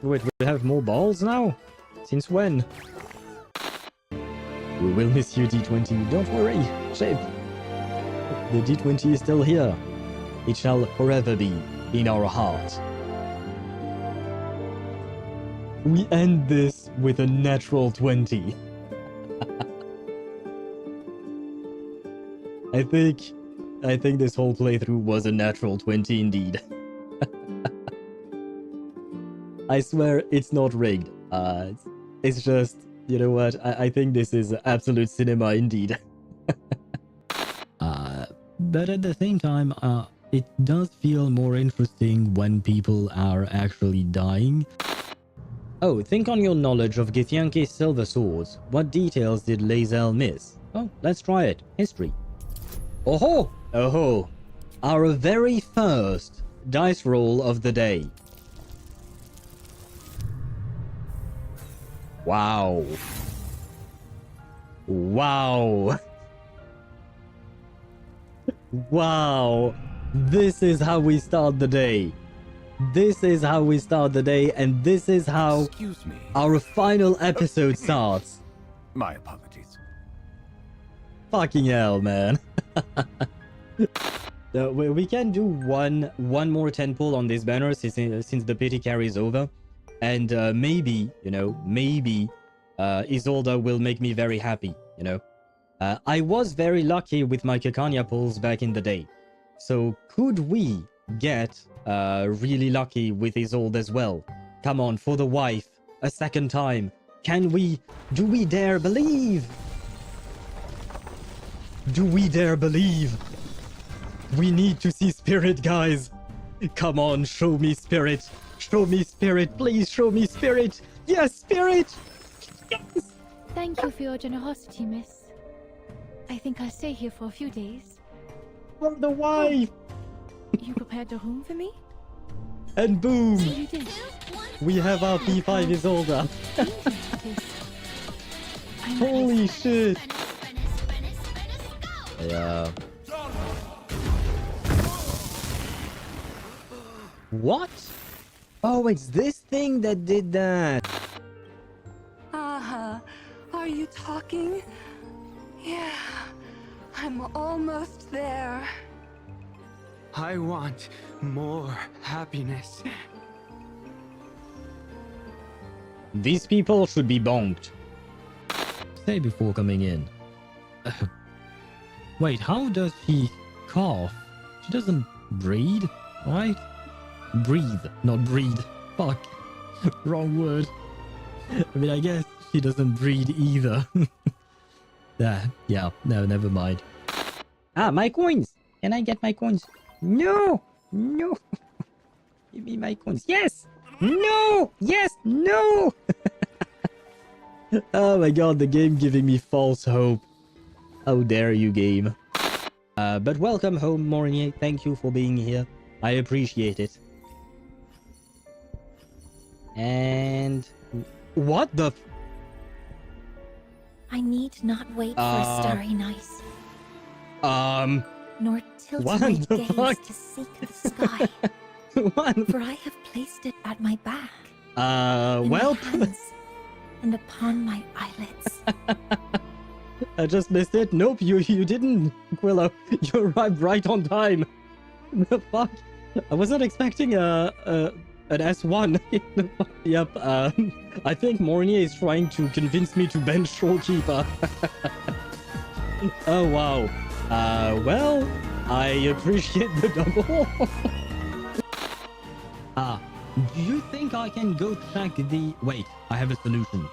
Wait, we have more balls now? Since when? We will miss you, D20. Don't worry, Chip. The D20 is still here. It shall forever be in our heart. We end this with a natural 20. I think this whole playthrough was a natural 20 indeed. I swear it's not rigged. It's just, you know what? I think this is absolute cinema indeed. But at the same time, it does feel more interesting when people are actually dying. Oh, think on your knowledge of Githyanki's silver swords. What details did Lae'zel miss? Oh, let's try it. History. Oh-ho! Oh-ho! Our very first dice roll of the day. Wow. Wow. Wow. This is how we start the day. This is how we start the day, and this is how our final episode starts. My apologies. Fucking hell, man. We can do one more 10 pull on this banner since the pity carry is over. And maybe, you know, maybe Isolde will make me very happy, you know. I was very lucky with my Kekania pulls back in the day. So could we get really lucky with Isolde as well? Come on, for the wife, a second time. Can we? Do we dare believe? Do we dare believe? We need to see spirit, guys. Come on, show me spirit. Show me spirit. Please show me spirit. Yes, spirit. Yes. Thank you for your generosity, miss. I think I'll stay here for a few days. For the wife. You prepared a room for me? And boom. So you did. We have our P5 Isolde. Holy shit. Yeah. What? Oh, it's this thing that did that. Are you talking? Yeah, I'm almost there. I want more happiness. These people should be bonked. Say before coming in. Wait, how does she cough? She doesn't breathe, right? Breathe, not breed. Fuck. Wrong word. I mean, I guess she doesn't breed either. Yeah, no, never mind. Ah, my coins! Can I get my coins? No! No! Give me my coins. Yes! No! Yes! No! Oh my god, the game giving me false hope. How dare you, game. But welcome home, Mornier. Thank you for being here. I appreciate it. And... what the... I need not wait for starry nights. Nor tilt what my the gaze fuck? to seek the sky. What? For I have placed it at my back. Well... my hands, and upon my eyelids. I just missed it. Nope, you didn't, Quillo. You arrived right on time. The fuck? I was not expecting an S1. Yep, I think Mornier is trying to convince me to bench Shorekeeper. Oh, wow. Well, I appreciate the double. Do you think I can go check the... Wait, I have a solution.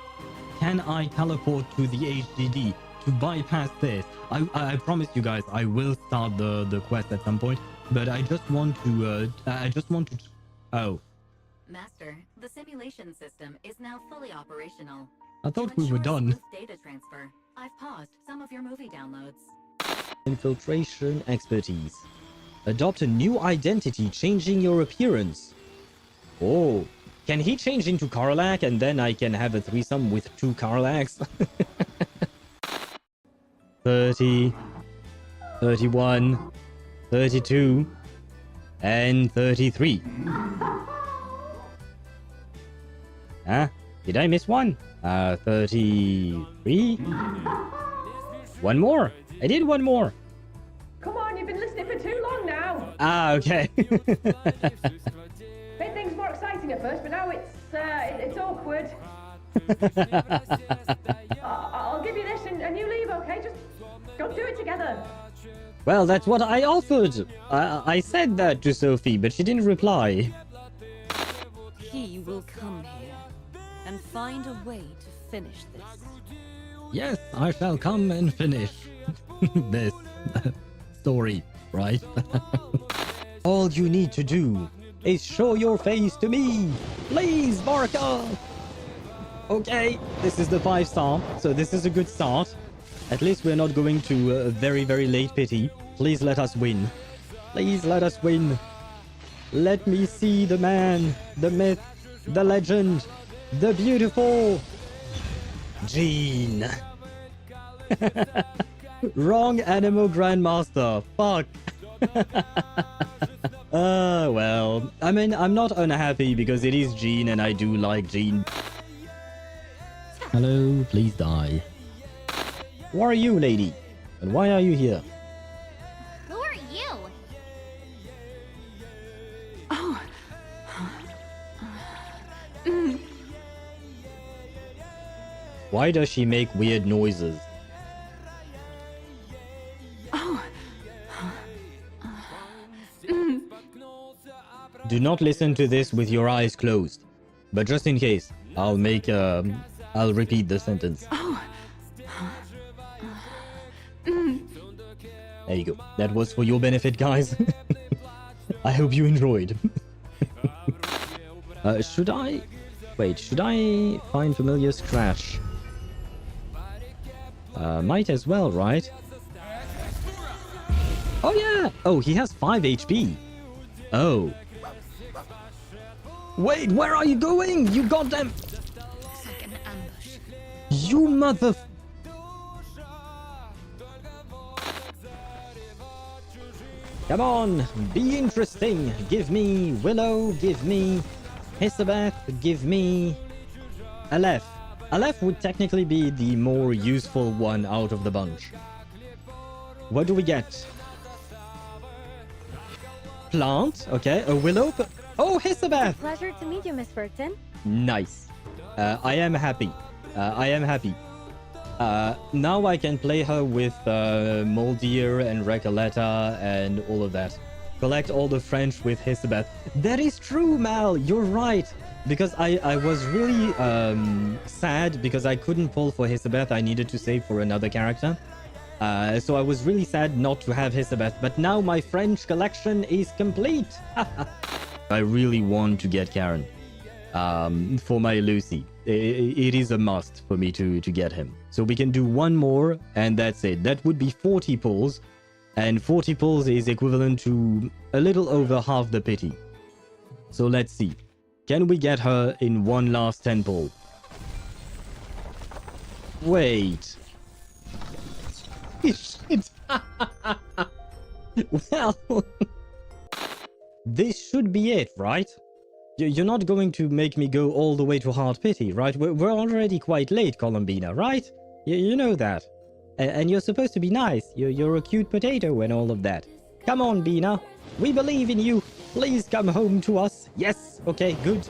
Can I teleport to the HDD to bypass this? I promise you guys, I will start the quest at some point, but I just want to, oh. Master, the simulation system is now fully operational. I thought we were done. Data transfer. I've paused some of your movie downloads. Infiltration expertise. Adopt a new identity, changing your appearance. Oh, can he change into Karlak and then I can have a threesome with 2 Karlaks? 30, 31, 32, and 33. Huh? Did I miss one? 33? One more. I did one more. Come on, you've been listening for too long now. Ah, okay. Made things more exciting at first, but now it's awkward. I'll give you this and you leave, okay? Just go do it together. Well, that's what I offered. I said that to Sophie, but she didn't reply. He will come here and find a way to finish this. Yes, I shall come and finish this story, right? All you need to do is show your face to me. Please, Barca. Okay, this is the 5-star, so this is a good start. At least we're not going to a very, very late pity. Please let us win. Please let us win. Let me see the man, the myth, the legend, the beautiful Jean. Wrong Animo Grandmaster. Fuck. Well, I mean, I'm not unhappy because it is Jean and I do like Jean. Hello, please die. Who are you, lady? And why are you here? Who are you? Oh. Why does she make weird noises? Oh. Do not listen to this with your eyes closed. But just in case, I'll repeat the sentence. Oh. There you go. That was for your benefit, guys. I hope you enjoyed. Should I... Wait, should I find familiar scratch? Might as well, right? Oh yeah! Oh, he has 5 HP. Oh. Wait, where are you going? You goddamn... Looks like an ambush. You mother... Come on, be interesting. Give me Willow, give me Hisabeth, give me Aleph. Aleph would technically be the more useful one out of the bunch. What do we get? Plant, okay, a Willow. Oh, Hisabeth! Pleasure to meet you, Miss Burton. Nice. I am happy. I am happy. Now I can play her with Moldier and Recoleta and all of that. Collect all the French with Hisabeth. That is true, Mal. You're right. Because I was really sad because I couldn't pull for Hisabeth. I needed to save for another character. So I was really sad not to have Hisabeth. But now my French collection is complete. I really want to get Karen for my Lucy. It is a must for me to get him. So we can do one more and that's it. That would be 40 pulls. And 40 pulls is equivalent to a little over half the pity. So let's see. Can we get her in one last 10 pull? Wait. Shit. Well, this should be it, right? You're not going to make me go all the way to hard pity, right? We're already quite late, Columbina, right? You know that. And you're supposed to be nice. You're a cute potato and all of that. Come on, Bina. We believe in you. Please come home to us. Yes. Okay, good.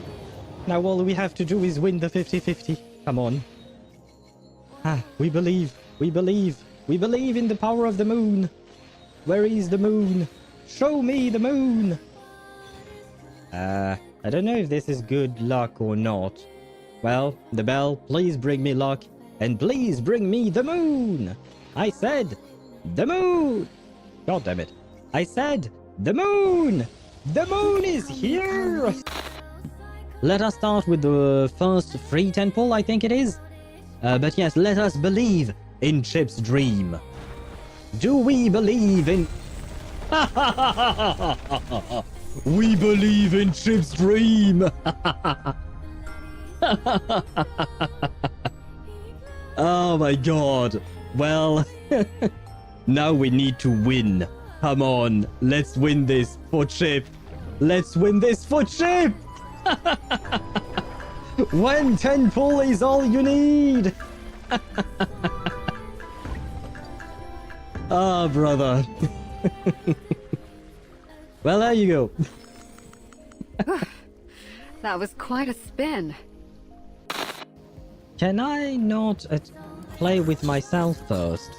Now all we have to do is win the 50-50. Come on. Ah, we believe. We believe. We believe in the power of the moon. Where is the moon? Show me the moon. I don't know if this is good luck or not. Well, the bell, please bring me luck. And please bring me the moon. I said the moon. God damn it. I said the moon. The moon is here. Let us start with the first free 10 pull, I think it is. But yes, let us believe in Chip's dream. Do we believe in... We believe in Chip's dream. Oh my god. Well, now we need to win. Come on, let's win this for Chip. Let's win this for Chip. When 10 pull is all you need! Ah, brother. Well, there you go. That was quite a spin. Can I not play with myself first?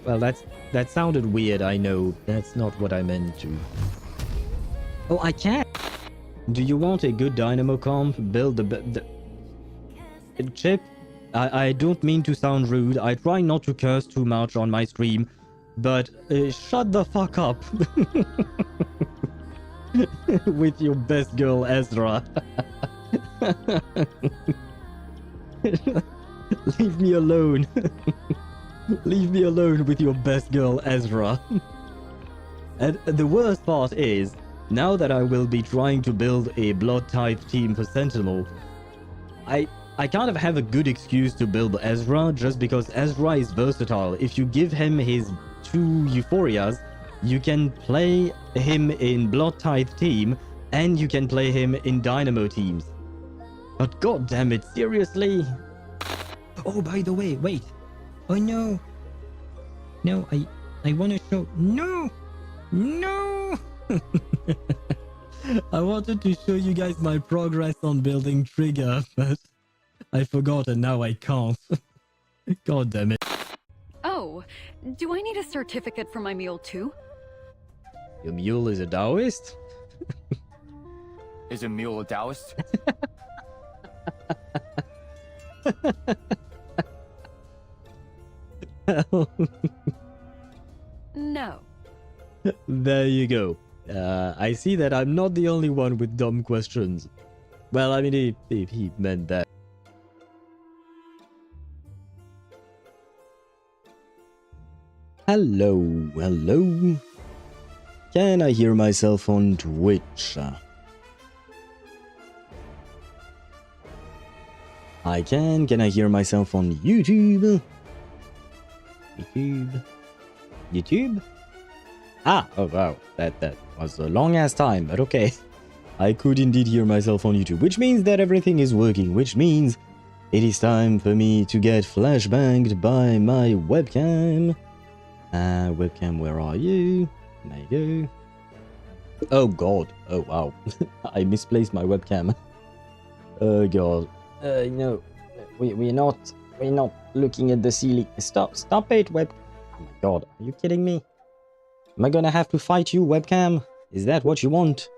Well, that sounded weird, I know. That's not what I meant to. Oh, I can! Do you want a good dynamo comp? Build the Chip, I don't mean to sound rude. I try not to curse too much on my stream, but shut the fuck up. With your best girl, Ezra. Leave me alone. Leave me alone with your best girl, Ezra. And the worst part is, now that I will be trying to build a blood type team for Sentinel, I kind of have a good excuse to build Ezra just because Ezra is versatile. If you give him his 2 Euphorias, you can play him in blood type team and you can play him in Dynamo teams. But god damn it, seriously? Oh, by the way, wait. Oh no. No, I want to show. No! No! I wanted to show you guys my progress on building Trigger, but I forgot and now I can't. God damn it. Oh, do I need a certificate for my mule too? Your mule is a Taoist? Is a mule a Taoist? No. There you go. I see that I'm not the only one with dumb questions. Well, I mean, he meant that. Hello, hello. Can I hear myself on Twitch? I can. Can I hear myself on YouTube? YouTube? Ah, oh wow, that was a long ass time, but okay. I could indeed hear myself on YouTube, which means that everything is working, which means it is time for me to get flashbanged by my webcam. Webcam, where are you? There you go. Oh god, oh wow, I misplaced my webcam. Oh god, no, we're not looking at the ceiling. Stop it, web. Oh my god, are you kidding me? Am I gonna have to fight you, webcam? Is that what you want?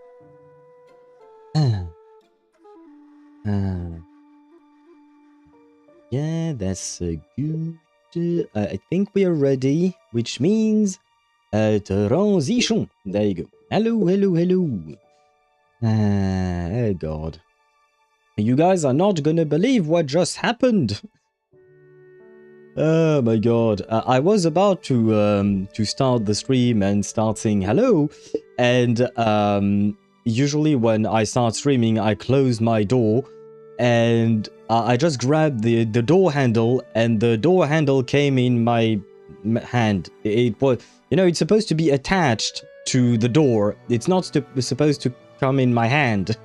Yeah, that's good. I think we are ready, which means transition. There you go. Hello, hello, hello. Oh god. You guys are not gonna believe what just happened. Oh my god. I was about to start the stream and start saying hello, and usually when I start streaming I close my door and I just grabbed the door handle and the door handle came in my hand. It was, you know, it's supposed to be attached to the door. It's not supposed to come in my hand.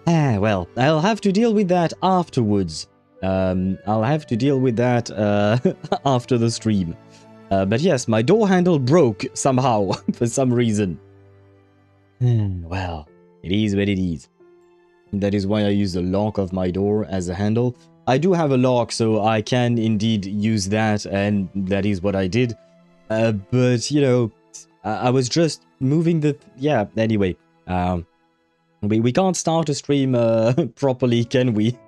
Ah, well, I'll have to deal with that afterwards. I'll have to deal with that after the stream. But yes, my door handle broke somehow for some reason. Well, it is what it is. That is why I use the lock of my door as a handle. I do have a lock, so I can indeed use that, and that is what I did. But, you know, I was just moving the... yeah, anyway. We can't start a stream properly, can we?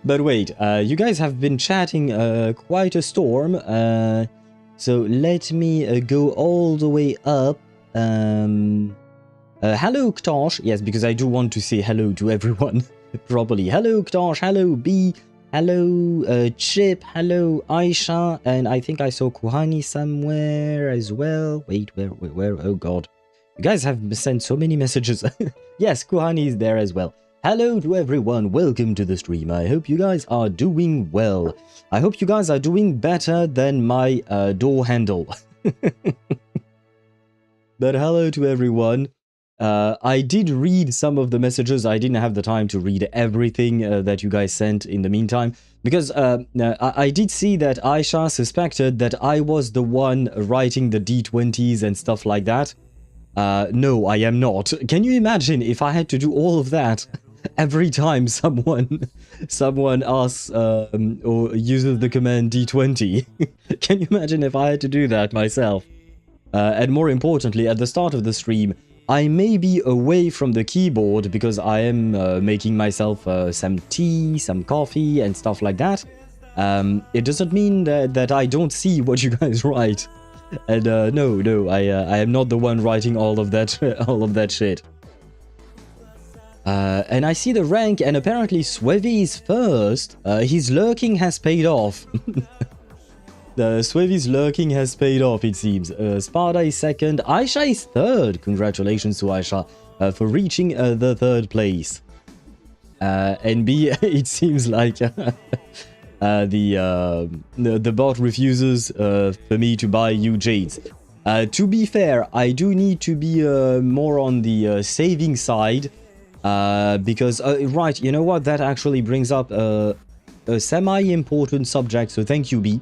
But wait, you guys have been chatting quite a storm. So let me go all the way up. Hello, Ktosh. Yes, because I do want to say hello to everyone properly. Hello, Ktosh. Hello, B. Hello, Chip. Hello, Aisha. And I think I saw Kuhani somewhere as well. Wait, where? Oh, God. You guys have sent so many messages. Yes, Kuhani is there as well. Hello to everyone. Welcome to the stream. I hope you guys are doing well. I hope you guys are doing better than my door handle. But hello to everyone. I did read some of the messages. I didn't have the time to read everything that you guys sent in the meantime, because I did see that Aisha suspected that I was the one writing the D20s and stuff like that. No, I am not. Can you imagine if I had to do all of that every time someone asks or uses the command D20? Can you imagine if I had to do that myself? And more importantly, at the start of the stream, I may be away from the keyboard because I am making myself some tea, some coffee, and stuff like that. It doesn't mean that I don't see what you guys write. And no, I am not the one writing all of that shit. And I see the rank, and apparently Swevy is first. His lurking has paid off. The Swevy's lurking has paid off, it seems. Sparta is second. Aisha is third. Congratulations to Aisha for reaching the third place. And B, it seems like the bot refuses for me to buy you jades. To be fair, I do need to be more on the saving side. Because, right, you know what? That actually brings up a semi-important subject, so thank you, B.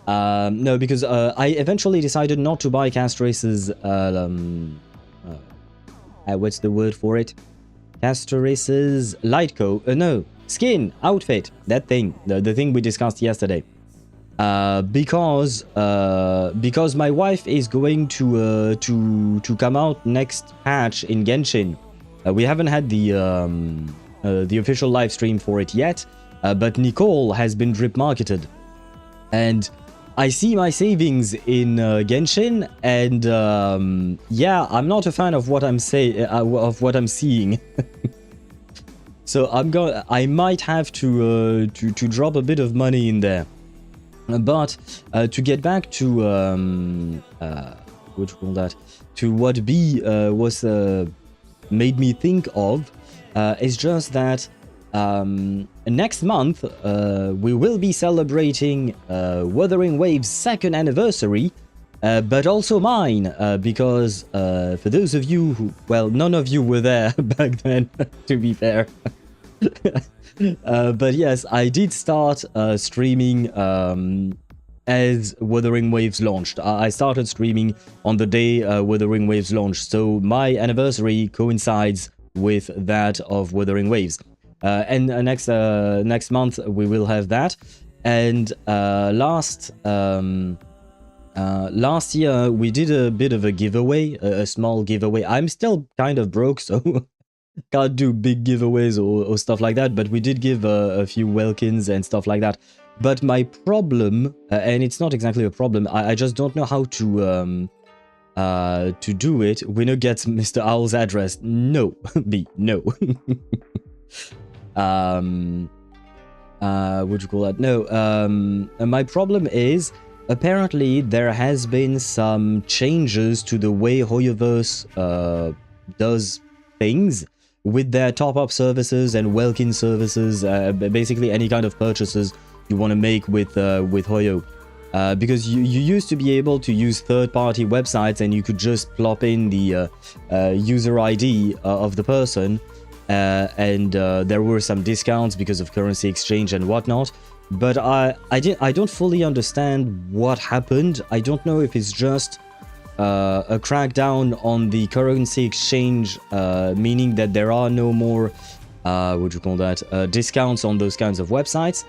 No, because I eventually decided not to buy Castrace's, what's the word for it? Castrace's light coat, no, skin, outfit, that thing, the thing we discussed yesterday. Because my wife is going to come out next patch in Genshin. We haven't had the official live stream for it yet, but Nicole has been drip marketed. And I see my savings in Genshin, and yeah, I'm not a fan of what I'm seeing. So I might have to drop a bit of money in there. But to get back to what you call that, to what B was made me think of, is just that. Next month, we will be celebrating Wuthering Wave's 2nd anniversary, but also mine, because for those of you who, well, none of you were there back then, to be fair. But yes, I did start streaming as Wuthering Waves launched. I started streaming on the day Wuthering Waves launched, so my anniversary coincides with that of Wuthering Waves. And next month we will have that. And last year we did a bit of a giveaway, a small giveaway. I'm still kind of broke, so can't do big giveaways or stuff like that. But we did give a few Welkins and stuff like that. But my problem, and it's not exactly a problem, I just don't know how to do it. Winner gets Mr. Owl's address. No, B, no. What you call that? No, my problem is, apparently there has been some changes to the way HoYoverse does things with their top-up services and Welkin services, basically any kind of purchases you want to make with Hoyo. Because you used to be able to use third-party websites and you could just plop in the user ID of the person, and there were some discounts because of currency exchange and whatnot. But I don't fully understand what happened. I don't know if it's just a crackdown on the currency exchange, meaning that there are no more discounts on those kinds of websites.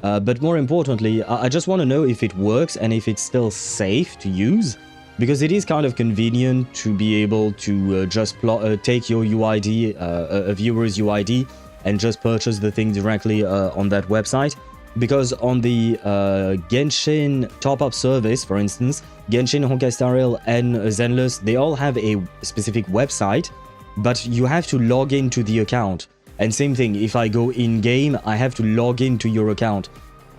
But more importantly, I just want to know if it works and if it's still safe to use, because it is kind of convenient to be able to just take your UID, a viewer's UID, and just purchase the thing directly on that website. Because on the Genshin top-up service, for instance, Genshin, Honkai Star Rail, and Zenless, they all have a specific website, but you have to log into the account. And same thing, if I go in-game, I have to log into your account.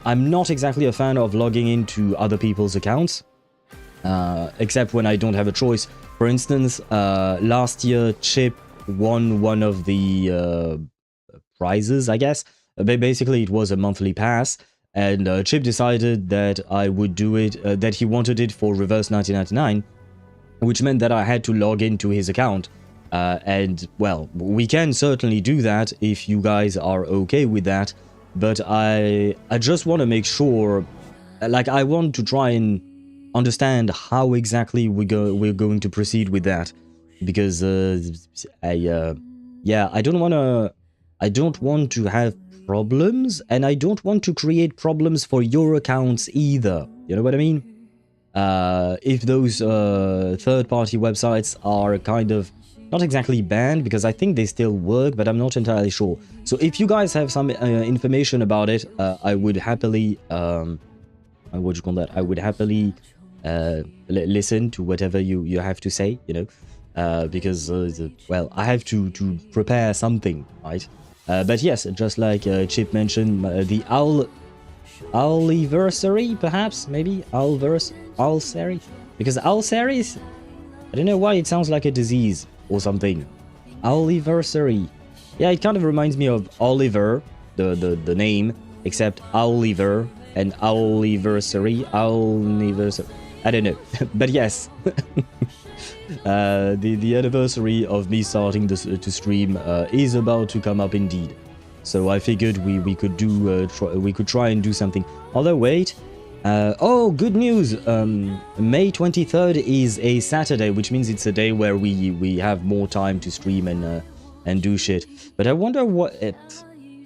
I'm not exactly a fan of logging into other people's accounts, except when I don't have a choice. For instance, last year, Chip won one of the prizes, I guess. Basically, it was a monthly pass, and Chip decided that I would do it, that he wanted it for reverse 1999, which meant that I had to log into his account. And, well, we can certainly do that if you guys are okay with that. But I just want to make sure, like, I want to try and understand how exactly we're going to proceed with that. Because, yeah, I don't want to have problems, and I don't want to create problems for your accounts either. You know what I mean? If those third-party websites are kind of not exactly banned, because I think they still work, but I'm not entirely sure. So if you guys have some information about it, I would happily, what do you call that? I would happily listen to whatever you have to say, you know, because, well, I have to prepare something, right? But yes, just like Chip mentioned, the Owliversary, perhaps, maybe? Owlsary? Because Owlsaries, I don't know why it sounds like a disease or something. Owliversary. Yeah, it kind of reminds me of Oliver, the name, except Owliver and Owliversary. I don't know. But yes. The anniversary of me starting to stream is about to come up indeed. So I figured we could do we could try and do something. Although wait, oh, good news! May 23rd is a Saturday, which means it's a day where we have more time to stream and do shit. But I wonder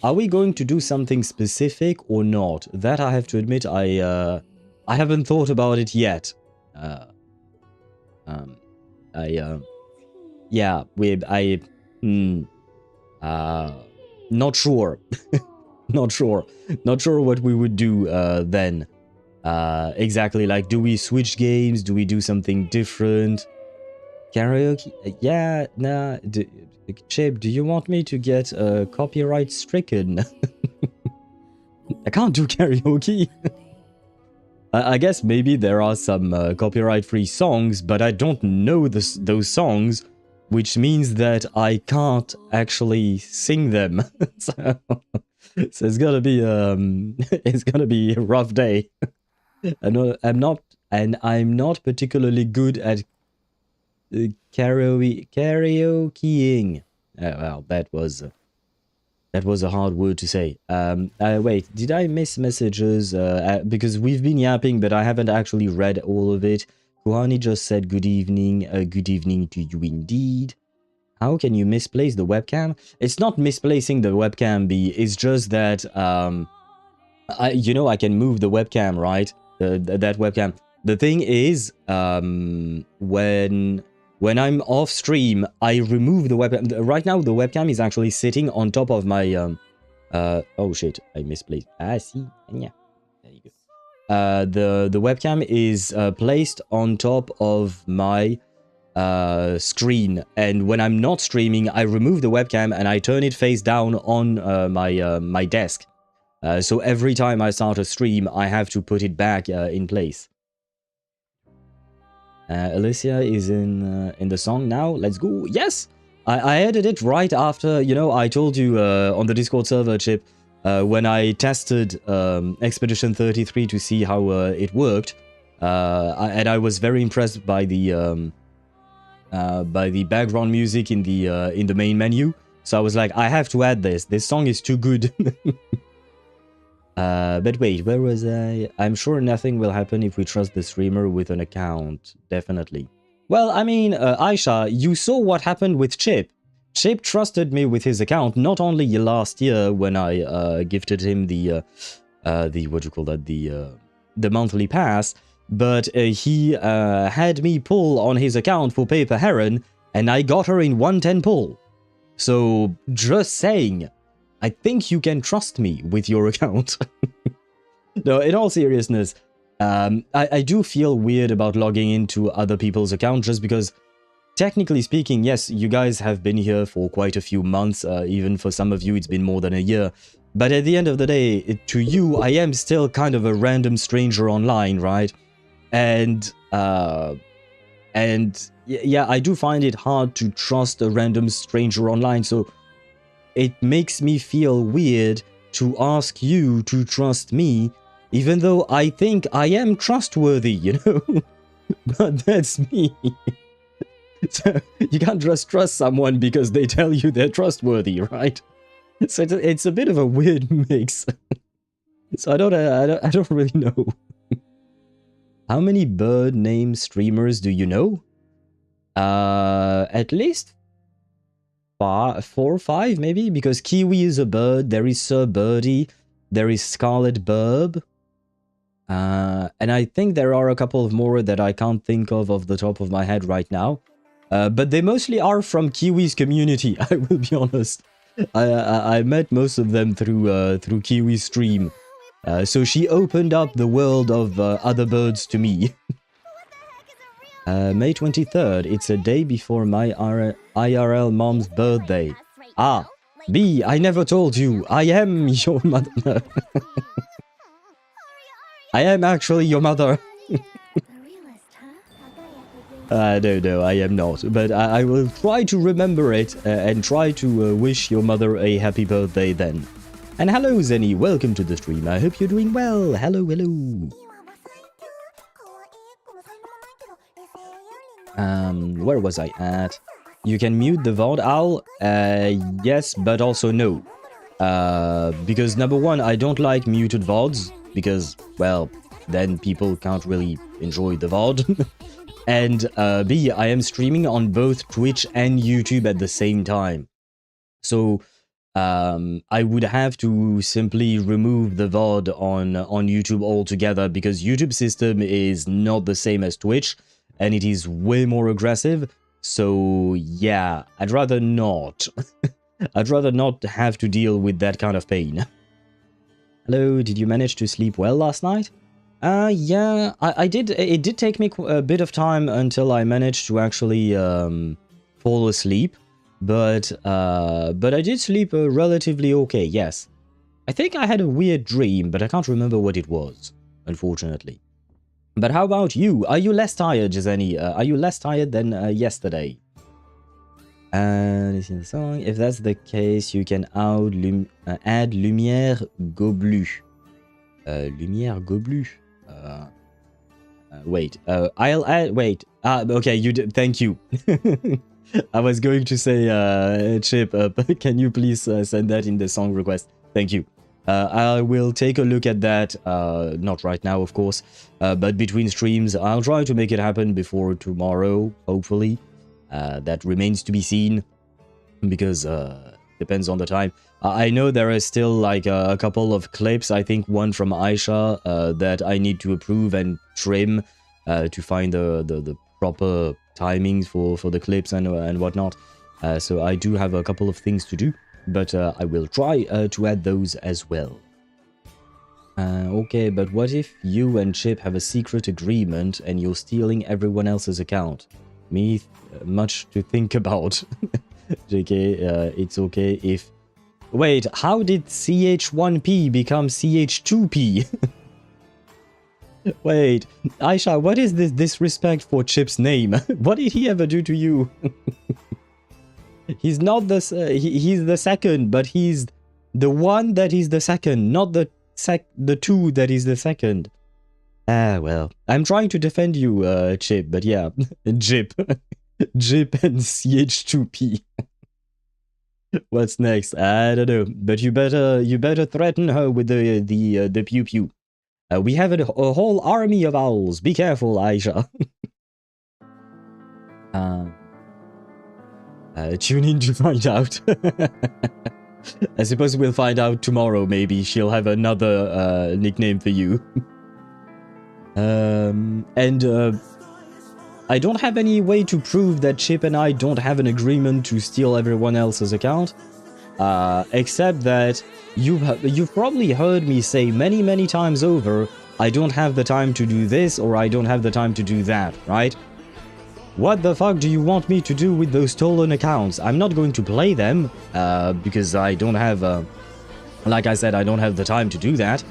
are we going to do something specific or not? That I have to admit I haven't thought about it yet. Not sure. Not sure what we would do then. Exactly, like, do we switch games? Do we do something different? Karaoke? Yeah, nah. Chip, do you want me to get copyright stricken? I can't do karaoke. I guess maybe there are some copyright-free songs, but I don't know those songs, which means that I can't actually sing them. So it's gonna be a rough day. I'm not particularly good at karaokeing. Well, that was a hard word to say. Wait, did I miss messages? Because we've been yapping, but I haven't actually read all of it. Kuhani just said good evening. Good evening to you indeed. How can you misplace the webcam? It's not misplacing the webcam, B. It's just that, I can move the webcam, right? That webcam. The thing is, when I'm off stream, I remove the webcam. Right now, the webcam is actually sitting on top of my, oh shit, I misplaced. See? Yeah. There you go. The webcam is placed on top of my screen, and when I'm not streaming, I remove the webcam and I turn it face down on my desk. So every time I start a stream, I have to put it back in place. Alicia is in the song now. Let's go. Yes! I added it right after, I told you on the Discord server, Chip, when I tested Expedition 33 to see how it worked. And I was very impressed by the background music in the main menu. So I was like, I have to add this. This song is too good. But wait, where was I? I'm sure nothing will happen if we trust the streamer with an account. Definitely. Well, I mean, Aisha, you saw what happened with Chip. Chip trusted me with his account not only last year when I gifted him the what do you call that, the monthly pass, but he had me pull on his account for Paper Heron, and I got her in 110 pull. So just saying, I think you can trust me with your account. No, in all seriousness, I do feel weird about logging into other people's accounts just because, technically speaking, yes, you guys have been here for quite a few months. Even for some of you, it's been more than a year. But at the end of the day, to you, I am still kind of a random stranger online, right? And yeah, I do find it hard to trust a random stranger online. So it makes me feel weird to ask you to trust me, even though I think I am trustworthy, But that's me. So you can't just trust someone because they tell you they're trustworthy, right? So it's a bit of a weird mix. So I don't really know. How many bird name streamers do you know? At least 4 or 5 maybe, because Kiwi is a bird, there is Sir Birdie, there is Scarlet Burb, and I think there are a couple of more that I can't think of off the top of my head right now. But they mostly are from Kiwi's community, I will be honest. I met most of them through Kiwi's stream. So she opened up the world of other birds to me. May 23rd, it's a day before my IRL mom's birthday. Ah, B, I never told you, I am your mother. I am actually your mother. No, I am not. But I will try to remember it and try to wish your mother a happy birthday then. And hello Zenny, welcome to the stream. I hope you're doing well. Hello, hello. Where was I at? You can mute the VOD owl? Yes, but also no. Because number one, I don't like muted VODs, because, well, then people can't really enjoy the VOD. And B, I am streaming on both Twitch and YouTube at the same time. So, I would have to simply remove the VOD on YouTube altogether, because YouTube system is not the same as Twitch, and it is way more aggressive. So yeah, I'd rather not. I'd rather not have to deal with that kind of pain. Hello, did you manage to sleep well last night? Yeah, I did. It did take me a bit of time until I managed to actually fall asleep. But I did sleep relatively okay, yes. I think I had a weird dream, but I can't remember what it was, unfortunately. But how about you? Are you less tired, Jazeni? Are you less tired than yesterday? Listen to the song. If that's the case, you can add Lumière Goblu. Lumière Goblu? Wait. I'll add... Wait. Okay, you did... Thank you. I was going to say, Chip, can you please send that in the song request? Thank you. I will take a look at that, not right now, of course, but between streams, I'll try to make it happen before tomorrow, hopefully. That remains to be seen, because depends on the time. I know there is still like a couple of clips, I think one from Aisha, that I need to approve and trim to find the proper timings for the clips and whatnot. So I do have a couple of things to do. But I will try to add those as well. Okay, but what if you and Chip have a secret agreement and you're stealing everyone else's account? Much to think about. JK, it's okay if... Wait, how did CH1P become CH2P? Wait, Aisha, what is this disrespect for Chip's name? What did he ever do to you? He's not the he's the second, but he's the one that is the second, not the two that is the second. Ah, well, I'm trying to defend you, Chip, but yeah, Jip, Jip and CH2P. What's next? I don't know, but you better threaten her with the pew pew. We have a whole army of owls. Be careful, Aisha. Tune in to find out. I suppose we'll find out tomorrow, maybe. She'll have another nickname for you. I don't have any way to prove that Chip and I don't have an agreement to steal everyone else's account. Except that you've probably heard me say many times over, I don't have the time to do this, or I don't have the time to do that, right? What the fuck do you want me to do with those stolen accounts? I'm not going to play them, because I don't have, like I said, I don't have the time to do that.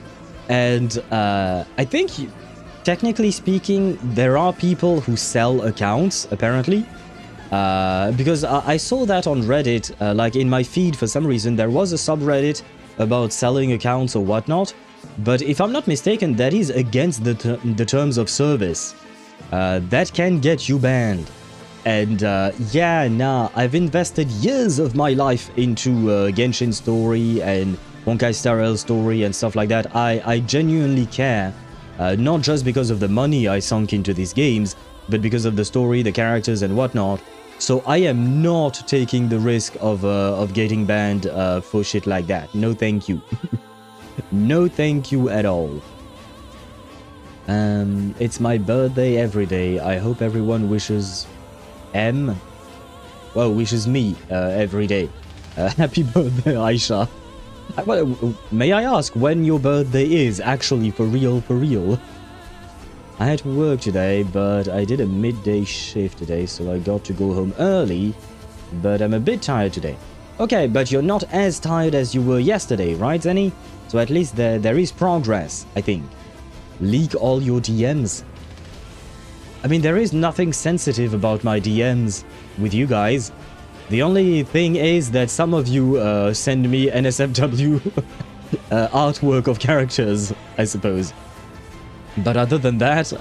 And I think, technically speaking, there are people who sell accounts, apparently. Because I saw that on Reddit, like in my feed for some reason, there was a subreddit about selling accounts or whatnot. But if I'm not mistaken, that is against the terms of service. That can get you banned. And yeah, nah, I've invested years of my life into Genshin story and Honkai Star Rail story and stuff like that. I genuinely care, not just because of the money I sunk into these games, but because of the story, the characters and whatnot. So I am not taking the risk of getting banned for shit like that. No thank you. No thank you at all. It's my birthday every day. I hope everyone wishes wishes me every day. Happy birthday, Aisha. May I ask when your birthday is, actually, for real? I had to work today, but I did a midday shift today, so I got to go home early, but I'm a bit tired today. Okay, but you're not as tired as you were yesterday, right, Zenny? So at least there is progress, I think. Leak all your DMs. I mean, there is nothing sensitive about my DMs with you guys. The only thing is that some of you send me NSFW artwork of characters, I suppose. But other than that,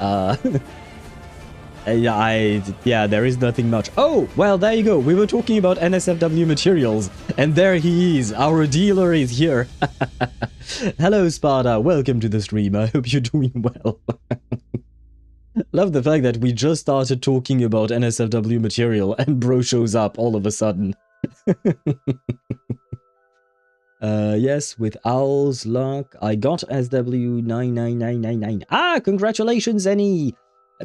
yeah, there is nothing much. Oh, well, there you go. We were talking about NSFW materials, and there he is. Our dealer is here. Hello, Sparta. Welcome to the stream. I hope you're doing well. Love the fact that we just started talking about NSFW material, and bro shows up all of a sudden. Yes, with Owl's luck, I got SW99999. Ah, congratulations, Zenny!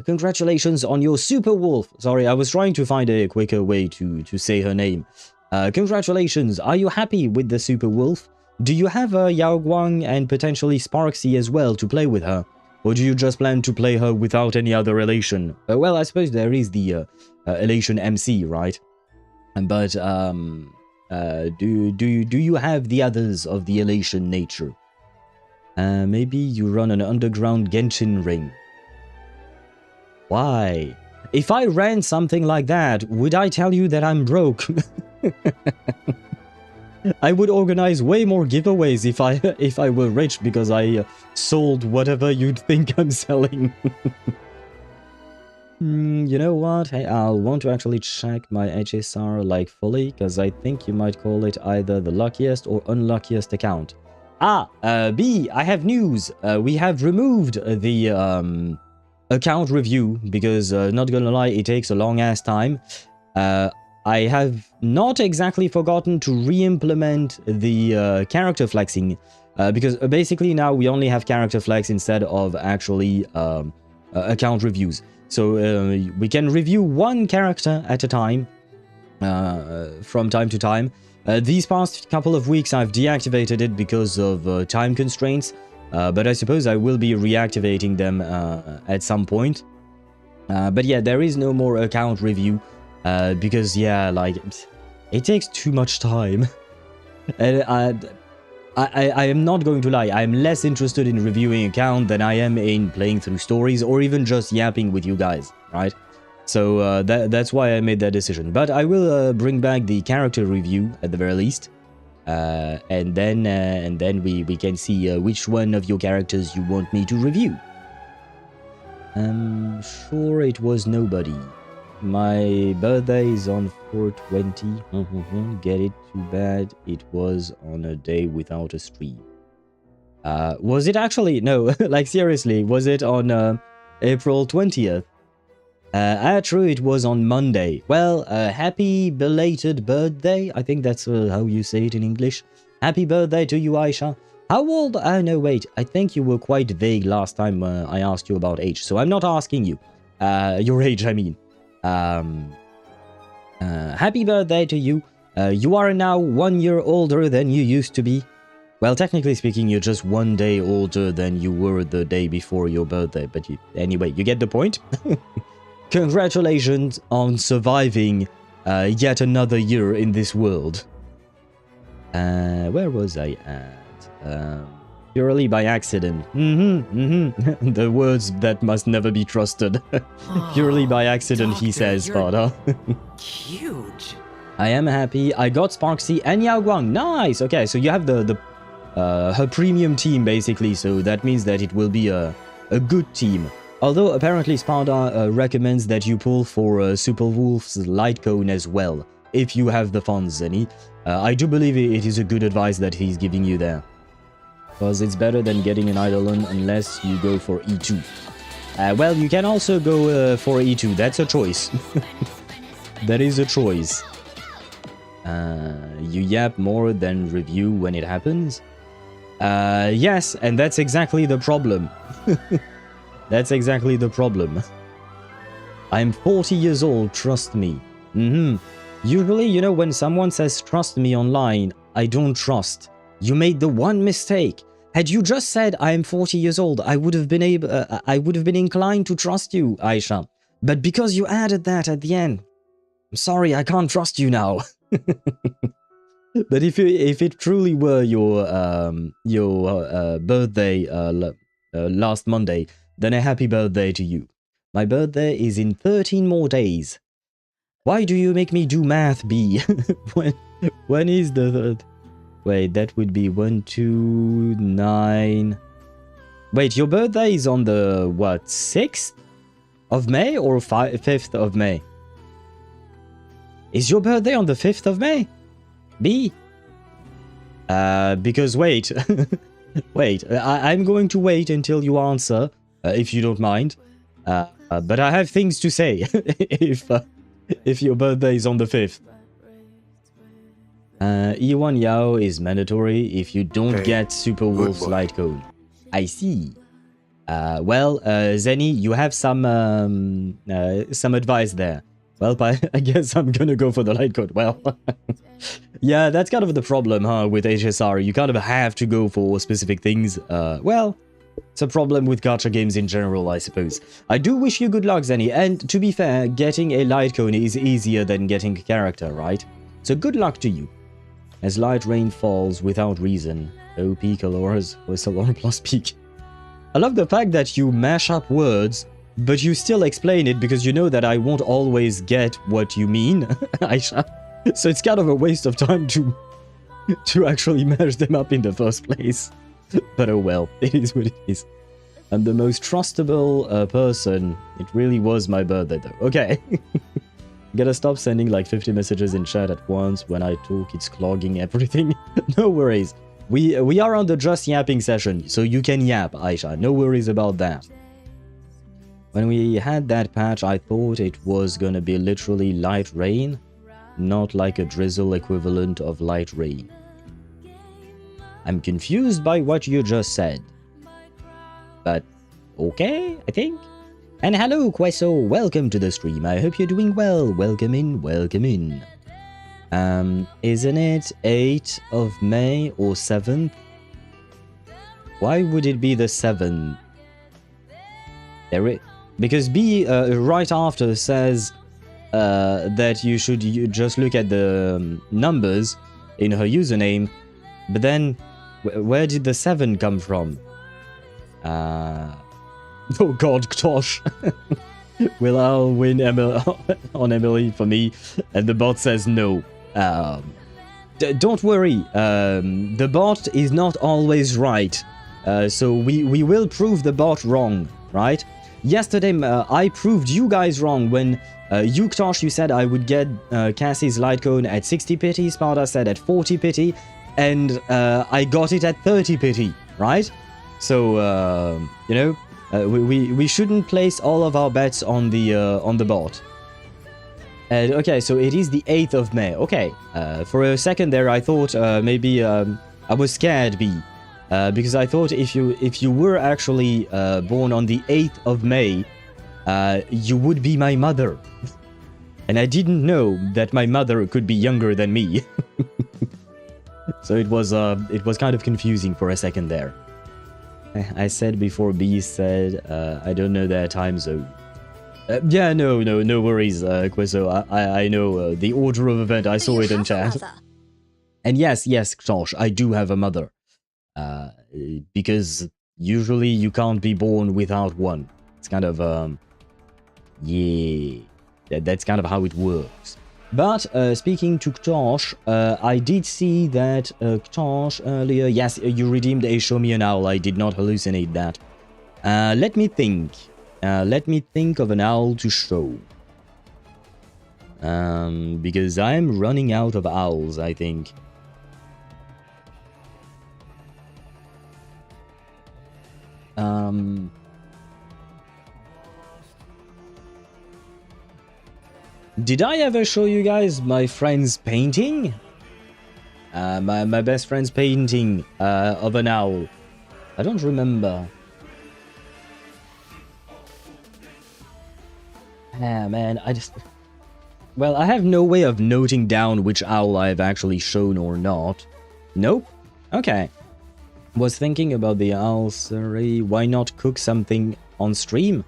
Congratulations on your Super Wolf. Sorry, I was trying to find a quicker way to say her name. Congratulations. Are you happy with the Super Wolf? Do you have a Yao Guang and potentially Sparksy as well to play with her? Or do you just plan to play her without any other relation? Well, I suppose there is the Elation MC, right? But do you have the others of the Elation nature? Maybe you run an underground Genshin ring. Why? If I ran something like that, would I tell you that I'm broke? I would organize way more giveaways if I were rich because I sold whatever you'd think I'm selling. You know what? Hey, I'll want to actually check my HSR like fully, because I think you might call it either the luckiest or unluckiest account. B, I have news. We have removed the account review because, not gonna lie, it takes a long ass time. I have not exactly forgotten to re-implement the character flexing, because basically now we only have character flex instead of actually account reviews. So we can review one character at a time from time to time. These past couple of weeks I've deactivated it because of time constraints, but I suppose I will be reactivating them at some point. But yeah, there is no more account review because, yeah, like, it takes too much time. And I am not going to lie, I am less interested in reviewing account than I am in playing through stories or even just yapping with you guys, right? So that's why I made that decision. But I will bring back the character review at the very least, and then we can see which one of your characters you want me to review. I'm sure it was nobody. My birthday is on 4/20. Get it? Too bad it was on a day without a stream. Was it actually? No, like seriously, was it on April 20th? True, it was on Monday. Well, happy belated birthday. I think that's how you say it in English. Happy birthday to you, Aisha. How old? No, wait. I think you were quite vague last time I asked you about age, so I'm not asking you. Your age, I mean. Happy birthday to you. You are now 1 year older than you used to be. Well, technically speaking, you're just 1 day older than you were the day before your birthday, but anyway, you get the point. Congratulations on surviving yet another year in this world. Where was I at? Purely by accident. The words that must never be trusted. Purely by accident, Doctor, he says, Sparta. Huge. I am happy. I got Sparksy and Yao Guang. Nice. Okay, so you have her premium team basically. So that means that it will be a good team. Although apparently Sparta recommends that you pull for Super Wolf's light cone as well, if you have the funds, Zenny. I do believe it is a good advice that he's giving you there. Because it's better than getting an Eidolon unless you go for E2. Well, you can also go for E2, that's a choice. That is a choice. You yap more than review when it happens? Yes, and that's exactly the problem. That's exactly the problem. I'm 40 years old, trust me. Usually, you know, when someone says trust me online, I don't trust. You made the one mistake. Had you just said I am 40 years old, I would have been inclined to trust you, Aisha. But because you added that at the end, I'm sorry, I can't trust you now. But if it truly were your birthday last Monday, then a happy birthday to you. My birthday is in 13 more days. Why do you make me do math, B? when is the third? Wait, that would be 1, 2, 9. Wait, your birthday is on the, what, 6th of May or 5th of May? Is your birthday on the 5th of May? B? Because wait. Wait, I'm going to wait until you answer, if you don't mind. But I have things to say if your birthday is on the 5th. E1 Yao is mandatory if you don't get Super Wolf's Light Cone. I see. Well, Zenny, you have some advice there. Well, I guess I'm gonna go for the Light Cone. Well, yeah, that's kind of the problem, huh, with HSR. You kind of have to go for specific things. Well, it's a problem with gacha games in general, I suppose. I do wish you good luck, Zenny, and to be fair, getting a Light Cone is easier than getting a character, right? So good luck to you. As light rain falls without reason, O peak allures Whistle plus peak. I love the fact that you mash up words, but you still explain it because you know that I won't always get what you mean, Aisha. So it's kind of a waste of time to actually mash them up in the first place. But oh well, it is what it is. I'm the most trustable person. It really was my birthday though. Okay. Gotta stop sending like 50 messages in chat at once. When I talk, it's clogging everything. No worries. We are on the just yapping session, so you can yap, Aisha. No worries about that. When we had that patch, I thought it was gonna be literally light rain, not like a drizzle equivalent of light rain. I'm confused by what you just said. But okay, I think. And hello, Queso, welcome to the stream. I hope you're doing well. Welcome in, welcome in. Isn't it 8th of May or 7th? Why would it be the 7th? Because B right after says that you should just look at the numbers in her username, but then where did the 7 come from? Oh god, Tosh. Will I'll win on Emily for me? And the bot says no. Don't worry, the bot is not always right. So we will prove the bot wrong, right? Yesterday I proved you guys wrong when you, Tosh, you said I would get Cassie's light cone at 60 pity, Sparta said at 40 pity, and I got it at 30 pity, right? So, you know, we shouldn't place all of our bets on the bot. Okay, so it is the 8th of May. Okay, for a second there, I thought maybe I was scared, B, because I thought if you were actually born on the 8th of May, you would be my mother, and I didn't know that my mother could be younger than me. So it was kind of confusing for a second there. I said before B said, I don't know their time zone. Yeah, no worries, Queso. I know the order of event. I saw it in chat. And yes, Josh, I do have a mother. Because usually you can't be born without one. It's kind of, yeah, that's kind of how it works. But speaking to Ktosh, I did see that Ktosh earlier, yes, you redeemed a Show Me an Owl. I did not hallucinate that. Let me think. Let me think of an owl to show. Because I'm running out of owls, I think. Did I ever show you guys my friend's painting? My best friend's painting of an owl. I don't remember. Ah, man, I just... Well, I have no way of noting down which owl I've actually shown or not. Nope. Okay. Was thinking about the owl, sorry. Why not cook something on stream?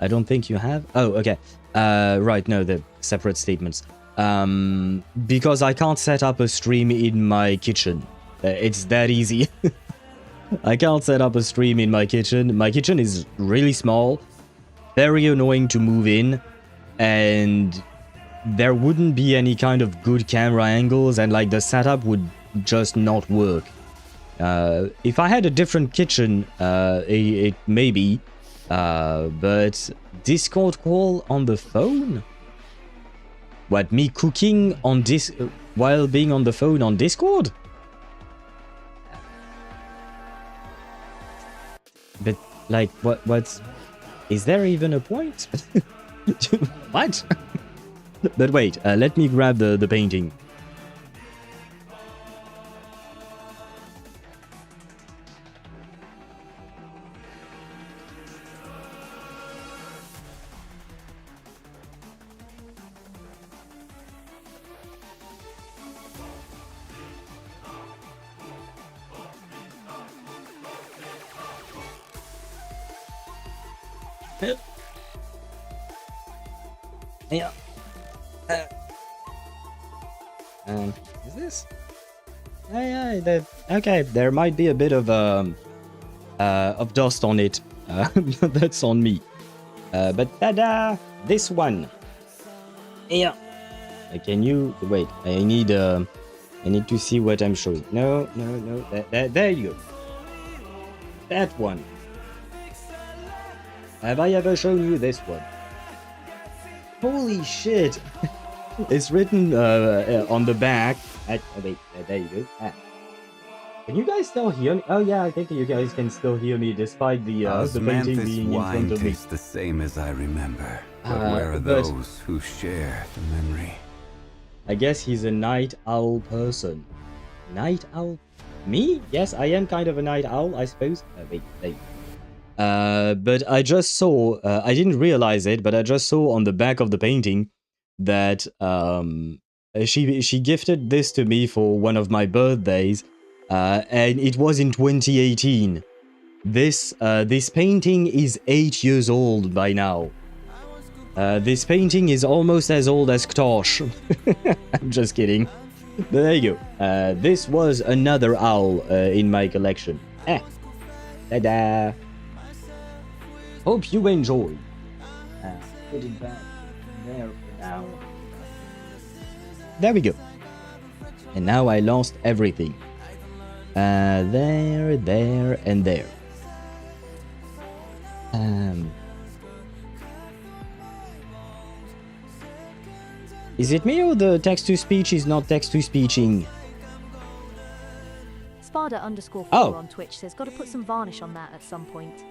I don't think you have. Oh, okay. Right, no, the separate statements. Because I can't set up a stream in my kitchen. It's that easy. I can't set up a stream in my kitchen. My kitchen is really small, very annoying to move in, and there wouldn't be any kind of good camera angles, and like the setup would just not work. If I had a different kitchen, it maybe, but Discord call on the phone? What, me cooking on while being on the phone on Discord? But like, what's... Is there even a point? What? But wait, let me grab the painting. Yeah. Is this? Yeah, okay, there might be a bit of dust on it. That's on me. But tada! This one. Yeah. Can you wait? I need to see what I'm showing. No. There you go. That one. Have I ever shown you this one? Holy shit! It's written on the back. Wait, there you go. Can you guys still hear me? Oh yeah, I think you guys can still hear me despite the painting being in front of me. Tastes the same as I remember. But where are those who share the memory? I guess he's a night owl person. Night owl? Me? Yes, I am kind of a night owl, I suppose. Wait. But I just saw, I didn't realize it, but I just saw on the back of the painting that she gifted this to me for one of my birthdays, and it was in 2018. This painting is 8 years old by now. This painting is almost as old as Ktosh. I'm just kidding. But there you go. This was another owl in my collection. Ta-da! Hope you enjoy. Put it back there for now. There we go. And now I lost everything. There, and there. Is it me or the text-to-speech is not text-to-speeching? Sparda_4 on Twitch says, gotta put some varnish on that at some point.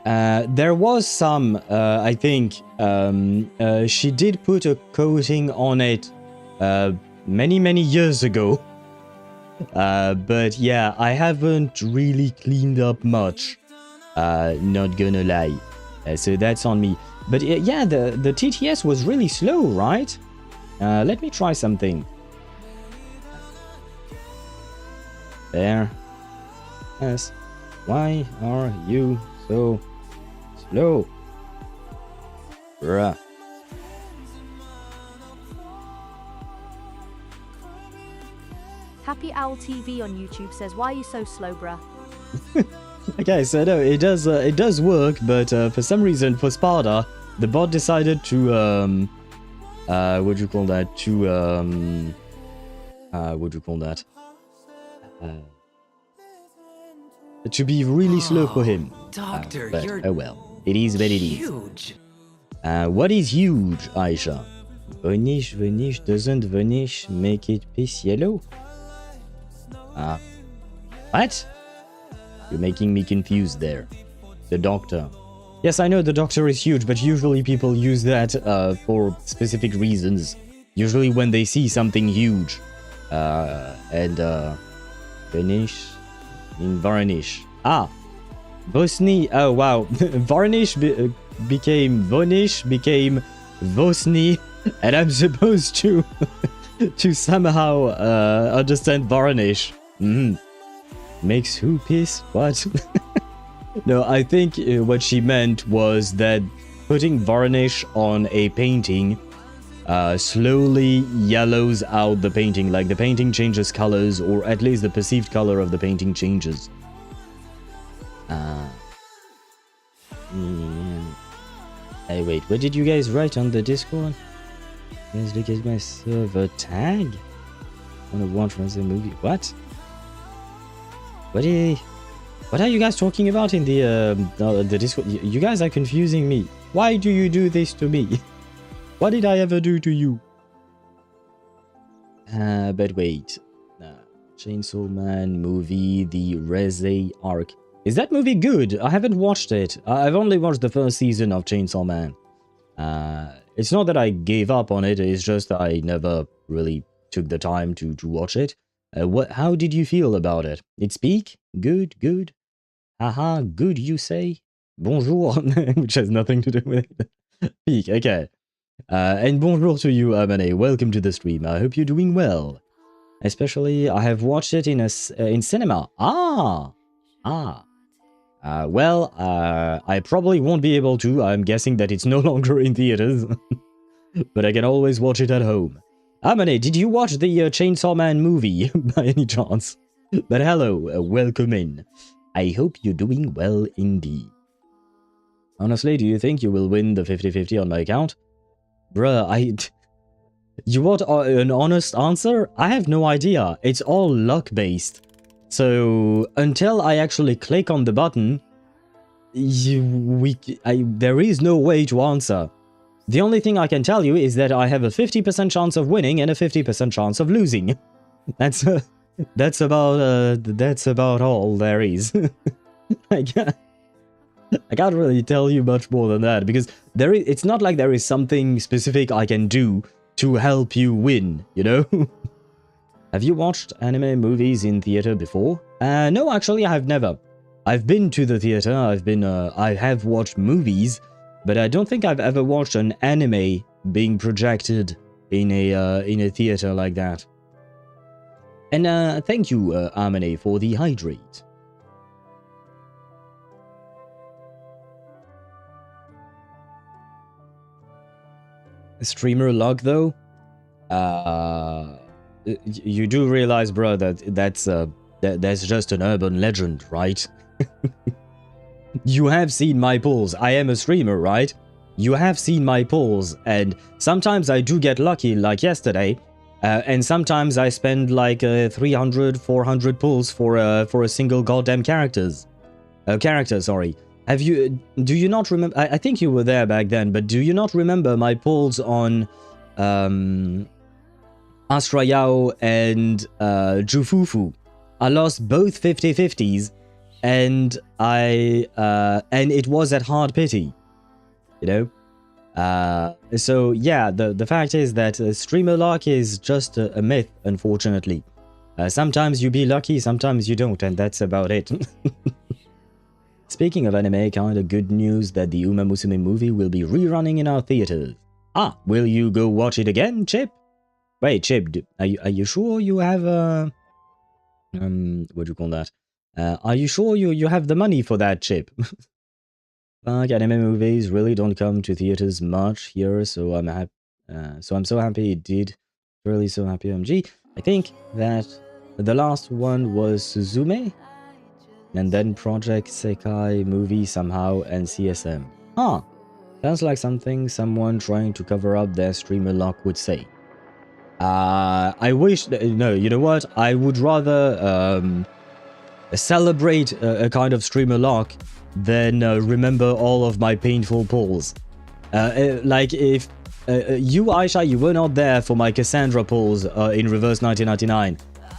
There was some, I think, she did put a coating on it many years ago. But yeah, I haven't really cleaned up much, not gonna lie. So that's on me. But yeah, the TTS was really slow, right? Let me try something. There. Yes. Why are you so slow? Bruh. Happy Owl TV on YouTube says, why are you so slow, bruh? Okay, so no, it does work, but for some reason, for Sparda, the bot decided to, what do you call that? To be really slow for him. Doctor, but, you're oh well. It is what it is. Huge. What is huge, Aisha? Vanish, doesn't vanish make it piss yellow? What? You're making me confused there. The doctor. Yes, I know the doctor is huge, but usually people use that for specific reasons. Usually when they see something huge. Vanish in varnish. Vosny. Oh wow. Varnish became Vonish, became Vosny, and I'm supposed to to somehow understand varnish. Makes who piss? What? No, I think what she meant was that putting varnish on a painting slowly yellows out the painting, like the painting changes colors, or at least the perceived color of the painting changes. Hey, wait, what did you guys write on the Discord? Guys, look at my server tag. I wanna watch the movie. What? What are you guys talking about in the Discord? You guys are confusing me. Why do you do this to me? What did I ever do to you? But wait. Chainsaw Man movie, the Reze arc. Is that movie good? I haven't watched it. I've only watched the first season of Chainsaw Man. It's not that I gave up on it, it's just I never really took the time to watch it. How did you feel about it? It's peak? Good, good. Haha, good you say? Bonjour, which has nothing to do with it. Peak, okay. And bonjour to you, Amane. Welcome to the stream. I hope you're doing well. Especially, I have watched it in cinema. Well, I probably won't be able to. I'm guessing that it's no longer in theaters. But I can always watch it at home. Amane, did you watch the Chainsaw Man movie by any chance? But hello, welcome in. I hope you're doing well indeed. Honestly, do you think you will win the 50-50 on my account? Bruh, You want an honest answer? I have no idea. It's all luck-based. So, until I actually click on the button, there is no way to answer. The only thing I can tell you is that I have a 50% chance of winning and a 50% chance of losing. That's about all there is. I can't really tell you much more than that, because it's not like there is something specific I can do to help you win, you know? Have you watched anime movies in theater before? No, actually, I have never. I've been to the theater, I have watched movies, but I don't think I've ever watched an anime being projected in a theater like that. And thank you, Amane, for the hydrate. Streamer luck, though? You do realize, bro, that's just an urban legend, right? You have seen my polls. I am a streamer, right? You have seen my polls, and sometimes I do get lucky, like yesterday, and sometimes I spend like 300, 400 pulls for a single goddamn character. Sorry. Do you not remember? I think you were there back then, but do you not remember my polls on Astral and Jufufu? I lost both 50-50s, and it was at hard pity, you know. So yeah, the fact is that streamer luck is just a myth, unfortunately. Sometimes you be lucky, sometimes you don't, and that's about it. Speaking of anime, kinda good news that the Uma Musume movie will be rerunning in our theaters. Will you go watch it again, Chip? Wait, Chip, are you sure you have what do you call that? Are you sure you have the money for that, Chip? Like, anime movies really don't come to theaters much here, so I'm so happy it did. Really so happy, OMG. I think that the last one was Suzume, and then Project Sekai movie somehow, and CSM. Sounds like something someone trying to cover up their streamer luck would say. I wish... No, you know what? I would rather celebrate a kind of streamer lock, then remember all of my painful pulls. Like if you, Aisha, you were not there for my Cassandra pulls in Reverse 1999.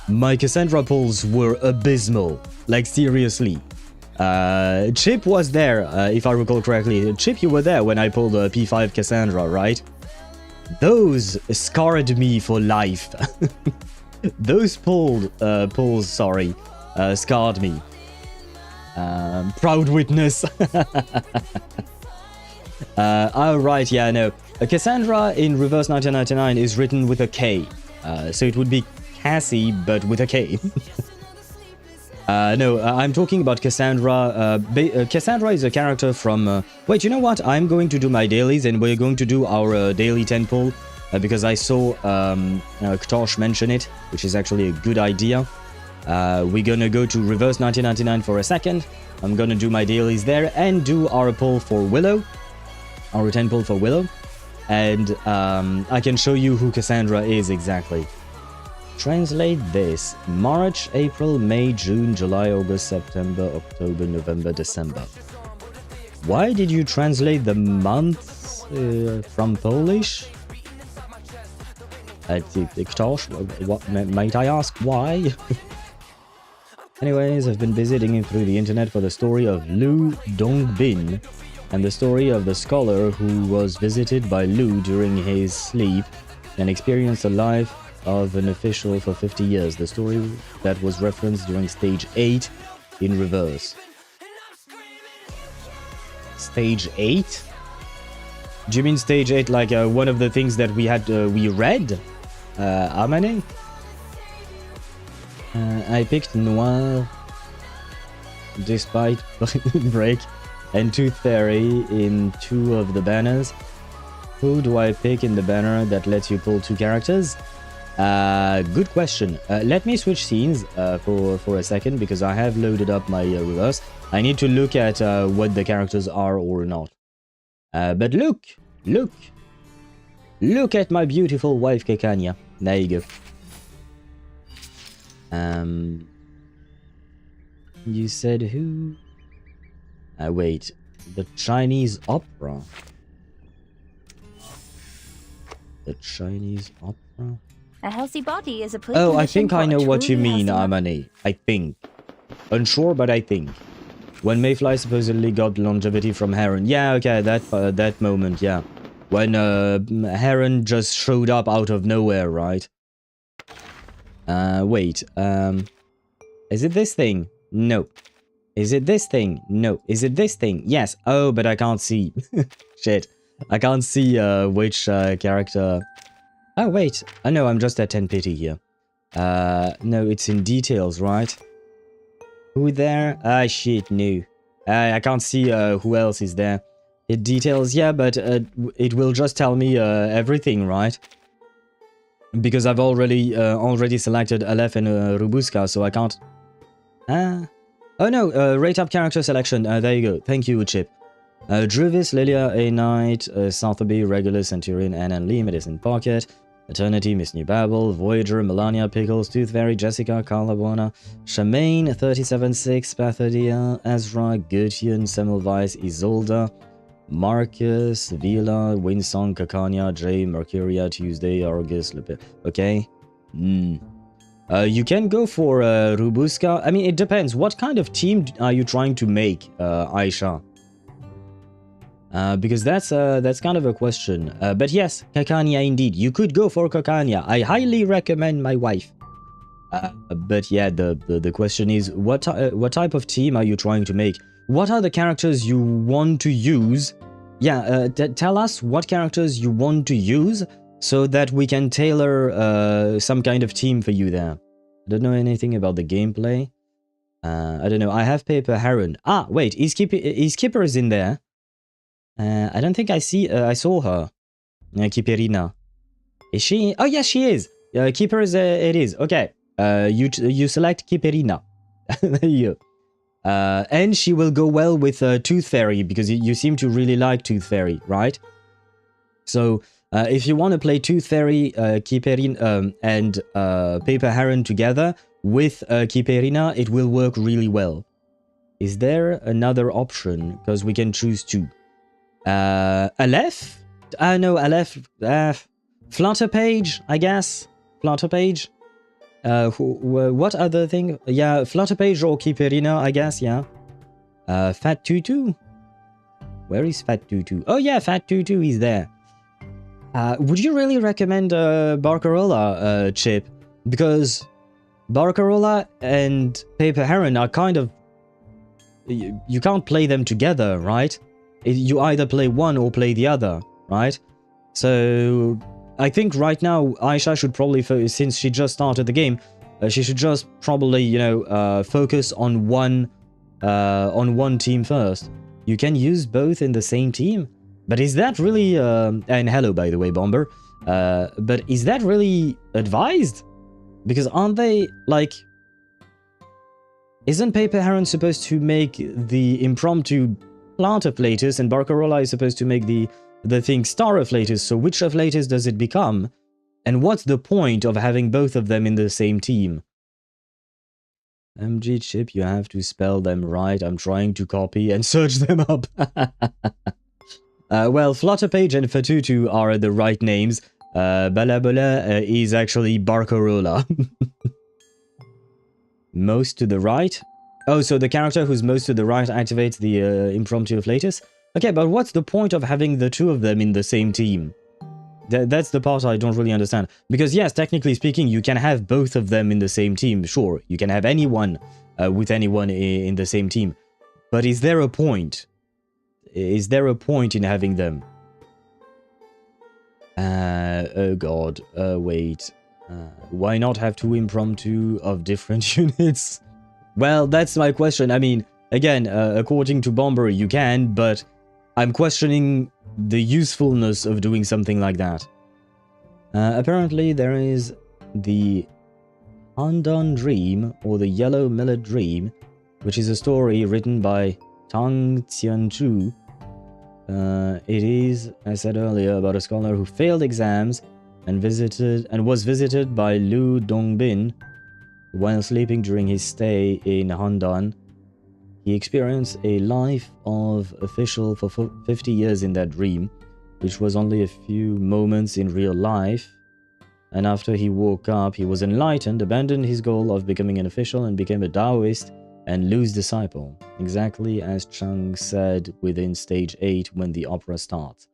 My Cassandra pulls were abysmal. Like, seriously. Chip was there, if I recall correctly. Chip, you were there when I pulled P5 Cassandra, right? Those scarred me for life. Those pulls, sorry, scarred me. Proud witness. Oh, right, yeah, no. Cassandra in Reverse 1999 is written with a K. So it would be Cassie, but with a K. No, I'm talking about Cassandra. Cassandra is a character from... wait, you know what? I'm going to do my dailies, and we're going to do our daily 10 pull, because I saw Ktosh mention it, which is actually a good idea. We're gonna go to Reverse 1999 for a second. I'm gonna do my dailies there, and do our pull for Willow. Our 10 pull for Willow. And I can show you who Cassandra is exactly. Translate this. March, April, May, June, July, August, September, October, November, December. Why did you translate the months from Polish? What, might I ask why? Anyways, I've been busy digging through the internet for the story of Lu Dongbin and the story of the scholar who was visited by Lu during his sleep and experienced the life of an official for 50 years. The story that was referenced during Stage 8 in Reverse. Stage 8? Do you mean Stage 8 like one of the things that we had, we read? Amane? I picked Noir despite break and Tooth Fairy in 2 of the banners. Who do I pick in the banner that lets you pull 2 characters? Good question. Let me switch scenes for a second because I have loaded up my reverse. I need to look at what the characters are or not. But look at my beautiful wife Kekania. There you go. You said who? Wait, the Chinese opera. The Chinese opera? A healthy body is a Oh, I think I know what you mean, Amani. I think. Unsure, but I think. When Mayfly supposedly got longevity from Heron. Yeah, okay, that moment, yeah. When Heron just showed up out of nowhere, right? Wait, is it this thing? No. Is it this thing? No. Is it this thing? Yes. Oh, but I can't see. Shit. I can't see which character... Oh, wait. Oh, no, I'm just at 10 pity here. No, it's in details, right? Who there? Ah, shit, no. I can't see who else is there. It details, yeah, but it will just tell me everything, right? Because I've already selected Aleph and Rubuska, so I can't... Oh no, rate up character selection. There you go. Thank you, Chip. Druvis, Lilia, A Knight, Sotheby, Regulus, Centurion, Anne and Lee, Medicine Pocket, Eternity, Miss New Babel, Voyager, Melania, Pickles, Tooth Fairy, Jessica, Carla Buona, Shamaine, 37-6, Pathodia, Ezra, Gutian, Semmelweis, Isolda, Marcus, Vila, Winsong, Kakanya, Jay, Mercuria, Tuesday, August, okay? You can go for Rubuska. I mean, it depends. What kind of team are you trying to make, Aisha? Because that's kind of a question. But yes, Kakanya indeed. You could go for Kakanya. I highly recommend my wife. But yeah, the question is, what type of team are you trying to make? What are the characters you want to use? Yeah, tell us what characters you want to use so that we can tailor some kind of team for you there. I don't know anything about the gameplay. I don't know. I have Paper Heron. Ah, wait, is Kipper in there? I don't think I saw her. Kiperina. Is she? Oh, yes, she is. Kipper is, it is. Okay. You select Kiperina. There you go. And she will go well with Tooth Fairy because you seem to really like Tooth Fairy, right? So, if you want to play Tooth Fairy, Kiperin, and Paper Heron together, with Kiperina, it will work really well. Is there another option? Because we can choose two. Aleph? No, Aleph. Flutter Page, I guess. Flutter Page. What other thing? Yeah, Flutter Page or Kiperina, I guess, yeah. Fat Tutu? Where is Fat Tutu? Oh yeah, Fat Tutu is there. Would you really recommend Barcarola, Chip? Because Barcarola and Paper Heron are kind of... You can't play them together, right? You either play one or play the other, right? So I think right now Aisha should probably, since she just started the game, she should just probably, you know, focus on one team first. You can use both in the same team, but is that really? And hello, by the way, Bomber. But is that really advised? Because aren't they like? Isn't Paper Heron supposed to make the impromptu Plant Afflatus, and Barcarola is supposed to make the thing Star Afflatus? So which Afflatus does it become? And what's the point of having both of them in the same team? MG Chip, you have to spell them right. I'm trying to copy and search them up. Well, Flutterpage and Fatutu are the right names. Balabola is actually Barcarola. Most to the right? Oh, so the character who's most to the right activates the impromptu afflatus? Okay, but what's the point of having the two of them in the same team? That's the part I don't really understand. Because yes, technically speaking, you can have both of them in the same team. Sure, you can have anyone with anyone in the same team. But is there a point? Is there a point in having them? Oh god, wait. Why not have two impromptu of different units? Well, that's my question. I mean, again, according to Bomber, you can, but I'm questioning the usefulness of doing something like that. Apparently, there is the Undone Dream, or the Yellow Millet Dream, which is a story written by Tang Qianchu. It is, I said earlier, about a scholar who failed exams and was visited by Lu Dongbin while sleeping during his stay in Handan. He experienced a life of official for 50 years in that dream, which was only a few moments in real life. And after he woke up, he was enlightened, abandoned his goal of becoming an official, and became a Taoist and Lu's disciple, exactly as Chang said within stage 8 when the opera starts.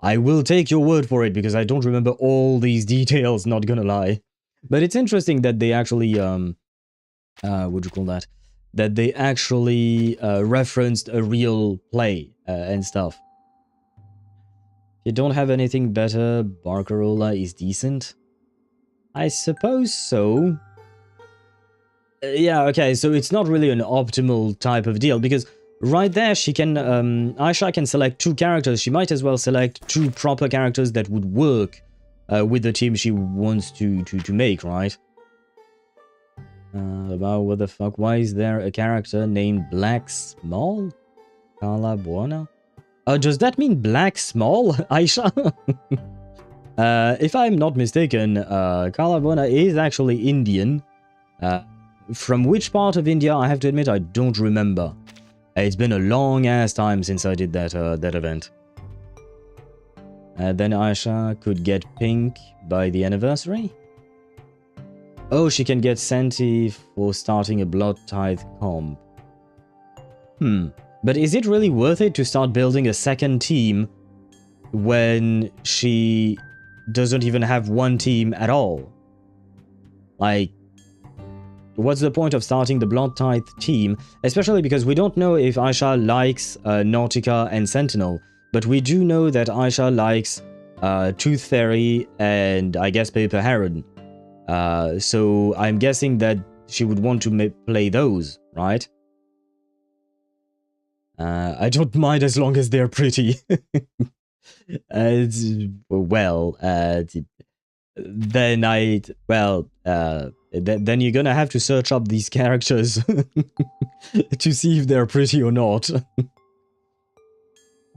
I will take your word for it, because I don't remember all these details, not gonna lie. But it's interesting that they actually, what'd you call that? That they actually referenced a real play and stuff. If you don't have anything better, Barcarola is decent? I suppose so. Yeah, okay, so it's not really an optimal type of deal, because right there she can, Aisha can select two characters. She might as well select two proper characters that would work with the team she wants to make, right? About what the fuck, why is there a character named Black Small? Carla Buona? Does that mean Black Small, Aisha? If I'm not mistaken, Carla Buona is actually Indian. From which part of India, I have to admit, I don't remember. It's been a long-ass time since I did that event. Then Aisha could get pink by the anniversary. Oh, she can get Senti for starting a Blood Tithe comp. But is it really worth it to start building a second team when she doesn't even have one team at all? Like, what's the point of starting the Blood Tithe team? Especially because we don't know if Aisha likes Nautica and Sentinel, but we do know that Aisha likes Tooth Fairy and I guess Paper Heron. So I'm guessing that she would want to play those, right? I don't mind as long as they're pretty. Well, then then you're gonna have to search up these characters to see if they're pretty or not.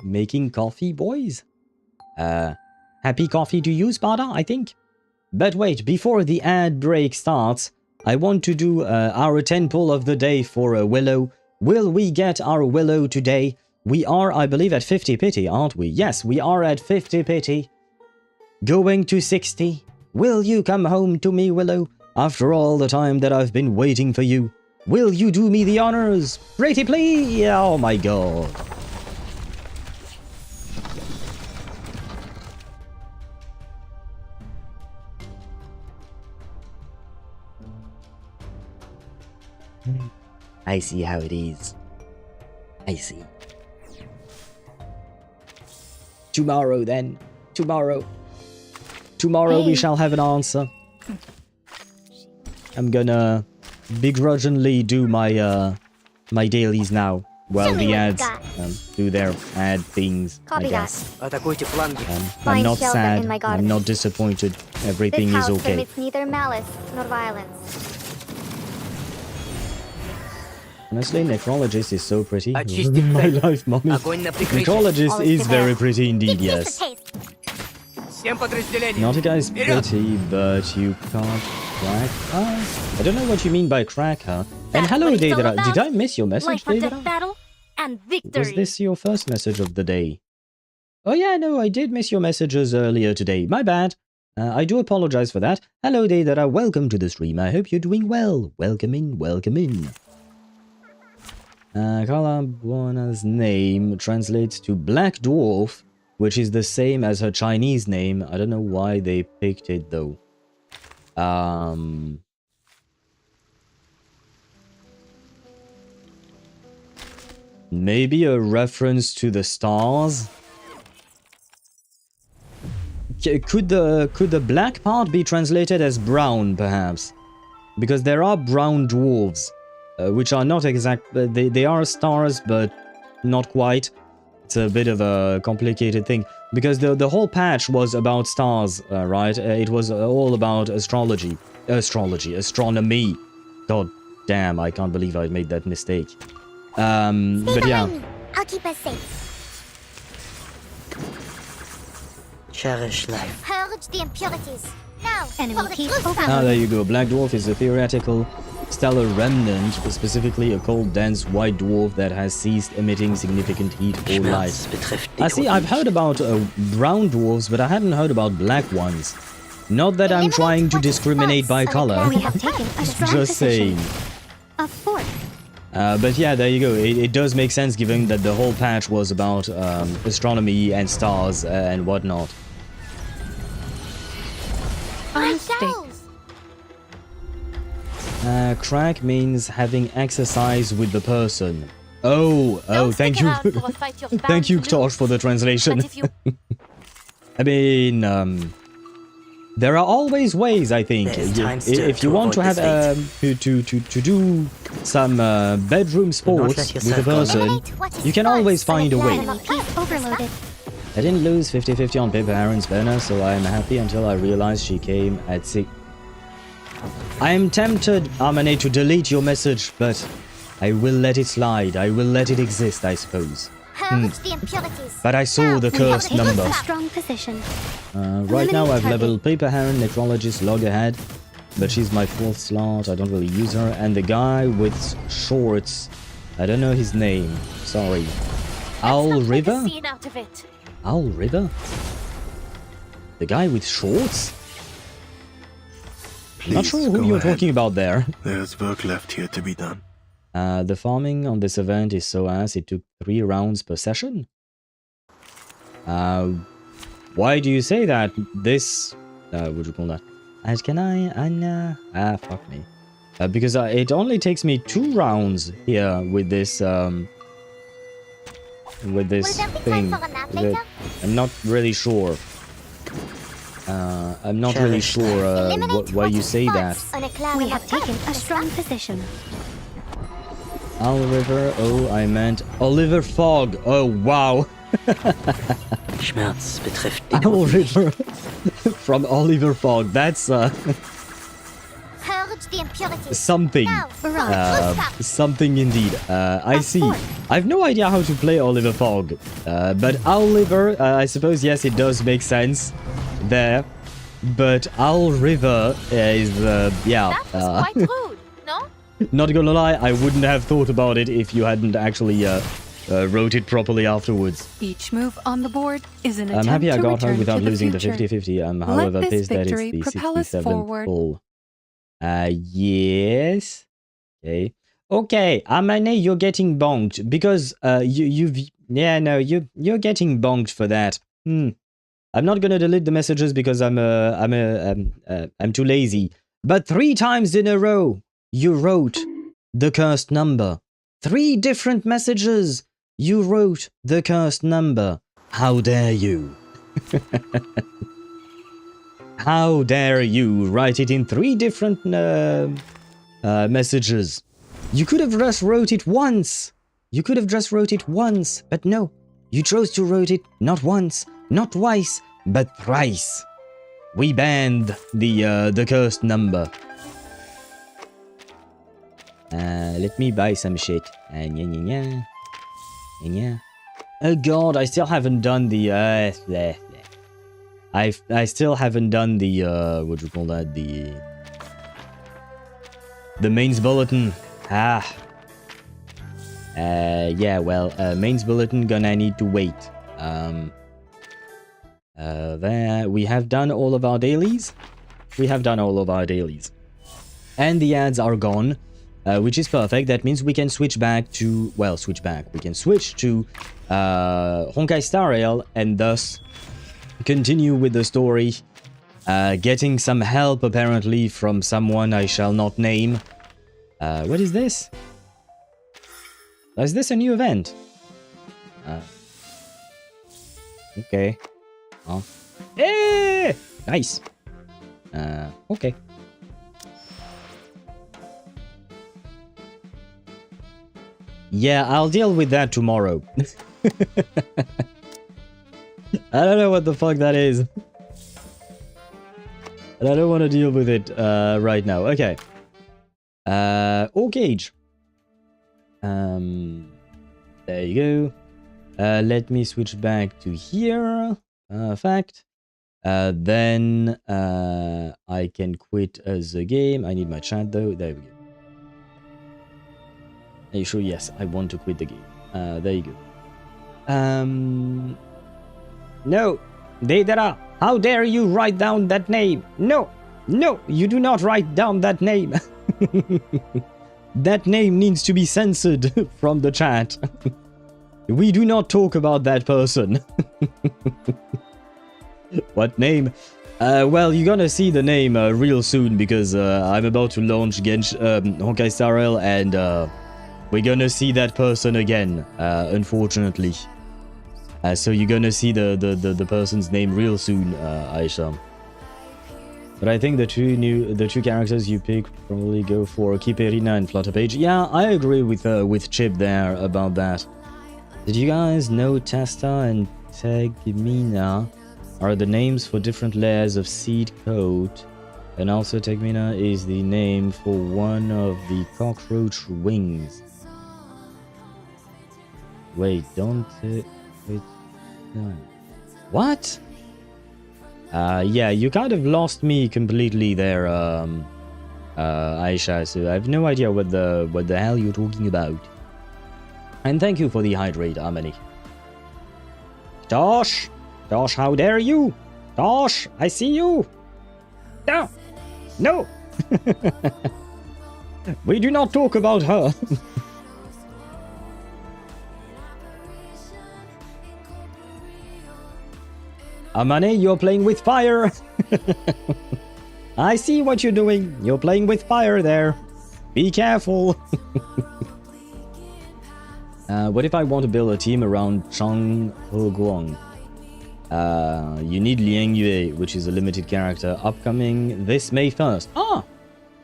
Making coffee, boys? Happy coffee to you, Spada, I think? But wait, before the ad break starts, I want to do our 10 pull of the day for a Willow. Will we get our Willow today? We are, I believe, at 50 pity, aren't we? Yes, we are at 50 pity. Going to 60. Will you come home to me, Willow? After all the time that I've been waiting for you. Will you do me the honors? Pretty please! Oh my god. I see how it is. I see. Tomorrow then. Tomorrow. Tomorrow we shall have an answer. I'm gonna begrudgingly do my my dailies now while the ads do their ad things, I guess. I'm not sad, I'm not disappointed, everything is okay. Permits neither malice nor violence. Honestly, Necrologist is so pretty. My life, mommy. Necrologist is very pretty indeed, yes. Nautica is pretty, but you can't crack her? I don't know what you mean by crack her. And hello, Daedra. Did I miss your message, Daedra? Battle and victory. Was this your first message of the day? Oh yeah, no, I did miss your messages earlier today. My bad. I do apologize for that. Hello, Daedra. Welcome to the stream. I hope you're doing well. Welcome in, welcome in. Kalabuana's name translates to Black Dwarf, which is the same as her Chinese name. I don't know why they picked it though. Maybe a reference to the stars? Could the black part be translated as brown, perhaps? Because there are brown dwarves, which are not exact. They are stars, but not quite. It's a bit of a complicated thing because the whole patch was about stars, right? It was all about astronomy. God damn, I can't believe I made that mistake. But yeah. I'll keep us safe. Cherish life. Purge the impurities. Now, enemy keep over. There you go. Black Dwarf is a theoretical stellar remnant, specifically a cold, dense white dwarf that has ceased emitting significant heat or light. I see, I've heard about brown dwarves, but I hadn't heard about black ones. Not that I'm trying to discriminate by color. We have taken a strong Just saying. A fourth. But yeah, there you go. It does make sense given that the whole patch was about astronomy and stars and whatnot. Crack means having exercise with the person. Oh, thank you. Thank you, Tosh, for the translation. I mean, there are always ways, I think. If you want to have to do some bedroom sports with a person, you can always find a way. I didn't lose 50-50 on Paper Aaron's banner, so I am happy until I realized she came at 6. I am tempted, Amane, to delete your message, but I will let it slide. I will let it exist, I suppose. But I saw the cursed number. Strong position. Right now I've leveled Paper Heron, Necrologist, Loggerhead, but she's my 4th slot. I don't really use her. And the guy with shorts, I don't know his name. Sorry. Owl River? Owl River? The guy with shorts? Please, not sure who you're talking about there. There's work left here to be done. The farming on this event is so ass it took 3 rounds per session. Why do you say that? This, what do you call that? Can I? Fuck me. Because it only takes me 2 rounds here with this thing. I'm not really sure. I'm not really sure why you say that. We have taken a strong position. Owl River, oh, I meant Oliver Fog. Oh, wow. Schmerz betrifft Owl River from Oliver Fog. That's something. Something indeed. I see. I have no idea how to play Oliver Fog. But Owl River, I suppose, yes, it does make sense there. But Owl River is, yeah. That was quite rude, no? Not gonna lie, I wouldn't have thought about it if you hadn't actually wrote it properly afterwards. Each move on the board is an I'm attempt happy I to got her return without to the losing the future. 50-50. I'm however Let this pissed that it's victory the propel us 67th forward. pull. Yes. Okay. Okay, Amane, you're getting bonked because you're getting bonked for that. I'm not gonna delete the messages because I'm too lazy. But 3 times in a row, you wrote the cursed number. 3 different messages. You wrote the cursed number. How dare you? How dare you write it in 3 different messages? You could have just wrote it once. You could have just wrote it once, but no. You chose to wrote it not once, not twice, but thrice. We banned the cursed number. Let me buy some shit. Oh god, I still haven't done the I still haven't done the what do you call that, the mains bulletin. Yeah, well, mains bulletin gonna need to wait. There, we have done all of our dailies. And the ads are gone, which is perfect. That means we can switch back to, well, we can switch to Honkai Star Rail and thus continue with the story. Getting some help apparently from someone I shall not name. What is this? Is this a new event? Okay. Oh. Hey! Nice. Okay. Yeah, I'll deal with that tomorrow. I don't know what the fuck that is. And I don't want to deal with it right now. Okay. Gauge. There you go. Let me switch back to here. Perfect. Then I can quit as a game. I need my chat though. There we go. Are you sure? Yes, I want to quit the game. There you go. No, Deidara, how dare you write down that name? No, no, you do not write down that name. That name needs to be censored from the chat. We do not talk about that person. What name? Well, you're gonna see the name real soon because I'm about to launch Honkai Star Rail and we're gonna see that person again, unfortunately. So you're gonna see the person's name real soon, Aisha. But I think the two characters you pick probably go for Kiperina and Flutterpage. Yeah, I agree with Chip there about that. Did you guys know Testa and Tegmina are the names for different layers of seed coat? And also Tegmina is the name for one of the cockroach wings. Wait, don't... wait, no. What? Yeah, you kind of lost me completely there, Aisha, so I have no idea what the hell you're talking about. And thank you for the hydrate, Amani. Tosh! Tosh, how dare you! Tosh, I see you! No! No! We do not talk about her! Amane, you're playing with fire! I see what you're doing. You're playing with fire there. Be careful. What if I want to build a team around Chang He-guang? You need Liang Yue, which is a limited character, upcoming this May 1st. Ah!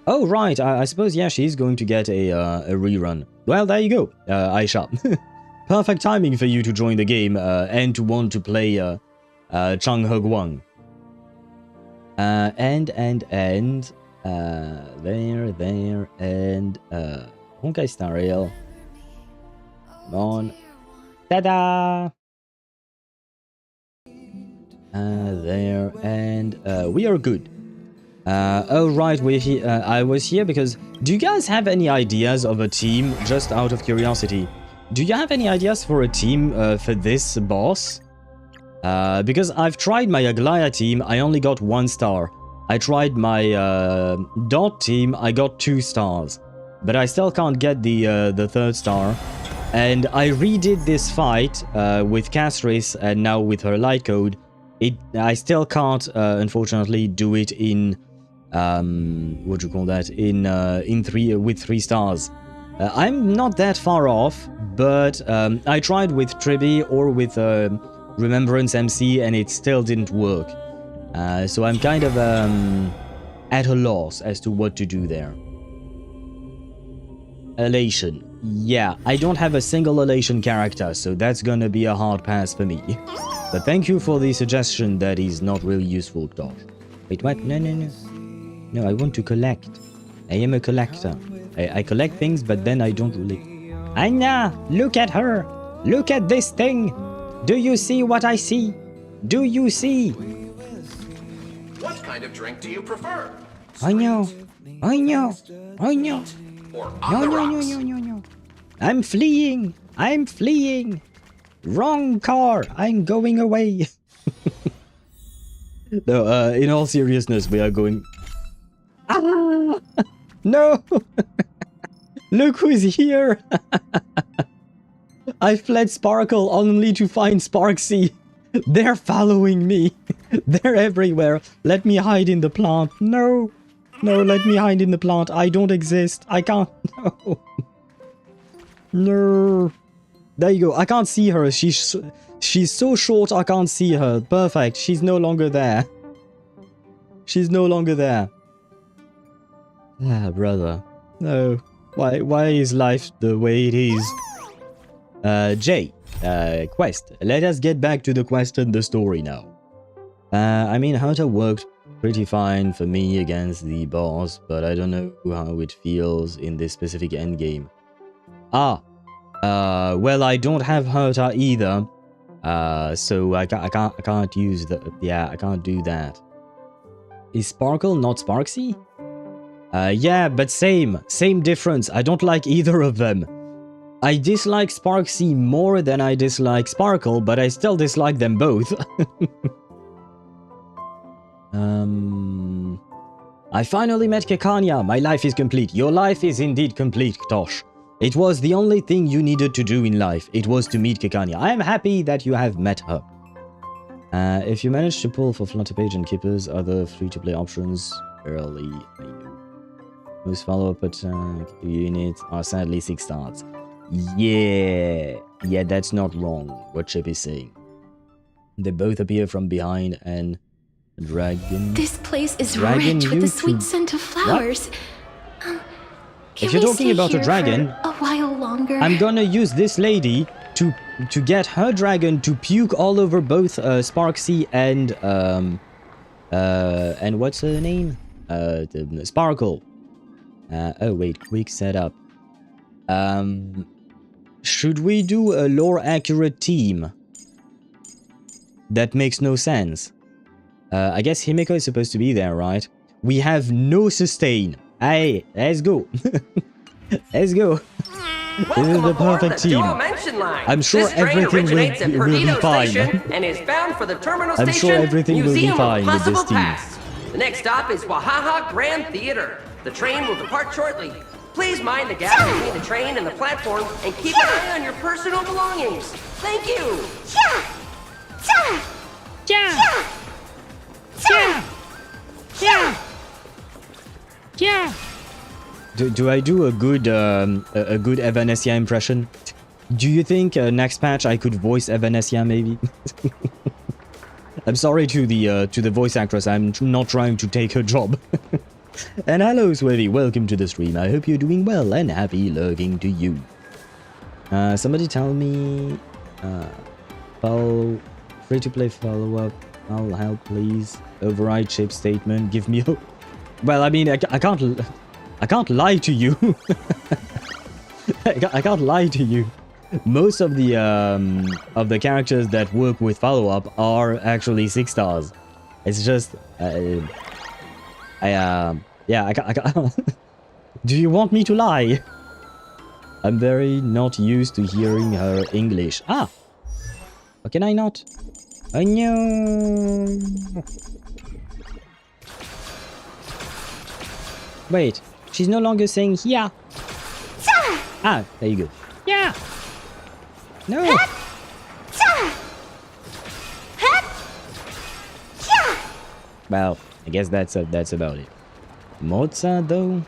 Oh, right. I suppose, yeah, she's going to get a rerun. Well, there you go, Aisha. Perfect timing for you to join the game and to want to play Chang He-guang. There, and Honkai Star Rail. Come on. Ta-da! There, and we are good. Oh right, I was here because... Do you guys have any ideas of a team, just out of curiosity? Do you have any ideas for a team for this boss? Because I've tried my Aglaya team, I only got 1 star. I tried my Dot team, I got 2 stars. But I still can't get the 3rd star. And I redid this fight with Castris and now with her light code. I still can't, unfortunately, do it in... what do you call that? With 3 stars. I'm not that far off, but I tried with Tribi or with Remembrance MC and it still didn't work. So I'm kind of at a loss as to what to do there. Elation. Yeah, I don't have a single Elation character, so that's gonna be a hard pass for me. But thank you for the suggestion that is not really useful, Dosh. Wait, what? No. No, I want to collect. I am a collector. I collect things, but then I don't really... Anya, look at her! Look at this thing! Do you see what I see? Do you see? What kind of drink do you prefer? I know. No. I'm fleeing. Wrong car. I'm going away. No, in all seriousness, we are going... Ah! No! Look who's here! I fled Sparkle only to find Sparksy. They're following me. They're everywhere. Let me hide in the plant. No. No, let me hide in the plant. I don't exist. I can't. No. No. There you go. I can't see her. She's so short I can't see her. Perfect. She's no longer there. She's no longer there. Ah, brother. No. Why is life the way it is? Jay. Quest. Let us get back to the quest and the story now. I mean, Hunter worked pretty fine for me against the boss, but I don't know how it feels in this specific endgame. Well, I don't have Herta either, so I can't use the... Yeah, I can't do that. Is Sparkle not Sparksy? Yeah, but same difference. I don't like either of them. I dislike Sparksy more than I dislike Sparkle, but I still dislike them both. I finally met Kekania. My life is complete. Your life is indeed complete, Tosh. It was the only thing you needed to do in life. It was to meet Kekania. I am happy that you have met her. If you manage to pull for Flutterpage and Kippers, other free-to-play options early. Most follow-up attack units are sadly 6 stars. Yeah, that's not wrong, what Chip is saying. They both appear from behind and... Dragon... This place is rich with the sweet scent of flowers. If you're talking about a dragon, a while longer. I'm gonna use this lady to get her dragon to puke all over both Sparksy and what's her name? Sparkle. Oh wait, quick setup. Should we do a lore accurate team? That makes no sense. I guess Himiko is supposed to be there, right? We have no sustain. Hey, let's go. Let's go. This is the perfect team. I'm sure everything will be fine. And is bound for the terminal I'm sure everything will be fine with this team. The next stop is Wahaha Grand Theater. The train will depart shortly. Please mind the gap between the train and the platform and keep an eye on your personal belongings. Thank you. Do I do a good Evanescia impression? Do you think next patch I could voice Evanescia maybe? I'm sorry to the voice actress. I'm not trying to take her job. And hello, Swivy. Welcome to the stream. I hope you're doing well and happy lurking to you. Somebody tell me, free-to-play follow-up. I'll help, please. Override chip statement. Give me a... Well, I mean, I can't lie to you. I can't lie to you. most of the characters that work with follow-up are actually 6 stars. It's just yeah, I do you want me to lie? I'm very not used to hearing her English. Ah, can I not? Oh no. Wait, she's no longer saying yeah. Ah, there you go. Yeah. No. Well, I guess that's about it. Mozart, though?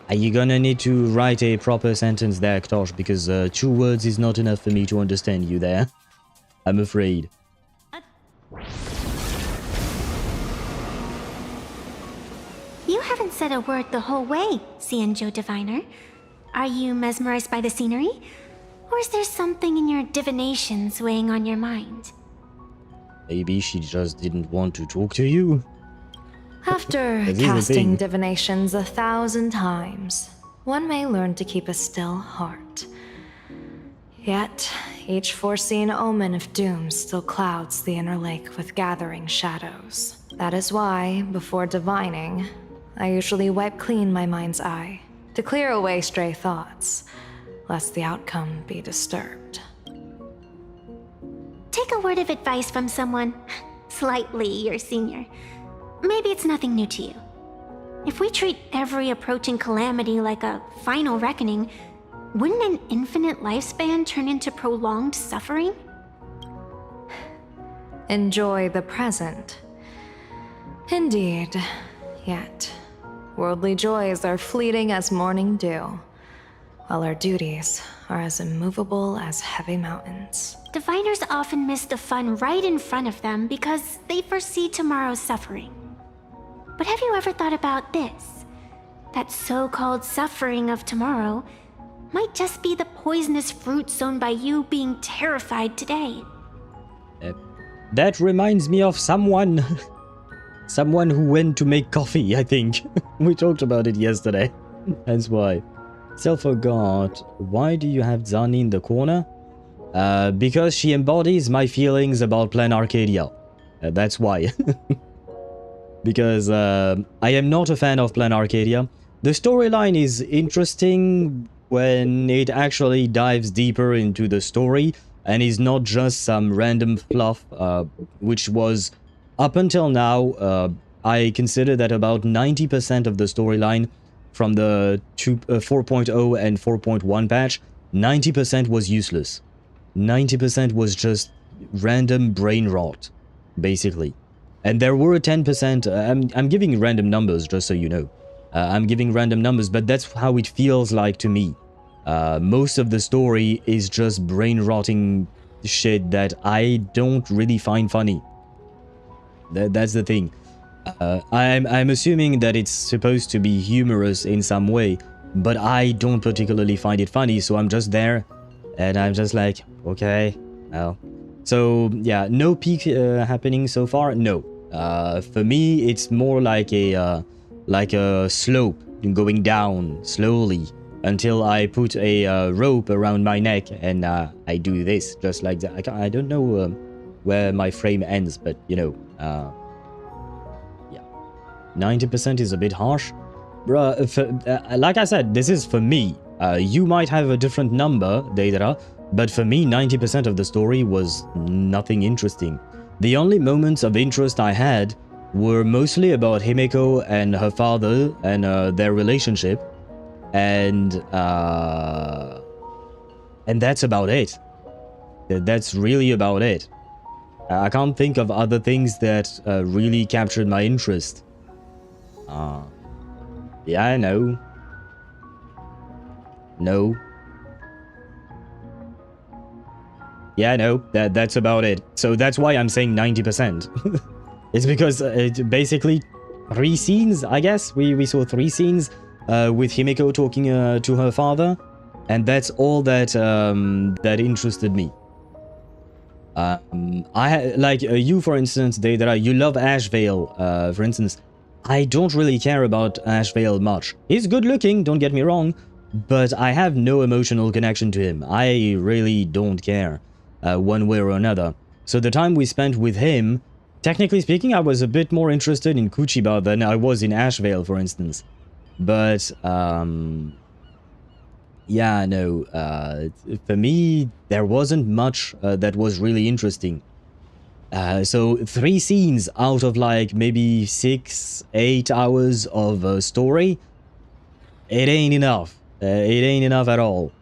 Are you gonna need to write a proper sentence there, Ktosh? Because 2 words is not enough for me to understand you there. I'm afraid. You haven't said a word the whole way, Xianzhou Diviner. Are you mesmerized by the scenery? Or is there something in your divinations weighing on your mind? Maybe she just didn't want to talk to you. After casting divinations 1,000 times, one may learn to keep a still heart. Yet, each foreseen omen of doom still clouds the inner lake with gathering shadows. That is why, before divining, I usually wipe clean my mind's eye to clear away stray thoughts, lest the outcome be disturbed. Take a word of advice from someone slightly your senior. Maybe it's nothing new to you. If we treat every approaching calamity like a final reckoning, wouldn't an infinite lifespan turn into prolonged suffering? Enjoy the present. Indeed, yet worldly joys are fleeting as morning dew, while our duties are as immovable as heavy mountains. Diviners often miss the fun right in front of them because they foresee tomorrow's suffering. But have you ever thought about this? That so-called suffering of tomorrow might just be the poisonous fruit sown by you being terrified today. That reminds me of someone. Someone who went to make coffee, I think. We talked about it yesterday. That's why. Self-forgot. Why do you have Zani in the corner? Because she embodies my feelings about Planarcadia. That's why. Because I am not a fan of Planarcadia. The storyline is interesting when it actually dives deeper into the story and is not just some random fluff, which was, up until now, I consider that about 90% of the storyline from the 4.0 and 4.1 patch, 90% was useless. 90% was just random brain rot, basically. And there were 10%, I'm giving random numbers, just so you know. I'm giving random numbers, but that's how it feels like to me. Most of the story is just brain-rotting shit that I don't really find funny. That's the thing. I'm assuming that it's supposed to be humorous in some way, but I don't particularly find it funny, so I'm just there, and I'm just like, okay, well. So, yeah, no peak happening so far? No. For me, it's more like a slope going down slowly until I put a rope around my neck and I do this, just like that. I don't know where my frame ends, but, you know, yeah. 90% is a bit harsh. Bruh, like I said, this is for me. You might have a different number, Deidara, but for me, 90% of the story was nothing interesting. The only moments of interest I had were mostly about Himeko and her father and their relationship, and that's about it. That's really about it. I can't think of other things that really captured my interest. Yeah, I know. No. Yeah, no, that's about it. So that's why I'm saying 90%. It's because basically 3 scenes, I guess. We saw 3 scenes with Himeko talking to her father, and that's all that that interested me. Like you, for instance, Deidara, you love Ashvale, for instance. I don't really care about Ashvale much. He's good looking, don't get me wrong, but I have no emotional connection to him. I really don't care one way or another. So the time we spent with him, technically speaking, I was a bit more interested in Kuchiba than I was in Ashvale, for instance. But, yeah, no, for me, there wasn't much that was really interesting. So 3 scenes out of like maybe 6-8 hours of story, it ain't enough. It ain't enough at all.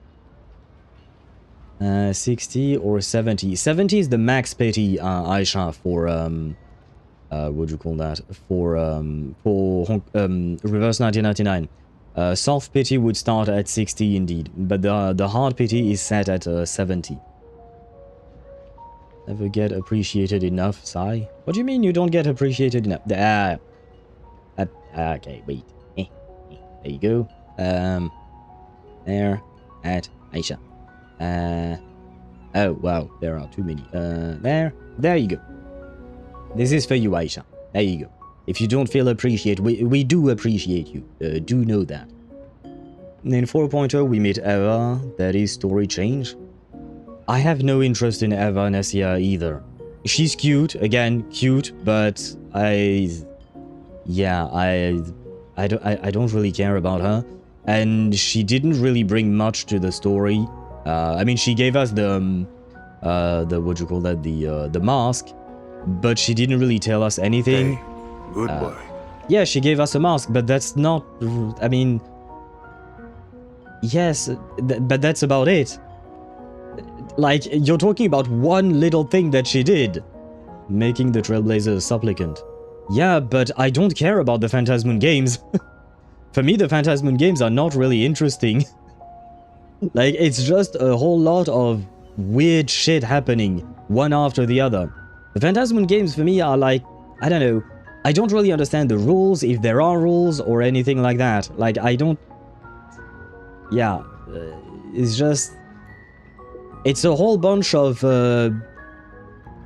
60 or 70. 70 is the max pity, Aisha, for what do you call that? For Reverse 1999. Soft pity would start at 60 indeed, but the hard pity is set at 70. Never get appreciated enough, Sai. What do you mean you don't get appreciated enough? Okay, wait. There you go. There at Aisha. Oh wow, there are too many. There you go. This is for you, Aisha. There you go. If you don't feel appreciated, we do appreciate you. Do know that. In 4.0, we meet Eva. That is story change. I have no interest in Evanescia either. She's cute, again, cute, but I don't really care about her. And she didn't really bring much to the story. I mean, she gave us the what you call that, the mask, but she didn't really tell us anything. Hey, goodbye. Yeah, she gave us a mask, but that's not, I mean, yes, but that's about it. Like, you're talking about one little thing that she did, making the Trailblazer a supplicant. Yeah, but I don't care about the Phantasmoon Games. For me, the Phantasmoon Games are not really interesting. Like, it's just a whole lot of weird shit happening, one after the other. The Phantasmoon Games for me are like, I don't know, I don't really understand the rules, if there are rules or anything like that. Like, I don't... Yeah, it's just... It's a whole bunch of,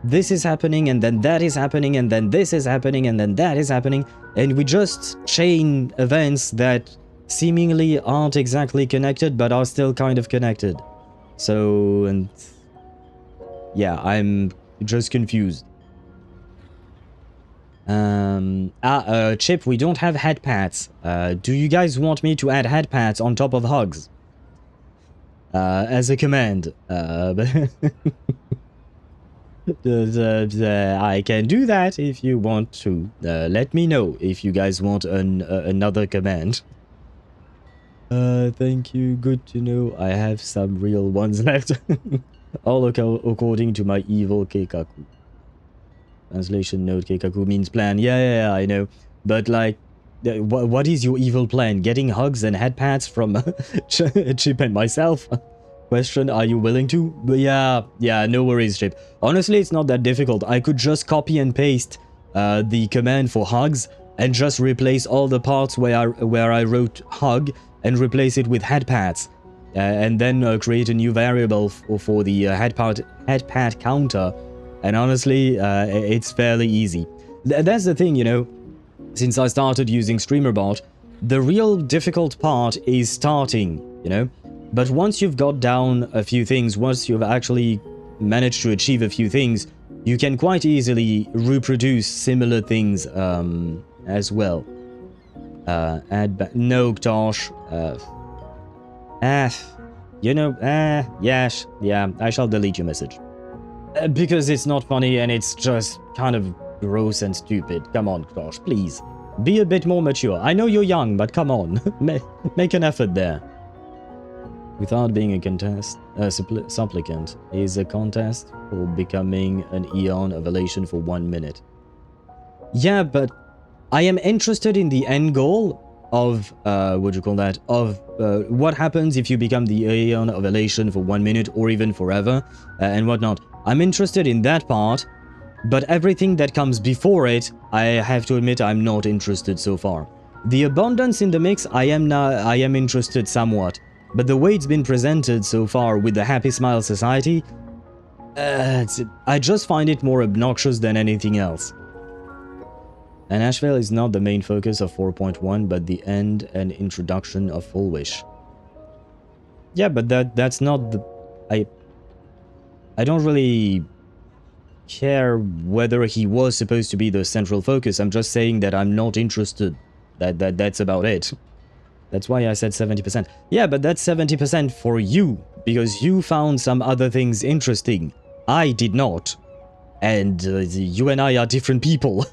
this is happening, and then that is happening, and then this is happening, and then that is happening, and we just chain events that seemingly aren't exactly connected, but are still kind of connected. So, and... yeah, I'm just confused. Chip, we don't have head pats. Do you guys want me to add head pats on top of hugs? As a command. I can do that if you want to. Let me know if you guys want another command. Thank you. Good to know. I have some real ones left. All according to my evil Keikaku. Translation note, Keikaku means plan. Yeah, I know. But like, what is your evil plan? Getting hugs and head pats from Chip and myself? Question, are you willing to? Yeah, no worries, Chip. Honestly, it's not that difficult. I could just copy and paste the command for hugs and just replace all the parts where I wrote hug and replace it with head pats. And then create a new variable for the head pat counter. And honestly, it's fairly easy. That's the thing, you know. Since I started using StreamerBot, the real difficult part is starting, you know? But once you've got down a few things, once you've actually managed to achieve a few things, you can quite easily reproduce similar things as well. No, Tosh. You know, yes, yeah, I shall delete your message. Because it's not funny and it's just kind of gross and stupid. Come on, Tosh, please. Be a bit more mature. I know you're young, but come on. Make an effort there. Without being a supplicant, is a contest for becoming an Eon of Elation for 1 minute. Yeah, but I am interested in the end goal of, what do you call that, of what happens if you become the Eon of Elation for 1 minute or even forever and whatnot. I'm interested in that part, but everything that comes before it, I have to admit I'm not interested so far. The abundance in the mix, I am interested somewhat. But the way it's been presented so far with the Happy Smile Society, I just find it more obnoxious than anything else. And Ashvale is not the main focus of 4.1, but the end and introduction of Full Wish. Yeah, but that's not the... I don't really care whether he was supposed to be the central focus. I'm just saying that I'm not interested. That's about it. That's why I said 70%. Yeah, but that's 70% for you, because you found some other things interesting. I did not. And you and I are different people.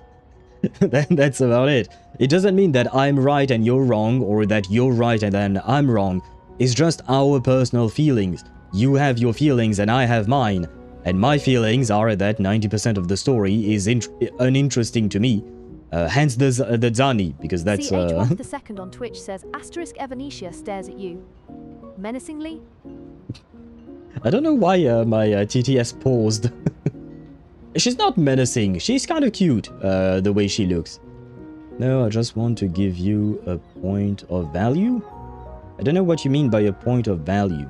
That's about it. It doesn't mean that I'm right and you're wrong, or that you're right and then I'm wrong. It's just our personal feelings. You have your feelings and I have mine. And my feelings are that 90% of the story is uninteresting to me. Hence the Zani, because that's... CH1 the second on Twitch says, *Evanescia stares at you. Menacingly? I don't know why my TTS paused. She's not menacing. She's kind of cute, the way she looks. No, I just want to give you a point of value. I don't know what you mean by a point of value.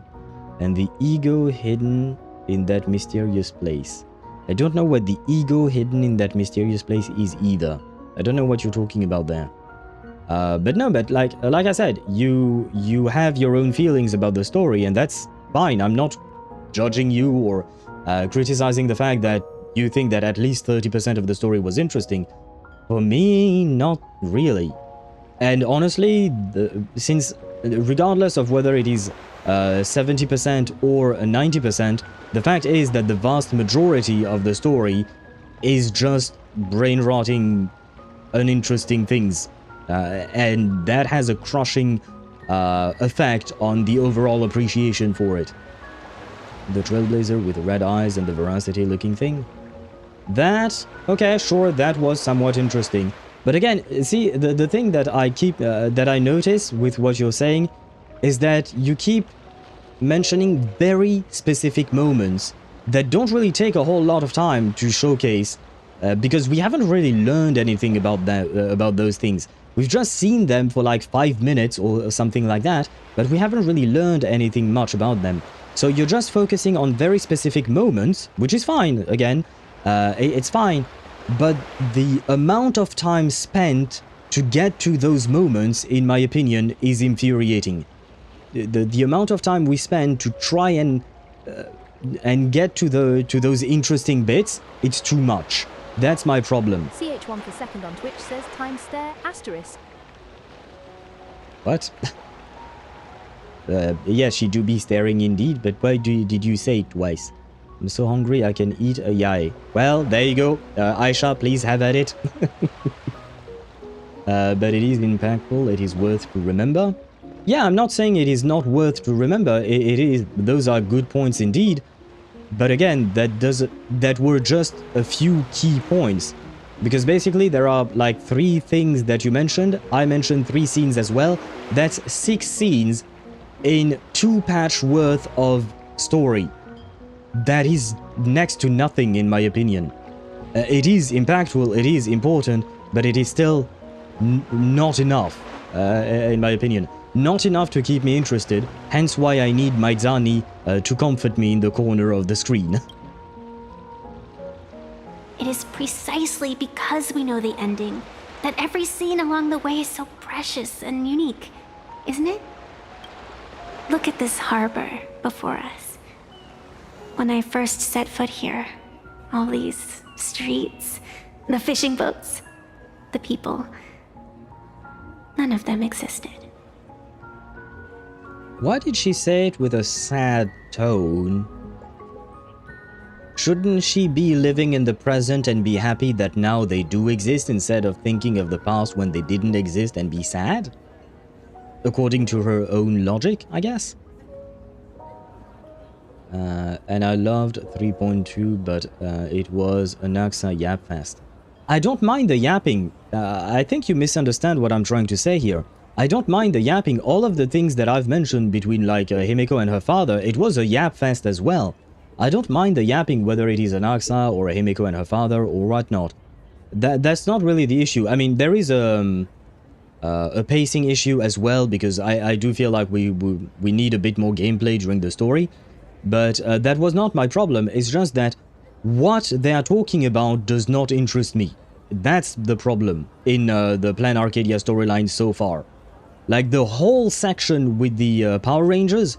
And the ego hidden in that mysterious place. I don't know what the ego hidden in that mysterious place is either. I don't know what you're talking about there. But no, but like I said, you have your own feelings about the story, and that's fine. I'm not judging you or criticizing the fact that you think that at least 30% of the story was interesting. For me, not really. And honestly, since regardless of whether it is 70% or 90%, the fact is that the vast majority of the story is just brain-rotting, uninteresting things. And that has a crushing effect on the overall appreciation for it. The Trailblazer with red eyes and the veracity-looking thing. That, okay, sure, that was somewhat interesting. But again, see, the thing that I keep, that I notice with what you're saying is that you keep mentioning very specific moments that don't really take a whole lot of time to showcase, because we haven't really learned anything about that, about those things. We've just seen them for like 5 minutes or something like that, but we haven't really learned anything much about them. So you're just focusing on very specific moments, which is fine, again, it's fine, but the amount of time spent to get to those moments, in my opinion, is infuriating. The amount of time we spend to try and get to those interesting bits, it's too much. That's my problem. CH1 for second on Twitch says time stare *. What? Yes, she do be staring indeed, but why did you say it twice? I'm so hungry I can eat a yaoi. Well, there you go. Aisha, please have at it. But it is impactful, it is worth to remember. Yeah, I'm not saying it is not worth to remember. It is. Those are good points indeed. But again, that were just a few key points. Because basically there are like 3 things that you mentioned. I mentioned 3 scenes as well. That's 6 scenes in 2 patch worth of story. That is next to nothing in my opinion. It is impactful, it is important, but it is still not enough, in my opinion. Not enough to keep me interested, hence why I need my Zani to comfort me in the corner of the screen. It is precisely because we know the ending that every scene along the way is so precious and unique, isn't it? Look at this harbor before us. When I first set foot here, all these streets, the fishing boats, the people, none of them existed. Why did she say it with a sad tone? Shouldn't she be living in the present and be happy that now they do exist instead of thinking of the past when they didn't exist and be sad? According to her own logic, I guess? And I loved 3.2, but it was an Axa yap fest. I don't mind the yapping. I think you misunderstand what I'm trying to say here. I don't mind the yapping. All of the things that I've mentioned between like Himeko and her father, it was a yap fest as well. I don't mind the yapping whether it is an Axa or a Himeko and her father or whatnot. That's not really the issue. I mean, there is a pacing issue as well, because I do feel like we need a bit more gameplay during the story. But that was not my problem. It's just that what they are talking about does not interest me. That's the problem in the Planarcadia storyline so far. Like the whole section with the Power Rangers,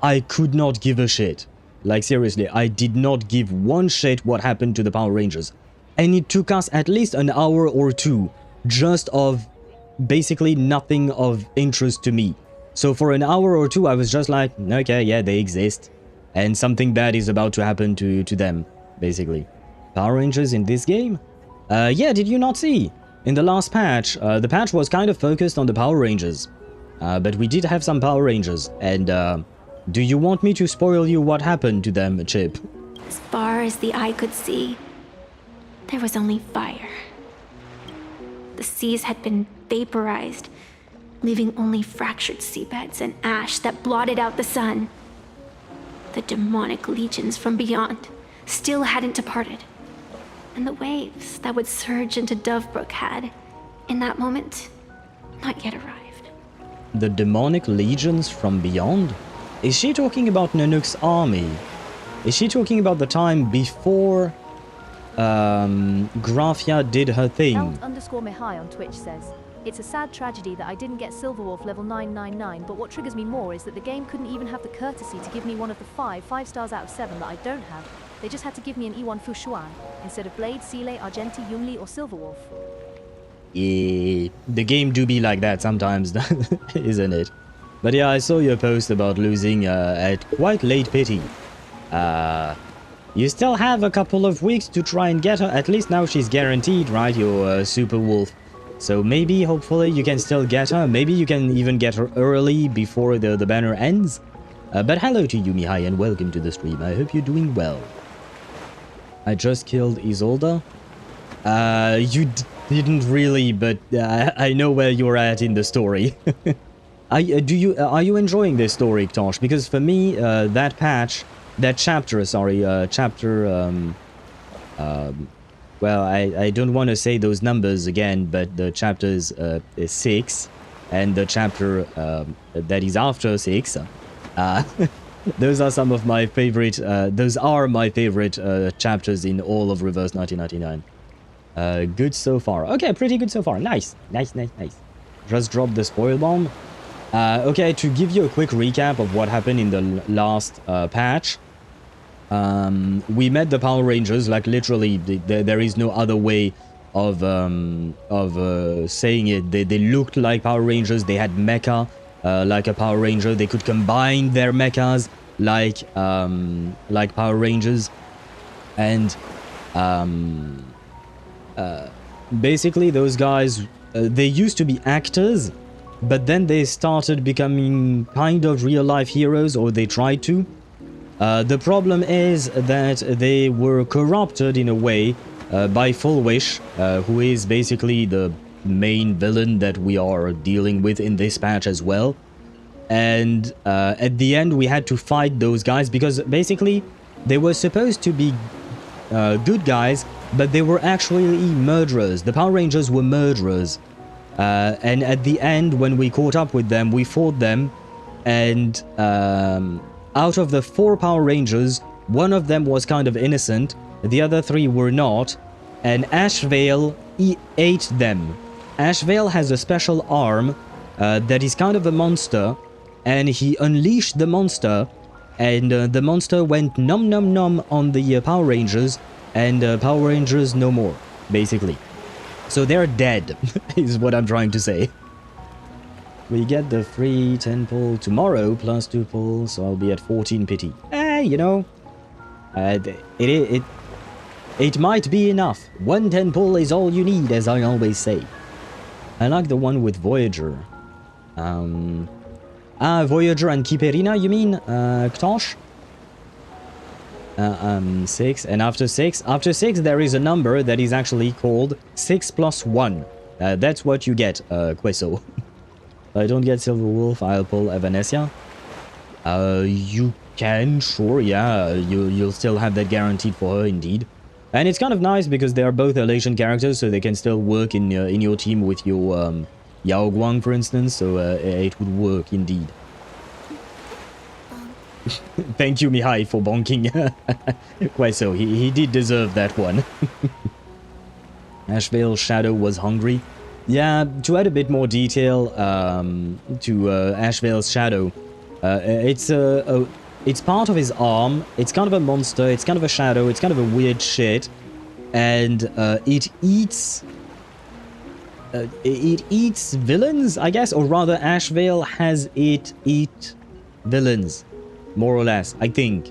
I could not give a shit. Like, seriously, I did not give one shit what happened to the Power Rangers. And it took us at least an hour or two just of basically nothing of interest to me. So for an hour or two, I was just like, okay, yeah, they exist. And something bad is about to happen to them, basically. Power Rangers in this game? Yeah, did you not see? In the last patch, the patch was kind of focused on the Power Rangers. But we did have some Power Rangers. And do you want me to spoil you what happened to them, Chip? As far as the eye could see, there was only fire. The seas had been vaporized, leaving only fractured seabeds and ash that blotted out the sun. The demonic legions from beyond still hadn't departed, and the waves that would surge into Dovebrook had, in that moment, not yet arrived. The demonic legions from beyond? Is she talking about Nanook's army? Is she talking about the time before Grafia did her thing? Eld_Mihai on Twitch says, it's a sad tragedy that I didn't get Silverwolf level 999, but what triggers me more is that the game couldn't even have the courtesy to give me one of the 5 stars out of 7 that I don't have. They just had to give me an E1 Fushuan instead of Blade, Seele, Argenti, Yungli, or Silverwolf. Yeah, the game do be like that sometimes, isn't it? But yeah, I saw your post about losing at quite late pity. You still have a couple of weeks to try and get her. At least now she's guaranteed, right? Your Super Wolf. So maybe, hopefully, you can still get her. Maybe you can even get her early before the banner ends. But hello to you, Mihai, and welcome to the stream. I hope you're doing well. I just killed Isolde. You didn't really, but I know where you're at in the story. Are you enjoying this story, Tosh? Because for me, that chapter, well, I don't want to say those numbers again, but the chapter is 6, and the chapter that is after 6, those are some of my favorite, those are my favorite chapters in all of Reverse 1999. Good so far. Okay, pretty good so far. Nice. Just dropped the spoil bomb. Okay, to give you a quick recap of what happened in the last patch. We met the Power Rangers, like literally there is no other way of saying it. They looked like Power Rangers. They had mecha like a Power Ranger. They could combine their mechas like Power Rangers, and basically those guys, they used to be actors, but then they started becoming kind of real-life heroes, or they tried to. The problem is that they were corrupted in a way by Full Wish, who is basically the main villain that we are dealing with in this patch as well. And at the end we had to fight those guys because basically they were supposed to be good guys, but they were actually murderers. The Power Rangers were murderers. And at the end, when we caught up with them, we fought them, and out of the 4 Power Rangers, one of them was kind of innocent, the other 3 were not, and Ashvale ate them. Ashvale has a special arm that is kind of a monster, and he unleashed the monster, and the monster went nom nom nom on the Power Rangers, and Power Rangers no more, basically. So they're dead, is what I'm trying to say. We get the free 10 pull tomorrow, plus 2 pull, so I'll be at 14 pity. You know, it might be enough. 1 10 pull is all you need, as I always say. I like the one with Voyager. Voyager and Kiperina, you mean, Ktosh? 6, and after 6 there is a number that is actually called 6 plus 1. That's what you get, Queso. If I don't get Silverwolf, I'll pull Evanescia. You can, sure, yeah, you'll still have that guaranteed for her, indeed. And it's kind of nice because they are both Elation characters, so they can still work in your team with your Yao Guang, for instance, so it would work, indeed. Thank you, Mihai, for bonking. Quite so, he did deserve that one. Ashvale's shadow was hungry. Yeah, to add a bit more detail to Ashvale's shadow, It's part of his arm. It's kind of a monster. It's kind of a shadow. It's kind of a weird shit, and it eats villains, I guess, or rather, Ashvale has it eat villains, more or less. I think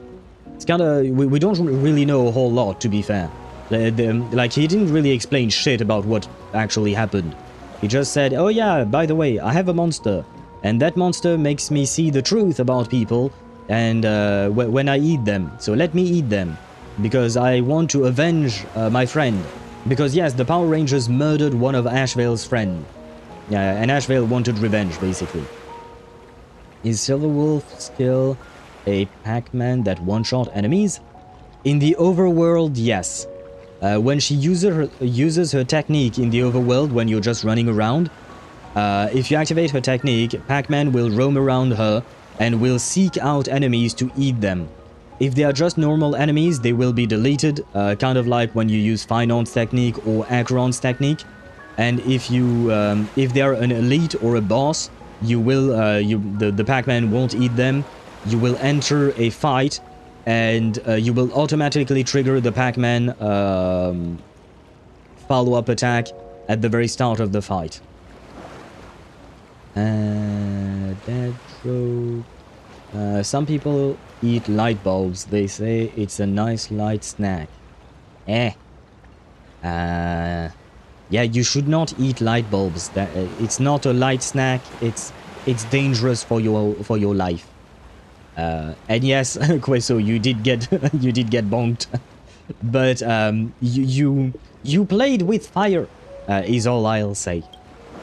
it's kind of we don't really know a whole lot, to be fair. Like, he didn't really explain shit about what actually happened. He just said, oh yeah, by the way, I have a monster, and that monster makes me see the truth about people, and when I eat them, so let me eat them, because I want to avenge my friend. Because yes, the Power Rangers murdered one of Ashvale's friends. Yeah, and Ashvale wanted revenge, basically. Is Silverwolf still a Pac-Man that one-shot enemies? In the overworld, yes. When she uses her technique in the overworld when you're just running around, if you activate her technique, Pac-Man will roam around her and will seek out enemies to eat them. If they are just normal enemies, they will be deleted, kind of like when you use Finance technique or Acheron's technique. And if they are an elite or a boss, the Pac-Man won't eat them. You will enter a fight, and you will automatically trigger the Pac-Man follow-up attack at the very start of the fight. Dead trope. Some people eat light bulbs. They say it's a nice light snack. Yeah, you should not eat light bulbs. It's not a light snack. It's dangerous for your life. And yes, Queso, you did get bonked, but you played with fire, is all I'll say.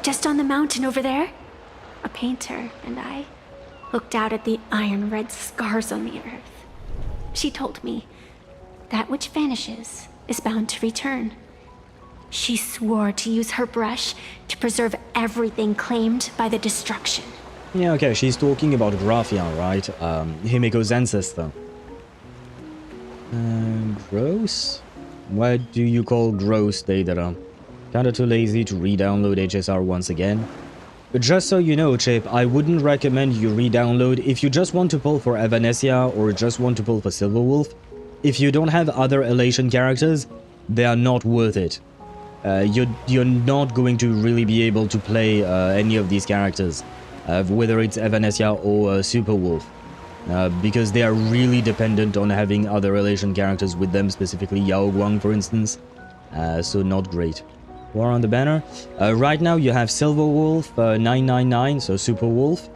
Just on the mountain over there, a painter and I looked out at the iron red scars on the earth. She told me that which vanishes is bound to return. She swore to use her brush to preserve everything claimed by the destruction. Yeah, okay, she's talking about Graphia, right? Himiko's ancestor. Gross? What do you call gross, Deidara? Kinda too lazy to re-download HSR once again. But just so you know, Chip, I wouldn't recommend you re-download if you just want to pull for Evanescia or just want to pull for Silverwolf. If you don't have other Elation characters, they are not worth it. You're not going to really be able to play any of these characters, whether it's Evanescia or Superwolf, because they are really dependent on having other Elation characters with them, specifically Yao Guang, for instance, so not great. War on the banner. Right now you have Silverwolf 999, so Superwolf,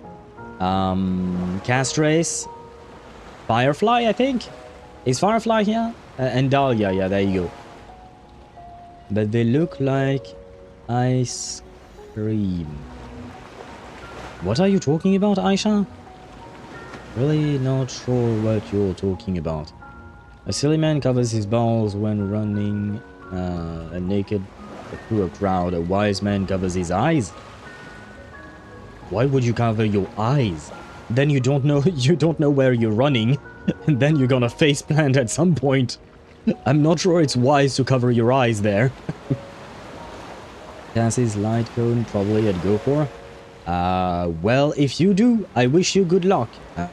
Castrace, Firefly, I think. Is Firefly here? And Dahlia, yeah, there you go. But they look like ice cream. What are you talking about, Aisha? Really not sure what you're talking about. A silly man covers his balls when running naked through a crowd. A wise man covers his eyes. Why would you cover your eyes? Then you don't know where you're running, and then you're gonna faceplant at some point. I'm not sure it's wise to cover your eyes there. Cassie's light cone, probably I'd go for. Well, if you do, I wish you good luck.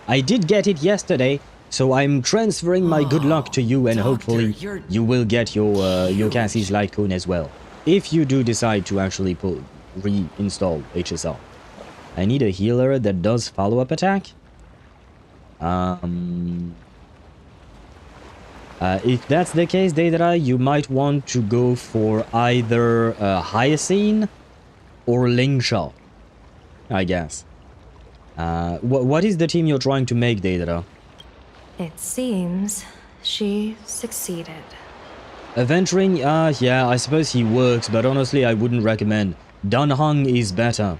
I did get it yesterday, so I'm transferring my good luck to you, and hopefully you will get your Cassie's light cone as well. If you do decide to actually reinstall HSR. I need a healer that does follow-up attack. If that's the case, Deidara, you might want to go for either Hyacinth or Lingsha, I guess. What is the team you're trying to make, Deidara? It seems she succeeded. Aventuring, yeah, I suppose he works, but honestly, I wouldn't recommend. Dan Heng is better.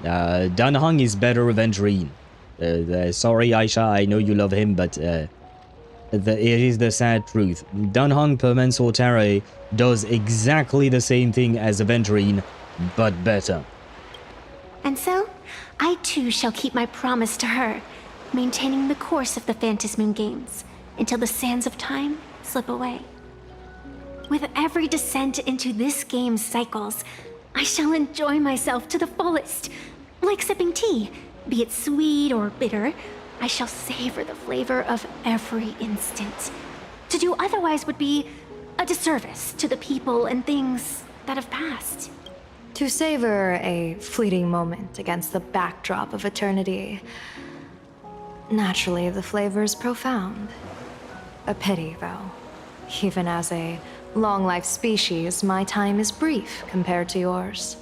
Dan Heng is better Aventuring. Sorry, Aisha, I know you love him, but it is the sad truth. Dan Heng per Mensor Terrae does exactly the same thing as Aventuring, but better. And so, I too shall keep my promise to her, maintaining the course of the Phantasmoon Games until the sands of time slip away. With every descent into this game's cycles, I shall enjoy myself to the fullest, like sipping tea, Be it sweet or bitter, I shall savor the flavor of every instant. To do otherwise would be a disservice to the people and things that have passed. To savor a fleeting moment against the backdrop of eternity. Naturally, the flavor is profound. A pity, though. Even as a long-life species, my time is brief compared to yours.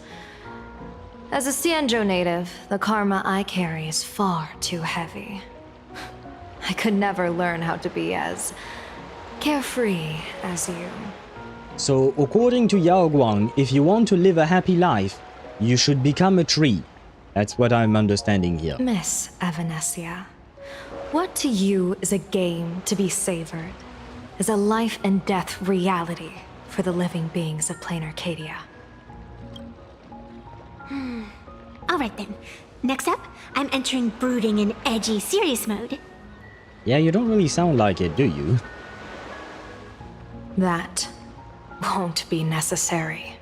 As a Xianzhou native, the karma I carry is far too heavy. I could never learn how to be as carefree as you. So, according to Yao Guang, if you want to live a happy life, you should become a tree. That's what I'm understanding here. Miss Evanescia, what to you is a game to be savored? Is a life and death reality for the living beings of Planarcadia? Alright then. Next up, I'm entering brooding and edgy serious mode. Yeah, you don't really sound like it, do you? That won't be necessary.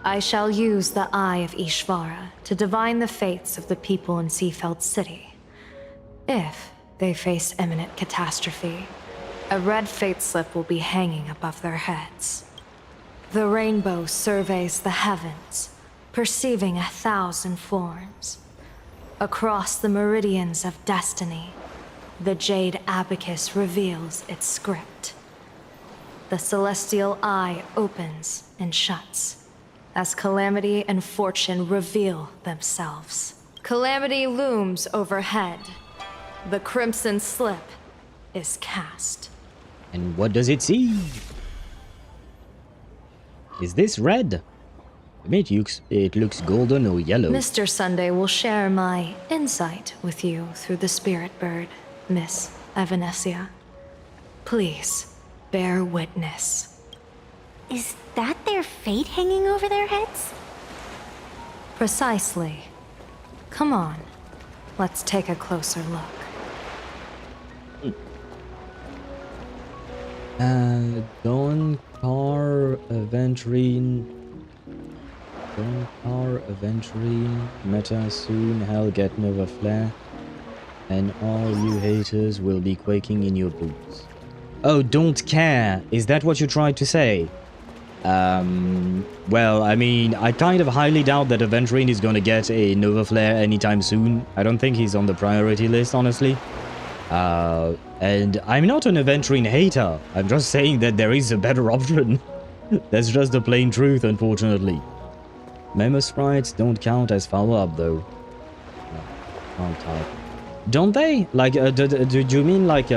I shall use the Eye of Ishvara to divine the fates of the people in Seafeld City. If they face imminent catastrophe, a red fate slip will be hanging above their heads. The rainbow surveys the heavens, perceiving 1,000 forms. Across the meridians of destiny, the jade abacus reveals its script. The celestial eye opens and shuts as calamity and fortune reveal themselves. Calamity looms overhead. The crimson slip is cast. And what does it see? Is this red? It looks golden or yellow. Mr. Sunday will share my insight with you through the spirit bird, Miss Evanescia. Please, bear witness. Is that their fate hanging over their heads? Precisely. Come on, let's take a closer look. Dawn Car Aventurine. Dawn Car Aventurine. Meta soon, hell get Nova Flare. And all you haters will be quaking in your boots. Oh, don't care. Is that what you tried to say? Well, I mean, I kind of highly doubt that Aventurine is gonna get a Nova Flare anytime soon. I don't think he's on the priority list, honestly. And I'm not an Aventurine hater. I'm just saying that there is a better option. That's just the plain truth, unfortunately. Memo sprites don't count as follow-up, though. Can't type. Don't they? Like, do you mean like,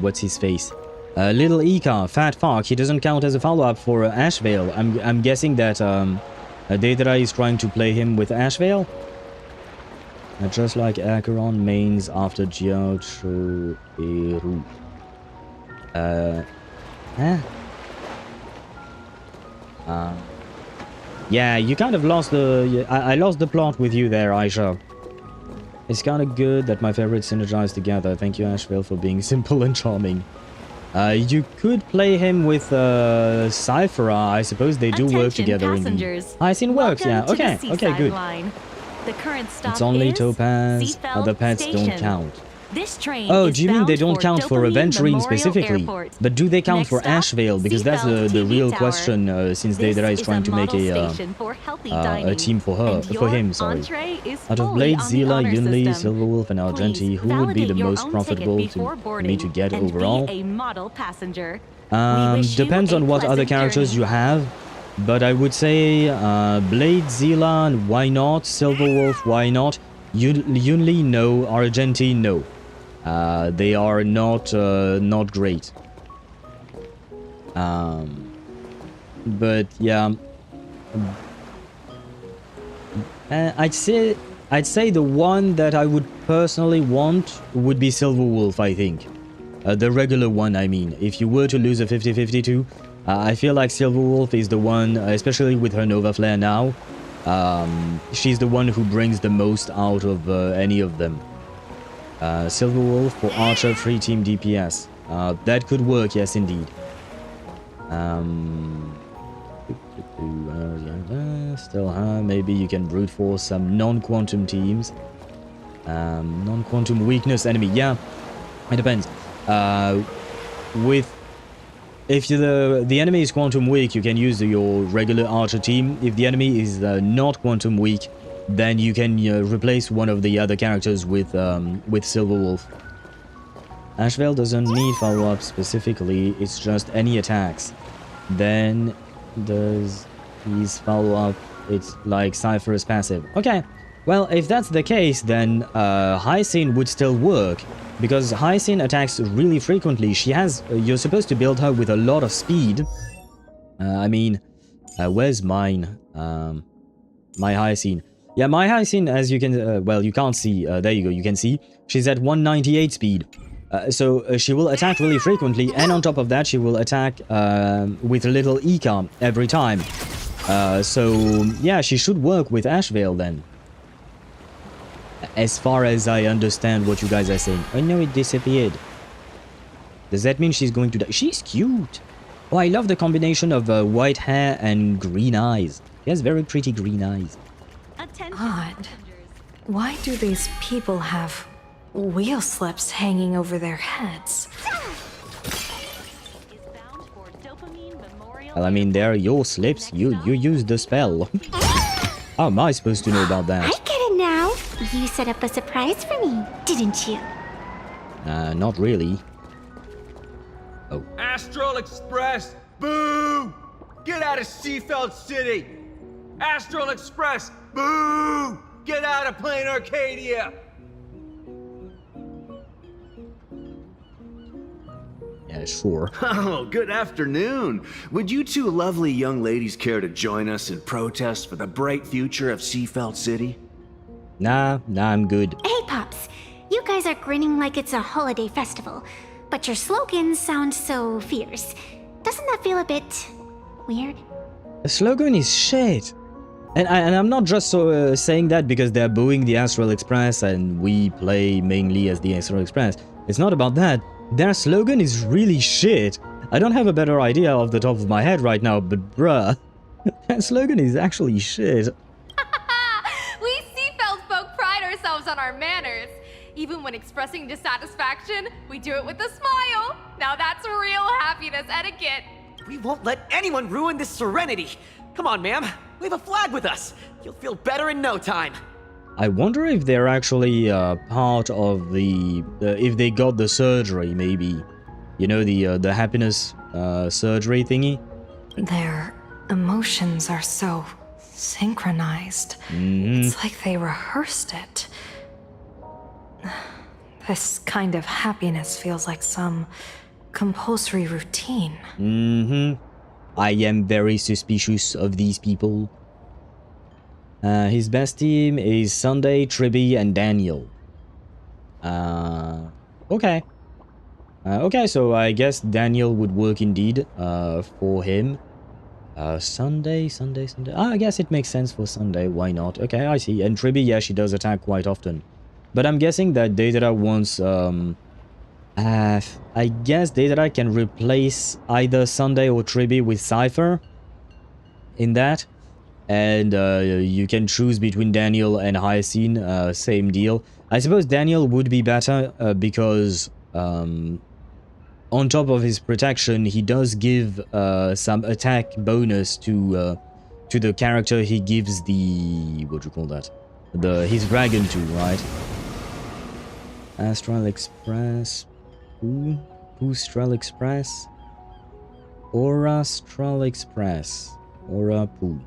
what's his face? Little Ika, Fat Fuck, he doesn't count as a follow-up for Ashvale. I'm guessing that, Daedra is trying to play him with Ashvale? Just like Acheron mains after Jiao Chu Eru. Yeah, you kind of lost the... I lost the plot with you there, Aisha. It's kind of good that my favorites synergize together. Thank you, Ashvale, for being simple and charming. You could play him with Cyphera. I suppose they do work together in the... I seen works, yeah. Okay, good. The current stop it's only is Topaz. Seafeld Other pets Station. don't count. This train Oh, is do you mean they bound don't count for Dopamine Aventurine Memorial specifically? Airport. But do they count Next for stop, Ashvale? Because that's the Seafeld real TV question, since Daedra is trying to make a team for her, for him, sorry. Out of Blade, Zila, Yunli, Silverwolf, and Argenti, who would be the most profitable for me to get overall? Depends on what other characters you have. But I would say Blade, Zila, and why not? Silverwolf, why not? Yunli, no. Argenti, no. They are not great. But yeah, I'd say the one that I would personally want would be Silverwolf. I think the regular one. I mean, if you were to lose a 50-52, I feel like Silverwolf is the one, especially with her Nova Flare now. She's the one who brings the most out of any of them. Silverwolf for Archer, free team DPS. That could work, yes indeed. Still her. Maybe you can root for some non-quantum teams. Non-quantum weakness enemy. Yeah, it depends. If the enemy is quantum weak, you can use your regular archer team. If the enemy is not quantum weak, then you can replace one of the other characters with Silverwolf. Ashvale doesn't need follow-up specifically, it's just any attacks. Then does his follow-up, it's like Cypher's passive. Okay, well, if that's the case, then Hyacinth would still work, because Hyacinth attacks really frequently. She has, you're supposed to build her with a lot of speed. I mean, where's mine? My Hyacinth. Yeah, my Hyacinth, as you can, well, you can't see, there you go, you can see, she's at 198 speed. So she will attack really frequently, and on top of that, she will attack with a little Eka every time. So, yeah, she should work with Ashvale then. As far as I understand what you guys are saying. Oh no, it disappeared. Does that mean she's going to die? She's cute. Oh, I love the combination of white hair and green eyes. She has very pretty green eyes. Odd. Why do these people have wheel slips hanging over their heads? Well, I mean, they're your slips. You used the spell. How am I supposed to know about that? I get it now. You set up a surprise for me, didn't you? Not really. Oh. Astral Express! Boo! Get out of Seafeld City! Astral Express! Boo! Get out of Planarcadia! Yeah, sure. Oh, good afternoon. Would you two lovely young ladies care to join us in protest for the bright future of Seafeld City? Nah, I'm good. Hey, Pops. You guys are grinning like it's a holiday festival, but your slogans sound so fierce. Doesn't that feel a bit weird? The slogan is shit. And I'm not just saying that because they're booing the Astral Express and we play mainly as the Astral Express. It's not about that. Their slogan is really shit. I don't have a better idea off the top of my head right now, but bruh, their slogan is actually shit. We Seafeld folk pride ourselves on our manners. Even when expressing dissatisfaction, we do it with a smile. Now that's real happiness etiquette. We won't let anyone ruin this serenity. Come on, ma'am. Wave a flag with us. You'll feel better in no time. I wonder if they're actually part of the... if they got the surgery, maybe. You know, the happiness surgery thingy? Their emotions are so synchronized. It's like they rehearsed it. This kind of happiness feels like some compulsory routine. I am very suspicious of these people. His best team is Sunday, Tribby, and Daniel. Okay. Okay, so I guess Daniel would work indeed for him. Sunday. I guess it makes sense for Sunday. Why not? Okay, I see. And Tribby, yeah, she does attack quite often. But I'm guessing that Daedra wants... I guess Daedra can replace either Sunday or Tribby with Cypher in that. And you can choose between Daniel and Hyacinth, same deal. I suppose Daniel would be better because on top of his protection, he does give some attack bonus to the character he gives the... what do you call that? His dragon to, right? Astral Express... Who? Astral Express? Aura Astral Express. Aura Poo.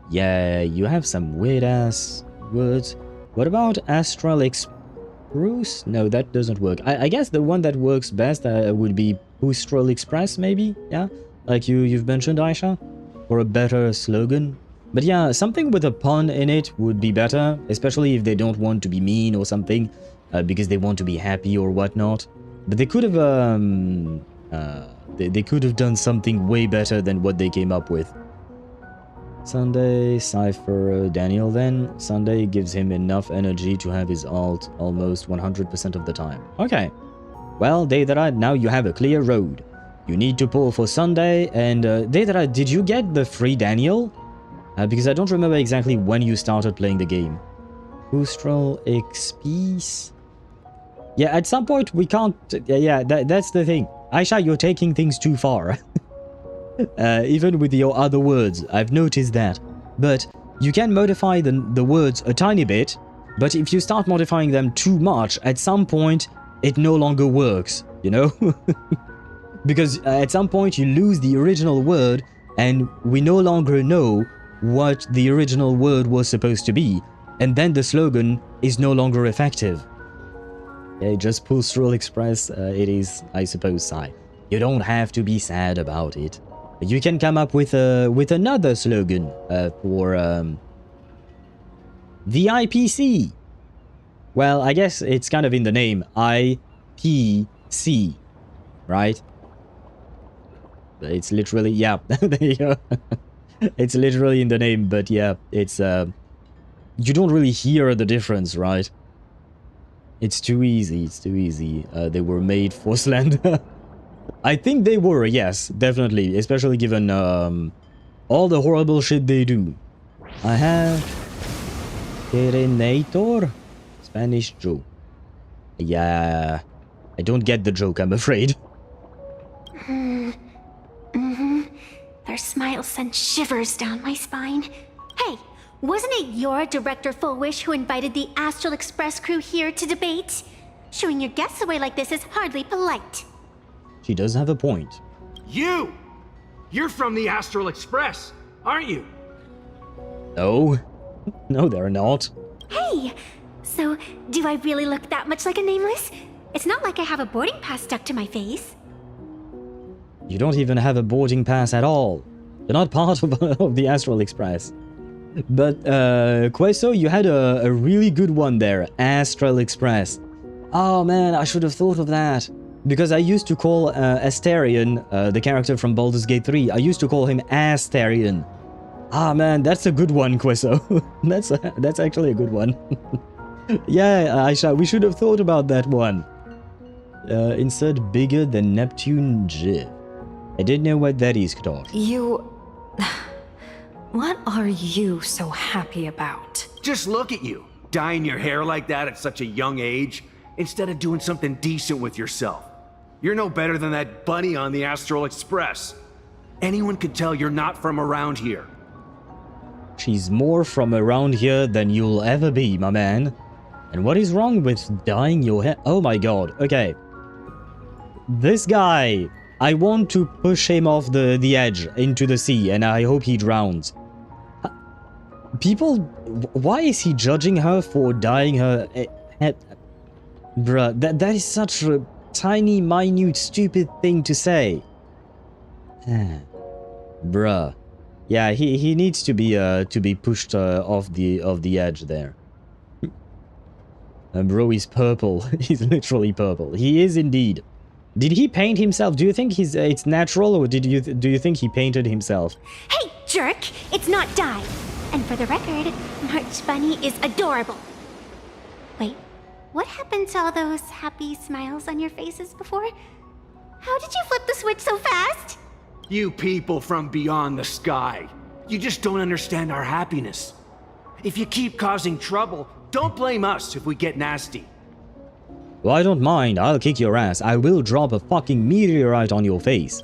Yeah, you have some weird-ass words. What about Astral Express? No, that doesn't work. I guess the one that works best would be Astral Express, maybe? Yeah? Like you've mentioned, Aisha? For a better slogan? But yeah, something with a pun in it would be better, especially if they don't want to be mean or something, because they want to be happy or whatnot. But they could have, they could have done something way better than what they came up with. Sunday, Cypher, Daniel then. Sunday gives him enough energy to have his ult almost 100% of the time. Okay. Well, Daedra, now you have a clear road. You need to pull for Sunday. And Deidara, did you get the free Daniel? Because I don't remember exactly when you started playing the game. Astral Express. Yeah, at some point we can't... Yeah, that's the thing. Aisha, you're taking things too far. Even with your other words, I've noticed that. But you can modify the words a tiny bit, but if you start modifying them too much, at some point, it no longer works, you know? Because at some point you lose the original word, and we no longer know what the original word was supposed to be, and then the slogan is no longer effective. Yeah, just pull Astral Express, it is, I suppose, Sai. You don't have to be sad about it. You can come up with another slogan for the IPC. Well, I guess it's kind of in the name, IPC, right? It's literally, yeah, there you go. It's literally in the name, but yeah, it's you don't really hear the difference, right? It's too easy, it's too easy. They were made for slander. I think they were, yes, definitely. Especially given all the horrible shit they do. I have... Terminator? Spanish joke. Yeah, I don't get the joke, I'm afraid. Their smile sent shivers down my spine. Hey, wasn't it your Director Fullwish who invited the Astral Express crew here to debate? Showing your guests away like this is hardly polite. She does have a point. You! You're from the Astral Express, aren't you? No. No, they're not. Hey! So, do I really look that much like a nameless? It's not like I have a boarding pass stuck to my face. You don't even have a boarding pass at all. You're not part of the Astral Express. But, Queso, you had a really good one there. Astral Express. Oh man, I should have thought of that. Because I used to call Astarion, the character from Baldur's Gate 3, I used to call him Astarion. Ah man, that's a good one, Queso. that's actually a good one. Yeah, Aisha, we should have thought about that one. Insert bigger than Neptune J. I didn't know what that is, Ktor. You... What are you so happy about? Just look at you, dyeing your hair like that at such a young age, instead of doing something decent with yourself. You're no better than that bunny on the Astral Express. Anyone could tell you're not from around here. She's more from around here than you'll ever be, my man. And what is wrong with dyeing your hair? Oh my god, okay. This guy, I want to push him off the edge into the sea, and I hope he drowns. People, why is he judging her for dyeing her head? Bruh, that is such a tiny, minute, stupid thing to say. Bruh. Yeah, he needs to be pushed off the edge there. Bro is purple. He's literally purple. He is indeed. Did he paint himself? Do you think it's natural, or do you think he painted himself? Hey, jerk! It's not dye. And for the record, March Bunny is adorable. Wait, what happened to all those happy smiles on your faces before? How did you flip the switch so fast? You people from beyond the sky. You just don't understand our happiness. If you keep causing trouble, don't blame us if we get nasty. Well, I don't mind. I'll kick your ass. I will drop a fucking meteorite on your face.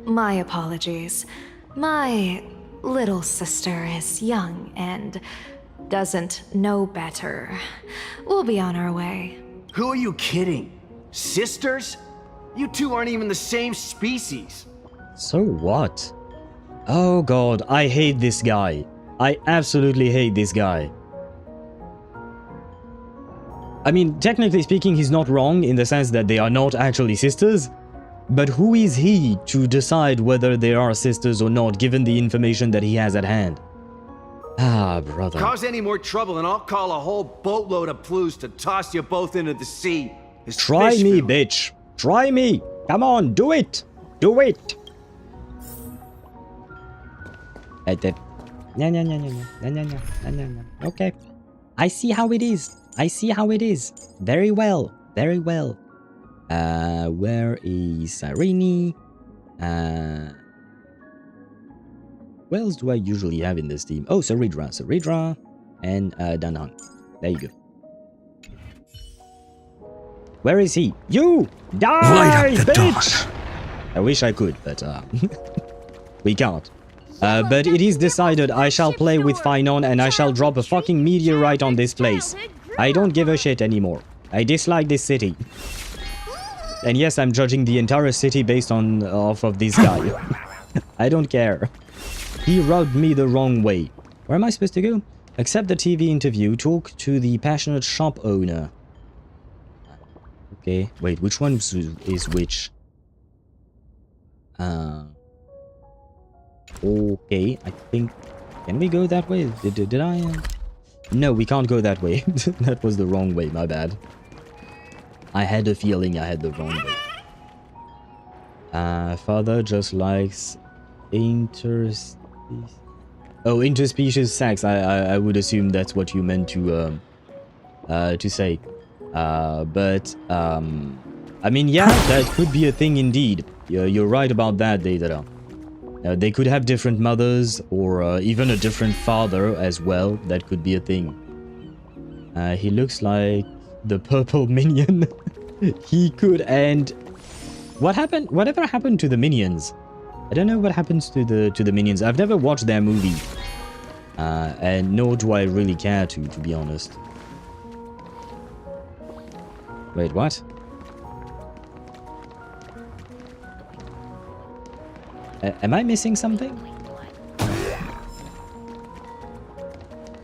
My apologies. My little sister is young and doesn't know better. We'll be on our way. Who are you kidding? Sisters? You two aren't even the same species. So what? Oh god, I hate this guy. I absolutely hate this guy. I mean, technically speaking, he's not wrong in the sense that they are not actually sisters. But who is he to decide whether they are sisters or not, given the information that he has at hand? Ah, brother. Cause any more trouble and I'll call a whole boatload of Ploos to toss you both into the sea. Try me, bitch. Try me. Come on, do it. Do it. Okay. I see how it is. I see how it is. Very well. Very well. Where is Irene? What else do I usually have in this team? Oh, Saridra, and Dan Heng. There you go. Where is he? You! Die, bitch! I wish I could, but we can't. But it is decided I shall play with Finon and I shall drop a fucking meteorite on this place. I don't give a shit anymore. I dislike this city. And yes, I'm judging the entire city based off of this guy. I don't care. He rubbed me the wrong way. Where am I supposed to go? Accept the TV interview. Talk to the passionate shop owner. Okay, wait, which one is which? Okay, I think... Can we go that way? Did I... No, we can't go that way. That was the wrong way, my bad. I had a feeling I had the wrong way. Father just likes interspecies sex. I would assume that's what you meant to say. But I mean, yeah, that could be a thing indeed. You're right about that, Deidara. They could have different mothers or even a different father as well. That could be a thing. He looks like the purple minion. He could. And what happened? Whatever happened to the minions? I don't know what happens to the minions. I've never watched their movie, and nor do I really care to be honest. Wait, what? Am I missing something?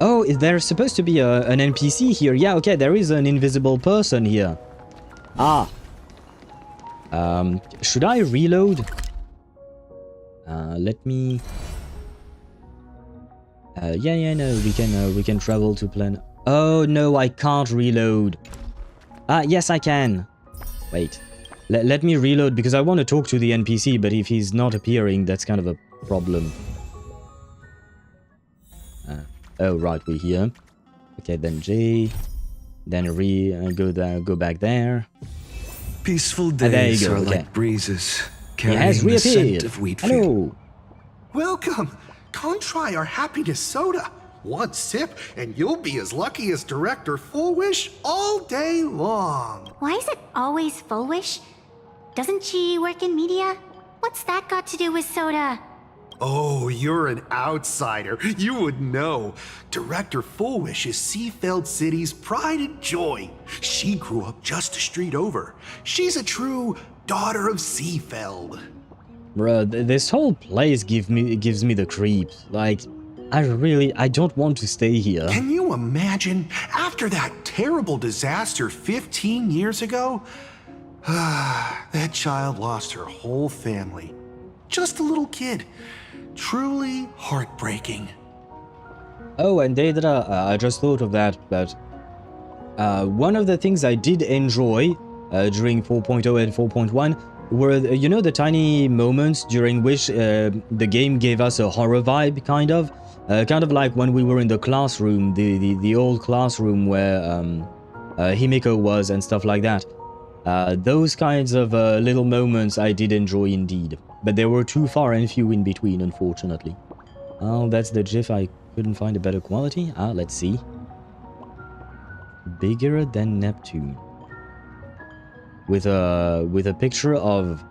Oh, there's supposed to be an NPC here. Yeah, okay, there is an invisible person here. Ah. Should I reload? Let me... yeah, no, we can travel to plan... Oh, no, I can't reload. Ah, yes, I can. Wait. Let me reload because I want to talk to the NPC, but if he's not appearing, that's kind of a problem. Oh, right, we're here. Okay, then J. Then go back there. Peaceful days are like breezes, carrying the scent of wheat field. Hello. Welcome. Come try our happiness soda. One sip, and you'll be as lucky as Director Fullwish all day long. Why is it always Fullwish? Doesn't she work in media? What's that got to do with soda? Oh, you're an outsider. You would know. Director Fullwish is Seafeld City's pride and joy. She grew up just a street over. She's a true daughter of Seafeld. Bruh, this whole place gives me the creeps. Like, I don't want to stay here. Can you imagine? After that terrible disaster 15 years ago, that child lost her whole family. Just a little kid. Truly heartbreaking. Oh, and Deidara, I just thought of that, but one of the things I did enjoy during 4.0 and 4.1 were, you know, the tiny moments during which the game gave us a horror vibe, kind of like when we were in the classroom, the old classroom where Himiko was and stuff like that. Those kinds of little moments I did enjoy indeed, but they were too far and few in between, unfortunately. Oh, that's the GIF. I couldn't find a better quality. Let's see. Bigger than Neptune. With a picture of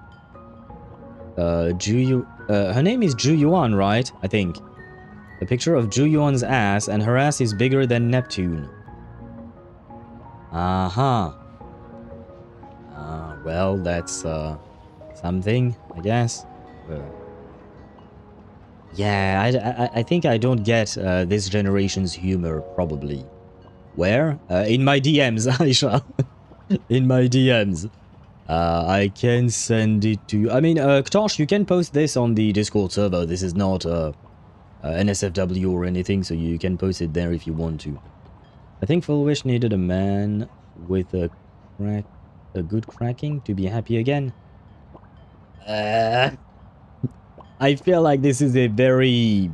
Ju. Her name is Ju Yuan, right? I think. A picture of Ju Yuan's ass, and her ass is bigger than Neptune. Well, that's something, I guess. Yeah, I think I don't get this generation's humor, probably. Where? In my DMs, Aisha. In my DMs. I can send it to... I mean, Ktosh, you can post this on the Discord server. This is not NSFW or anything, so you can post it there if you want to. I think Fullwish needed a man with a good cracking to be happy again. I feel like this is a very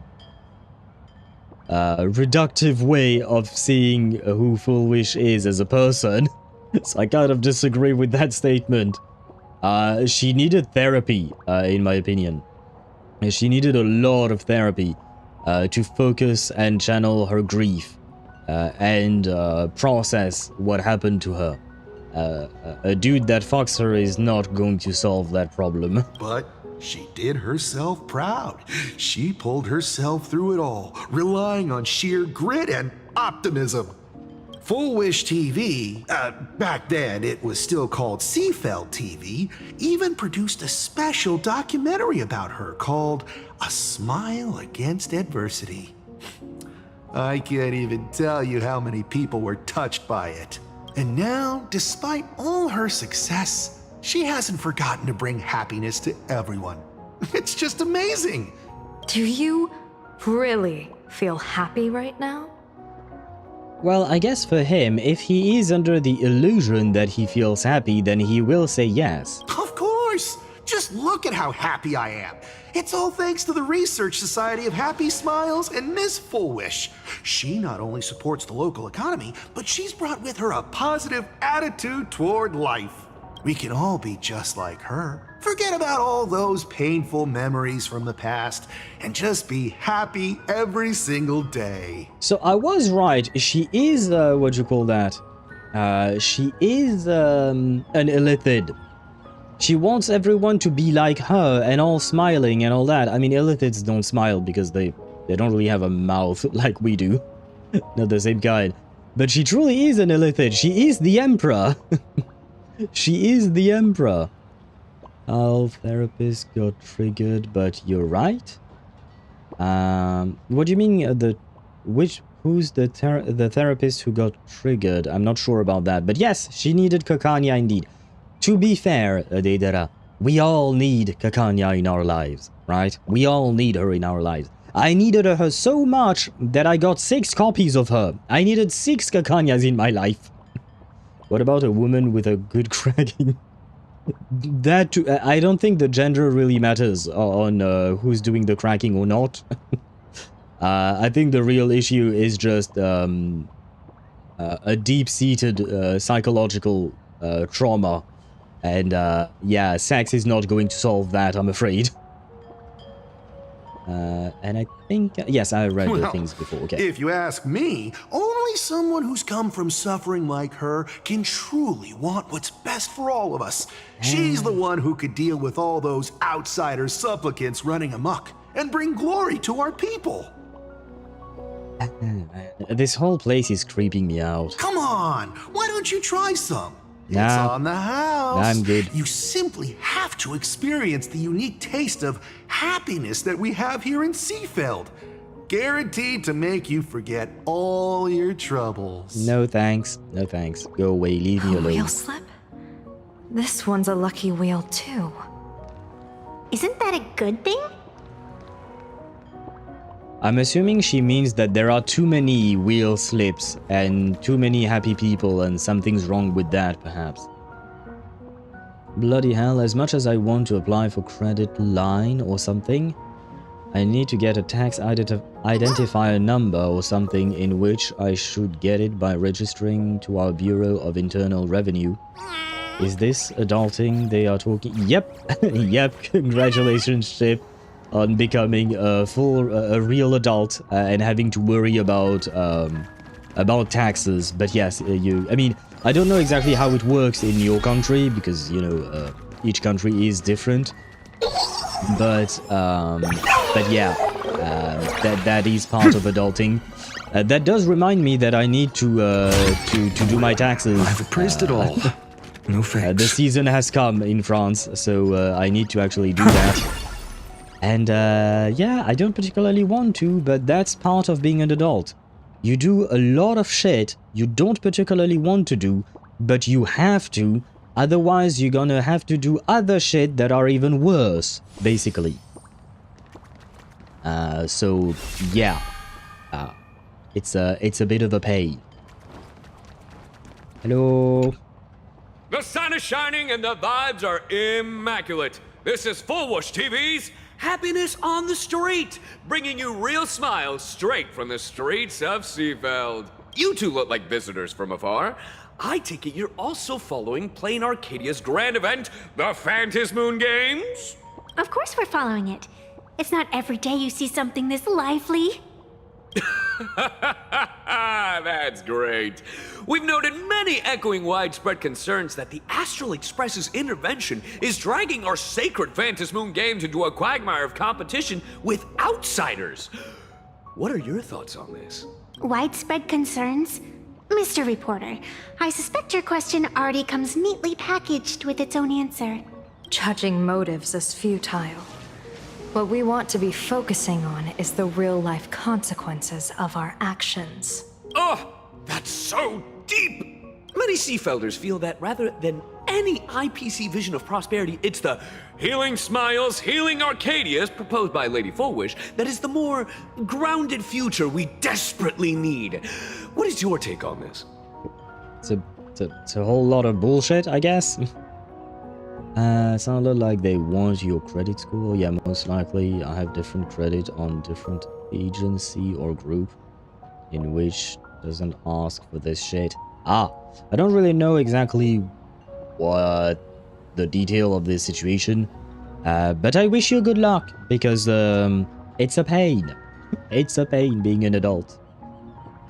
reductive way of seeing who Fullwish is as a person. So I kind of disagree with that statement. She needed therapy, in my opinion. She needed a lot of therapy to focus and channel her grief and process what happened to her. A dude that fucks her is not going to solve that problem. But she did herself proud. She pulled herself through it all, relying on sheer grit and optimism. Full Wish TV, back then it was still called Seafeld TV, even produced a special documentary about her called A Smile Against Adversity. I can't even tell you how many people were touched by it. And now, despite all her success, she hasn't forgotten to bring happiness to everyone. It's just amazing. Do you really feel happy right now? Well, I guess for him, if he is under the illusion that he feels happy, then he will say yes. Of course! Just look at how happy I am. It's all thanks to the Research Society of Happy Smiles and Miss Full Wish. She not only supports the local economy, but she's brought with her a positive attitude toward life. We can all be just like her. Forget about all those painful memories from the past and just be happy every single day. So I was right. She is, what you call that? She is an Illithid. She wants everyone to be like her and all smiling and all that. I mean, Illithids don't smile because they don't really have a mouth like we do. Not the same kind. But she truly is an Illithid. She is the Emperor. She is the Emperor. Our therapist got triggered, but you're right. What do you mean? Who's the therapist who got triggered? I'm not sure about that. But yes, she needed Kakanya indeed. To be fair, Deidara, we all need Kakanya in our lives, right? We all need her in our lives. I needed her so much that I got 6 copies of her. I needed 6 Kakanyas in my life. What about a woman with a good cracking? That too, I don't think the gender really matters on who's doing the cracking or not. I think the real issue is just a deep-seated psychological trauma. And yeah, sex is not going to solve that, I'm afraid. And I think... yes, I read the things before, okay. If you ask me, only someone who's come from suffering like her can truly want what's best for all of us. She's the one who could deal with all those outsider supplicants running amok and bring glory to our people. This whole place is creeping me out. Come on, why don't you try some? Nah, it's on the house. I'm good. You simply have to experience the unique taste of happiness that we have here in Seafeld. Guaranteed to make you forget all your troubles. No thanks. No thanks. Go away. Leave me alone. Wheel slip? This one's a lucky wheel too. Isn't that a good thing? I'm assuming she means that there are too many wheel slips and too many happy people and something's wrong with that, perhaps. Bloody hell, as much as I want to apply for credit line or something, I need to get a tax identifier number or something in which I should get it by registering to our Bureau of Internal Revenue. Is this adulting they are talking? Yep, yep, congratulations, Chip, on becoming a real adult and having to worry about taxes. But yes, I mean, I don't know exactly how it works in your country because, you know, each country is different. But yeah, that is part of adulting. That does remind me that I need to do my taxes. I've appraised it all. No thanks. The season has come in France, so I need to actually do that. And yeah, I don't particularly want to, but that's part of being an adult. You do a lot of shit you don't particularly want to do, but you have to, otherwise you're gonna have to do other shit that are even worse, basically. So yeah, it's a bit of a pain. Hello. The sun is shining and the vibes are immaculate. This is Full Wish TV's Happiness on the Street, bringing you real smiles straight from the streets of Seafeld. You two look like visitors from afar. I take it you're also following Planarcadia's grand event, the Phantasmoon Games? Of course we're following it. It's not every day you see something this lively. That's great. We've noted many echoing widespread concerns that the Astral Express's intervention is dragging our sacred Phantasmoon Games into a quagmire of competition with outsiders. What are your thoughts on this? Widespread concerns? Mr. Reporter, I suspect your question already comes neatly packaged with its own answer. Judging motives is futile. What we want to be focusing on is the real-life consequences of our actions. Oh, that's so deep! Many Seafelders feel that rather than any IPC vision of prosperity, it's the healing smiles, healing Arcadias proposed by Lady Fullwish that is the more grounded future we desperately need. What is your take on this? It's a whole lot of bullshit, I guess. Sounded like they want your credit score. Yeah, most likely. I have different credit on different agency or group in which doesn't ask for this shit. I don't really know exactly what the detail of this situation, but I wish you good luck because it's a pain. It's a pain being an adult.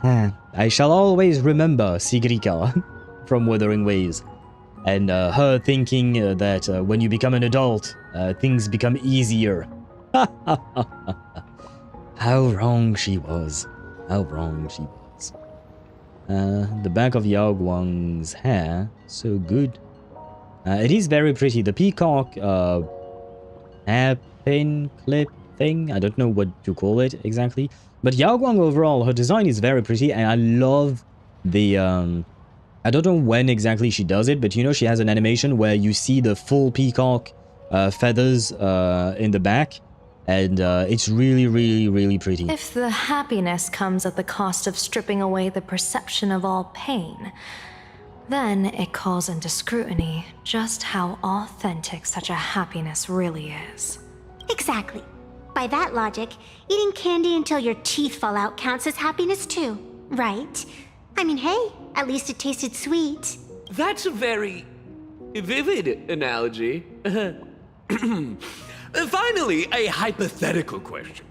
I shall always remember Sigrika from Wuthering Waves. And her thinking that when you become an adult, things become easier. How wrong she was. How wrong she was. The back of Yao Guang's hair, so good. It is very pretty. The peacock hairpin clip thing, I don't know what to call it exactly. But Yao Guang overall, her design is very pretty, and I love the... I don't know when exactly she does it, but you know she has an animation where you see the full peacock feathers in the back, and it's really, really, really pretty. If the happiness comes at the cost of stripping away the perception of all pain, then it calls into scrutiny just how authentic such a happiness really is. Exactly. By that logic, eating candy until your teeth fall out counts as happiness too, right? I mean, hey, at least it tasted sweet. That's a very vivid analogy. Finally, a hypothetical question.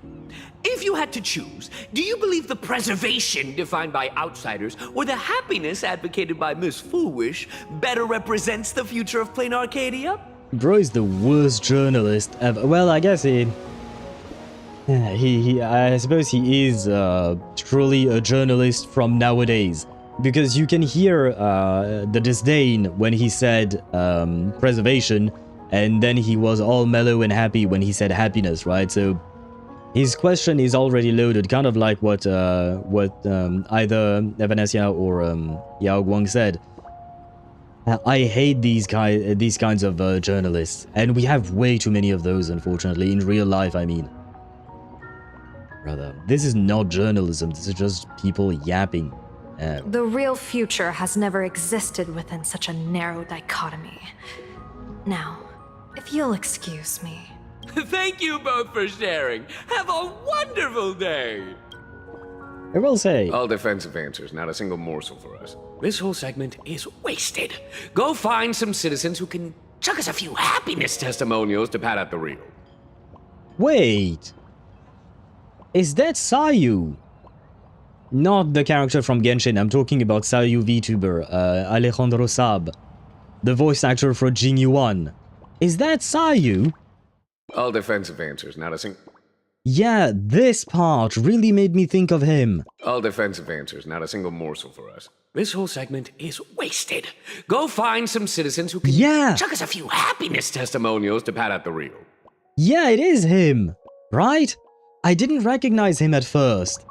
If you had to choose, do you believe the preservation defined by outsiders or the happiness advocated by Miss Foolwish better represents the future of Planarcadia? Bro is the worst journalist ever. Well, I guess I suppose he is truly a journalist from nowadays, because you can hear the disdain when he said preservation, and then he was all mellow and happy when he said happiness, right? So his question is already loaded, kind of like what either Evanescia or Yao Guang said. I hate these kinds of journalists, and we have way too many of those, unfortunately, in real life, I mean. Brother, this is not journalism, this is just people yapping. The real future has never existed within such a narrow dichotomy. Now, if you'll excuse me. Thank you both for sharing. Have a wonderful day. I will say. All defensive answers, not a single morsel for us. This whole segment is wasted. Go find some citizens who can chuck us a few happiness testimonials to pad out the reel. Wait. Is that Sayu? Not the character from Genshin, I'm talking about Sayu VTuber, Alejandro Saab. The voice actor for Jing Yuan. Is that Sayu? All defensive answers, not a single... Yeah, this part really made me think of him. All defensive answers, not a single morsel for us. This whole segment is wasted. Go find some citizens who can chuck us a few happiness testimonials to pad out the reel. Yeah, it is him, right? I didn't recognize him at first,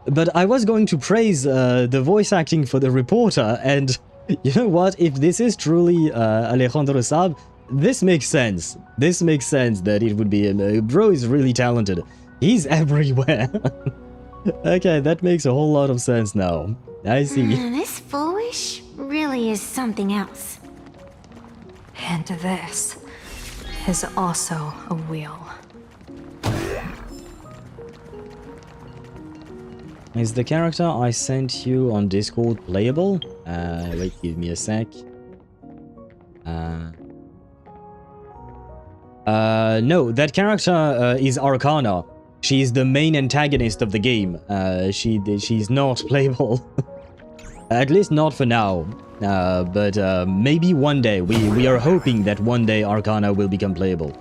but I was going to praise the voice acting for the reporter, and you know what? If this is truly Alejandro Saab, this makes sense. This makes sense that it would be him. Bro is really talented. He's everywhere. Okay, that makes a whole lot of sense now. I see. This Foolish really is something else. And this is also a wheel. Is the character I sent you on Discord playable? Wait, give me a sec. No, that character is Arcana. She's the main antagonist of the game. She's not playable. At least not for now. But maybe one day. We are hoping that one day Arcana will become playable.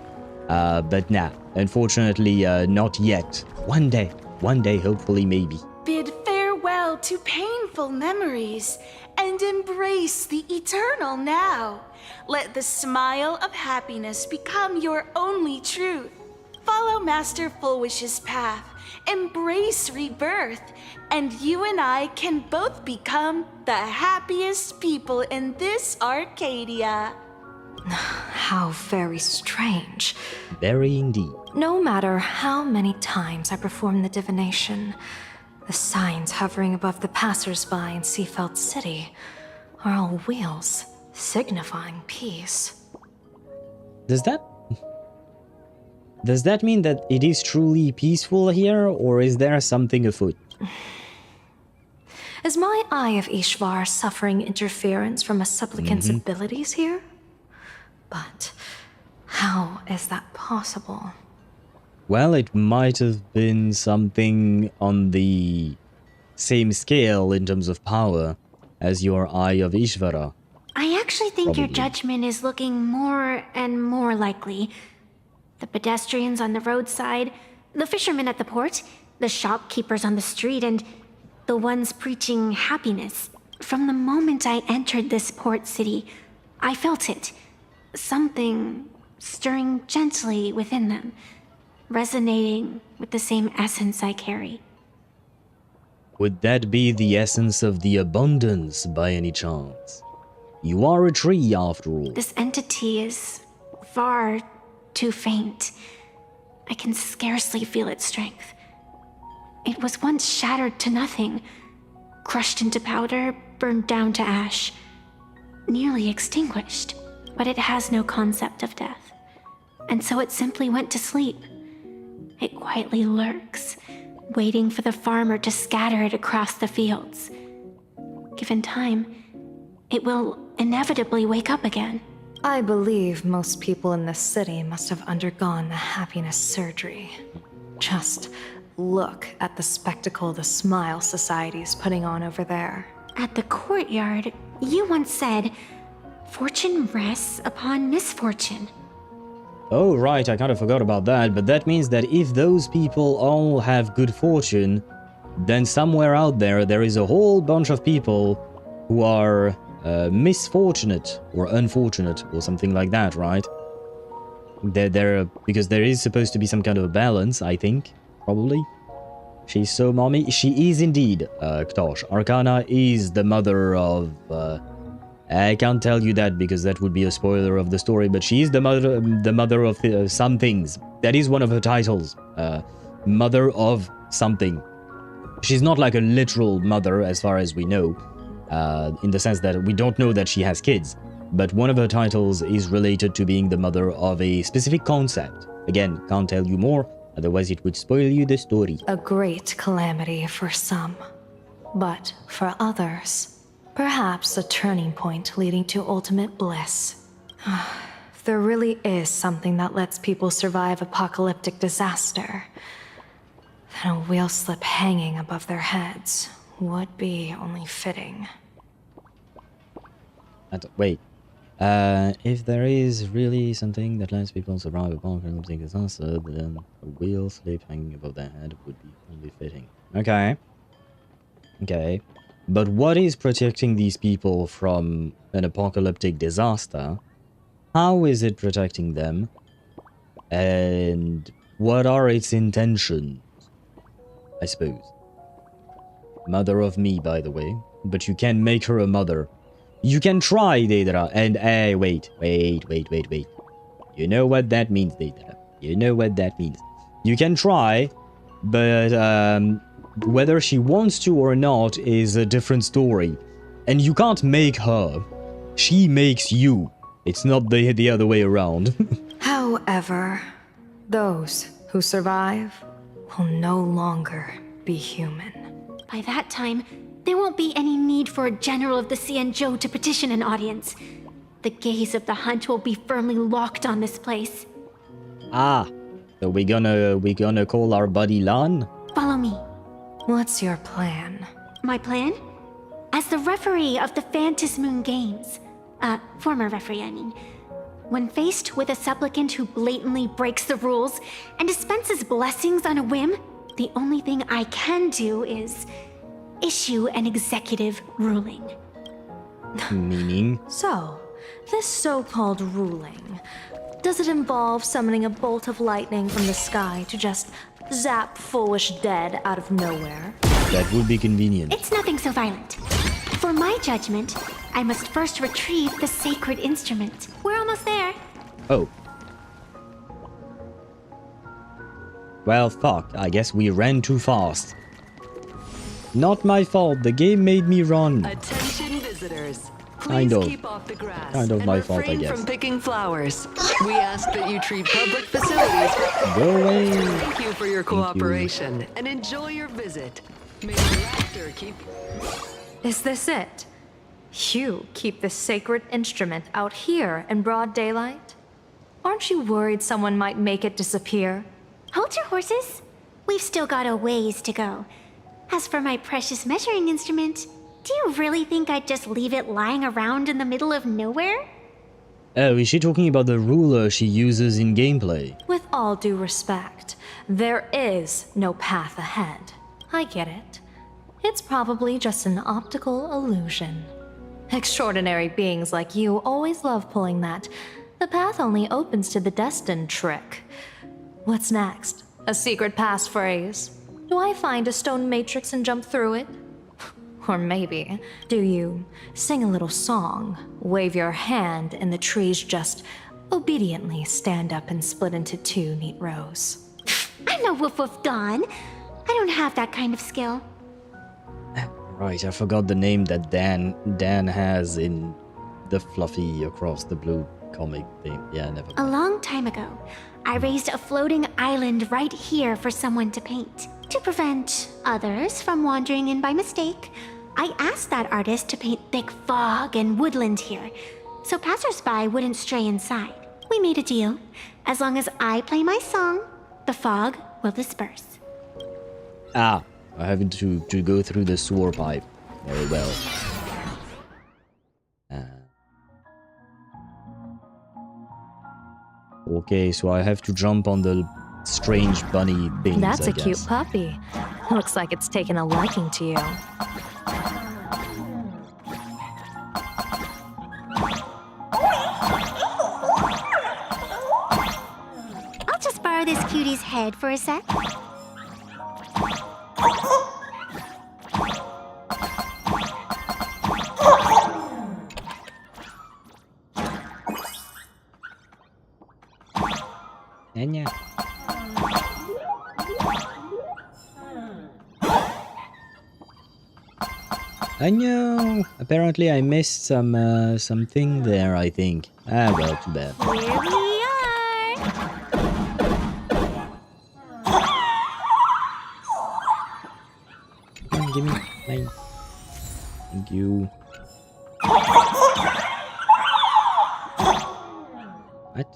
But nah, unfortunately, not yet. One day, hopefully, maybe. Bid farewell to painful memories and embrace the eternal now. Let the smile of happiness become your only truth. Follow Master Fullwish's path, embrace rebirth, and you and I can both become the happiest people in this Arcadia. How very strange. Very indeed. No matter how many times I perform the divination, the signs hovering above the passers-by in Seafeld City are all wheels, signifying peace. Does that mean that it is truly peaceful here, or is there something afoot? Is my Eye of Ishvar suffering interference from a supplicant's abilities here? But how is that possible? Well, it might have been something on the same scale in terms of power as your Eye of Ishvara. I actually think your Probably. judgment is looking more and more likely. The pedestrians on the roadside, the fishermen at the port, the shopkeepers on the street, and the ones preaching happiness. From the moment I entered this port city, I felt it. Something stirring gently within them, resonating with the same essence I carry. Would that be the essence of the abundance by any chance? You are a tree, after all. This entity is far too faint. I can scarcely feel its strength. It was once shattered to nothing, crushed into powder, burned down to ash, nearly extinguished. But it has no concept of death, and so it simply went to sleep. It quietly lurks, waiting for the farmer to scatter it across the fields. Given time, it will inevitably wake up again. I believe most people in this city must have undergone the happiness surgery. Just look at the spectacle the Smile Society is putting on over there. At the courtyard, you once said, "Fortune rests upon misfortune." Oh, right, I kind of forgot about that, but that means that if those people all have good fortune, then somewhere out there is a whole bunch of people who are misfortunate or unfortunate or something like that, right? Because there is supposed to be some kind of a balance, I think, probably. She's so mommy. She is indeed, Ktosh. Arcana is the mother of... I can't tell you that because that would be a spoiler of the story, but she is the mother of some things. That is one of her titles. Mother of something. She's not like a literal mother as far as we know, in the sense that we don't know that she has kids, but one of her titles is related to being the mother of a specific concept. Again, can't tell you more, otherwise it would spoil you the story. A great calamity for some, but for others, perhaps a turning point leading to ultimate bliss. If there really is something that lets people survive apocalyptic disaster, then a wheel slip hanging above their heads would be only fitting. Wait. If there is really something that lets people survive apocalyptic disaster, then a wheel slip hanging above their head would be only fitting. Okay. Okay. But what is protecting these people from an apocalyptic disaster? How is it protecting them? And what are its intentions? I suppose. Mother of me, by the way. But you can make her a mother. You can try, Daedra. And, wait. You know what that means, Daedra. You know what that means. You can try, but, whether she wants to or not is a different story. And you can't make her. She makes you. It's not the other way around. However, those who survive will no longer be human. By that time, There won't be any need for a general of the Xianzhou to petition an audience. The gaze of the hunt will be firmly locked on this place. Ah, so we're gonna call our buddy Lan? Follow me. What's your plan? My plan? As the referee of the Phantasmoon Games, former referee, I mean, when faced with a supplicant who blatantly breaks the rules and dispenses blessings on a whim, the only thing I can do is issue an executive ruling. Meaning? So, this so-called ruling, does it involve summoning a bolt of lightning from the sky to just zap foolish dead out of nowhere? That would be convenient. It's nothing so violent. For my judgment, I must first retrieve the sacred instrument. We're almost there. Oh. Well, fuck. I guess we ran too fast. Not my fault. The game made me run. Attention visitors. Kind Please of. keep off the grass Kind of and my fault, I refrain guess. from picking flowers. We ask that you treat public facilities with... Go away. Thank you for your cooperation and enjoy your visit. May the laughter keep... Is this it? You keep the sacred instrument out here in broad daylight? Aren't you worried someone might make it disappear? Hold your horses. We've still got a ways to go. As for my precious measuring instrument, do you really think I'd just leave it lying around in the middle of nowhere? Oh, is she talking about the ruler she uses in gameplay? With all due respect, there is no path ahead. I get it. It's probably just an optical illusion. Extraordinary beings like you always love pulling that. The path only opens to the destined trick. What's next? A secret passphrase? Do I find a stone matrix and jump through it? Or maybe, do you sing a little song, wave your hand, and the trees just obediently stand up and split into two neat rows? I'm no Woof Woof Dawn. I don't have that kind of skill. Right, I forgot the name that Dan has in the fluffy across the blue comic thing. Yeah, never mind. A long time ago, I raised a floating island right here for someone to paint. To prevent others from wandering in by mistake, I asked that artist to paint thick fog and woodland here, so passersby wouldn't stray inside. We made a deal. As long as I play my song, the fog will disperse. Ah, I have to go through the sewer pipe. Very well. Okay, so I have to jump on the strange bunny things, That's I a guess. cute puppy. Looks like it's taken a liking to you. I'll just borrow this cutie's head for a sec. Anya. I know. Apparently, I missed something there. I think. Ah, well, too bad. Here we are. Come on, give me mine. Thank you. What?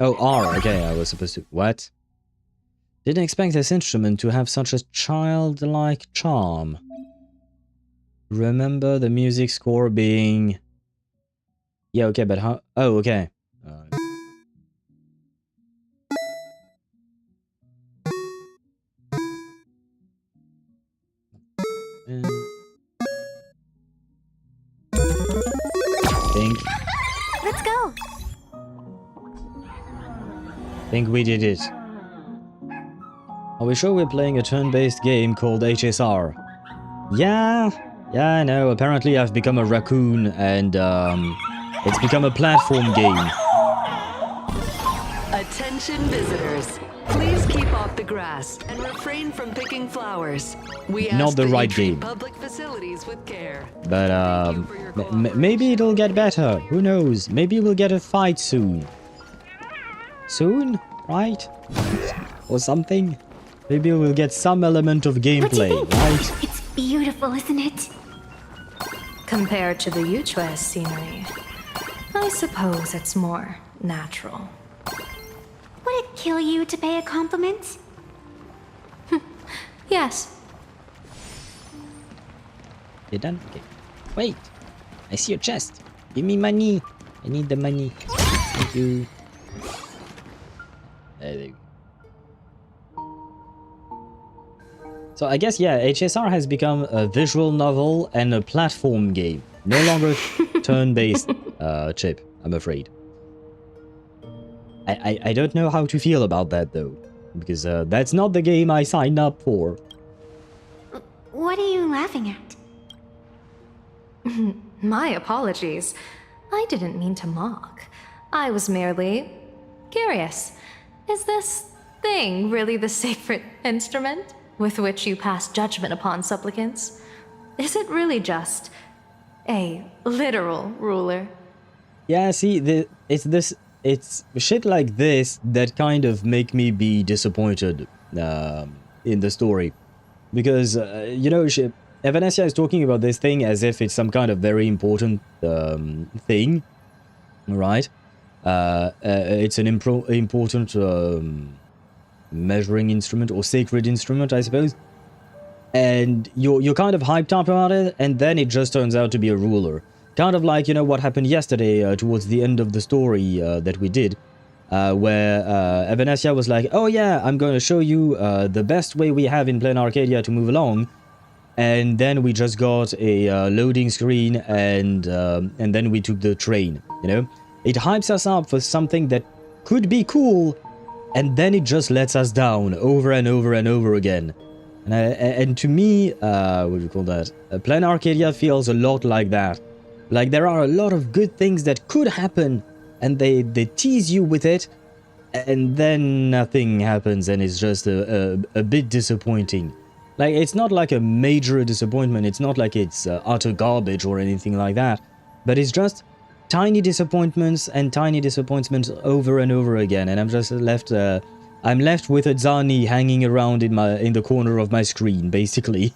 Oh, R. Okay, I was supposed to. What? Didn't expect this instrument to have such a childlike charm. Remember the music score being... Yeah, okay, but how... Oh, okay. Let's go. Think we did it. Are we sure we're playing a turn-based game called HSR? Yeah, I know. Apparently I've become a raccoon and it's become a platform game. Attention visitors. Please keep off the grass and refrain from picking flowers. We ask Not the that right you treat game. public facilities with care. But maybe it'll get better. Who knows? Maybe we'll get a fight soon. Soon, right? Or something. Maybe we'll get some element of gameplay, right? It's beautiful, isn't it? Compared to the Yuchua's scenery, I suppose it's more natural. Would it kill you to pay a compliment? Yes. You done? Okay. Wait. I see your chest. Give me money. I need the money. Thank you. There you go. So I guess, yeah, HSR has become a visual novel and a platform game. No longer turn-based chip, I'm afraid. I don't know how to feel about that, though. Because that's not the game I signed up for. What are you laughing at? My apologies. I didn't mean to mock. I was merely curious. Is this thing really the sacred instrument with which you pass judgment upon supplicants? Is it really just a literal ruler? Yeah, see, it's shit like this that kind of make me be disappointed in the story. Because, you know, Evanescia is talking about this thing as if it's some kind of very important thing, right? It's an important measuring instrument or sacred instrument, I suppose. And you're kind of hyped up about it, and then it just turns out to be a ruler. Kind of like, you know, what happened yesterday towards the end of the story that we did, where Evanescia was like, oh yeah, I'm going to show you the best way we have in Planarcadia to move along. And then we just got a loading screen, and then we took the train, you know? It hypes us up for something that could be cool, and then it just lets us down over and over and over again. And to me, what do you call that? Planarcadia feels a lot like that. Like, there are a lot of good things that could happen, and they tease you with it, and then nothing happens, and it's just a bit disappointing. Like, it's not like a major disappointment, it's not like it's utter garbage or anything like that, but it's just tiny disappointments and tiny disappointments over and over again, and I'm just left, I'm left with a Zani hanging around in the corner of my screen, basically.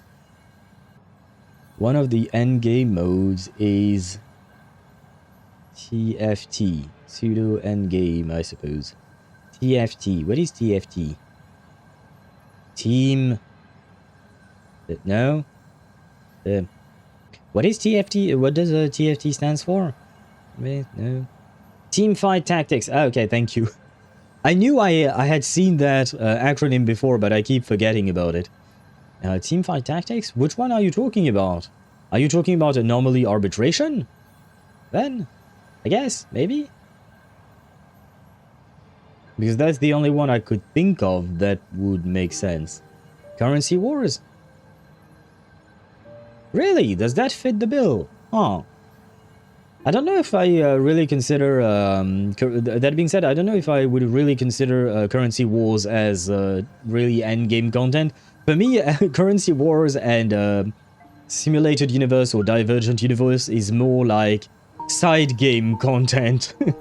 One of the endgame modes is TFT, pseudo endgame, I suppose. TFT, what is TFT? Team... No? What is TFT? What does TFT stands for? No. Team Fight Tactics. Okay, thank you. I knew I had seen that acronym before, but I keep forgetting about it. Team Fight Tactics? Which one are you talking about? Are you talking about Anomaly Arbitration? Then, I guess, maybe? Because that's the only one I could think of that would make sense. Currency Wars? Really? Does that fit the bill? Huh. I don't know if I really consider... that being said, I don't know if I would really consider Currency Wars as really endgame content. For me, Currency Wars and Simulated Universe or Divergent Universe is more like side game content. You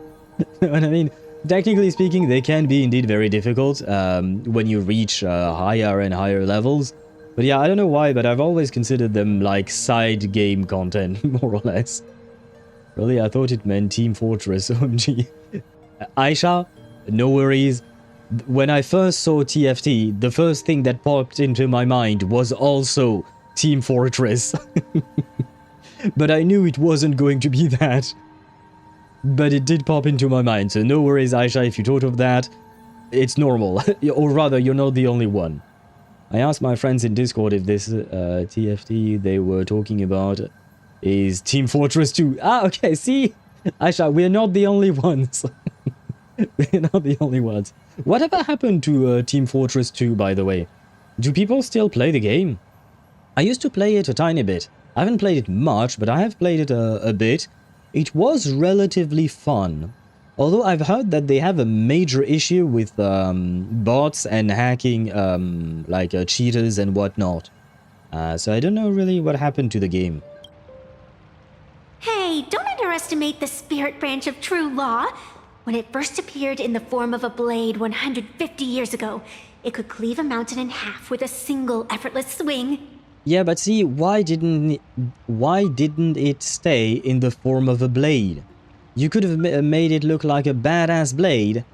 know what I mean? Technically speaking, they can be indeed very difficult when you reach higher and higher levels. But yeah, I don't know why, but I've always considered them like side game content, more or less. Really, I thought it meant Team Fortress, OMG. Aisha, no worries. When I first saw TFT, the first thing that popped into my mind was also Team Fortress. But I knew it wasn't going to be that. But it did pop into my mind, so no worries, Aisha, if you thought of that. It's normal. Or rather, you're not the only one. I asked my friends in Discord if this TFT they were talking about is Team Fortress 2. Ah, okay, see? Aisha, we're not the only ones. We're not the only ones. Whatever happened to Team Fortress 2, by the way? Do people still play the game? I used to play it a tiny bit. I haven't played it much, but I have played it a bit. It was relatively fun. Although I've heard that they have a major issue with bots and hacking, like cheaters and whatnot. So I don't know really what happened to the game. Hey, don't underestimate the spirit branch of true law. When it first appeared in the form of a blade 150 years ago, It could cleave a mountain in half with a single effortless swing. Yeah, but see, why didn't it stay in the form of a blade? You could have made it look like a badass blade,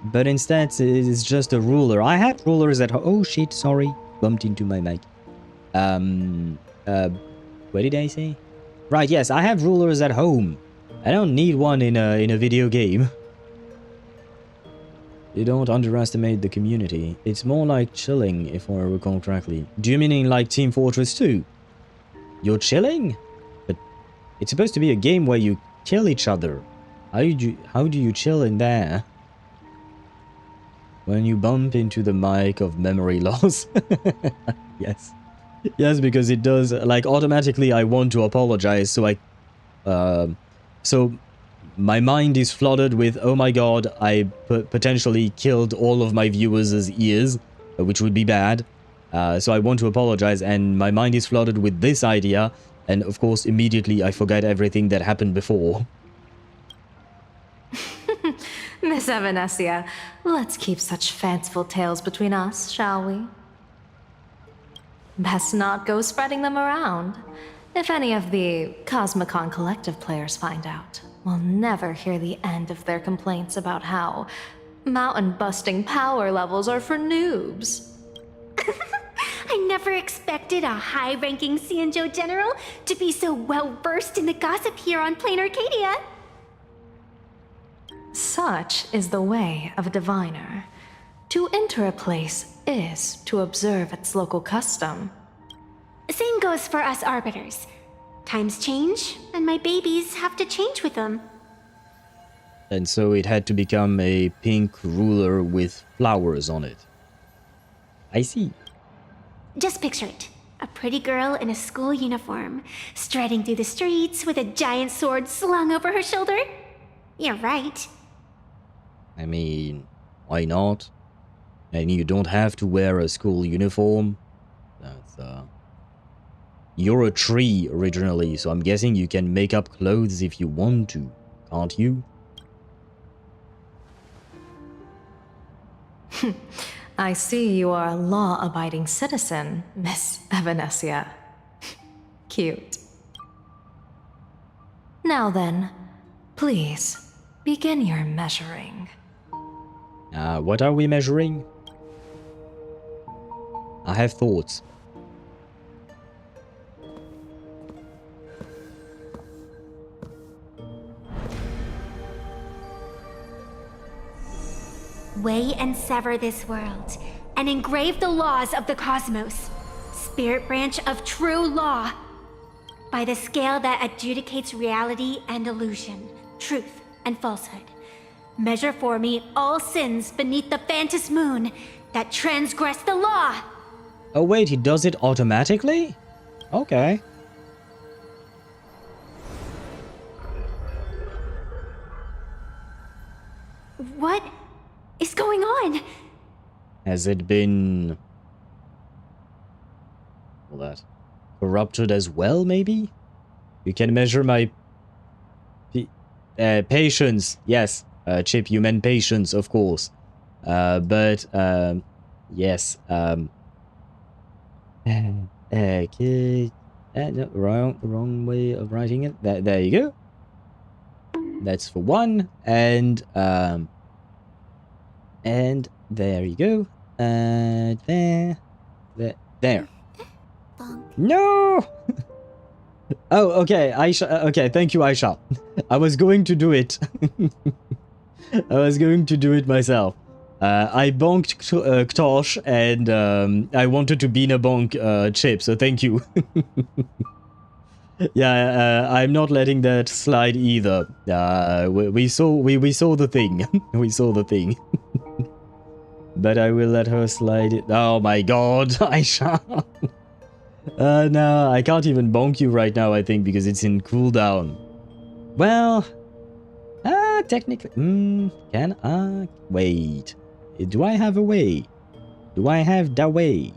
but instead it's just a ruler. I had rulers at home. Oh shit, sorry. Bumped into my mic. What did I say? Right, yes, I have rulers at home. I don't need one in a video game. You don't underestimate the community. It's more like chilling, if I recall correctly. Do you mean like Team Fortress 2? You're chilling? But it's supposed to be a game where you kill each other. How do you chill in there? When you bump into the mic of memory loss. Yes. Yes, because it does, like, automatically I want to apologize, so so my mind is flooded with, oh my god, I potentially killed all of my viewers' ears, which would be bad. So I want to apologize, and my mind is flooded with this idea, and of course immediately I forget everything that happened before. Miss Evanescia, let's keep such fanciful tales between us, shall we? Best not go spreading them around. If any of the Cosmicon Collective players find out, we'll never hear the end of their complaints about how mountain-busting power levels are for noobs. I never expected a high-ranking Xianzhou general to be so well-versed in the gossip here on Planarcadia. Such is the way of a diviner. To enter a place is to observe its local custom. Same goes for us arbiters. Times change, and my babies have to change with them. And so it had to become a pink ruler with flowers on it. I see. Just picture it. A pretty girl in a school uniform, striding through the streets with a giant sword slung over her shoulder. You're right. I mean, why not? And you don't have to wear a school uniform. That's, You're a tree originally, so I'm guessing you can make up clothes if you want to, can't you? I see you are a law-abiding citizen, Miss Evanescia. Cute. Now then, please, begin your measuring. What are we measuring? I have thoughts. Weigh and sever this world, and engrave the laws of the cosmos, spirit branch of true law, by the scale that adjudicates reality and illusion, truth and falsehood. Measure for me all sins beneath the Phantasmoon that transgress the law. Oh wait, he does it automatically? Okay. What is going on? Has it been... well, that... corrupted as well, maybe? You can measure my... patience, yes. Chip, you meant patience, of course. But, yes, okay. No, wrong way of writing it. There you go. That's for one, and there you go. There. No! Oh, okay, Aisha. Okay, thank you, Aisha. I was going to do it. I was going to do it myself. I bonked Ktosh, and I wanted to bean a bonk Chip, so thank you. Yeah, I'm not letting that slide either. We saw the thing. We saw the thing. But I will let her slide it. Oh my god, Aisha. No, I can't even bonk you right now, I think, because it's in cooldown. Well, technically, can I? Wait, do I have a way? Do I have the way?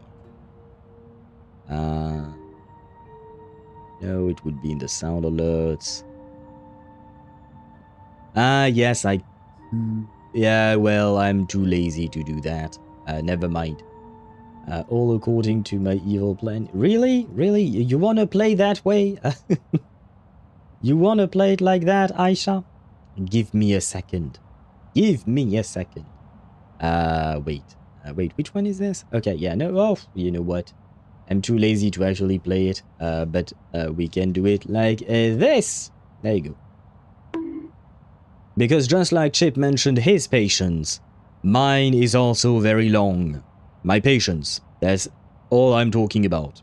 No, it would be in the sound alerts. Yes, yeah, well, I'm too lazy to do that. Never mind. All according to my evil plan. Really? Really? You wanna play that way? You wanna play it like that, Aisha? Give me a second. Give me a second. Wait. Wait, which one is this? Okay, yeah, no, oh, you know what? I'm too lazy to actually play it, but we can do it like this. There you go. Because just like Chip mentioned his patience, mine is also very long. My patience. That's all I'm talking about.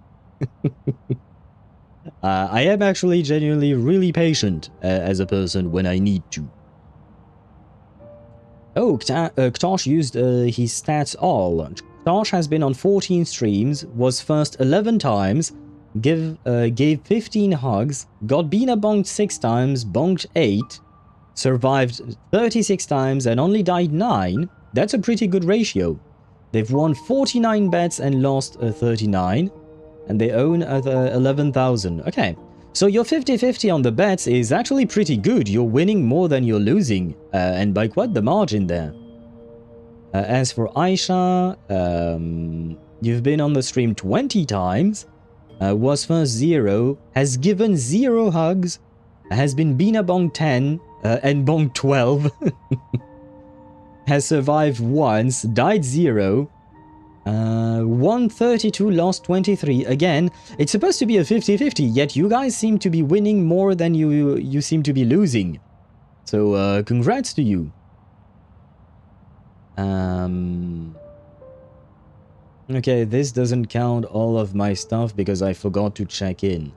I am actually genuinely really patient as a person when I need to. Oh, Ktosh used his stats all. Ktosh has been on 14 streams, was first 11 times, gave 15 hugs, got Bina bonked 6 times, bonked 8, survived 36 times and only died 9. That's a pretty good ratio. They've won 49 bets and lost 39, and they own 11,000. Okay, so your 50-50 on the bets is actually pretty good. You're winning more than you're losing, and by quite the margin there. As for Aisha, you've been on the stream 20 times, was first 0, has given 0 hugs, has been Bina bonked 10, and bonked 12, has survived once, died 0, won 32, lost 23. Again, it's supposed to be a 50-50, yet you guys seem to be winning more than you seem to be losing. So, congrats to you. Okay, this doesn't count all of my stuff because I forgot to check in.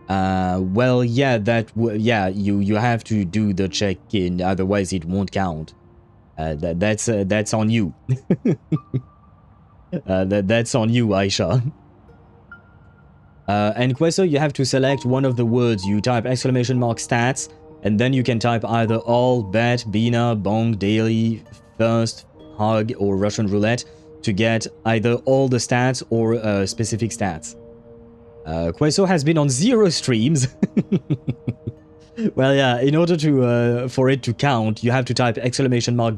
Well, yeah, yeah, you have to do the check-in, otherwise it won't count. That's on you. That's on you, Aisha. And Queso, you have to select one of the words. You type !stats, and then you can type either all, bet, Bina, bonk, daily, first, hug, or Russian roulette to get either all the stats or specific stats. Queso has been on 0 streams. Well, yeah, in order to for it to count, you have to type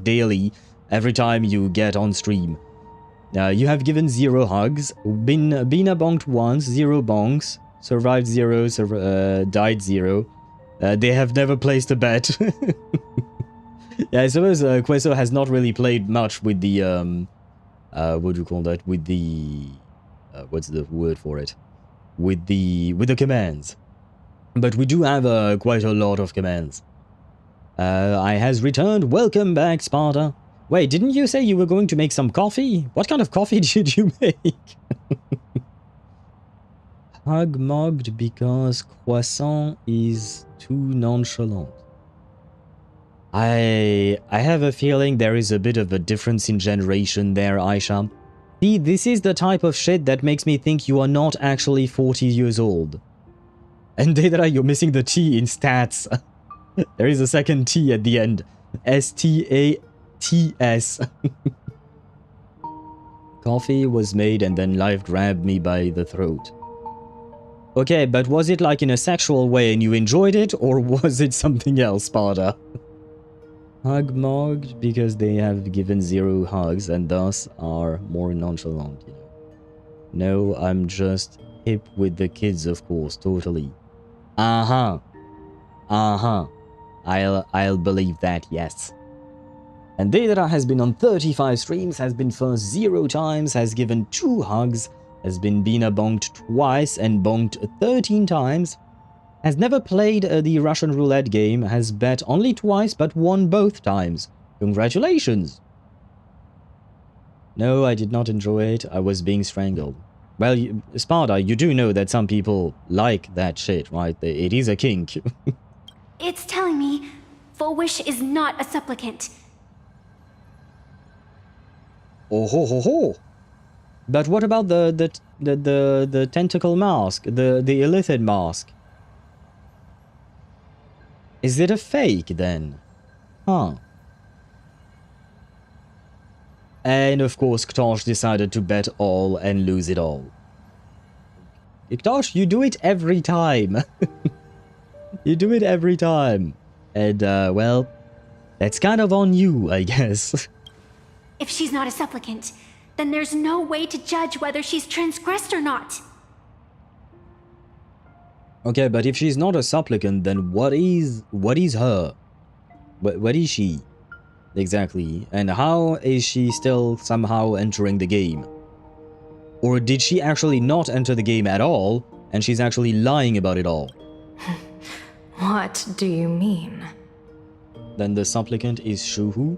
!daily every time you get on stream. You have given 0 hugs, Bina bonked once, 0 bonks, survived 0, died 0. They have never placed a bet. Yeah, I suppose Queso has not really played much with the, what do you call that? With the, what's the word for it? With the commands. But we do have quite a lot of commands. I has returned. Welcome back, Sparta. Wait, didn't you say you were going to make some coffee? What kind of coffee did you make? Hug mugged because Croissant is too nonchalant. I have a feeling there is a bit of a difference in generation there, Aisha. See, this is the type of shit that makes me think you are not actually 40 years old. And Deidara, you're missing the T in stats. There is a second T at the end. S-T-A-T-S. Coffee was made and then life grabbed me by the throat. Okay, but was it like in a sexual way and you enjoyed it, or was it something else, Sparta? Hug mugged because they have given 0 hugs and thus are more nonchalant, you know. No, I'm just hip with the kids, of course, totally. Uh-huh. Uh-huh. I'll believe that, yes. And Deidara has been on 35 streams, has been first 0 times, has given 2 hugs, has been Bina bonked twice and bonked 13 times, has never played the Russian roulette game, has bet only twice but won both times. Congratulations! No, I did not enjoy it, I was being strangled. Well, Sparta, you do know that some people like that shit, right? It is a kink. It's telling me Full Wish is not a supplicant. Oh ho ho ho! But what about the tentacle mask, the Illithid mask? Is it a fake then? Huh. And of course Ktosh decided to bet all and lose it all. Ktosh, you do it every time. You do it every time. And well, that's kind of on you, I guess. If she's not a supplicant, then there's no way to judge whether she's transgressed or not. Okay, but if she's not a supplicant, then what is her? What is she? Exactly. And how is she still somehow entering the game? Or did she actually not enter the game at all, and she's actually lying about it all? What do you mean? Then the supplicant is Shuhu?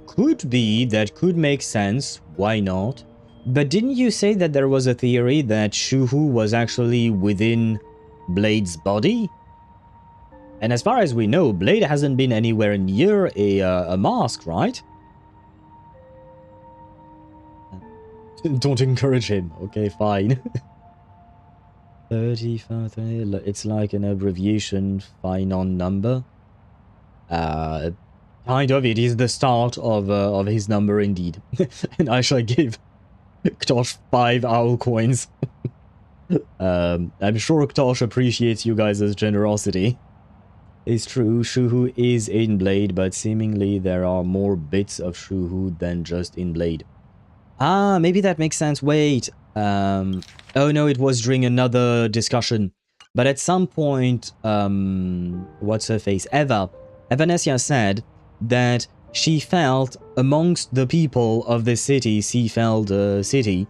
Could be, that could make sense, why not? But didn't you say that there was a theory that Shuhu was actually within Blade's body? And as far as we know, Blade hasn't been anywhere near a mask, right? Don't encourage him. Okay, fine. 35, it's like an abbreviation, Finon number. Kind of, it is the start of his number indeed. And I shall give Ktosh 5 owl coins. I'm sure Ktosh appreciates you guys' generosity. It's true, Shuhu is in Blade, but seemingly there are more bits of Shuhu than just in Blade. Ah, maybe that makes sense. Wait. Oh no, it was during another discussion. But at some point, what's her face? Evanescia said that she felt amongst the people of the city, Seafeld City,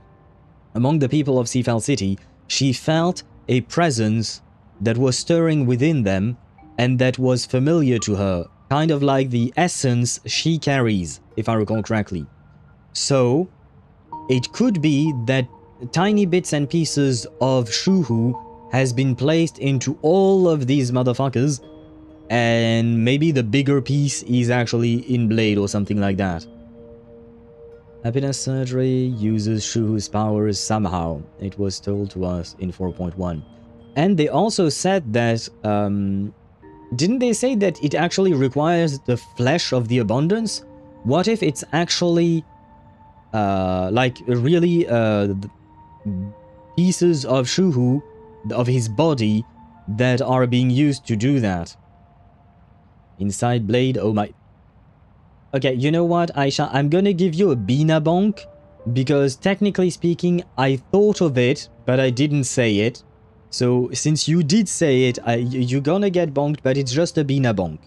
among the people of Seafeld City, she felt a presence that was stirring within them and that was familiar to her, kind of like the essence she carries, if I recall correctly. So, it could be that tiny bits and pieces of Shuhu has been placed into all of these motherfuckers, and maybe the bigger piece is actually in Blade or something like that. Happiness Surgery uses Shuhu's powers somehow, it was told to us in 4.1. And they also said that, didn't they say that it actually requires the flesh of the abundance? What if it's actually, like, really, pieces of Shuhu, of his body, that are being used to do that? Inside Blade, oh my... Okay, you know what, Aisha? I'm gonna give you a Bina bonk, because technically speaking, I thought of it, but I didn't say it. So, since you did say it, you're gonna get bonked, but it's just a Bina bonk.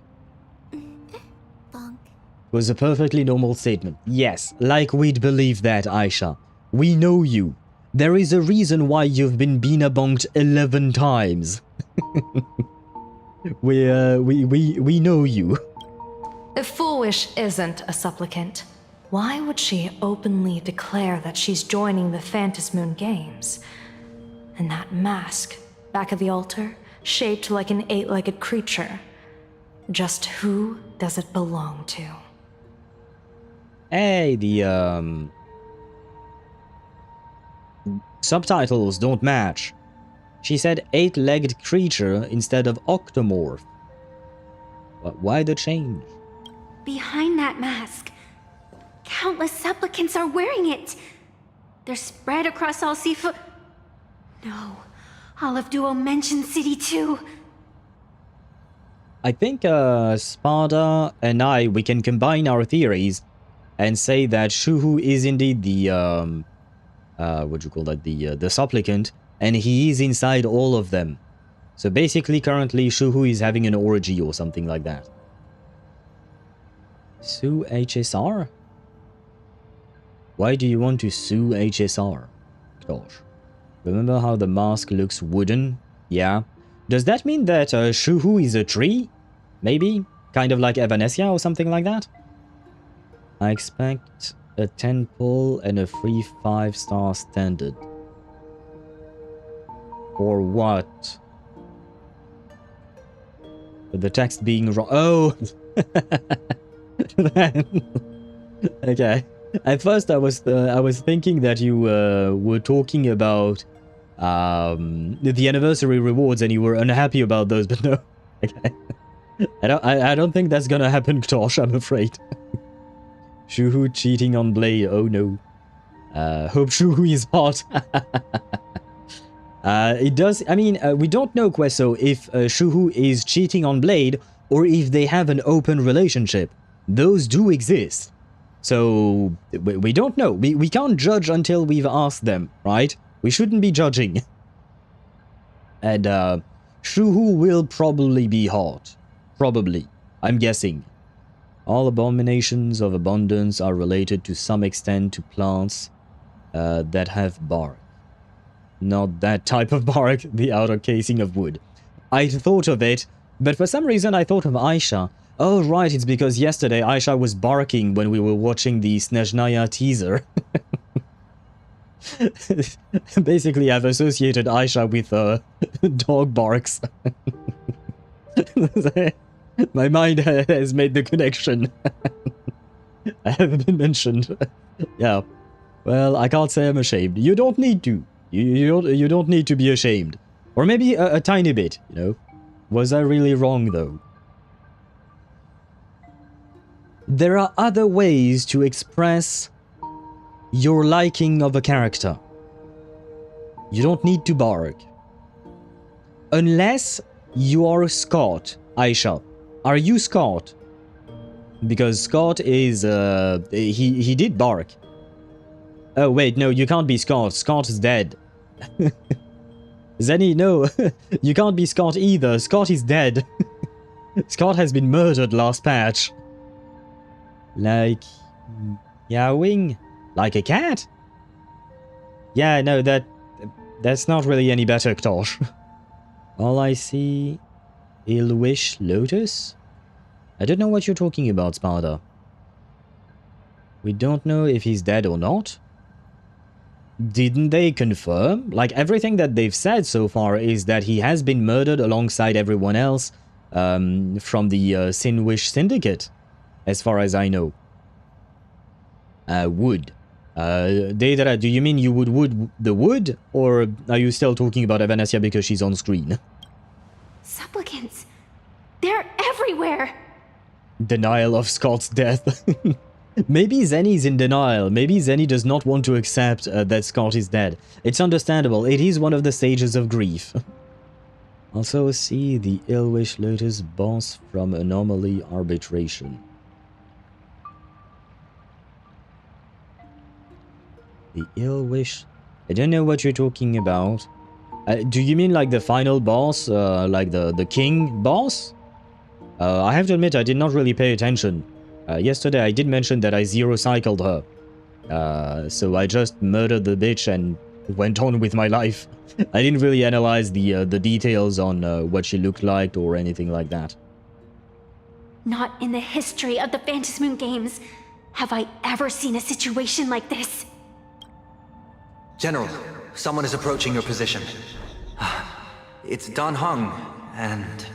Bonk. It was a perfectly normal statement. Yes, like we'd believe that, Aisha. We know you. There is a reason why you've been Bina bonked 11 times. we know you. If Foolish isn't a supplicant, why would she openly declare that she's joining the Phantasmoon Games? And that mask, back of the altar, shaped like an 8-legged creature. Just who does it belong to? Hey, the, subtitles don't match. She said 8-legged creature instead of octomorph. But why the change? Behind that mask, countless supplicants are wearing it. They're spread across all Seafood. No, all of Duo mentioned City too. I think Spada and we can combine our theories and say that Shuhu is indeed the what do you call that, the supplicant, and he is inside all of them. So basically currently Shuhu is having an orgy or something like that. Sue HSR? Why do you want to sue HSR? Gosh. Remember how the mask looks wooden? Yeah. Does that mean that Shuhu is a tree? Maybe? Kind of like Evanescia or something like that? I expect a 10 pull and a free 5-star standard. Or what? With the text being wrong. Oh! Okay. At first I was thinking that you were talking about the anniversary rewards and you were unhappy about those, but no. Okay. I don't think that's gonna happen, Ktosh, I'm afraid. Shuhu cheating on Blade, oh no. Hope Shuhu is hot. It does, I mean, we don't know, Queso, if Shuhu is cheating on Blade or if they have an open relationship. Those do exist. So, we don't know. We can't judge until we've asked them, right? We shouldn't be judging. And, Shuhu will probably be hot. Probably. I'm guessing. All abominations of abundance are related to some extent to plants that have bark. Not that type of bark, the outer casing of wood. I thought of it, but for some reason I thought of Aisha. Oh right, it's because yesterday Aisha was barking when we were watching the Snezhnaya teaser. Basically, I've associated Aisha with dog barks. My mind has made the connection. I haven't been mentioned. Yeah. Well, I can't say I'm ashamed. You don't need to. You don't need to be ashamed. Or maybe a tiny bit, you know. Was I really wrong, though? There are other ways to express your liking of a character. You don't need to bark. Unless you are Scott, Aisha. Are you Scott? Because Scott is, he did bark. Oh, wait, no, you can't be Scott. Scott is dead. Zenny, no, you can't be Scott either. Scott is dead. Scott has been murdered last patch. Like, meowing? Like a cat? Yeah, no, that's not really any better, Ktosh. All I see... Ill-wish Lotus? I don't know what you're talking about, Sparta. We don't know if he's dead or not. Didn't they confirm? Like, everything that they've said so far is that he has been murdered alongside everyone else from the Sinwish Syndicate, as far as I know. Wood. Deidara, do you mean you would the wood? Or are you still talking about Evanescia because she's on screen? Supplicants. They're everywhere. Denial of Scott's death. Maybe Zenny's in denial. Maybe Zenny does not want to accept that Scott is dead. It's understandable. It is one of the stages of grief. Also see the Ill-wish Lotus boss from Anomaly Arbitration. The Ill-wish... I don't know what you're talking about. Do you mean like the final boss? Like the king boss? I have to admit I did not really pay attention. Yesterday I did mention that I zero-cycled her. So I just murdered the bitch and went on with my life. I didn't really analyze the details on what she looked like or anything like that. Not in the history of the Phantasmoon Games have I ever seen a situation like this. General, someone is approaching your position. It's Dan Heng and...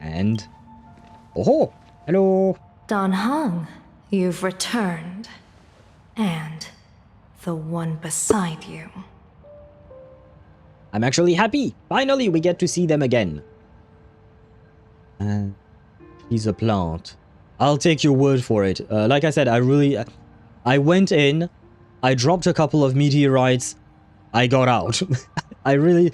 And? Oh, hello. Dan Heng, you've returned. And the one beside you. I'm actually happy. Finally, we get to see them again. He's a plant. I'll take your word for it. Like I said, I went in, I dropped a couple of meteorites, I got out. I really...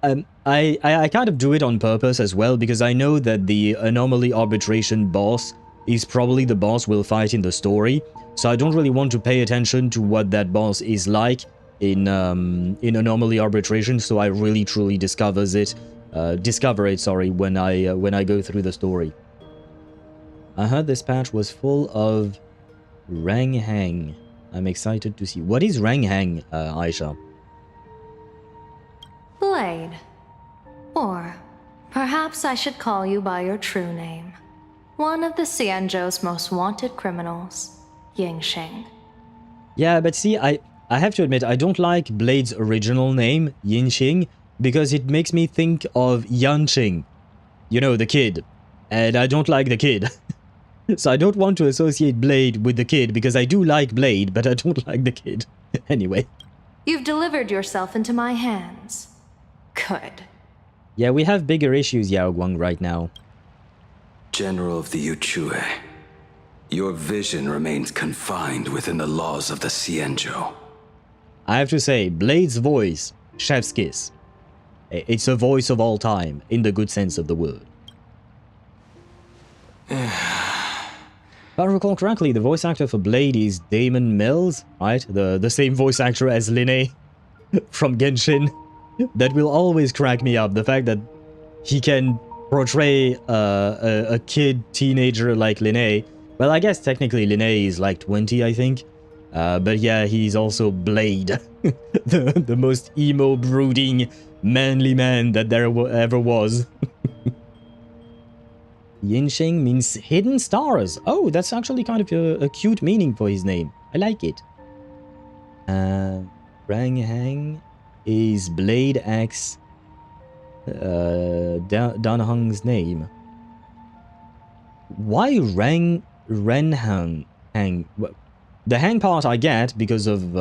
I kind of do it on purpose as well, because I know that the Anomaly Arbitration boss is probably the boss we'll fight in the story, so I don't really want to pay attention to what that boss is like in Anomaly Arbitration, so I really truly discover it, when I go through the story. I heard this patch was full of Rang Hang. I'm excited to see. What is Rang Hang, Aisha? Blade. Or perhaps I should call you by your true name. One of the Xianzhou's most wanted criminals, Yingxing. Yeah, but see, I have to admit, I don't like Blade's original name, Yingxing, because it makes me think of Yanqing. You know, the kid. And I don't like the kid. So I don't want to associate Blade with the kid, because I do like Blade, but I don't like the kid. Anyway. You've delivered yourself into my hands. Good. Yeah, we have bigger issues, Yao Guang, right now. General of the Yuchue, your vision remains confined within the laws of the Xianzhou. I have to say, Blade's voice, chef's kiss. It's a voice of all time, in the good sense of the word. If I recall correctly, the voice actor for Blade is Damon Mills, right? The same voice actor as Linné from Genshin. That will always crack me up. The fact that he can portray a kid teenager like Linné. Well, I guess technically Linné is like 20, I think. But yeah, he's also Blade. the most emo, brooding, manly man that there ever was. Yinxing means hidden stars. Oh, that's actually kind of a cute meaning for his name. I like it. Dan Heng is Blade X Dan Heng's name. Why Ren Heng? The Heng part I get because of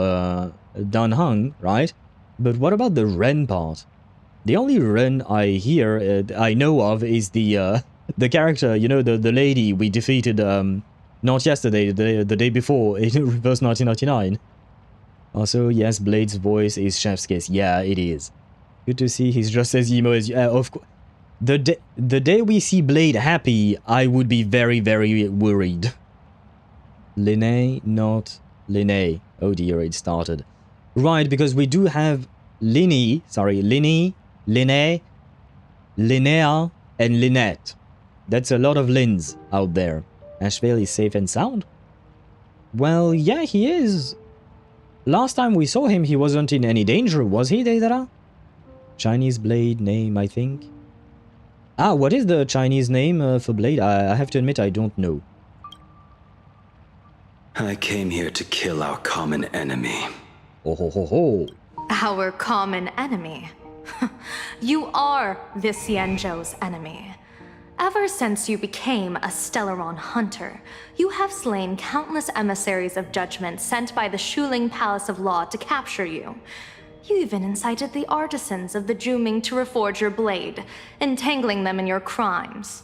Dan Heng, right? But what about the Ren part? The only Ren I hear, I know of, is the character, you know, the lady we defeated, not yesterday, the day before, in Reverse 1999. Also, yes, Blade's voice is chef's kiss. Yeah, it is. Good to see he's just as emo as you. Of course. The day we see Blade happy, I would be very, very worried. Linné, not Linné. Oh dear, it started. Right, because we do have Linné, Linnea, and Lynette. That's a lot of Lins out there. Ashvale is safe and sound? Well, yeah, he is. Last time we saw him, he wasn't in any danger, was he, Deidara? Chinese Blade name, I think. Ah, what is the Chinese name for Blade? I have to admit, I don't know. I came here to kill our common enemy. Oh ho ho ho. Our common enemy? You are the Xianzhou's enemy. Ever since you became a Stellaron hunter, you have slain countless emissaries of judgment sent by the Shuling Palace of Law to capture you. You even incited the artisans of the Juming to reforge your blade, entangling them in your crimes.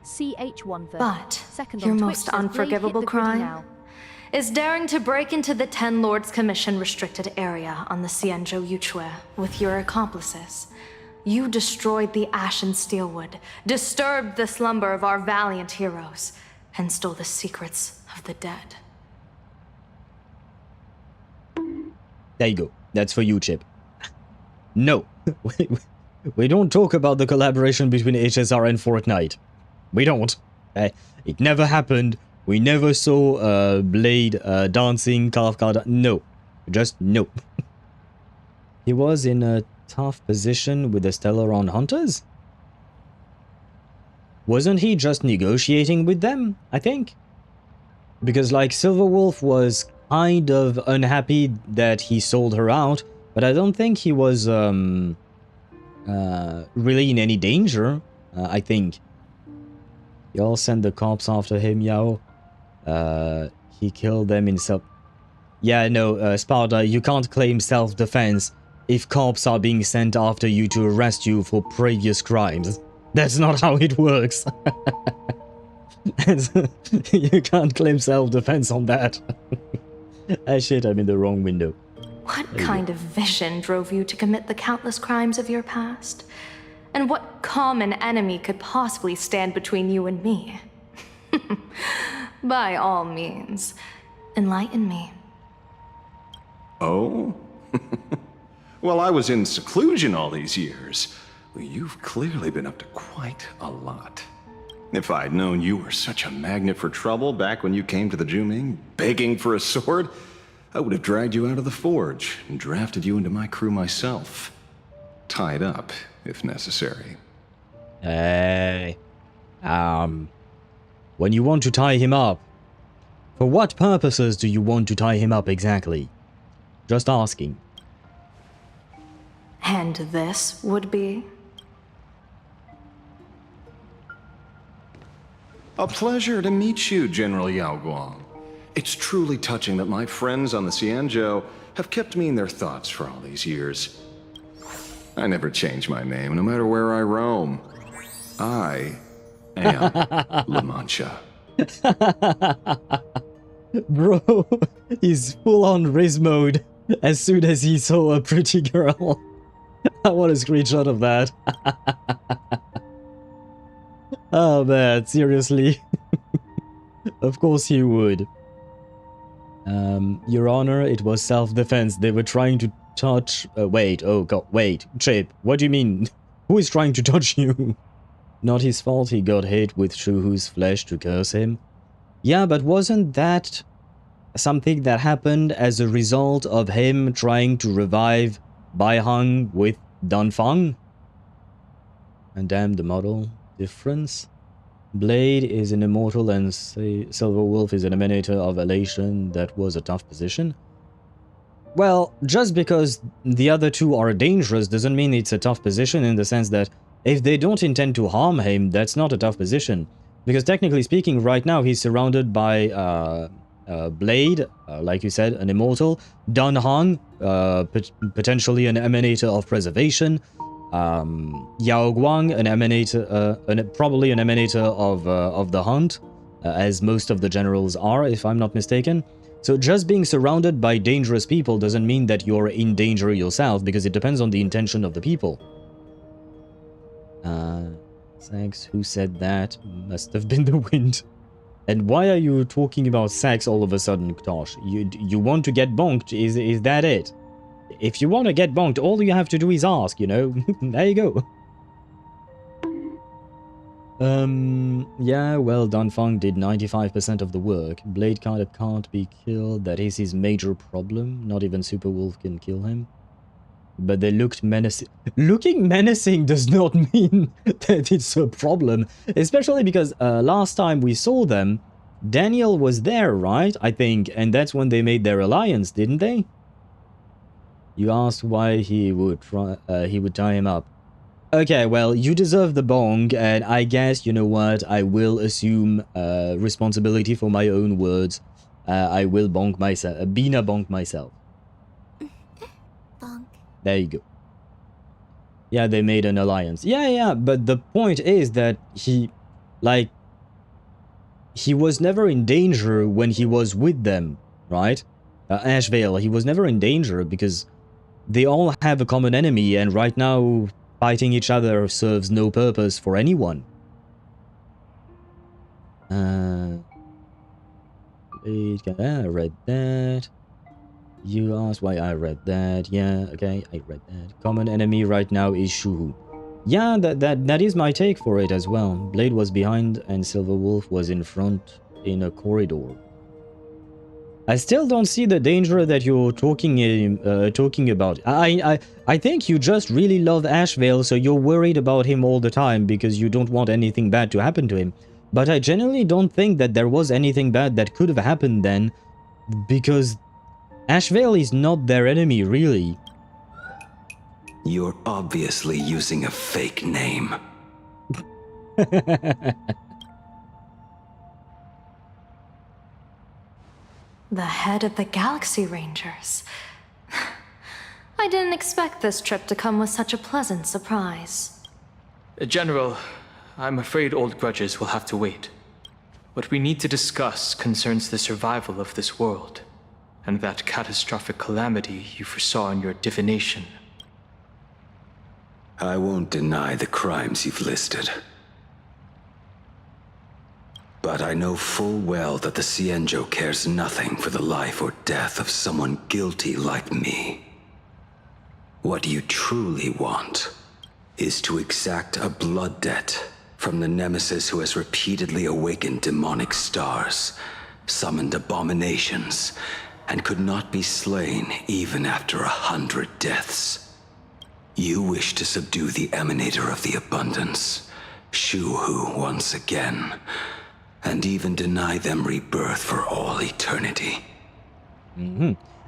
CH1 But your most unforgivable crime is daring to break into the Ten Lords Commission restricted area on the Xianzhou Yuchue with your accomplices. You destroyed the Ashen Steelwood, disturbed the slumber of our valiant heroes, and stole the secrets of the dead. There you go. That's for you, Chip. No. We don't talk about the collaboration between HSR and Fortnite. We don't. It never happened. We never saw Blade dancing, Kafka. No. Just no. He was in a tough position with the Stellaron Hunters? Wasn't he just negotiating with them, I think? Because, like, Silverwolf was kind of unhappy that he sold her out, but I don't think he was really in any danger, I think. Y'all sent the cops after him, Yao. He killed them in self... Yeah, no, Sparta, you can't claim self-defense if cops are being sent after you to arrest you for previous crimes. That's not how it works. You can't claim self-defense on that. Ah shit, I'm in the wrong window. What kind of vision drove you to commit the countless crimes of your past? And what common enemy could possibly stand between you and me? By all means, enlighten me. Oh? Well, I was in seclusion all these years. Well, you've clearly been up to quite a lot. If I'd known you were such a magnet for trouble back when you came to the Juming, begging for a sword, I would have dragged you out of the forge and drafted you into my crew myself. Tied up, if necessary. Hey. When you want to tie him up, for what purposes do you want to tie him up exactly? Just asking. And this would be? A pleasure to meet you, General Yao Guang. It's truly touching that my friends on the Xianzhou have kept me in their thoughts for all these years. I never change my name, no matter where I roam. I am La Mancha. Bro, he's full on Riz mode as soon as he saw a pretty girl. I want a screenshot of that. Oh man, seriously. Of course he would. Your Honor, it was self-defense. They were trying to touch... wait, oh god, wait. Chip, what do you mean? Who is trying to touch you? Not his fault he got hit with Shuhu's flesh to curse him. Yeah, but wasn't that something that happened as a result of him trying to revive Bai Hung with Dan Feng? And damn the model difference. Blade is an immortal and Silver Wolf is an emanator of elation. That was a tough position. Well, just because the other two are dangerous doesn't mean it's a tough position, in the sense that if they don't intend to harm him, that's not a tough position. Because technically speaking, right now he's surrounded by Blade, like you said, an immortal, Dan Heng, potentially an emanator of preservation, Yao Guang, an emanator, probably an emanator of the hunt, as most of the generals are, if I'm not mistaken. So just being surrounded by dangerous people doesn't mean that you're in danger yourself, because it depends on the intention of the people. Sex, who said that? Must have been the wind. And why are you talking about sex all of a sudden, Tosh? You want to get bonked, is that it? If you want to get bonked, all you have to do is ask, you know? There you go. Yeah, well, Dan Feng did 95% of the work. Blade kind of can't be killed. That is his major problem. Not even Super Wolf can kill him. But they looked menacing. Looking menacing does not mean that it's a problem. Especially because last time we saw them, Daniel was there, right? I think. And that's when they made their alliance, didn't they? You asked why he would tie him up. Okay, well, you deserve the bong, and I guess, you know what, I will assume responsibility for my own words. I will bonk myself, Bina bonk myself. Bonk. There you go. Yeah, they made an alliance. Yeah, but the point is that he was never in danger when he was with them, right? Ashvale, he was never in danger because they all have a common enemy, and right now fighting each other serves no purpose for anyone. I read that. You asked why I read that. Yeah, okay, I read that. Common enemy right now is Shuhu. Yeah, that is my take for it as well. Blade was behind and Silver Wolf was in front in a corridor. I still don't see the danger that you're talking about. I think you just really love Ashvale, so you're worried about him all the time because you don't want anything bad to happen to him. But I genuinely don't think that there was anything bad that could have happened then, because Ashvale is not their enemy, really. You're obviously using a fake name. The head of the Galaxy Rangers. I didn't expect this trip to come with such a pleasant surprise. General, I'm afraid old grudges will have to wait. What we need to discuss concerns the survival of this world, and that catastrophic calamity you foresaw in your divination. I won't deny the crimes you've listed. But I know full well that the Cienjo cares nothing for the life or death of someone guilty like me. What you truly want is to exact a blood debt from the nemesis who has repeatedly awakened demonic stars, summoned abominations, and could not be slain even after 100 deaths. You wish to subdue the emanator of the abundance, Shuhu, once again, and even deny them rebirth for all eternity.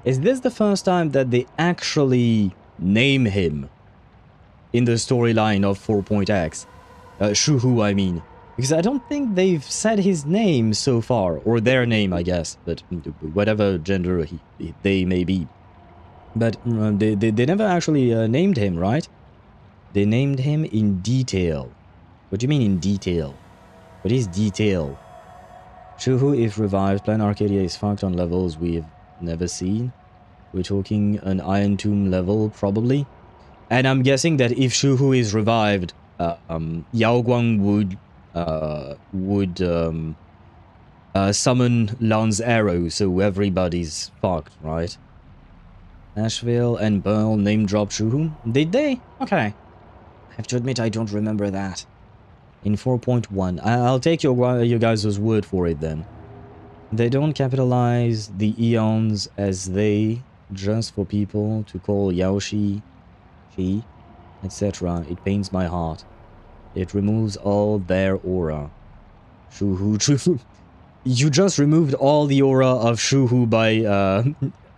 Is this the first time that they actually name him in the storyline of 4.x? Shuhu, I mean. Because I don't think they've said his name so far, or their name, I guess, but whatever gender they may be. But they never actually named him, right? They named him in detail. What do you mean in detail? What is detail? Shuhu, if revived, Planarcadia is fucked on levels we've never seen. We're talking an Iron Tomb level, probably. And I'm guessing that if Shuhu is revived, Yao Guang summon Lan's arrow, so everybody's fucked, right? Asheville and Pearl name drop Shuhu. Did they? Okay. I have to admit I don't remember that. In 4.1. I'll take your guys' word for it then. They don't capitalize the eons as they, just for people to call Yaoshi, she, etc. It pains my heart. It removes all their aura. Shuhu, Shuhu. You just removed all the aura of Shuhu by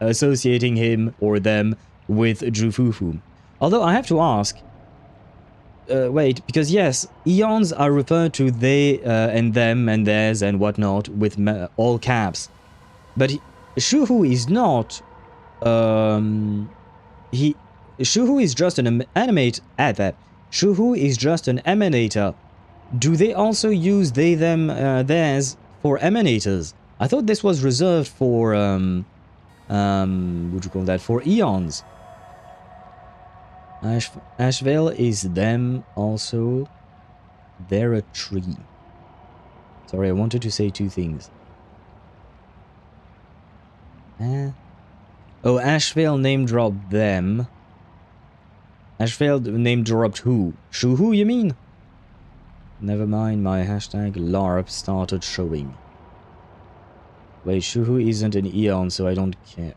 associating him or them with Jufufu. Although I have to ask, wait, because yes, eons are referred to they and them and theirs and whatnot with all caps. But Shuhu is not, Shuhu is just an Shuhu is just an emanator. Do they also use they, them, theirs for emanators? I thought this was reserved for, what you call that, for eons. Asheville is them also. They're a tree. Sorry, I wanted to say two things. Oh, Asheville name dropped them. Asheville name dropped who? Shuhu, you mean? Never mind, my hashtag LARP started showing. Wait, Shuhu isn't an eon, so I don't care.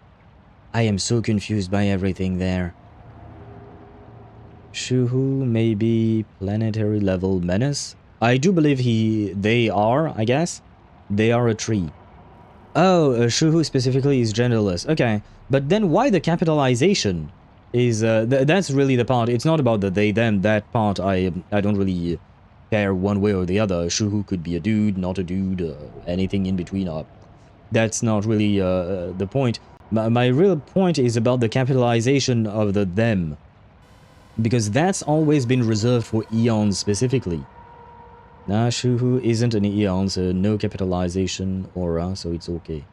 I am so confused by everything there. Shuhu may be planetary level menace. I do believe they are, I guess. They are a tree. Oh, Shuhu specifically is genderless. Okay, but then why the capitalization? Is that's really the part. It's not about the they them. That part I don't really care one way or the other. Shuhu could be a dude, not a dude, anything in between. That's not really the point. My real point is about the capitalization of the them, because that's always been reserved for eons specifically. Nah, Shuhu isn't an eon, so no capitalization aura, so it's okay.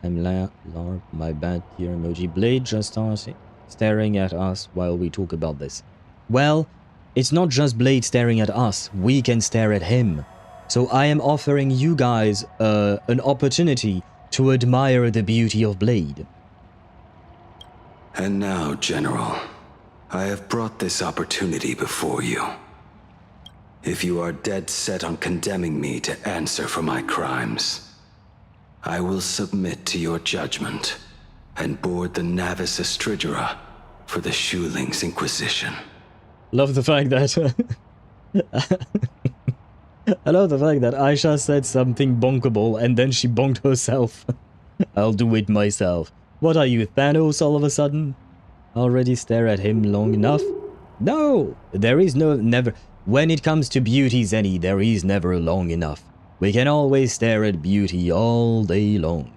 I'm LARP, my bad tier emoji. Blade just started staring at us while we talk about this. Well, it's not just Blade staring at us, we can stare at him. So I am offering you guys an opportunity to admire the beauty of Blade. And now, General, I have brought this opportunity before you. If you are dead set on condemning me to answer for my crimes, I will submit to your judgment and board the Navis Astridura for the Shuling's Inquisition. Love the fact that... I love the fact that Aisha said something bonkable and then she bonked herself. I'll do it myself. What are you, Thanos all of a sudden? Already stare at him long enough? No! There is never... When it comes to beauty, Zenny, there is never long enough. We can always stare at beauty all day long.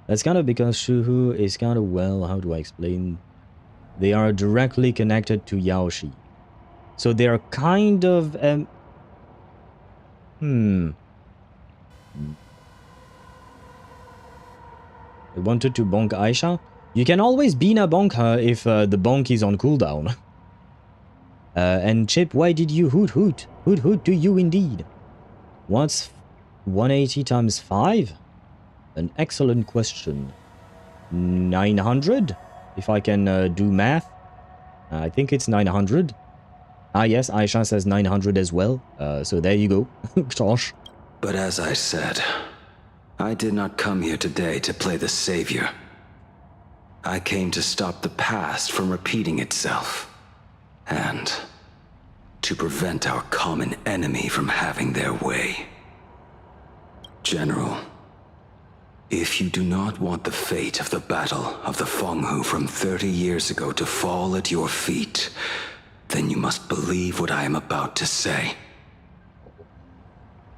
That's kind of because Shuhu is kind of, well, how do I explain? They are directly connected to Yaoshi. So they are kind of... I wanted to bonk Aisha. You can always Bina bonk her if the bonk is on cooldown. And Chip, why did you hoot hoot? Hoot hoot to you indeed. What's 180 times 5? An excellent question. 900? If I can do math. I think it's 900. Ah yes, Aisha says 900 as well. So there you go. Josh. But as I said, I did not come here today to play the savior. I came to stop the past from repeating itself. And to prevent our common enemy from having their way. General, if you do not want the fate of the Battle of the Fenghu from 30 years ago to fall at your feet, then you must believe what I am about to say.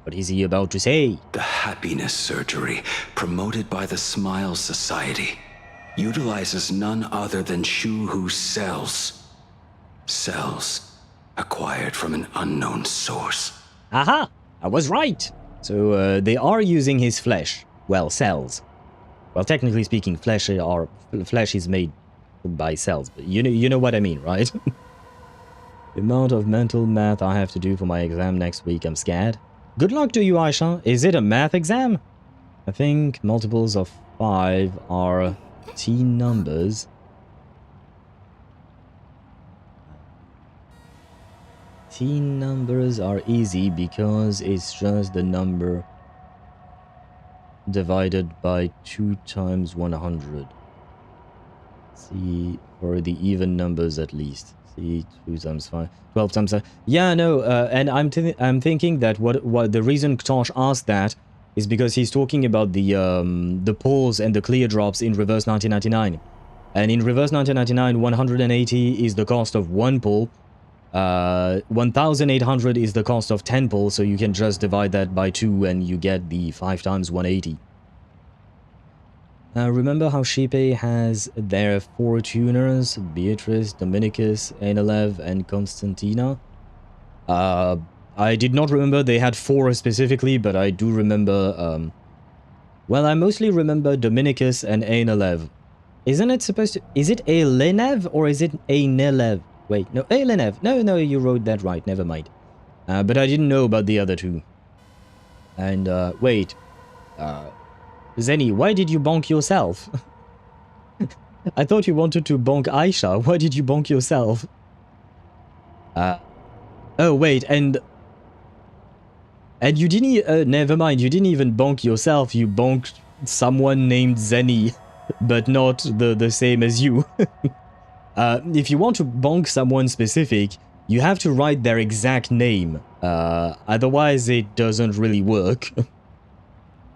What is he about to say? The happiness surgery, promoted by the Smile Society, utilizes none other than Shuhu cells. Cells acquired from an unknown source. Aha! I was right! So they are using his flesh. Well, cells. Well, technically speaking, flesh is made by cells, but you know what I mean, right? The amount of mental math I have to do for my exam next week, I'm scared. Good luck to you, Aisha. Is it a math exam? I think multiples of 5 are teen numbers. Teen numbers are easy because it's just the number divided by 2 times 100. See, for the even numbers at least. See, 2 times 5, 12 times 5. Yeah, no, and I'm thinking that what the reason Ktosh asked that is because he's talking about the pulls and the clear drops in reverse 1999. And in reverse 1999, 180 is the cost of 1 pull. 1800 is the cost of 10 pulls, so you can just divide that by 2 and you get the 5 times 180. Remember how Shipe has their 4 tuners, Beatrice, Dominicus, Enelev, and Constantina? I did not remember they had 4 specifically, but I do remember, well, I mostly remember Dominicus and Enelev. Isn't it supposed to... Is it Elenev or is it Enelev? Wait, no, Elenev. No, you wrote that right, never mind. But I didn't know about the other 2. And, wait. Zenny, why did you bonk yourself? I thought you wanted to bonk Aisha. Why did you bonk yourself? Oh, wait, and you didn't... never mind, you didn't even bonk yourself. You bonked someone named Zenny, but not the same as you. If you want to bonk someone specific, you have to write their exact name. Otherwise, it doesn't really work.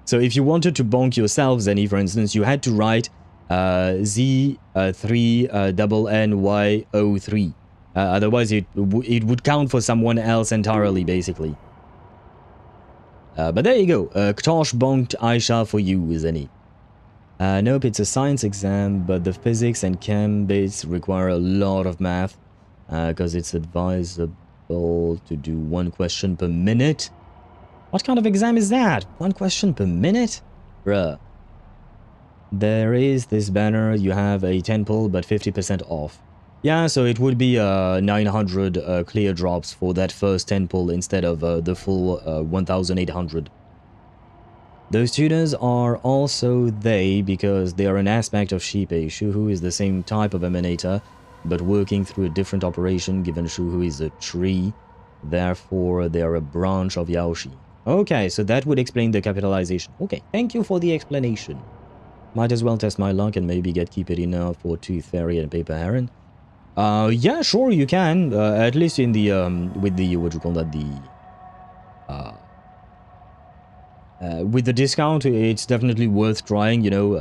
So if you wanted to bonk yourself, Zenny, for instance, you had to write Z3NNY03. Otherwise, it would count for someone else entirely, basically. But there you go. Ktosh bonked Aisha for you, Zenny. Nope, it's a science exam, but the physics and chem bits require a lot of math, because it's advisable to do 1 question per minute. What kind of exam is that? 1 question per minute? Bruh. There is this banner, you have a 10 pull, but 50% off. Yeah, so it would be 900 clear drops for that first 10 pull instead of the full 1800. Those tuners are also they because they are an aspect of Shipe. Shuhu is the same type of emanator, but working through a different operation given Shuhu is a tree. Therefore, they are a branch of Yaoshi. Okay, so that would explain the capitalization. Okay, thank you for the explanation. Might as well test my luck and maybe get Keep It Enough for Tooth Fairy and Paper Heron. Yeah, sure, you can. At least in the, with the, what you call that, with the discount, it's definitely worth trying, you know,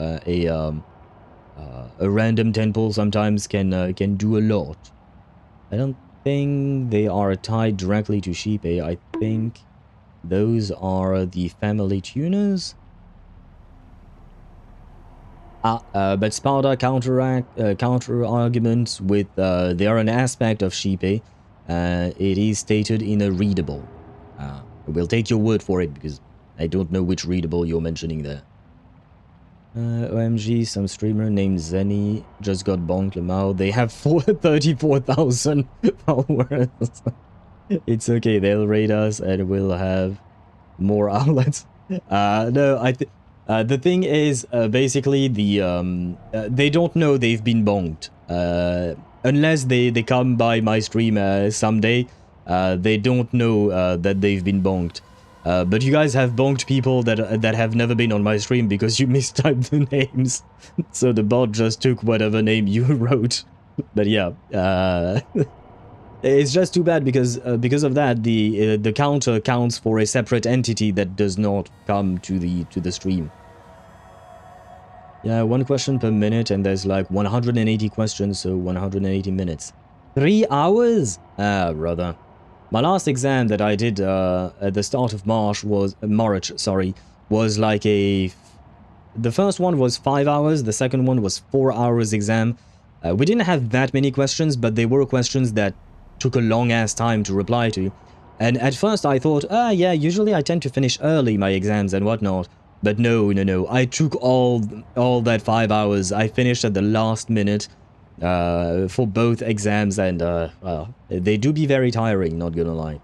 a random 10 pull sometimes can do a lot. I don't think they are tied directly to Shipe. I think those are the family tuners. But Sparta counter arguments with they are an aspect of Shipe. It is stated in a readable. We'll take your word for it because I don't know which readable you're mentioning there. OMG, some streamer named Zenny just got bonked Lamau. They have 34,000 followers. It's okay, they'll raid us and we'll have more outlets. No, the thing is, basically, they don't know they've been bonked. Unless they come by my stream someday, they don't know that they've been bonked. But you guys have bonked people that have never been on my stream because you mistyped the names. So the bot just took whatever name you wrote. But yeah, it's just too bad because of that the counter counts for a separate entity that does not come to the stream. Yeah, 1 question per minute, and there's like 180 questions, so 180 minutes. 3 hours? Ah, brother. My last exam that I did at the start of March was like the first one was 5 hours, the second one was 4 hours exam. We didn't have that many questions, but they were questions that took a long ass time to reply to. And at first I thought, yeah, usually I tend to finish early my exams and whatnot. But no, I took all that 5 hours. I finished at the last minute for both exams, and well, they do be very tiring, not gonna lie.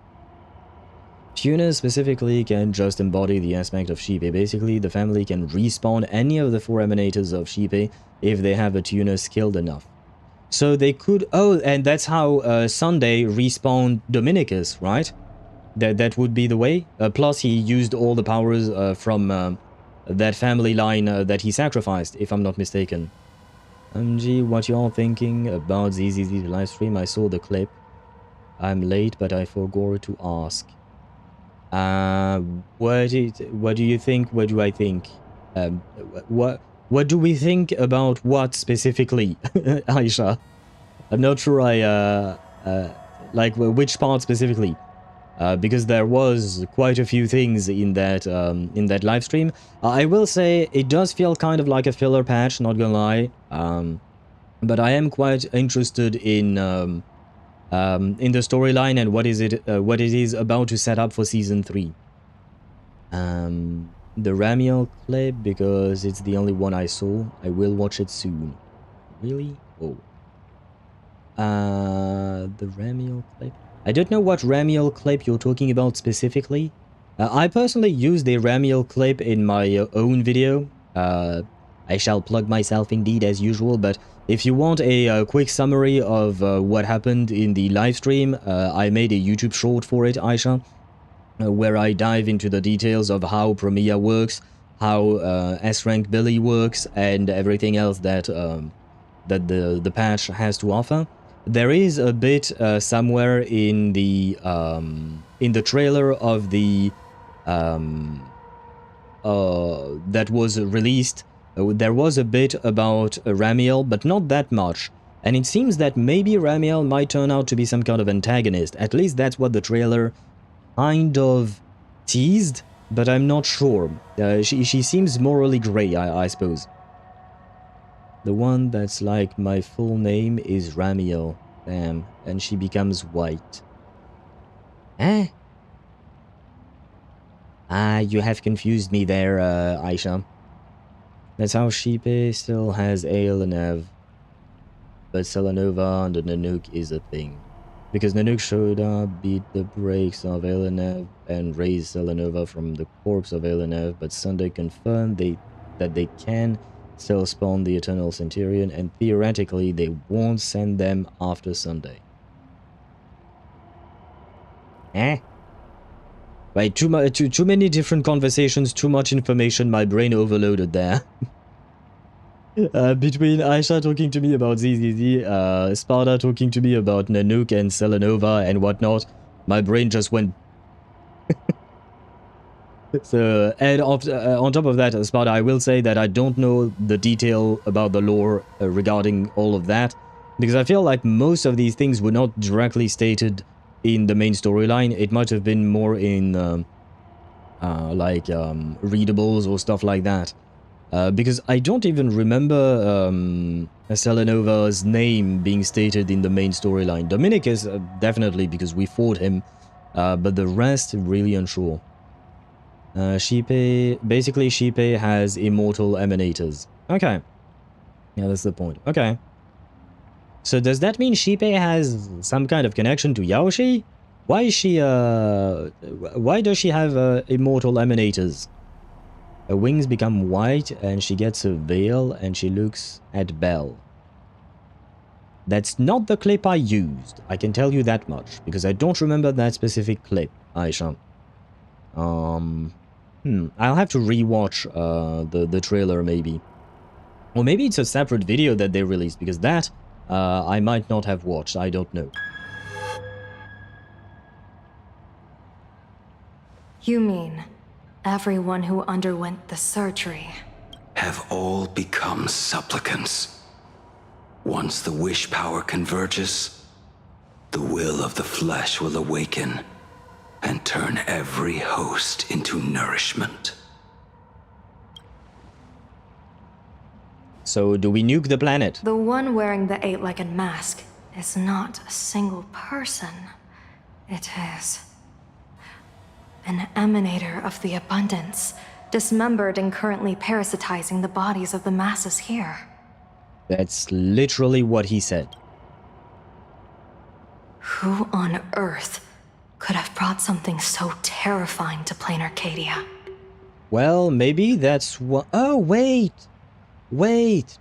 Tuner specifically can just embody the aspect of Shipe. Basically, the family can respawn any of the 4 emanators of Shipe if they have a tuner skilled enough. So they could... Oh, and that's how Sunday respawned Dominicus, right? That would be the way. Plus, he used all the powers from that family line that he sacrificed, if I'm not mistaken. MG, what y'all thinking about ZZZ livestream? I saw the clip. I'm late, but I forgot to ask. What do you think? What do I think? What do we think about what specifically, Aisha? I'm not sure like which part specifically. Because there was quite a few things in that live stream. I will say it does feel kind of like a filler patch, not gonna lie. But I am quite interested in the storyline and what it is about to set up for season 3. The Ramiel clip, because it's the only one I saw. I will watch it soon. Really? Oh. The Ramiel clip. I don't know what Ramiel clip you're talking about specifically. I personally used the Ramiel clip in my own video. I shall plug myself indeed as usual, but if you want a quick summary of what happened in the live stream, I made a YouTube short for it, Aisha, where I dive into the details of how Premia works, how S-Rank Billy works, and everything else that the patch has to offer. There is a bit somewhere in the trailer of the that was released. There was a bit about Ramiel, but not that much. And it seems that maybe Ramiel might turn out to be some kind of antagonist. At least that's what the trailer kind of teased, but I'm not sure. She seems morally grey, I suppose. The one that's like my full name is Ramiel. Damn, and she becomes white. Eh? Ah, you have confused me there, Aisha. That's how Shipe still has Aelenev. But Selenova under Nanook is a thing. Because Nanook showed up, beat the brakes of Aelenev, and raised Selenova from the corpse of Aelenev, but Sunday confirmed that they can still spawn the Eternal Centurion, and theoretically they won't send them after Sunday. Eh? Right, too many different conversations, too much information, my brain overloaded there. Between Aisha talking to me about ZZZ, Sparta talking to me about Nanook and Selenova and whatnot, my brain just went... So, and on top of that, Sparta, I will say that I don't know the detail about the lore regarding all of that, because I feel like most of these things were not directly stated in the main storyline. It might have been more in readables or stuff like that. Because I don't even remember Selenova's name being stated in the main storyline. Dominicus, definitely, because we fought him, but the rest, really unsure. Basically Shipe has immortal emanators. Okay. Yeah, that's the point. Okay. So does that mean Shipe has some kind of connection to Yaoshi? Why is she, why does she have immortal emanators? Her wings become white and she gets a veil and she looks at Belle. That's not the clip I used, I can tell you that much, because I don't remember that specific clip, Aisha. I'll have to rewatch the trailer maybe. Or maybe it's a separate video that they released, because that I might not have watched, I don't know. You mean everyone who underwent the surgery have all become supplicants. Once the wish power converges, the will of the flesh will awaken and turn every host into nourishment. So, do we nuke the planet? The one wearing the 8-legged mask is not a single person. It is an emanator of the abundance, dismembered and currently parasitizing the bodies of the masses here. That's literally what he said. Who on earth could have brought something so terrifying to Planarcadia? Well, maybe that's what... Oh, wait! Wait!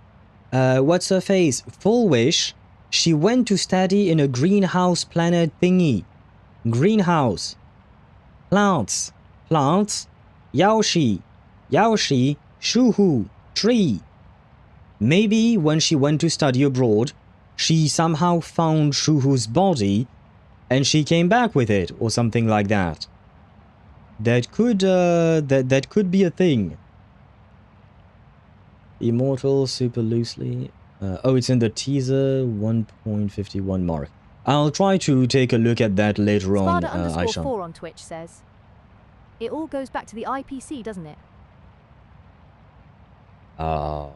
What's her face? Full Wish. She went to study in a greenhouse planet thingy. Greenhouse. Plants. Plants. Yaoshi. Yaoshi. Shuhu. Tree. Maybe when she went to study abroad, she somehow found Shuhu's body and she came back with it or something like that. That could that could be a thing. Immortal super loosely. Oh, it's in the teaser 1.51 mark. I'll try to take a look at that later on, Aisha. Sparta_4 on Twitch says, it all goes back to the IPC, doesn't it? Well,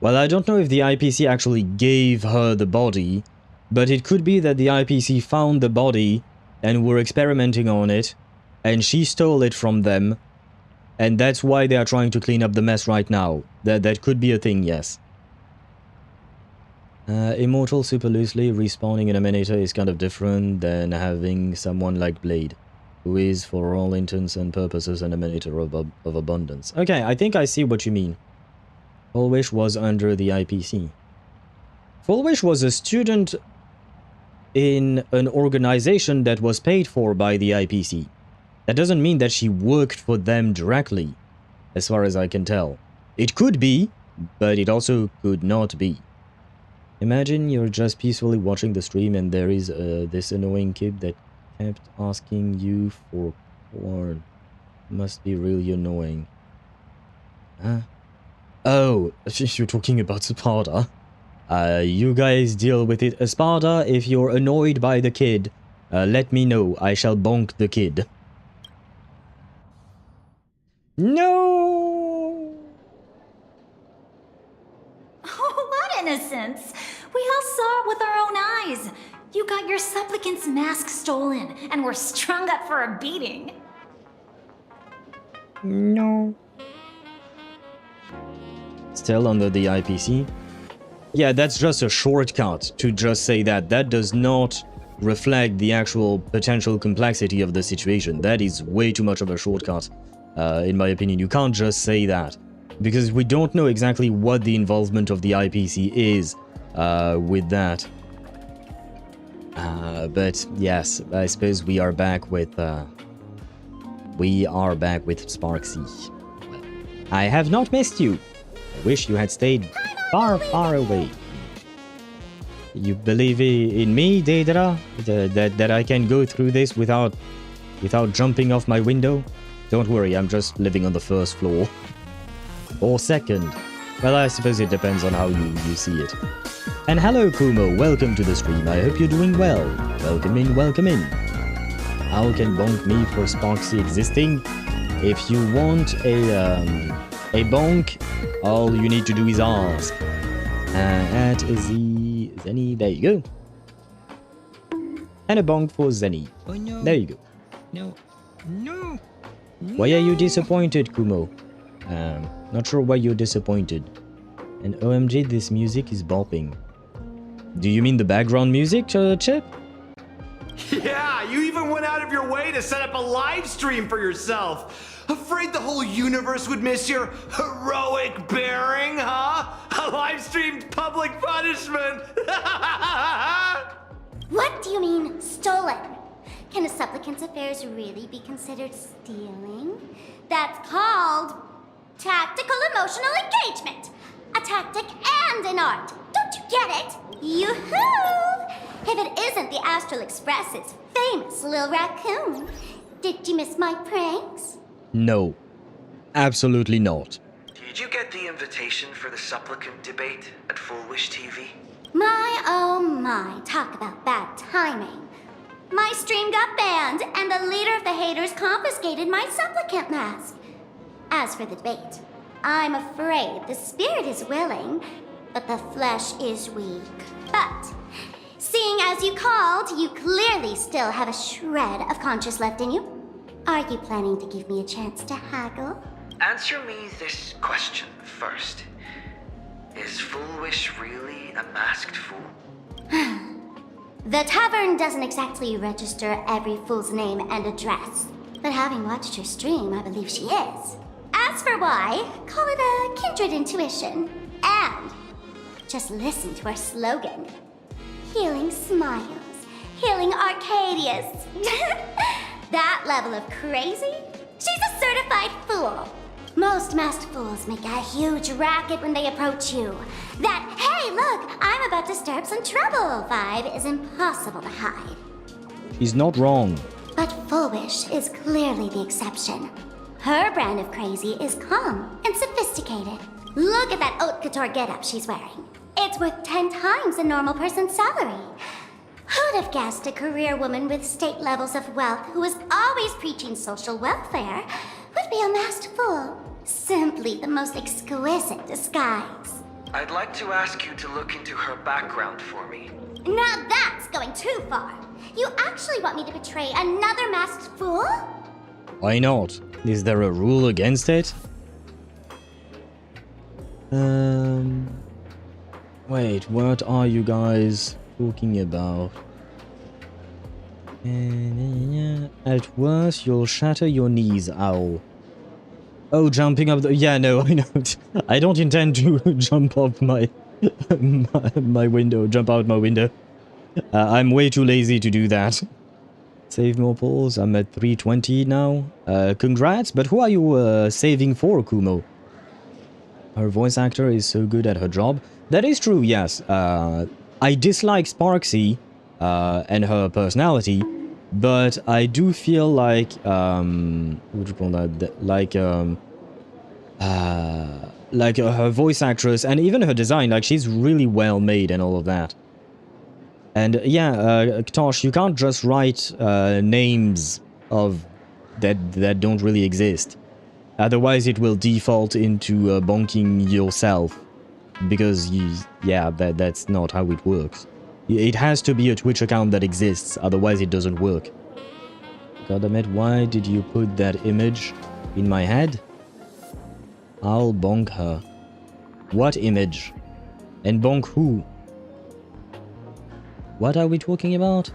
I don't know if the IPC actually gave her the body, but it could be that the IPC found the body and were experimenting on it, and she stole it from them, and that's why they are trying to clean up the mess right now. That could be a thing, yes. Immortal super loosely respawning in a Emanator is kind of different than having someone like Blade, who is, for all intents and purposes, an Emanator of abundance. Okay, I think I see what you mean. Full Wish was under the IPC. Full Wish was a student in an organization that was paid for by the IPC. That doesn't mean that she worked for them directly, as far as I can tell. It could be, but it also could not be. Imagine you're just peacefully watching the stream and there is this annoying kid that kept asking you for porn. Must be really annoying. Huh? Oh, you're talking about Sparta. You guys deal with it. Sparta, if you're annoyed by the kid, let me know. I shall bonk the kid. No! Oh, what innocence! We all saw it with our own eyes. You got your supplicant's mask stolen and were strung up for a beating. No. Still under the IPC? Yeah, that's just a shortcut to just say that. That does not reflect the actual potential complexity of the situation. That is way too much of a shortcut, in my opinion. You can't just say that, because we don't know exactly what the involvement of the IPC is with that. But yes, I suppose we are back with Sparksy. I have not missed you. I wish you had stayed far, far away. You believe in me, Daedra? That I can go through this without jumping off my window? Don't worry, I'm just living on the first floor. Or second. Well, I suppose it depends on how you see it. And hello, Kumo. Welcome to the stream. I hope you're doing well. Welcome in, welcome in. How can bonk me for Sparksy existing? If you want a bonk, all you need to do is ask. At Zenny, there you go. And a bonk for Zenny. Oh no. There you go. No. No. Why are you disappointed, Kumo? Not sure why you're disappointed. And OMG, this music is bopping. Do you mean the background music, Chip? Yeah, you even went out of your way to set up a live stream for yourself. Afraid the whole universe would miss your heroic bearing, huh? A live-streamed public punishment! What do you mean, stolen? Can a supplicant's affairs really be considered stealing? That's called tactical emotional engagement. A tactic and an art. Don't you get it? Yoo-hoo! If it isn't the Astral Express's famous Lil Raccoon. Did you miss my pranks? No. Absolutely not. Did you get the invitation for the supplicant debate at Full Wish TV? My, oh my, talk about bad timing. My stream got banned, and the leader of the haters confiscated my supplicant mask. As for the debate, I'm afraid the spirit is willing, but the flesh is weak. But, seeing as you called, you clearly still have a shred of conscience left in you. Are you planning to give me a chance to haggle? Answer me this question first. Is Full Wish really a masked fool? The tavern doesn't exactly register every fool's name and address, but having watched her stream, I believe she is. As for why, call it a kindred intuition. And just listen to our slogan. Healing smiles, healing Arcadias. That level of crazy? She's a certified fool. Most masked fools make a huge racket when they approach you. That, hey look, I'm about to stir up some trouble vibe is impossible to hide. She's not wrong. But Foolish is clearly the exception. Her brand of crazy is calm and sophisticated. Look at that haute couture getup she's wearing. It's worth 10 times a normal person's salary. Who'd have guessed a career woman with state levels of wealth who was always preaching social welfare would be a masked fool? Simply the most exquisite disguise. I'd like to ask you to look into her background for me. Now that's going too far. You actually want me to betray another masked fool? Why not? Is there a rule against it? Wait, what are you guys talking about? At worst, you'll shatter your knees, owl. Oh, jumping up the... Yeah, no, I know. I don't intend to jump off my... my window, jump out my window. I'm way too lazy to do that. Save more pulls. I'm at 320 now. Congrats, but who are you saving for, Kumo? Her voice actor is so good at her job. That is true, yes. I dislike Sparksy and her personality, but I do feel like what do you call that? Like her voice actress and even her design, like she's really well made and all of that. And yeah, Tosh, you can't just write names of that don't really exist. Otherwise, it will default into bonking yourself. Because, yeah, that's not how it works. It has to be a Twitch account that exists, otherwise it doesn't work. Goddammit, why did you put that image in my head? I'll bonk her. What image? And bonk who? What are we talking about?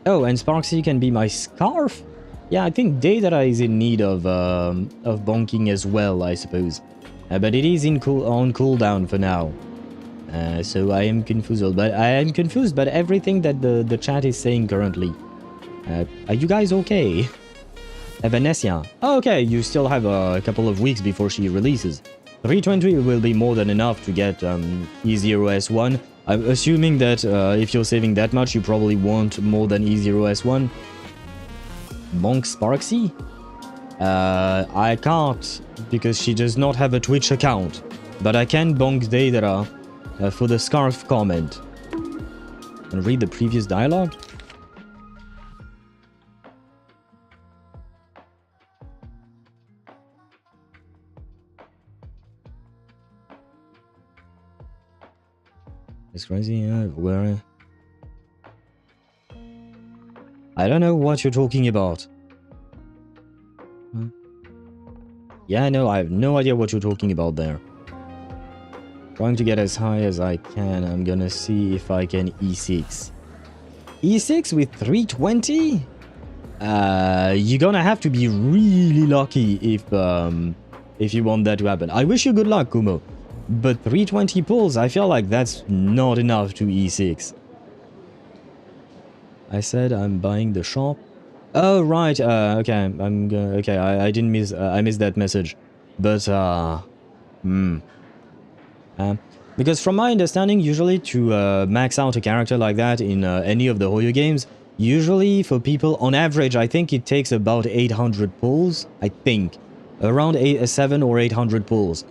Oh, and Sparksy can be my scarf? Yeah, I think Daedra is in need of bonking as well, I suppose. But it is on cooldown for now. So I am confused. But I am confused by everything that the chat is saying currently. Are you guys okay? Evanescia. Oh, okay, you still have a couple of weeks before she releases. 320 will be more than enough to get E0S1. I'm assuming that if you're saving that much, you probably want more than E0S1. Bonk Sparksy? I can't, because she does not have a Twitch account. But I can bonk Daedra for the scarf comment. And read the previous dialogue? It's crazy, where... I don't know what you're talking about. Yeah, no, I have no idea what you're talking about there. Trying to get as high as I can. I'm gonna see if I can E6. E6 with 320? You're gonna have to be really lucky if you want that to happen. I wish you good luck, Kumo. But 320 pulls, I feel like that's not enough to E6. I said I'm buying the shop. Oh right, okay, okay. I didn't miss. I missed that message, but because from my understanding, usually to max out a character like that in any of the HoYo games, usually for people on average, I think it takes about 800 pulls. I think around 700 or 800 pulls.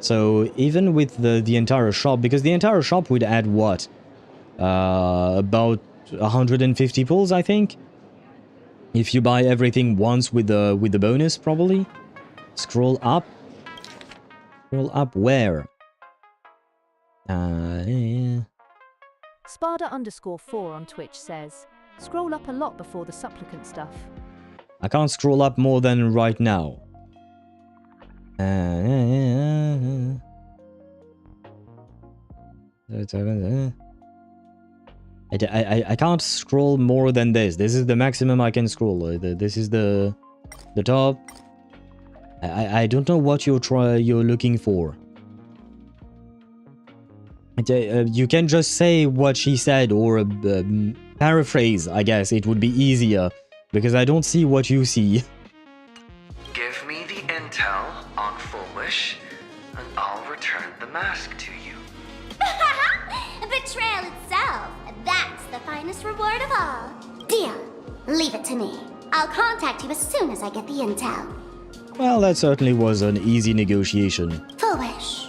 So even with the entire shop, because the entire shop would add what, about 150 pulls, I think. If you buy everything once with the bonus, probably. Scroll up. Scroll up where? Yeah. Sparda_4 on Twitch says, scroll up a lot before the supplicant stuff. I can't scroll up more than right now. I can't scroll more than this. This is the maximum I can scroll. This is the top. I don't know what you're looking for. You can just say what she said or paraphrase, I guess. It would be easier because I don't see what you see. Give me the intel on Full Wish, and I'll return the mask to you. Betrayal itself. That's the finest reward of all. Deal. Leave it to me. I'll contact you as soon as I get the intel. Well, that certainly was an easy negotiation. Foolish.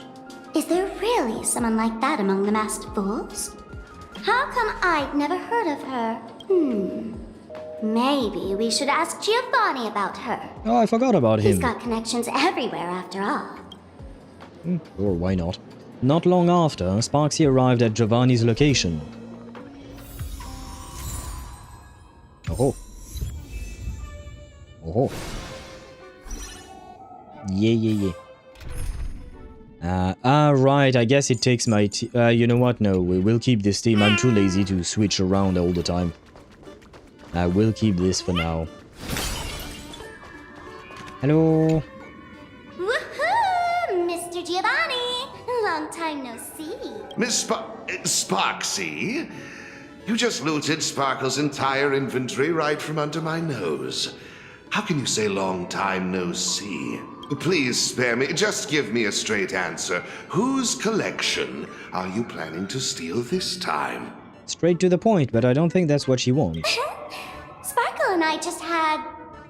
Is there really someone like that among the masked fools? How come I'd never heard of her? Maybe we should ask Giovanni about her. Oh, I forgot about him. He's got connections everywhere after all. Or why not? Not long after, Sparksy arrived at Giovanni's location. Oh. Oh. Yeah. Right, I guess it takes my you know what? No, we'll keep this team. I'm too lazy to switch around all the time. I will keep this for now. Hello. Woohoo! Mr. Giovanni! Long time no see. Miss Sparksy? You just looted Sparkle's entire inventory right from under my nose. How can you say long time no see? Please spare me. Just give me a straight answer. Whose collection are you planning to steal this time? Straight to the point, but I don't think that's what she wants. Sparkle and I just had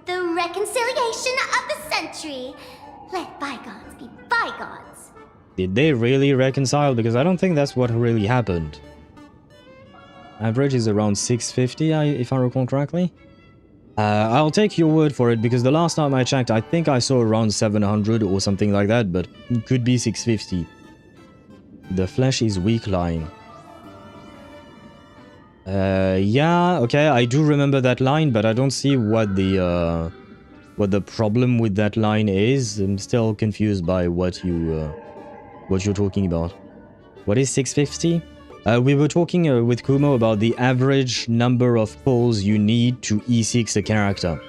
the reconciliation of the century. Let bygones be bygones. Did they really reconcile? Because I don't think that's what really happened. Average is around 650, if I recall correctly. I'll take your word for it, because the last time I checked, I think I saw around 700 or something like that, but it could be 650. The flesh is weak line. Yeah, okay, I do remember that line, but I don't see what the problem with that line is. I'm still confused by what you're talking about. What is 650? We were talking with Kumo about the average number of pulls you need to E6 a character.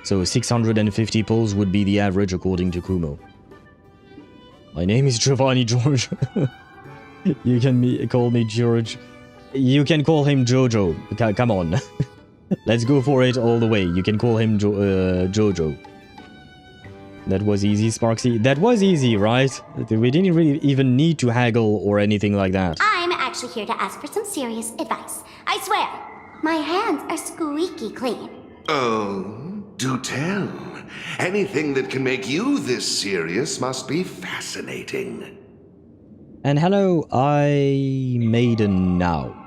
So 650 pulls would be the average according to Kumo. My name is Giovanni George. You can call me George. You can call him Jojo. Come on. Let's go for it all the way. You can call him Jojo. That was easy, Sparksy. That was easy, right? We didn't really even need to haggle or anything like that. I'm actually here to ask for some serious advice. I swear, my hands are squeaky clean. Oh, do tell. Anything that can make you this serious must be fascinating. And hello, I Maiden now.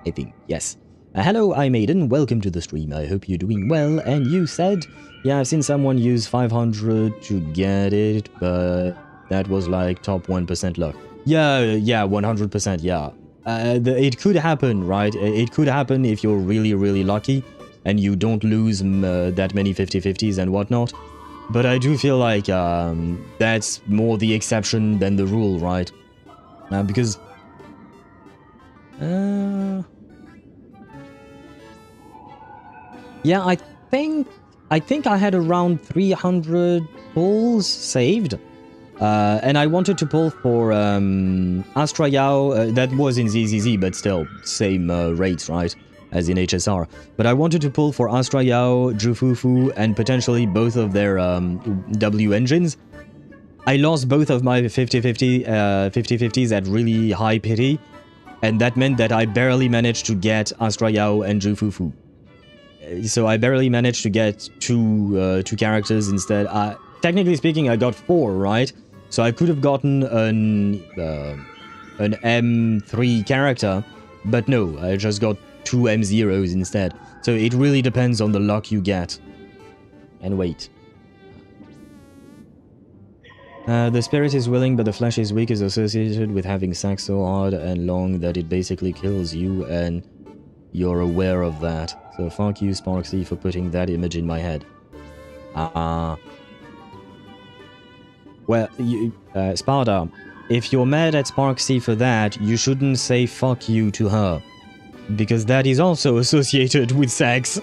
I think, yes. Hello, I Maiden. Welcome to the stream. I hope you're doing well. And you said, yeah, I've seen someone use 500 to get it, but that was like top 1% luck. Yeah, 100%, yeah. It could happen, right? It could happen if you're really, really lucky and you don't lose that many 50-50s and whatnot. But I do feel like that's more the exception than the rule, right? Because... yeah, I think I had around 300 pulls saved. And I wanted to pull for Astral Yao, that was in ZZZ, but still, same rates, right, as in HSR. But I wanted to pull for Astral Yao, Jufufu, and potentially both of their W engines. I lost both of my 50-50s at really high pity, and that meant that I barely managed to get Astral Yao and Jufufu. So I barely managed to get two characters instead. Technically speaking, I got 4, right? So I could have gotten an M3 character, but no, I just got 2 M0s instead. So it really depends on the luck you get. And wait. The spirit is willing, but the flesh is weak, is associated with having sex so hard and long that it basically kills you, and you're aware of that. So fuck you, Sparksy, for putting that image in my head. Well, Sparta, if you're mad at Sparksy for that, you shouldn't say fuck you to her. Because that is also associated with sex.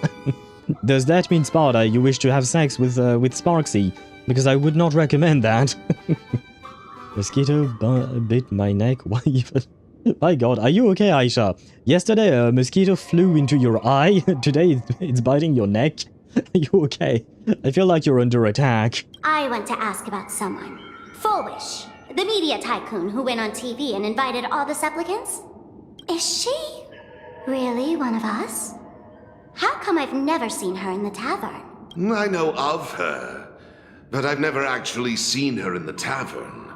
Does that mean, Sparta, you wish to have sex with Sparksy? Because I would not recommend that. Mosquito bit my neck. Why even? My god, are you okay, Aisha? Yesterday a mosquito flew into your eye. Today it's biting your neck. Are you okay? I feel like you're under attack. I want to ask about someone. Foolish, the media tycoon who went on TV and invited all the supplicants? Is she really one of us? How come I've never seen her in the tavern? I know of her, but I've never actually seen her in the tavern.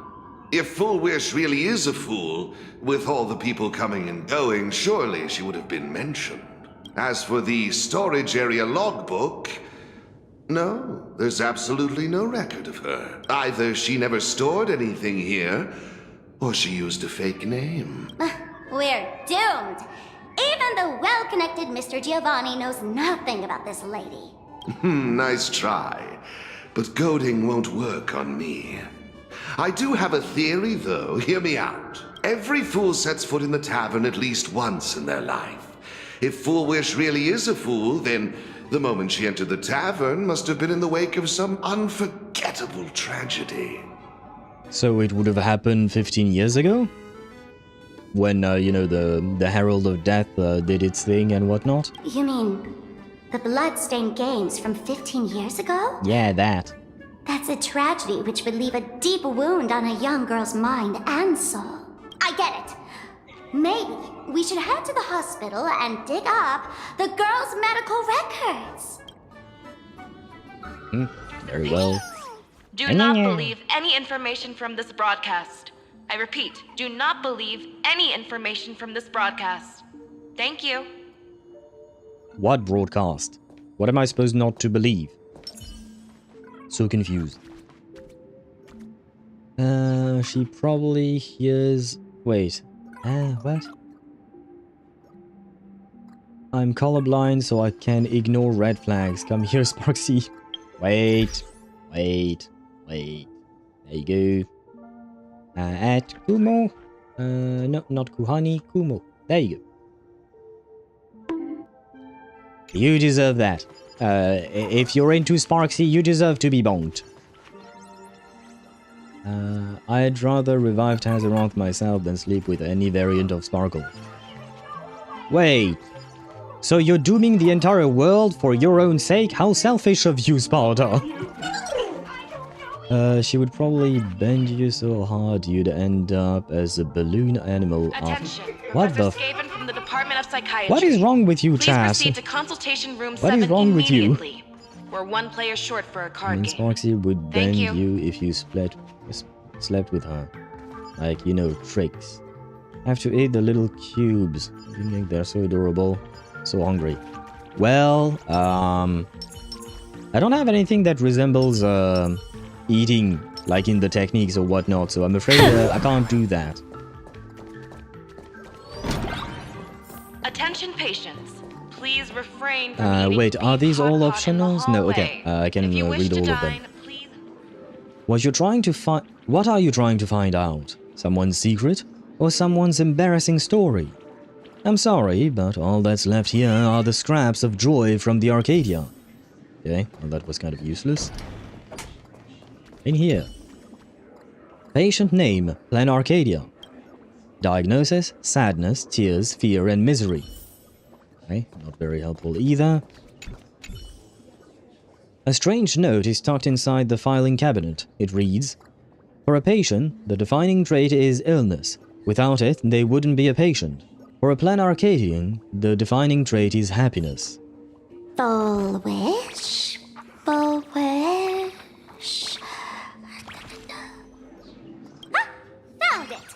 If Full Wish really is a fool, with all the people coming and going, surely she would have been mentioned. As for the storage area logbook, no, there's absolutely no record of her. Either she never stored anything here, or she used a fake name. We're doomed. Even the well-connected Mr. Giovanni knows nothing about this lady. Nice try, but goading won't work on me. I do have a theory, though. Hear me out. Every fool sets foot in the tavern at least once in their life. If Full Wish really is a fool, then the moment she entered the tavern must have been in the wake of some unforgettable tragedy. So it would have happened 15 years ago? When, you know, the Herald of Death did its thing and whatnot? You mean the Bloodstained Games from 15 years ago? Yeah, that. That's a tragedy which would leave a deep wound on a young girl's mind and soul. I get it. Maybe we should head to the hospital and dig up the girl's medical records. Very well. Do not believe any information from this broadcast. I repeat, do not believe any information from this broadcast. Thank you. What broadcast? What am I supposed not to believe? So confused. She probably hears... Wait. What? I'm colorblind, so I can ignore red flags. Come here, Sparksy. Wait. There you go. At Kumo. No, not Kuhani. Kumo. There you go. You deserve that. If you're into Sparksy, you deserve to be bonked. I'd rather revive Tazaroth myself than sleep with any variant of Sparkle. Wait. So you're dooming the entire world for your own sake? How selfish of you, Sparta! She would probably bend you so hard you'd end up as a balloon animal. Attention. What the Skaven from the Department of Psychiatry. What is wrong with you, Please Chas? proceed to consultation room What 7 is wrong with you? immediately. We're one player short for a card game. Sparksy would Thank bend you. you if you slept with her. Like, you know, tricks. Have to eat the little cubes. You think they're so adorable. So hungry. Well, I don't have anything that resembles, eating, like in the techniques or whatnot, so I'm afraid I can't do that. Attention patients. Please refrain from eating Wait, are these all hot pot in the optionals? No, okay, hallway. I can If you wish read to all of them. dine, please. What are you trying to find out? Someone's secret? Or someone's embarrassing story? I'm sorry, but all that's left here are the scraps of joy from the Arcadia. Okay, well that was kind of useless. In here. Patient name, Planarcadia. Diagnosis, sadness, tears, fear, and misery. Okay, not very helpful either. A strange note is tucked inside the filing cabinet. It reads, for a patient, the defining trait is illness. Without it, they wouldn't be a patient. For a Planarcadian, the defining trait is happiness. Full wish? Full wish? Found it!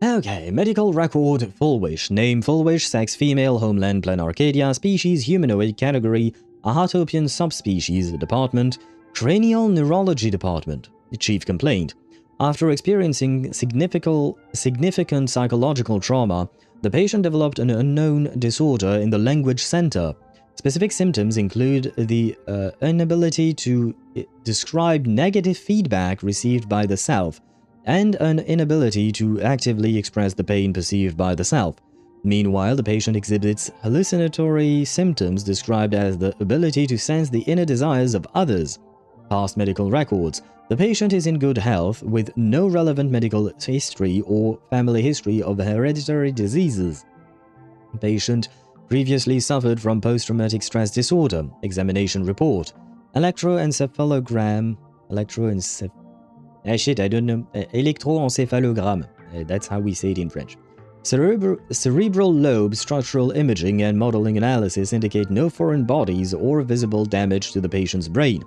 Okay, medical record, Full Wish. Name, Full Wish, sex, female, homeland, Planarcadia, species, humanoid, category, Ahatopian subspecies, department, cranial neurology department. Chief complaint. After experiencing significant psychological trauma, the patient developed an unknown disorder in the language center. Specific symptoms include the inability to describe negative feedback received by the self, and an inability to actively express the pain perceived by the self. Meanwhile, the patient exhibits hallucinatory symptoms described as the ability to sense the inner desires of others. Past medical records. The patient is in good health with no relevant medical history or family history of hereditary diseases. The patient previously suffered from post-traumatic stress disorder. Examination report. Electroencephalogram. Electroencephalogram. That's how we say it in French. Cerebral lobe structural imaging and modeling analysis indicate no foreign bodies or visible damage to the patient's brain.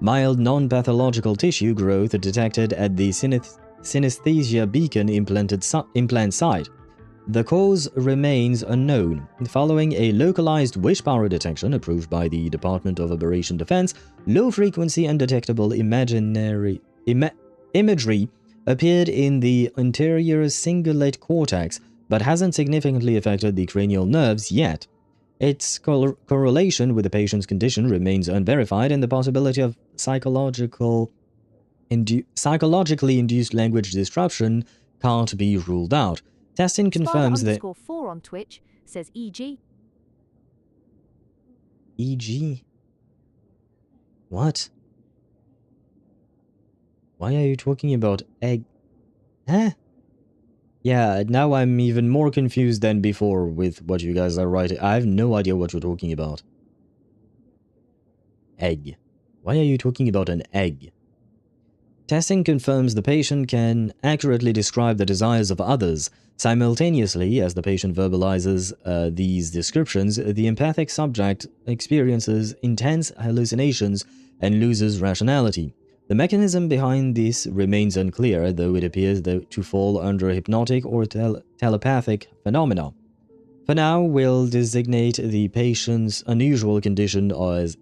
Mild non-pathological tissue growth detected at the synesthesia beacon implant site. The cause remains unknown. Following a localized wish power detection approved by the Department of Operation Defense, low-frequency undetectable imagery appeared in the anterior cingulate cortex, but hasn't significantly affected the cranial nerves yet. Its correlation with the patient's condition remains unverified, and the possibility of psychologically induced language disruption can't be ruled out. Testing confirms that... _4 on Twitch says EG. EG? What? Why are you talking about egg? Huh? Yeah, now I'm even more confused than before with what you guys are writing. I have no idea what you're talking about. Egg. Why are you talking about an egg? Testing confirms the patient can accurately describe the desires of others. Simultaneously, as the patient verbalizes these descriptions, the empathic subject experiences intense hallucinations and loses rationality. The mechanism behind this remains unclear, though it appears to fall under hypnotic or telepathic phenomena. For now, we'll designate the patient's unusual condition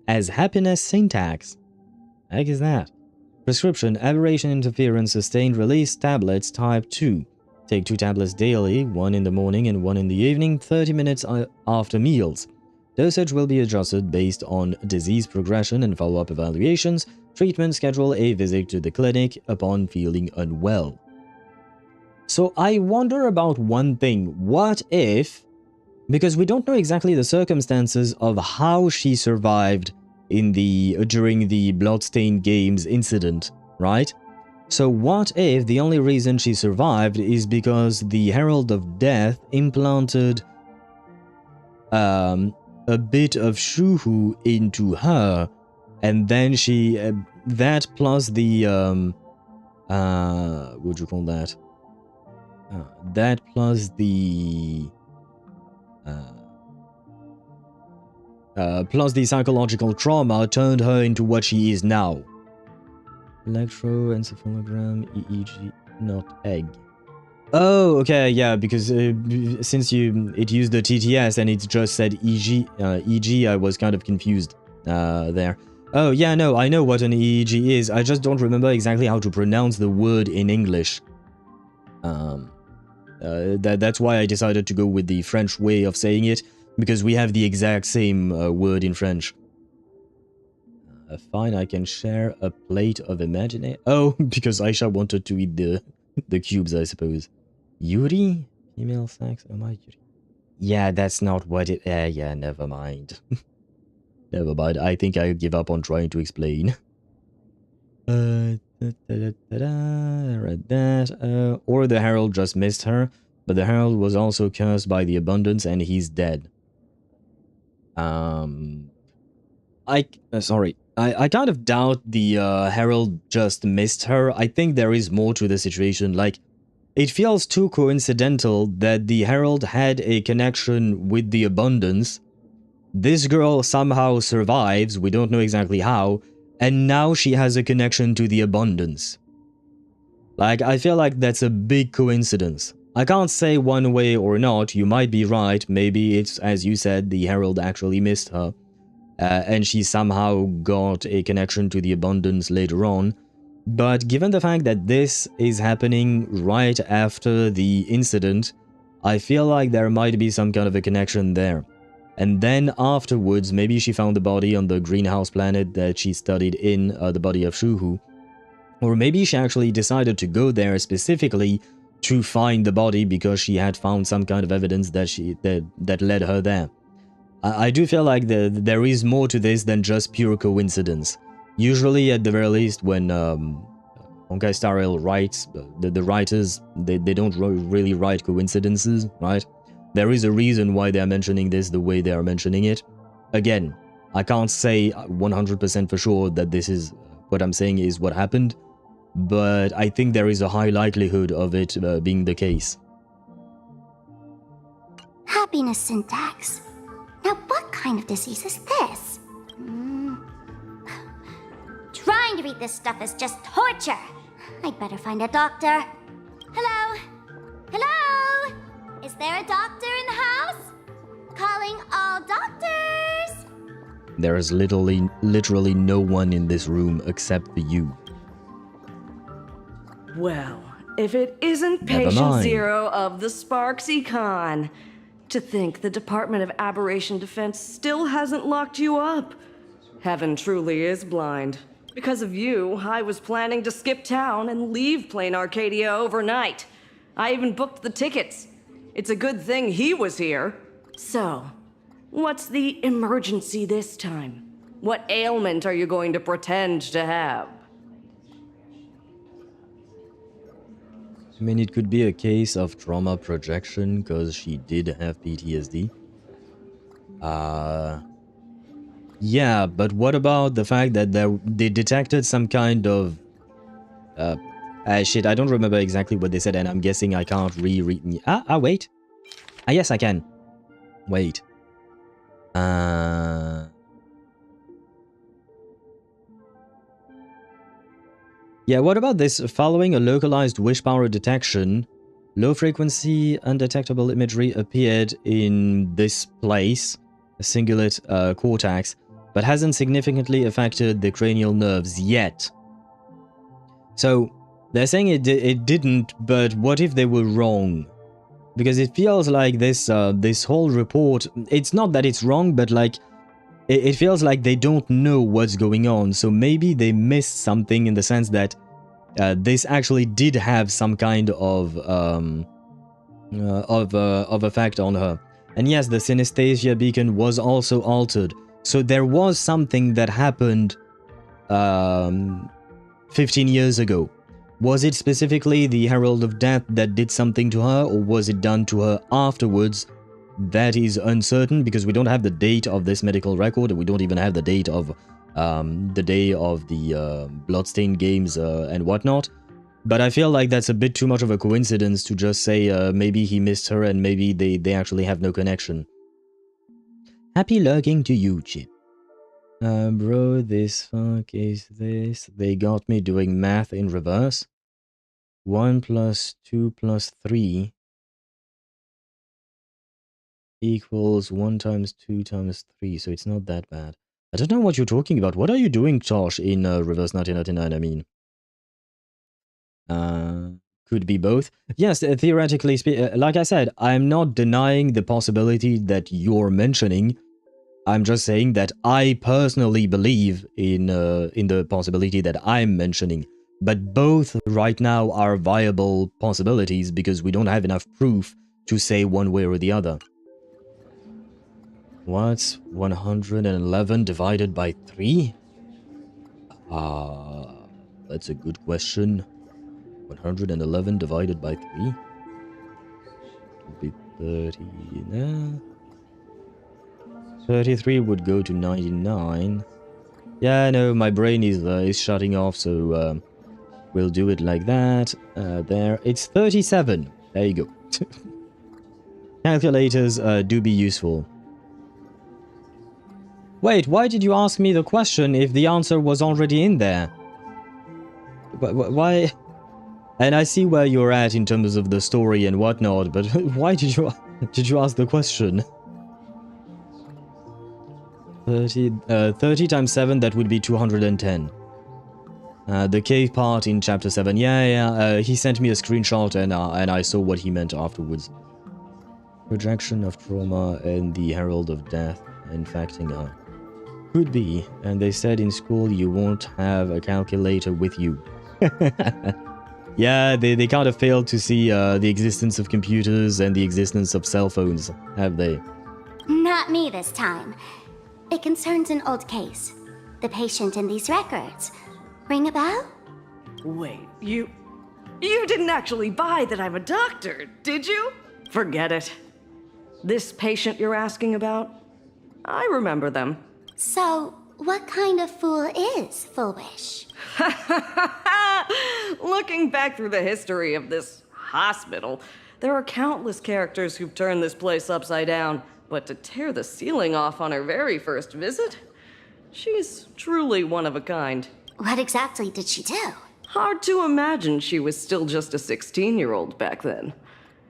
as happiness syntax. The heck is that? Prescription: aberration interference sustained release tablets type 2. Take 2 tablets daily, 1 in the morning and 1 in the evening, 30 minutes after meals. Dosage will be adjusted based on disease progression and follow-up evaluations. Treatment: schedule a visit to the clinic upon feeling unwell. So I wonder about one thing. What if, because we don't know exactly the circumstances of how she survived during the Bloodstained Games incident, right? So what if the only reason she survived is because the Herald of Death implanted a bit of shuhu into her, and then she that plus the what would you call that? That plus the psychological trauma turned her into what she is now. Electroencephalogram, EEG, not egg. Oh, okay, yeah, because since it used the TTS and it just said EG, I was kind of confused there. Oh, yeah, no, I know what an EEG is. I just don't remember exactly how to pronounce the word in English. That's why I decided to go with the French way of saying it, because we have the exact same word in French. Fine, I can share a plate of imaginary... Oh, because Aisha wanted to eat the cubes, I suppose. Yuri? Female sex? Am I Yuri? Yeah, that's not what it... yeah, never mind. Never mind, I think I'll give up on trying to explain. I read that. Or the Herald just missed her, but the Herald was also cursed by the abundance and he's dead. Sorry. I kind of doubt the Herald just missed her. I think there is more to the situation. Like, it feels too coincidental that the Herald had a connection with the abundance. This girl somehow survives, we don't know exactly how, and now she has a connection to the abundance. Like, I feel like that's a big coincidence. I can't say one way or not, you might be right, maybe it's, as you said, the Herald actually missed her. And she somehow got a connection to the abundance later on. But given the fact that this is happening right after the incident, I feel like there might be some kind of a connection there. And then afterwards, maybe she found the body on the greenhouse planet that she studied in, the body of Shuhu. Or maybe she actually decided to go there specifically to find the body because she had found some kind of evidence that led her there. I do feel like there is more to this than just pure coincidence. Usually, at the very least, when Honkai Star Rail writes, the writers, they don't really write coincidences, right? There is a reason why they're mentioning this the way they are mentioning it. Again, I can't say 100% for sure that this is what I'm saying is what happened, but I think there is a high likelihood of it being the case. Happiness syntax. Now what kind of disease is this? Trying to read this stuff is just torture. I'd better find a doctor. Hello? Hello? Is there a doctor in the house? Calling all doctors! There is literally no one in this room except for you. Well, if it isn't Patient Zero of the Sparksy Con. To think the Department of Aberration Defense still hasn't locked you up. Heaven truly is blind. Because of you, I was planning to skip town and leave Planarcadia overnight. I even booked the tickets. It's a good thing he was here. So, what's the emergency this time? What ailment are you going to pretend to have? I mean, it could be a case of trauma projection, because she did have PTSD. Yeah, but what about the fact that they detected some kind of... shit, I don't remember exactly what they said, and I'm guessing I can't reread... wait. Yes, I can. Wait. Yeah, what about this? Following a localized wish power detection, low-frequency, undetectable imagery appeared in this place, a cingulate cortex, but hasn't significantly affected the cranial nerves yet. So, they're saying it didn't, but what if they were wrong? Because it feels like this whole report, it's not that it's wrong, but like, it feels like they don't know what's going on, so maybe they missed something in the sense that this actually did have some kind of effect on her. And yes, the synesthesia beacon was also altered, so there was something that happened 15 years ago. Was it specifically the Herald of Death that did something to her, or was it done to her afterwards? That is uncertain, because we don't have the date of this medical record, and we don't even have the date of the day of the Bloodstained Games and whatnot. But I feel like that's a bit too much of a coincidence to just say maybe he missed her and maybe they actually have no connection. Happy lurking to you, Chip. Bro, this fuck is this? They got me doing math in reverse. 1 + 2 + 3 equals 1 × 2 × 3, so it's not that bad. I don't know what you're talking about. What are you doing, Tosh, in reverse 1999, I mean? Could be both. Yes, theoretically, like I said, I'm not denying the possibility that you're mentioning. I'm just saying that I personally believe in the possibility that I'm mentioning. But both right now are viable possibilities because we don't have enough proof to say one way or the other. What's 111 divided by 3? That's a good question. 111 divided by 3 would be 30. No. 33 would go to 99. Yeah, no, my brain is shutting off, so we'll do it like that. There, it's 37. There you go. Calculators do be useful. Wait, why did you ask me the question if the answer was already in there? Why? And I see where you're at in terms of the story and whatnot, but why did you ask the question? 30 times 7, that would be 210. The cave part in chapter 7. Yeah, he sent me a screenshot and I saw what he meant afterwards. Projection of trauma and the Herald of Death infecting her. Could be, and they said in school you won't have a calculator with you. Yeah, they kind of failed to see the existence of computers and the existence of cell phones, have they? Not me this time. It concerns an old case. The patient in these records. Ring a bell? Wait, you didn't actually buy that I'm a doctor, did you? Forget it. This patient you're asking about? I remember them. So, what kind of fool is Foolish? Looking back through the history of this hospital, there are countless characters who've turned this place upside down. But to tear the ceiling off on her very first visit? She's truly one of a kind. What exactly did she do? Hard to imagine she was still just a 16-year-old back then.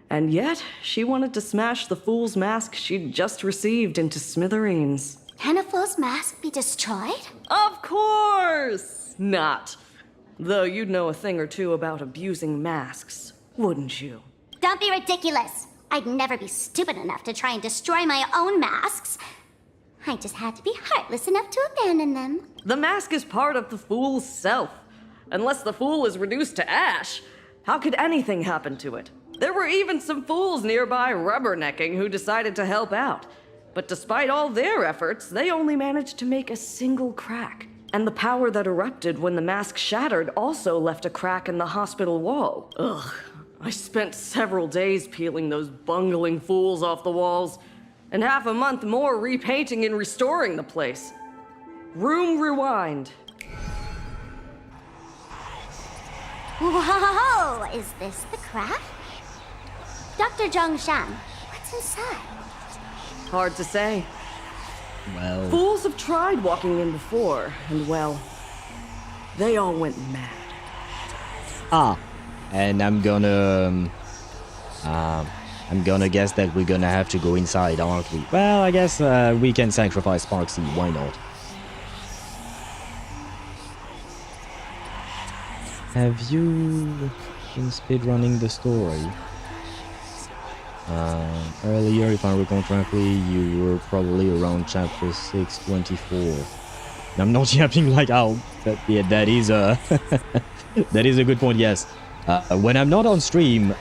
And yet, she wanted to smash the fool's mask she'd just received into smithereens. Can a fool's mask be destroyed? Of course not. Though you'd know a thing or two about abusing masks, wouldn't you? Don't be ridiculous. I'd never be stupid enough to try and destroy my own masks. I just had to be heartless enough to abandon them. The mask is part of the fool's self. Unless the fool is reduced to ash, how could anything happen to it? There were even some fools nearby rubbernecking who decided to help out. But despite all their efforts, they only managed to make a single crack. And the power that erupted when the mask shattered also left a crack in the hospital wall. Ugh. I spent several days peeling those bungling fools off the walls, and half a month more repainting and restoring the place. Room rewind. Whoa! Is this the crack? Dr. Zhongshan, what's inside? Hard to say. Well... Fools have tried walking in before, and well, they all went mad. Ah. And I'm gonna guess that we're gonna have to go inside, aren't we? Well, I guess we can sacrifice Sparksy, why not? Have you been speedrunning the story? Earlier, if I recall correctly, you were probably around chapter 624. I'm not yapping like ow, but yeah, that is a that is a good point, yes. When I'm not on stream,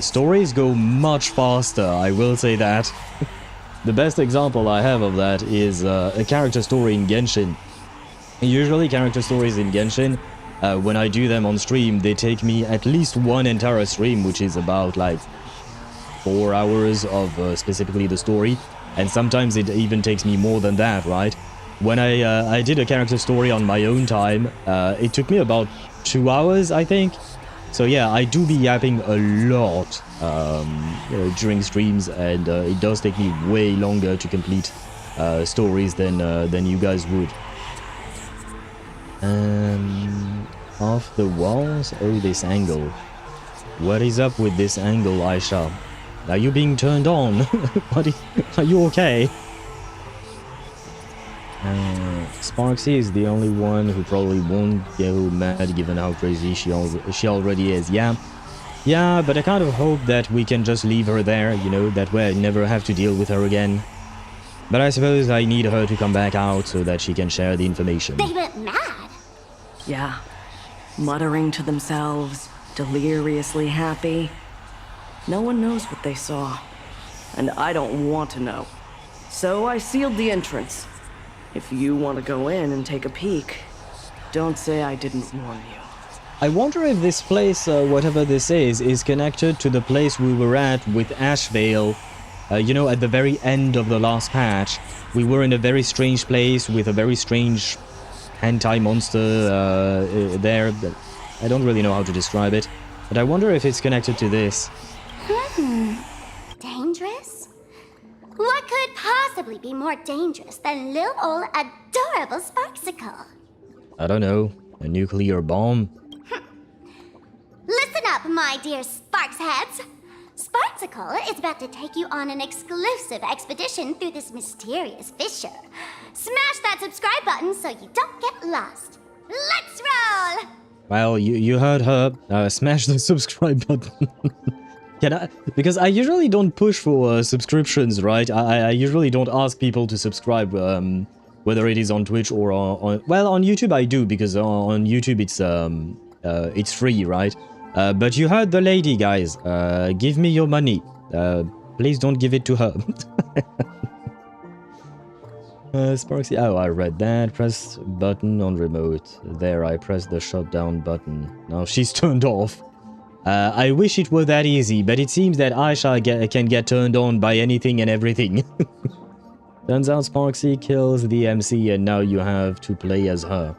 stories go much faster, I will say that. The best example I have of that is a character story in Genshin. Usually character stories in Genshin, when I do them on stream, they take me at least one entire stream, which is about like 4 hours of specifically the story, and sometimes it even takes me more than that, right? When I did a character story on my own time, it took me about 2 hours, I think. So yeah, I do be yapping a lot during streams, and it does take me way longer to complete stories than you guys would. Off the walls? Oh, this angle. What is up with this angle, Aisha? Are you being turned on? Are you okay? Sparksy is the only one who probably won't go mad given how crazy she already is. Yeah, but I kind of hope that we can just leave her there, you know, that way I never have to deal with her again. But I suppose I need her to come back out so that she can share the information. They went mad. Yeah, muttering to themselves, deliriously happy. No one knows what they saw, and I don't want to know. So I sealed the entrance. If you want to go in and take a peek, don't say I didn't warn you. I wonder if this place, whatever this is connected to the place we were at with Ashvale. You know, at the very end of the last patch, we were in a very strange place with a very strange hentai monster there. I don't really know how to describe it, but I wonder if it's connected to this. Dangerous? What could possibly be more dangerous than little old adorable Sparksicle? I don't know, a nuclear bomb? Listen up, my dear Sparks heads. Sparksicle is about to take you on an exclusive expedition through this mysterious fissure. Smash that subscribe button so you don't get lost. Let's roll! Well, you heard her. Smash the subscribe button. Can I? Because I usually don't push for subscriptions, right? I usually don't ask people to subscribe, whether it is on Twitch or on... Well, on YouTube I do, because on YouTube it's free, right? But you heard the lady, guys. Give me your money. Please don't give it to her. Sparksy. Oh, I read that. Press button on remote. There, I pressed the shutdown button. Now she's turned off. I wish it were that easy, but it seems that Aisha can get turned on by anything and everything. Turns out Sparksy kills the MC and now you have to play as her.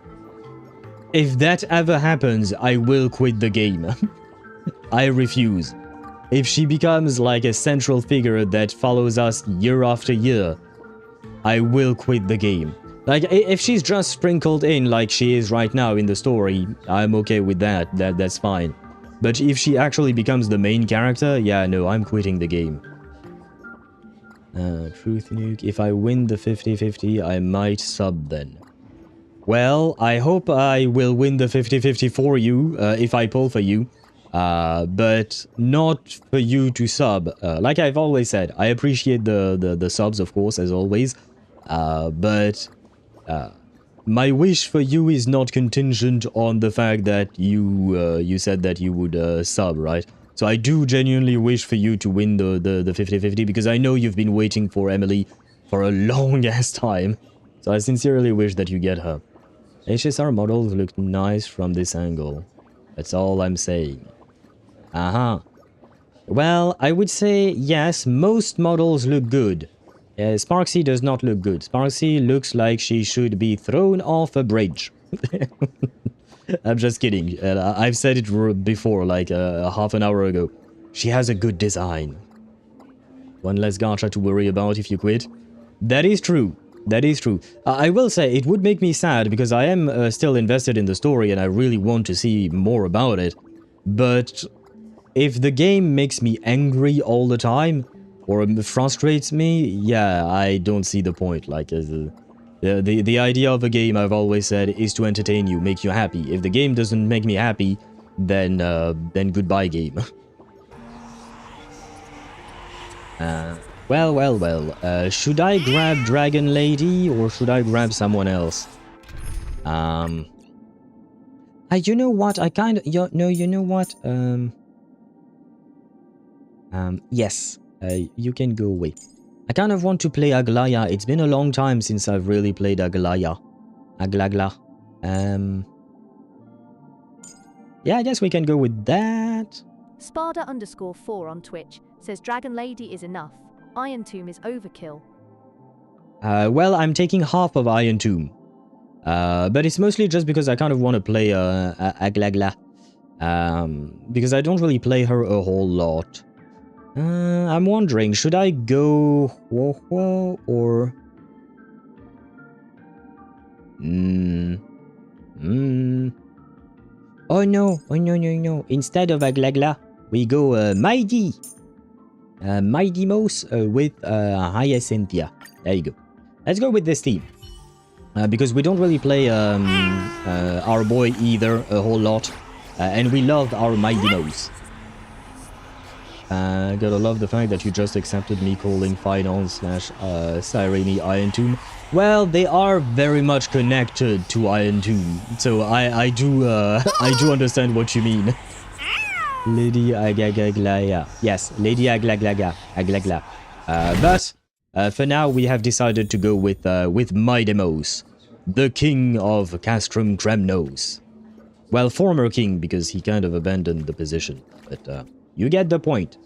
If that ever happens, I will quit the game. I refuse. If she becomes like a central figure that follows us year after year, I will quit the game. Like, if she's just sprinkled in like she is right now in the story, I'm okay with that. That's fine. But if she actually becomes the main character, yeah, no, I'm quitting the game. Truth nuke. If I win the 50-50, I might sub then. Well, I hope I will win the 50-50 for you, if I pull for you. But not for you to sub. Like I've always said, I appreciate the subs, of course, as always. But my wish for you is not contingent on the fact that you said that you would sub, right? So I do genuinely wish for you to win the 50-50 because I know you've been waiting for Emily for a long ass time. So I sincerely wish that you get her. HSR models look nice from this angle. That's all I'm saying. Well, I would say yes, most models look good. Sparksy does not look good. Sparksy looks like she should be thrown off a bridge. I'm just kidding. I've said it before, like half an hour ago. She has a good design. One less gacha to worry about if you quit. That is true. That is true. I will say it would make me sad because I am still invested in the story and I really want to see more about it. But if the game makes me angry all the time or frustrates me, yeah, I don't see the point. Like the idea of a game, I've always said, is to entertain you, make you happy. If the game doesn't make me happy, then goodbye game. Well. Should I grab Dragon Lady or should I grab someone else? You know what? I kind of... you know what? Yes. You can go away. I kind of want to play Aglaya. It's been a long time since I've really played Aglaya. Aglagla. Yeah, I guess we can go with that. Sparda_4 on Twitch says Dragon Lady is enough. Iron Tomb is overkill. Well, I'm taking half of Iron Tomb. But it's mostly just because I kind of want to play Aglagla. Because I don't really play her a whole lot. I'm wondering, should I go Ho-Ho or... Oh no. Instead of Aglagla, we go Mighty. Mighty Mouse with Hyacinthia. There you go. Let's go with this team. Because we don't really play our boy either a whole lot. And we love our Mighty Mouse. Gotta love the fact that you just accepted me calling Final / Sirene Iron Tomb. Well, they are very much connected to Iron Tomb. So I do understand what you mean. Lady Aglagla. Yes, Lady Aglagla. But for now, we have decided to go with Mighty Mouse, the king of Castrum Kremnos. Well, former king, because he kind of abandoned the position. But you get the point.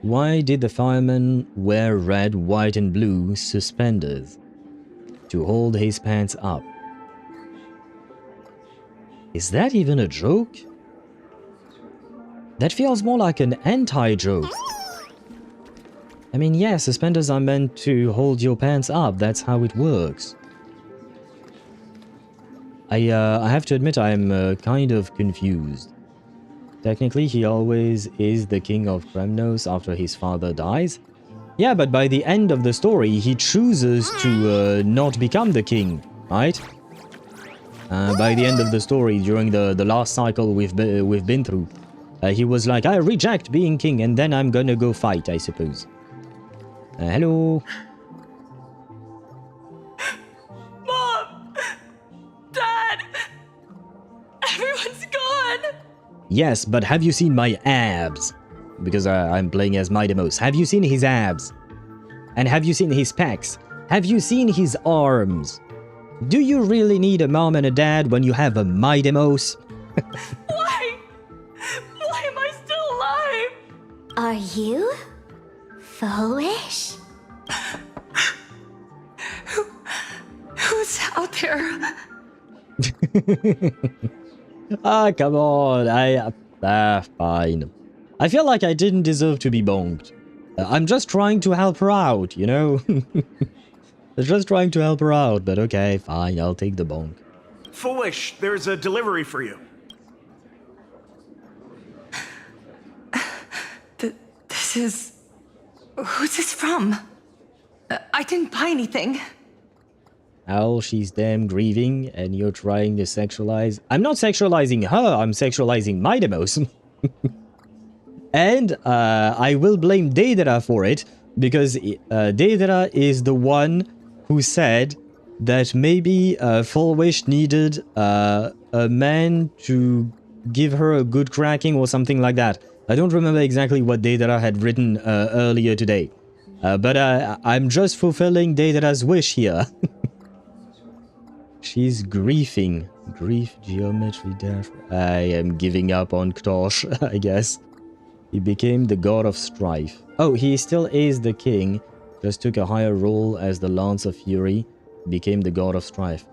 Why did the fireman wear red, white, and blue suspenders? To hold his pants up. Is that even a joke? That feels more like an anti-joke. I mean, yeah, suspenders are meant to hold your pants up. That's how it works. I have to admit I'm kind of confused. Technically, he always is the king of Kremnos after his father dies. Yeah, but by the end of the story, he chooses to not become the king, right? By the end of the story, during the last cycle we've been through, he was like, I reject being king, and then I'm gonna go fight, I suppose. Hello? Mom! Dad! Everyone's gone! Yes, but have you seen my abs? Because I'm playing as Midemos. Have you seen his abs? And have you seen his pecs? Have you seen his arms? Do you really need a mom and a dad when you have a Midemos? Why? Why am I still alive? Are you foolish? Who's out there? Ah, come on. Fine. I feel like I didn't deserve to be bonked. I'm just trying to help her out, you know? Just trying to help her out, but okay, fine, I'll take the bonk. Foolish, there's a delivery for you. This is... Who's this from? I didn't buy anything. Al, she's damn grieving, and you're trying to sexualize... I'm not sexualizing her, I'm sexualizing Midemos. And I will blame Deidara for it, because Deidara is the one who said that maybe Fullwish needed a man to give her a good cracking or something like that. I don't remember exactly what Deidara had written earlier today. But I'm just fulfilling Deidara's wish here. She's griefing. Grief, geometry, dash. I am giving up on Ktosh, I guess. He became the god of strife. Oh, he still is the king. Just took a higher role as the Lance of Fury. Became the god of strife.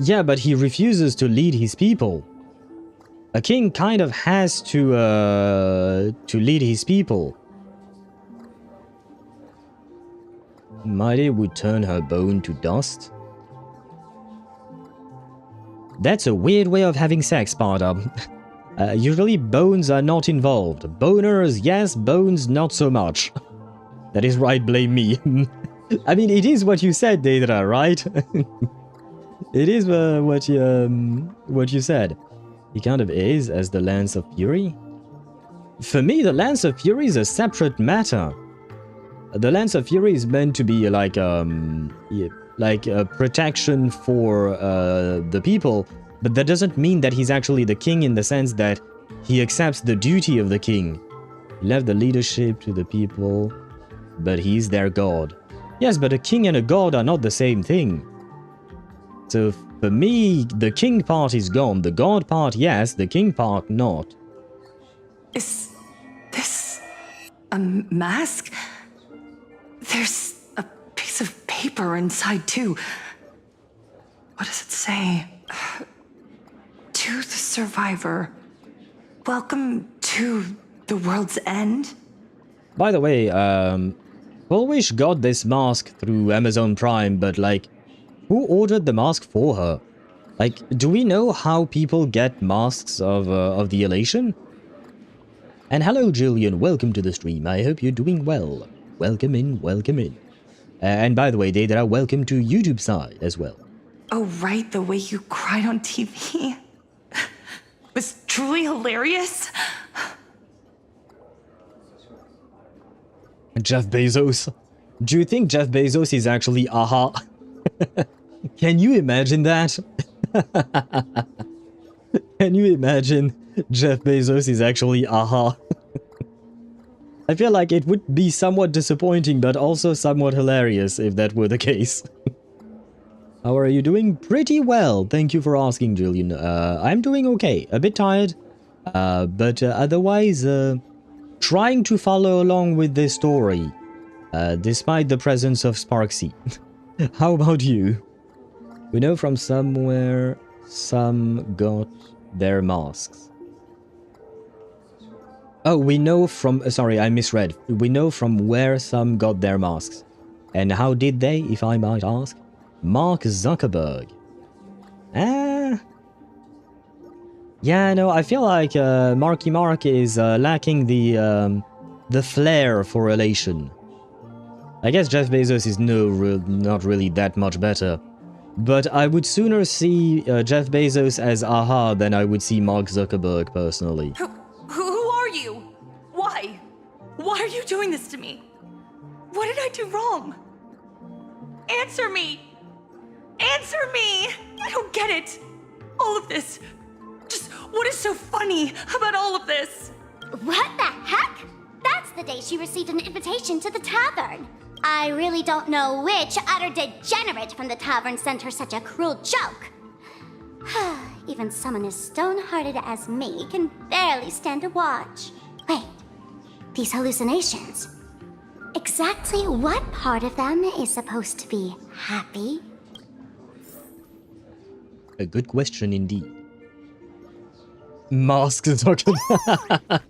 Yeah, but he refuses to lead his people. A king kind of has to lead his people. Mighty would turn her bone to dust. That's a weird way of having sex, Sparta. Usually bones are not involved. Boners, yes, bones not so much. That is right, blame me. I mean, it is what you said, Deidara, right? It is what you said. He kind of is, as the Lance of Fury. For me, the Lance of Fury is a separate matter. The Lance of Fury is meant to be like a protection for the people, but that doesn't mean that he's actually the king in the sense that he accepts the duty of the king. He left the leadership to the people, but he's their god. Yes, but a king and a god are not the same thing. So for me, the king part is gone. The god part, yes. The king part, not. Is this a mask? There's a piece of paper inside, too. What does it say? To the survivor. Welcome to the world's end? By the way, Fullwish got this mask through Amazon Prime, but like, who ordered the mask for her? Like, do we know how people get masks of the Elation? And hello, Jillian. Welcome to the stream. I hope you're doing well. Welcome in, welcome in. And by the way, Deidara, welcome to YouTube side as well. Oh, right, the way you cried on TV was truly hilarious. Jeff Bezos. Do you think Jeff Bezos is actually aha? Can you imagine that? Can you imagine Jeff Bezos is actually aha? I feel like it would be somewhat disappointing, but also somewhat hilarious if that were the case. How are you doing? Pretty well. Thank you for asking, Julian. I'm doing okay. A bit tired, but otherwise trying to follow along with this story, despite the presence of Sparksy. How about you? We know from somewhere some got their masks. Oh, we know from... sorry, I misread. We know from where some got their masks. And how did they, if I might ask? Mark Zuckerberg. Yeah, no, I feel like Marky Mark is lacking the flair for elation. I guess Jeff Bezos is not really that much better. But I would sooner see Jeff Bezos as aha than I would see Mark Zuckerberg personally. Who are you? Why? Why are you doing this to me? What did I do wrong? Answer me! Answer me! I don't get it! All of this. Just What is so funny about all of this? What the heck? That's the day she received an invitation to the tavern. I really don't know which utter degenerate from the tavern sent her such a cruel joke. Even someone as stone-hearted as me can barely stand to watch. Wait, these hallucinations. Exactly what part of them is supposed to be happy? A good question indeed. Mask Zuckerberg.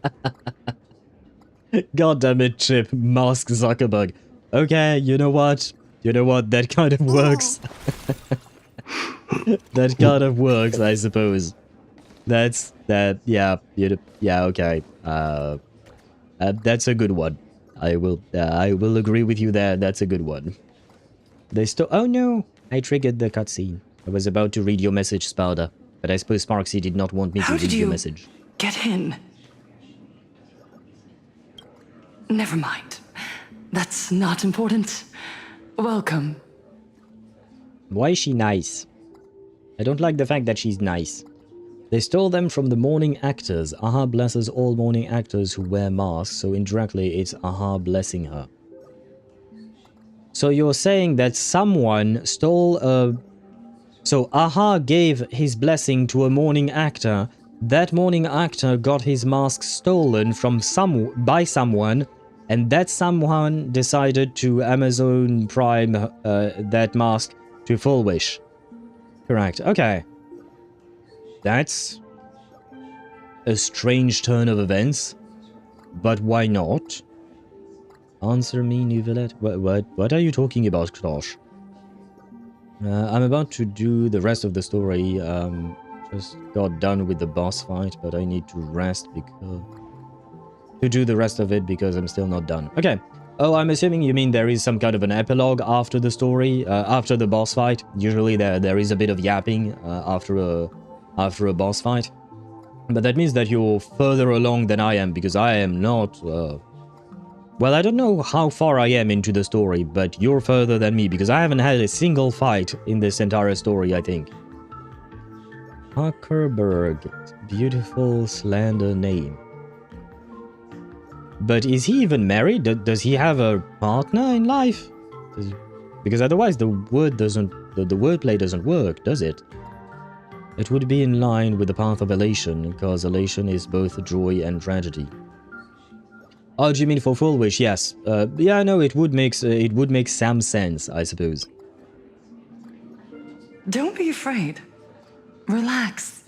God damn it, Chip. Mask Zuckerberg. Okay, you know what? You know what? That kind of works. That kind of works, I suppose. That's that. Yeah. Yeah. Okay. That's a good one. I will agree with you there. That's a good one. They still. Oh no! I triggered the cutscene. I was about to read your message, Sparda, but I suppose Sparksy did not want me to read your message. Get in. Never mind. That's not important. Welcome. Why is she nice? I don't like the fact that she's nice. They stole them from the morning actors. Aha blesses all morning actors who wear masks, so indirectly it's Aha blessing her. So you're saying that someone stole a... So Aha gave his blessing to a morning actor. That morning actor got his mask stolen from by someone, and that someone decided to Amazon Prime that mask to Full Wish. Correct. Okay. That's a strange turn of events, but why not? Answer me, Nouvellette. What are you talking about, Klosh? I'm about to do the rest of the story. Just got done with the boss fight, but I need to rest because... to do the rest of it because I'm still not done. Okay. Oh, I'm assuming you mean there is some kind of an epilogue after the story, after the boss fight. Usually there is a bit of yapping after a boss fight. But that means that you're further along than I am, because I am not... well, I don't know how far I am into the story, but you're further than me, because I haven't had a single fight in this entire story, I think. Huckerberg. Beautiful, slender name. But is he even married? Does he have a partner in life? Because otherwise the wordplay doesn't work, does it? It would be in line with the path of elation, because elation is both joy and tragedy. Oh, do you mean for Full Wish? Yes. Yeah, no, it would make some sense, I suppose. Don't be afraid. Relax.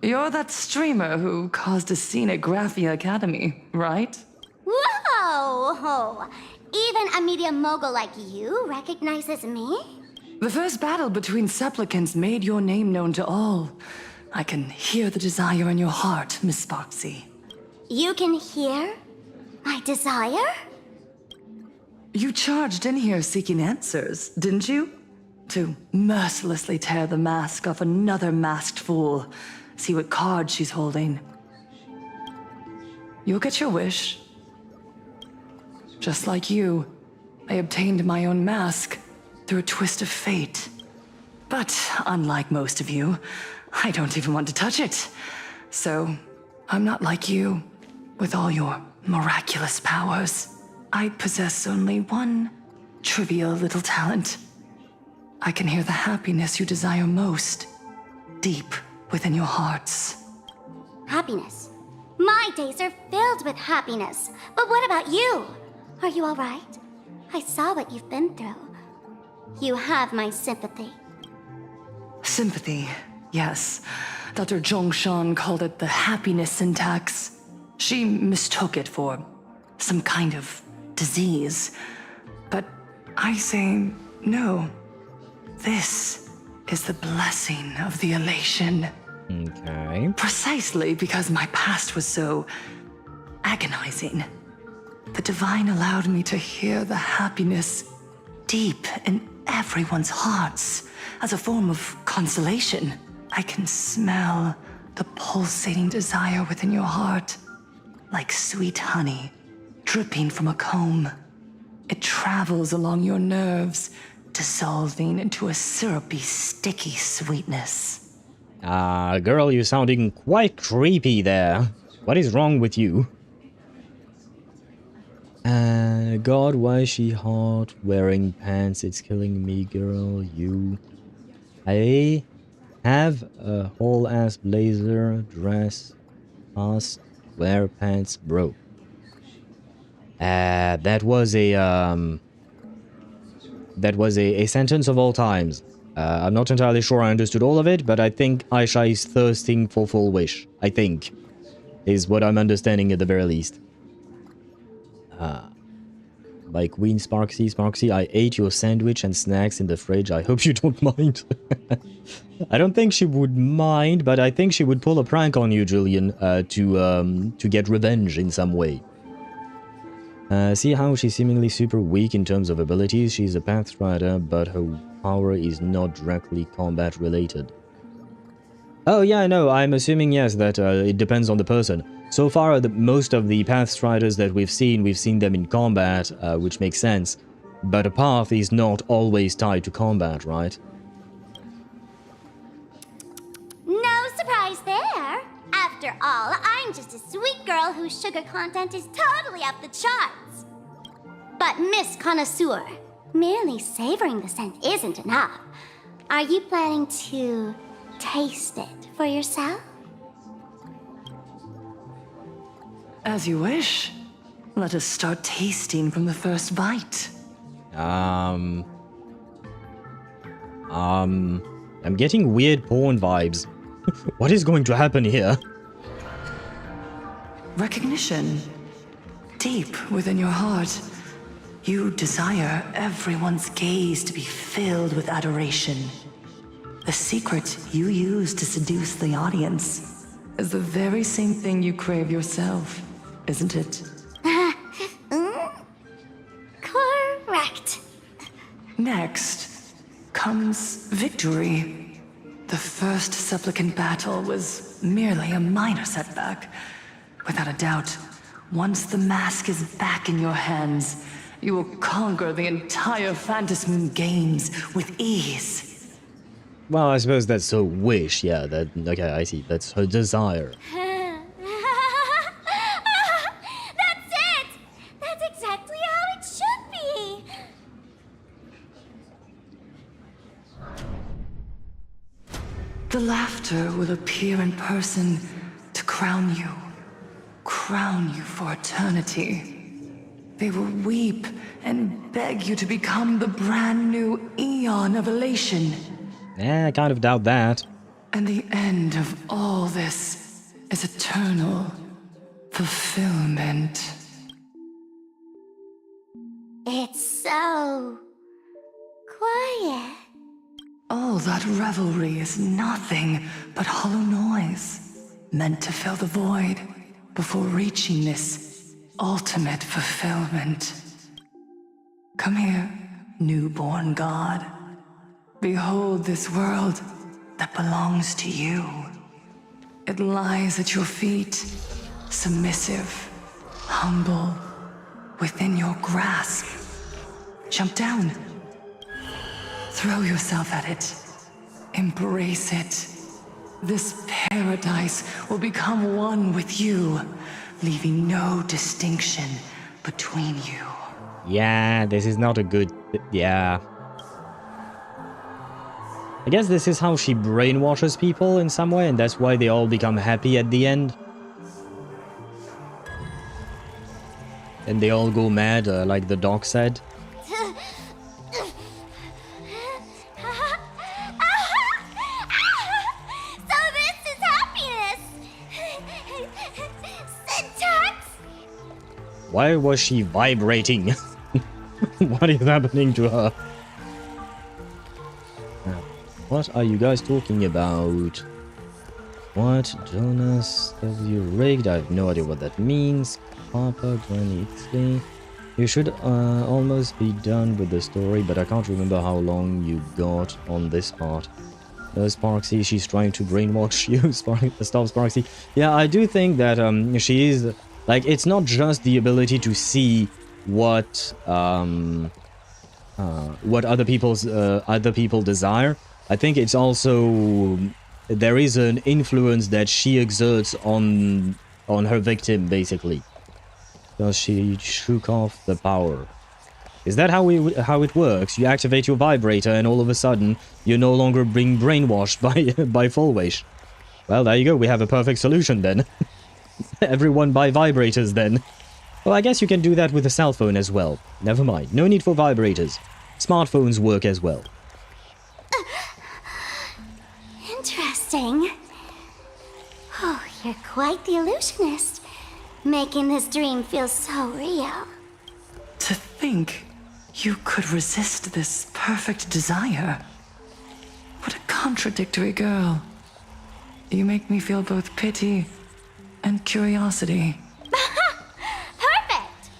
You're that streamer who caused a scene at Graphia Academy, right? Whoa! Even a media mogul like you recognizes me? The first battle between supplicants made your name known to all. I can hear the desire in your heart, Miss Sparksy. You can hear my desire? You charged in here seeking answers, didn't you? To mercilessly tear the mask off another masked fool. See what card she's holding. You'll get your wish. Just like you, I obtained my own mask through a twist of fate. But unlike most of you, I don't even want to touch it. So, I'm not like you, with all your miraculous powers. I possess only one trivial little talent. I can hear the happiness you desire most, deep within your hearts. Happiness. My days are filled with happiness. But what about you? Are you all right? I saw what you've been through. You have my sympathy. Sympathy, yes. Dr. Zhongshan called it the happiness syntax. She mistook it for some kind of disease. But I say no. This is the blessing of the elation. Okay. Precisely because my past was so agonizing. The divine allowed me to hear the happiness deep in everyone's hearts as a form of consolation. I can smell the pulsating desire within your heart, like sweet honey dripping from a comb. It travels along your nerves, dissolving into a syrupy, sticky sweetness. Girl, you're sounding quite creepy there. What is wrong with you? God, why is she hot? Wearing pants, it's killing me, girl. You. I have a whole ass blazer, dress, must wear pants, bro. That was a sentence of all times. I'm not entirely sure I understood all of it, but I think Aisha is thirsting for full wish. I think. Is what I'm understanding at the very least. By Queen Sparksy. Sparksy, I ate your sandwich and snacks in the fridge. I hope you don't mind. I don't think she would mind, but I think she would pull a prank on you, Julian, to get revenge in some way. See how she's seemingly super weak in terms of abilities? She's a Pathrider, but her power is not directly combat related. Oh yeah, no, I'm assuming, yes, that it depends on the person. So far, most of the Pathstriders that we've seen them in combat, which makes sense. But a path is not always tied to combat, right? No surprise there. After all, I'm just a sweet girl whose sugar content is totally off the charts. But Miss Connoisseur, merely savoring the scent isn't enough. Are you planning to taste it for yourself? As you wish. Let us start tasting from the first bite. I'm getting weird porn vibes. What is going to happen here? Recognition. Deep within your heart, you desire everyone's gaze to be filled with adoration. The secret you use to seduce the audience is the very same thing you crave yourself, isn't it? Correct. Next comes victory. The first supplicant battle was merely a minor setback. Without a doubt, once the mask is back in your hands, you will conquer the entire Phantasmoon Games with ease. Well, I suppose that's her wish, yeah, okay, I see, that's her desire. That's it! That's exactly how it should be! The laughter will appear in person to crown you for eternity. They will weep and beg you to become the brand new Eon of Elation. I kind of doubt that. And the end of all this is eternal fulfillment. It's so quiet. All that revelry is nothing but hollow noise, meant to fill the void before reaching this ultimate fulfillment. Come here, newborn god. Behold this world that belongs to you. It lies at your feet, submissive, humble, within your grasp. Jump down. Throw yourself at it. Embrace it. This paradise will become one with you, leaving no distinction between you. Yeah, this is not a good... yeah. I guess this is how she brainwashes people in some way, and that's why they all become happy at the end. And they all go mad, like the doc said. So this is happiness! Syntax! Why was she vibrating? What is happening to her? What are you guys talking about? What? Jonas W. rigged? I have no idea what that means. Papa, Granny, Ixley. You should almost be done with the story, but I can't remember how long you got on this part. Sparksy, she's trying to brainwash you. Stop, Sparksy. Yeah, I do think that she is... like, it's not just the ability to see what other people desire. I think it's also there is an influence that she exerts on her victim, basically. Because she shook off the power. Is that how it works? You activate your vibrator and all of a sudden you're no longer being brainwashed by Fullwish. Well, there you go. We have a perfect solution then. Everyone buy vibrators then. Well, I guess you can do that with a cell phone as well. Never mind. No need for vibrators. Smartphones work as well. Interesting. Oh, you're quite the illusionist, making this dream feel so real. To think you could resist this perfect desire. What a contradictory girl. You make me feel both pity and curiosity. Perfect!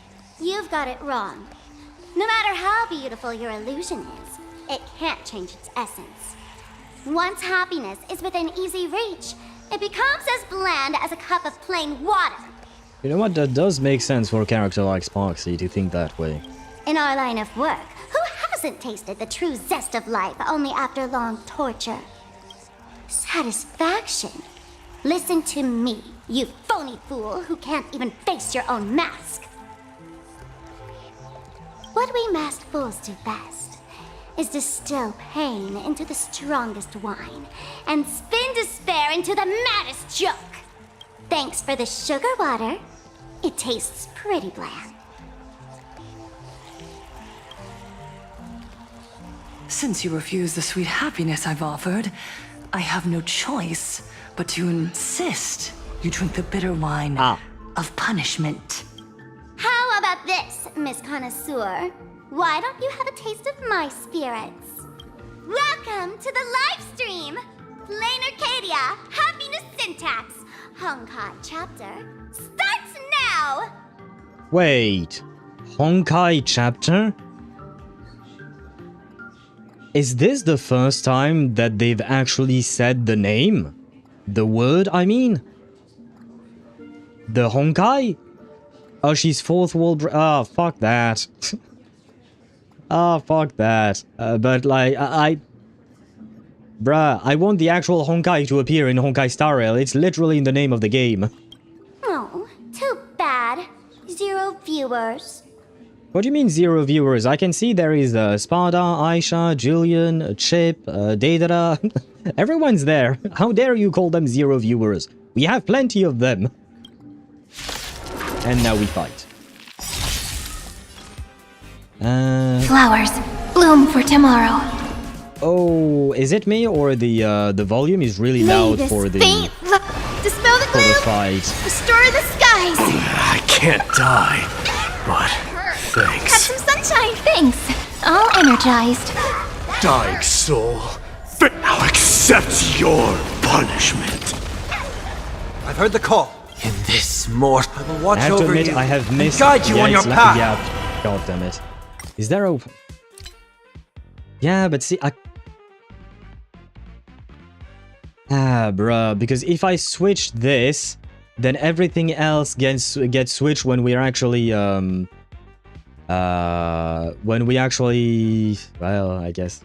You've got it wrong. No matter how beautiful your illusion is, it can't change its essence. Once happiness is within easy reach, it becomes as bland as a cup of plain water. You know what? That does make sense for a character like Sparksy to think that way. In our line of work, who hasn't tasted the true zest of life only after long torture? Satisfaction. Listen to me, you phony fool who can't even face your own mask. What we masked fools do best is distill pain into the strongest wine and spin despair into the maddest joke. Thanks for the sugar water. It tastes pretty bland. Since you refuse the sweet happiness I've offered, I have no choice but to insist you drink the bitter wine of punishment. How about this, Miss Connoisseur? Why don't you have a taste of my spirits? Welcome to the live stream! Planarcadia, Happiness Syntax, Honkai Chapter, starts now! Wait, Honkai Chapter? Is this the first time that they've actually said the name? The word, I mean? The Honkai? Oh, she's fourth wall oh, fuck that. Oh, fuck that. But, like, Bruh, I want the actual Honkai to appear in Honkai Star Rail. It's literally in the name of the game. Oh, too bad. 0 viewers. What do you mean 0 viewers? I can see there is Spada, Aisha, Julian, Chip, Daedra. Everyone's there. How dare you call them 0 viewers? We have plenty of them. And now we fight. Flowers, bloom for tomorrow. Oh, is it me or the volume is really loud for the dispel the gloom, fight? restore the skies. I can't die, but thanks. Have some sunshine. Thanks. All energized. Dying soul, now accept your punishment. I've heard the call. In this more, I will watch I have to over admit, you I have missed. and guide you on your path. Yeah, god damn it. Is there a? Yeah, but see, bruh, because if I switch this, then everything else gets switched when we're actually well, I guess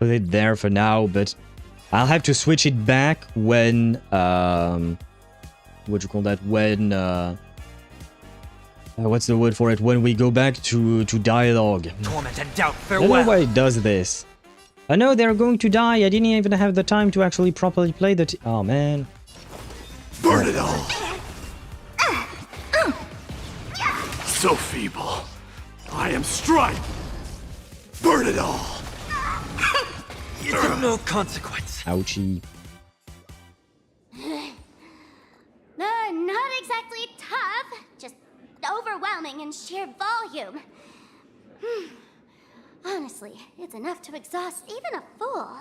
put it there for now, but I'll have to switch it back when what you call that, when what's the word for it, when we go back to dialogue. Torment and doubt, I don't know why it does this. I know they're going to die. I didn't even have the time to actually properly play the oh man. Burn it all. So feeble. I am strike. Burn it all. It's of no consequence. Ouchie. Not exactly tough, just overwhelming in sheer volume. Honestly, it's enough to exhaust even a fool.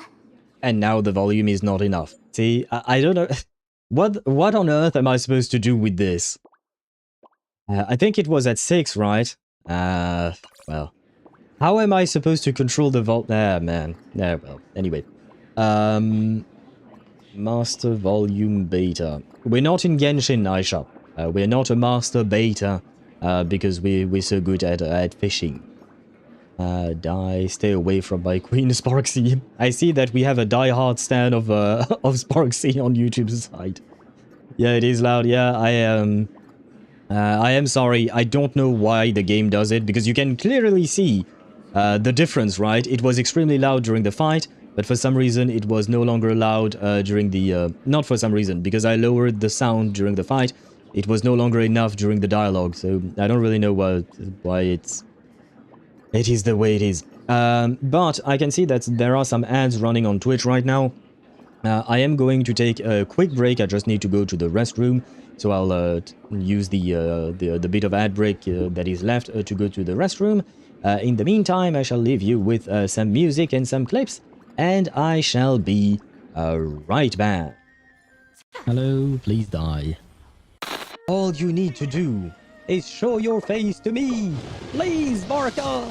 And now the volume is not enough. See, I don't know. What on earth am I supposed to do with this? I think it was at 6, right? Well. How am I supposed to control the man. Well, anyway. Master volume beta. We're not in Genshin, Aisha. We're not a master beta because we're so good at fishing. Stay away from my queen, Sparksy. I see that we have a die-hard stan of Sparksy on YouTube's side. Yeah, it is loud. Yeah, I am sorry. I don't know why the game does it, because you can clearly see the difference, right? It was extremely loud during the fight, but for some reason it was no longer loud during the... not for some reason, because I lowered the sound during the fight. It was no longer enough during the dialogue, so I don't really know why it is the way it is. But I can see that there are some ads running on Twitch right now. I am going to take a quick break. I just need to go to the restroom. So I'll use the bit of ad break that is left to go to the restroom. In the meantime, I shall leave you with some music and some clips. And I shall be right back. Hello, please die. All you need to do is show your face to me. Please, Barca!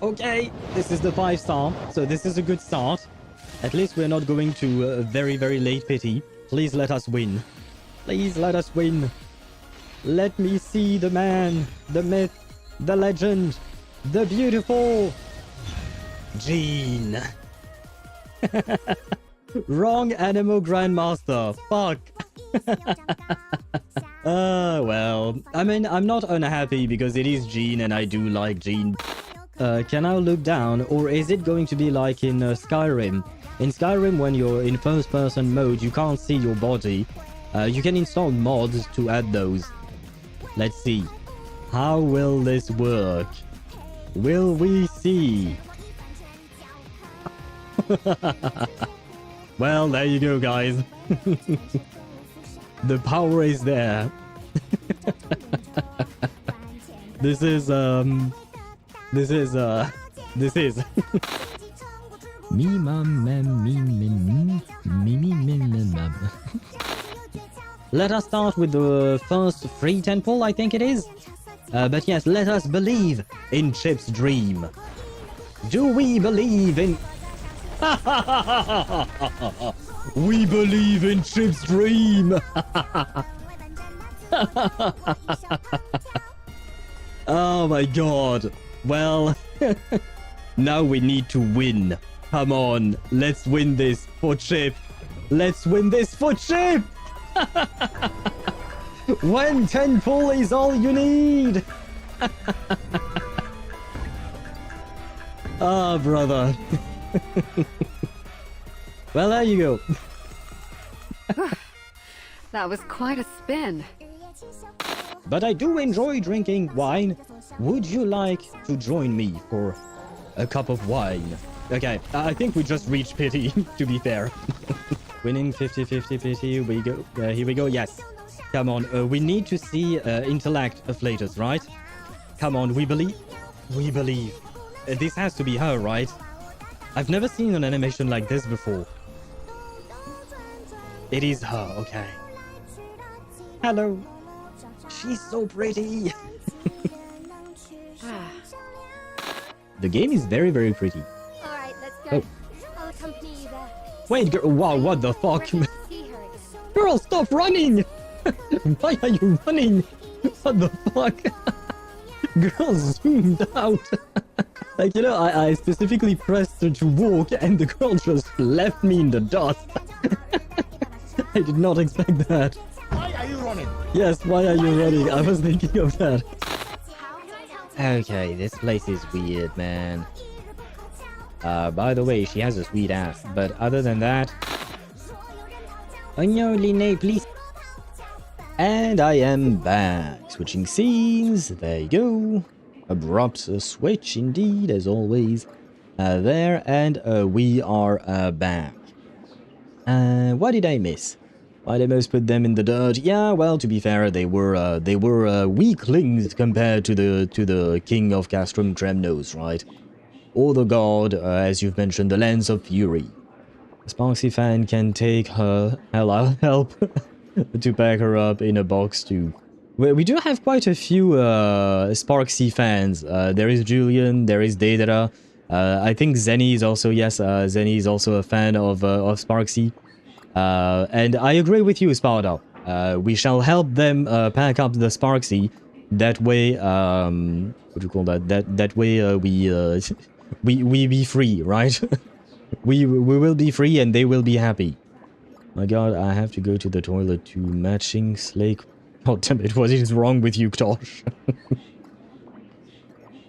Okay, this is the 5-star, so this is a good start. At least we're not going to a very, very late pity. Please let us win. Please let us win. Let me see the man, the myth, the legend, the beautiful Jean. Wrong Anemo Grandmaster. Fuck. Well, I mean, I'm not unhappy because it is Jean and I do like Jean. Can I look down, or is it going to be like in Skyrim? In Skyrim, when you're in first-person mode, you can't see your body. You can install mods to add those. Let's see. How will this work? Will we see? Well, there you go, guys. The power is there. This is me mum me. Let us start with the first free temple, I think it is. But yes, let us believe in Chip's dream. Do we believe in... We believe in Chip's dream. Oh my god. Well, now we need to win. Come on, let's win this for Chip. Let's win this for Chip. One 10 pull is all you need. Ah, brother. Well, there you go. That was quite a spin. But I do enjoy drinking wine. Would you like to join me for a cup of wine? Okay, I think we just reached pity, to be fair. Winning 50-50 pity, here we go. Here we go, yes. Come on, we need to see intellect afflatus, right? Come on, we believe. We believe. This has to be her, right? I've never seen an animation like this before. It is her, okay. Hello. She's so pretty. The game is very, very pretty. Alright, let's go. Oh. I'll accompany you there. Wait, girl, wow, what the fuck? Girl, stop running! Why are you running? What the fuck? Girl zoomed out. Like, you know, I specifically pressed her to walk and the girl just left me in the dust. I did not expect that. Why are you running? Yes, why are you running? I was thinking of that. Okay, this place is weird, man. By the way, she has a sweet ass, but other than that... Oh no, Linné, please. And I am back. Switching scenes. There you go. Abrupt switch, indeed, as always. There, and we are back. What did I miss? Why did I most put them in the dirt? Yeah, well, to be fair, they were weaklings compared to the king of Castrum Tremnos, right? Or the god, as you've mentioned, the Lens of Fury. A Sparksy fan can take her. Hell, I'll help to pack her up in a box too. We do have quite a few Sparksy fans. There is Julian, there is Daedra. I think Zenny is also, yes, Zenny is also a fan of Sparksy. And I agree with you, Sparda. We shall help them pack up the Sparksy, That way, what do you call that? That way we be free, right? we will be free and they will be happy. My god, I have to go to the toilet to matching slake. Oh damn it, what is wrong with you, Tosh?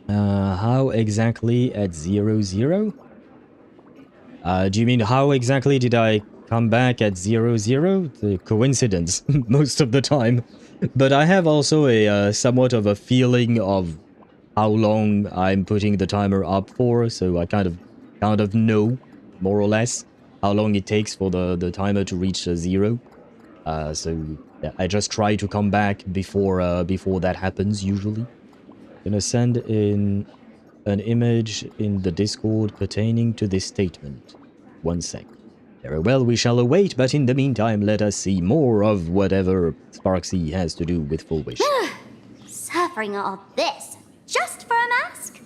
How exactly at 0-0? Do you mean how exactly did I come back at 0-0? The coincidence, most of the time. But I have also a somewhat of a feeling of how long I'm putting the timer up for, so I kind of know, more or less, how long it takes for the timer to reach 0. So yeah, I just try to come back before before that happens, usually. Gonna send in an image in the Discord pertaining to this statement. 1 sec. Very well, we shall await, but in the meantime, let us see more of whatever Sparksy has to do with Full Wish. Suffering all this just for a mask?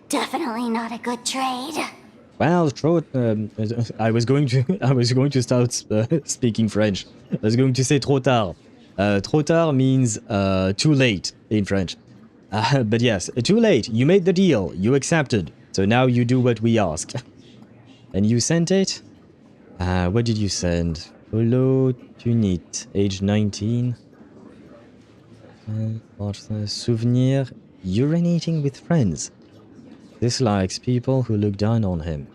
Definitely not a good trade. Well, I was going to start speaking French. I was going to say trop tard. Trop tard means too late in French. But yes, too late. You made the deal. You accepted. So now you do what we asked. And you sent it? What did you send? Follow Tunit, age 19. Souvenir, urinating with friends. Dislikes people who look down on him.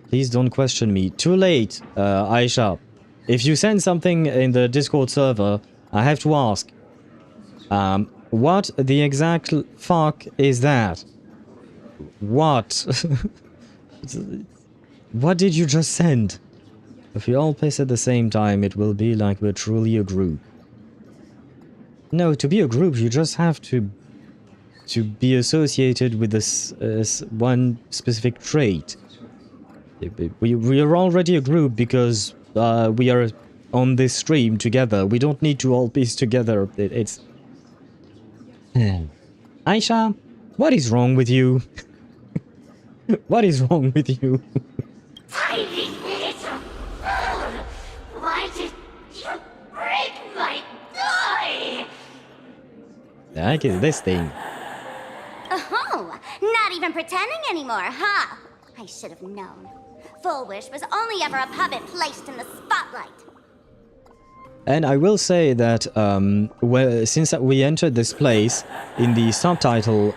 Please don't question me. Too late, Aisha. If you send something in the Discord server, I have to ask. What the exact fuck is that? What? What did you just send? If we all piss at the same time, it will be like we're truly a group. No, to be a group, you just have to be associated with this one specific trait. We are already a group because we are on this stream together. We don't need to all piece together. It's... Aisha, what is wrong with you? What is wrong with you? Tiny little fool! Why did you break my toy? The heck is this thing? Oh, not even pretending anymore, huh? I should have known. Full Wish was only ever a puppet placed in the spotlight. And I will say that since we entered this place, in the subtitle,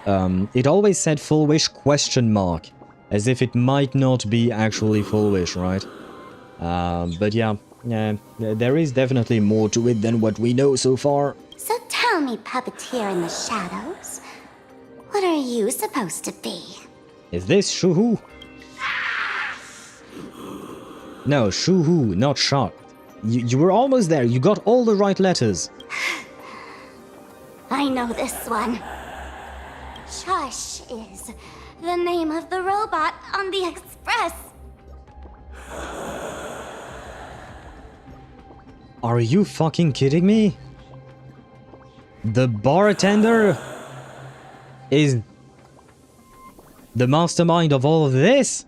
it always said Full Wish question mark, as if it might not be actually Full Wish, right? But yeah, there is definitely more to it than what we know so far. So tell me, puppeteer in the shadows, what are you supposed to be? Is this Shuhu? No, Shuhu, not shocked. You were almost there. You got all the right letters. I know this one. Shush is the name of the robot on the express. Are you fucking kidding me? The bartender is the mastermind of all of this?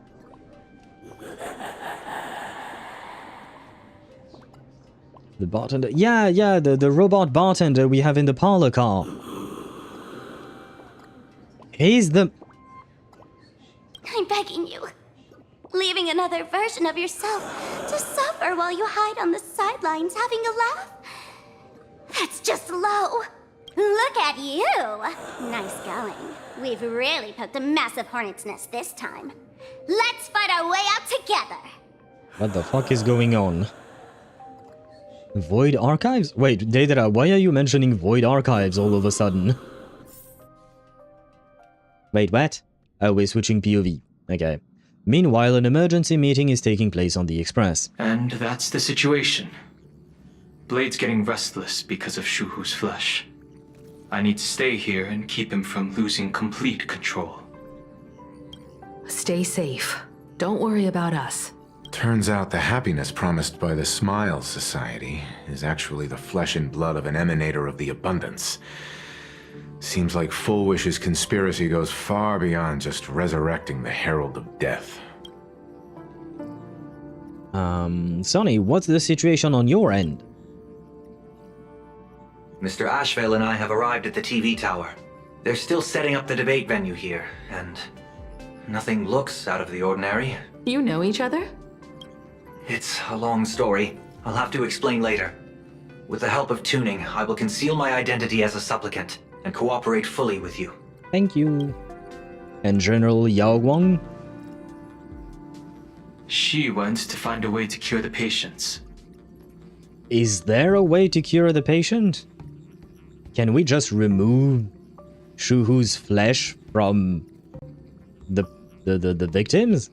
The bartender... Yeah, the robot bartender we have in the parlor car. He's the... I'm begging you. Leaving another version of yourself to suffer while you hide on the sidelines having a laugh? That's just low. Look at you. Nice going. We've really poked a massive hornet's nest this time. Let's fight our way out together. What the fuck is going on? Void Archives? Wait, Daedra, why are you mentioning Void Archives all of a sudden? Wait, what? Oh, we're switching POV. Okay. Meanwhile, an emergency meeting is taking place on the Express. And that's the situation. Blade's getting restless because of Shuhu's flesh. I need to stay here and keep him from losing complete control. Stay safe. Don't worry about us. Turns out the happiness promised by the Smile Society is actually the flesh and blood of an emanator of the abundance. Seems like Full Wish's conspiracy goes far beyond just resurrecting the Herald of Death. Sonny, what's the situation on your end? Mr. Ashvale and I have arrived at the TV tower. They're still setting up the debate venue here, and nothing looks out of the ordinary. You know each other? It's a long story. I'll have to explain later. With the help of tuning, I will conceal my identity as a supplicant and cooperate fully with you. Thank you. And General Yao Guang? She wants to find a way to cure the patients. Is there a way to cure the patient? Can we just remove Shuhu's flesh from the victims?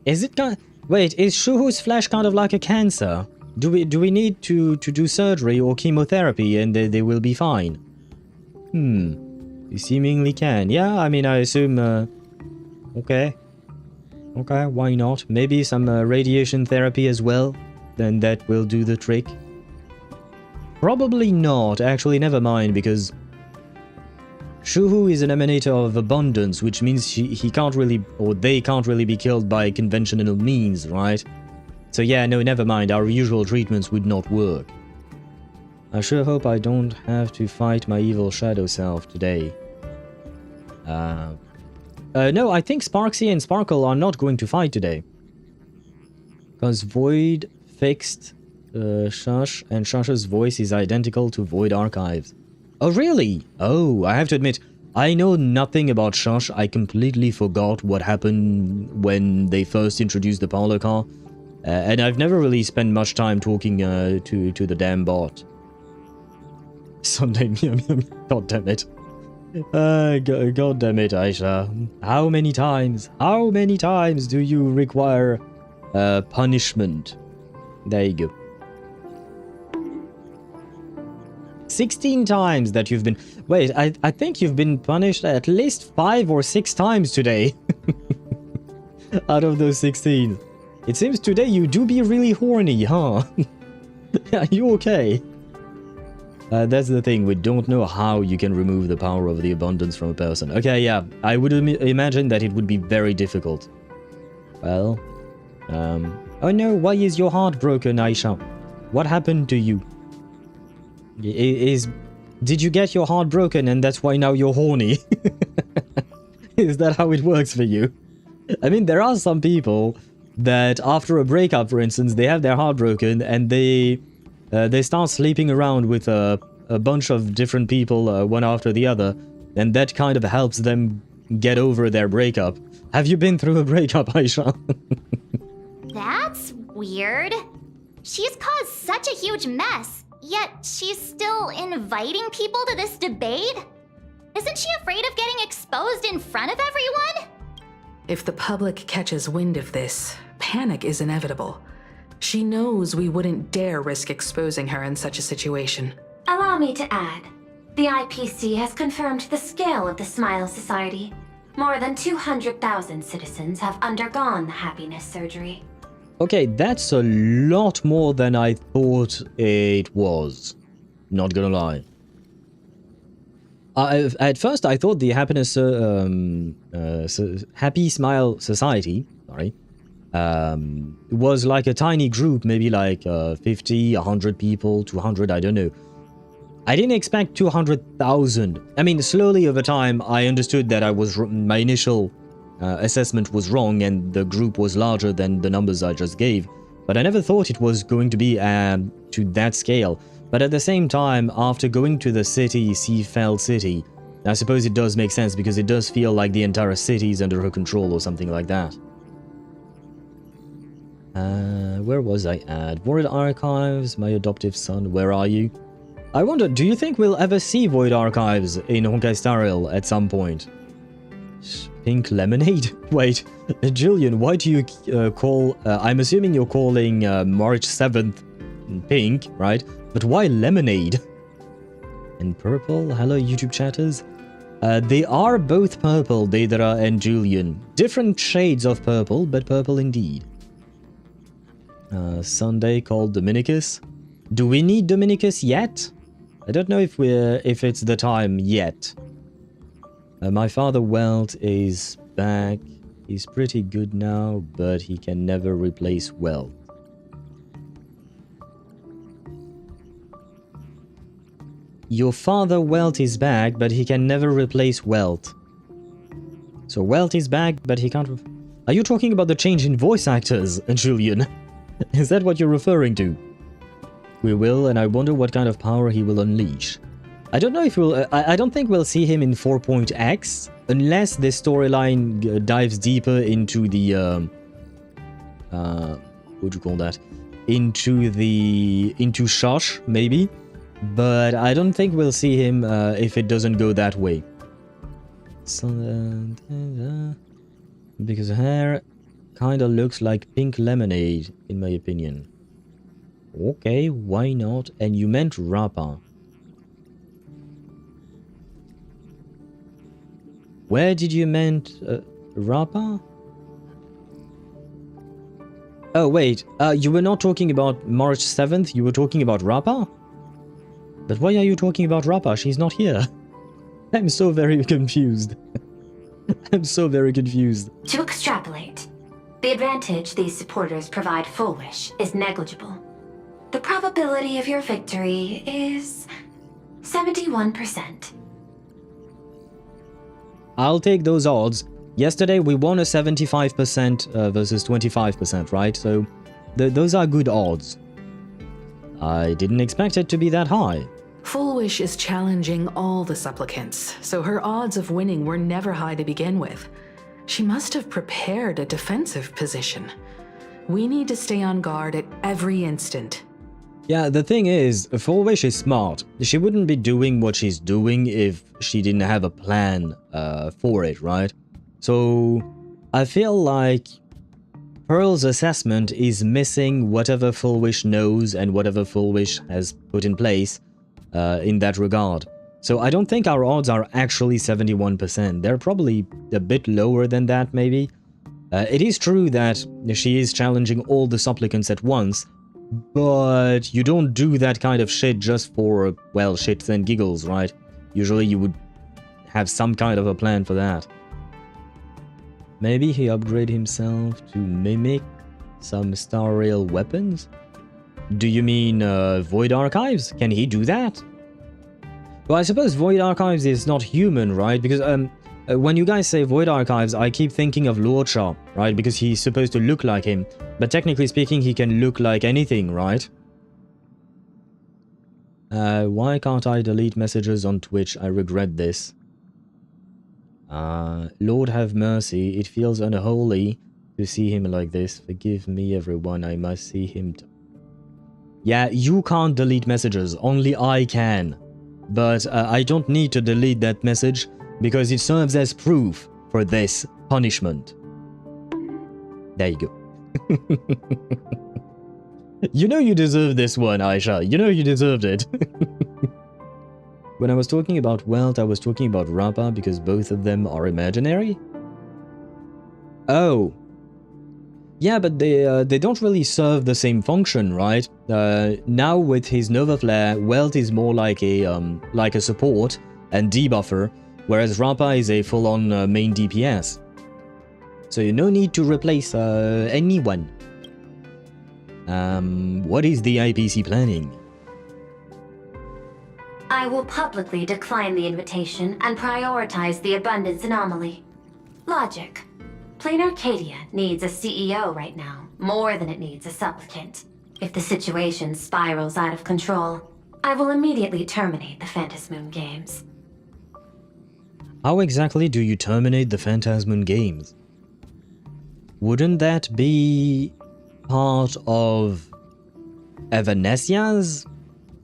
Is it wait, is Shuhu's flesh kind of like a cancer? Do we need to do surgery or chemotherapy and they will be fine? You seemingly can. Yeah, I mean, I assume okay. Okay, why not? Maybe some radiation therapy as well? Then that will do the trick. Probably not. Actually, never mind, because Shuhu is an emanator of abundance, which means he can't really, or they can't really be killed by conventional means, right? So yeah, no, never mind. Our usual treatments would not work. I sure hope I don't have to fight my evil shadow self today. No, I think Sparksy and Sparkle are not going to fight today. Because Void fixed Shush, and Shush's voice is identical to Void Archives. Oh, really? Oh, I have to admit, I know nothing about Shush. I completely forgot what happened when they first introduced the parlor car. And I've never really spent much time talking to the damn bot. Sunday, god damn it. God damn it, Aisha. How many times do you require punishment? There you go. 16 times that you've been... Wait, I think you've been punished at least 5 or 6 times today. Out of those 16. It seems today you do be really horny, huh? Are you okay? That's the thing, we don't know how you can remove the power of the abundance from a person. Okay, yeah, I would imagine that it would be very difficult. Well, oh no, why is your heart broken, Aisha? What happened to you? Did you get your heart broken and that's why now you're horny? Is that how it works for you? I mean, there are some people that after a breakup, for instance, they have their heart broken and they start sleeping around with a bunch of different people, one after the other, and that kind of helps them get over their breakup. Have you been through a breakup, Aisha? That's weird. She's caused such a huge mess, yet she's still inviting people to this debate? Isn't she afraid of getting exposed in front of everyone? If the public catches wind of this, panic is inevitable. She knows we wouldn't dare risk exposing her in such a situation. Allow me to add, the IPC has confirmed the scale of the Smile Society. More than 200,000 citizens have undergone the happiness surgery. Okay, that's a lot more than I thought it was. Not gonna lie. At first, I thought the happiness, Happy Smile Society, sorry, was like a tiny group, maybe like 50, 100 people, 200, I don't know. I didn't expect 200,000. I mean, slowly over time, I understood that my initial assessment was wrong and the group was larger than the numbers I just gave. But I never thought it was going to be to that scale. But at the same time, after going to the city, Seafeld City, I suppose it does make sense because it does feel like the entire city is under her control or something like that. Where was I at? Void Archives, my adoptive son, where are you? I wonder, do you think we'll ever see Void Archives in Honkai Star Rail at some point? Pink lemonade? Wait, Jillian, why do you call... I'm assuming you're calling March 7th pink, right? But why lemonade? And purple? Hello, YouTube chatters. They are both purple, Daedra and Julian. Different shades of purple, but purple indeed. Sunday called Dominicus. Do we need Dominicus yet? I don't know if it's the time yet. My father Welt is back. He's pretty good now, but he can never replace Welt. Your father Welt is back, but he can never replace Welt. So Welt is back, but he can't... Are you talking about the change in voice actors, Julian? Is that what you're referring to? We will, and I wonder what kind of power he will unleash. I don't know if we'll... I don't think we'll see him in 4.x, unless this storyline dives deeper into the... what do you call that? Into Shosh, maybe? But I don't think we'll see him if it doesn't go that way. So, because her hair kinda looks like pink lemonade, in my opinion. Okay, why not? And you meant Rappa. Where did you meant Rappa? Oh wait, you were not talking about March 7th, you were talking about Rappa? But why are you talking about Rappa? She's not here. I'm so very confused. I'm so very confused. To extrapolate, the advantage these supporters provide Full Wish is negligible. The probability of your victory is 71%. I'll take those odds. Yesterday we won a 75% versus 25%, right? So those are good odds. I didn't expect it to be that high. Full Wish is challenging all the supplicants, so her odds of winning were never high to begin with. She must have prepared a defensive position. We need to stay on guard at every instant. Yeah, the thing is, Full Wish is smart. She wouldn't be doing what she's doing if she didn't have a plan for it, right? So I feel like Pearl's assessment is missing whatever Full Wish knows and whatever Full Wish has put in place in that regard. So I don't think our odds are actually 71%. They're probably a bit lower than that, maybe. It is true that she is challenging all the supplicants at once, but you don't do that kind of shit just for, well, shits and giggles, right? Usually you would have some kind of a plan for that. Maybe he upgraded himself to mimic some Star Rail weapons? Do you mean Void Archives? Can he do that? Well, I suppose Void Archives is not human, right? Because when you guys say Void Archives, I keep thinking of Lord Sharp, right? Because he's supposed to look like him. But technically speaking, he can look like anything, right? Why can't I delete messages on Twitch? I regret this. Lord have mercy, it feels unholy to see him like this. Forgive me, everyone, I must see him. Yeah, you can't delete messages, only I can. But I don't need to delete that message because it serves as proof for this punishment. There you go. You know you deserve this one, Aisha. You know you deserved it. When I was talking about Welt, I was talking about Rappa because both of them are imaginary? Oh. Yeah, but they don't really serve the same function, right? Now with his Nova Flare, Welt is more like a support and debuffer, whereas Rappa is a full-on main DPS. So no need to replace anyone. What is the IPC planning? I will publicly decline the invitation and prioritize the abundance anomaly. Logic. Planarcadia needs a CEO right now, more than it needs a supplicant. If the situation spirals out of control, I will immediately terminate the Phantasmoon Games. How exactly do you terminate the Phantasmoon Games? Wouldn't that be part of Evanescia's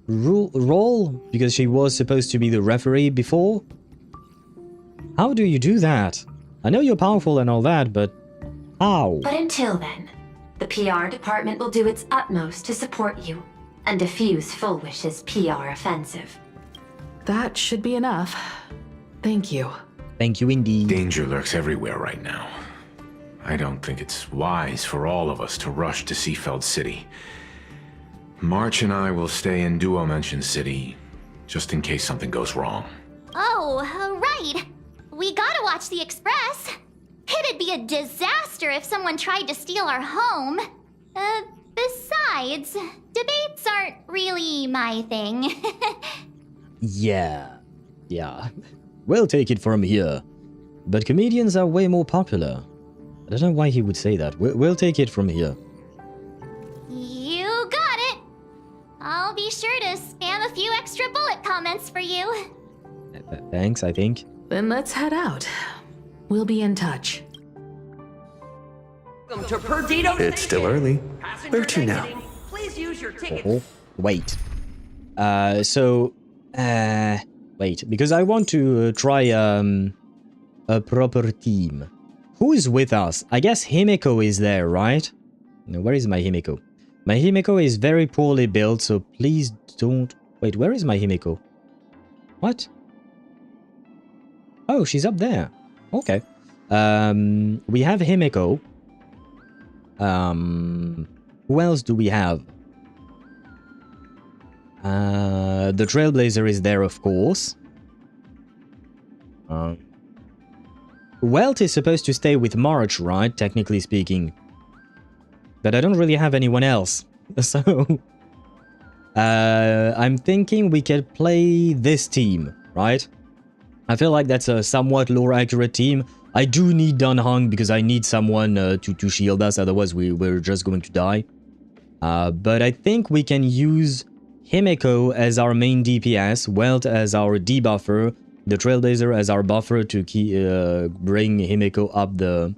role? Because she was supposed to be the referee before? How do you do that? I know you're powerful and all that, but how? But until then, the PR department will do its utmost to support you and defuse Full Wish's PR offensive. That should be enough. Thank you. Thank you indeed. Danger lurks everywhere right now. I don't think it's wise for all of us to rush to Seafeld City. March and I will stay in Duo Mansion City, just in case something goes wrong. Oh, right. We gotta watch the Express. It'd be a disaster if someone tried to steal our home. Besides, debates aren't really my thing. Yeah. We'll take it from here. But comedians are way more popular. I don't know why he would say that. We'll take it from here. You got it. I'll be sure to spam a few extra bullet comments for you. Thanks, I think. Then let's head out. We'll be in touch. Welcome to Perdido It's still early. Where to now? Please use your ticket. Oh, wait. Wait, because I want to try a proper team. Who is with us? I guess Himeko is there, right? No, where is my Himeko? My Himeko is very poorly built, so please don't... Wait, where is my Himeko? What? Oh, she's up there. Okay. We have Himeko. Who else do we have? The Trailblazer is there, of course. Welt is supposed to stay with March, right? Technically speaking. But I don't really have anyone else. So... I'm thinking we could play this team, right? I feel like that's a somewhat lore accurate team. I do need Dan Heng because I need someone to shield us, otherwise we're just going to die. But I think we can use Himeko as our main DPS, Welt as our debuffer, the Trailblazer as our buffer to bring Himeko up the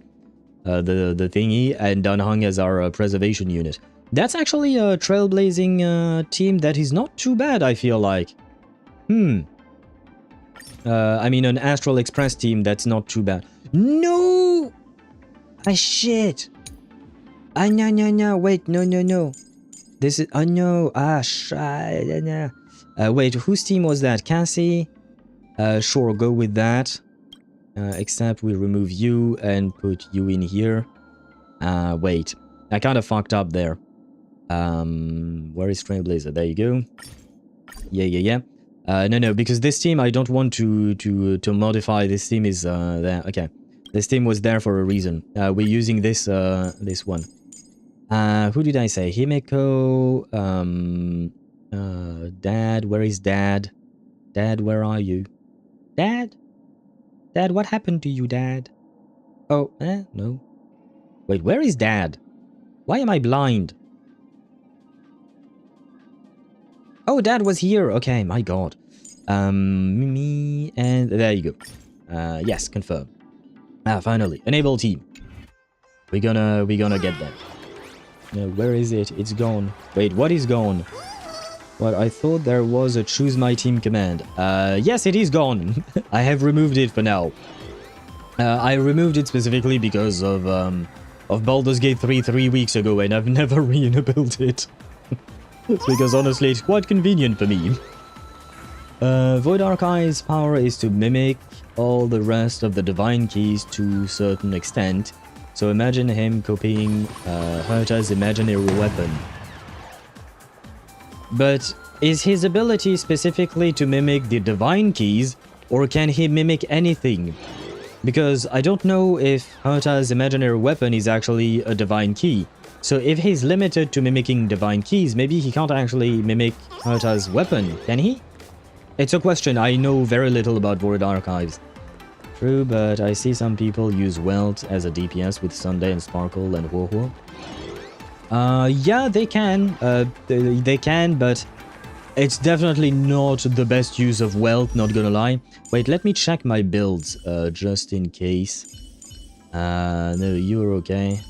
thingy, and Dan Heng as our preservation unit. That's actually a trailblazing team that is not too bad, I feel like. I mean, an Astral Express team that's not too bad. No! Ah, shit! Ah, no, wait, no. This is... Oh, no. Ah, shit. Wait, whose team was that? Cassie? Sure, go with that. Except we remove you and put you in here. Wait. I kind of fucked up there. Where is Trailblazer? There you go. Yeah. No, because this team, I don't want to modify. This team is there. Okay. This team was there for a reason. We're using this this one. Who did I say? Himeko, Dad, where is Dad? Dad, where are you? Dad? Dad, what happened to you, Dad? Oh, no. Wait, where is Dad? Why am I blind? Oh, Dad was here. Okay, my God. Me, and there you go. Yes, confirm. Finally, enable team. We're gonna get that. No, where is it? It's gone. Wait, what is gone? What, I thought there was a choose my team command. Yes, it is gone. I have removed it for now. I removed it specifically because of Baldur's Gate 3 weeks ago, and I've never re-enabled it. It's because honestly, it's quite convenient for me. Void Archive's power is to mimic all the rest of the divine keys to a certain extent. So imagine him copying Herta's imaginary weapon. But is his ability specifically to mimic the divine keys, or can he mimic anything? Because I don't know if Herta's imaginary weapon is actually a divine key. So if he's limited to mimicking divine keys, maybe he can't actually mimic Herta's weapon, can he? It's a question. I know very little about Void Archives. True, but I see some people use Welt as a DPS with Sunday and Sparkle and Huohuo. Yeah, they can. They can, but it's definitely not the best use of Welt, not gonna lie. Wait, let me check my builds, just in case. No, you're okay.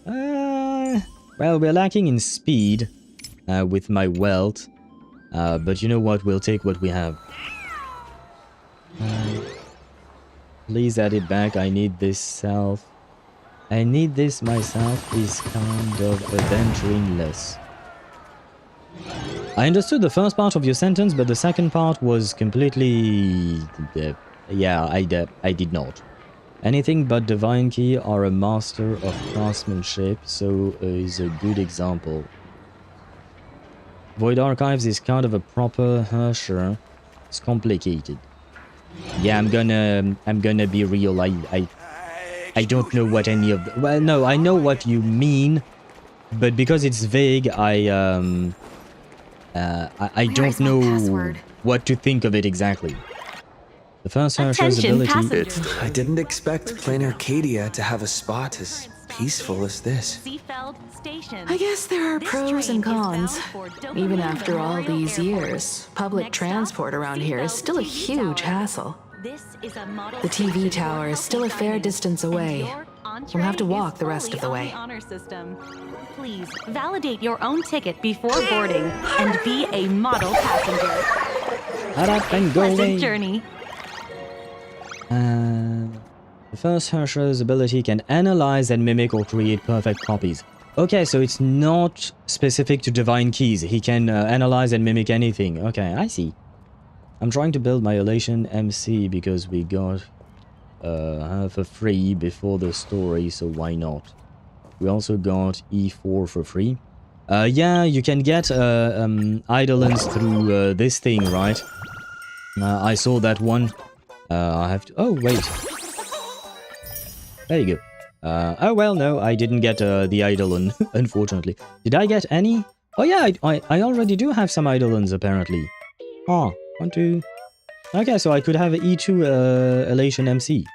Well, we're lacking in speed with my Welt. But you know what? We'll take what we have. Please add it back. I need this self. I need this myself is kind of adventuring less. I understood the first part of your sentence, but the second part was completely... yeah, I did not. Anything but Divine Key are a master of craftsmanship, so is a good example. Void Archives is kind of a proper Hersher. It's complicated. Yeah, I'm gonna be real. I don't know what any of the... Well, no, I know what you mean, but because it's vague, I I don't know what to think of it exactly. The first Hersher's ability... I didn't expect Planarcadia to have a spot as peaceful as this. I guess there are pros and cons. Even after all these years, public transport around here is still a huge hassle. The TV tower is still a fair distance away. We'll have to walk the rest of the way. Please validate your own ticket before boarding and be a model passenger. Shut up and go away. Pleasant journey. The first Hersher's ability can analyze and mimic or create perfect copies. Okay, so it's not specific to divine keys. He can analyze and mimic anything. Okay, I see. I'm trying to build my Elation MC because we got her for free before the story, so why not? We also got E4 for free. Yeah, you can get Eidolons through this thing, right? I saw that one. I have to... Oh, wait. There you go. Oh, well, no, I didn't get the Eidolon, unfortunately. Did I get any? Oh, yeah, I already do have some Eidolons, apparently. Oh, 1, 2... Okay, so I could have E2 Elation MC.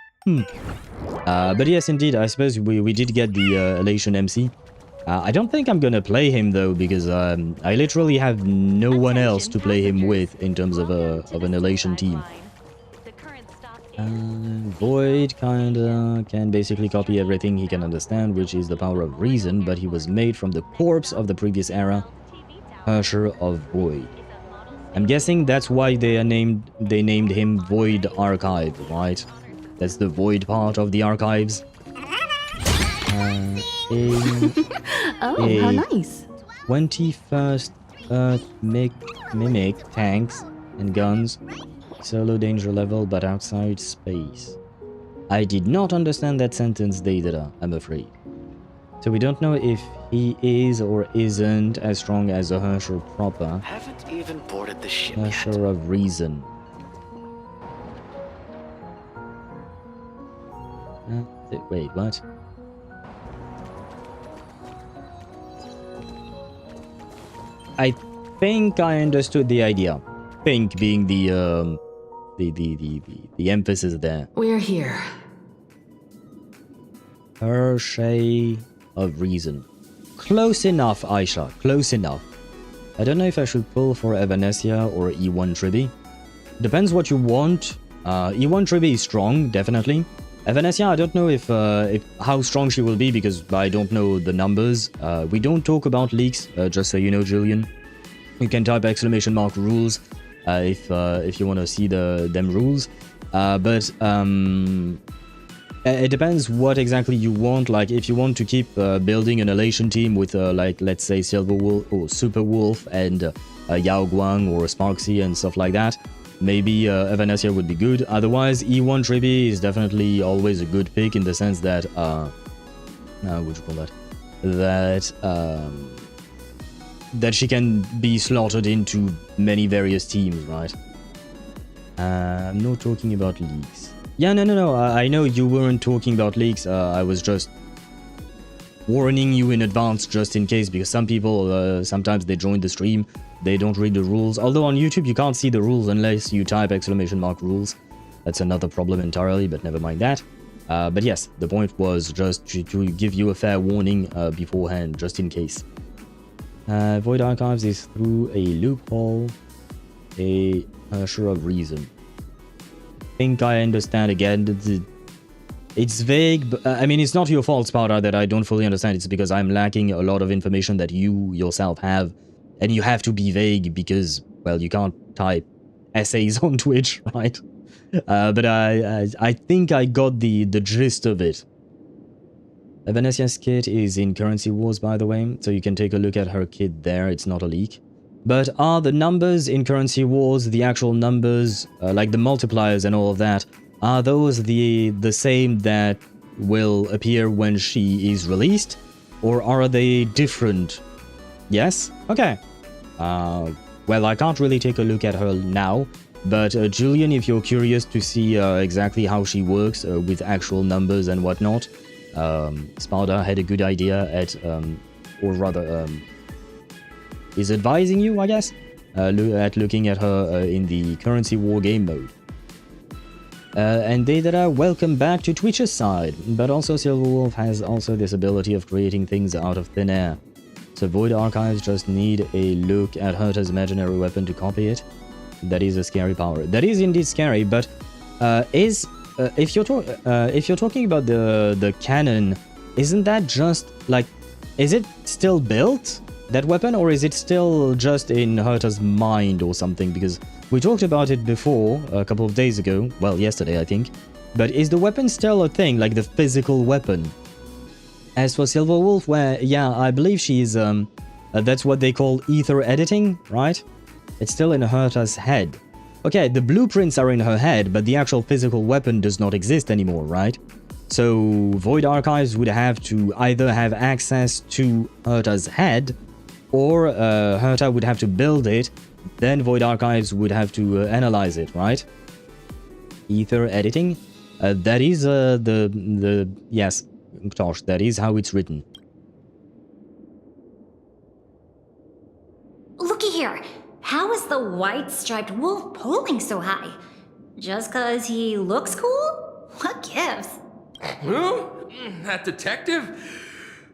But yes, indeed, I suppose we did get the Elation MC. I don't think I'm gonna play him, though, because I literally have no one else to play him with in terms of an Elation team. Void kinda can basically copy everything he can understand, which is the power of reason, but he was made from the corpse of the previous era, Hersher of Void. I'm guessing that's why they named him Void Archive, right? That's the Void part of the archives. Oh, how nice. 21st Earth mimic tanks and guns. Solo danger level, but outside space. I did not understand that sentence, Deidara, I'm afraid. So we don't know if he is or isn't as strong as a Hersher proper. Haven't even boarded the ship Hersher of reason. Wait, what? I think I understood the idea. Think being the emphasis there. We're here. Hersher of reason. Close enough, Aisha. Close enough. I don't know if I should pull for Evanescia or E1 Tribi. Depends what you want. E1 Tribi is strong, definitely. Evanescia, I don't know if how strong she will be because I don't know the numbers. We don't talk about leaks, just so you know, Julian. You can type !rules if you want to see them rules. But it depends what exactly you want. Like if you want to keep building an Elation team with like let's say Silver Wolf or Super Wolf and Yao Guang or Sparksy and stuff like that, maybe Evanescia would be good. Otherwise, E1 Tribi is definitely always a good pick in the sense that what would you call that? That she can be slotted into many various teams, right? I'm not talking about leaks. Yeah, no. I know you weren't talking about leaks. I was just warning you in advance just in case, because some people, sometimes they join the stream, they don't read the rules. Although on YouTube you can't see the rules unless you type !rules. That's another problem entirely, but never mind that. But yes, the point was just to give you a fair warning beforehand, just in case. Void Archives is through a loophole, a Hersher of reason. I think I understand again. It's vague, but I mean, it's not your fault, Sparta, that I don't fully understand. It's because I'm lacking a lot of information that you yourself have, and you have to be vague because, well, you can't type essays on Twitch, right? But I think I got the gist of it. Evanessia's kit is in Currency Wars, by the way, so you can take a look at her kit there. It's not a leak. But are the numbers in Currency Wars, the actual numbers, like the multipliers and all of that, are those the same that will appear when she is released? Or are they different? Yes? Okay. Well, I can't really take a look at her now, but Julian, if you're curious to see exactly how she works with actual numbers and whatnot, Sparta had a good idea at, or rather, is advising you, I guess, looking at her in the currency war game mode. And Deidara, welcome back to Twitch's side, but also Silverwolf has also this ability of creating things out of thin air. So Void Archives just need a look at Herta's imaginary weapon to copy it. That is a scary power. That is indeed scary, but if you're talking about the cannon, isn't that just like, is it still built, that weapon, or is it still just in Herta's mind or something? Because we talked about it before, a couple of days ago, well, yesterday I think, but is the weapon still a thing, like the physical weapon? As for Silverwolf, where, yeah, I believe she's, that's what they call ether editing, right? It's still in Herta's head. Okay, the blueprints are in her head, but the actual physical weapon does not exist anymore, right? So Void Archives would have to either have access to Herta's head, or Herta would have to build it, then Void Archives would have to analyze it, right? Ether editing? That is yes, Tosh, that is how it's written. Looky here. How is the white striped wolf polling so high? Just cause he looks cool? What gives? Who? That detective?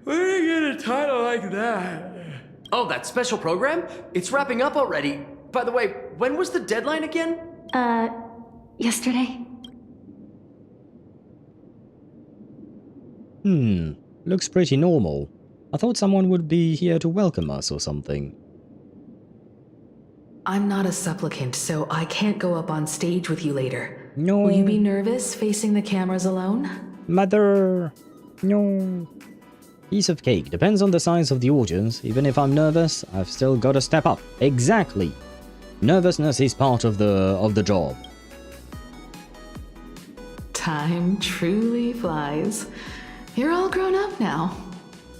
Where did he get a title like that? Oh, that special program? It's wrapping up already. By the way, when was the deadline again? Yesterday. Looks pretty normal. I thought someone would be here to welcome us or something. I'm not a supplicant, so I can't go up on stage with you later. No. Will you be nervous facing the cameras alone? Mother... no... Piece of cake. Depends on the size of the audience. Even if I'm nervous, I've still got to step up. Exactly. Nervousness is part of the job. Time truly flies. You're all grown up now.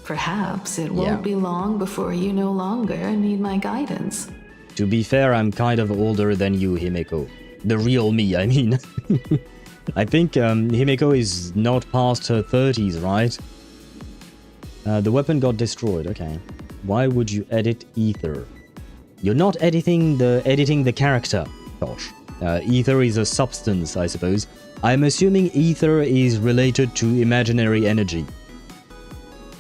Perhaps it won't be long before you no longer need my guidance. To be fair, I'm kind of older than you, Himeko. The real me, I mean. I think Himeko is not past her 30s, right? The weapon got destroyed, okay. Why would you edit Ether? You're not editing the character, Tosh. Ether is a substance, I suppose. I'm assuming Ether is related to imaginary energy.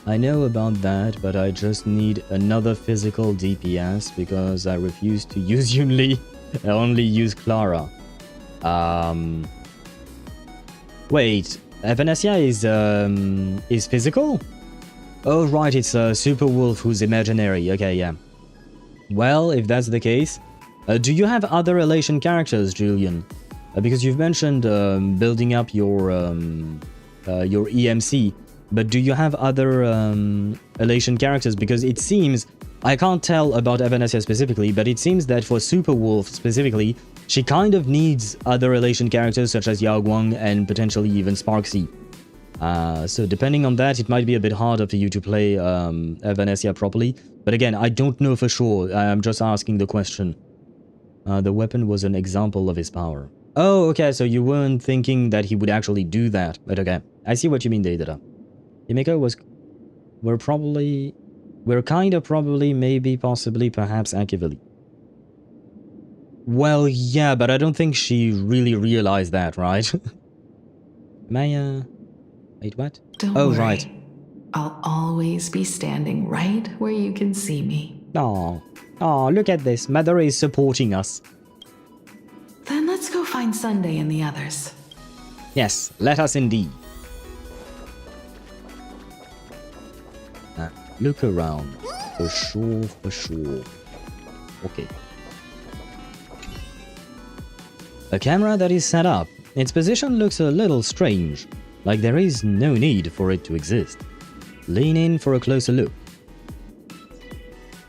I know about that, but I just need another physical DPS because I refuse to use Yunli. I only use Clara. Wait, Evanescia is physical? Oh right, it's a super wolf who's imaginary. Okay, yeah. Well, if that's the case, do you have other relation characters, Julian? Because you've mentioned building up your EMC, but do you have other relation characters? Because it seems, I can't tell about Evanescia specifically, but it seems that for Super Wolf specifically, she kind of needs other relation characters such as Yao Guang and potentially even Sparksy. So depending on that, it might be a bit harder for you to play Evanescia properly. But again, I don't know for sure. I'm just asking the question. The weapon was an example of his power. Oh, okay, so you weren't thinking that he would actually do that. But okay, I see what you mean, Deidara. Himeko was... We're kind of probably, maybe, possibly, perhaps, actively. Well, yeah, but I don't think she really realized that, right? Maya... Wait, what? Don't worry. Right. I'll always be standing right where you can see me. Oh, look at this. Mother is supporting us. Then let's go find Sunday and the others. Yes, let us indeed. Look around. For sure, for sure. Okay. A camera that is set up. Its position looks a little strange. Like there is no need for it to exist. Lean in for a closer look.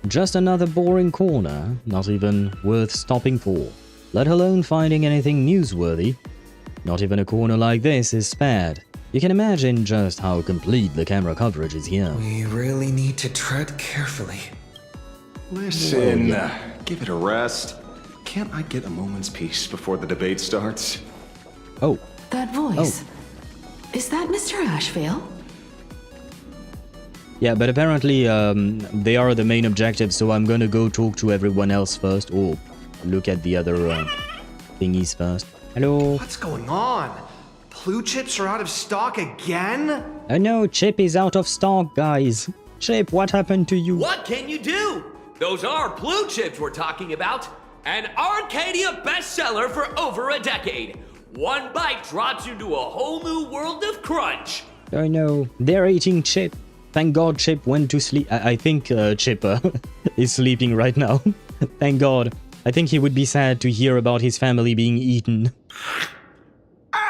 Just another boring corner, not even worth stopping for, let alone finding anything newsworthy. Not even a corner like this is spared. You can imagine just how complete the camera coverage is here. We really need to tread carefully. Listen, give it a rest. Can't I get a moment's peace before the debate starts? Oh. That voice. Is that Mr. Ashvale? Yeah, but apparently they are the main objectives, so I'm gonna go talk to everyone else first, or look at the other thingies first. Hello? What's going on? Blue chips are out of stock again? Oh no, Chip is out of stock, guys. Chip, what happened to you? What can you do? Those are blue chips we're talking about. An Arcadia bestseller for over a decade. One bite drops you into a whole new world of crunch. Oh no, they're eating Chip. Thank God Chip went to sleep. I think Chip is sleeping right now. Thank God. I think he would be sad to hear about his family being eaten.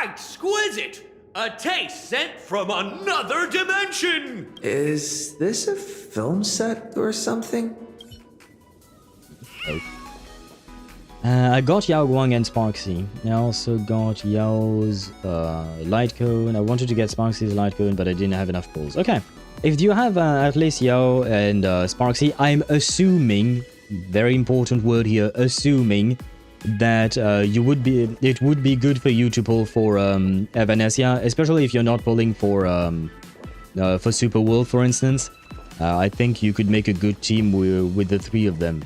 Exquisite! A taste sent from another dimension! Is this a film set or something? Oh. I got Yao Guang and Sparksy. I also got Yao's light cone. I wanted to get Sparksy's light cone, but I didn't have enough pulls. Okay. If you have at least Yao and Sparksy, I'm assuming, very important word here, assuming that it would be good for you to pull for Evanescia, especially if you're not pulling for Super Wolf, for instance. I think you could make a good team with the three of them.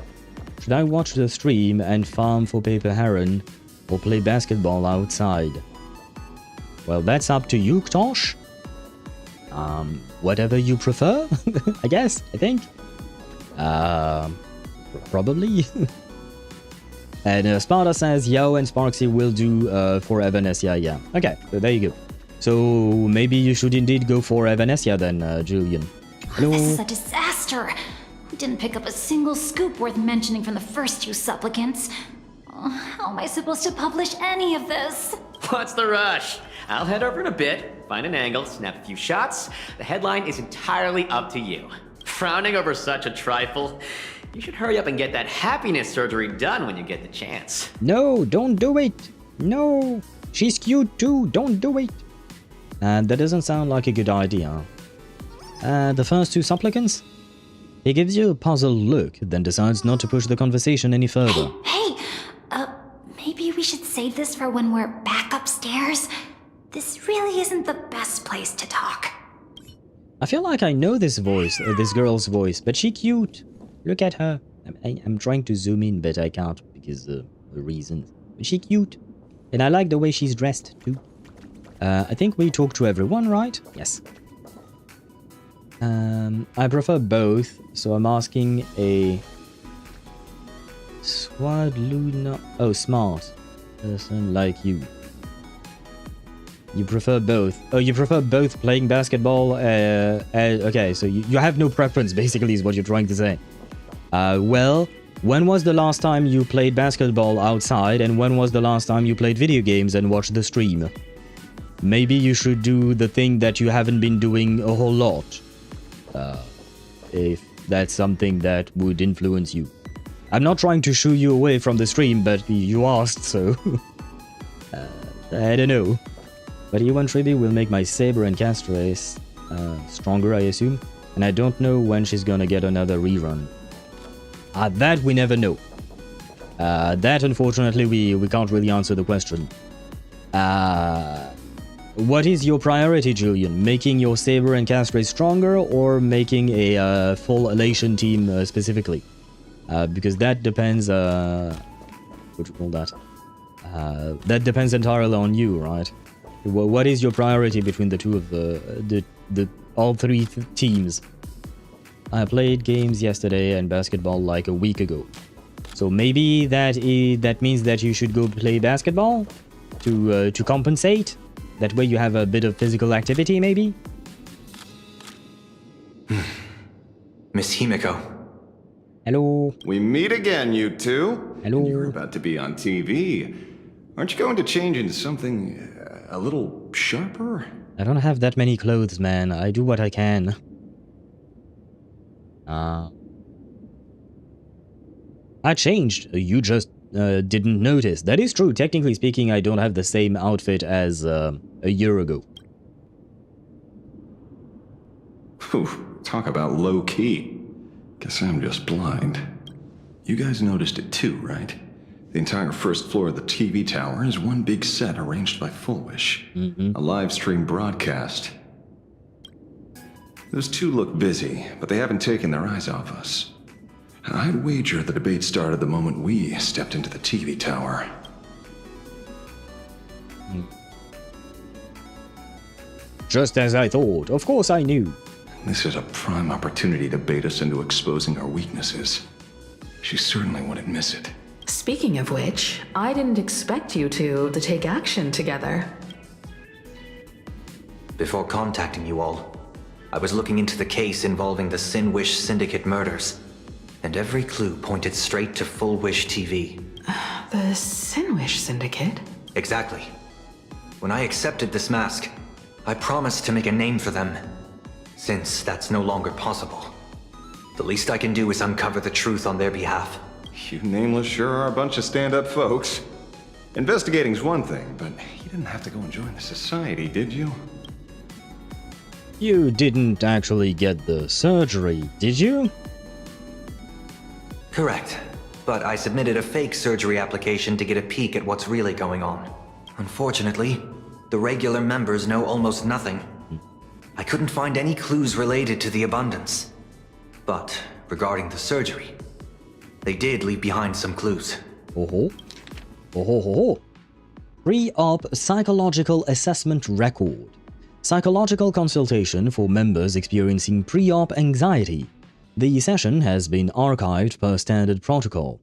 Should I watch the stream and farm for Paper Heron, or play basketball outside? Well, that's up to you, Ktosh. Whatever you prefer, I guess, I think. Probably. And Sparta says Yao and Sparksy will do for Evanescia, yeah. Okay, so there you go. So maybe you should indeed go for Evanescia then, Julian. Hello? This is a disaster. We didn't pick up a single scoop worth mentioning from the first two supplicants. Oh, how am I supposed to publish any of this? What's the rush? I'll head over in a bit, find an angle, snap a few shots. The headline is entirely up to you. Frowning over such a trifle? You should hurry up and get that happiness surgery done when you get the chance. No, don't do it. No, she's cute too. Don't do it. That doesn't sound like a good idea. The first two supplicants? He gives you a puzzled look, then decides not to push the conversation any further. Hey, maybe we should save this for when we're back upstairs. This really isn't the best place to talk. I feel like I know this voice, this girl's voice, but she cute. Look at her. I'm trying to zoom in, but I can't because of reasons. But she cute. And I like the way she's dressed, too. I think we talked to everyone, right? Yes. I prefer both, so I'm asking a... Swadluna... Oh, smart person like you. You prefer both. Oh, you prefer both playing basketball? Okay, so you have no preference, basically, is what you're trying to say. Well, when was the last time you played basketball outside, and when was the last time you played video games and watched the stream? Maybe you should do the thing that you haven't been doing a whole lot. If that's something that would influence you. I'm not trying to shoo you away from the stream, but you asked, so... I don't know. But E1 Tribi will make my Saber and cast race stronger, I assume. And I don't know when she's gonna get another rerun. That we never know. That, unfortunately, we can't really answer the question. What is your priority, Julian? Making your Saber and cast race stronger, or making a full Elation team specifically? Because that depends... what do you call that? That depends entirely on you, right? What is your priority between the two of the all three teams? I played games yesterday and basketball like a week ago. So maybe that means that you should go play basketball to compensate. That way you have a bit of physical activity, maybe? Miss Himiko. Hello. We meet again, you two. Hello. And you're about to be on TV. Aren't you going to change into something a little sharper? I don't have that many clothes, man. I do what I can. I changed. You just didn't notice. That is true. Technically speaking, I don't have the same outfit as a year ago. Whew, talk about low-key. Guess I'm just blind. You guys noticed it too, right? The entire first floor of the TV tower is one big set arranged by Full Wish. A live stream broadcast. Those two look busy, but they haven't taken their eyes off us. I'd wager the debate started the moment we stepped into the TV tower. Just as I thought. Of course I knew. This is a prime opportunity to bait us into exposing our weaknesses. She certainly wouldn't miss it. Speaking of which, I didn't expect you two to take action together. Before contacting you all, I was looking into the case involving the Sin Wish Syndicate murders, and every clue pointed straight to Full Wish TV. The Sin Wish Syndicate? Exactly. When I accepted this mask, I promised to make a name for them. Since that's no longer possible, the least I can do is uncover the truth on their behalf. You nameless sure are a bunch of stand-up folks. Investigating's one thing, but you didn't have to go and join the society, did you? You didn't actually get the surgery, did you? Correct. But I submitted a fake surgery application to get a peek at what's really going on. Unfortunately, the regular members know almost nothing. I couldn't find any clues related to the abundance. But regarding the surgery, they did leave behind some clues. Pre-op psychological assessment record. Psychological consultation for members experiencing pre-op anxiety. The session has been archived per standard protocol.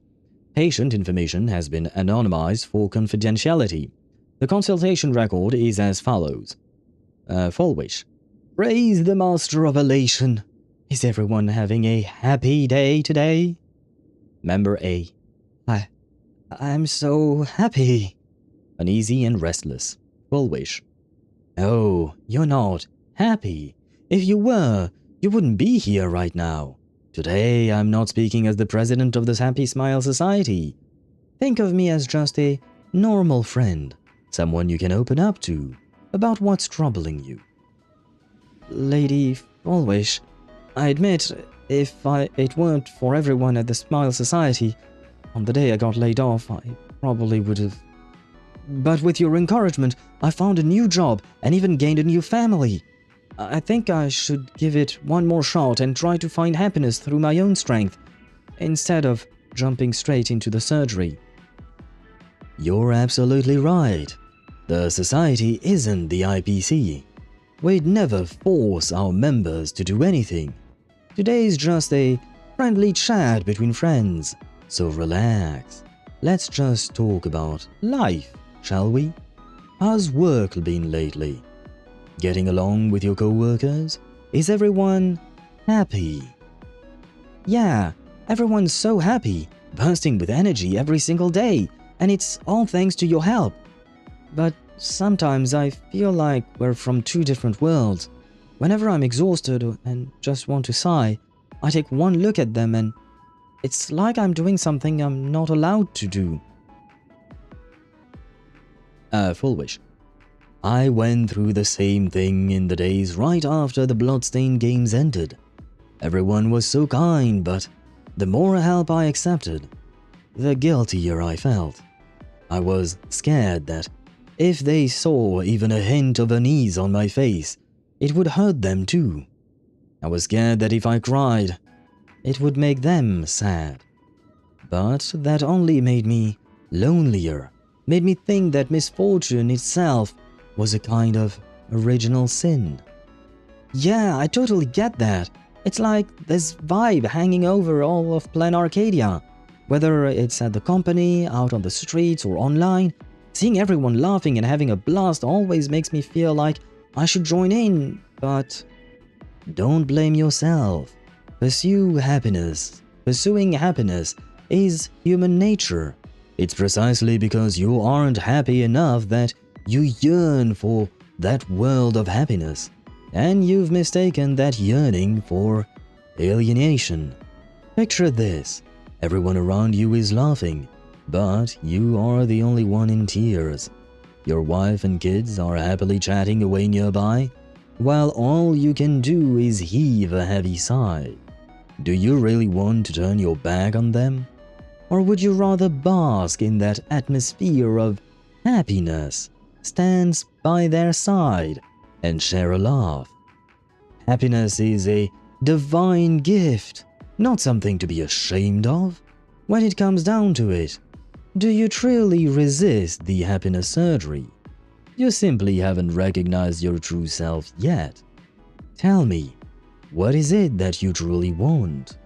Patient information has been anonymized for confidentiality. The consultation record is as follows. Full Wish. Praise the Master of Elation. Is everyone having a happy day today? Member A. I'm so happy. Uneasy and restless. Full Wish. Oh, you're not happy. If you were, you wouldn't be here right now. Today, I'm not speaking as the president of this Happy Smile Society. Think of me as just a normal friend, someone you can open up to about what's troubling you. Lady Full Wish, I admit, if it weren't for everyone at the Smile Society, on the day I got laid off, I probably would have. But with your encouragement, I found a new job and even gained a new family. I think I should give it one more shot and try to find happiness through my own strength, instead of jumping straight into the surgery. You're absolutely right. The society isn't the IPC. We'd never force our members to do anything. Today's just a friendly chat between friends, so relax. Let's just talk about life, shall we? How's work been lately? Getting along with your co-workers? Is everyone happy? Yeah, everyone's so happy, bursting with energy every single day, and it's all thanks to your help. But sometimes I feel like we're from two different worlds. Whenever I'm exhausted and just want to sigh, I take one look at them and it's like I'm doing something I'm not allowed to do. Full Wish. I went through the same thing in the days right after the Bloodstained Games ended. Everyone was so kind, but the more help I accepted, the guiltier I felt. I was scared that if they saw even a hint of unease on my face, it would hurt them too. I was scared that if I cried, it would make them sad. But that only made me lonelier, made me think that misfortune itself was a kind of original sin. Yeah, I totally get that. It's like this vibe hanging over all of Planarcadia. Whether it's at the company, out on the streets, or online, seeing everyone laughing and having a blast always makes me feel like I should join in, but don't blame yourself. Pursue happiness. Pursuing happiness is human nature. It's precisely because you aren't happy enough that you yearn for that world of happiness, and you've mistaken that yearning for alienation. Picture this. Everyone around you is laughing, but you are the only one in tears. Your wife and kids are happily chatting away nearby, while all you can do is heave a heavy sigh. Do you really want to turn your back on them? Or would you rather bask in that atmosphere of happiness, stand by their side, and share a laugh? Happiness is a divine gift, not something to be ashamed of. When it comes down to it, do you truly resist the happiness surgery? You simply haven't recognized your true self yet. Tell me, what is it that you truly want?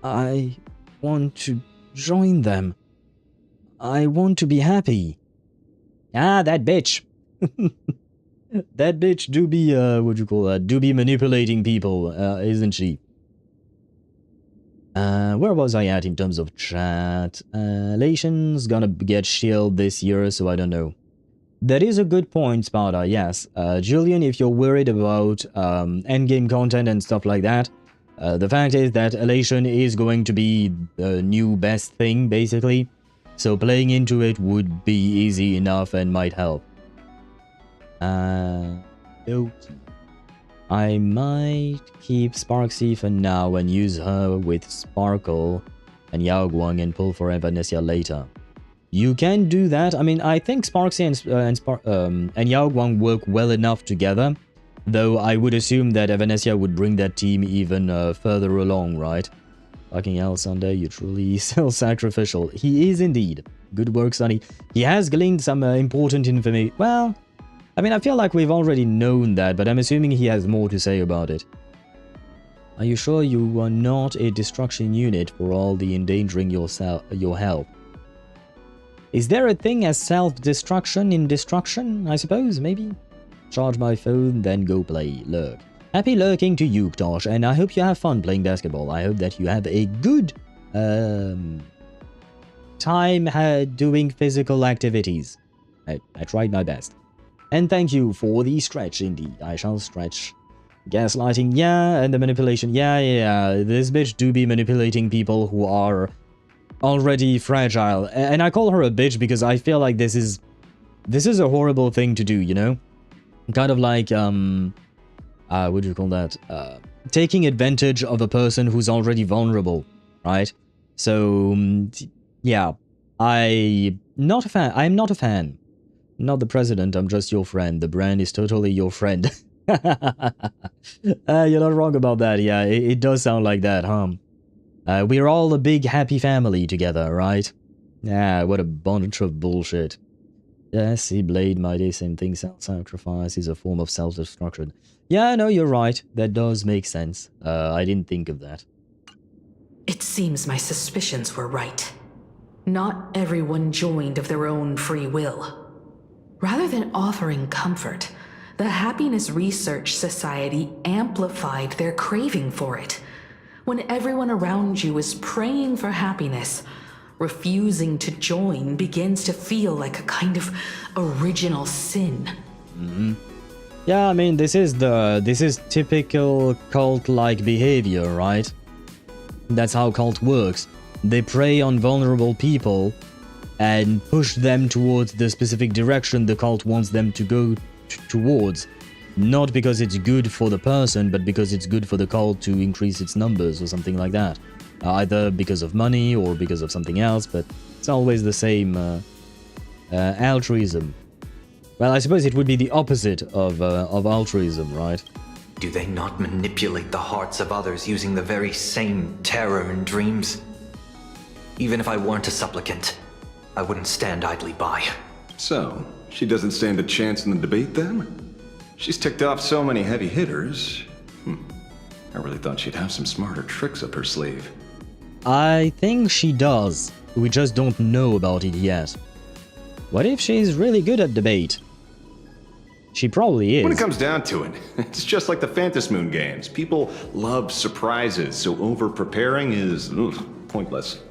I want to join them. I want to be happy. Ah, that bitch. That bitch do be, do be manipulating people, isn't she? Where was I at in terms of chat? Lation's gonna get shielded this year, so I don't know. That is a good point, Sparta, yes. Julian, if you're worried about endgame content and stuff like that, the fact is that Elation is going to be the new best thing, basically. So playing into it would be easy enough and might help. Okay. I might keep Sparksy for now and use her with Sparkle and Yaoguang and pull for Evanescia later. You can do that. I mean, I think Sparksy and Yaoguang work well enough together, though I would assume that Evanescia would bring that team even further along, right? Fucking hell, Sunday, you truly self-sacrificial. He is indeed. Good work, Sonny. He has gleaned some important information. Well, I mean, I feel like we've already known that, but I'm assuming he has more to say about it. Are you sure you are not a destruction unit for all the endangering your health? Is there a thing as self-destruction in destruction, I suppose, maybe? Charge my phone, then go play. Lurk. Happy lurking to you, Ktosh, and I hope you have fun playing basketball. I hope that you have a good time doing physical activities. I tried my best. And thank you for the stretch, indeed. I shall stretch. Gaslighting, yeah, and the manipulation, yeah. This bitch do be manipulating people who are already fragile. And I call her a bitch because I feel like this is a horrible thing to do, you know? Kind of like, what do you call that? Taking advantage of a person who's already vulnerable, right? So, yeah, I'm not a fan. Not the president, I'm just your friend. The brand is totally your friend. You're not wrong about that, yeah, it does sound like that, huh? We're all a big happy family together, right? Ah, what a bunch of bullshit. Yes, see, Blade, my day, same thing, self-sacrifice is a form of self-destruction. Yeah, no, you're right, that does make sense. I didn't think of that. It seems my suspicions were right. Not everyone joined of their own free will. Rather than offering comfort, the Happiness Research Society amplified their craving for it. When everyone around you is praying for happiness, refusing to join begins to feel like a kind of original sin. Mm-hmm. Yeah, I mean, this is typical cult-like behavior, right? That's how cult works. They prey on vulnerable people and push them towards the specific direction the cult wants them to go towards. Not because it's good for the person, but because it's good for the cult to increase its numbers or something like that. Either because of money or because of something else, but it's always the same altruism. Well, I suppose it would be the opposite of altruism, right? Do they not manipulate the hearts of others using the very same terror and dreams? Even if I weren't a supplicant, I wouldn't stand idly by. So, she doesn't stand a chance in the debate then? She's ticked off so many heavy hitters. I really thought she'd have some smarter tricks up her sleeve. I think she does. We just don't know about it yet. What if she's really good at debate? She probably is. When it comes down to it, it's just like the Phantasmoon Games. People love surprises, so over-preparing is pointless.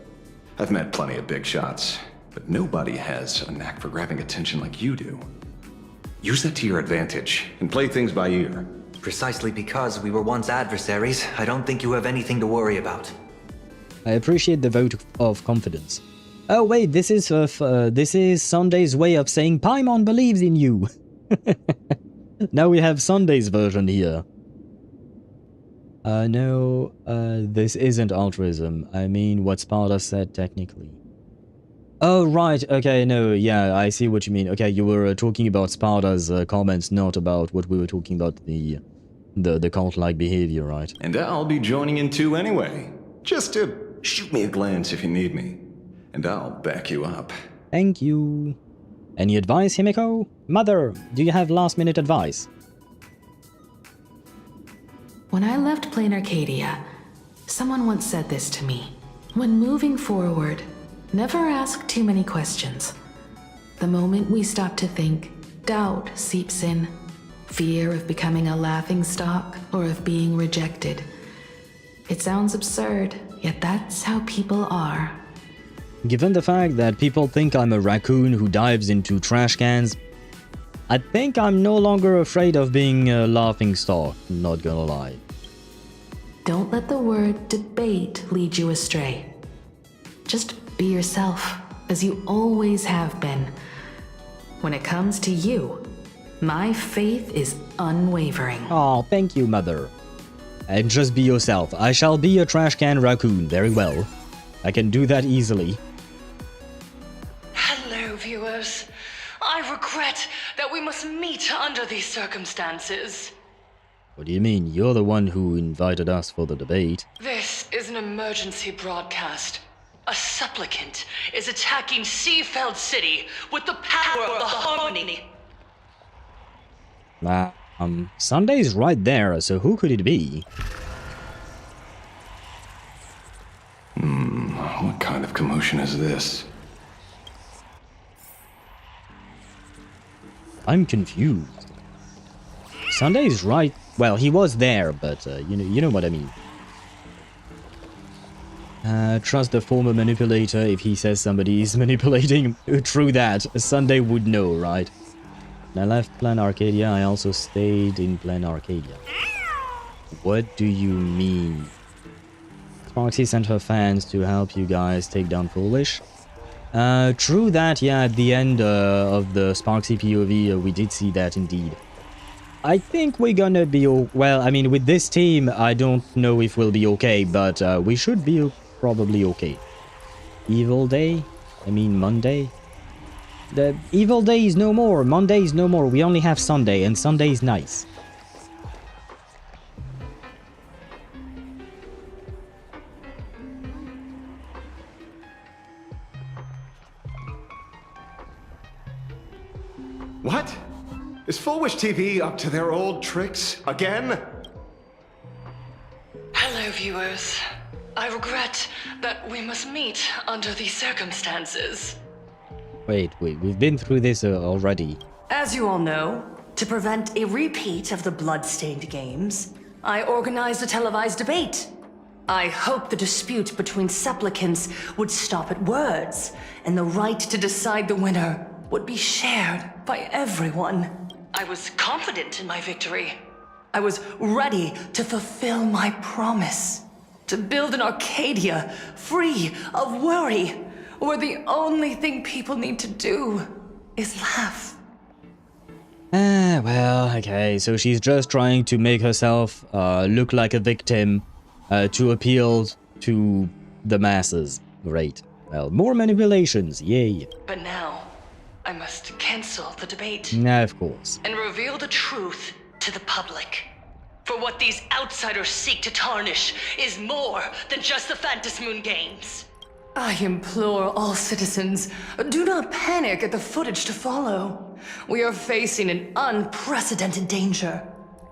I've met plenty of big shots, but nobody has a knack for grabbing attention like you do. Use that to your advantage, and play things by ear. Precisely because we were once adversaries, I don't think you have anything to worry about. I appreciate the vote of confidence. Oh wait, this is Sunday's way of saying Paimon believes in you. Now we have Sunday's version here. No, this isn't altruism. I mean what Sparta said technically. Oh, right, okay, no, yeah, I see what you mean. Okay, you were talking about Sparta's comments, not about what we were talking about, the the cult-like behavior, right? And I'll be joining in too anyway. Just to shoot me a glance if you need me. And I'll back you up. Thank you. Any advice, Himiko? Mother, do you have last-minute advice? When I left Planarcadia, someone once said this to me. When moving forward, never ask too many questions. The moment we stop to think, doubt seeps in. Fear of becoming a laughingstock or of being rejected. It sounds absurd, yet that's how people are. Given the fact that people think I'm a raccoon who dives into trash cans, I think I'm no longer afraid of being a laughingstock, not gonna lie. Don't let the word debate lead you astray. Just be yourself, as you always have been. When it comes to you, my faith is unwavering. Oh, thank you, Mother. And just be yourself. I shall be a trash can raccoon, very well. I can do that easily. Hello, viewers. I regret that we must meet under these circumstances. What do you mean? You're the one who invited us for the debate. This is an emergency broadcast. A supplicant is attacking Seafeld City with the power of the harmony. Sunday's right there, so who could it be? What kind of commotion is this? I'm confused. Sunday's right. Well, he was there, but you know what I mean. Trust the former manipulator if he says somebody is manipulating. True that. Sunday would know, right? When I left Planarcadia, I also stayed in Planarcadia. What do you mean? Sparksy sent her fans to help you guys take down Foolish. True that, yeah, at the end of the Sparksy POV, we did see that indeed. I think we're gonna be well, I mean, with this team, I don't know if we'll be okay, but we should be probably okay. Evil Day? I mean, Monday? The Evil Day is no more, Monday is no more, we only have Sunday, and Sunday is nice. What? Is Fullwish TV up to their old tricks again? Hello, viewers. I regret that we must meet under these circumstances. Wait, we've been through this already. As you all know, to prevent a repeat of the blood-stained games, I organized a televised debate. I hope the dispute between supplicants would stop at words, and the right to decide the winner would be shared by everyone. I was confident in my victory. I was ready to fulfill my promise. To build an Arcadia free of worry, where the only thing people need to do is laugh. Well, okay, so she's just trying to make herself look like a victim to appeal to the masses. Great. Well, more manipulations, yay. But now, I must cancel the debate. Nah, of course. And reveal the truth to the public. For what these outsiders seek to tarnish is more than just the Phantasmoon Games. I implore all citizens, do not panic at the footage to follow. We are facing an unprecedented danger.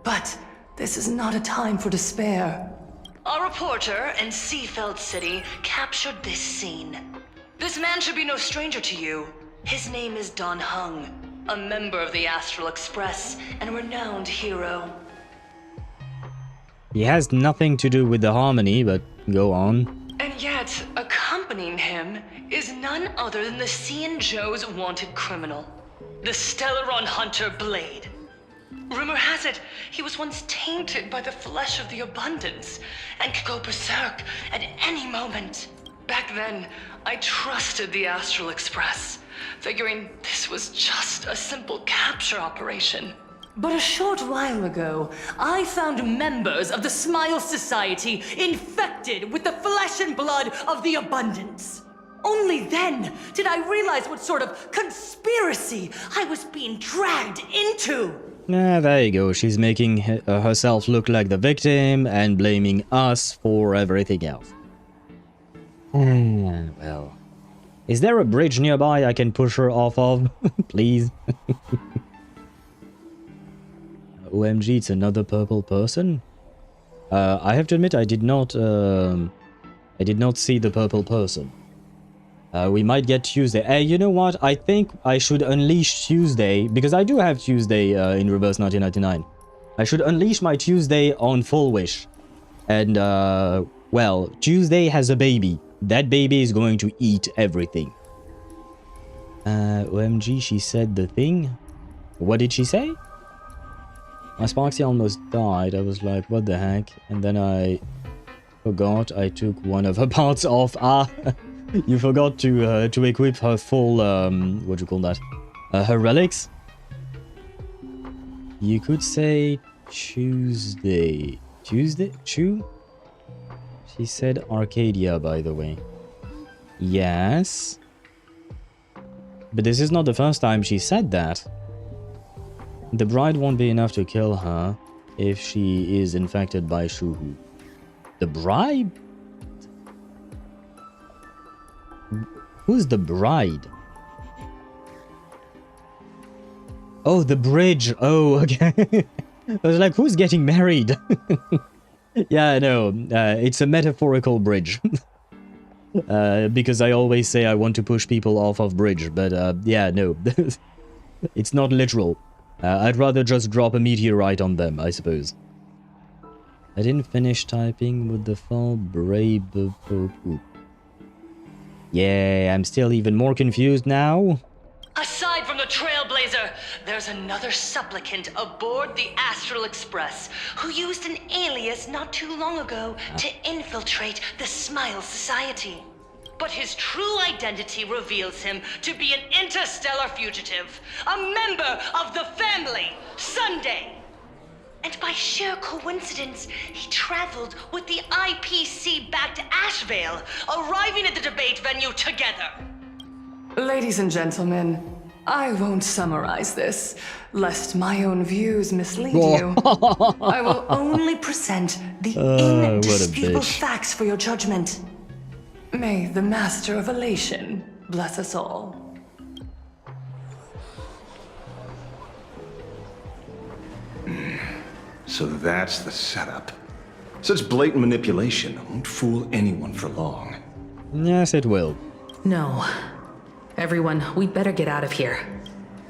But this is not a time for despair. Our reporter in Seafeld City captured this scene. This man should be no stranger to you. His name is Dan Heng, a member of the Astral Express and a renowned hero. He has nothing to do with the harmony, but go on. And yet, accompanying him is none other than the Cian Joe's wanted criminal, the Stellaron hunter Blade. Rumor has it, he was once tainted by the flesh of the abundance, and could go berserk at any moment. Back then, I trusted the Astral Express, figuring this was just a simple capture operation. But a short while ago, I found members of the Smile Society infected with the flesh and blood of the abundance. Only then did I realize what sort of conspiracy I was being dragged into. There you go. She's making herself look like the victim and blaming us for everything else. Well, is there a bridge nearby I can push her off of? Please. OMG, it's another purple person. I have to admit, I did not see the purple person. We might get Tuesday. Hey, you know what? I think I should unleash Tuesday, because I do have Tuesday in Reverse 1999. I should unleash my Tuesday on Full Wish. And, well, Tuesday has a baby. That baby is going to eat everything. OMG, she said the thing. What did she say? My Sparksy almost died. I was like, what the heck? And then I forgot I took one of her parts off. Ah, you forgot to equip her full, what do you call that? Her relics? You could say Tuesday. Tuesday? Chew? She said Arcadia, by the way. Yes. But this is not the first time she said that. The bride won't be enough to kill her if she is infected by Shuhu. The bride? Who's the bride? Oh, the bridge. Oh, okay. I was like, who's getting married? Yeah, I know. It's a metaphorical bridge. Because I always say I want to push people off of bridge, but yeah, no. It's not literal. I'd rather just drop a meteorite on them, I suppose. I didn't finish typing with the full brave. Yeah, I'm still even more confused now. Aside from the Trailblazer, there's another supplicant aboard the Astral Express who used an alias not too long ago to infiltrate the Smile Society. But his true identity reveals him to be an interstellar fugitive, a member of the family, Sunday. And by sheer coincidence, he traveled with the IPC back to Ashvale, arriving at the debate venue together. Ladies and gentlemen, I won't summarize this, lest my own views mislead you. I will only present the indisputable facts for your judgment. May the Master of Elation bless us all. So that's the setup. Such blatant manipulation won't fool anyone for long. Yes, it will. No. Everyone, we'd better get out of here.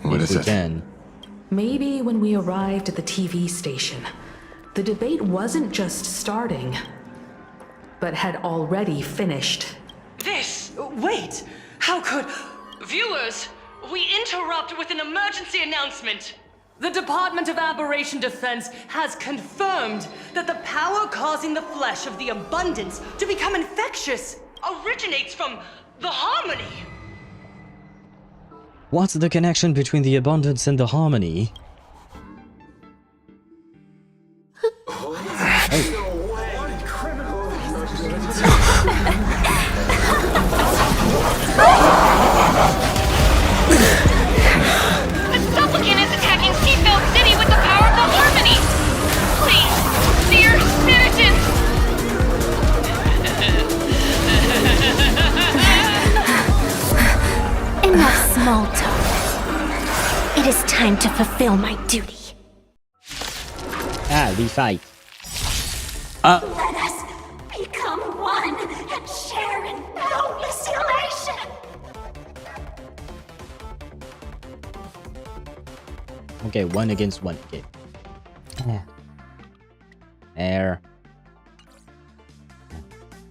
What is it? Can. Maybe when we arrived at the TV station, the debate wasn't just starting, but had already finished. Wait! How could... Viewers, we interrupt with an emergency announcement. The Department of Aberration Defense has confirmed that the power causing the flesh of the abundance to become infectious originates from the harmony. What's the connection between the abundance and the harmony? The supplicant is attacking Seafeld City with the power of the harmony! Please, dear citizens! Enough small talk. It is time to fulfill my duty. Ah, we fight. Let us become one and share in boundless elation. Okay, 1 against 1. Okay. There.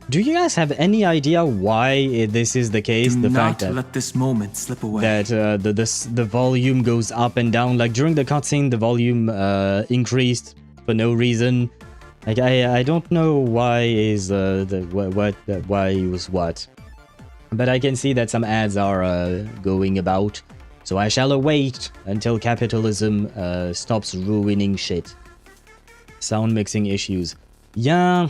Do you guys have any idea why this is the case? Do the not fact that let this moment slip away. That the volume goes up and down. Like during the cutscene, the volume increased for no reason. Like I don't know why is why it was what, but I can see that some ads are going about. So I shall await until capitalism stops ruining shit. Sound mixing issues. Yeah,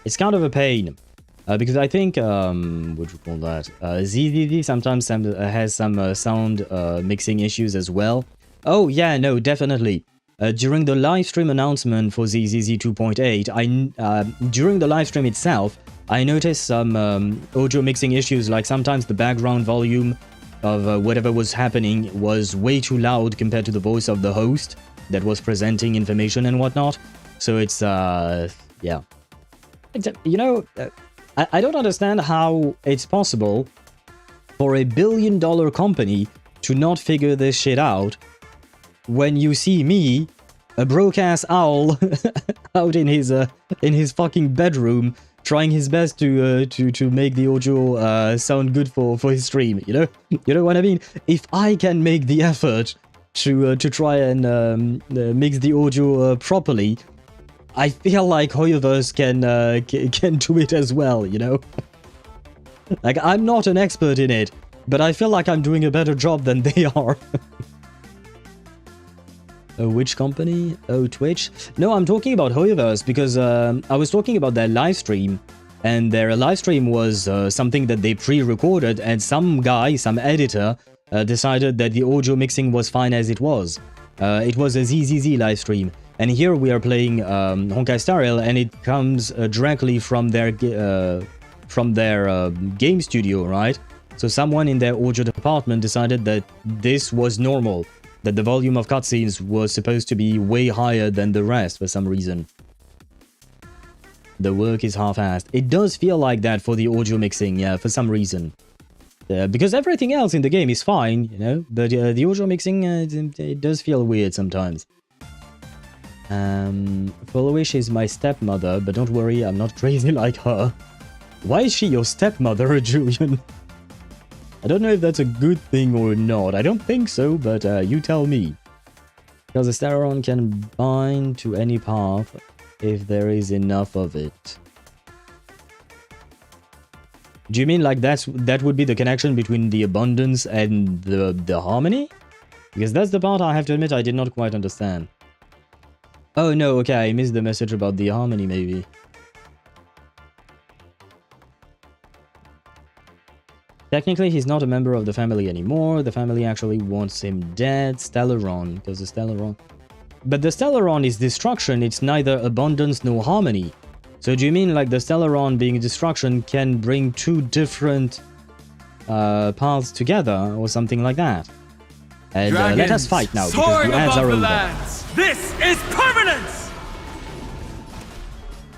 it's kind of a pain. Because I think, what do you call that? ZZZ sometimes has some sound mixing issues as well. Oh yeah, no, definitely. during the live stream announcement for ZZZ 2.8, during the live stream itself, I noticed some audio mixing issues, like sometimes the background volume of whatever was happening was way too loud compared to the voice of the host that was presenting information and whatnot. So it's, yeah. You know, I don't understand how it's possible for a billion-dollar company to not figure this shit out when you see me, a broke-ass owl, out in his fucking bedroom, trying his best to make the audio sound good for his stream. You know what I mean? If I can make the effort to try and mix the audio properly, I feel like HoYoverse can do it as well. You know, like I'm not an expert in it, but I feel like I'm doing a better job than they are. Which company? Oh, Twitch? No, I'm talking about HoYoverse because I was talking about their live stream, and their live stream was something that they pre-recorded, and some guy, some editor, decided that the audio mixing was fine as it was. It was a ZZZ live stream, and here we are playing Honkai Star Rail, and it comes directly from their game studio, right? So someone in their audio department decided that this was normal, that the volume of cutscenes was supposed to be way higher than the rest for some reason. The work is half-assed. It does feel like that for the audio mixing, yeah, for some reason. Because everything else in the game is fine, you know, but the audio mixing, it does feel weird sometimes. Foolish is my stepmother, but don't worry, I'm not crazy like her. Why is she your stepmother, Julian? I don't know if that's a good thing or not. I don't think so, but you tell me. Because the Stellaron can bind to any path if there is enough of it. Do you mean like that would be the connection between the abundance and the harmony? Because that's the part I have to admit I did not quite understand. Oh no, okay, I missed the message about the harmony maybe. Technically, he's not a member of the family anymore. The family actually wants him dead. Stellaron, because the Stellaron... But the Stellaron is destruction. It's neither abundance nor harmony. So do you mean like the Stellaron being destruction can bring two different paths together or something like that? And let us fight now because the ads are over. This is permanence!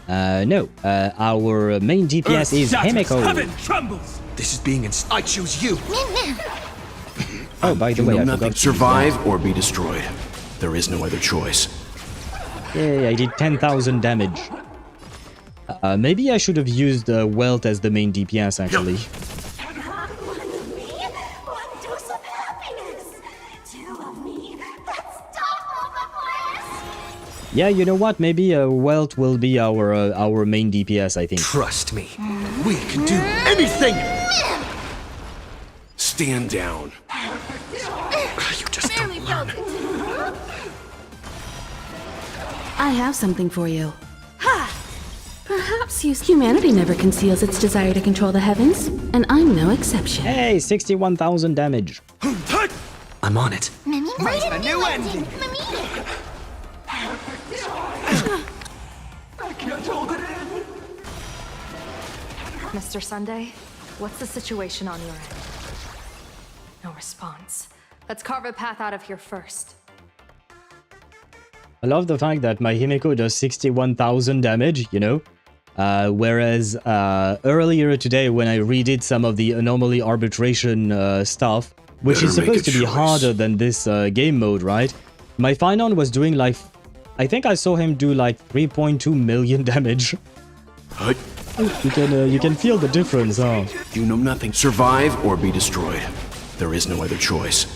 No. Our main DPS is Himeko. Heaven trembles! This is being I choose you. Oh, by the way, I forgot to survive or be destroyed. There is no other choice. Yay, I did 10,000 damage. Maybe I should have used Welt as the main DPS, actually. Yeah, you know what? Maybe Welt will be our main DPS, I think. Trust me. We can do anything! Stand down. You just don't learn. I have something for you. Perhaps humanity never conceals its desire to control the heavens, and I'm no exception. Hey, 61,000 damage. I'm on it. Write a new ending! I can't hold it in. Mr. Sunday, what's the situation on your end? No response. Let's carve a path out of here first. I love the fact that my Himeko does 61,000 damage, you know? Whereas earlier today when I redid some of the anomaly arbitration stuff, which is supposed to be harder than this game mode, right? My Finon was doing like... I think I saw him do like 3.2 million damage. You can feel the difference, huh? You know nothing. Survive or be destroyed. There is no other choice.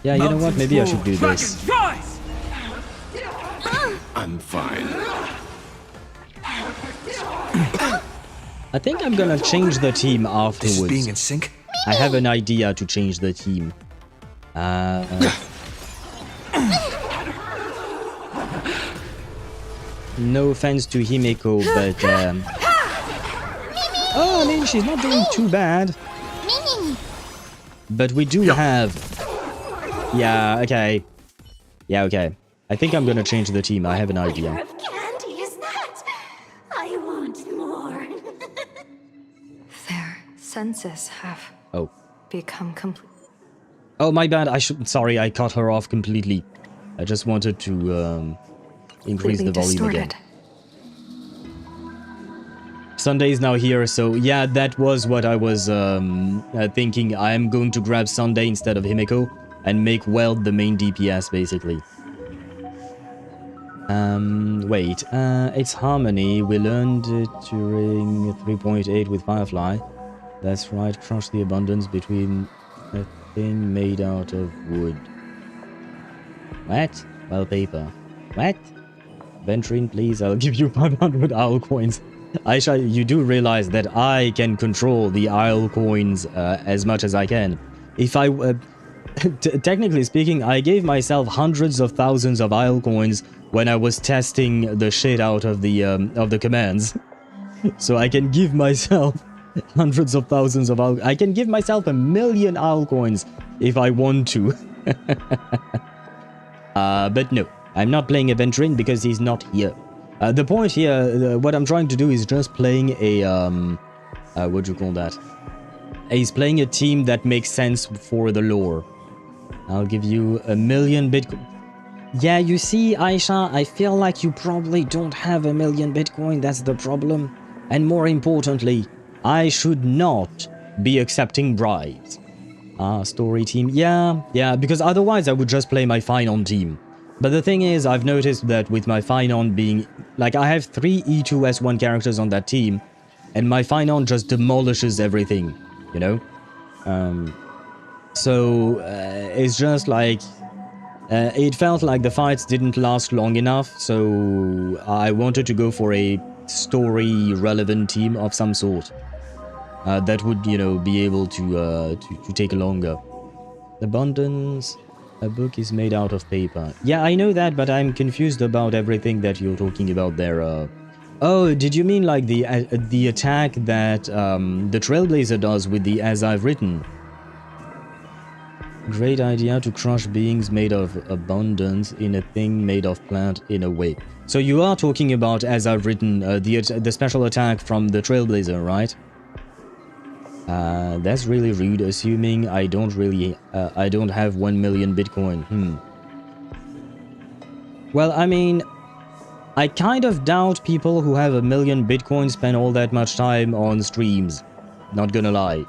Yeah, you know what? Maybe I should do this. I'm fine. I think I'm gonna change the team afterwards. This is being in sync? I have an idea to change the team. No offense to Himeko, but oh, I mean, she's not doing too bad. But we do have Yeah, okay. Yeah, okay. I think I'm gonna change the team. I have an idea. What flavor of candy is that? I want more. Their senses have become complete. Oh, my bad. Sorry, I cut her off completely. I just wanted to increase the volume again. Sunday is now here, so yeah, that was what I was thinking. I am going to grab Sunday instead of Himeko and make Weld the main DPS, basically. Wait, it's Harmony. We learned it during 3.8 with Firefly. That's right, crush the abundance between a thing made out of wood. What? Wallpaper. What? Ventrine, please, I'll give you 500 Isle coins. Aisha, you do realize that I can control the Isle coins as much as I can. If I... technically speaking, I gave myself hundreds of thousands of Isle coins when I was testing the shit out of the commands. So I can give myself hundreds of thousands of Isle... I can give myself 1 million Isle coins if I want to. But no, I'm not playing a Ventrine because he's not here. The point here, what I'm trying to do is just playing a... what do you call that? He's playing a team that makes sense for the lore. I'll give you 1 million Bitcoin. Yeah, you see, Aisha, I feel like you probably don't have 1 million Bitcoin, that's the problem. And more importantly, I should not be accepting bribes. Story team. Yeah, because otherwise I would just play my Finon team. But the thing is, I've noticed that with my Finon being... Like, I have 3 E2S1 characters on that team, and my Finon just demolishes everything, you know? So, it's just like... it felt like the fights didn't last long enough, so I wanted to go for a story-relevant team of some sort. That would, you know, be able to take longer. Abundance... A book is made out of paper. Yeah, I know that, but I'm confused about everything that you're talking about there. Oh, did you mean like the attack that the Trailblazer does with the As I've Written? Great idea to crush beings made of abundance in a thing made of plant in a way. So you are talking about As I've Written, the special attack from the Trailblazer, right? That's really rude, assuming I don't have 1 million Bitcoin. Well, I mean, I kind of doubt people who have 1 million Bitcoin spend all that much time on streams. Not gonna lie.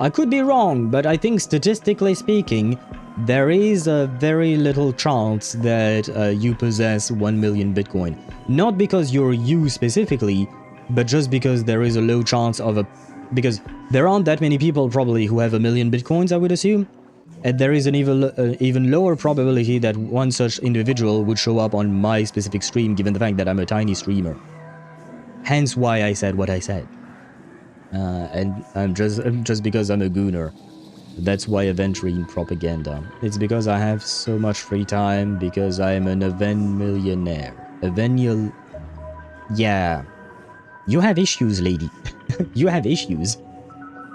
I could be wrong, but I think statistically speaking, there is a very little chance that you possess 1 million Bitcoin. Not because you're you specifically, but just because there is a low chance of a... Because there aren't that many people probably who have 1 million Bitcoins, I would assume. And there is an even lower probability that one such individual would show up on my specific stream, given the fact that I'm a tiny streamer. Hence why I said what I said. And I'm just because I'm a gooner. That's why I Ventrine propaganda. It's because I have so much free time, because I am an Aven millionaire. Avenial... Yeah. You have issues, lady. You have issues.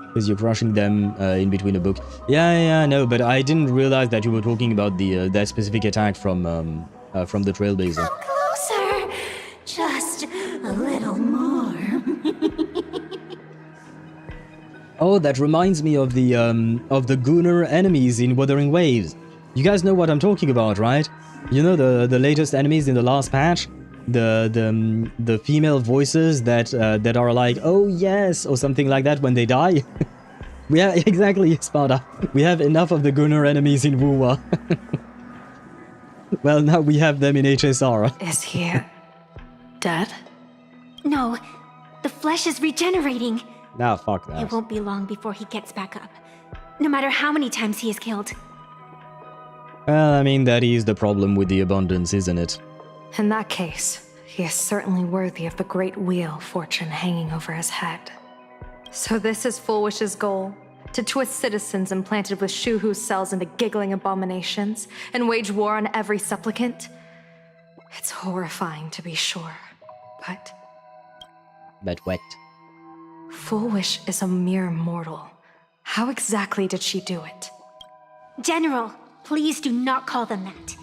Because you're crushing them in between a book. Yeah, no, but I didn't realize that you were talking about the that specific attack from the Trailblazer. Come closer. Just a little more. Oh, that reminds me of the Gooner enemies in Wuthering Waves. You guys know what I'm talking about, right? You know the latest enemies in the last patch? The female voices that are like, oh yes, or something like that when they die. Yeah, exactly, Sparta. We have enough of the Gunner enemies in Wuwa. Well, now we have them in HSR. Is he dead? No, the flesh is regenerating. Nah, fuck that. It won't be long before he gets back up, no matter how many times he is killed. Well, I mean, that is the problem with the abundance, isn't it? In that case, he is certainly worthy of the great wheel fortune hanging over his head. So this is Fullwish's goal? To twist citizens implanted with Shuhu cells into giggling abominations and wage war on every supplicant? It's horrifying to be sure, but... But what? Fullwish is a mere mortal. How exactly did she do it? General, Please do not call them that.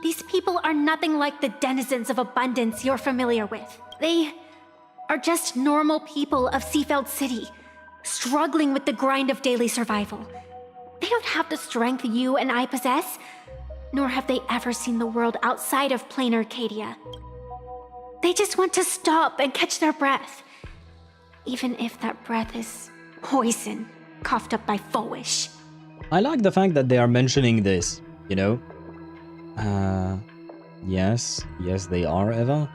These people are nothing like the denizens of abundance you're familiar with. They are just normal people of Seafeld City, struggling with the grind of daily survival. They don't have the strength you and I possess, nor have they ever seen the world outside of Planarcadia. They just want to stop and catch their breath, even if that breath is poison coughed up by Foolish. I like the fact that they are mentioning this, you know? Yes, they are, Eva.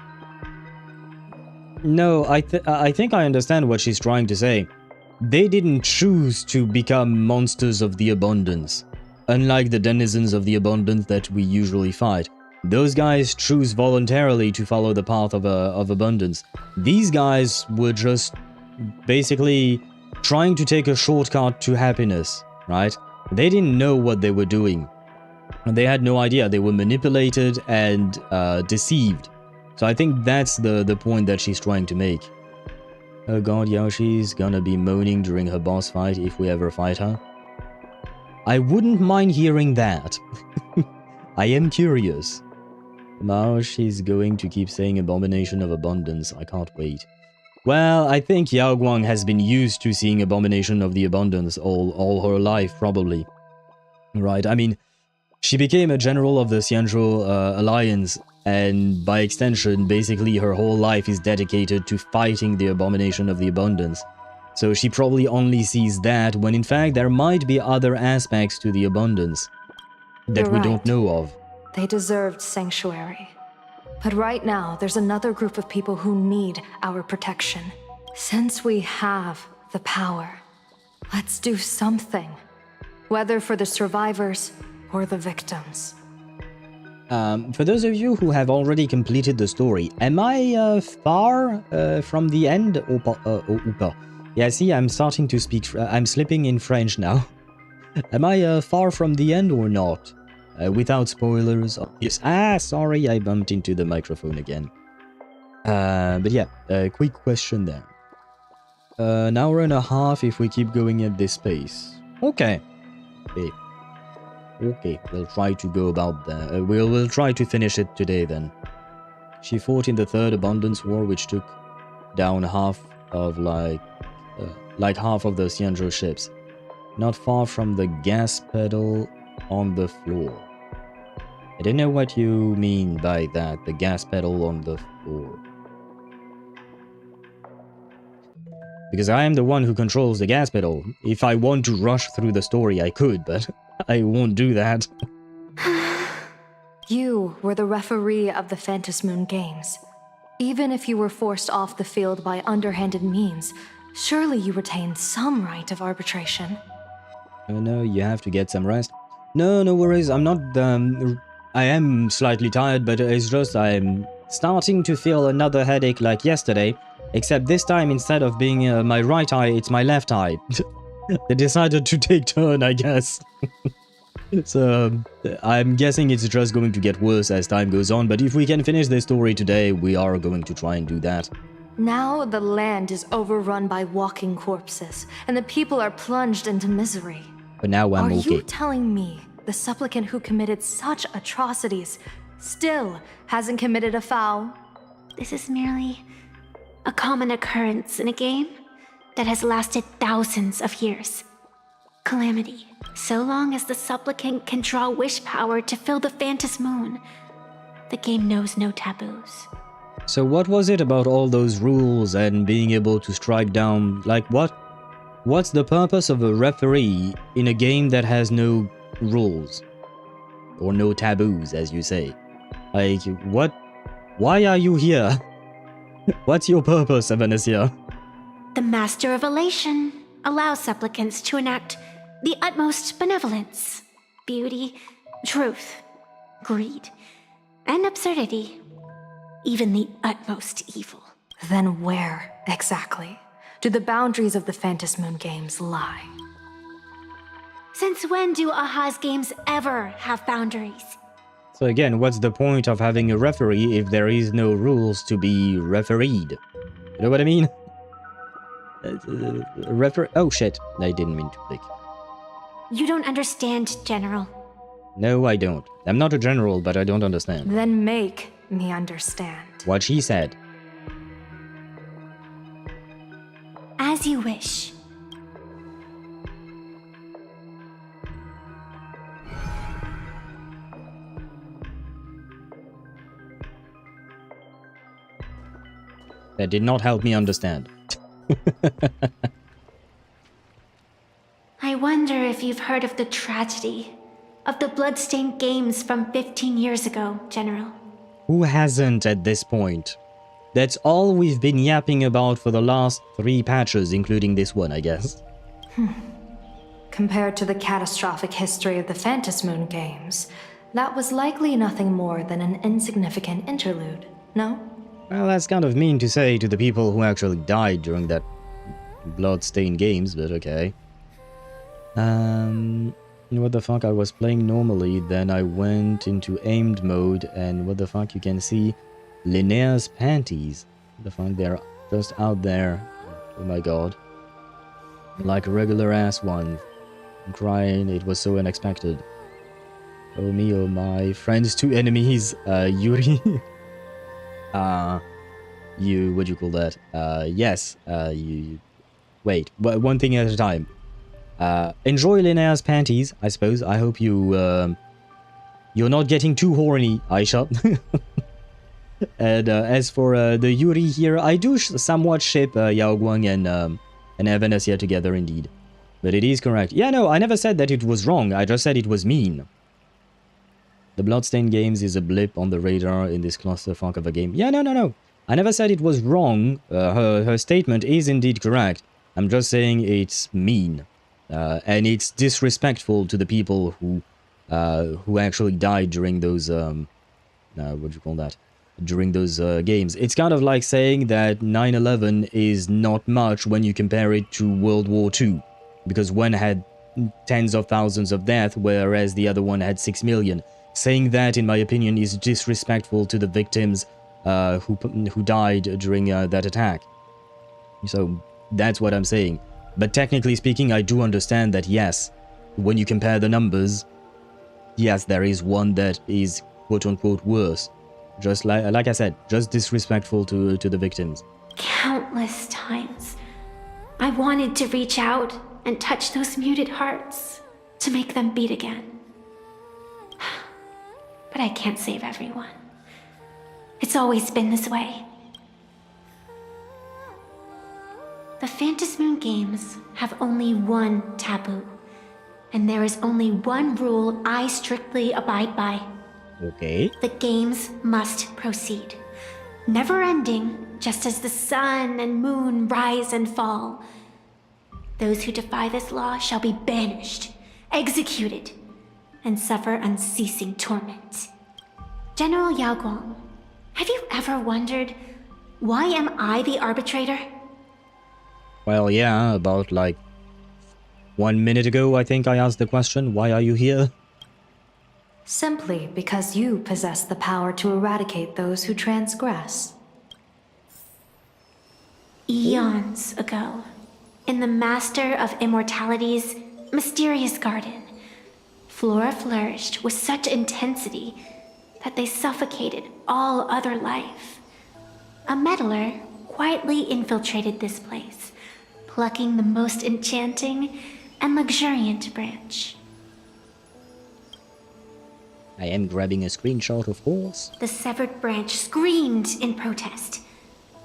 No, I think I understand what she's trying to say. They didn't choose to become monsters of the abundance, unlike the denizens of the abundance that we usually fight. Those guys choose voluntarily to follow the path of abundance. These guys were just basically trying to take a shortcut to happiness, right? They didn't know what they were doing. They had no idea. They were manipulated and deceived. So I think that's the point that she's trying to make. Oh god, Yoshi's gonna be moaning during her boss fight if we ever fight her. I wouldn't mind hearing that. I am curious. Now she's going to keep saying Abomination of Abundance. I can't wait. Well, I think Yao Guang has been used to seeing Abomination of the Abundance all her life, probably. Right, I mean, she became a general of the Xianzhou Alliance, and by extension, basically her whole life is dedicated to fighting the Abomination of the Abundance. So she probably only sees that, when in fact there might be other aspects to the Abundance that we don't know of. They deserved sanctuary. But right now, there's another group of people who need our protection. Since we have the power, let's do something. Whether for the survivors or the victims. For those of you who have already completed the story, am I far from the end? Opa. Yeah, see, I'm starting to speak, I'm slipping in French now. Am I far from the end or not? Without spoilers, obvious. Sorry, I bumped into the microphone again. But yeah, quick question there. An hour and a half if we keep going at this pace. Okay. Okay, we'll try to go about that. We'll try to finish it today then. She fought in the Third Abundance War, which took down half of like half of the Xianzhou ships. Not far from the gas pedal on the floor. I don't know what you mean by that, the gas pedal on the floor. Because I am the one who controls the gas pedal. If I want to rush through the story, I could, but I won't do that. You were the referee of the Phantasmoon Games. Even if you were forced off the field by underhanded means, surely you retained some right of arbitration. Oh no, you have to get some rest. No worries, I'm not, I am slightly tired, but it's just I'm starting to feel another headache like yesterday, except this time instead of being my right eye, it's my left eye. They decided to take turn, I guess. So, I'm guessing it's just going to get worse as time goes on, but if we can finish this story today, we are going to try and do that. Now the land is overrun by walking corpses, and the people are plunged into misery. But now I'm okay. Are you telling me the supplicant who committed such atrocities still hasn't committed a foul? This is merely a common occurrence in a game that has lasted thousands of years. Calamity. So long as the supplicant can draw wish power to fill the Phantasmoon, the game knows no taboos. So what was it about all those rules and being able to strike down, like what? What's the purpose of a referee in a game that has no rules? Or no taboos, as you say. Like, what? Why are you here? What's your purpose, Evanescia? The Master of Elation allows supplicants to enact the utmost benevolence, beauty, truth, greed, and absurdity. Even the utmost evil. Then where, exactly, do the boundaries of the Phantasmoon Games lie? Since when do Aha's games ever have boundaries? So again, what's the point of having a referee if there is no rules to be refereed? You know what I mean? Oh shit, I didn't mean to click. You don't understand, General. No, I don't. I'm not a general, but I don't understand. Then make me understand. What she said. As you wish. That did not help me understand. I wonder if you've heard of the tragedy of the Bloodstained Games from 15 years ago, General. Who hasn't at this point? That's all we've been yapping about for the last 3 patches, including this one, I guess. Compared to the catastrophic history of the Phantasmoon Games, that was likely nothing more than an insignificant interlude, no? Well, that's kind of mean to say to the people who actually died during that Bloodstained Games, but okay. What the fuck, I was playing normally, then I went into aimed mode, and what the fuck, you can see Linnea's panties. What the fuck, they're just out there. Oh my god. Like regular ass ones. I'm crying, it was so unexpected. Oh me, oh my. Friends to enemies, Yuri. What do you call that? Yes, wait, one thing at a time. Enjoy Linnea's panties, I suppose. I hope you're not getting too horny, Aisha. And as for the Yuri here, I do somewhat ship Yao Guang and Evanescia together, indeed. But it is correct. Yeah, no, I never said that it was wrong. I just said it was mean. The Bloodstained Games is a blip on the radar in this clusterfuck of a game. Yeah, no. I never said it was wrong. Her statement is indeed correct. I'm just saying it's mean. And it's disrespectful to the people who actually died during those what do you call that? During those games. It's kind of like saying that 9/11 is not much when you compare it to World War II, because one had tens of thousands of deaths, whereas the other one had 6 million. Saying that, in my opinion, is disrespectful to the victims who died during that attack. So that's what I'm saying. But technically speaking, I do understand that, yes, when you compare the numbers, yes, there is one that is quote-unquote worse. Just like I said, just disrespectful to the victims. Countless times, I wanted to reach out and touch those muted hearts to make them beat again. But I can't save everyone. It's always been this way. The Phantasmoon Games have only one taboo, and there is only one rule I strictly abide by. Okay. The games must proceed, never ending, just as the sun and moon rise and fall. Those who defy this law shall be banished, executed, and suffer unceasing torment. General Yao Guang, have you ever wondered, why am I the arbitrator? Well, yeah, about like 1 minute ago, I think I asked the question, why are you here? Simply because you possess the power to eradicate those who transgress. Eons ago, in the Master of Immortality's mysterious garden, flora flourished with such intensity that they suffocated all other life. A meddler quietly infiltrated this place, plucking the most enchanting and luxuriant branch. I am grabbing a screenshot, of course. The severed branch screamed in protest,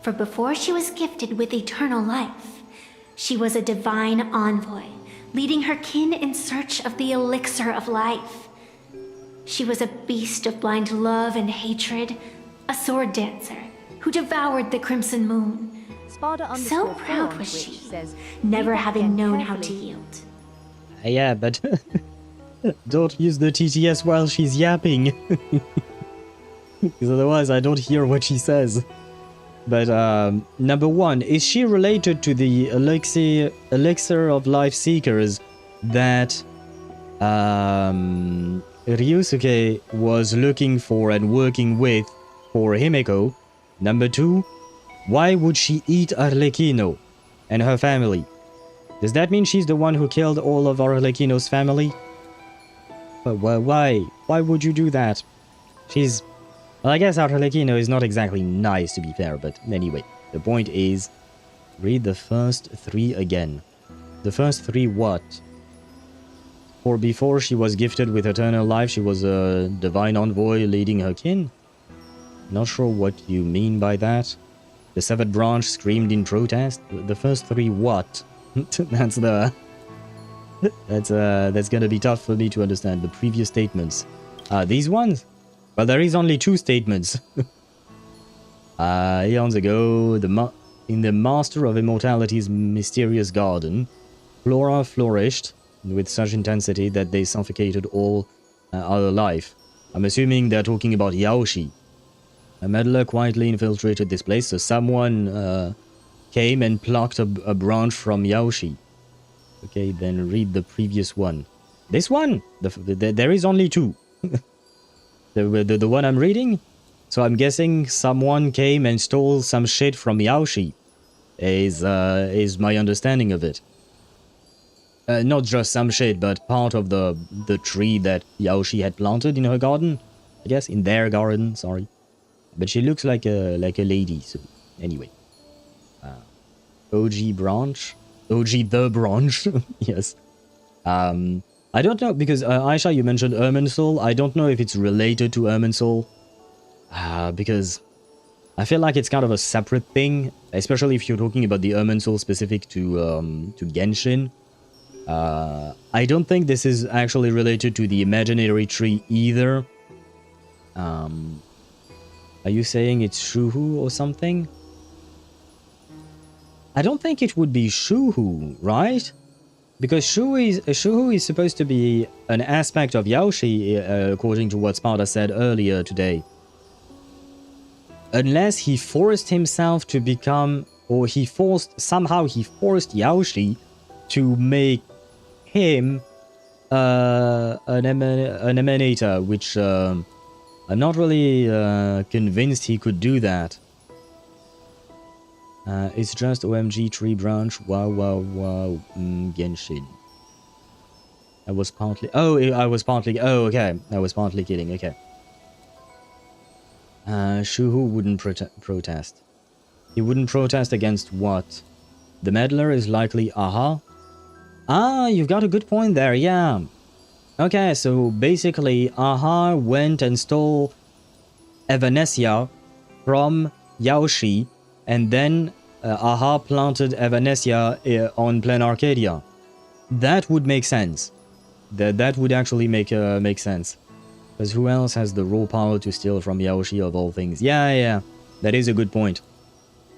for before she was gifted with eternal life, she was a divine envoy, leading her kin in search of the elixir of life. She was a beast of blind love and hatred, a sword dancer who devoured the crimson moon. So proud was she, never having known how to yield. Yeah, but don't use the TTS while she's yapping. Because otherwise I don't hear what she says. But number one, is she related to the elixir of life seekers that Ryusuke was looking for and working with for Himeko? Number two, why would she eat Arlecchino and her family? Does that mean she's the one who killed all of Arlecchino's family? But why? Why would you do that? She's... Well, I guess Arlecchino is not exactly nice, to be fair, but anyway. The point is, read the first 3 again. The first 3 what? For before she was gifted with eternal life, she was a divine envoy leading her kin? Not sure what you mean by that. The severed branch screamed in protest. The first 3 what? That's the... That's gonna be tough for me to understand. The previous statements. These ones? Well, there is only 2 statements. Eons ago, in the Master of Immortality's mysterious garden, flora flourished with such intensity that they suffocated all other life. I'm assuming they're talking about Yaoshi. A meddler quietly infiltrated this place, so someone came and plucked a branch from Yaoshi. Okay, then read the previous one. This one? There is only 2. the one I'm reading? So I'm guessing someone came and stole some shit from Yaoshi. Is my understanding of it. Not just some shit, but part of the tree that Yaoshi had planted in her garden. I guess, in their garden, sorry. But she looks like a lady, so anyway. OG branch? OG the branch, yes. I don't know, because Aisha, you mentioned Irminsul. I don't know if it's related to Irminsul. Because I feel like it's kind of a separate thing, especially if you're talking about the Irminsul specific to Genshin. I don't think this is actually related to the imaginary tree either. Are you saying it's Shuhu or something? I don't think it would be Shuhu, right? Because Shuhu is supposed to be an aspect of Yaoshi, according to what Sparta said earlier today. Unless he forced himself to become, or somehow he forced Yaoshi to make him an emanator, which I'm not really convinced he could do that. It's just OMG tree branch. Wow, Genshin. I was partly... Oh, okay. I was partly kidding. Okay. Shuhu wouldn't protest. He wouldn't protest against what? The meddler is likely Aha? Ah, you've got a good point there, yeah. Okay, so basically Aha went and stole Evanescia from Yaoshi, and then Aha planted Evanescia on Planarcadia. That would make sense. That would actually make sense. Because who else has the raw power to steal from Yaoshi of all things? Yeah. That is a good point.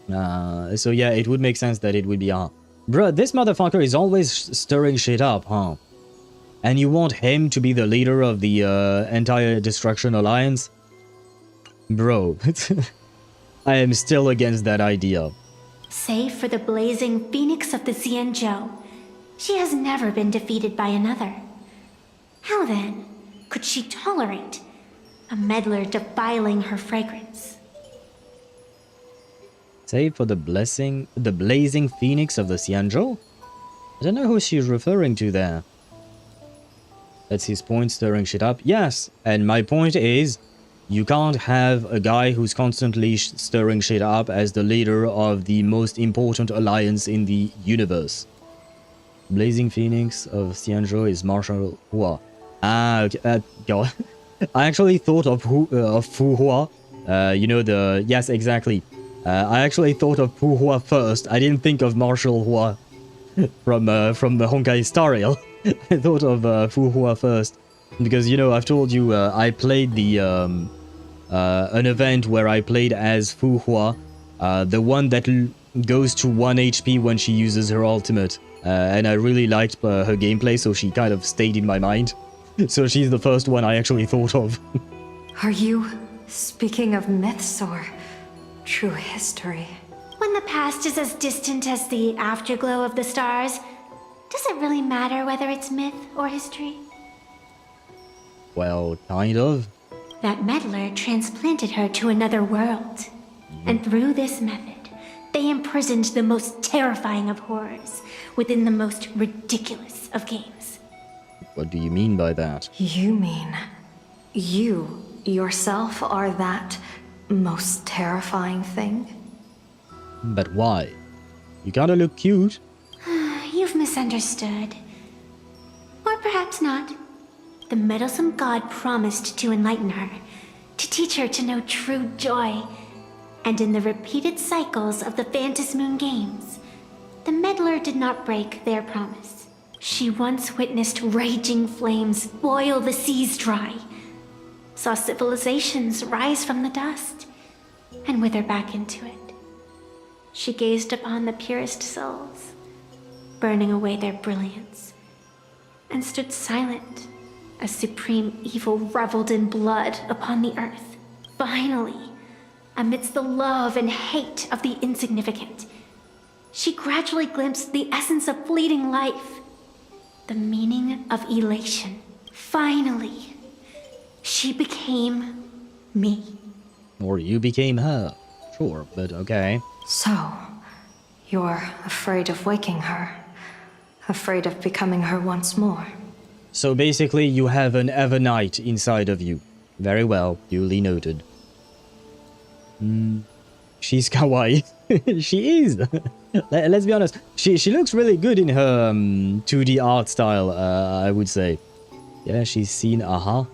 So yeah, it would make sense that it would be Aha. Bruh, this motherfucker is always stirring shit up, huh? And you want him to be the leader of the entire Destruction Alliance? Bro, I am still against that idea. Save for the blazing phoenix of the Xianzhou, she has never been defeated by another. How then could she tolerate a meddler defiling her fragrance? Save for the blazing phoenix of the Xianzhou? I don't know who she's referring to there. That's his point, stirring shit up. Yes, and my point is, you can't have a guy who's constantly stirring shit up as the leader of the most important alliance in the universe. Blazing Phoenix of Xianzhou is Marshal Hua. Ah, okay, God. I actually thought of Fu Hua. You know the... Yes, exactly. I actually thought of Fu Hua first. I didn't think of Marshal Hua from the Honkai Star Rail. I thought of Fu Hua first. Because, you know, I've told you I played the... an event where I played as Fu Hua. The one that goes to 1 HP when she uses her ultimate. And I really liked her gameplay, so she kind of stayed in my mind. So she's the first one I actually thought of. Are you speaking of myths or true history? When the past is as distant as the afterglow of the stars, does it really matter whether it's myth or history? Well, kind of. That meddler transplanted her to another world. And through this method, they imprisoned the most terrifying of horrors within the most ridiculous of games. What do you mean by that? You mean you yourself are that most terrifying thing? But why? You gotta look cute. You've misunderstood. Or perhaps not. The meddlesome god promised to enlighten her, to teach her to know true joy. And in the repeated cycles of the Phantasmoon Games, the meddler did not break their promise. She once witnessed raging flames boil the seas dry, saw civilizations rise from the dust, and wither back into it. She gazed upon the purest souls, burning away their brilliance, and stood silent as supreme evil reveled in blood upon the earth. Finally, amidst the love and hate of the insignificant, she gradually glimpsed the essence of fleeting life, the meaning of elation. Finally, she became me. Or you became her. Sure, but okay. So, you're afraid of waking her, afraid of becoming her once more. So basically, you have an Evernight inside of you. Very well, duly noted. She's kawaii. She is. Let's be honest. She looks really good in her 2D art style, I would say. Yeah, she's seen Aha.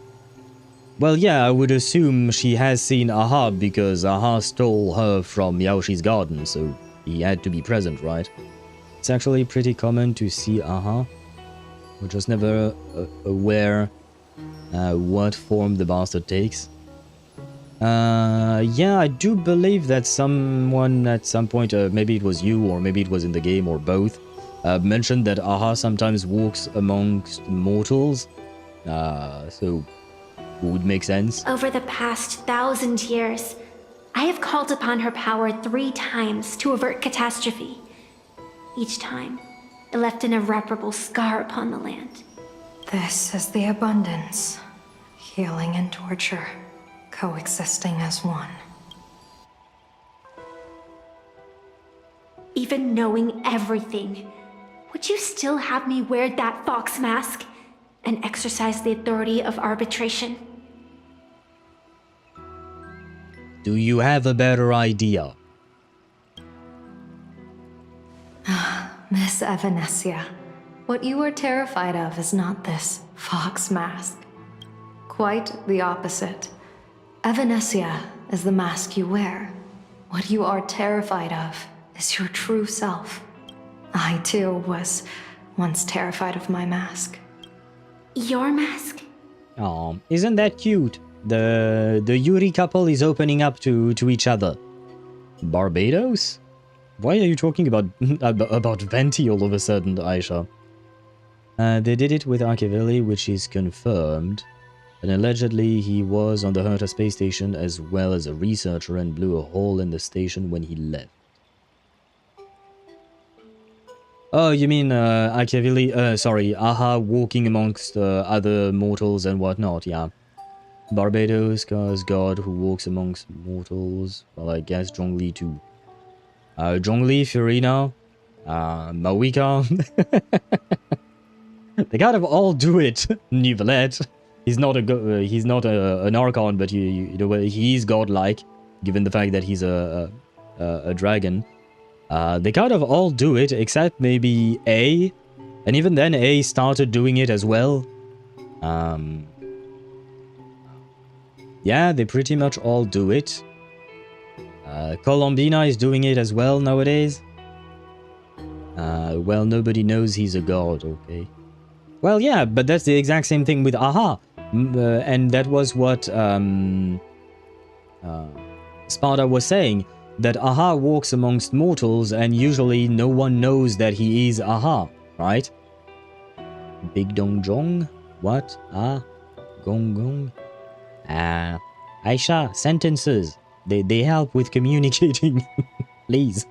Well, yeah, I would assume she has seen Aha because Aha stole her from Yaoshi's garden, so he had to be present, right? It's actually pretty common to see Aha. We're just never aware what form the bastard takes. Yeah, I do believe that someone at some point, maybe it was you or maybe it was in the game or both, mentioned that Aha sometimes walks amongst mortals. So would make sense. Over the past 1,000 years, I have called upon her power 3 times to avert catastrophe. Each time, it left an irreparable scar upon the land. This is the abundance, healing and torture, coexisting as one. Even knowing everything, would you still have me wear that fox mask and exercise the authority of arbitration? Do you have a better idea? Miss Evanescia, what you are terrified of is not this fox mask. Quite the opposite. Evanescia is the mask you wear. What you are terrified of is your true self. I, too, was once terrified of my mask. Your mask? Oh, isn't that cute? The Yuri couple is opening up to each other. Barbados? Why are you talking about Venti all of a sudden, Aisha? They did it with Archivili, which is confirmed. And allegedly he was on the Herta space station as well as a researcher and blew a hole in the station when he left. Oh, you mean Archivili, sorry, Aha walking amongst other mortals and whatnot, yeah. Barbados, Kaz god who walks amongst mortals. Well, I guess Zhongli too. Zhongli, Furina, Mawika. They kind of all do it. Nivelette. He's not an Archon, but you know, he's godlike, given the fact that he's a dragon. They kind of all do it, except maybe A. And even then, A started doing it as well. Yeah, they pretty much all do it. Colombina is doing it as well nowadays. Well, nobody knows he's a god, okay. Well, yeah, but that's the exact same thing with Aha. And that was what Sparta was saying. That Aha walks amongst mortals and usually no one knows that he is Aha, right? Big Dong Jong? What? Ah? Gong Gong? Aisha, sentences. They help with communicating. Please.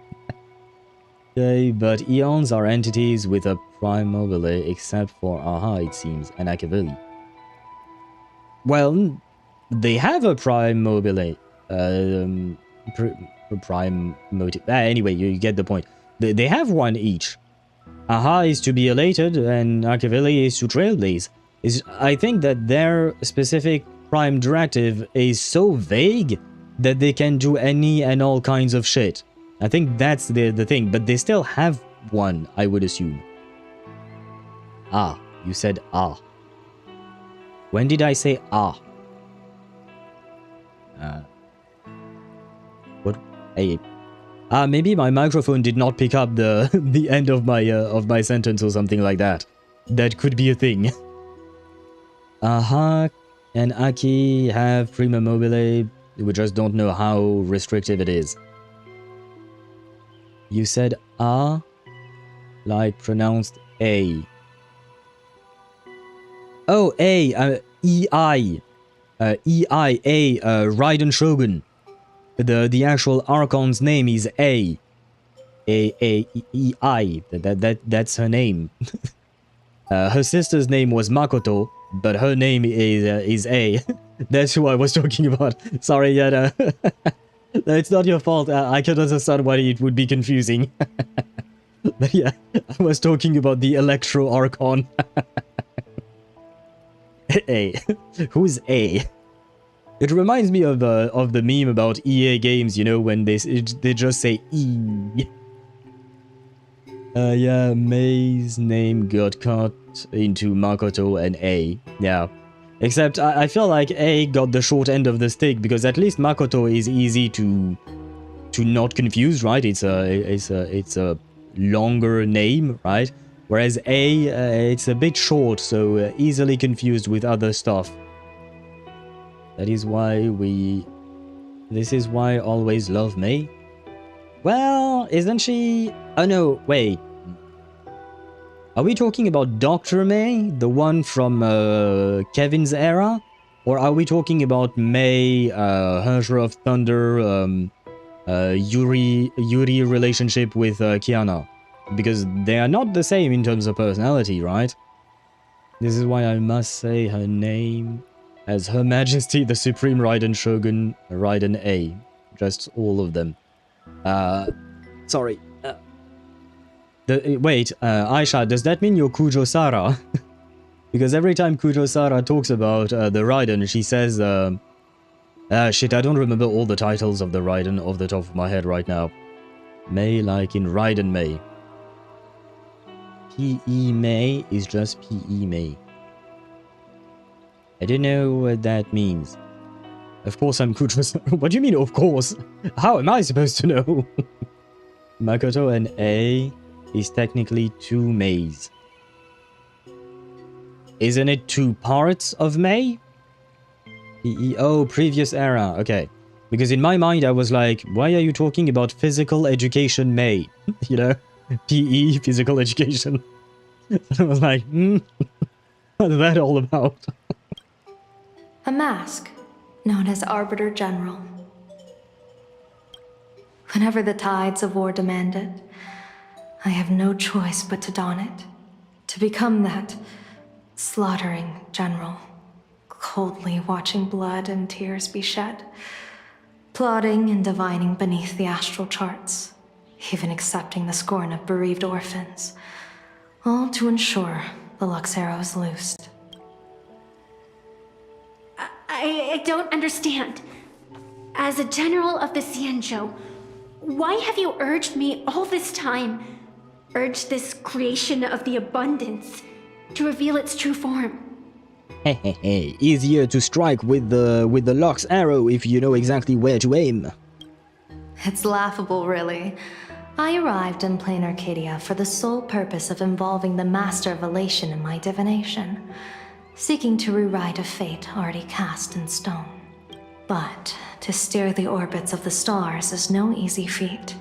Okay, but eons are entities with a prime mobile, except for Aha, it seems, and Akavili. Well, they have a prime mobile. Prime motive. Anyway, you get the point. They have one each. Aha is to be elated, and Machiavelli is to trailblaze. I think that their specific prime directive is so vague that they can do any and all kinds of shit. I think that's the thing, but they still have one, I would assume. Ah, you said ah. When did I say ah? What? Hey. Maybe my microphone did not pick up the the end of my sentence or something like that. That could be a thing. Aha and Aki have prima mobile. We just don't know how restrictive it is. You said ah, like pronounced a. Oh, a, E-I. E-I-A, Raiden Shogun. The actual Archon's name is A. A-E-I. That's her name. Her sister's name was Makoto, but her name is A. That's who I was talking about. Sorry, yeah, no, it's not your fault. I can understand why it would be confusing. But yeah, I was talking about the Electro Archon. A. Who's A? It reminds me of the meme about EA games, you know, when they just say E. Yeah, May's name got cut into Makoto and A. Yeah. Except I feel like A got the short end of the stick, because at least Makoto is easy to not confuse, right? It's a longer name, right? Whereas A, it's a bit short, so easily confused with other stuff. That is why this is why I always love May. Well, isn't she? Oh no, wait. Are we talking about Dr. May, the one from Kevin's era? Or are we talking about May, Hunter of Thunder, Yuri relationship with Kiana? Because they are not the same in terms of personality, right? This is why I must say her name as Her Majesty the Supreme Raiden Shogun, Raiden A. Just all of them. Sorry. Wait, Aisha, does that mean you're Kujo-Sara? Because every time Kujo-Sara talks about the Raiden, she says, shit, I don't remember all the titles of the Raiden off the top of my head right now. May, like in Raiden May. P.E. May is just P.E. May. I don't know what that means. Of course I'm Kujo-Sara. What do you mean, of course? How am I supposed to know? Makoto and A is technically two Mays. Isn't it two parts of May? Oh, previous era. Okay. Because in my mind I was like, why are you talking about physical education May? You know? PE, physical education. I was like, what's that all about? A mask, known as Arbiter General. Whenever the tides of war demand it, I have no choice but to don it. To become that slaughtering general, coldly watching blood and tears be shed, plotting and divining beneath the astral charts, even accepting the scorn of bereaved orphans, all to ensure the Lux Arrow is loosed. I don't understand. As a general of the Xianzhou, why have you urged me all this time, urged this creation of the abundance, to reveal its true form? Hehehe, easier to strike with the Lux Arrow if you know exactly where to aim. It's laughable, really. I arrived in Planarcadia for the sole purpose of involving the Master of Elation in my divination, seeking to rewrite a fate already cast in stone. But to steer the orbits of the stars is no easy feat,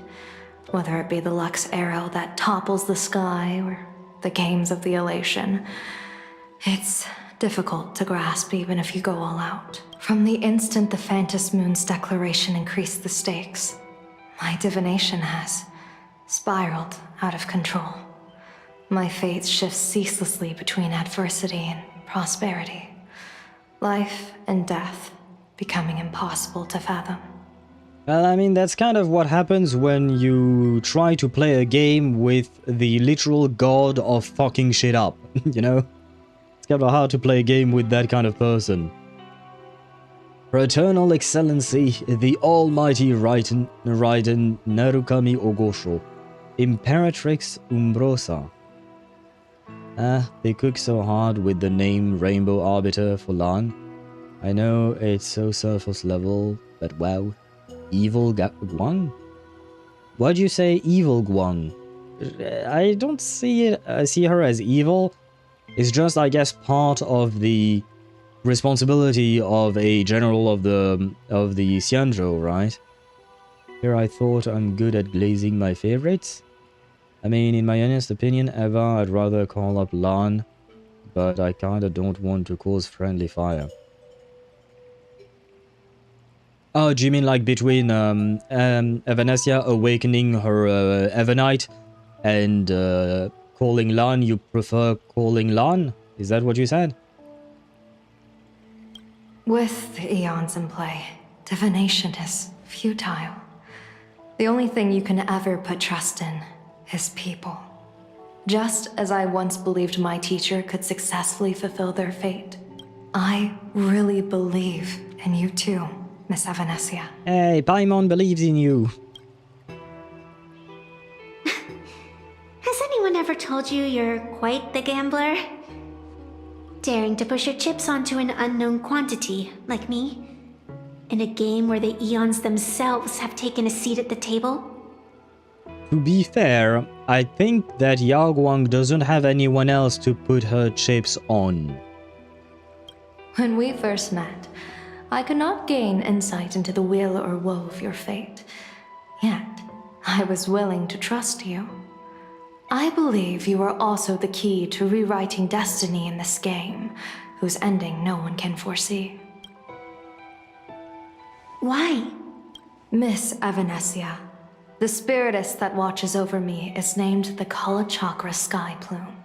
whether it be the Lux Arrow that topples the sky or the games of the Elation. It's difficult to grasp even if you go all out. From the instant the Phantasmoon's declaration increased the stakes, my divination has spiraled out of control. My fate shifts ceaselessly between adversity and prosperity, life and death becoming impossible to fathom. Well, I mean, that's kind of what happens when you try to play a game with the literal god of fucking shit up, you know? It's kind of hard to play a game with that kind of person. Her Eternal Excellency, the Almighty Raiden Narukami Ogosho, Imperatrix Umbrosa. They cook so hard with the name Rainbow Arbiter for Lan. I know it's so surface level, but wow. Evil Guang? Why'd you say evil Guang? I don't see it. I see her as evil. It's just, I guess, part of the responsibility of a general of the Xianzhou, right? Here I thought I'm good at glazing my favorites. I mean, in my honest opinion, Eva, I'd rather call up Lan, but I kinda don't want to cause friendly fire. Oh, do you mean like between Evanescia awakening her Evanite and calling Lan, you prefer calling Lan? Is that what you said? With the eons in play, divination is futile. The only thing you can ever put trust in is people. Just as I once believed my teacher could successfully fulfill their fate, I really believe in you too, Miss Evanescia. Hey, Paimon believes in you. Has anyone ever told you you're quite the gambler? Daring to push your chips onto an unknown quantity, like me? In a game where the eons themselves have taken a seat at the table? To be fair, I think that Yao Guang doesn't have anyone else to put her chips on. When we first met, I could not gain insight into the will or woe of your fate. Yet, I was willing to trust you. I believe you are also the key to rewriting destiny in this game, whose ending no one can foresee. Why? Miss Evanescia, the spiritess that watches over me is named the Kala Chakra Sky Plume.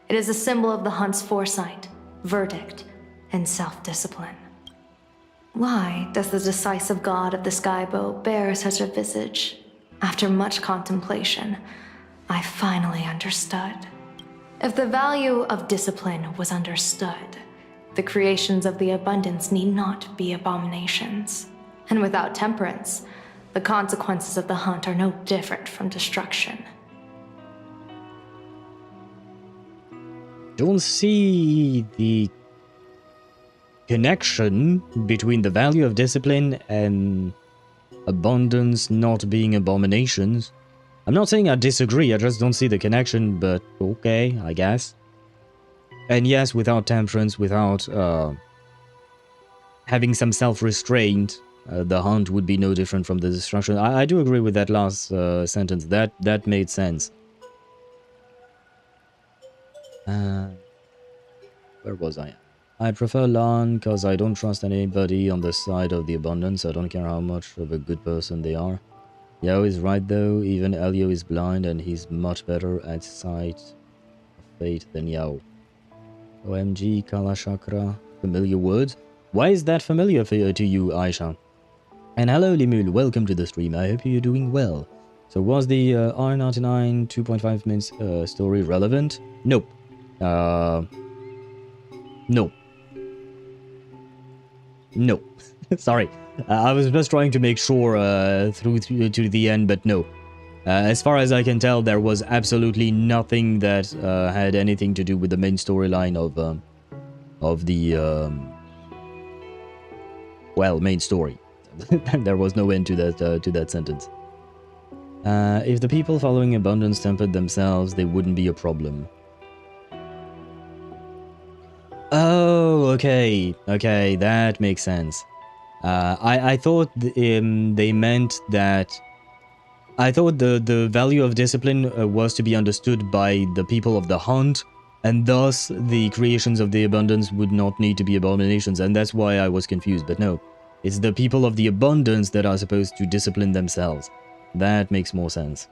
It is a symbol of the hunt's foresight, verdict, and self-discipline. Why does the decisive god of the skybow bear such a visage? After much contemplation, I finally understood. If the value of discipline was understood, the creations of the abundance need not be abominations. And without temperance, the consequences of the hunt are no different from destruction. Don't see the connection between the value of discipline and abundance not being abominations. I'm not saying I disagree, I just don't see the connection, but okay, I guess. And yes, without temperance, without having some self-restraint, the hunt would be no different from the destruction. I do agree with that last sentence. That made sense. Where was I? I prefer Lan because I don't trust anybody on the side of the abundance. I don't care how much of a good person they are. Yao is right though, even Elio is blind and he's much better at sight of fate than Yao. OMG, Kala Chakra, familiar words? Why is that familiar to you, Aisha? And hello Limul, welcome to the stream, I hope you're doing well. So was the R99 2.5 minutes story relevant? Nope. No. No. Sorry. I was just trying to make sure through to the end, but no. As far as I can tell, there was absolutely nothing that had anything to do with the main storyline of the well, main story. There was no end to that sentence. If the people following abundance tempered themselves, they wouldn't be a problem. Oh, okay. Okay, that makes sense. I thought they meant that... I thought the value of discipline was to be understood by the people of the hunt, and thus the creations of the abundance would not need to be abominations, and that's why I was confused, but no. It's the people of the abundance that are supposed to discipline themselves. That makes more sense.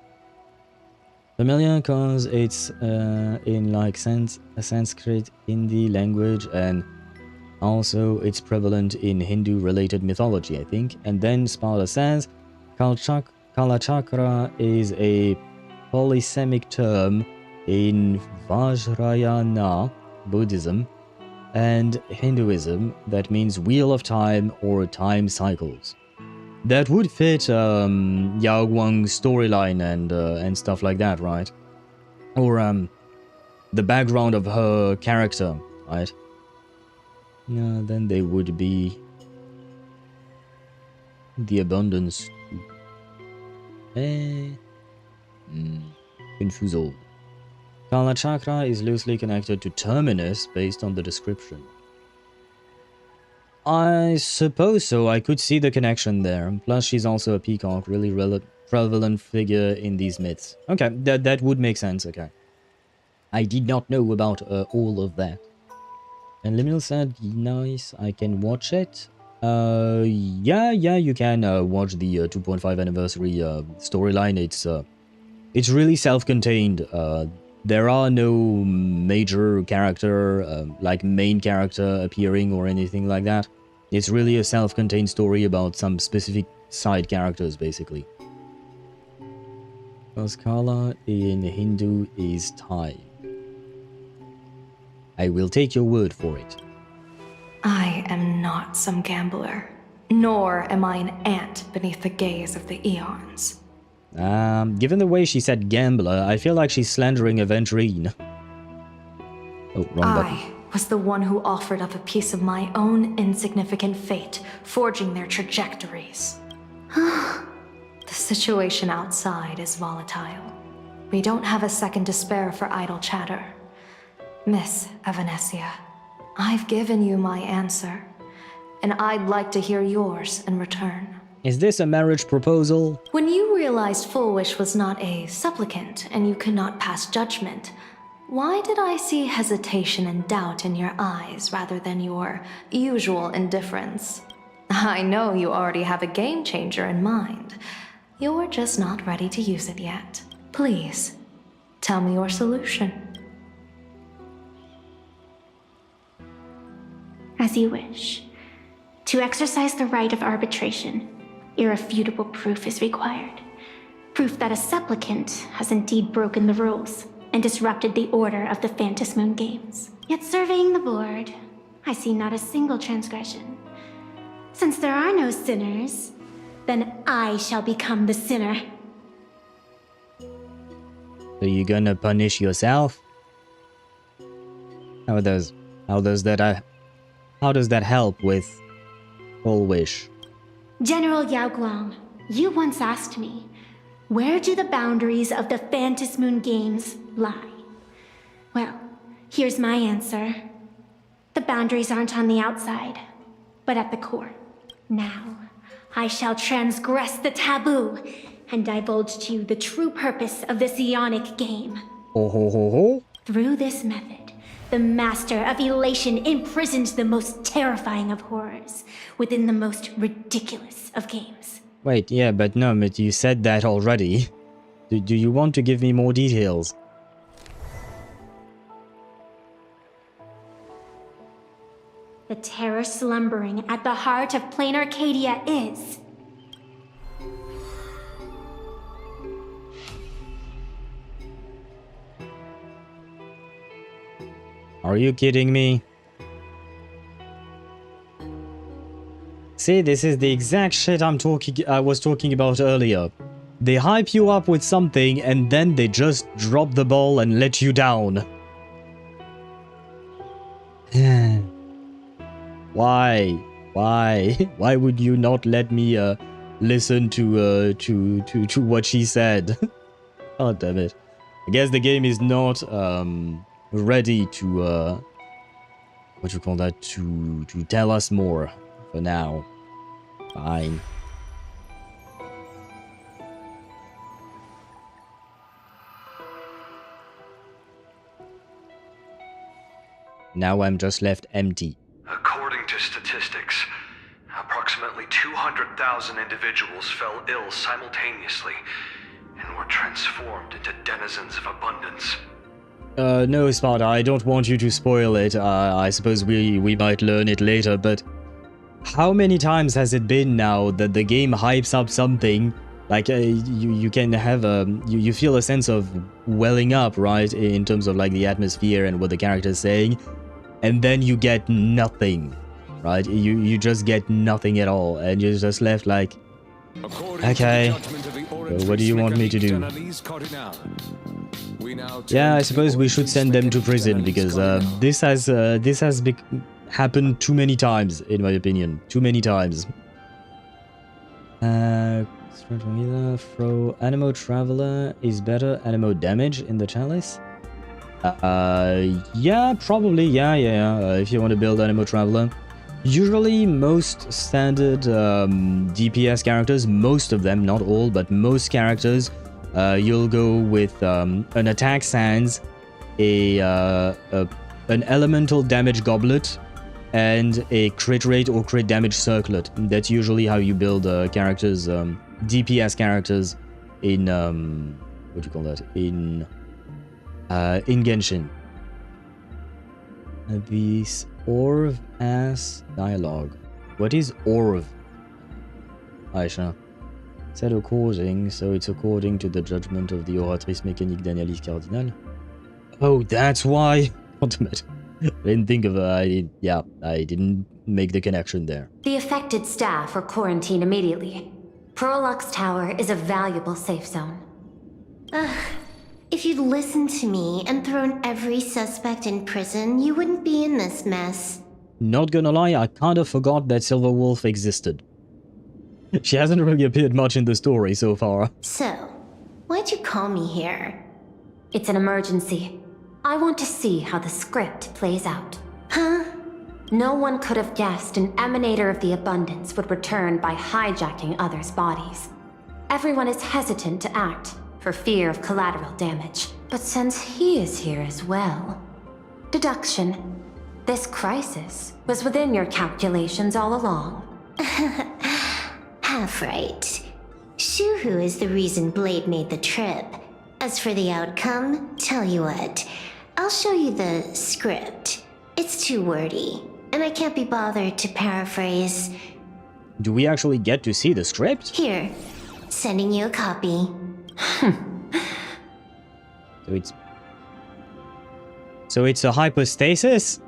Familiar because it's in like Sanskrit, Hindi language, and also it's prevalent in Hindu-related mythology, I think. And then Sparta says, Kalachakra is a polysemic term in Vajrayana Buddhism and Hinduism that means wheel of time or time cycles. That would fit Yao Guang's storyline and stuff like that, right? Or the background of her character, right? Then they would be the abundance. Confuso. Kalachakra is loosely connected to Terminus based on the description. I suppose so. I could see the connection there. Plus, she's also a peacock, really prevalent figure in these myths. Okay, that would make sense. Okay, I did not know about all of that. And Liminal said, "Nice, I can watch it." Yeah, you can watch the 2.5 anniversary storyline. It's really self-contained. There are no major character, like main character appearing or anything like that. It's really a self-contained story about some specific side characters, basically. Because Kala in Hindu is time. I will take your word for it. I am not some gambler, nor am I an ant beneath the gaze of the eons. Given the way she said gambler, I feel like she's slandering Aventurine. Oh, wrong button. I was the one who offered up a piece of my own insignificant fate, forging their trajectories. The situation outside is volatile. We don't have a second to spare for idle chatter. Miss Evanescia, I've given you my answer, and I'd like to hear yours in return. Is this a marriage proposal? When you realized Full Wish was not a supplicant and you could not pass judgment, why did I see hesitation and doubt in your eyes rather than your usual indifference? I know you already have a game changer in mind. You're just not ready to use it yet. Please, tell me your solution. As you wish. To exercise the right of arbitration, irrefutable proof is required. Proof that a supplicant has indeed broken the rules and disrupted the order of the Phantasmoon Games. Yet surveying the board, I see not a single transgression. Since there are no sinners, then I shall become the sinner. So you gonna punish yourself? How does that help with Full Wish? General Yao Guang, you once asked me, where do the boundaries of the Phantasmoon Games lie? Well, here's my answer. The boundaries aren't on the outside, but at the core. Now, I shall transgress the taboo and divulge to you the true purpose of this Ionic game. Through this method, the Master of Elation imprisoned the most terrifying of horrors within the most ridiculous of games. Wait, yeah, but no, but you said that already. Do you want to give me more details? The terror slumbering at the heart of Planarcadia is... Are you kidding me? See, this is the exact shit I was talking about earlier. They hype you up with something and then they just drop the ball and let you down. Why? Why would you not let me listen to what she said? Oh damn it! I guess the game is not ready to what you call that, to tell us more for now. Fine. Now I'm just left empty. According to statistics, approximately 200,000 individuals fell ill simultaneously and were transformed into denizens of abundance. No, Sparta, I don't want you to spoil it. I suppose we might learn it later, but how many times has it been now that the game hypes up something Like you can have you feel a sense of welling up, right, in terms of like the atmosphere and what the character is saying, and then you get nothing, right? You just get nothing at all, and you're just left like, okay, what do you want me to do? Yeah, I suppose we should send them to prison because this has happened too many times, in my opinion, too many times. Throw Animo Traveler is better. Animo Damage in the Chalice? Yeah, probably. Yeah. If you want to build Animo Traveler. Usually, most standard DPS characters, most of them, not all, but most characters, you'll go with an attack sans, an elemental damage goblet, and a crit rate or crit damage circlet. That's usually how you build characters, DPS characters in what do you call that? In Genshin. This Orv ass dialogue. What is Orv? Aisha. Said according, so it's according to the judgment of the oratrice mécanique d'Analyse Cardinal. Oh, that's why. I didn't think of it. I didn't make the connection there. The affected staff are quarantined immediately. Prolux Tower is a valuable safe zone. If you'd listened to me and thrown every suspect in prison, you wouldn't be in this mess. Not gonna lie, I kind of forgot that Silver Wolf existed. She hasn't really appeared much in the story so far. So, why'd you call me here? It's an emergency. I want to see how the script plays out. Huh? No one could have guessed an emanator of the abundance would return by hijacking others' bodies. Everyone is hesitant to act for fear of collateral damage. But since he is here as well... Deduction. This crisis was within your calculations all along. Half right. Shuhu is the reason Blade made the trip. As for the outcome, tell you what, I'll show you the script. It's too wordy, and I can't be bothered to paraphrase. Do we actually get to see the script? Here, sending you a copy. So it's a hypostasis?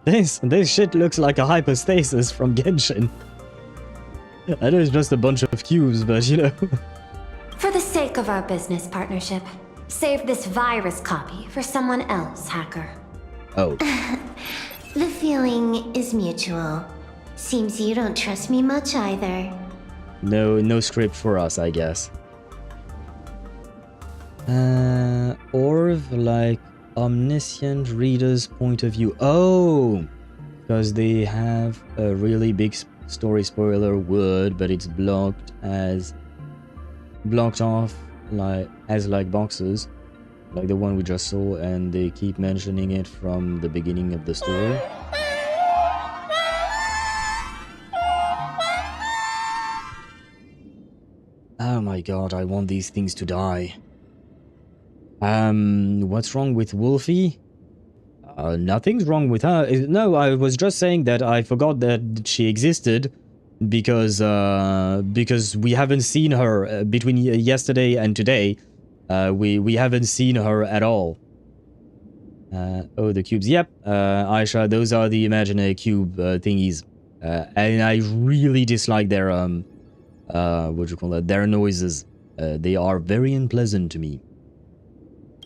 This shit looks like a hypostasis from Genshin. I know it's just a bunch of cubes, but you know. For the sake of our business partnership, save this virus copy for someone else, hacker. Oh. The feeling is mutual. Seems you don't trust me much either. No script for us, I guess. Orv, like omniscient reader's point of view. Oh! Because they have a really big story spoiler word, but it's blocked off like boxes, like the one we just saw, and they keep mentioning it from the beginning of the story. Oh my god, I want these things to die. What's wrong with Wolfie? Nothing's wrong with her. No, I was just saying that I forgot that she existed because we haven't seen her between yesterday and today. We haven't seen her at all. Oh, the cubes. Yep, Aisha, those are the imaginary cube thingies. And I really dislike their what do you call that? Their noises. They are very unpleasant to me.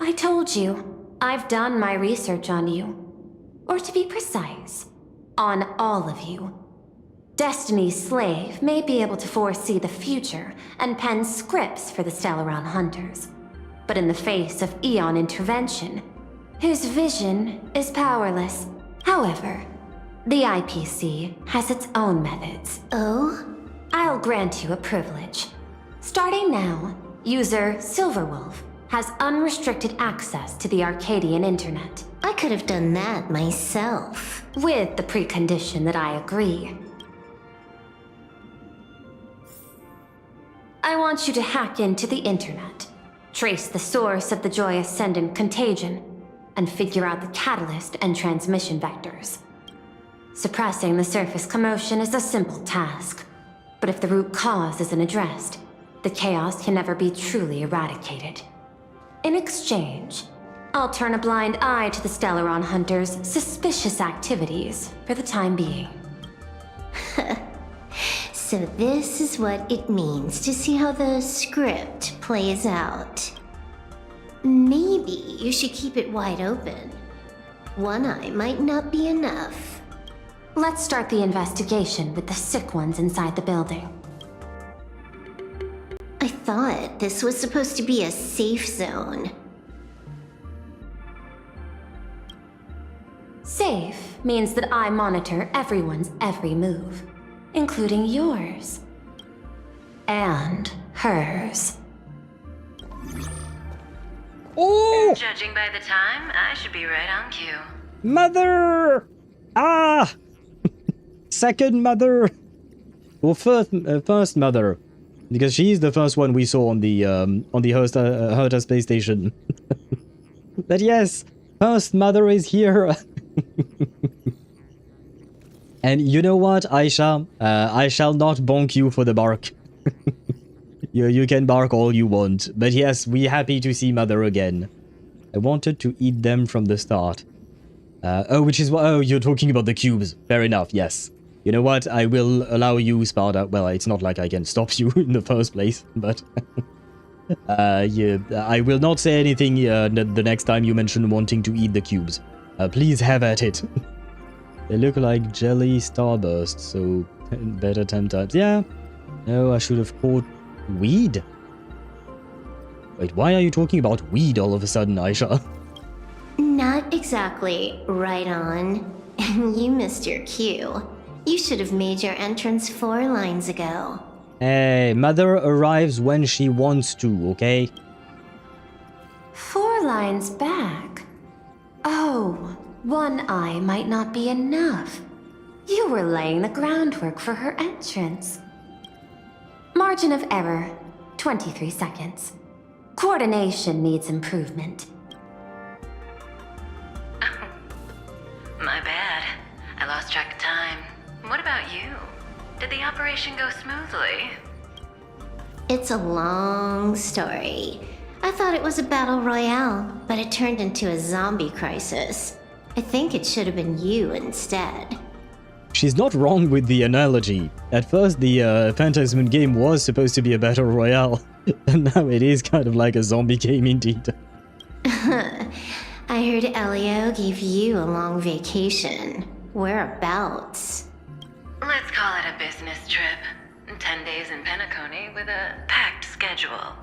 I told you, I've done my research on you. Or to be precise, on all of you. Destiny's slave may be able to foresee the future and pen scripts for the Stellaron hunters. But in the face of Eon intervention, his vision is powerless. However, the IPC has its own methods. Oh? I'll grant you a privilege. Starting now, user Silverwolf has unrestricted access to the Arcadian internet. I could have done that myself. With the precondition that I agree. I want you to hack into the internet, trace the source of the Joy Ascendant contagion, and figure out the catalyst and transmission vectors. Suppressing the surface commotion is a simple task, but if the root cause isn't addressed, The chaos can never be truly eradicated. In exchange, I'll turn a blind eye to the Stellaron Hunters' suspicious activities for the time being. So this is what it means to see how the script plays out. Maybe you should keep it wide open. One eye might not be enough. Let's start the investigation with the sick ones inside the building. I thought this was supposed to be a safe zone. Safe means that I monitor everyone's every move, including yours. And hers. Oh! Judging by the time, I should be right on cue. Mother! Ah! Second mother! Or first mother. Because she's the first one we saw on the Herta space station. But yes, first mother is here. And you know what, Aisha? I shall not bonk you for the bark. You can bark all you want. But yes, we're happy to see Mother again. I wanted to eat them from the start. Which is what... Oh, you're talking about the cubes. Fair enough, yes. You know what? I will allow you, Sparta. Well, it's not like I can stop you in the first place, but... yeah, I will not say anything the next time you mention wanting to eat the cubes. Please have at it. They look like jelly starbursts, so better 10 times. Yeah. No, I should have caught weed. Wait, why are you talking about weed all of a sudden, Aisha? Not exactly right on. You missed your cue. You should have made your entrance 4 lines ago. Hey, Mother arrives when she wants to, okay? 4 lines back? Oh, 1 eye might not be enough. You were laying the groundwork for her entrance. Margin of error, 23 seconds. Coordination needs improvement. My bad. I lost track of time. What about you? Did the operation go smoothly? It's a long story. I thought it was a battle royale, but it turned into a zombie crisis. I think it should have been you instead. She's not wrong with the analogy. At first, the Phantasmoon game was supposed to be a battle royale, and now it is kind of like a zombie game indeed. I heard Elio gave you a long vacation. Whereabouts? Let's call it a business trip. 10 days in Penacony with a packed schedule.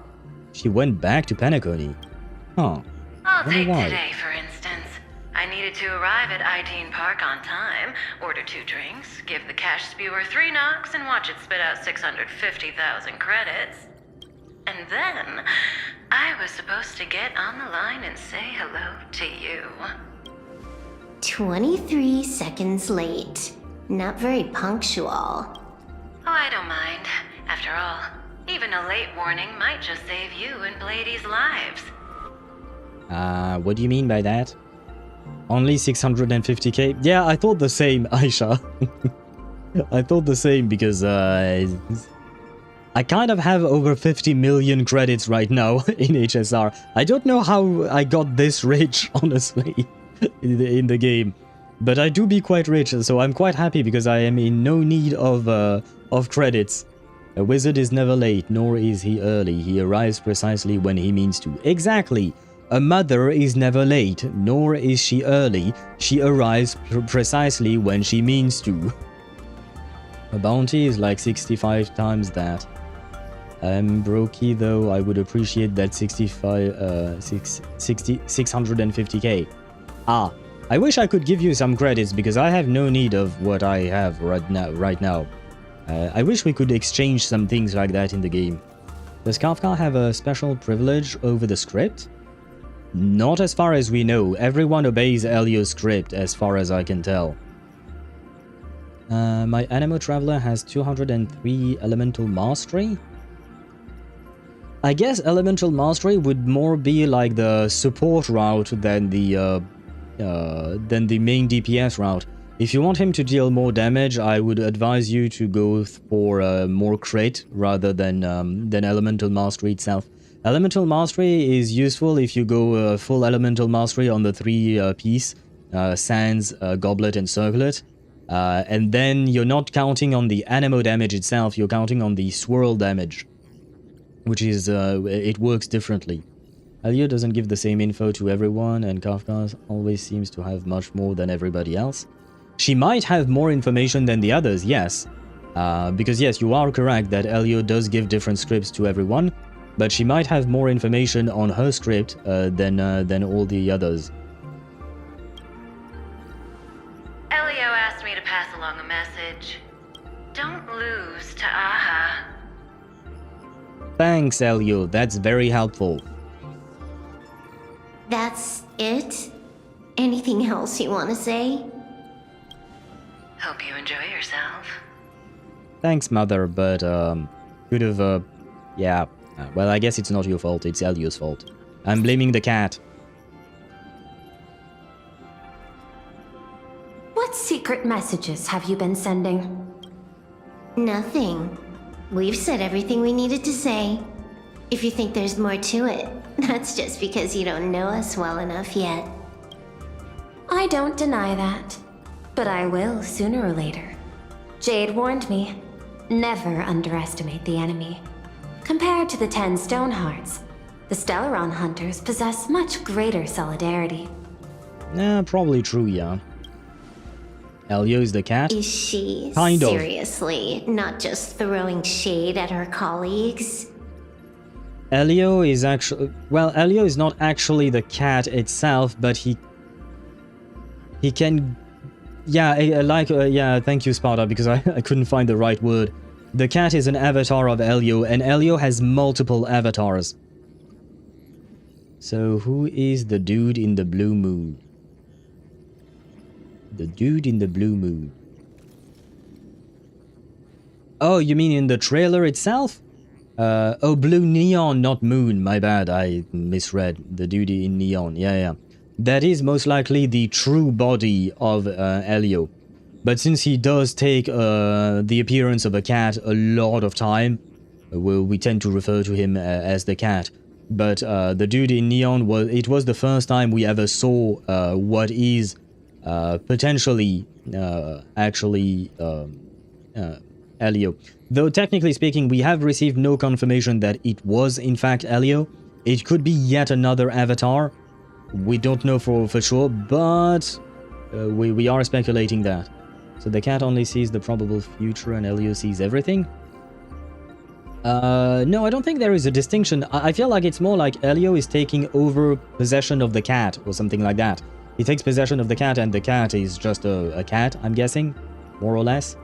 She went back to Penacony. Huh. I'll take today, for instance. I needed to arrive at Ideen Park on time, order 2 drinks, give the cash spewer 3 knocks, and watch it spit out 650,000 credits. And then, I was supposed to get on the line and say hello to you. 23 seconds late. Not very punctual. Oh, I don't mind. After all, even a late warning might just save you and Blade's lives. What do you mean by that? Only 650k? Yeah, I thought the same, Aisha. I thought the same because, I kind of have over 50 million credits right now in HSR. I don't know how I got this rich, honestly, in the game. But I do be quite rich, so I'm quite happy because I am in no need of credits. A wizard is never late, nor is he early. He arrives precisely when he means to. Exactly. A mother is never late, nor is she early. She arrives precisely when she means to. A bounty is like 65 times that. I'm brokey though, I would appreciate that 650k. Ah, I wish I could give you some credits because I have no need of what I have right now. I wish we could exchange some things like that in the game. Does Kafka have a special privilege over the script? Not as far as we know. Everyone obeys Elio's script as far as I can tell. My Anemo Traveler has 203 Elemental Mastery. I guess Elemental Mastery would more be like the support route than the main DPS route. If you want him to deal more damage, I would advise you to go for more crit rather than Elemental Mastery itself. Elemental Mastery is useful if you go full Elemental Mastery on the 3 piece, Sands, Goblet and Circlet. And then you're not counting on the Anemo damage itself, you're counting on the swirl damage. Which is, it works differently. Elio doesn't give the same info to everyone, and Kafka always seems to have much more than everybody else. She might have more information than the others, yes. Because yes, you are correct that Elio does give different scripts to everyone, but she might have more information on her script than all the others. Elio asked me to pass along a message. Don't lose to Aha. Thanks, Elio. That's very helpful. That's it? Anything else you want to say? Hope you enjoy yourself. Thanks, Mother, but, could have, yeah. Well, I guess it's not your fault, it's Elio's fault. I'm blaming the cat. What secret messages have you been sending? Nothing. We've said everything we needed to say. If you think there's more to it, that's just because you don't know us well enough yet. I don't deny that, but I will sooner or later. Jade warned me, never underestimate the enemy. Compared to the 10 Stonehearts, the Stellaron Hunters possess much greater solidarity. Probably true, yeah. Elio is the cat? Is she kind of. Seriously not just throwing shade at her colleagues? Elio is actually... Well, Elio is not actually the cat itself, but he can... Yeah, yeah, thank you, Sparta, because I couldn't find the right word. The cat is an avatar of Elio, and Elio has multiple avatars. So, who is the dude in the blue mood? The dude in the blue mood. Oh, you mean in the trailer itself? Oh, blue neon, not moon. My bad, I misread. The dude in neon. Yeah. That is most likely the true body of Elio. But since he does take the appearance of a cat a lot of time, we tend to refer to him as the cat. But the dude in neon, it was the first time we ever saw what is potentially actually Elio. Though technically speaking, we have received no confirmation that it was in fact Elio. It could be yet another avatar. We don't know for sure, but we are speculating that. So the cat only sees the probable future and Elio sees everything? No, I don't think there is a distinction. I feel like it's more like Elio is taking over possession of the cat or something like that. He takes possession of the cat and the cat is just a cat, I'm guessing, more or less.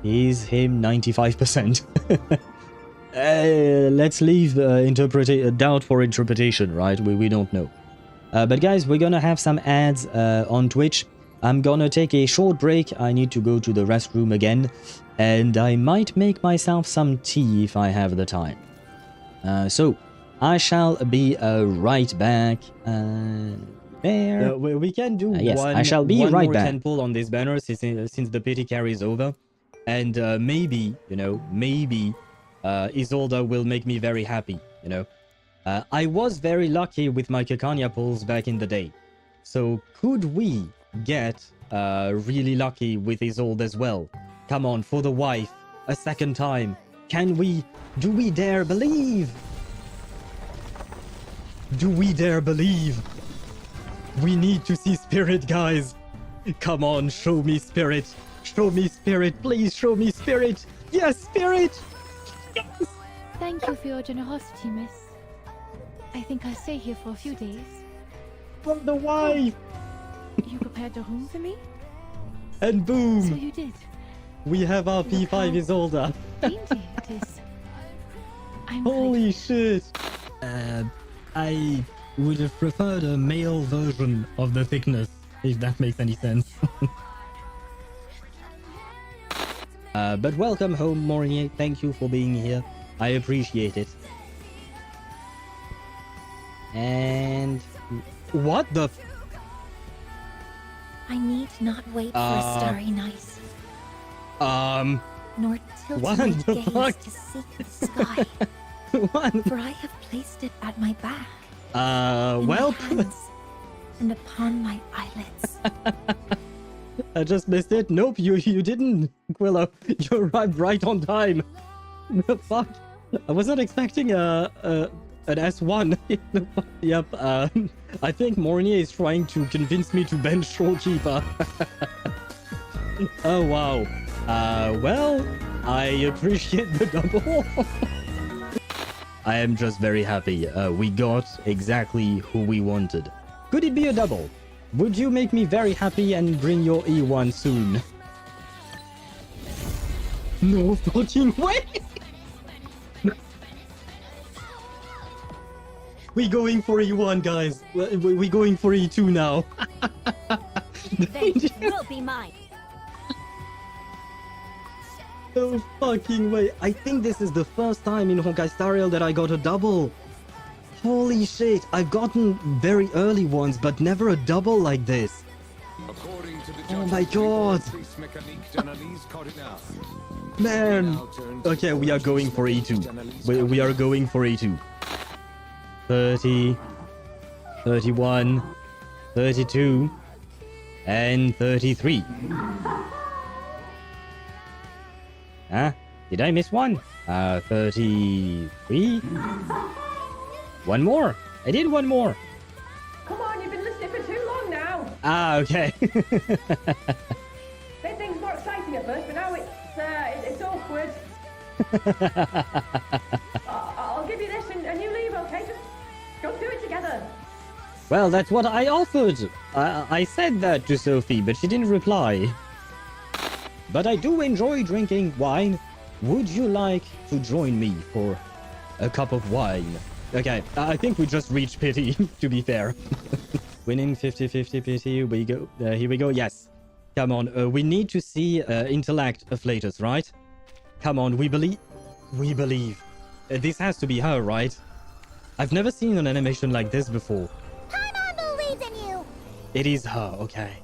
He's him 95%. Let's leave doubt for interpretation, right? We don't know. But guys, we're gonna have some ads on Twitch. I'm gonna take a short break. I need to go to the restroom again. And I might make myself some tea if I have the time. So, I shall be right back. There. We can do yes, I shall be right back. 10 pull on this banner since the pity carry is over. And maybe, you know, maybe Isolde will make me very happy, you know. I was very lucky with my Kekania pulls back in the day. So could we get really lucky with Isolde as well? Come on, for the wife, a second time. Can we? Do we dare believe? Do we dare believe? We need to see spirit, guys. Come on, show me spirit. Show me spirit, please show me spirit. Yes, spirit. Yes. Thank you for your generosity, miss. I think I'll stay here for a few days. For the wife. You prepared a room for me? And boom. So you did. We have our P5 Isolde. Dainty it is. Holy shit. I would have preferred a male version of the thickness, if that makes any sense. But welcome home, Morinier. Thank you for being here. I appreciate it. And... What the... I need not wait for a starry night, nor tilt what my the gaze fuck? to seek the sky. For I have placed it at my back, in well, my hands, and upon my eyelids. I just missed it. Nope, you didn't, Quillo. You arrived right on time. The fuck? I wasn't expecting an S1. Yep. I think Mornier is trying to convince me to bench Trollkeeper. Oh wow. Well, I appreciate the double. I am just very happy. We got exactly who we wanted. Could it be a double? Would you make me very happy and bring your E1 soon? No fucking way! We going for E1, guys. We going for E2 now. They will be mine. No fucking way. I think this is the first time in Honkai Star Rail that I got a double. Holy shit. I've gotten very early ones, but never a double like this. Oh my god. Man. Okay, we are going for E2. We are going for E2. 30, 31, 32, and 33. Huh? Did I miss one? 33? One more. I did one more. Come on, you've been listening for too long now. Ah, okay. Made things more exciting at first, but now it's awkward. I'll give you this and you leave, okay? Just go through it together. Well, that's what I offered. I said that to Sophie, but she didn't reply. But I do enjoy drinking wine. Would you like to join me for a cup of wine? Okay, I think we just reached pity, to be fair. Winning 50-50 pity, we go. Here we go, yes. Come on, we need to see intellect afflatus, right? Come on, we believe. We believe. This has to be her, right? I've never seen an animation like this before. Paimon believes in you. It is her, okay.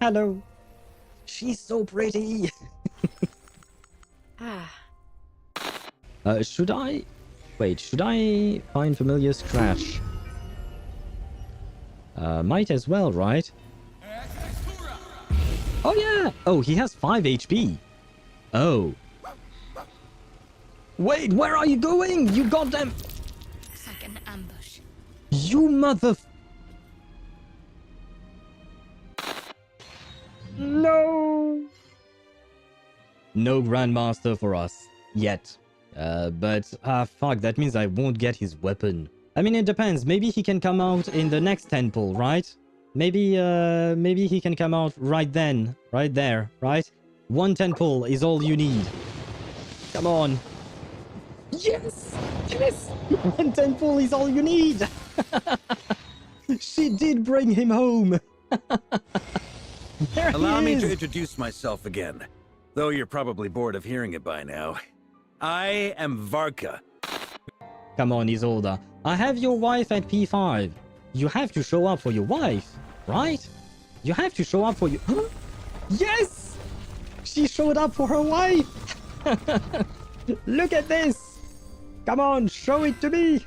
Hello. She's so pretty. Should I... Wait, should I find familiar scratch? Might as well, right? Oh yeah! Oh, he has 5 HP. Oh. Wait, where are you going? You got them! Looks like an ambush. You mother... No! No Grandmaster for us. Yet. But fuck, that means I won't get his weapon. I mean, it depends. Maybe he can come out in the next temple, right? Maybe he can come out right then. Right there, right? 1 temple is all you need. Come on. Yes! Yes! 1 temple is all you need! She did bring him home! Allow me to introduce myself again, though you're probably bored of hearing it by now. I am Varka. Come on, Isolda. I have your wife at P5. You have to show up for your wife, right? You have to show up for your... Huh? Yes! She showed up for her wife! Look at this! Come on, show it to me!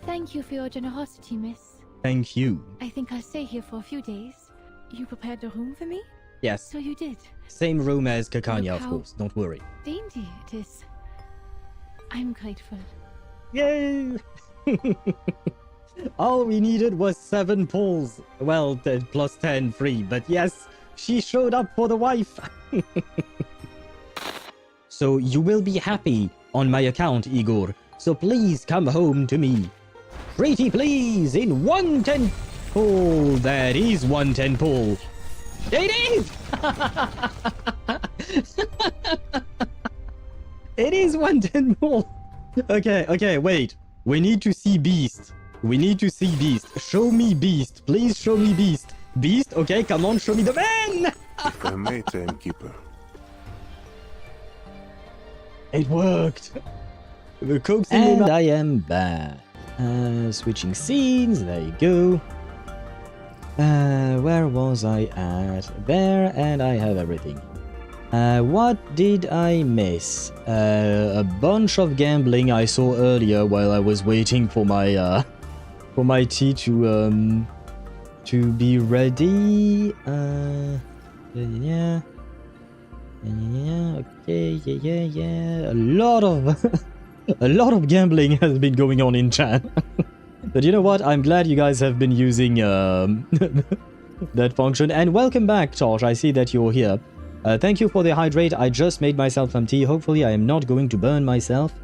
Thank you for your generosity, miss. Thank you. I think I'll stay here for a few days. You prepared a room for me? Yes. So you did. Same room as Kakanya, Look of how course. Don't worry. dainty it is. I'm grateful. Yay! All we needed was 7 pulls. Well, plus 10 free. But yes, she showed up for the wife. So you will be happy on my account, Igor. So please come home to me. Pretty please, in 1 temple. That is 1 temple. It is! It is 1 temple. Okay, wait. We need to see Beast. We need to see Beast. Show me Beast. Please show me Beast. Beast, okay, come on, show me the man! If I may, Timekeeper. It worked. We're coaxing him. And I am back. Switching scenes. There you go. Where was I at? There, and I have everything. What did I miss? A bunch of gambling I saw earlier while I was waiting for my tea to be ready. Yeah. Okay, yeah. A lot of gambling has been going on in chat. But you know what? I'm glad you guys have been using that function. And welcome back, Tosh. I see that you're here. Thank you for the hydrate. I just made myself some tea. Hopefully I am not going to burn myself.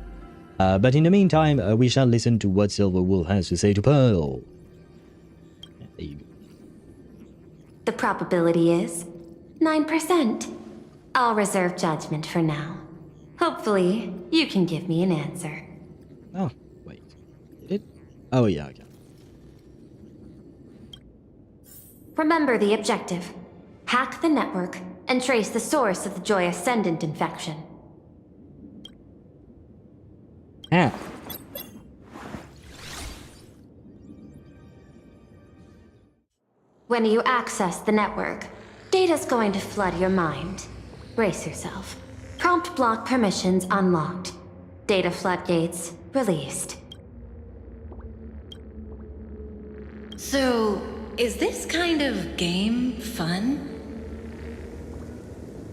But in the meantime, we shall listen to what Silverwolf has to say to Pearl. There you go. The probability is 9%. I'll reserve judgment for now. Hopefully, you can give me an answer. Oh, wait. Did it? Oh, yeah, okay. Remember the objective. Hack the network and trace the source of the Joy Ascendant infection. Ah. When you access the network, data's going to flood your mind. Brace yourself. Prompt block permissions unlocked. Data floodgates released. So, is this kind of game fun?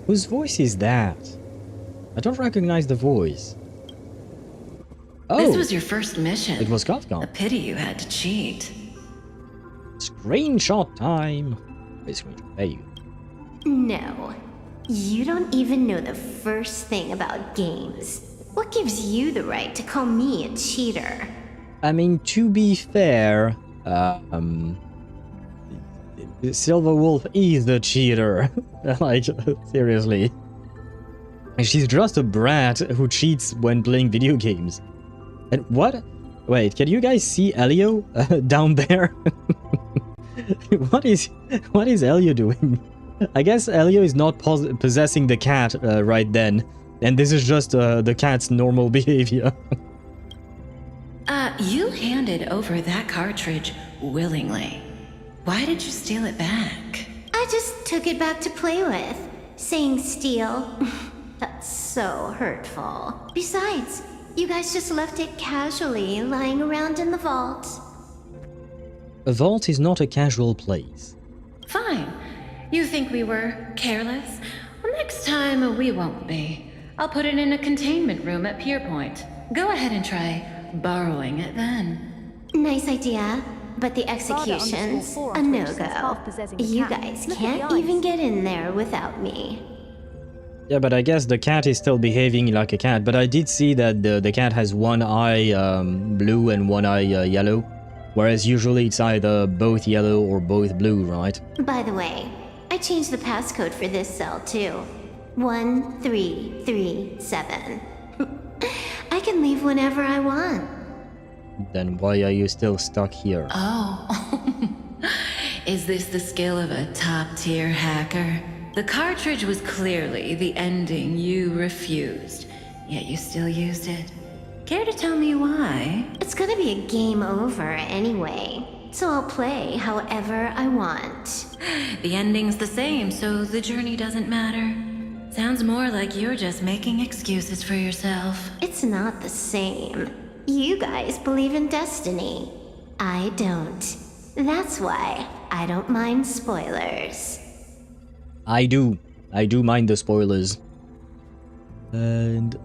Whose voice is that? I don't recognize the voice. Oh! This was your first mission. It was Kafka. A pity you had to cheat. Screenshot time! There you go. No. You don't even know the first thing about games. What gives you the right to call me a cheater? I mean, to be fair, Silverwolf is the cheater. Like, seriously. She's just a brat who cheats when playing video games. And what? Wait, can you guys see Elio down there? What is Elio doing? I guess Elio is not possessing the cat right then, and this is just the cat's normal behavior. You handed over that cartridge willingly. Why did you steal it back? I just took it back to play with. Saying steal, that's so hurtful. Besides, you guys just left it casually lying around in the vault. A vault is not a casual place. Fine. You think we were careless? Well, next time we won't be. I'll put it in a containment room at Pierpoint. Go ahead and try borrowing it then. Nice idea, but the execution's a no-go. You guys can't even get in there without me. Yeah, but I guess the cat is still behaving like a cat, but I did see that the cat has one eye blue and one eye yellow, whereas usually it's either both yellow or both blue, right? By the way, I changed the passcode for this cell too. 1337. I can leave whenever I want. Then why are you still stuck here? Oh. Is this the skill of a top-tier hacker? The cartridge was clearly the ending you refused, yet you still used it. Care to tell me why? It's gonna be a game over anyway, so I'll play however I want. The ending's the same, so the journey doesn't matter. Sounds more like you're just making excuses for yourself. It's not the same. You guys believe in destiny. I don't. That's why I don't mind spoilers. I do mind the spoilers. And,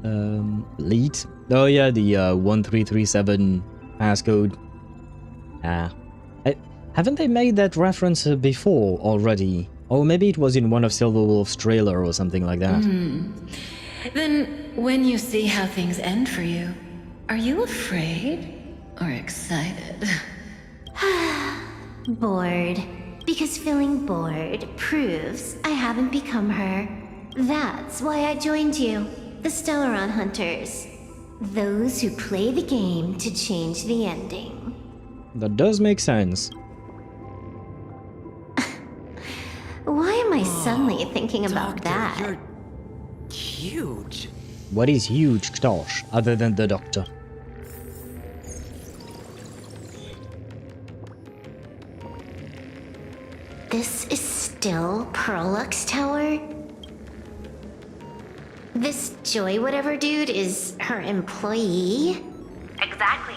Elite? Oh yeah, the 1337 passcode. Haven't they made that reference before already? Or maybe it was in one of Silverwolf's trailer or something like that. Then, when you see how things end for you, are you afraid or excited? Bored. Because feeling bored proves I haven't become her. That's why I joined you, the Stellaron Hunters. Those who play the game to change the ending. That does make sense. Why am I suddenly thinking about that? You're huge. What is huge, Ktosh, other than the Doctor? still Perlux Tower? This Joy whatever dude is her employee? Exactly.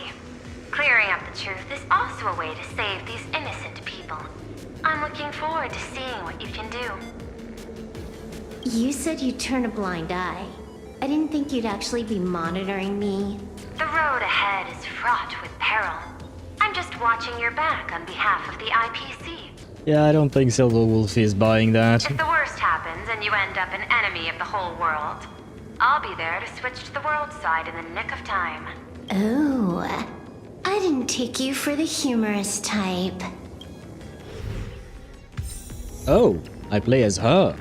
Clearing up the truth is also a way to save these innocent people. I'm looking forward to seeing what you can do. You said you'd turn a blind eye. I didn't think you'd actually be monitoring me. The road ahead is fraught with peril. I'm just watching your back on behalf of the IPC. Yeah, I don't think Silverwolf is buying that. If the worst happens and you end up an enemy of the whole world, I'll be there to switch to the world side in the nick of time. Oh, I didn't take you for the humorous type. Oh, I play as her.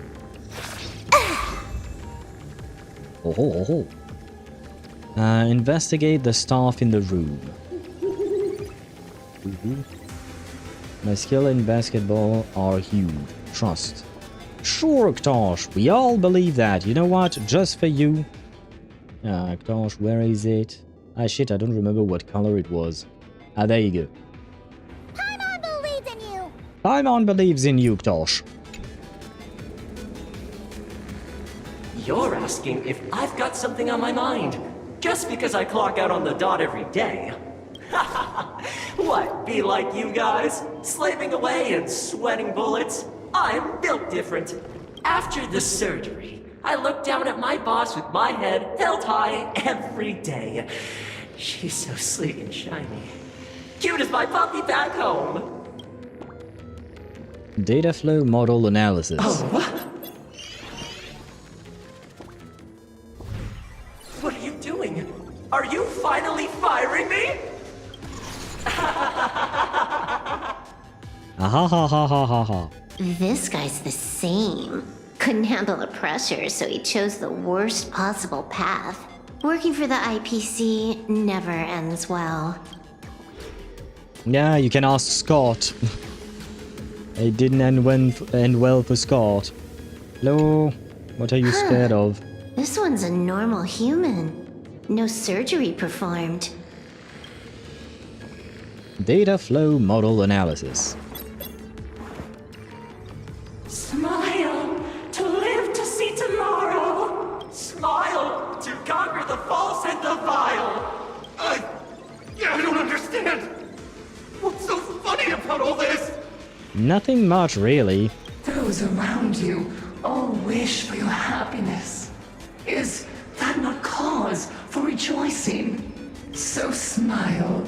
Investigate the staff in the room. My skill in basketball are huge. Trust. Sure, Ktosh, we all believe that. You know what? Just for you. Ktosh, where is it? Ah, shit, I don't remember what color it was. Ah, there you go. Paimon believes in you! Paimon believes in you, Ktosh. You're asking if I've got something on my mind, just because I clock out on the dot every day. What, be like you guys? Slaving away and sweating bullets? I'm built different. After the surgery, I look down at my boss with my head held high every day. She's so sleek and shiny. Cute as my puppy back home. Data flow model analysis. Oh, what are you doing? Are you finally firing me? Ha. This guy's the same. Couldn't handle the pressure, so he chose the worst possible path. Working for the IPC never ends well. Yeah, you can ask Scott. It didn't end well for Scott. Hello? What are you scared of? This one's a normal human. No surgery performed. Data flow model analysis. Smile to live to see tomorrow. Smile to conquer the false and the vile. I don't understand. What's so funny about all this? Nothing much, really. Those around you all wish for your happiness. Is that not cause for rejoicing? So smile.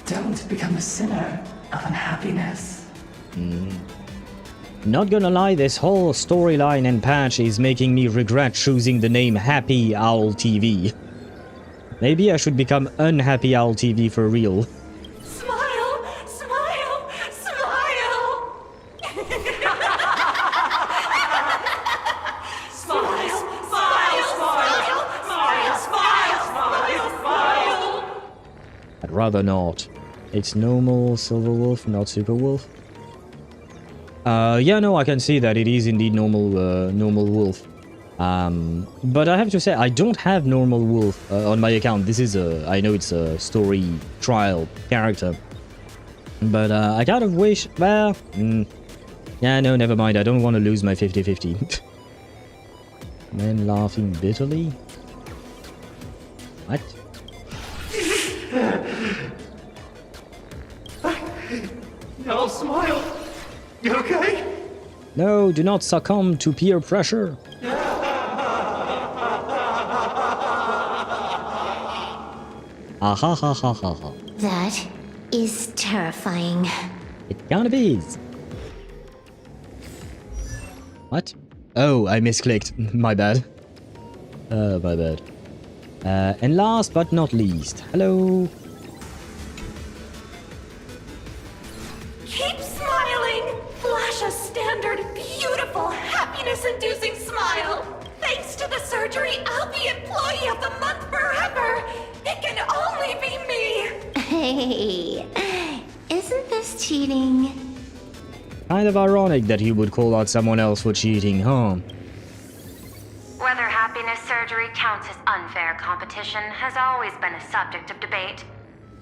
Don't become a sinner of unhappiness. Not gonna lie, this whole storyline and patch is making me regret choosing the name Happy Owl TV. Maybe I should become Unhappy Owl TV for real. Smile, smile, smile. Smile. I'd rather not. It's normal Silverwolf, not Superwolf. Yeah, no, I can see that it is indeed normal wolf. But I have to say, I don't have normal wolf on my account. This is I know it's a story trial character. But I kind of wish, well, yeah, no, never mind. I don't want to lose my 50-50. Man laughing bitterly? What? No, smile. You okay? No, do not succumb to peer pressure. Ha. That is terrifying. It kind of is. What? Oh, I misclicked. My bad. My bad. And last but not least, hello. Keep smiling. Flash a standard, beautiful, happiness-inducing smile. Thanks to the surgery, I'll be Employee of the Month forever. It can only be me. Hey, isn't this cheating? Kind of ironic that he would call out someone else for cheating, huh? Whether happiness surgery counts as unfair competition has always been a subject of debate.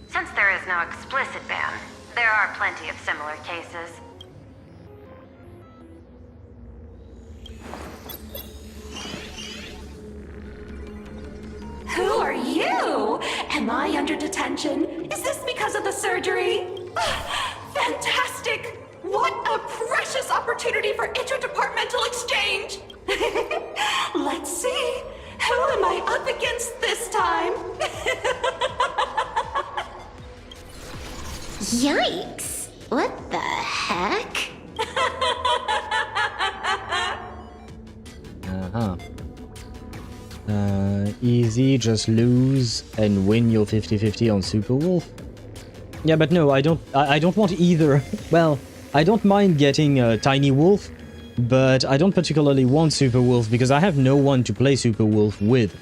Since there is no explicit ban, there are plenty of similar cases. are you? Am I under detention? Is this because of the surgery? Fantastic! What a precious opportunity for interdepartmental exchange! Let's see. Who am I up against this time? Yikes! What the heck? Easy, just lose and win your 50-50 on Super Wolf. Yeah, but no, I don't want either. Well, I don't mind getting a Tiny Wolf, but I don't particularly want Super Wolf because I have no one to play Super Wolf with.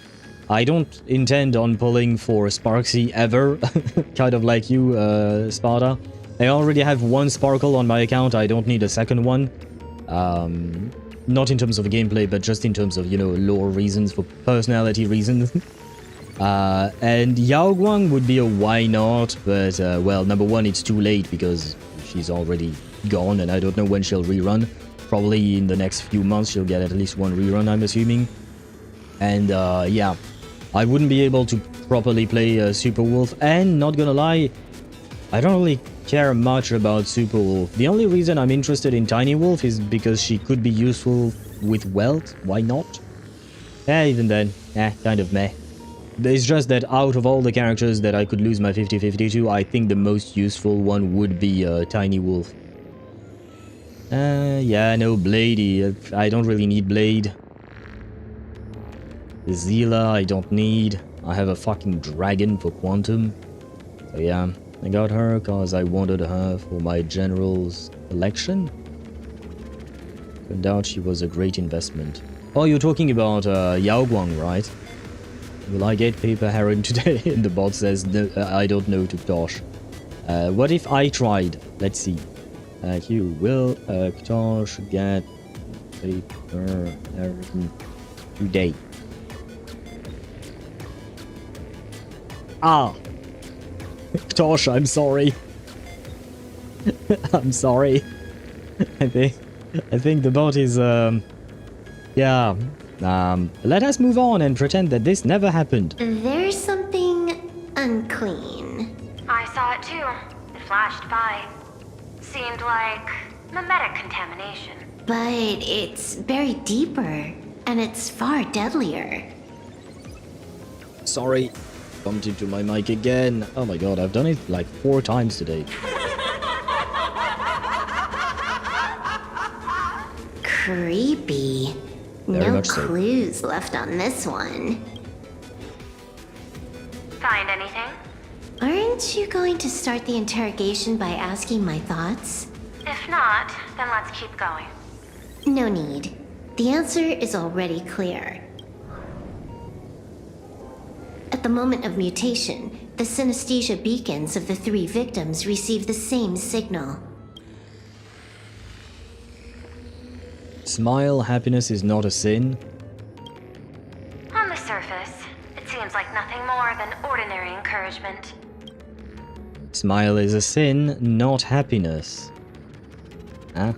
I don't intend on pulling for Sparksy ever, kind of like you, Sparta. I already have one Sparkle on my account, I don't need a second one. Not in terms of gameplay, but just in terms of, you know, lore reasons, for personality reasons. And Yaoguang would be a why not, but, well, number one, it's too late because she's already gone and I don't know when she'll rerun. Probably in the next few months she'll get at least one rerun, I'm assuming. And, yeah, I wouldn't be able to properly play Super Wolf, and not gonna lie, I don't really care much about Super Wolf. The only reason I'm interested in Tiny Wolf is because she could be useful with Welt. Why not? Even then, kind of meh. It's just that out of all the characters that I could lose my 50-50 to, I think the most useful one would be Tiny Wolf. Yeah, no, Blade. I don't really need Blade. Zila, I don't need. I have a fucking dragon for Quantum. So yeah, I got her because I wanted her for my general's collection. Turned out she was a great investment. Oh, you're talking about Yaoguang, right? Will I get Paper Heron today? And the bot says, no, I don't know, to Tosh. What if I tried? Let's see. You will Tosh get Paper Heron today. Ah! Tosh, I'm sorry. I'm sorry. I think the bot is, yeah. Let us move on and pretend that this never happened. There's something unclean. I saw it too. It flashed by. Seemed like mimetic contamination. But it's buried deeper, and it's far deadlier. Sorry. Bumped into my mic again. Oh my god, I've done it like 4 times today. Creepy. Very No much so. clues left on this one. Find anything? Aren't you going to start the interrogation by asking my thoughts? If not, then let's keep going. No need. The answer is already clear. At the moment of mutation, the synesthesia beacons of the 3 victims receive the same signal. Smile, happiness is not a sin. On the surface, it seems like nothing more than ordinary encouragement. Smile is a sin, not happiness. Huh?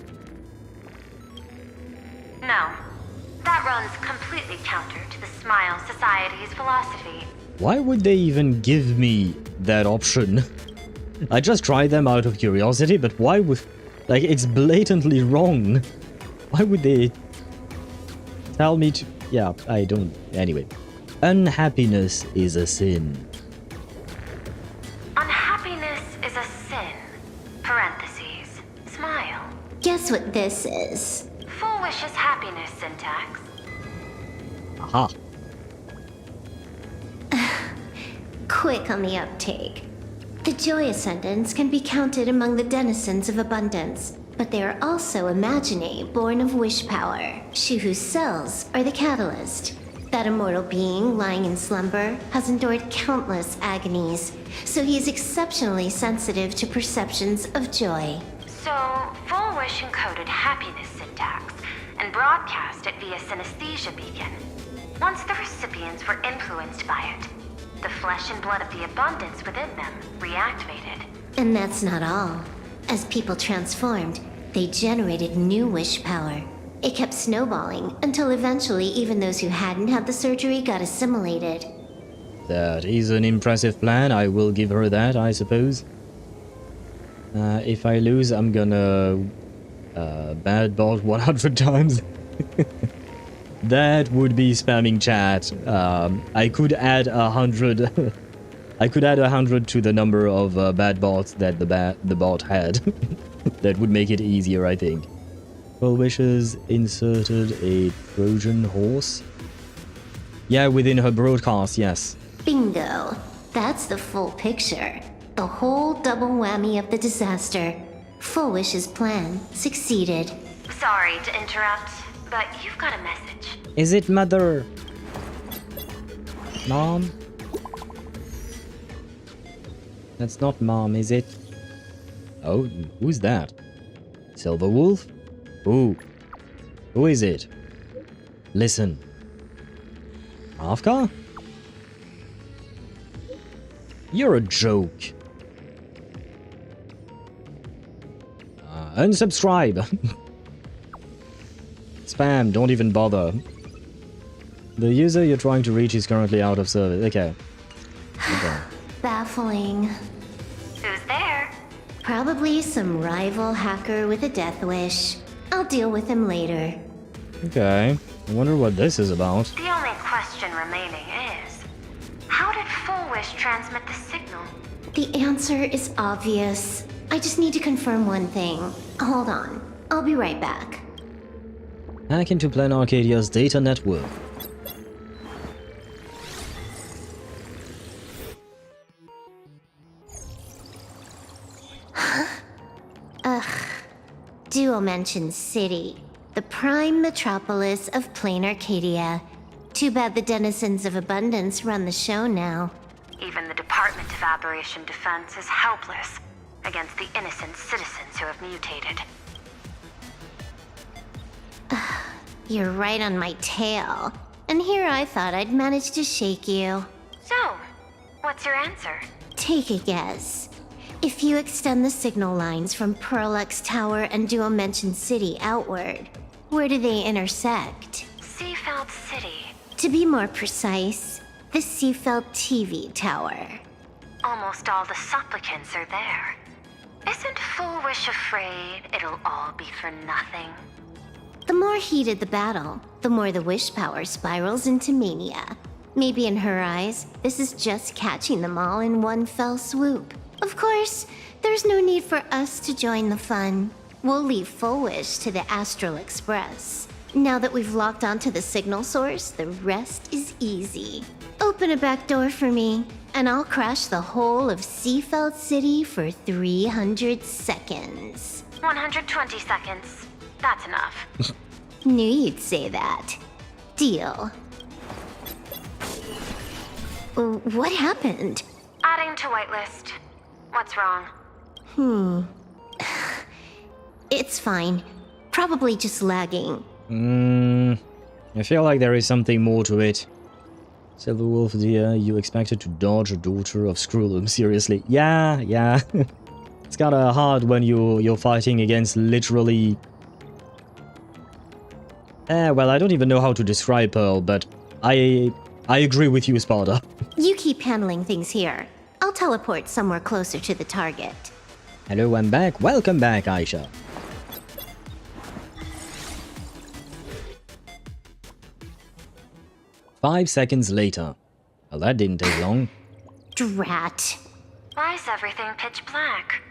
No. That runs completely counter to the Smile Society's philosophy. Why would they even give me that option? I just tried them out of curiosity, but why would... Like, it's blatantly wrong. Why would they tell me to... Yeah, I don't... Anyway. Unhappiness is a sin. Unhappiness is a sin. Parentheses. Smile. Guess what this is? Full wishes happiness syntax. Aha. Quick on the uptake. The Joy Ascendants can be counted among the denizens of abundance, but they are also imaginae born of wish power. She whose cells are the catalyst. That immortal being lying in slumber has endured countless agonies, so he is exceptionally sensitive to perceptions of joy. So, full wish encoded happiness syntax and broadcast it via synesthesia beacon. Once the recipients were influenced by it, the flesh and blood of the abundance within them reactivated. And that's not all. As people transformed, they generated new wish power. It kept snowballing until eventually even those who hadn't had the surgery got assimilated. That is an impressive plan, I will give her that, I suppose. If I lose, I'm gonna bad bot 100 times. That would be spamming chat. I could add 100. I could add 100 to the number of bad bots that the bot had. That would make it easier, I think. Well wishes inserted a Trojan horse. Yeah, within her broadcast, yes. Bingo. That's the full picture. The whole double whammy of the disaster. Full Wish's plan succeeded. Sorry to interrupt, but you've got a message. Is it mother? Mom? That's not mom, is it? Oh, who's that? Silver Wolf? Who? Who is it? Listen. Afka? You're a joke. Unsubscribe. Spam, don't even bother. The user you're trying to reach is currently out of service. Okay. Baffling. Who's there? Probably some rival hacker with a death wish. I'll deal with him later. Okay. I wonder what this is about. The only question remaining is, how did Full Wish transmit the signal? The answer is obvious. I just need to confirm one thing. Hold on. I'll be right back. Hack into Planarcadia's data network. Dual-Mention City, the prime metropolis of Planarcadia. Too bad the denizens of abundance run the show now. Even the Department of Aberration Defense is helpless against the innocent citizens who have mutated. You're right on my tail. And here I thought I'd manage to shake you. So, what's your answer? Take a guess. If you extend the signal lines from Pearlux Tower and Dual-Mention City outward, where do they intersect? Seafeld City. To be more precise, the Seafeld TV Tower. Almost all the supplicants are there. Isn't Full Wish afraid it'll all be for nothing? The more heated the battle, the more the wish power spirals into mania. Maybe in her eyes, this is just catching them all in one fell swoop. Of course, there's no need for us to join the fun. We'll leave Full Wish to the Astral Express. Now that we've locked onto the signal source, the rest is easy. Open a back door for me, and I'll crash the whole of Seafeld City for 300 seconds. 120 seconds. That's enough. Knew you'd say that. Deal. What happened? Adding to whitelist. What's wrong? It's fine. Probably just lagging. I feel like there is something more to it. Silver Wolf, dear, you expected to dodge a daughter of Screwloom, seriously. Yeah. It's kinda hard when you're fighting against literally... well, I don't even know how to describe Pearl, but I agree with you, Sparta. You keep handling things here. I'll teleport somewhere closer to the target. Hello, I'm back. Welcome back, Aisha. Five seconds later. Well, that didn't take long. Drat. Why is everything pitch black?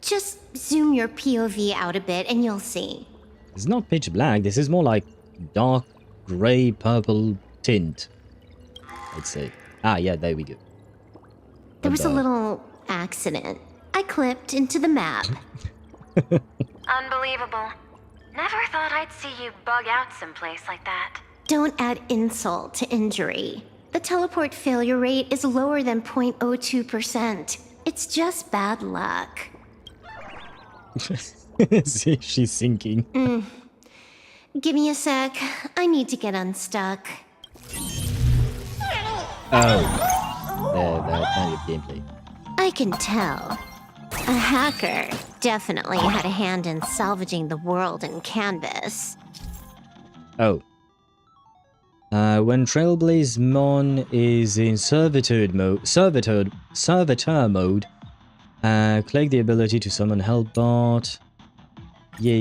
Just zoom your POV out a bit and you'll see. It's not pitch black. This is more like dark grey purple tint, I'd say. Ah, yeah, there we go. There was a little accident. I clipped into the map. Unbelievable. Never thought I'd see you bug out someplace like that. Don't add insult to injury. The teleport failure rate is lower than 0.02%. It's just bad luck. See, she's sinking. Give me a sec. I need to get unstuck. Oh. There, kind of gameplay. I can tell. A hacker definitely had a hand in salvaging the world in Canvas. Oh. When Trailblaze Mon is in servitor mode, click the ability to summon Helpbot. Yeah,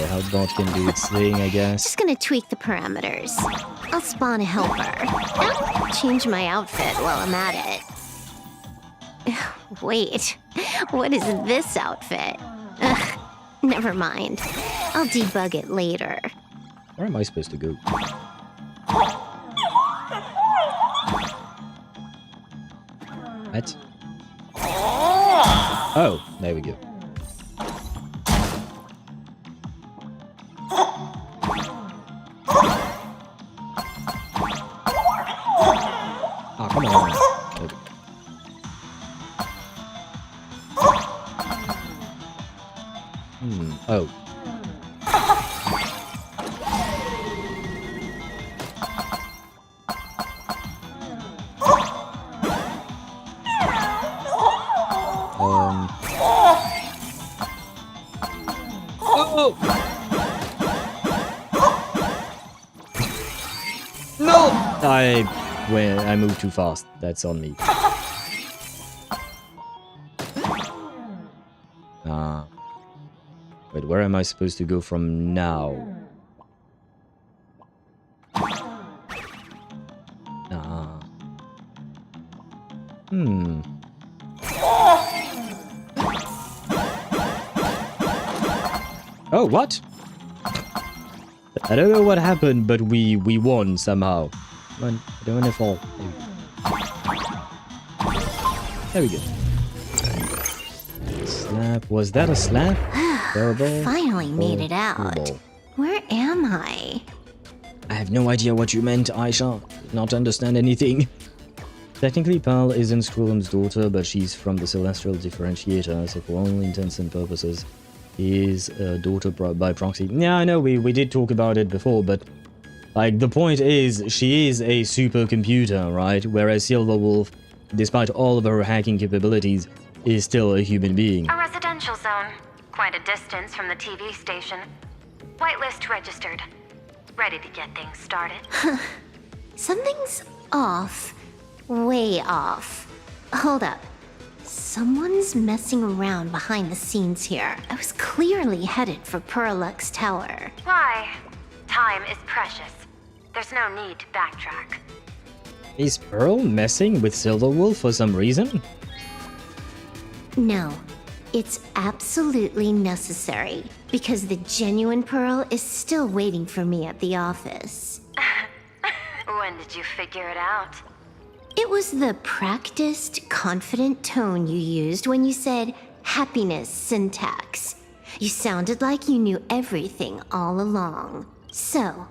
Helpbot can do its thing, I guess. Just gonna tweak the parameters. I'll spawn a helper. I'll change my outfit while I'm at it. Wait, what is this outfit? Ugh, never mind. I'll debug it later. Where am I supposed to go? What? Oh, there we go. Oh, come on. Oh. Oh! No! I moved too fast. That's on me. Wait, where am I supposed to go from now? Oh, what? I don't know what happened, but we won somehow. Come on, I don't want to fall. There we go. Slap. Was that a slap? Terrible. Finally made it out. Where am I? I have no idea what you meant, Aisha. Did not understand anything. Technically, Pearl isn't Scrollum's daughter, but she's from the Celestial Differentiator, so for all intents and purposes, is a daughter by proxy. Yeah, I know, we did talk about it before, but like the point is, she is a supercomputer, right? Whereas Silverwolf, despite all of her hacking capabilities, is still a human being. A residential zone. Quite a distance from the TV station. Whitelist registered. Ready to get things started. Something's off. Way off. Hold up. Someone's messing around behind the scenes here. I was clearly headed for Perlux Tower. Why? Time is precious. There's no need to backtrack. Is Pearl messing with Silverwolf for some reason? No. It's absolutely necessary, because the genuine Pearl is still waiting for me at the office. When did you figure it out? It was the practiced, confident tone you used when you said happiness syntax. You sounded like you knew everything all along. So,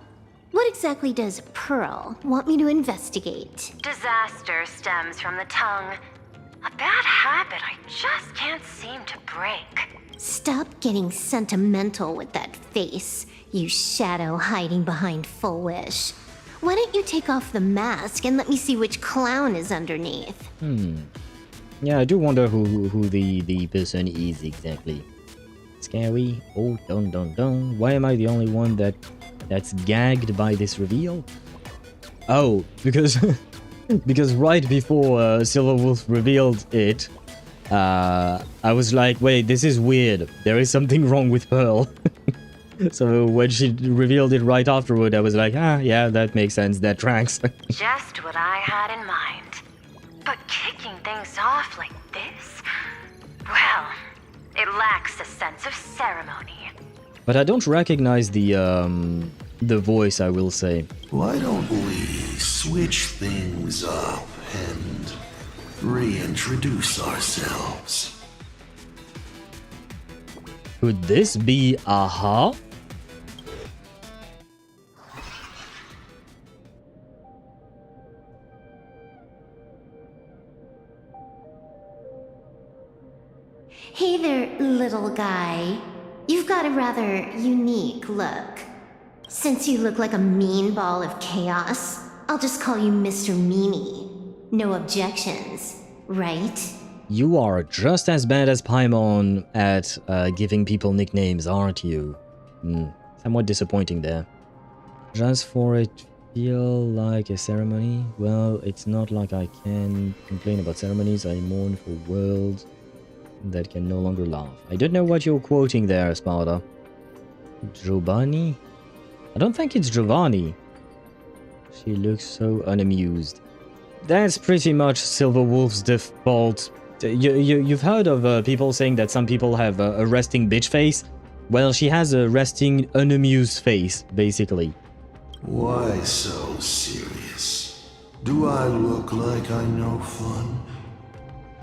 what exactly does Pearl want me to investigate? Disaster stems from the tongue. A bad habit I just can't seem to break. Stop getting sentimental with that face, you shadow hiding behind Full Wish. Why don't you take off the mask and let me see which clown is underneath? Yeah, I do wonder who the person is exactly. Scary. Oh, dun dun dun. Why am I the only one that's gagged by this reveal? Oh, because because right before Silverwolf revealed it, I was like, wait, this is weird. There is something wrong with Pearl. So when she revealed it right afterward, I was like, yeah, that makes sense. That tracks. Just what I had in mind. But kicking things off like this? Well, it lacks a sense of ceremony. But I don't recognize the voice, I will say. Why don't we switch things up and reintroduce ourselves? Could this be Aha? Hey there, little guy. You've got a rather unique look. Since you look like a mean ball of chaos, I'll just call you Mr. Meanie. No objections, right? You are just as bad as Paimon at giving people nicknames, aren't you? Somewhat disappointing there. Just for it Feel like a ceremony? Well, it's not like I can complain about ceremonies. I mourn for worlds that can no longer laugh. I don't know what you're quoting there, Sparta. Giovanni? I don't think it's Giovanni. She looks so unamused. That's pretty much Silverwolf's default. You've heard of people saying that some people have a resting bitch face? Well, she has a resting unamused face, basically. Why so serious? Do I look like I know fun?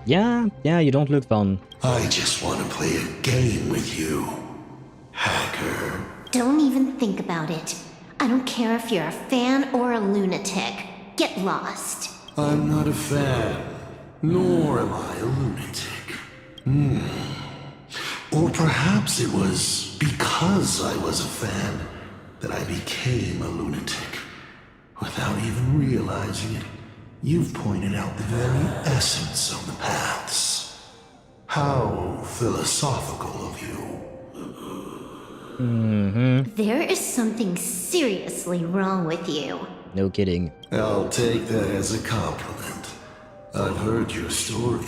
Yeah, you don't look fun. I just want to play a game with you, hacker. Don't even think about it. I don't care if you're a fan or a lunatic. Get lost. I'm not a fan, nor am I a lunatic. Or perhaps it was because I was a fan that I became a lunatic. Without even realizing it, you've pointed out the very essence of the paths. How philosophical of you. There is something seriously wrong with you. No kidding. I'll take that as a compliment. I've heard your story,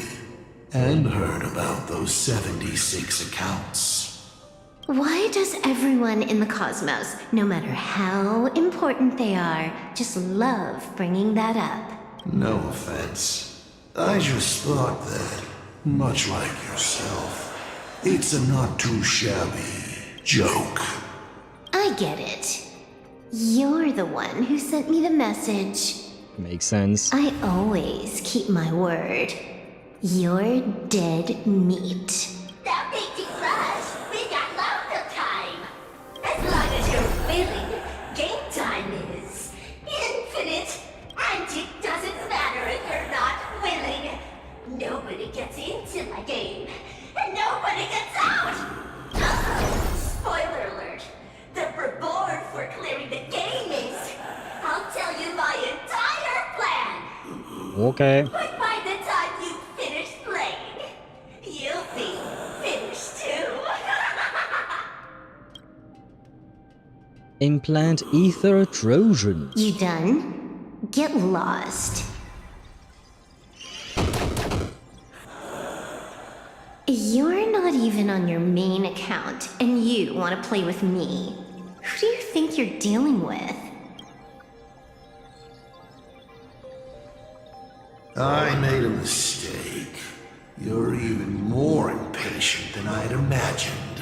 and heard about those 76 accounts. Why does everyone in the cosmos, no matter how important they are, just love bringing that up? No offense. I just thought that, much like yourself, it's a not too shabby joke. I get it. You're the one who sent me the message. Makes sense. I always keep my word. You're dead meat. Stop making fuss. We got loads of time. As long as you're willing, game time is infinite. And it doesn't matter if you're not willing. Nobody gets into my game, and nobody gets out. Spoiler alert. The reward for clearing the game is... I'll tell you my entire plan. Okay. But by the time you finish playing, you'll be finished too. Implant ether Trojan. You done? Get lost. You're not even on your main account, and you want to play with me. Who do you think you're dealing with? I made a mistake. You're even more impatient than I'd imagined.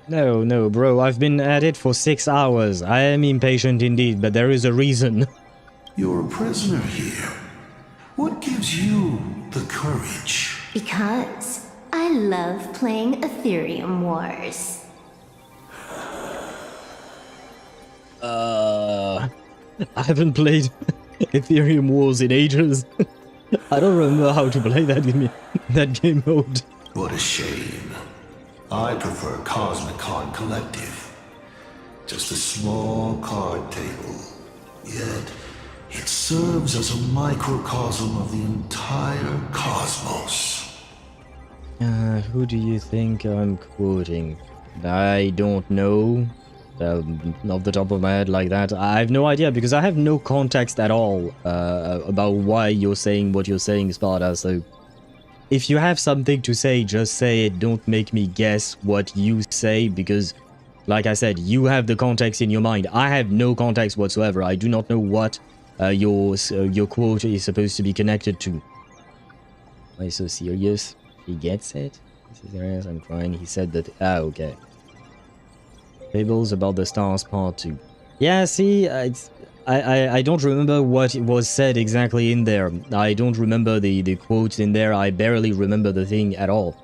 No, bro, I've been at it for 6 hours. I am impatient indeed, but there is a reason. You're a prisoner here. What gives you the courage? Because I love playing Ethereum Wars. I haven't played Ethereum Wars in ages. I don't remember how to play that game mode. What a shame. I prefer Cosmic Card Collective. Just a small card table. Yet, it serves as a microcosm of the entire cosmos. Who do you think I'm quoting? I don't know. Off the top of my head like that. I have no idea because I have no context at all about why you're saying what you're saying, Sparta, so if you have something to say, just say it. Don't make me guess what you say because, like I said, you have the context in your mind. I have no context whatsoever. I do not know what your quote is supposed to be connected to. Why so serious? He gets it? This is serious, I'm crying. He said that... okay. Fables about the Stars Part 2. Yeah, see, I don't remember what was said exactly in there. I don't remember the quotes in there. I barely remember the thing at all.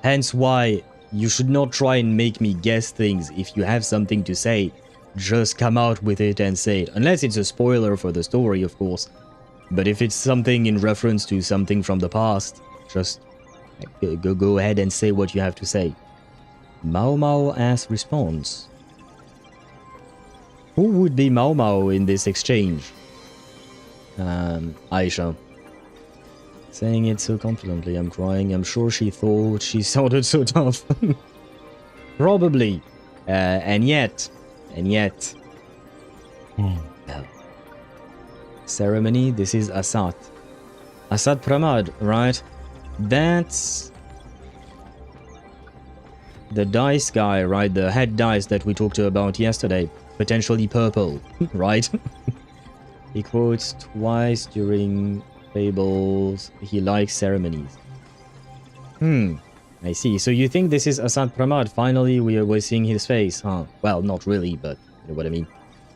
Hence why you should not try and make me guess things. If you have something to say, just come out with it and say it. Unless it's a spoiler for the story, of course. But if it's something in reference to something from the past, just go ahead and say what you have to say. Mao Mao asks response. Who would be Mao Mao in this exchange? Aisha. Saying it so confidently, I'm crying. I'm sure she thought she sounded so tough. Probably. And yet. No. ceremony. This is Asat. Asat Pramad, right? That's the dice guy, right? The head dice that we talked about yesterday. Potentially purple, right? He quotes twice during fables. He likes ceremonies. I see. So you think this is Asat Pramad? Finally, we're seeing his face, huh? Well, not really, but you know what I mean.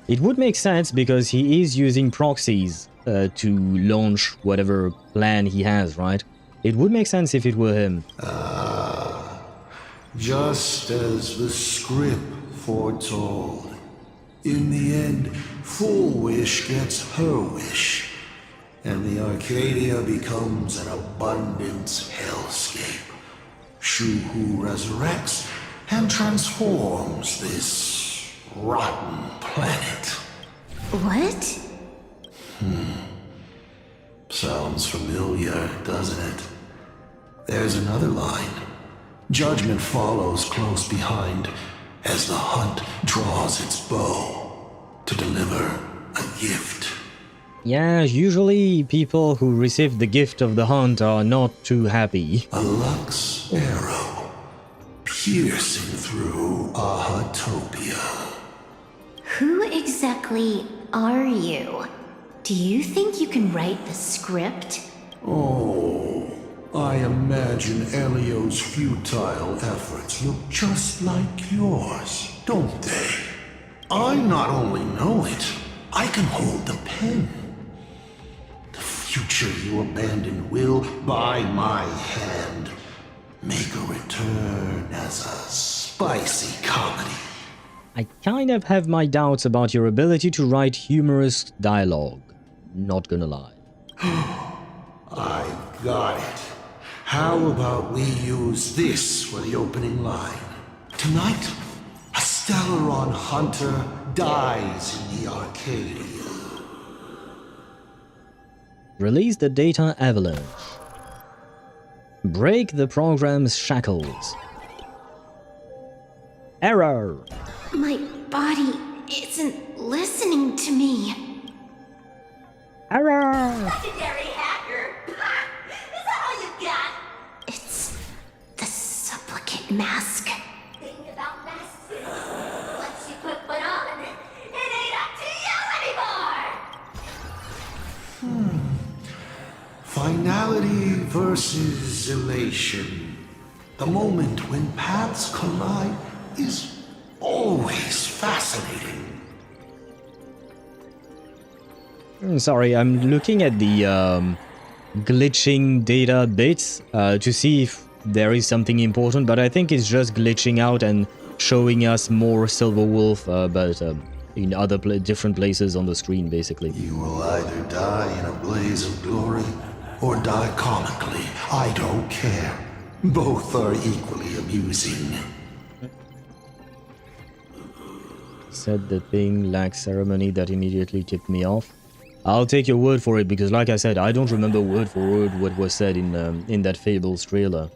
It would make sense because he is using proxies to launch whatever plan he has, right? It would make sense if it were him. Just as the script foretold. In the end, Full Wish gets her wish, and the Arcadia becomes an abundance hellscape. Shu-Hu resurrects and transforms this rotten planet. What? Sounds familiar, doesn't it? There's another line. Judgment follows close behind as the hunt draws its bow to deliver a gift. Yeah, usually people who receive the gift of the hunt are not too happy. A Lux arrow piercing through Ahatopia. Who exactly are you? Do you think you can write the script? Oh, I imagine Elio's futile efforts look just like yours, don't they? I not only know it, I can hold the pen. The future you abandoned will, by my hand, make a return as a spicy comedy. I kind of have my doubts about your ability to write humorous dialogue. Not gonna lie. I got it. How about we use this for the opening line? Tonight, a Stellaron hunter dies in the Arcadia. Release the data avalanche. Break the program's shackles. Error! My body isn't listening to me. Error! Legendary hacker! Is that all you got? It's the supplicant mask. Thing about masks is, once you put one on, it ain't up to you anymore! Finality versus elation. The moment when paths collide is always fascinating. Sorry, I'm looking at the glitching data bits to see if there is something important, but I think it's just glitching out and showing us more Silver Wolf, but in other different places on the screen, basically. You will either die in a blaze of glory or die comically. I don't care. Both are equally amusing. Said the thing lacks ceremony that immediately tipped me off. I'll take your word for it because, like I said, I don't remember word for word what was said in that Fables trailer.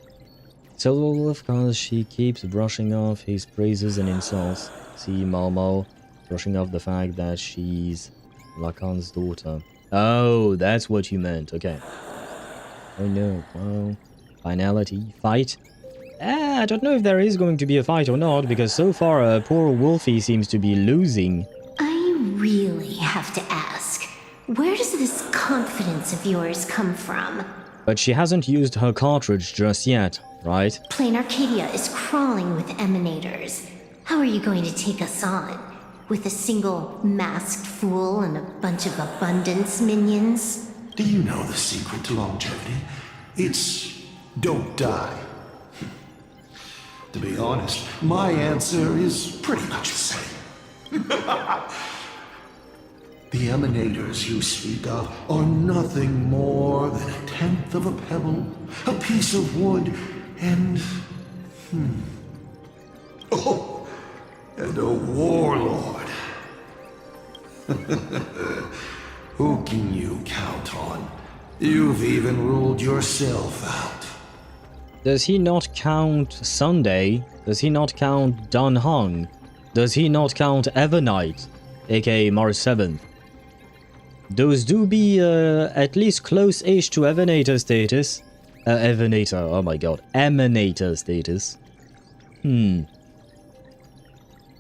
Silver Wolf, cause she keeps brushing off his praises and insults. See Mao Mao brushing off the fact that she's Lacan's daughter. Oh, that's what you meant. Okay. Oh no. Well, finality, fight. I don't know if there is going to be a fight or not because so far poor Wolfie seems to be losing. I really have to ask, where does this confidence of yours come from? But she hasn't used her cartridge just yet, right? Planarcadia is crawling with emanators. How are you going to take us on? With a single masked fool and a bunch of abundance minions? Do you know the secret to longevity? It's don't die. To be honest, my answer is pretty much the same. The emanators you speak of are nothing more than a tenth of a pebble, a piece of wood, and... Oh, and a warlord. Who can you count on? You've even ruled yourself out. Does he not count Sunday? Does he not count Dan Heng? Does he not count Evernight, aka Mars 7th? Those do be at least close-ish to Evanescia status. Evanescia, oh my god. Emanator status.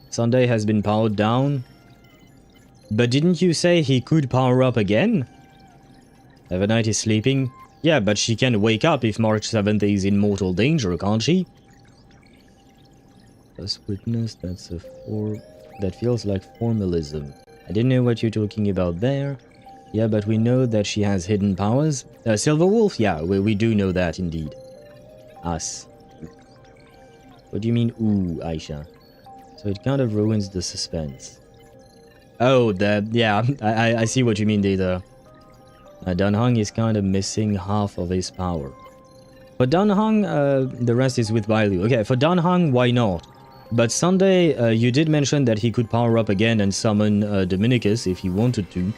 Sunday has been powered down. But didn't you say he could power up again? Evanescia is sleeping. Yeah, but she can wake up if March 7th is in mortal danger, can't she? First witness, that's a that feels like formalism. I didn't know what you're talking about there. Yeah, but we know that she has hidden powers. Silver Wolf? Yeah, we do know that indeed. Us. What do you mean, ooh, Aisha? So it kind of ruins the suspense. Oh, yeah, I see what you mean, Data. Dan Heng is kind of missing half of his power. For Dan Heng, the rest is with Bailu. Okay, for Dan Heng, why not? But Sunday, you did mention that he could power up again and summon Dominicus if he wanted to.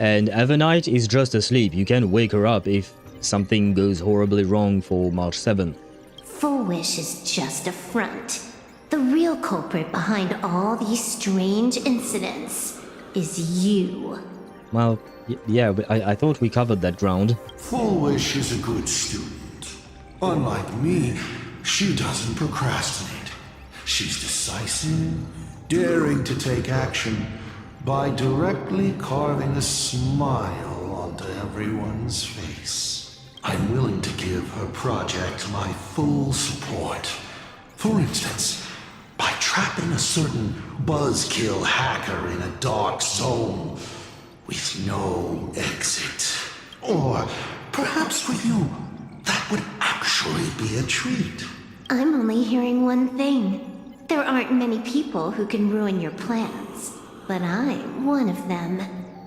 And Evanite is just asleep. You can wake her up if something goes horribly wrong for March 7th. Full Wish is just a front. The real culprit behind all these strange incidents is you. Well, yeah, but I thought we covered that ground. Full Wish is a good student. Unlike me, she doesn't procrastinate. She's decisive, daring to take action by directly carving a smile onto everyone's face. I'm willing to give her project my full support. For instance, by trapping a certain buzzkill hacker in a dark zone with no exit. Or perhaps for you, that would actually be a treat. I'm only hearing one thing. There aren't many people who can ruin your plans, but I'm one of them.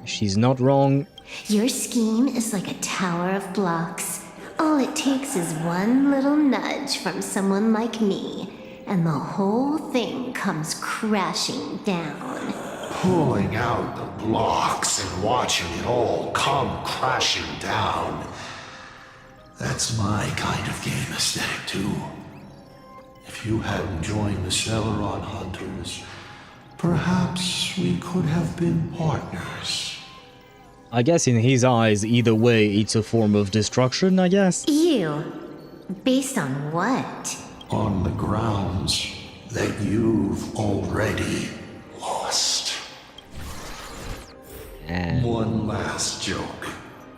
She's not wrong. Your scheme is like a tower of blocks. All it takes is one little nudge from someone like me, and the whole thing comes crashing down. Pulling out the blocks and watching it all come crashing down. That's my kind of game aesthetic too. If you hadn't joined the Celeron Hunters, perhaps we could have been partners. I guess in his eyes, either way, it's a form of destruction, I guess. You? Based on what? On the grounds that you've already lost. And one last joke.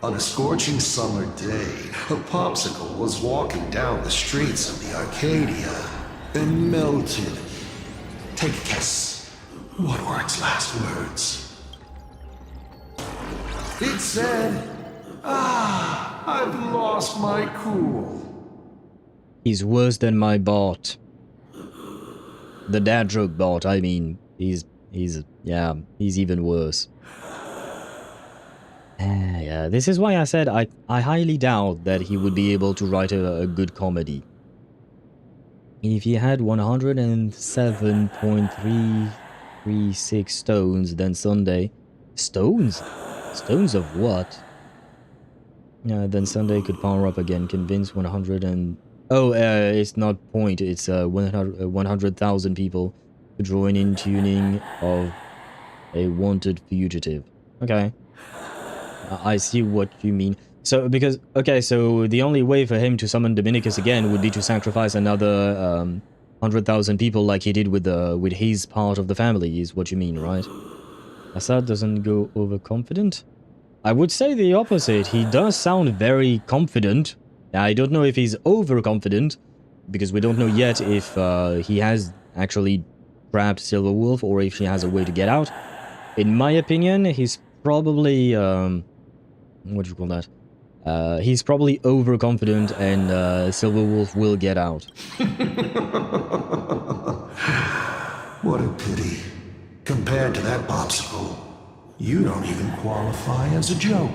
On a scorching summer day, a popsicle was walking down the streets of the Arcadia and melted. Take a guess. What were its last words? It said, I've lost my cool. He's worse than my bot. The dad joke bot, I mean. He's even worse. Yeah, this is why I said I highly doubt that he would be able to write a good comedy. If he had 107.336 stones, then Sunday... Stones? Stones of what? Yeah, then Sunday could power up again, convince 100 and... Oh, it's not point, it's 100,000 people to join in tuning of a wanted fugitive. Okay. I see what you mean. So, because... Okay, so the only way for him to summon Dominicus again would be to sacrifice another 100,000 people like he did with his part of the family, is what you mean, right? Assad doesn't go overconfident? I would say the opposite. He does sound very confident. I don't know if he's overconfident, because we don't know yet if he has actually trapped Silver Wolf or if she has a way to get out. In my opinion, he's probably... what do you call that? He's probably overconfident and Silver Wolf will get out. What a pity. Compared to that popsicle, you don't even qualify as a joke.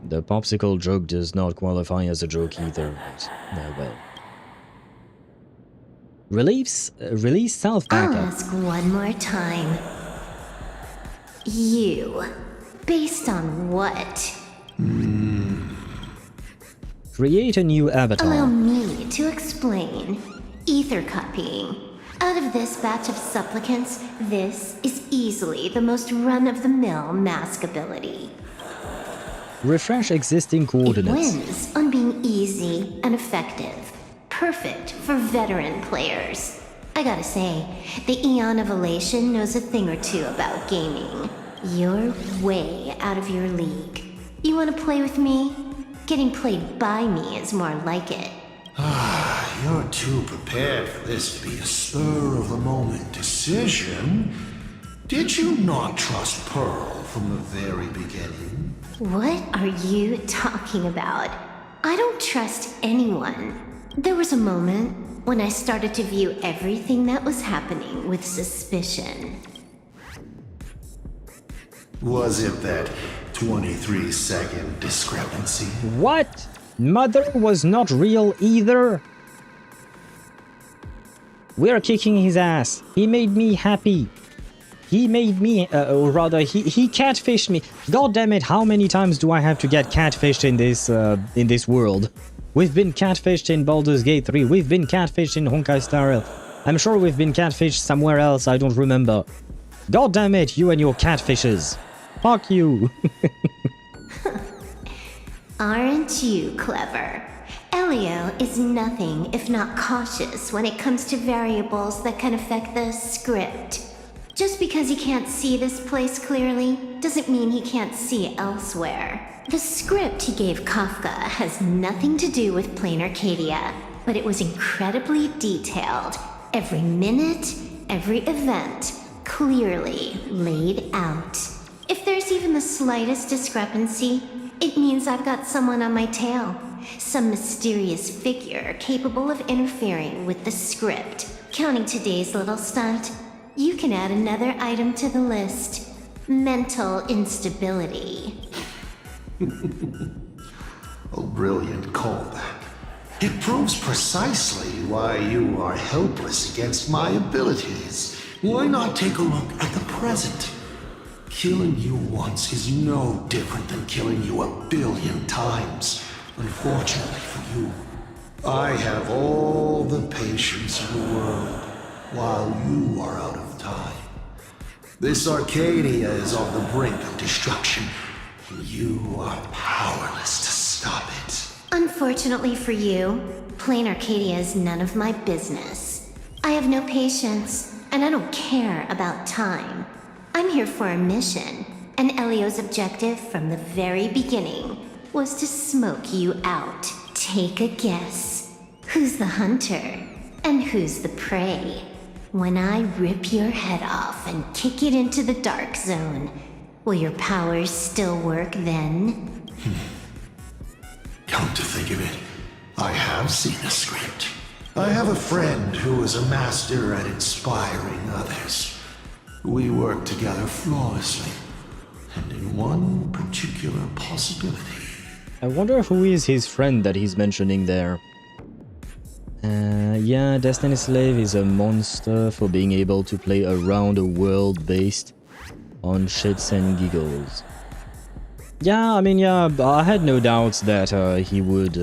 The popsicle joke does not qualify as a joke either. No, well. Release self backup. I'll ask one more time. You. Based on what? Create a new avatar. Allow me to explain. Ether copying. Out of this batch of supplicants, this is easily the most run-of-the-mill mask ability. Refresh existing coordinates. It wins on being easy and effective. Perfect for veteran players. I gotta say, the Eon of Elation knows a thing or two about gaming. You're way out of your league. You wanna play with me? Getting played by me is more like it. You're too prepared for this to be a spur-of-the-moment decision. Did you not trust Pearl from the very beginning? What are you talking about? I don't trust anyone. There was a moment when I started to view everything that was happening with suspicion. Was it that 23-second discrepancy? What? Mother was not real either? We're kicking his ass. He made me happy. He made me, or rather, he catfished me. God damn it, how many times do I have to get catfished in this world? We've been catfished in Baldur's Gate 3. We've been catfished in Honkai Star Rail. I'm sure we've been catfished somewhere else, I don't remember. God damn it, you and your catfishes. Fuck you. Aren't you clever? Elio is nothing if not cautious when it comes to variables that can affect the script. Just because he can't see this place clearly, doesn't mean he can't see elsewhere. The script he gave Kafka has nothing to do with Planarcadia, but it was incredibly detailed. Every minute, every event, clearly laid out. If there's even the slightest discrepancy, it means I've got someone on my tail. Some mysterious figure capable of interfering with the script. Counting today's little stunt, you can add another item to the list. Mental instability. A brilliant callback. It proves precisely why you are helpless against my abilities. Why not take a look at the present? Killing you once is no different than killing you 1,000,000,000 times. Unfortunately for you, I have all the patience in the world, while you are out of time. This Arcadia is on the brink of destruction, and you are powerless to stop it. Unfortunately for you, Planarcadia is none of my business. I have no patience, and I don't care about time. I'm here for a mission, and Elio's objective from the very beginning was to smoke you out. Take a guess. Who's the hunter, and who's the prey? When I rip your head off and kick it into the dark zone, will your powers still work then? Come to think of it, I have seen a script. I have a friend who is a master at inspiring others. We work together flawlessly, and in one particular possibility. I wonder who is his friend that he's mentioning there. Yeah, Destiny Slave is a monster for being able to play around a world based on shits and giggles. Yeah, I mean, yeah, I had no doubts that he would,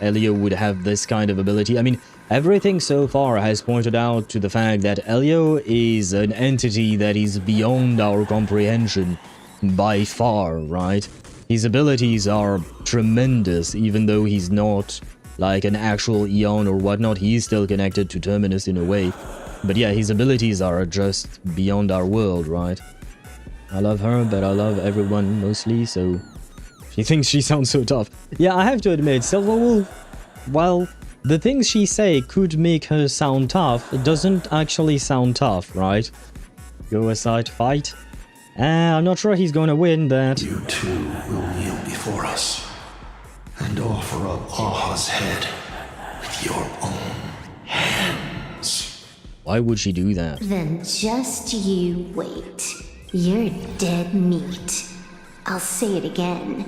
Elio would have this kind of ability. I mean, everything so far has pointed out to the fact that Elio is an entity that is beyond our comprehension by far, right? His abilities are tremendous, even though he's not like an actual Eon or whatnot. He is still connected to Terminus in a way. But yeah, his abilities are just beyond our world, right? I love her, but I love everyone mostly, so she thinks she sounds so tough. Yeah, I have to admit, Silverwolf, while the things she say could make her sound tough, it doesn't actually sound tough, right? Go aside, fight. I'm not sure he's gonna win, but... You two will kneel before us and offer up Aha's head with your own hands. Why would she do that? Then just you wait. You're dead meat. I'll say it again.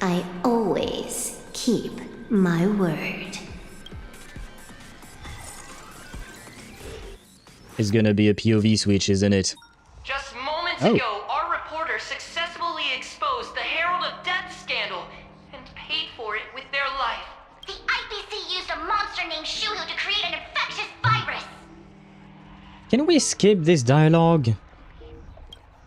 I always keep my word. It's gonna be a POV switch, isn't it? Just moments ago, our reporter successfully exposed the Herald of Death scandal and paid for it with their life. The IPC used a monster named Shuhu to create an infectious virus. Can we skip this dialogue?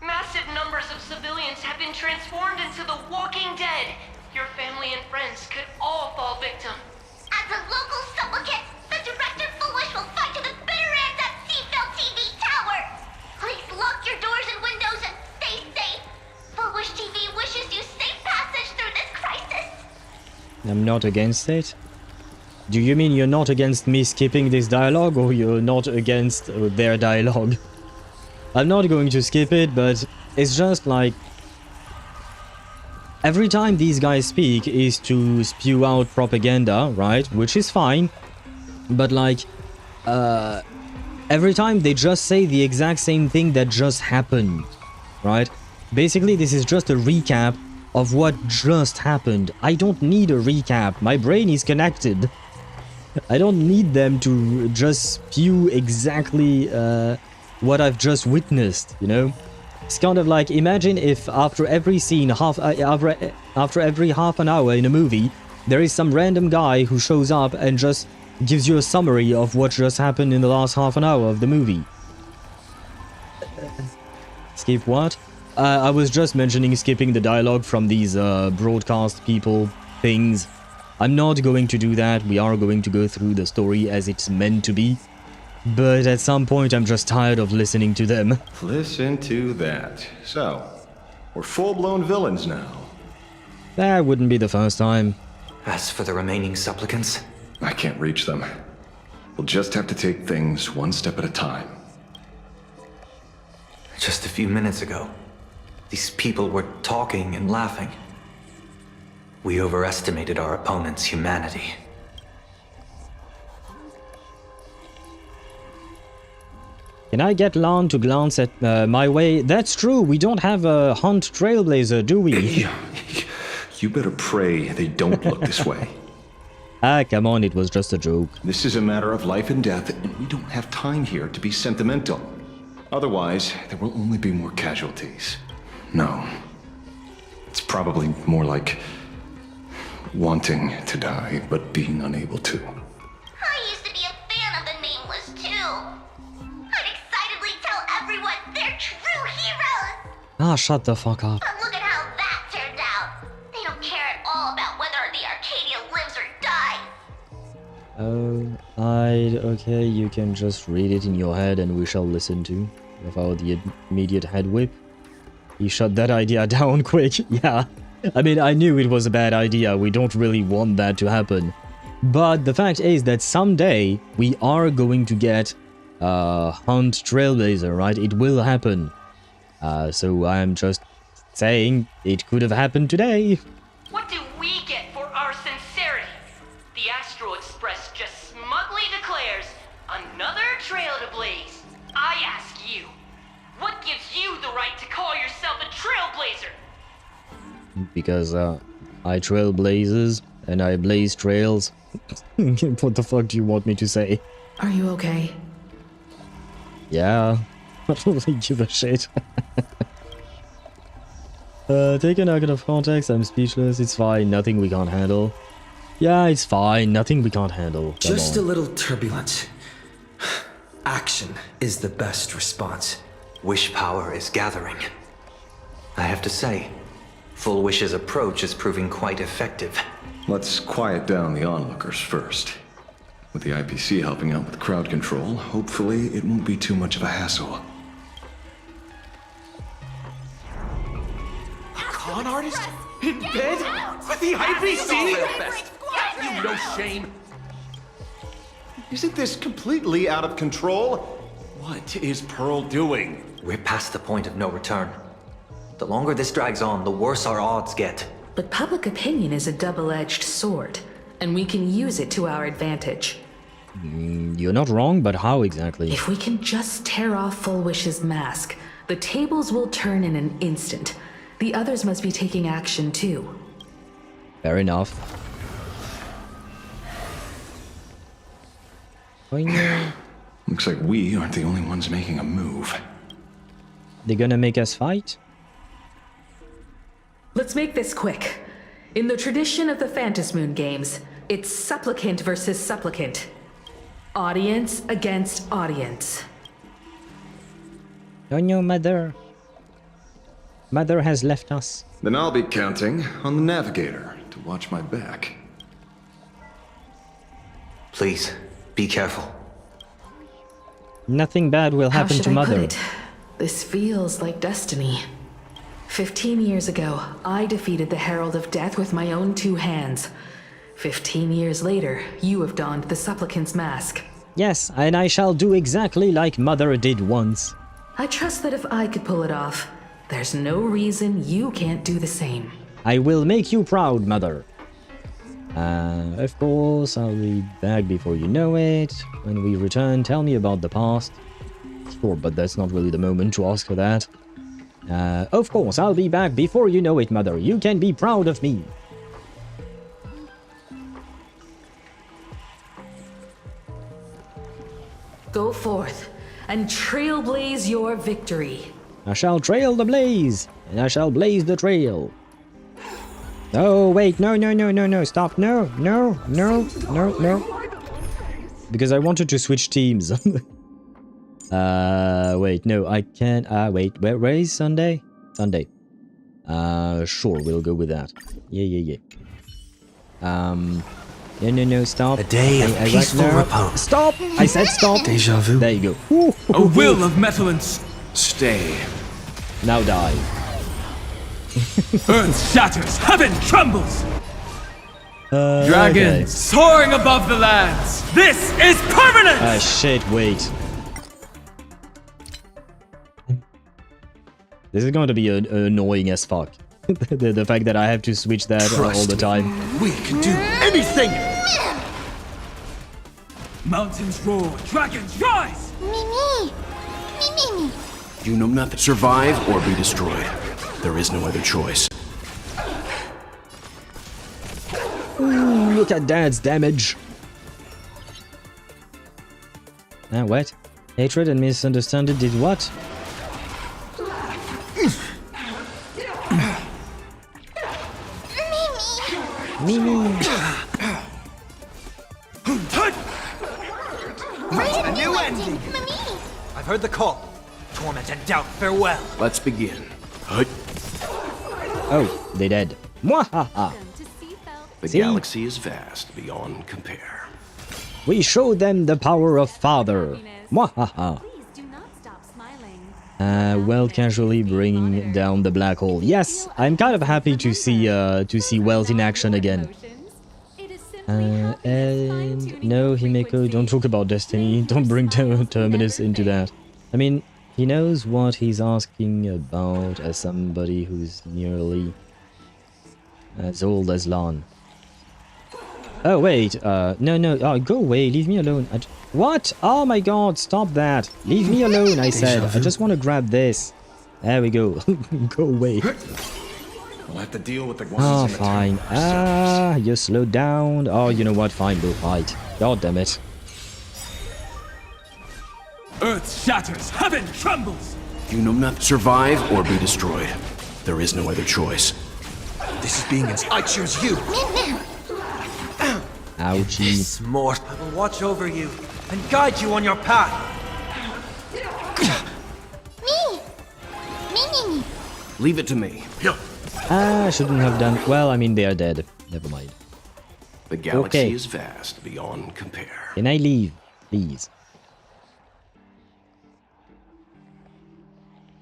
Massive numbers of civilians have been transformed into the walking dead. Your family and friends could all fall victim. As a local supplicant, the Director Foolish will fight to the bitter end at Seafeld TV Tower. Please lock your doors and windows and stay safe. Foolish TV wishes you safe passage through this crisis. I'm not against it. Do you mean you're not against me skipping this dialogue, or you're not against their dialogue? I'm not going to skip it, but it's just like... Every time these guys speak is to spew out propaganda, right? Which is fine. But like... every time they just say the exact same thing that just happened, right? Basically, this is just a recap of what just happened. I don't need a recap. My brain is connected. I don't need them to just spew exactly what I've just witnessed, you know? It's kind of like, imagine if after every scene, after every half an hour in a movie, there is some random guy who shows up and just gives you a summary of what just happened in the last half an hour of the movie. Skip what? I was just mentioning skipping the dialogue from these broadcast people things. I'm not going to do that. We are going to go through the story as it's meant to be. But at some point, I'm just tired of listening to them. Listen to that. So, we're full-blown villains now. That wouldn't be the first time. As for the remaining supplicants? I can't reach them. We'll just have to take things one step at a time. Just a few minutes ago, these people were talking and laughing. We overestimated our opponent's humanity. Can I get Lan to glance at my way? That's true, we don't have a Hunt Trailblazer, do we? You better pray they don't look this way. Ah, come on, it was just a joke. This is a matter of life and death, and we don't have time here to be sentimental. Otherwise, there will only be more casualties. No. It's probably more like wanting to die, but being unable to. I used to be a fan of the Nameless, too. I'd excitedly tell everyone they're true heroes. Ah, shut the fuck up. But look at how that turned out. They don't care at all about whether the Arcadia lives or dies. Okay, you can just read it in your head and we shall listen to. Without the immediate head whip. He shut that idea down quick, yeah. I mean, I knew it was a bad idea, we don't really want that to happen. But the fact is that someday we are going to get Hunt Trailblazer, right? It will happen. So I'm just saying it could have happened today. What do we get for our sincerity? The Astral Express just smugly declares another trail to blaze. I ask you, what gives you the right to call yourself a Trailblazer? Because I trail blazes and I blaze trails. What the fuck do you want me to say? Are you okay? Yeah, I don't really give a shit. Taken out of context, I'm speechless. It's fine, nothing we can't handle. Yeah, it's fine, nothing we can't handle. Come Just on. a little turbulence. Action is the best response. Wish power is gathering. I have to say, Full Wish's approach is proving quite effective. Let's quiet down the onlookers first. With the IPC helping out with crowd control, hopefully it won't be too much of a hassle. A con artist? In bed? With the IPC? You no shame. Isn't this completely out of control? What is Pearl doing? We're past the point of no return. The longer this drags on, the worse our odds get. But public opinion is a double-edged sword, and we can use it to our advantage. You're not wrong, but how exactly? If we can just tear off Full Wish's mask, the tables will turn in an instant. The others must be taking action too. Fair enough. Looks like we aren't the only ones making a move. They're gonna make us fight? Let's make this quick. In the tradition of the Phantasmoon Games, it's supplicant versus supplicant. Audience against audience. Oh no, Mother. Mother has left us. Then I'll be counting on the navigator to watch my back. Please, be careful. Nothing bad will happen to Mother. Put it? This feels like destiny. 15 years ago, I defeated the Herald of Death with my own 2 hands. 15 years later, you have donned the Supplicant's mask. Yes, and I shall do exactly like Mother did once. I trust that if I could pull it off, there's no reason you can't do the same. I will make you proud, Mother. Of course, I'll be back before you know it. When we return, tell me about the past. Sure, but that's not really the moment to ask for that. Of course, I'll be back before you know it, Mother. You can be proud of me. Go forth and trailblaze your victory. I shall trail the blaze, and I shall blaze the trail. Oh, wait, no, stop, no. Because I wanted to switch teams. Wait, no, I can't, wait, where is Sunday? Sunday. Sure, we'll go with that. Yeah. No, stop. A day of peaceful repose. Stop! I said stop! Deja vu. There you go. A will of metal and stay. Now die. Earth shatters, heaven trembles. Dragons soaring above the lands. This is permanent! Ah, shit, wait. This is going to be annoying as fuck. the fact that I have to switch that all the time. We can do anything! Mountains roar, dragons rise! Me. You know nothing. Survive or be destroyed. There is no other choice. Ooh, look at Dad's damage. What? Hatred and misunderstanding did what? Mimi. A new ending. I've heard the call. Torment and doubt, farewell. Let's begin. Oh, they dead. Mwahaha. The galaxy is vast beyond compare. We show them the power of Father. Mwahaha. Weld casually bringing down the black hole. Yes, I'm kind of happy to see Weld in action again. And no, Himeko, don't talk about Destiny. Don't bring Terminus into that. I mean, he knows what he's asking about as somebody who's nearly as old as Lon. Oh wait, no, oh, go away, leave me alone. What? Oh my god, stop that. Leave me alone, I said. I just want to grab this. There we go. Go away. We'll have to deal with the Oh, fine. You slowed down. Oh, you know what? Fine, we'll fight. God damn it. Earth shatters, heaven trembles. You know nothing. Survive or be destroyed. There is no other choice. This is being I choose you. Ouchie. Smart. I will watch over you and guide you on your path. Me. Leave it to me. I shouldn't have done. Well, I mean, they are dead. Never mind. The galaxy is vast beyond compare. Can I leave, please?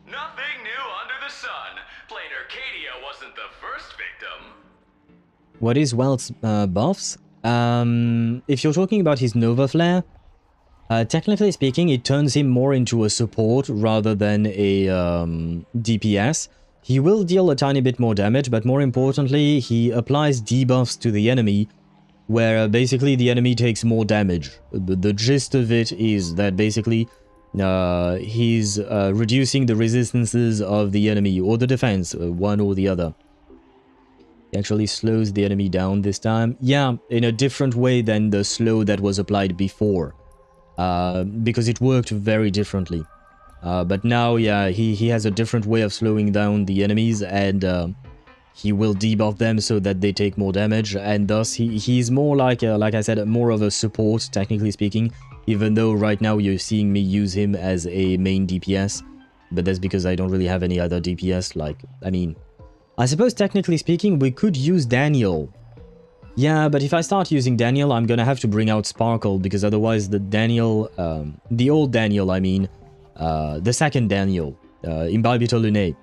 Nothing new under the sun. Planarcadia wasn't the first victim. What is Weld's buffs? If you're talking about his Nova Flare, technically speaking, it turns him more into a support rather than a DPS. He will deal a tiny bit more damage, but more importantly, he applies debuffs to the enemy, where basically the enemy takes more damage. The gist of it is that basically he's reducing the resistances of the enemy, or the defense, one or the other. He actually slows the enemy down this time. Yeah, in a different way than the slow that was applied before. Because it worked very differently. But now, yeah, he has a different way of slowing down the enemies, and he will debuff them so that they take more damage, and thus he's more like I said, more of a support, technically speaking, even though right now you're seeing me use him as a main DPS. but that's because I don't really have any other DPS. Like, I mean, I suppose technically speaking, we could use Daniel. Yeah, but if I start using Daniel, I'm gonna have to bring out Sparkle, because otherwise the Daniel, the old Daniel, I mean, the second Daniel, Imbibitor Lunae,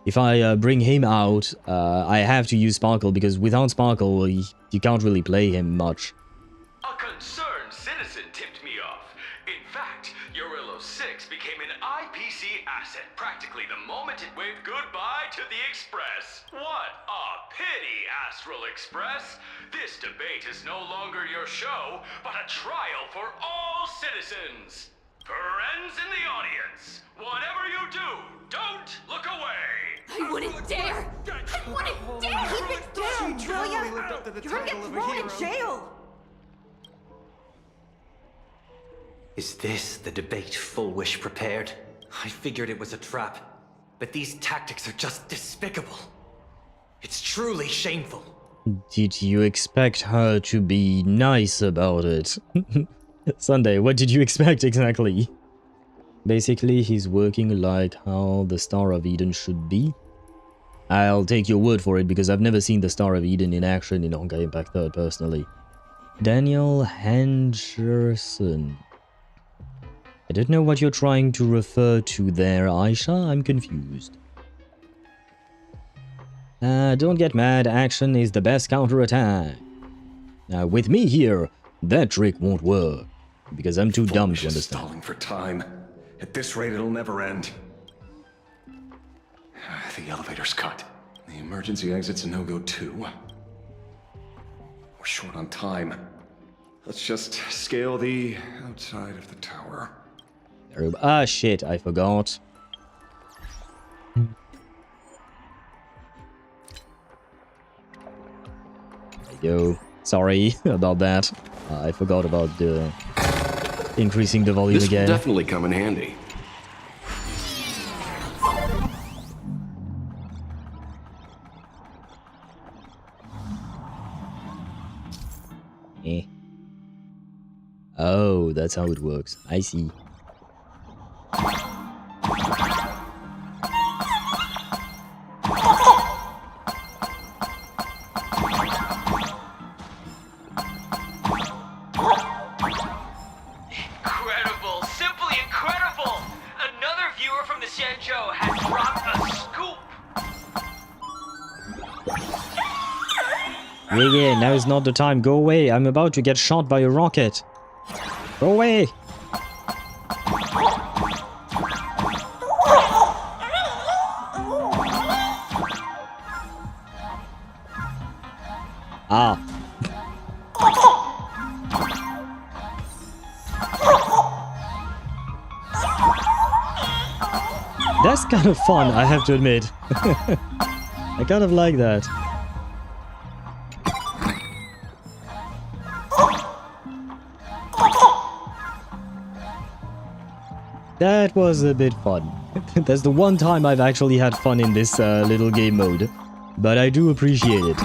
if I bring him out, I have to use Sparkle, because without Sparkle, you can't really play him much. A concerned citizen tipped me off. In fact, Eurillo 6 became an IPC asset practically the moment it waved goodbye to the Express. What a pity, Astral Express. This debate is no longer your show, but a trial for all citizens. Friends in the audience, whatever you do, don't look away. I wouldn't dare! I wouldn't dare! Keep it down, will ya? You're gonna get thrown in jail! Is this the debate Full Wish prepared? I figured it was a trap, but these tactics are just despicable. It's truly shameful. Did you expect her to be nice about it? Sunday, what did you expect exactly? Basically, he's working like how the Star of Eden should be. I'll take your word for it, because I've never seen the Star of Eden in action in Honkai Impact 3rd personally. Daniel Henderson. I don't know what you're trying to refer to there, Aisha. I'm confused. Don't get mad. Action is the best counterattack. With me here, that trick won't work, because I'm too dumb to understand. Stalling for time. At this rate, it'll never end. The elevator's cut. The emergency exit's a no-go too. We're short on time. Let's just scale the outside of the tower. Ah, shit, I forgot. Yo, sorry about that. I forgot about the increasing the volume again. This will definitely come in handy. Oh, that's how it works. I see. Incredible! Simply incredible! Another viewer from the Xianzhou has dropped a scoop! Yeah, now is not the time. Go away. I'm about to get shot by a rocket. Go away. Ah. That's kind of fun, I have to admit. I kind of like that. That was a bit fun. That's the one time I've actually had fun in this little game mode. But I do appreciate it.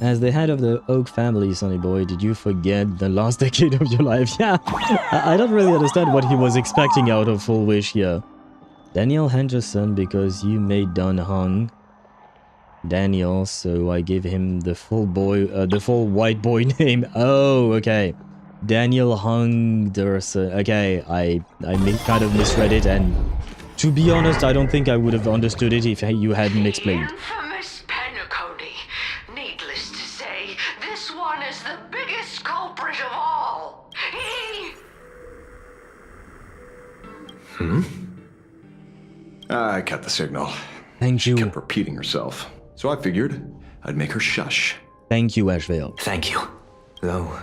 As the head of the Oak family, Sonny Boy, did you forget the last decade of your life? Yeah, I don't really understand what he was expecting out of Full Wish here. Daniel Henderson, because you made Dan Heng Daniel, so I gave him the full white boy name. Oh, okay. Daniel Henderson. Okay, I kind of misread it, and to be honest, I don't think I would have understood it if you hadn't explained. Infamous Penacony. Needless to say, this one is the biggest culprit of all. I cut the signal. Thank you. She kept repeating herself, so I figured I'd make her shush. Thank you, Ashvale. Thank you. Though,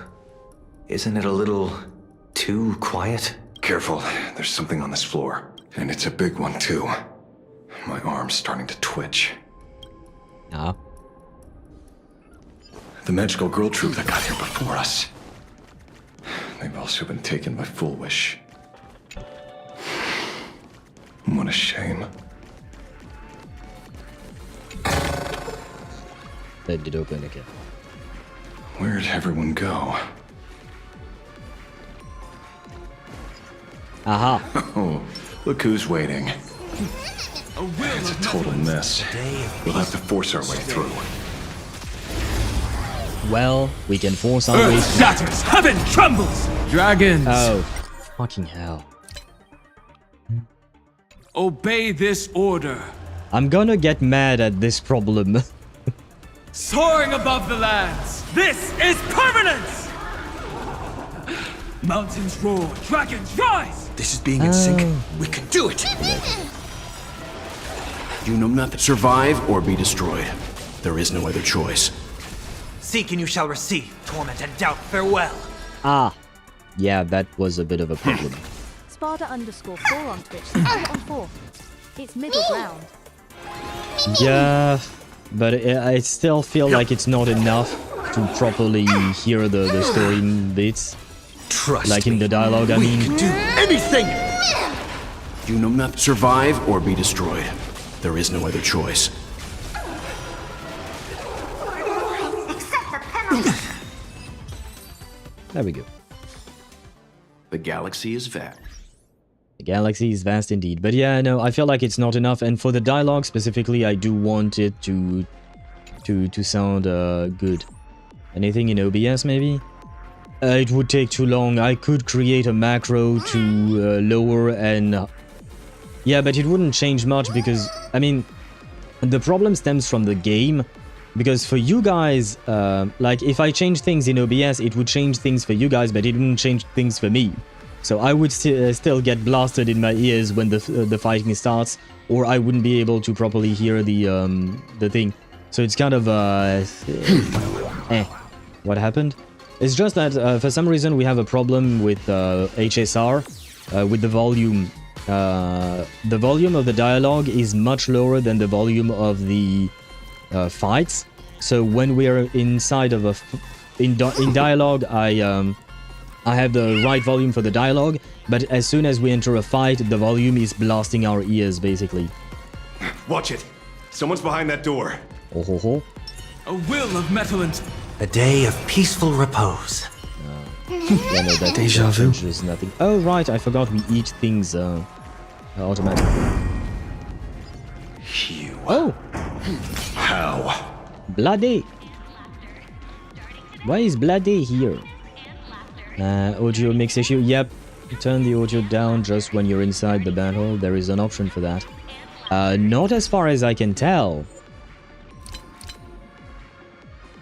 isn't it a little too quiet? Careful, there's something on this floor. And it's a big one, too. My arm's starting to twitch. Ah. The magical girl troop that got here before us. They've also been taken by Full Wish. What a shame. That did open again. Where'd everyone go? Aha. Oh, Look who's waiting. It's a total mess. We'll have to force our way through. Well, we can force our way through. Shatters, heaven trembles! Dragons! Oh, fucking hell. Obey this order. I'm gonna get mad at this problem. Soaring above the lands, this is permanence! Mountains roar, dragons rise! This is being in sync. We can do it! You know nothing. Survive or be destroyed. There is no other choice. Seek and you shall receive. Torment and doubt, farewell. Ah, yeah, that was a bit of a problem. Sparta_4 on Twitch. Support on 4. It's middle ground. Yeah, but I still feel like it's not enough to properly hear the story bits. Trust like in the dialogue, I mean. We can do anything! You know nothing. Survive or be destroyed. There is no other choice. There we go. The galaxy is vast. The galaxy is vast indeed. But yeah, no, I feel like it's not enough. And for the dialogue specifically, I do want it to sound good. Anything in OBS maybe? It would take too long. I could create a macro to lower and... yeah, but it wouldn't change much because, I mean, the problem stems from the game. Because for you guys, like if I change things in OBS, it would change things for you guys, but it wouldn't change things for me. So I would still get blasted in my ears when the fighting starts, or I wouldn't be able to properly hear the thing. So it's kind of what happened? It's just that for some reason we have a problem with HSR, with the volume. The volume of the dialogue is much lower than the volume of the fights. So when we're inside of in dialogue, I have the right volume for the dialogue, but as soon as we enter a fight, the volume is blasting our ears, basically. Watch it! Someone's behind that door. Oh ho ho. A will of metal and... A day of peaceful repose. Yeah, no, that Deja vu. changes nothing. Oh right, I forgot we eat things automatically. You. Oh! How? Bloody! Why is Bloody here? Audio mix issue. Yep. Turn the audio down just when you're inside the battle. There is an option for that. Not as far as I can tell.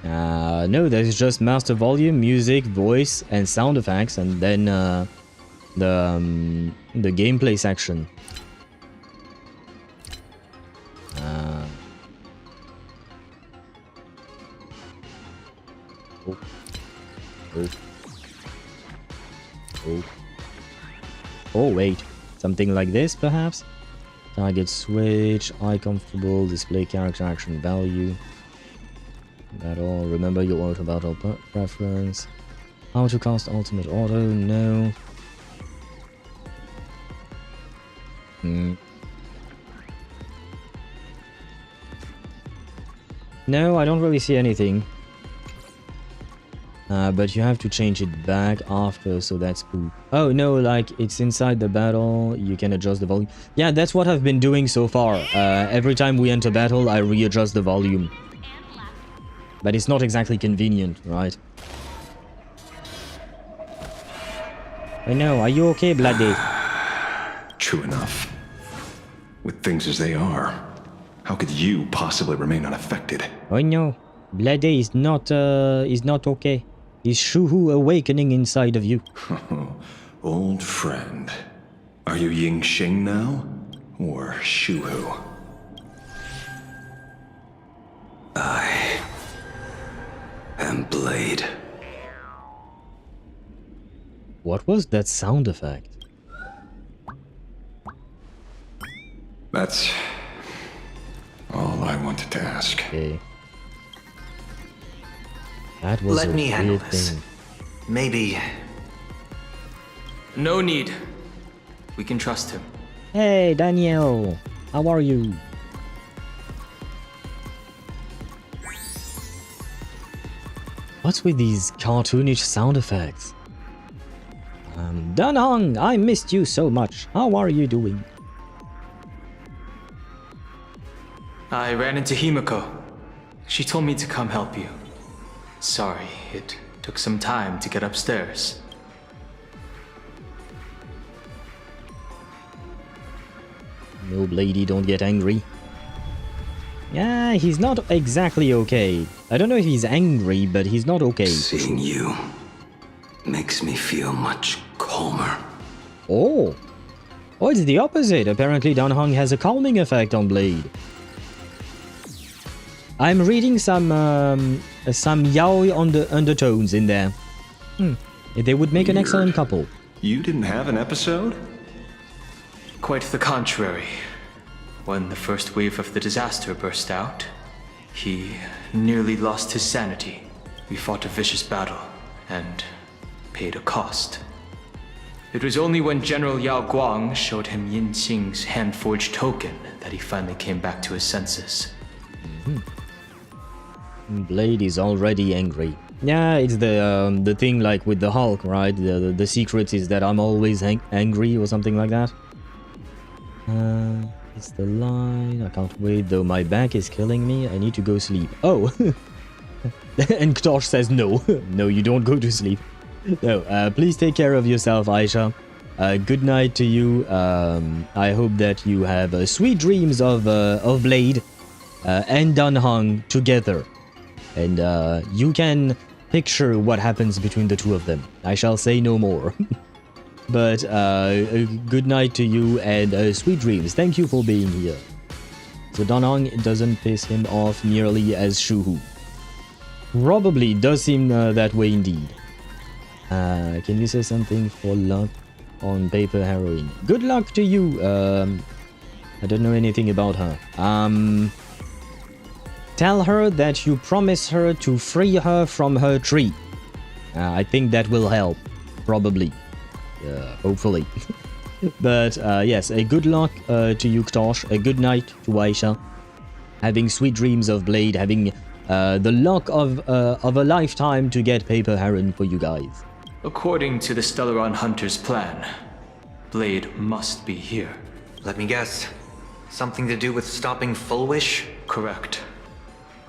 No, there's just master volume, music, voice, and sound effects, and then the gameplay section. Oh wait, something like this perhaps? Target switch, eye comfortable, display character action value. Battle, remember your auto battle preference. How to cast ultimate auto, no. No, I don't really see anything. But you have to change it back after, so that's cool. Oh no, like it's inside the battle, you can adjust the volume. Yeah, that's what I've been doing so far. Every time we enter battle, I readjust the volume. But it's not exactly convenient, right? I know, are you okay, Bloody? True enough. With things as they are, how could you possibly remain unaffected? I know. Bloody is not okay. Is Shuhu awakening inside of you? Old friend. Are you Ying Xing now? Or Shuhu? I am Blade. What was that sound effect? That's all I wanted to ask. Okay. That was Let me handle weird this. thing. Maybe... No need. We can trust him. Hey, Daniel! How are you? What's with these cartoonish sound effects? Dan Heng, I missed you so much. How are you doing? I ran into Himiko. She told me to come help you. Sorry, it took some time to get upstairs. No, Blady, don't get angry. Yeah, he's not exactly okay. I don't know if he's angry, but he's not okay. Seeing you makes me feel much calmer. Oh. Oh, it's the opposite. Apparently, Dan Heng has a calming effect on Blade. I'm reading some yaoi undertones in there. They would make an excellent couple. You didn't have an episode? Quite the contrary. When the first wave of the disaster burst out, he nearly lost his sanity. We fought a vicious battle and paid a cost. It was only when General Yao Guang showed him Yin Xing's hand-forged token that he finally came back to his senses. Blade is already angry. Yeah, it's the thing like with the Hulk, right? The secret is that I'm always angry or something like that. It's the line. I can't wait though. My back is killing me. I need to go sleep. Oh, and Ktosh says no. No, you don't go to sleep. No, please take care of yourself, Aisha. Good night to you. I hope that you have sweet dreams of Blade and Dan Heng together. And you can picture what happens between the two of them. I shall say no more. But good night to you and sweet dreams. Thank you for being here. So Dan Heng doesn't piss him off nearly as Shuhu. Probably does seem that way indeed. Can you say something for luck on paper heroine? Good luck to you. I don't know anything about her. Tell her that you promise her to free her from her tree. I think that will help. Probably. Hopefully. But yes, a good luck to you, Ktosh. A good night to Aisha. Having sweet dreams of Blade. Having the luck of a lifetime to get Paper Heron for you guys. According to the Stellaron Hunter's plan, Blade must be here. Let me guess. Something to do with stopping Full Wish? Correct.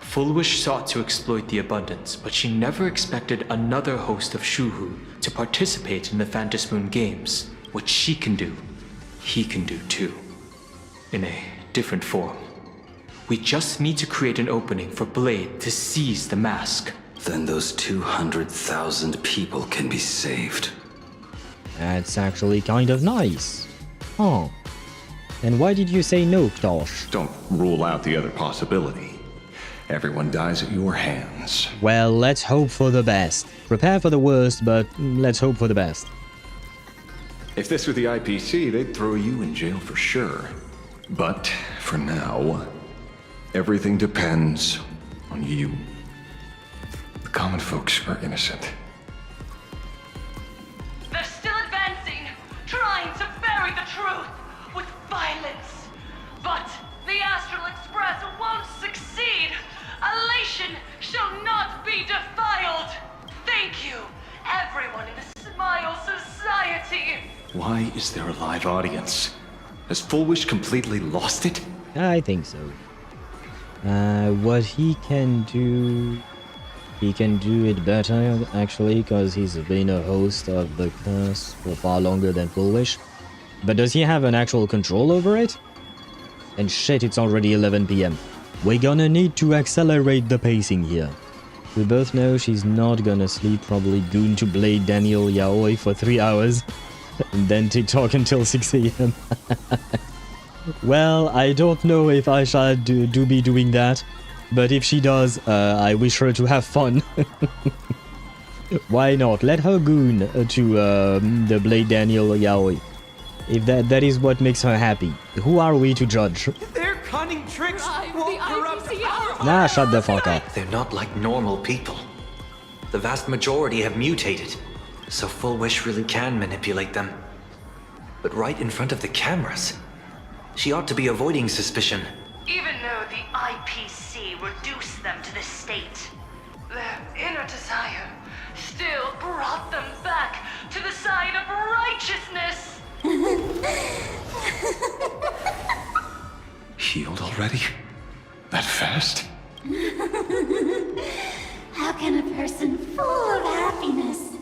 Full Wish sought to exploit the abundance, but she never expected another host of Shuhu to participate in the Phantasmoon Games. What she can do, he can do too. In a different form. We just need to create an opening for Blade to seize the mask. Then those 200,000 people can be saved. That's actually kind of nice. Oh. And why did you say no, Ktosh? Don't rule out the other possibility. Everyone dies at your hands. Well, let's hope for the best. Prepare for the worst, but let's hope for the best. If this were the IPC, they'd throw you in jail for sure. But for now, everything depends on you. The common folks are innocent. They're still advancing, trying to bury the truth with violence. But the Astral Express won't succeed. Elation shall not be defiled. Thank you, everyone in the Smile Society. Why is there a live audience? Has Full Wish completely lost it? I think so. What he can do it better, actually, because he's been a host of the curse for far longer than Full Wish. But does he have an actual control over it? And shit, it's already 11 PM. We're gonna need to accelerate the pacing here. We both know she's not gonna sleep, probably goon to Blade Daniel Yaoi for 3 hours. And then TikTok until 6 AM. Well, I don't know if I shall do be doing that. But if she does, I wish her to have fun. Why not? Let her goon to the Blade Daniel Yaoi. If that is what makes her happy. Who are we to judge? Their cunning tricks won't corrupt our... Nah, shut the fuck up. They're not like normal people. The vast majority have mutated, so Full Wish really can manipulate them. But right in front of the cameras, she ought to be avoiding suspicion. Even though the IPC reduced them to this state, their inner desire still brought them back to the side of righteousness. Healed already? That fast? How can a person full of happiness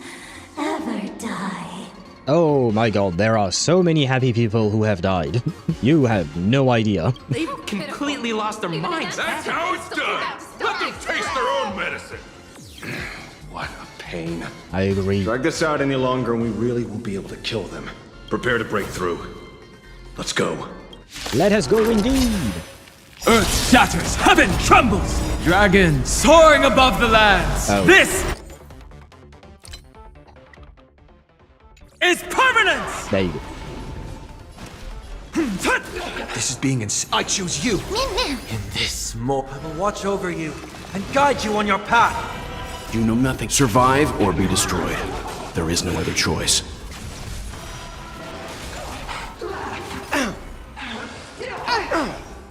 ever die? Oh my god, there are so many happy people who have died. You have no idea. They've completely lost their minds. That's how it's done. Let them taste their own medicine. What a pain. I agree. Drag this out any longer and we really won't be able to kill them. Prepare to break through. Let's go. Let us go indeed. Earth shatters, heaven trembles. Dragons soaring above the lands. Oh. This is permanence. There you go. This is being I choose you. In this moment, I will watch over you and guide you on your path. You know nothing. Survive or be destroyed. There is no other choice.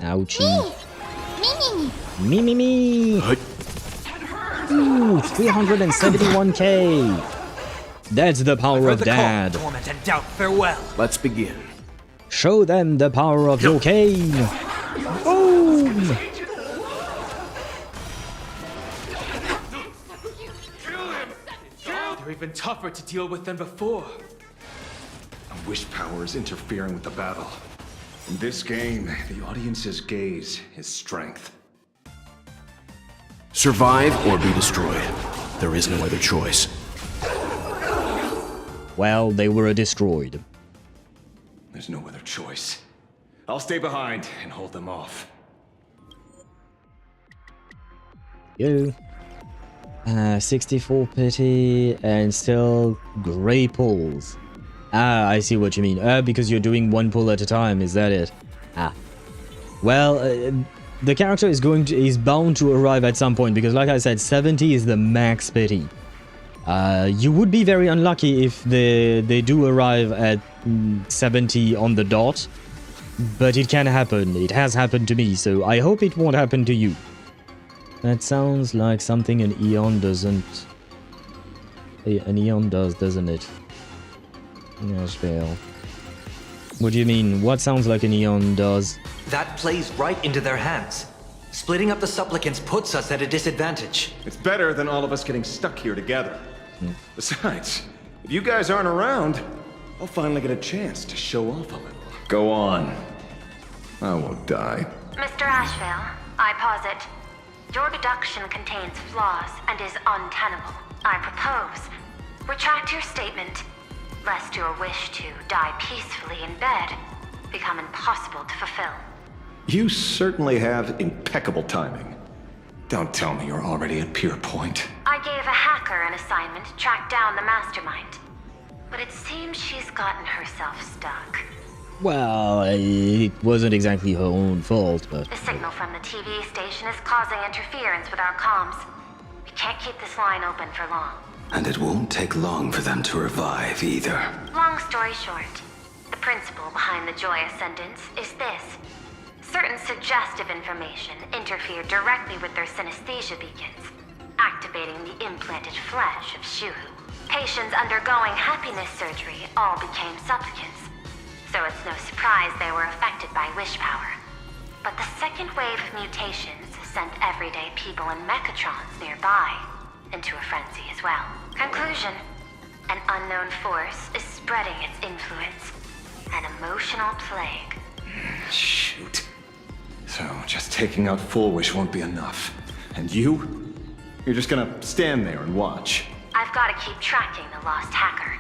Ouchie. Me. Ooh, 371k. That's the power of Dad. Torment and doubt, farewell. Let's begin. Show them the power of your cane. Boom! They're even tougher to deal with than before. A wish power is interfering with the battle. In this game, the audience's gaze is strength. Survive or be destroyed. There is no other choice. Well, they were destroyed. There's no other choice. I'll stay behind and hold them off. Yo. 64 pity and still gray pulls. Ah, I see what you mean. Because you're doing one pull at a time, is that it? Ah. Well, the character is bound to arrive at some point because, like I said, 70 is the max pity. You would be very unlucky if they do arrive at 70 on the dot, but it can happen. It has happened to me, so I hope it won't happen to you. That sounds like something an Eon doesn't. An Eon does, doesn't it? Yes, Vale. What do you mean? What sounds like an Eon does? That plays right into their hands. Splitting up the supplicants puts us at a disadvantage. It's better than all of us getting stuck here together. Besides, if you guys aren't around, I'll finally get a chance to show off a little. Go on. I won't die. Mr. Ashvale, I posit. Your deduction contains flaws and is untenable. I propose, retract your statement, lest your wish to die peacefully in bed become impossible to fulfill. You certainly have impeccable timing. Don't tell me you're already at Pier Point. I gave a hacker an assignment to track down the mastermind, but it seems she's gotten herself stuck. Well, it wasn't exactly her own fault, but... The signal from the TV station is causing interference with our comms. We can't keep this line open for long. And it won't take long for them to revive either. Long story short, the principle behind the Joy Ascendants is this. Certain suggestive information interfered directly with their synesthesia beacons, activating the implanted flesh of Shuhu. Patients undergoing happiness surgery all became supplicants, so it's no surprise they were affected by wish power. But the second wave of mutations sent everyday people and mechatrons nearby into a frenzy as well. Conclusion, an unknown force is spreading its influence. An emotional plague. Shoot. So, just taking out Full Wish won't be enough. And you? You're just gonna stand there and watch. I've got to keep tracking the lost hacker.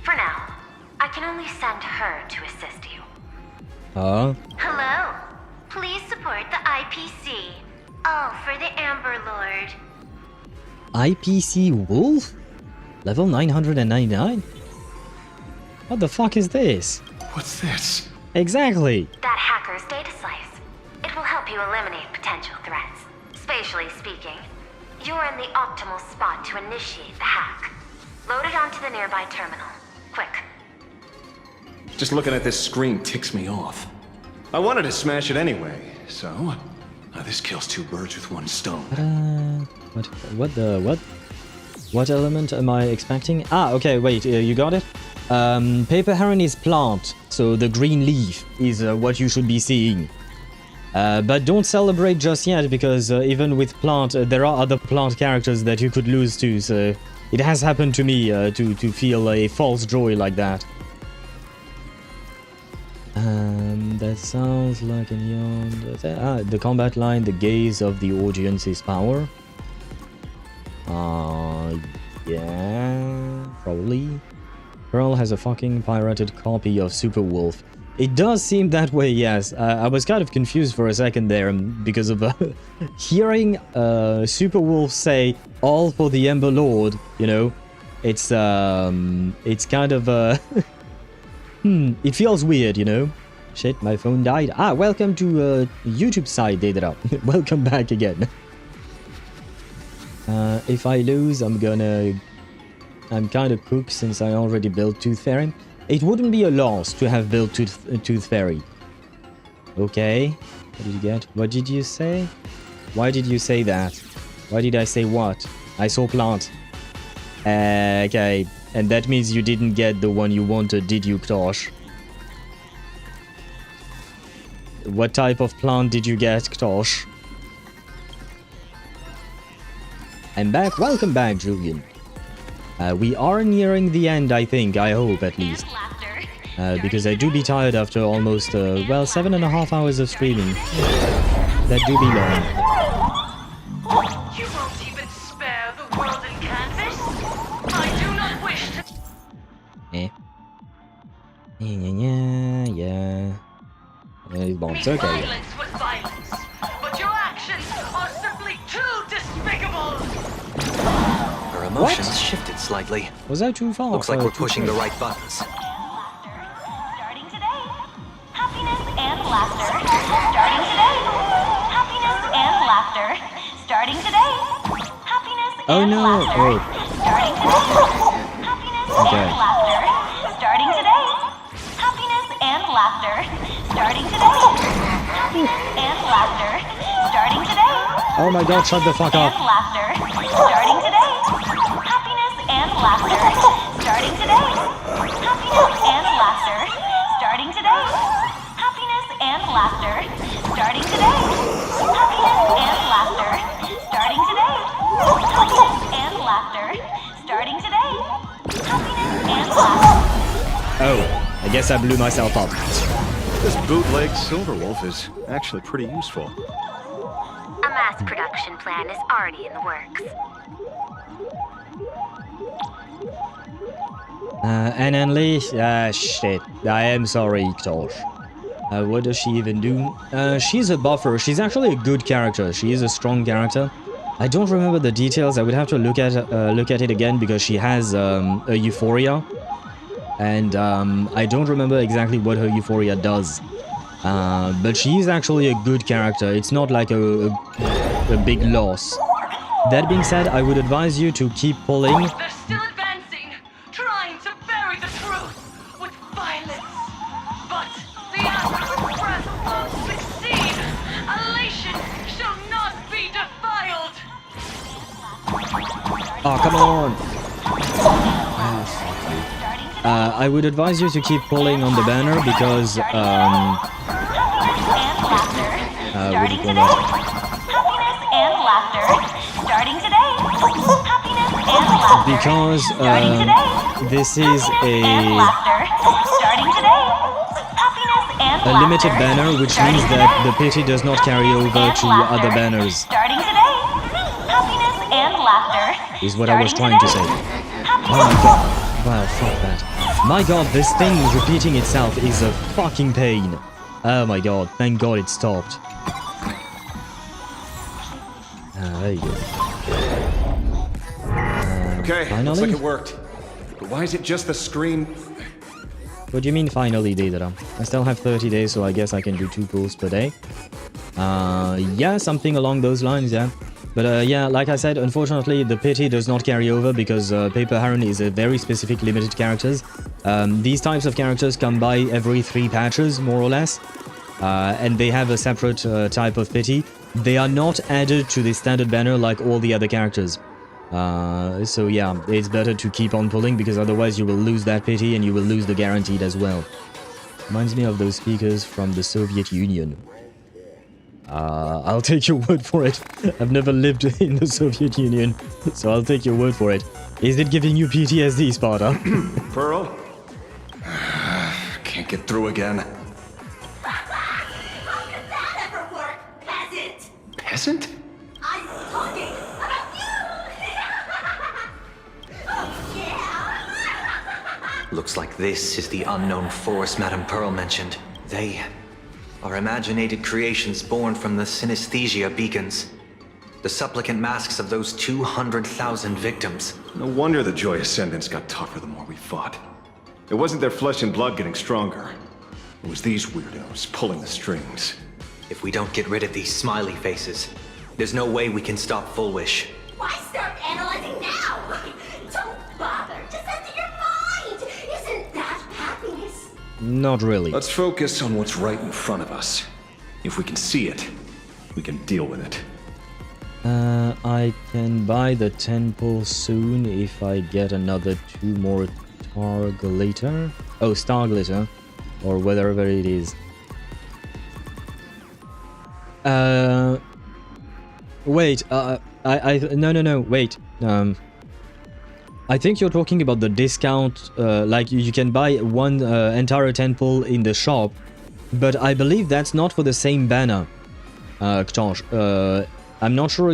For now, I can only send her to assist you. Hello. Please support the IPC. All for the Amber Lord. IPC Wolf? Level 999? What the fuck is this? What's this? Exactly. That hacker's data slice. It will help you eliminate potential threats. Spatially speaking, you're in the optimal spot to initiate the hack. Load it onto the nearby terminal. Quick. Just looking at this screen ticks me off. I wanted to smash it anyway, so... this kills two birds with one stone. What the... what? What element am I expecting? Ah, okay, wait, you got it? Paper Heron is plant, so the green leaf is what you should be seeing. But don't celebrate just yet, because even with plant, there are other plant characters that you could lose to, so it has happened to me to feel a false joy like that. That sounds like a yawn. The combat line, the gaze of the audience is power. Yeah, probably. Pearl has a fucking pirated copy of Super Wolf. It does seem that way, yes. I was kind of confused for a second there because of hearing Super Wolf say all for the Ember Lord, you know. It's kind of it feels weird, you know. Shit, my phone died. Ah, welcome to YouTube side, Dedra. Welcome back again. If I lose, I'm kind of cooked since I already built Tooth Fairy. It wouldn't be a loss to have built Tooth Fairy. Okay. What did you get? What did you say? Why did you say that? Why did I say what? I saw plant. Okay. And that means you didn't get the one you wanted, did you, Ktosh? What type of plant did you get, Ktosh? I'm back. Welcome back, Julian. We are nearing the end, I think. I hope, at least. Because I do be tired after almost, well, 7.5 hours of streaming. That do be long. You won't even spare the world in canvas? I do not wish to... Yeah. Bon, it's okay. Violence was violence, but your actions are simply too despicable! Her emotions shifted slightly. Was that too far? Looks like we're pushing the right buttons. Starting today. Happiness and laughter. Starting today. Happiness and laughter. Starting today. Happiness and laughter. Starting today. Happiness and laughter. Starting today. Happiness and laughter. Starting today. Happiness and laughter. Starting today. Oh my god, shut the fuck up. And laughter. Starting today. Happiness and laughter. Starting today. Happiness and laughter. Starting today. Happiness and laughter. Starting today. Happiness and laughter. Starting today. Happiness and laughter. Starting today. Happiness and laughter. Oh, I guess I blew myself up. This bootleg Silver Wolf is actually pretty useful. A mass production plan is already in the works. And unleash. Shit. I am sorry, Ktosh. What does she even do? She's a buffer. She's actually a good character. She is a strong character. I don't remember the details. I would have to look at it again because she has a Euphoria. And I don't remember exactly what her Euphoria does. But she is actually a good character. It's not like a big loss. That being said, I would advise you to keep pulling. They're still advancing, trying to bury the truth with violence. But the Astral Express won't succeed. Elation shall not be defiled. Oh, come on! I would advise you to keep pulling on the banner because, what do you call that? Happiness and laughter. Starting today. Happiness and laughter. Because, this is Starting today. Happiness and a limited banner, which means that the pity does not carry over to other banners. Starting today. Happiness and laughter. Is what I was trying to say. Oh my god. Wow, fuck that. My god, this thing repeating itself is a fucking pain. Oh my god, thank god it stopped. There you go. Okay, finally? looks like it worked. But why is it just the screen? What do you mean finally, Dedra? I still have 30 days, so I guess I can do 2 pulls per day. Yeah, something along those lines, yeah. But yeah, like I said, unfortunately, the pity does not carry over because Paper Heron is a very specific limited characters. These types of characters come by every 3 patches, more or less. And they have a separate type of pity. They are not added to the standard banner like all the other characters. So yeah, it's better to keep on pulling because otherwise you will lose that pity and you will lose the guaranteed as well. Reminds me of those speakers from the Soviet Union. I'll take your word for it. I've never lived in the Soviet Union, so I'll take your word for it. Is it giving you PTSD, Sparta? Pearl? Can't get through again. How could that ever work, peasant? Peasant? I'm talking about you! Oh, yeah! Looks like this is the unknown force Madame Pearl mentioned. They are imaginated creations born from the synesthesia beacons. The supplicant masks of those 200,000 victims. No wonder the Joy Ascendants got tougher the more we fought. It wasn't their flesh and blood getting stronger. It was these weirdos pulling the strings. If we don't get rid of these smiley faces, there's no way we can stop Full Wish. Why start analyzing now? Don't bother. Just enter your mind. Isn't that happiness? Not really. Let's focus on what's right in front of us. If we can see it, we can deal with it. I can buy the 10 pull soon if I get another 2 more Star Glitter. Oh, Star Glitter. Or whatever it is. Wait, no, wait. I think you're talking about the discount, like you can buy one entire 10 pull in the shop, but I believe that's not for the same banner, Ktosh. I'm not sure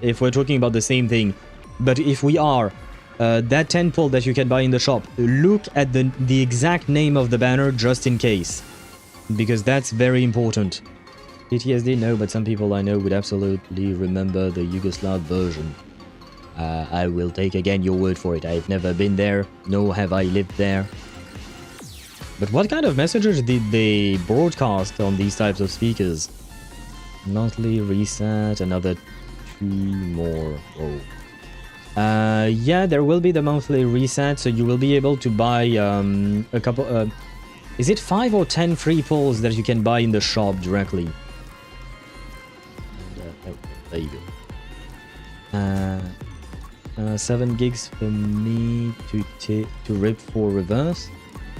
if we're talking about the same thing, but if we are, that 10 pull that you can buy in the shop, look at the exact name of the banner just in case, because that's very important. PTSD, no, but some people I know would absolutely remember the Yugoslav version. I will take again your word for it. I've never been there, nor have I lived there. But what kind of messages did they broadcast on these types of speakers? Monthly reset, another 2 more. Oh. Yeah, there will be the monthly reset, so you will be able to buy a couple... is it 5 or 10 free pulls that you can buy in the shop directly? And, there you go. 7 gigs for me to rip for reverse.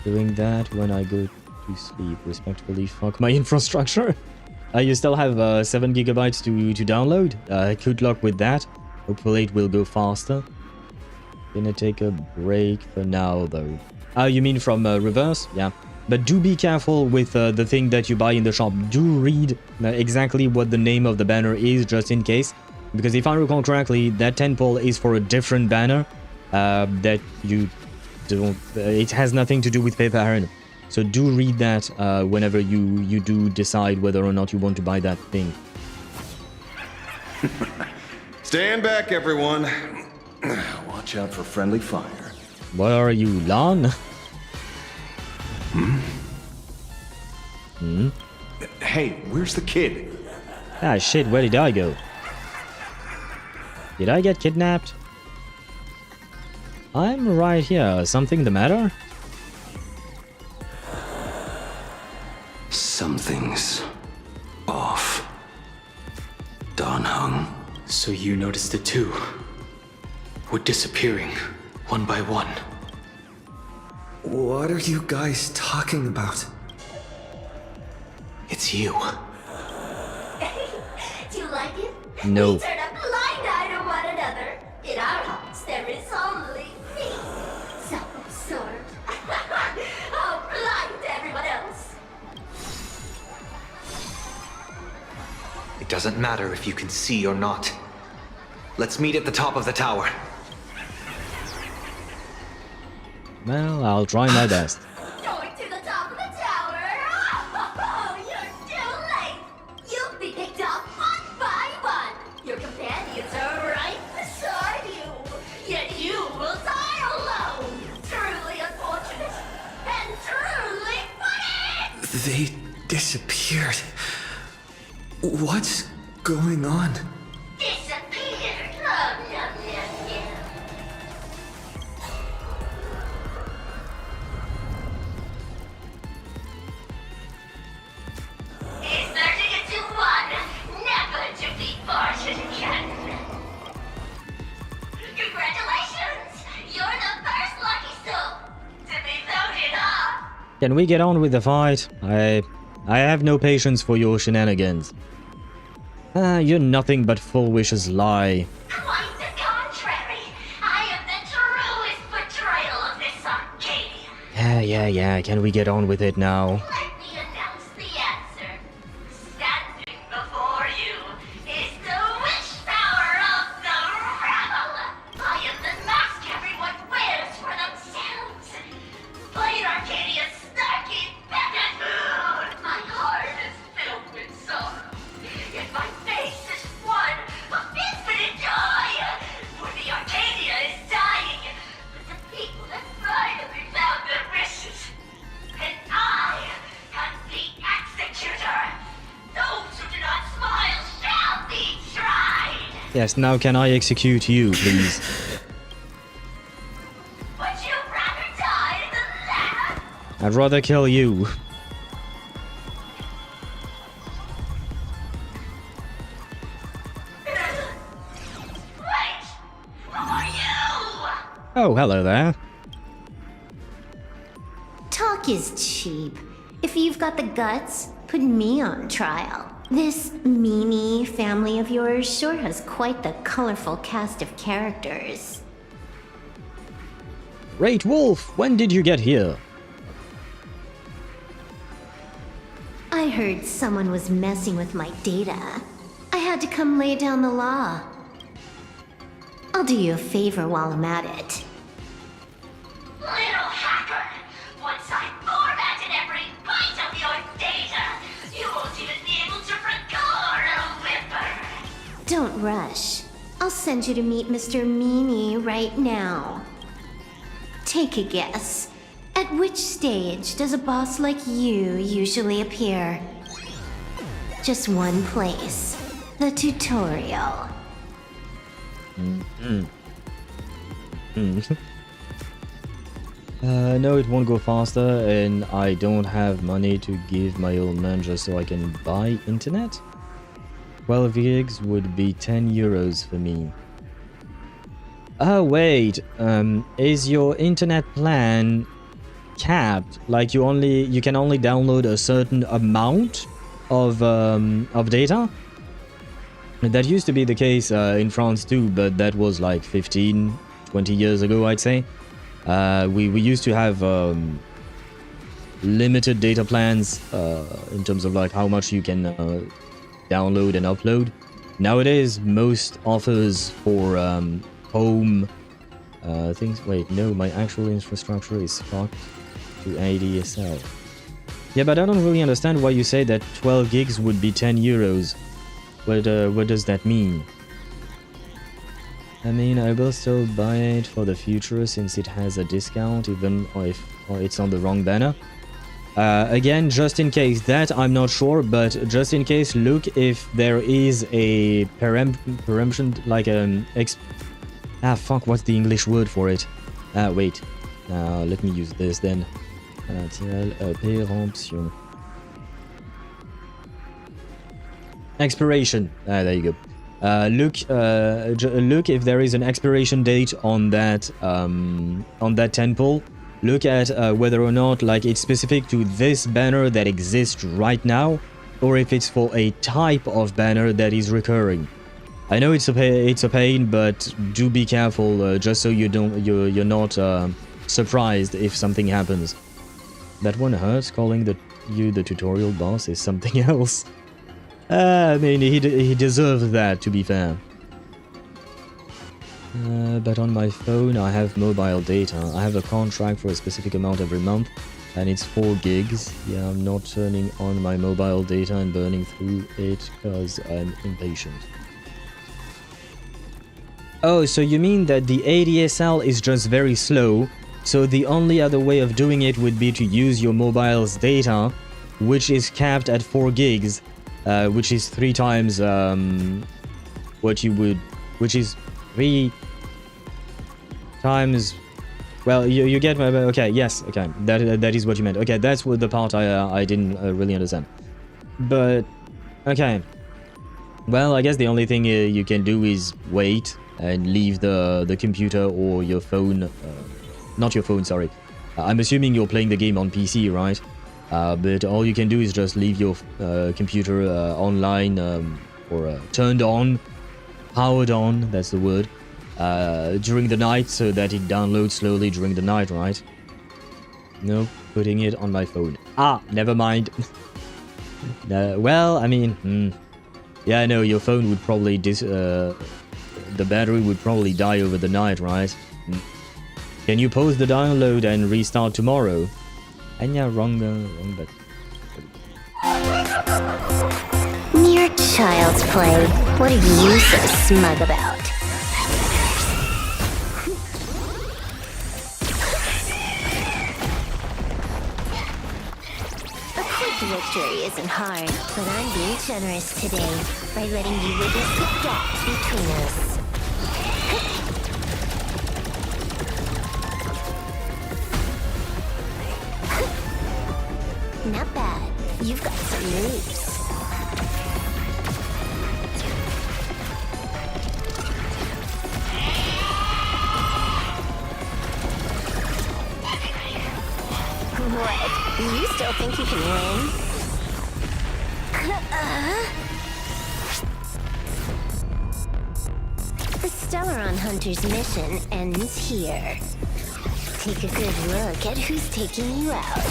Doing that when I go to sleep. Respectfully, fuck my infrastructure. You still have 7 gigabytes to download. Good luck with that. Hopefully it will go faster. Gonna take a break for now though. Oh, you mean from reverse? Yeah. But do be careful with the thing that you buy in the shop. Do read exactly what the name of the banner is just in case. Because if I recall correctly, that 10 pull is for a different banner that you don't... it has nothing to do with Paper Heron. So do read that whenever you do decide whether or not you want to buy that thing. Stand back, everyone. Watch out for friendly fire. What are you, Lan? Hey, where's the kid? Ah, shit, where did I go? Did I get kidnapped? I'm right here. Something the matter? Something's off. Dan Heng. So you noticed it too? We're disappearing, one by one. What are you guys talking about? It's you. Do you like it? No. We turn a blind eye to one another. In our hearts, there is only me. Self-absorbed. Oh, blind to everyone else. It doesn't matter if you can see or not. Let's meet at the top of the tower. Well, I'll try my best. Going to the top of the tower. Oh, you're too late. You'll be picked off one by one. Your companions are right beside you. Yet you will die alone. Truly unfortunate. And truly funny. They disappeared. What's going on? Disappeared. Oh, no. It's starting into one, never to be parted again. Can we get on with the fight? I have no patience for your shenanigans. You're nothing but Full Wish's lie. Quite the contrary. I am the truest portrayal of this Arcadia. Yeah. Can we get on with it now? Let me announce the answer. Standing before you is the wish power of the rebel. I am the mask everyone wears for themselves. Planarcadia's snarky Phantasmoon. My heart is filled with sorrow. Yet my face is one of infinite joy. For the Arcadia is dying, but the people have finally found their wishes. And I am the executor. Those who do not smile shall be tried. Yes, now can I execute you, please? Would you rather die than laugh? I'd rather kill you. Wait! Who are you? Oh, hello there. Talk is cheap. If you've got the guts, put me on trial. This Mimi family of yours sure has quite the colorful cast of characters. Great Wolf, when did you get here? I heard someone was messing with my data. I had to come lay down the law. I'll do you a favor while I'm at it. Little hacker! Once I formatted every byte of your data, you won't even be able to record a whimper! Don't rush. I'll send you to meet Mr. Meanie right now. Take a guess. At which stage does a boss like you usually appear? Just one place. The tutorial. No, it won't go faster, and I don't have money to give my old man just so I can buy internet. 12 gigs would be 10 euros for me. Oh wait, is your internet plan capped? Like you can only download a certain amount of data? That used to be the case in France too, but that was like 15, 20 years ago, I'd say. We used to have limited data plans in terms of like how much you can download and upload. Nowadays, most offers for home things. Wait, no, my actual infrastructure is fucked to ADSL. Yeah, but I don't really understand why you say that 12 gigs would be 10 euros. What does that mean? I mean, I will still buy it for the future since it has a discount, even if it's on the wrong banner. Again, just in case, that I'm not sure, but just in case, look if there is a preemption, like fuck, what's the English word for it? Wait, let me use this then. Péremption. Expiration. There you go. Look if there is an expiration date on that temple. Look at whether or not like it's specific to this banner that exists right now, or if it's for a type of banner that is recurring. I know it's a pain, but do be careful just so you're not surprised if something happens. That one hurts. Calling you the tutorial boss is something else. I mean, he deserves that, to be fair. But on my phone, I have mobile data. I have a contract for a specific amount every month, and it's 4 gigs. Yeah, I'm not turning on my mobile data and burning through it because I'm impatient. Oh, so you mean that the ADSL is just very slow, so the only other way of doing it would be to use your mobile's data, which is capped at 4 gigs. Which is 3 times what you would, which is 3 times. Well, you get my. Okay, yes, okay, that is what you meant. Okay, that's what the part I didn't really understand. But okay, well, I guess the only thing you can do is wait and leave the computer or your phone, not your phone, sorry, I'm assuming you're playing the game on PC, right? But all you can do is just leave your computer online or turned on, powered on, that's the word, during the night so that it downloads slowly during the night, right? No, putting it on my phone. Ah, never mind. Well, I mean, yeah, no, your phone would probably the battery would probably die over the night, right? Can you pause the download and restart tomorrow? And yeah, wrong but... Mere child's play. What are you so smug about? A quick victory isn't hard, but I'm being generous today by letting you witness the gap between us. Not bad. You've got some moves. What? You still think you can win? The Stellaron Hunter's mission ends here. Take a good look at who's taking you out.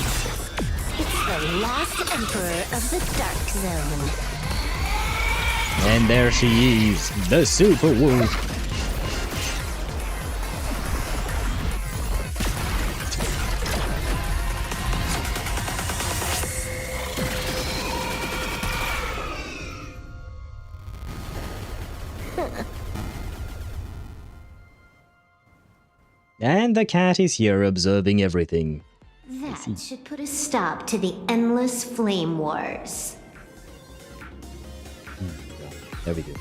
It's the last Emperor of the Dark Zone. And there she is, the Super Wolf. And the cat is here observing everything. That should put a stop to the endless flame wars. There we go.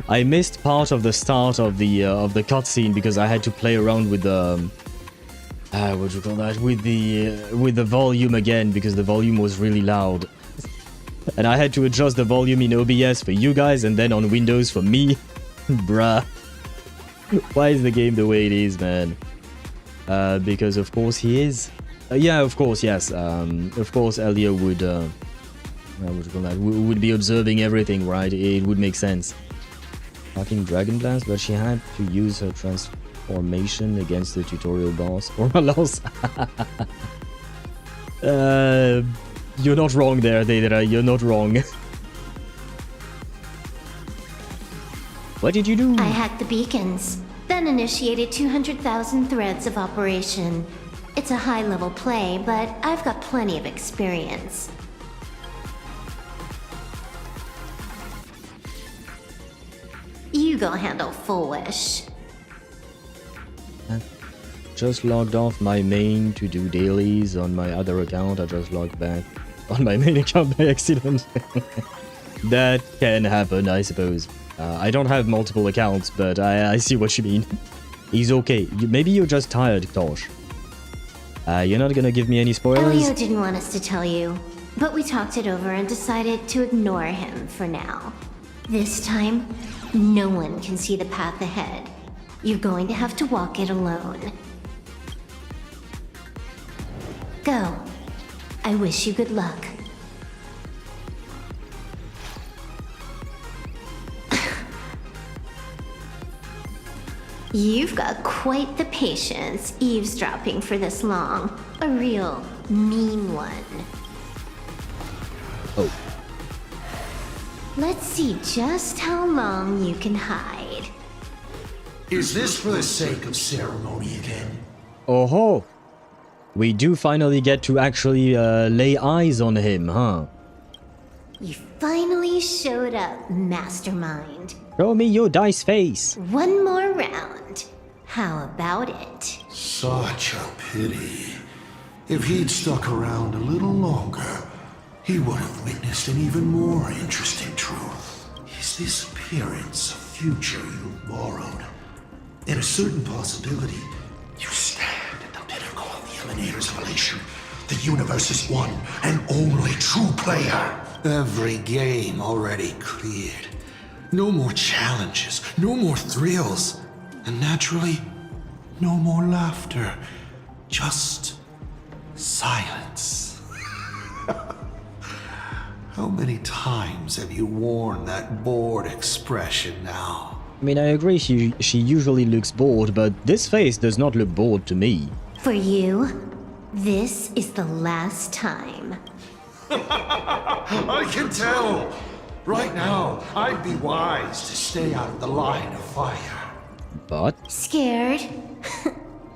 I missed part of the start of the cutscene because I had to play around with the what do you call that? With the volume again because the volume was really loud, and I had to adjust the volume in OBS for you guys and then on Windows for me. Bruh, why is the game the way it is, man? Because of course he is. Yeah, of course, yes. Of course, Elio would. What do you call that? Would be observing everything, right? It would make sense. Fucking Dragon Blast, but she had to use her transformation against the tutorial boss or a loss. You're not wrong there, Deidara. You're not wrong. What did you do? I hacked the beacons, then initiated 200,000 threads of operation. It's a high-level play, but I've got plenty of experience. You go handle Full Wish. Just logged off my main to do dailies on my other account. I just logged back on my main account by accident. That can happen, I suppose. I don't have multiple accounts, but I see what you mean. He's okay. Maybe you're just tired, Tosh. You're not gonna give me any spoilers? Elio didn't want us to tell you, but we talked it over and decided to ignore him for now. This time, no one can see the path ahead. You're going to have to walk it alone. Go. I wish you good luck. You've got quite the patience eavesdropping for this long. A real mean one. Oh. Let's see just how long you can hide. Is this for the sake of ceremony again? Oh ho! We do finally get to actually lay eyes on him, huh? You finally showed up, Mastermind. Show me your dice face. One more round. How about it? Such a pity. If he'd stuck around a little longer, he would have witnessed an even more interesting truth. Is this appearance a future you borrowed? In a certain possibility, you stand at the pinnacle of the Emanator's evolution, the universe's one and only true player. Every game already cleared. No more challenges, no more thrills. And naturally, No more laughter. Just silence. How many times have you worn that bored expression now? I mean, I agree she usually looks bored, but this face does not look bored to me. For you, this is the last time. I can tell! Right now, I'd be wise to stay out of the line of fire. But? Scared?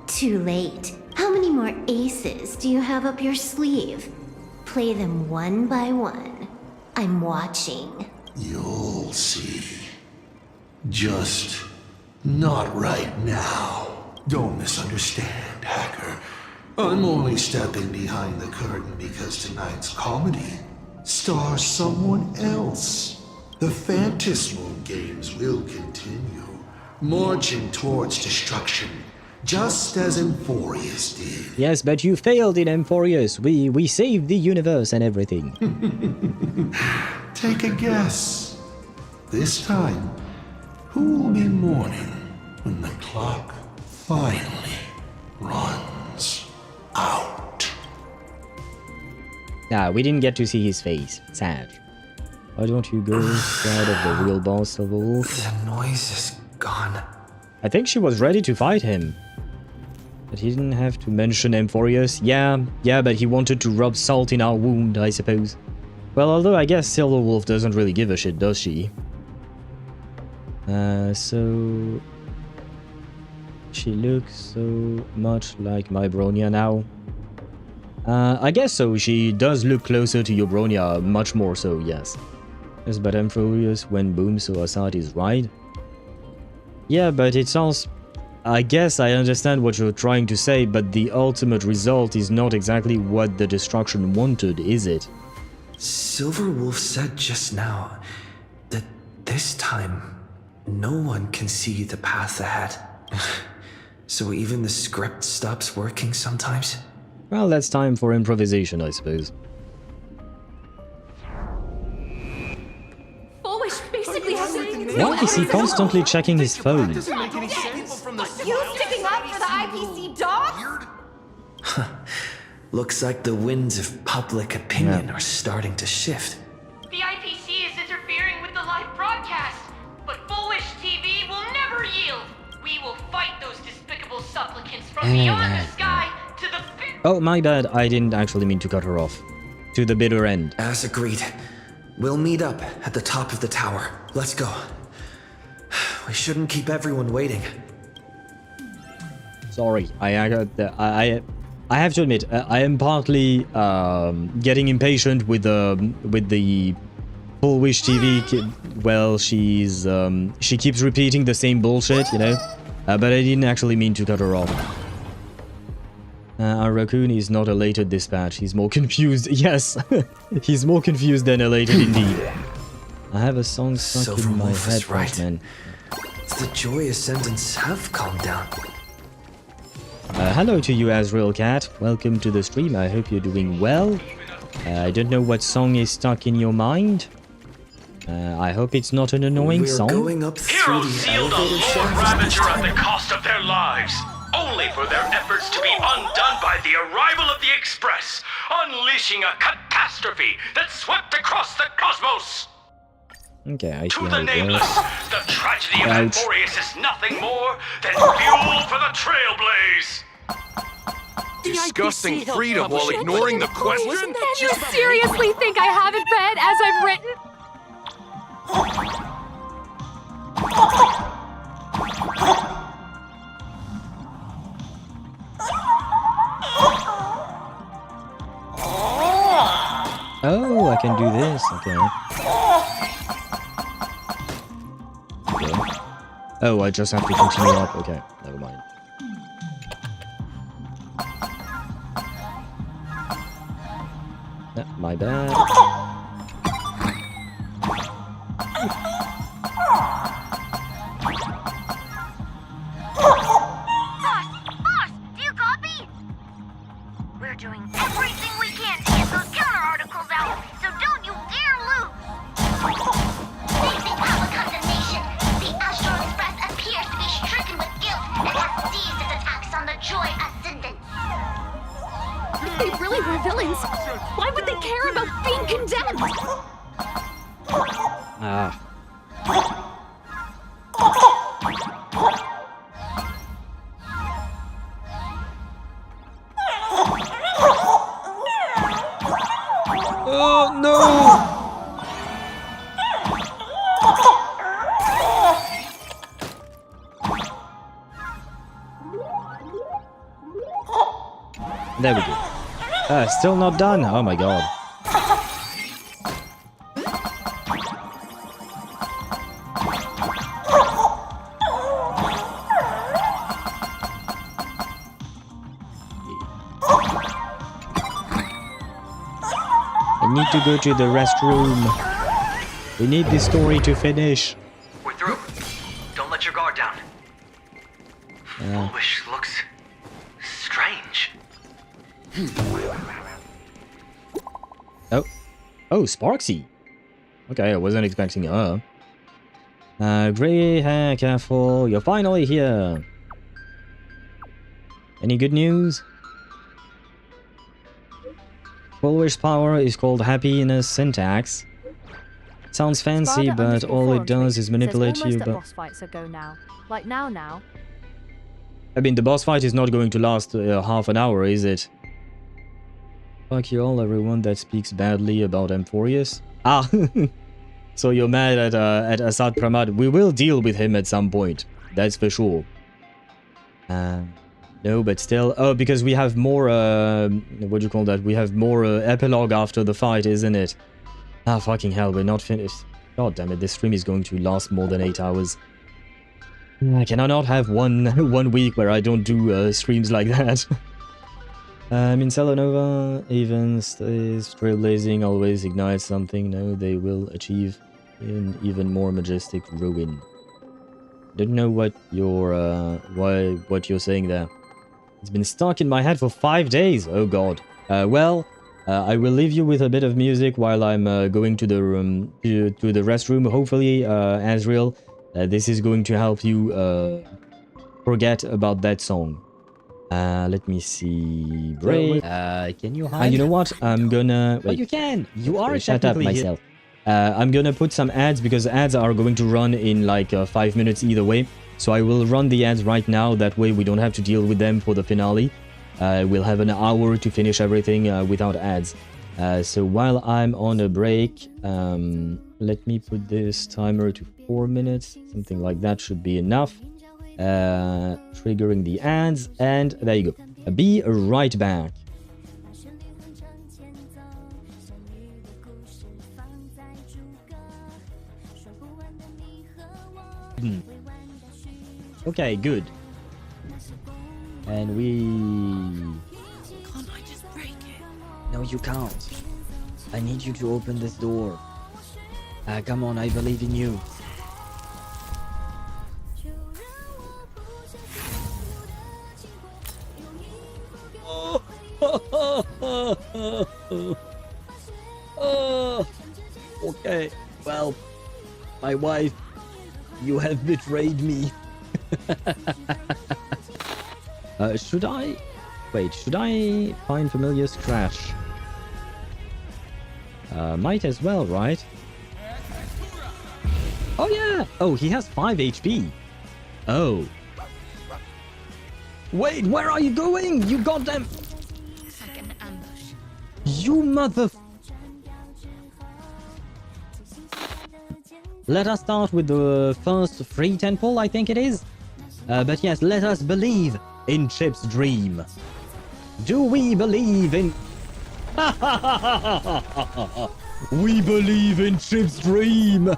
Too late. How many more aces do you have up your sleeve? Play them one by one. I'm watching. You'll see. Just not right now. Don't misunderstand, Hacker. I'm only stepping behind the curtain because tonight's comedy stars someone else. The Phantasmoon Games will continue, marching towards destruction, just as Emphorius did. Yes, but you failed in Emphorius. We saved the universe and everything. Take a guess. This time, who will be mourning when the clock finally runs out? Nah, we didn't get to see his face. Sad. Why don't you go inside of the real boss of all? The noise is gone. I think she was ready to fight him. But he didn't have to mention Emphorius. Yeah, but he wanted to rub salt in our wound, I suppose. Well, although I guess Silverwolf doesn't really give a shit, does she? So... She looks so much like my Bronya now. I guess so, she does look closer to your Bronya, much more so, yes. Yes, but Emphorius when boom, so Assad is right. Yeah, but it sounds... I guess I understand what you're trying to say, but the ultimate result is not exactly what the destruction wanted, is it? Silverwolf said just now that this time, no one can see the path ahead. So even the script stops working sometimes? Well, that's time for improvisation, I suppose. Foolish basically has Why is he constantly checking his phone? You sticking up for the IPC dog? Looks like the winds of public opinion are starting to shift. The IPC is interfering with the live broadcast, but Foolish TV will never yield. We will fight those despicable supplicants from beyond the sky to the... Oh, my bad. I didn't actually mean to cut her off. To the bitter end. As agreed. We'll meet up at the top of the tower. Let's go. We shouldn't keep everyone waiting. Sorry, I have to admit, I am partly getting impatient with the Full Wish TV. Well, she keeps repeating the same bullshit, you know. But I didn't actually mean to cut her off. Our raccoon is not elated dispatch. He's more confused. Yes, he's more confused than elated indeed. I have a song stuck in my head, right, man. The joyous sentence have calmed down. Hello to you, Azrael Cat. Welcome to the stream. I hope you're doing well. I don't know what song is stuck in your mind. I hope it's not an annoying song. Going up through Heroes sealed a Lord Ravager at the cost of their lives, only for their efforts to be undone by the arrival of the Express, unleashing a catastrophe that swept across the cosmos. Okay, I see To how the it nameless, goes. the tragedy of Ouch. Emphorius is nothing more than fuel for the Trailblaze. Discussing freedom while ignoring the question? You seriously think I haven't read as I've written? Oh, I can do this. Okay. Oh, I just have to continue up. Okay, never mind. My bad. Boss, do you copy? We're doing everything we can to get those counter articles out, so don't you dare lose! Facing public condemnation, the Astral Express appears to be stricken with guilt and has ceased its attacks They really were villains. Why would they care about being condemned? Ah. Oh no! There we go. Still not done. Oh my god. I need to go to the restroom. We need this story to finish. We're through. Don't let your guard down. Foolish looks strange. Oh. Oh, Sparksy. Okay, I wasn't expecting her. Grey hair, careful. You're finally here. Any good news? Foolish power is called happiness syntax. Sounds fancy, but all it does is manipulate you. But boss fights are go now. Like now. I mean, the boss fight is not going to last half an hour, is it? Fuck you all, everyone that speaks badly about Emphorius. Ah, so you're mad at Assad Pramad. We will deal with him at some point. That's for sure. No, but still... Oh, because we have more... what do you call that? We have more epilogue after the fight, isn't it? Ah, fucking hell, we're not finished. God damn it, this stream is going to last more than 8 hours. Can I not have one week where I don't do streams like that? In Celanova, even stays trailblazing, always ignites something. No, they will achieve an even more majestic ruin. Don't know what you're saying there. It's been stuck in my head for 5 days. Oh god. I will leave you with a bit of music while I'm going to the room to the restroom. Hopefully, Azrael, this is going to help you forget about that song. Let me see. Ray. Can you hide? You know what? I'm gonna... Wait. Oh, you can. You are shut up myself. I'm gonna put some ads because ads are going to run in like 5 minutes either way. So I will run the ads right now. That way we don't have to deal with them for the finale. We'll have an hour to finish everything without ads. So while I'm on a break, let me put this timer to 4 minutes. Something like that should be enough. Triggering the ads, and there you go. Be right back. Okay, good. And we... Can't I just break it? No, you can't. I need you to open this door. Come on, I believe in you. Okay, well, my wife, you have betrayed me. Should I... Wait, should I find familiar scratch? Might as well, right? Oh yeah! Oh, he has 5 HP. Oh. Wait, where are you going? You goddamn... Looks like an ambush. You mother... Let us start with the first free tentpole, I think it is. But yes, let us believe in Chip's dream. Do we believe in... We believe in Chip's dream.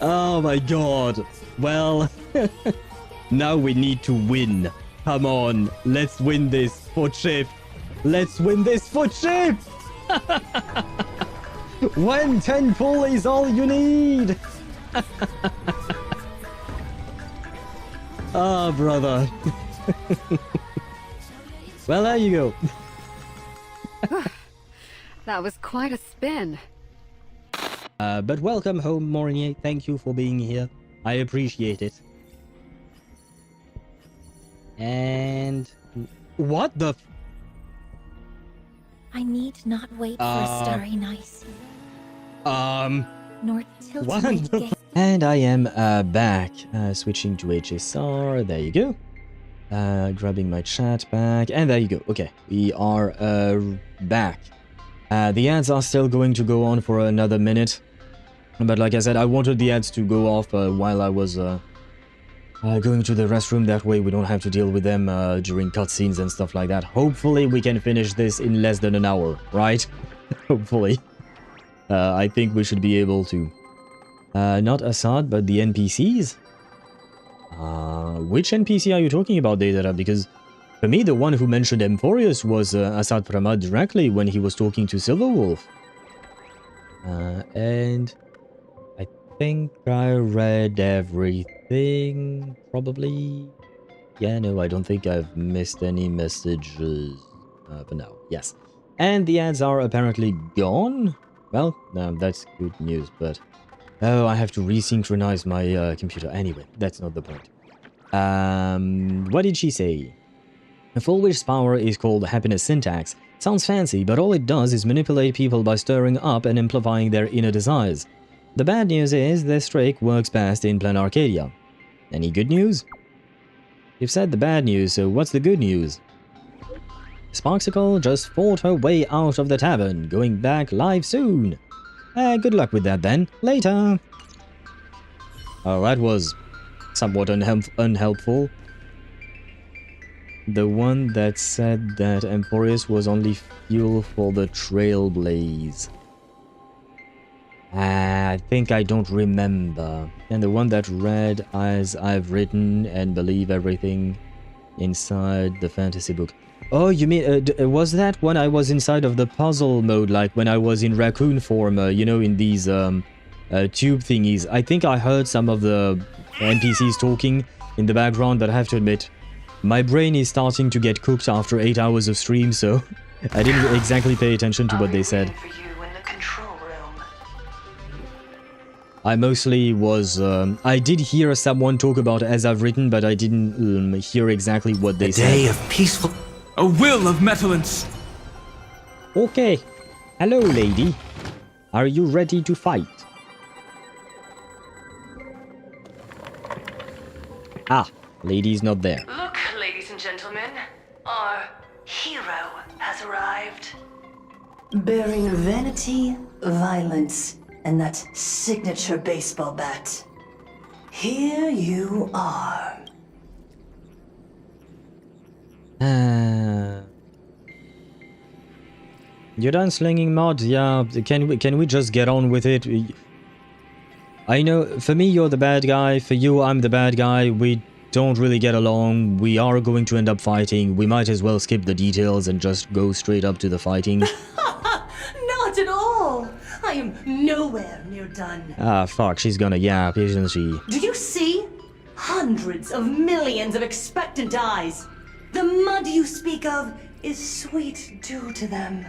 Oh my god. Well, now we need to win. Come on, let's win this for Chip. Let's win this for Chip. When 10 pull is all you need. Oh, brother. Well, there you go. That was quite a spin. But welcome home, Mornier. Thank you for being here. I appreciate it. And... What the... I need not wait for a starry night. Nor tilt What? my gaze. And I am back. Switching to HSR. There you go. Grabbing my chat back. And there you go. Okay, we are back. The ads are still going to go on for another minute. But like I said, I wanted the ads to go off while I was going to the restroom. That way we don't have to deal with them during cutscenes and stuff like that. Hopefully we can finish this in less than an hour, right? Hopefully. I think we should be able to. Not Assad, but the NPCs? Which NPC are you talking about, Deidara? Because for me, the one who mentioned Emphorius was Assad Pramad directly when he was talking to Silverwolf. And I think I read everything, probably. Yeah, no, I don't think I've missed any messages for now. Yes. And the ads are apparently gone. Well, that's good news, but... Oh, I have to resynchronize my computer. Anyway, that's not the point. What did she say? A full wish's power is called happiness syntax. Sounds fancy, but all it does is manipulate people by stirring up and amplifying their inner desires. The bad news is this trick works best in Planarcadia. Any good news? You've said the bad news, so what's the good news? Sparksicle just fought her way out of the tavern, going back live soon. Good luck with that then. Later! Oh, that was somewhat unhelpful. The one that said that Emphorius was only fuel for the Trailblaze. I think I don't remember. And the one that read as I've written and believe everything inside the fantasy book. Oh, you mean, was that when I was inside of the puzzle mode, like when I was in raccoon form, you know, in these tube thingies? I think I heard some of the NPCs talking in the background, but I have to admit, my brain is starting to get cooked after 8 hours of stream, so I didn't exactly pay attention to what they said. I mostly was... I did hear someone talk about as I've written, but I didn't hear exactly what they said. A day of peaceful... A will of metallance! Okay. Hello, lady. Are you ready to fight? Ah, lady's not there. Look, ladies and gentlemen. Our hero has arrived. Bearing vanity, violence, and that signature baseball bat. Here you are. You're done slinging mod? Yeah, can we just get on with it? I know, for me you're the bad guy, for you I'm the bad guy, we don't really get along, we are going to end up fighting, we might as well skip the details and just go straight up to the fighting. Not at all! I am nowhere near done. Ah, fuck, she's gonna yap, isn't she? Do you see? Hundreds of millions of expectant eyes. The mud you speak of is sweet due to them.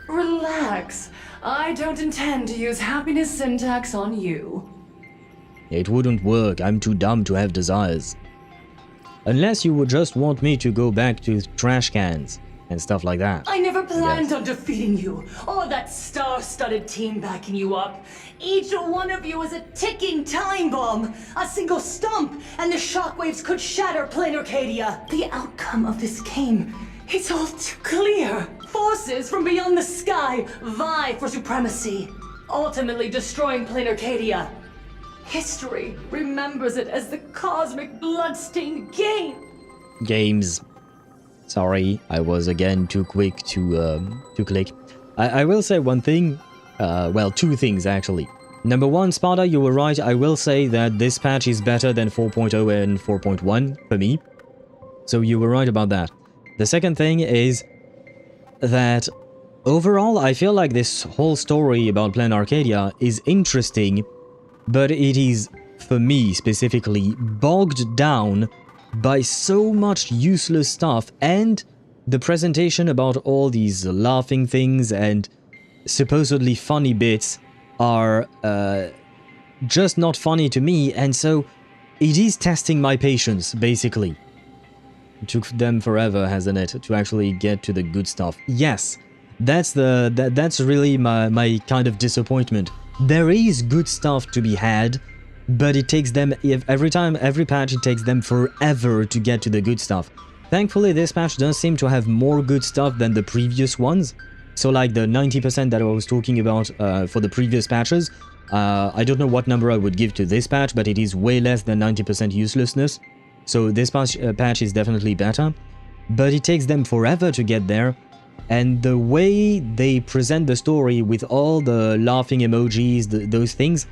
Relax. I don't intend to use happiness syntax on you. It wouldn't work, I'm too dumb to have desires. Unless you would just want me to go back to trash cans and stuff like that. I never planned on defeating you, or that star-studded team backing you up. Each one of you is a ticking time bomb. A single stump, and the shockwaves could shatter Planarcadia. The outcome of this game, it's all too clear. Forces from beyond the sky vie for supremacy, ultimately destroying Planarcadia. History remembers it as the cosmic bloodstained game. Games. Sorry, I was again too quick to click. I will say one thing, well, two things actually. Number one, Sparta, you were right, I will say that this patch is better than 4.0 and 4.1 for me. So you were right about that. The second thing is that overall I feel like this whole story about Planarcadia is interesting, but it is, for me specifically, bogged down by so much useless stuff, and the presentation about all these laughing things and supposedly funny bits are just not funny to me, and so it is testing my patience, basically. took them forever, hasn't it, to actually get to the good stuff. Yes, that's really my kind of disappointment. There is good stuff to be had, but it takes them, every patch, it takes them forever to get to the good stuff. Thankfully, this patch does seem to have more good stuff than the previous ones. So like the 90% that I was talking about for the previous patches, I don't know what number I would give to this patch, but it is way less than 90% uselessness. So this patch is definitely better, but it takes them forever to get there. And the way they present the story with all the laughing emojis, those things,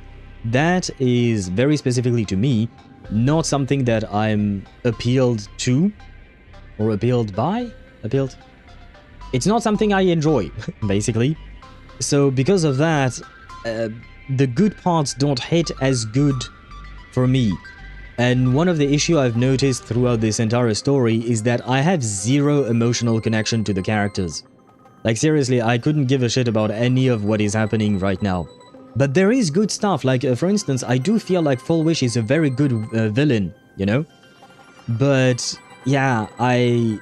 that is very specifically to me, not something that I'm appealed to, or appealed by? Appealed? It's not something I enjoy, basically. So because of that, the good parts don't hit as good for me. And one of the issues I've noticed throughout this entire story is that I have zero emotional connection to the characters. Like seriously, I couldn't give a shit about any of what is happening right now. But there is good stuff, like for instance, I do feel like Full Wish is a very good villain, you know? But yeah, I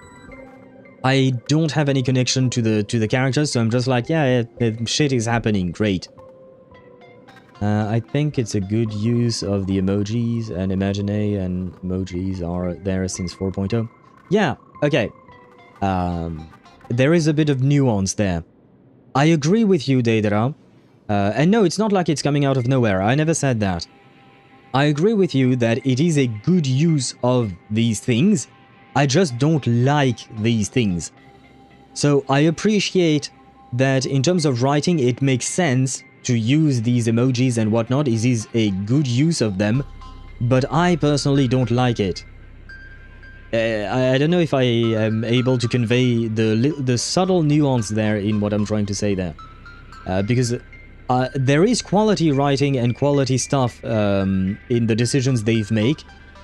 don't have any connection to the characters, so I'm just like, yeah, shit is happening, great. I think it's a good use of the emojis, and Imagine and emojis are there since 4.0. Yeah, okay. There is a bit of nuance there. I agree with you, Deidara. And no, it's not like it's coming out of nowhere. I never said that. I agree with you that it is a good use of these things. I just don't like these things. So I appreciate that in terms of writing, it makes sense to use these emojis and whatnot. It is a good use of them, but I personally don't like it. I don't know if I am able to convey the subtle nuance there in what I'm trying to say there. Because there is quality writing and quality stuff in the decisions they've made.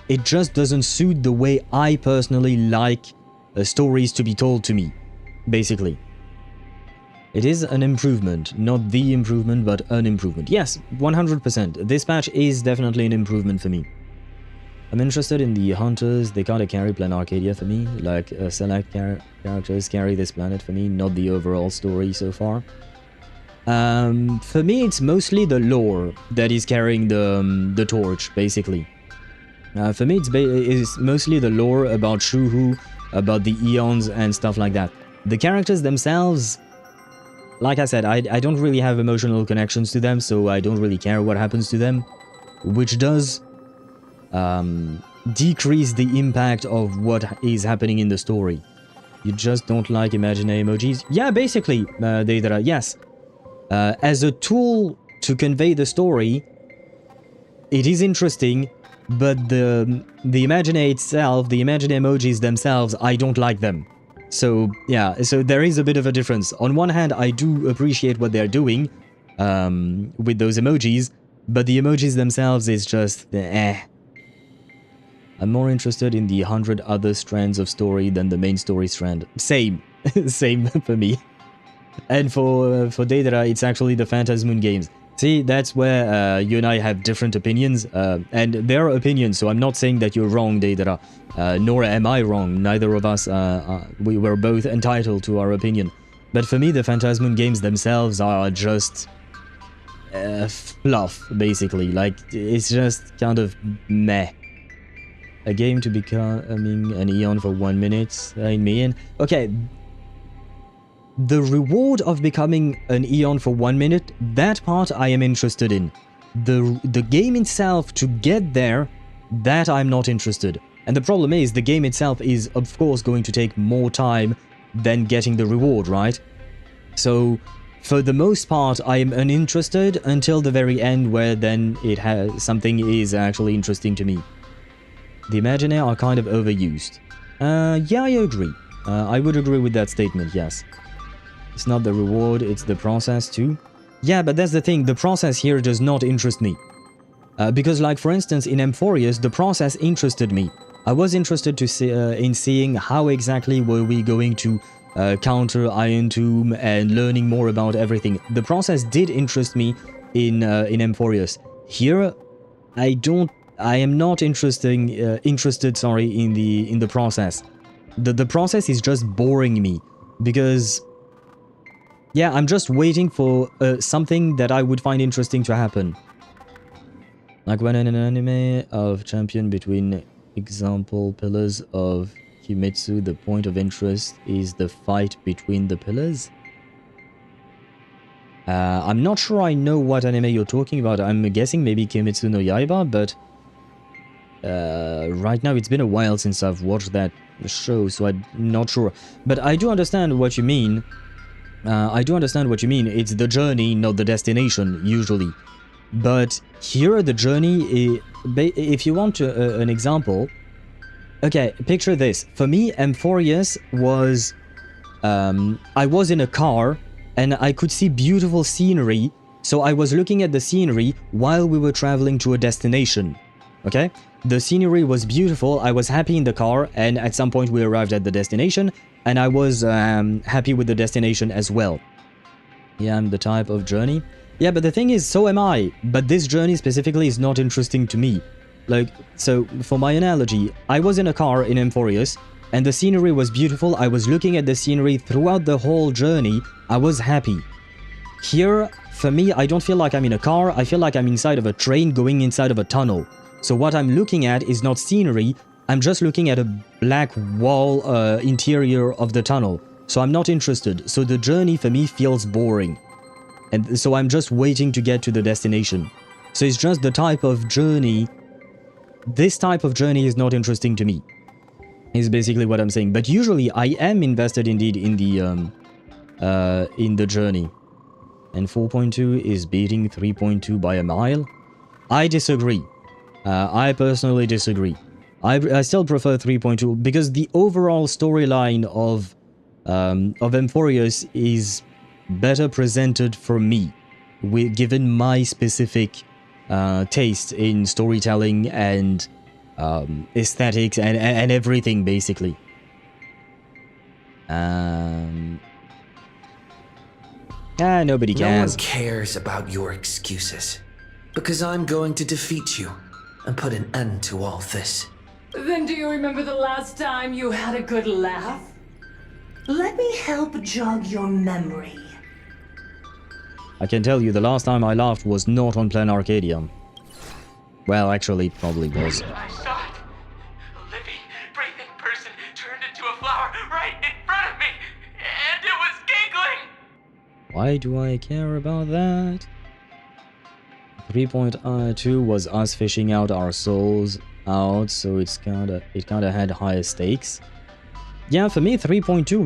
It just doesn't suit the way I personally like stories to be told to me, basically. It is an improvement, not the improvement, but an improvement. Yes, 100%. This patch is definitely an improvement for me. I'm interested in the hunters. They kind of carry Planarcadia for me. Like, select characters carry this planet for me, not the overall story so far. For me, it's mostly the lore that is carrying the torch, basically. For me, it's mostly the lore about Shuhu, about the Eons and stuff like that. The characters themselves, like I said, I don't really have emotional connections to them, so I don't really care what happens to them, which does decrease the impact of what is happening in the story. You just don't like imaginary emojis? Yeah, basically, Deidara, yes. As a tool to convey the story, it is interesting, but the imaginary itself, the imaginary emojis themselves, I don't like them. So, yeah, so there is a bit of a difference. On one hand, I do appreciate what they're doing with those emojis, but the emojis themselves is just, I'm more interested in the 100 other strands of story than the main story strand. Same. Same for me. And for Deidara, it's actually the Phantasmoon Games. See, that's where you and I have different opinions, and they're opinions, so I'm not saying that you're wrong, Deidara, nor am I wrong. Neither of us, we were both entitled to our opinion. But for me, the Phantasmoon Games themselves are just fluff, basically. Like, it's just kind of meh. A game to becoming an Eon for 1 minute, in me. Okay. The reward of becoming an Eon for 1 minute, that part I am interested in. The game itself, to get there, that I'm not interested. And the problem is, the game itself is, of course, going to take more time than getting the reward, right? So, for the most part, I am uninterested until the very end, where then something is actually interesting to me. The Imaginary are kind of overused. Yeah, I agree. I would agree with that statement, yes. It's not the reward, it's the process too. Yeah, but that's the thing, the process here does not interest me. Because, like, for instance, in Emphorius, the process interested me. I was interested in seeing how exactly were we going to counter Iron Tomb and learning more about everything. The process did interest me in Emphorius. Here, I am not interested in the process. The process is just boring me because, yeah, I'm just waiting for something that I would find interesting to happen. Like when in an anime of champion between example pillars of Kimetsu, the point of interest is the fight between the pillars. I'm not sure I know what anime you're talking about. I'm guessing maybe Kimetsu no Yaiba, but right now it's been a while since I've watched that show, so I'm not sure. But I do understand what you mean. It's the journey, not the destination, usually. But here the journey, if you want an example... Okay, picture this. For me, Amphorius was... I was in a car and I could see beautiful scenery, so I was looking at the scenery while we were traveling to a destination. Okay? The scenery was beautiful, I was happy in the car, and at some point we arrived at the destination, and I was happy with the destination as well. Yeah, I'm the type of journey. Yeah, but the thing is, so am I, but this journey specifically is not interesting to me. Like, so, for my analogy, I was in a car in Amphorius, and the scenery was beautiful, I was looking at the scenery throughout the whole journey, I was happy. Here, for me, I don't feel like I'm in a car, I feel like I'm inside of a train going inside of a tunnel. So what I'm looking at is not scenery, I'm just looking at a black wall interior of the tunnel. So I'm not interested, so the journey for me feels boring. And so I'm just waiting to get to the destination. So it's just the type of journey... This type of journey is not interesting to me. Is basically what I'm saying. But usually I am invested indeed in the journey. And 4.2 is beating 3.2 by a mile. I disagree. I personally disagree. I still prefer 3.2 because the overall storyline of Amphorius is better presented for me, given my specific taste in storytelling and aesthetics and everything, basically. Nobody cares. No one cares about your excuses, because I'm going to defeat you and put an end to all this. Then do you remember the last time you had a good laugh? Let me help jog your memory. I can tell you the last time I laughed was not on Planarcadia. Well, actually, it probably was. I saw it. A living, breathing person turned into a flower right in front of me, and it was giggling. Why do I care about that? 3.2 was us fishing out our souls out, so it kinda had higher stakes. Yeah, for me 3.2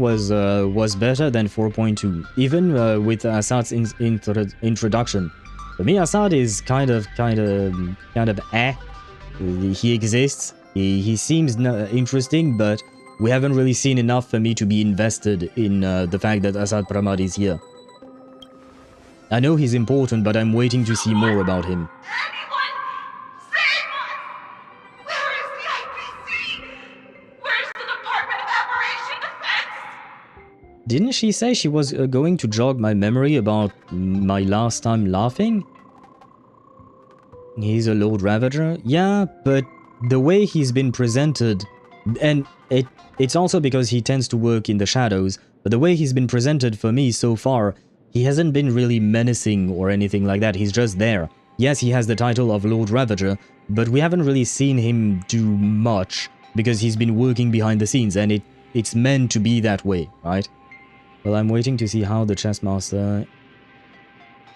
was better than 4.2, even with Assad's introduction. For me, Assad is kind of eh. He exists. He seems interesting, but we haven't really seen enough for me to be invested in the fact that Assad Pramad is here. I know he's important, but I'm waiting to see more about him. Didn't she say she was going to jog my memory about my last time laughing? He's a Lord Ravager? Yeah, but the way he's been presented, and it's also because he tends to work in the shadows, but the way he's been presented for me so far, he hasn't been really menacing or anything like that, he's just there. Yes, he has the title of Lord Ravager, but we haven't really seen him do much, because he's been working behind the scenes, and it's meant to be that way, right? Well, I'm waiting to see how the chessmaster...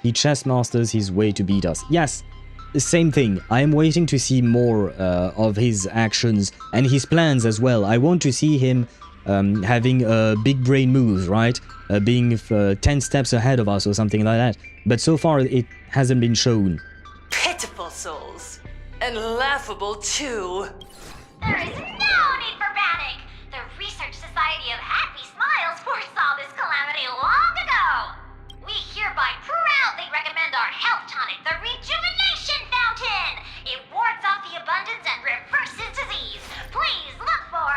He chessmasters his way to beat us. Yes, the same thing. I am waiting to see more of his actions and his plans as well. I want to see him having big brain moves, right? Being 10 steps ahead of us or something like that. But so far, it hasn't been shown. Pitiful souls. And laughable, too. There is no need for panic. The Research Society of Happy Smiles foresaw this calamity long ago. We hereby proudly recommend our health tonic, the Rejuvenation Fountain. It wards off the abundance and reverses disease. Please look for...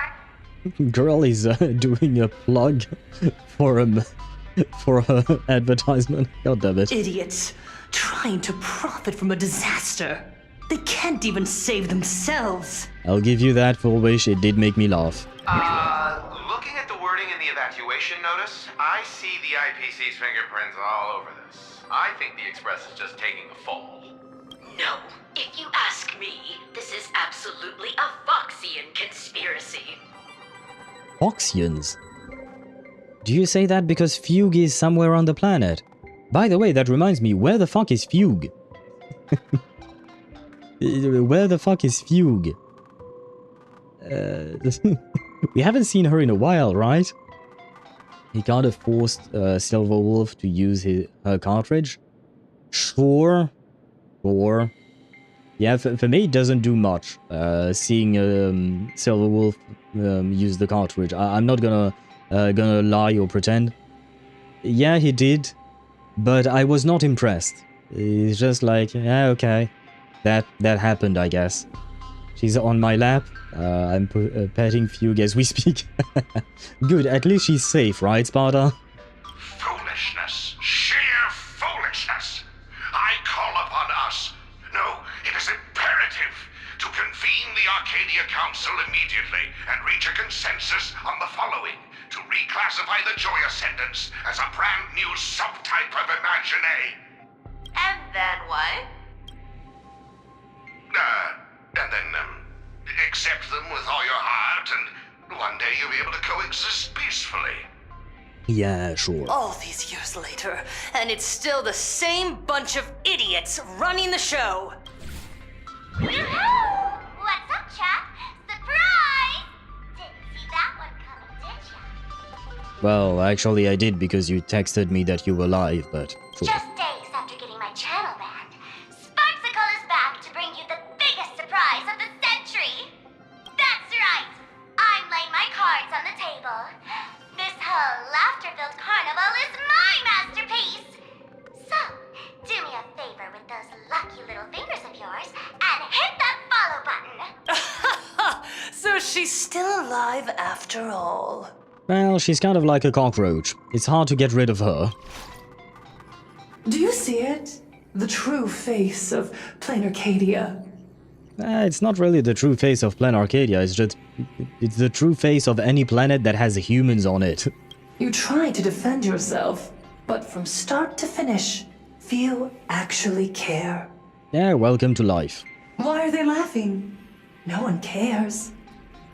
Girl is doing a plug for her advertisement. God damn it. Idiots. Trying to profit from a disaster. They can't even save themselves. I'll give you that, Full Wish. It did make me laugh. violation notice? I see the IPC's fingerprints all over this. I think the Express is just taking a fall. No, if you ask me, this is absolutely a Foxian conspiracy. Foxians? Do you say that because Fugue is somewhere on the planet? By the way, that reminds me, where the fuck is Fugue? Where the fuck is Fugue? We haven't seen her in a while, right? He kind of forced Silverwolf to use her cartridge. Sure. Yeah, for me it doesn't do much, seeing Silverwolf use the cartridge. I'm not gonna lie or pretend. Yeah, he did, but I was not impressed. It's just like, yeah, okay. That happened, I guess. She's on my lap. I'm petting Fugue as we speak. Good, at least she's safe, right, Sparta? Foolishness. Sheer foolishness. I call upon us. No, it is imperative to convene the Arcadia Council immediately and reach a consensus on the following. To reclassify the Joy Ascendants as a brand new subtype of Imagine. And then what? And then, accept them with all your heart, and one day you'll be able to coexist peacefully. Yeah, sure. All these years later, and it's still the same bunch of idiots running the show. Yoo-hoo! What's up, chap? Surprise! Didn't see that one coming, did ya? Well, actually I did because you texted me that you were live, but sure. Just days after getting my channel banned, Sparksicle is back to bring you the biggest surprise of the century! That's right! I'm laying my cards on the table. This whole laughter-filled carnival is my masterpiece! So, do me a favor with those lucky little fingers of yours and hit that follow button! So she's still alive after all. Well, she's kind of like a cockroach. It's hard to get rid of her. Do you see it? The true face of Planarcadia. It's not really the true face of Planarcadia, it's the true face of any planet that has humans on it. You try to defend yourself, but from start to finish, few actually care. Yeah, welcome to life. Why are they laughing? No one cares.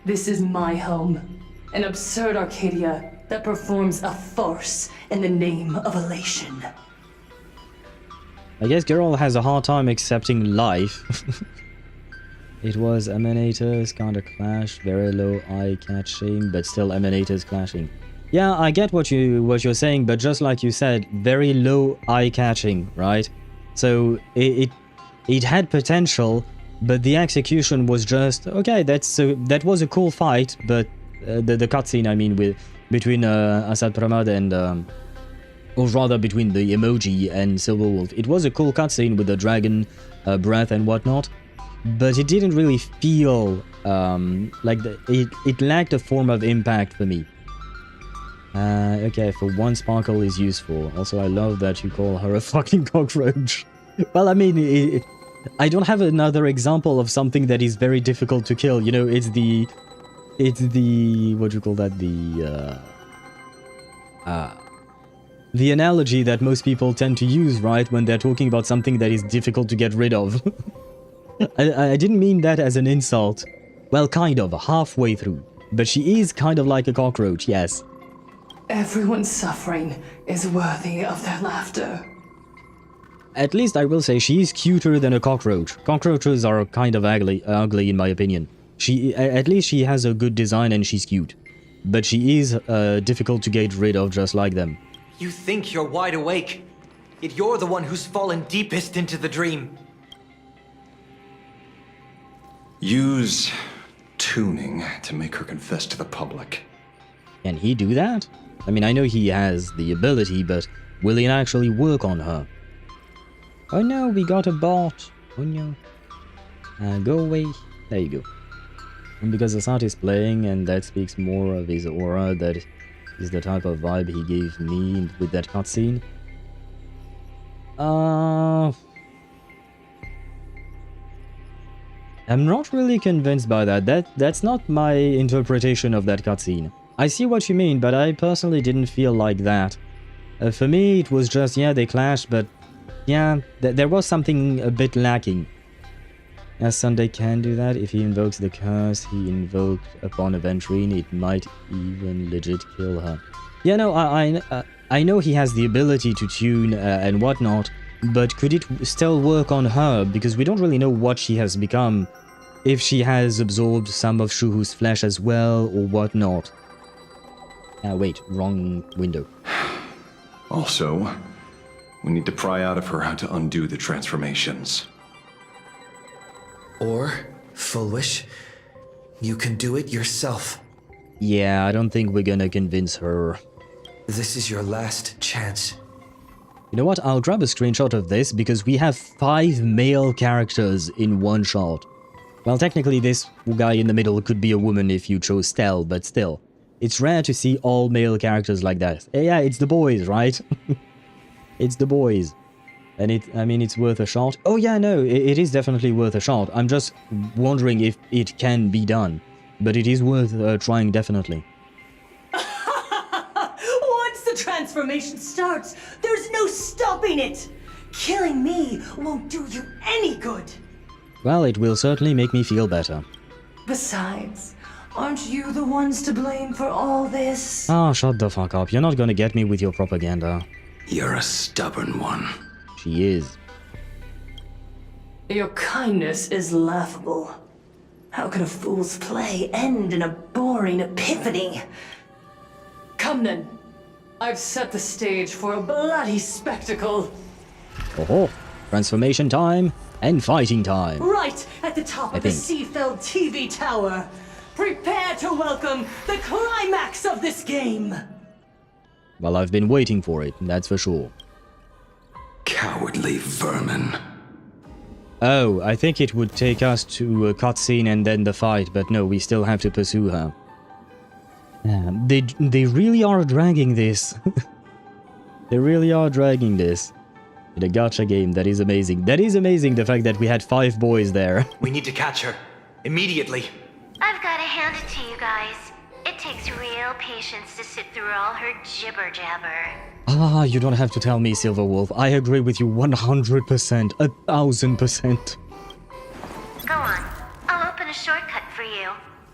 This is my home. An absurd Arcadia that performs a farce in the name of elation. I guess Girl has a hard time accepting life. It was Emanators, kinda clash, very low eye-catching, but still Emanators clashing. Yeah, I get what you're saying, but just like you said, very low eye-catching, right? So it had potential, but the execution was just okay. That was a cool fight, but the cutscene, I mean, between Asad Pramad and or rather between the emoji and Silverwolf, it was a cool cutscene with the dragon breath and whatnot, but it didn't really feel like it lacked a form of impact for me. Okay, for one, Sparkle is useful. Also, I love that you call her a fucking cockroach. Well, I mean, I don't have another example of something that is very difficult to kill. You know, it's the what do you call that? The analogy that most people tend to use, right, when they're talking about something that is difficult to get rid of. I didn't mean that as an insult. Well, kind of, halfway through. But she is kind of like a cockroach, yes. Everyone's suffering is worthy of their laughter. At least I will say she is cuter than a cockroach. Cockroaches are kind of ugly in my opinion. At least she has a good design and she's cute. But she is difficult to get rid of just like them. You think you're wide awake, yet you're the one who's fallen deepest into the dream. Use tuning to make her confess to the public. Can he do that? I mean, I know he has the ability, but will he actually work on her? Oh no, we got a bot. Oh no. Go away. There you go. And because Asad is playing, and that speaks more of his aura, that is the type of vibe he gave me with that cutscene. I'm not really convinced by that. That's not my interpretation of that cutscene. I see what you mean, but I personally didn't feel like that. For me, it was just, yeah, they clashed, but yeah, there was something a bit lacking. As Sunday can do that, if he invokes the curse he invoked upon Aventurine, it might even legit kill her. Yeah, no, I know he has the ability to tune and whatnot, but could it still work on her? Because we don't really know what she has become, if she has absorbed some of Shuhu's flesh as well, or whatnot. Wait, wrong window. Also, we need to pry out of her how to undo the transformations. Or, Full Wish, you can do it yourself. Yeah, I don't think we're gonna convince her. This is your last chance. You know what, I'll grab a screenshot of this because we have 5 male characters in one shot. Well, technically this guy in the middle could be a woman if you chose Stell, but still. It's rare to see all male characters like that. Yeah, it's the boys, right? It's the boys. And I mean, it's worth a shot. Oh yeah, no, it is definitely worth a shot. I'm just wondering if it can be done. But it is worth trying, definitely. Once the transformation starts, there's no stopping it! Killing me won't do you any good! Well, it will certainly make me feel better. Besides, aren't you the ones to blame for all this? Ah, shut the fuck up. You're not gonna get me with your propaganda. You're a stubborn one. She is. Your kindness is laughable. How can a fool's play end in a boring epiphany? Come then. I've set the stage for a bloody spectacle. Oh, transformation time and fighting time. Right at the top of the Seafeld TV tower. Prepare to welcome the climax of this game. Well, I've been waiting for it, that's for sure. Cowardly vermin. Oh, I think it would take us to a cutscene and then the fight, but no, we still have to pursue her. They really are dragging this. They really are dragging this. In a gacha game, that is amazing. That is amazing, the fact that we had 5 boys there. We need to catch her. Immediately. I've got to hand it to you guys. It takes real patience to sit through all her jibber-jabber. Ah, you don't have to tell me, Silverwolf. I agree with you 100%, 1000%. Go on. I'll open a shortcut for you.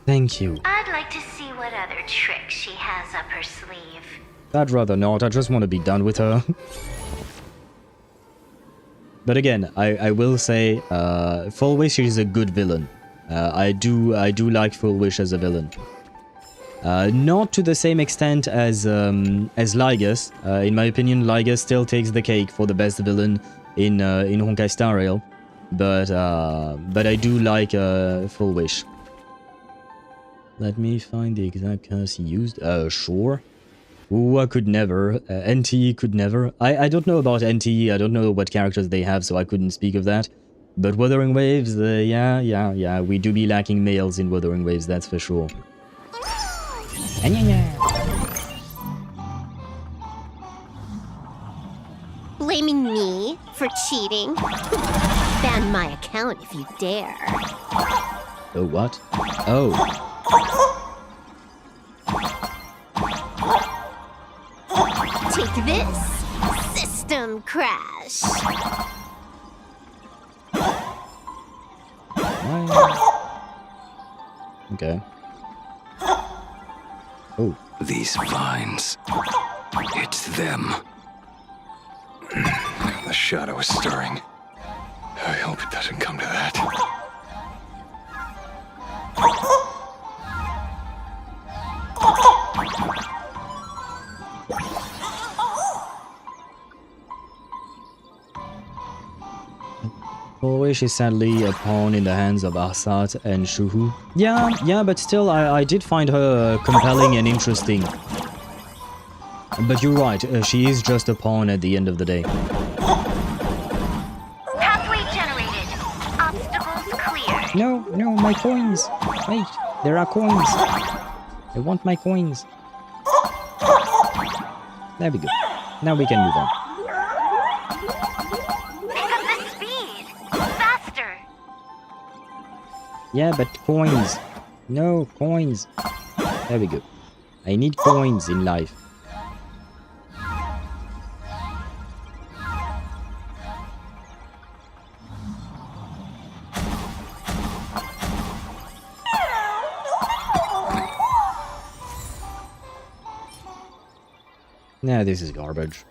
Thank you. I'd like to see what other tricks she has up her sleeve. I'd rather not. I just want to be done with her. But again, I will say, Full Wish is a good villain. I do like Full Wish as a villain. Not to the same extent as Lygus. In my opinion, Lygus still takes the cake for the best villain in Honkai Star Rail. But I do like Full Wish. Let me find the exact curse he used. Sure. Ooh, I could never. NTE could never. I don't know about NTE. I don't know what characters they have, so I couldn't speak of that. But Wuthering Waves, yeah, we do be lacking males in Wuthering Waves, that's for sure. Blaming me for cheating? Ban my account if you dare. Oh, what? Oh. Take this, system crash. Okay. Oh. These vines. It's them. The shadow is stirring. I hope it doesn't come to that. Full Wish is sadly a pawn in the hands of Asat and Shuhu. Yeah, but still, I did find her compelling and interesting. But you're right, she is just a pawn at the end of the day. Pathway generated. Obstacles cleared. No, my coins. Wait, there are coins. I want my coins. There we go. Now we can move on. Yeah, but coins. No, coins. There we go. I need coins in life. Nah, this is garbage.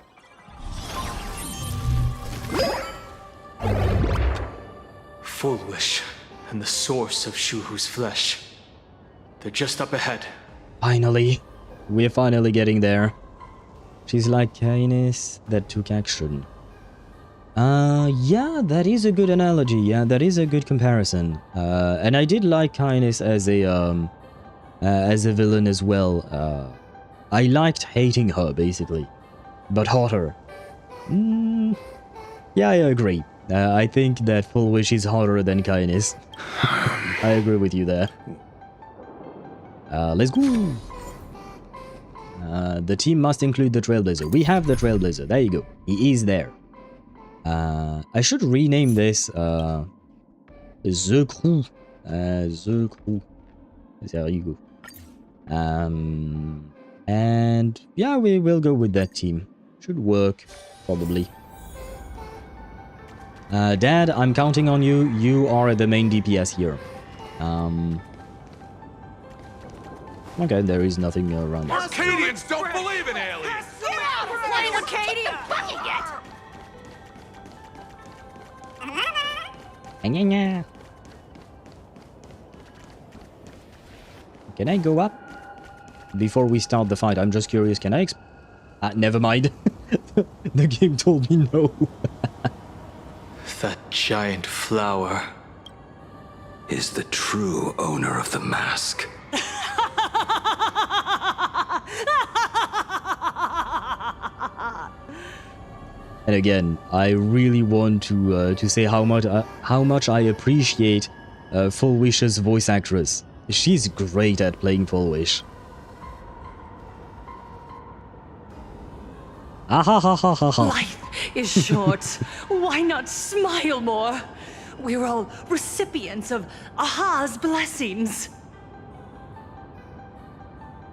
Full Wish and the source of Shuhu's flesh. They're just up ahead. Finally. We're finally getting there. She's like kindness that took action. Yeah, that is a good analogy. Yeah, that is a good comparison. And I did like kindness as a villain as well. I liked hating her, basically. But hotter. Yeah, I agree. I think that Full Wish is hotter than kindness. I agree with you there. Let's go! The team must include the Trailblazer. We have the Trailblazer. There you go. He is there. I should rename this The Crew. The Crew. There you go. And yeah, we will go with that team. Should work, probably. Dad, I'm counting on you. You are the main DPS here. Okay, there is nothing around us. Arcadians don't believe in aliens! Playing with Katie and fucking it! Can I go up? Before we start the fight, I'm just curious, can I never mind. The game told me no. That giant flower is the true owner of the mask. And again, I really want to say how much I appreciate Full Wish's voice actress. She's great at playing Full Wish. Life is short. Why not smile more? We're all recipients of Aha's blessings.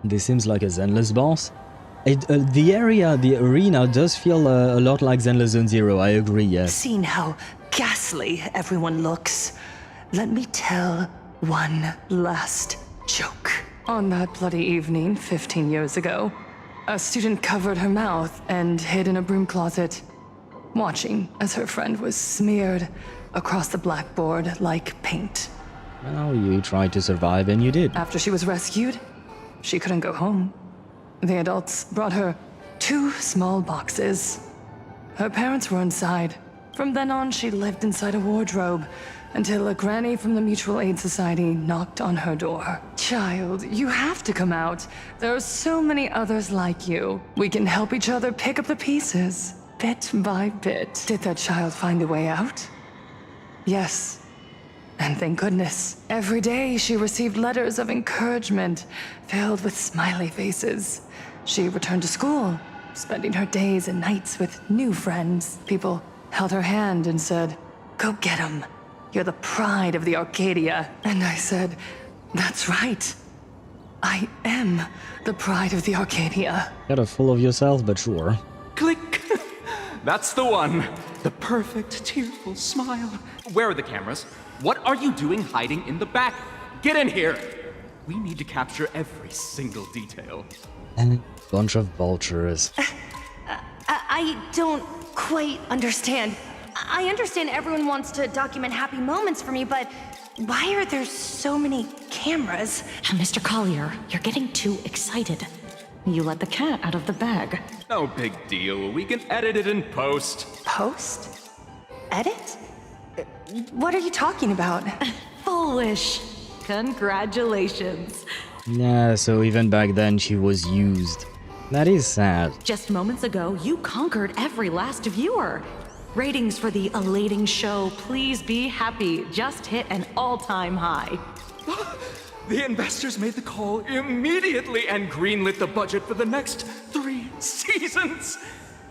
This seems like a Zenless boss. The arena does feel a lot like Zenless Zone Zero, I agree, yes. Seeing how ghastly everyone looks, let me tell one last joke. On that bloody evening 15 years ago, a student covered her mouth and hid in a broom closet, watching as her friend was smeared across the blackboard like paint. Well, you tried to survive and you did. After she was rescued, she couldn't go home. The adults brought her 2 small boxes. Her parents were inside. From then on, she lived inside a wardrobe until a granny from the Mutual Aid Society knocked on her door. Child, you have to come out. There are so many others like you. We can help each other pick up the pieces, bit by bit. Did that child find a way out? Yes. And thank goodness. Every day she received letters of encouragement filled with smiley faces. She returned to school, spending her days and nights with new friends. People held her hand and said, "Go get 'em. You're the pride of the Arcadia." And I said, "That's right. I am the pride of the Arcadia." Kind of full of yourself, but sure. Click! That's the one. The perfect, tearful smile. Where are the cameras? What are you doing hiding in the back? Get in here! We need to capture every single detail. And a bunch of vultures. I don't quite understand. I understand everyone wants to document happy moments for me, but why are there so many cameras? Mr. Collier, you're getting too excited. You let the cat out of the bag. No big deal. We can edit it in post. Post? Edit? What are you talking about? Foolish. Congratulations. Yeah, so even back then she was used. That is sad. Just moments ago, you conquered every last viewer. Ratings for the elating show, Please Be Happy, just hit an all-time high. The investors made the call immediately and greenlit the budget for the next 3 seasons.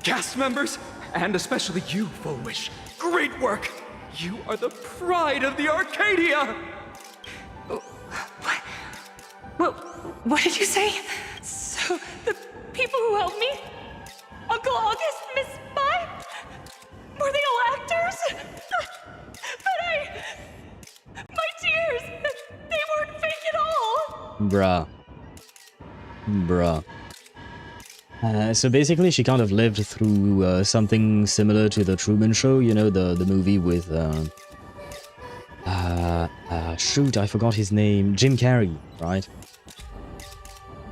Cast members, and especially you, Full Wish, great work. You are the pride of the Arcadia. What did you say? people who helped me? Uncle August, Miss Spy? Were they all actors? But my tears, they weren't fake at all. Bruh. So basically, she kind of lived through something similar to the Truman Show, you know, the movie with shoot, I forgot his name, Jim Carrey, right?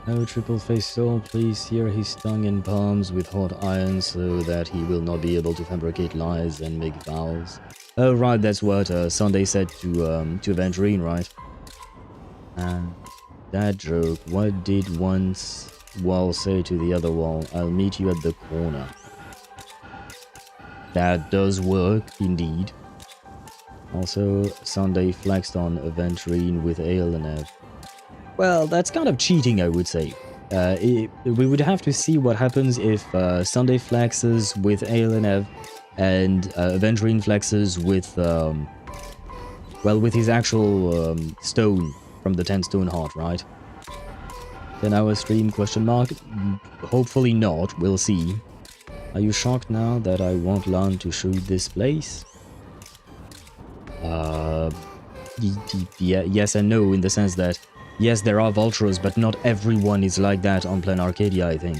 No triple-faced soul, please sear his tongue and palms with hot iron so that he will not be able to fabricate lies and make vows. Oh right, that's what Sunday said to Evangeline, right? That joke. What did one wall say to the other wall? I'll meet you at the corner. That does work, indeed. Also, Sunday flexed on Evangeline with Ailenev. Well, that's kind of cheating, I would say. We would have to see what happens if Sunday flexes with Ailenev and Evangeline flexes with, well, with his actual stone from the 10 stone heart, right? 10-hour stream, question mark? Hopefully not, we'll see. Are you shocked now that I won't learn to shoot this place? Yeah, yes and no, in the sense that, yes, there are vultures, but not everyone is like that on Planarcadia, I think.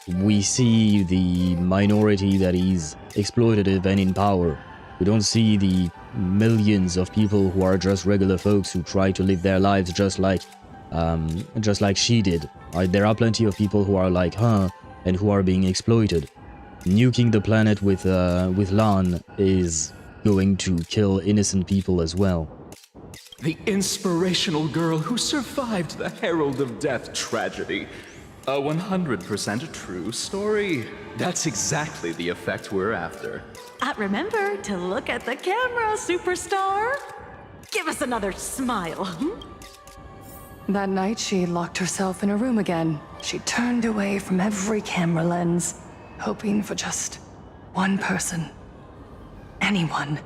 We see the minority that is exploitative and in power. We don't see the millions of people who are just regular folks who try to live their lives just like she did. Right? There are plenty of people who are like her and who are being exploited. Nuking the planet with LAN is going to kill innocent people as well. The inspirational girl who survived the Herald of Death tragedy. A 100% true story. That's exactly the effect we're after. Remember to look at the camera, superstar. Give us another smile. That night, she locked herself in a room again. She turned away from every camera lens, hoping for just one person, anyone,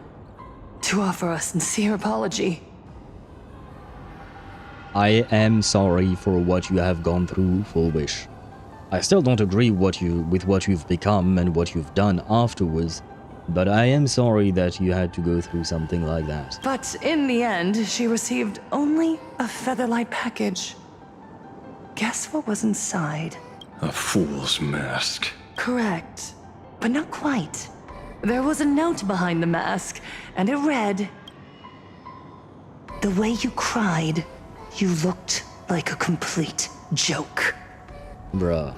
to offer a sincere apology. I am sorry for what you have gone through, Full Wish. I still don't agree with what you've become and what you've done afterwards, but I am sorry that you had to go through something like that. But in the end, she received only a Featherlight package. Guess what was inside? A fool's mask. Correct, but not quite. There was a note behind the mask, and it read, "The way you cried, you looked like a complete joke." Bruh.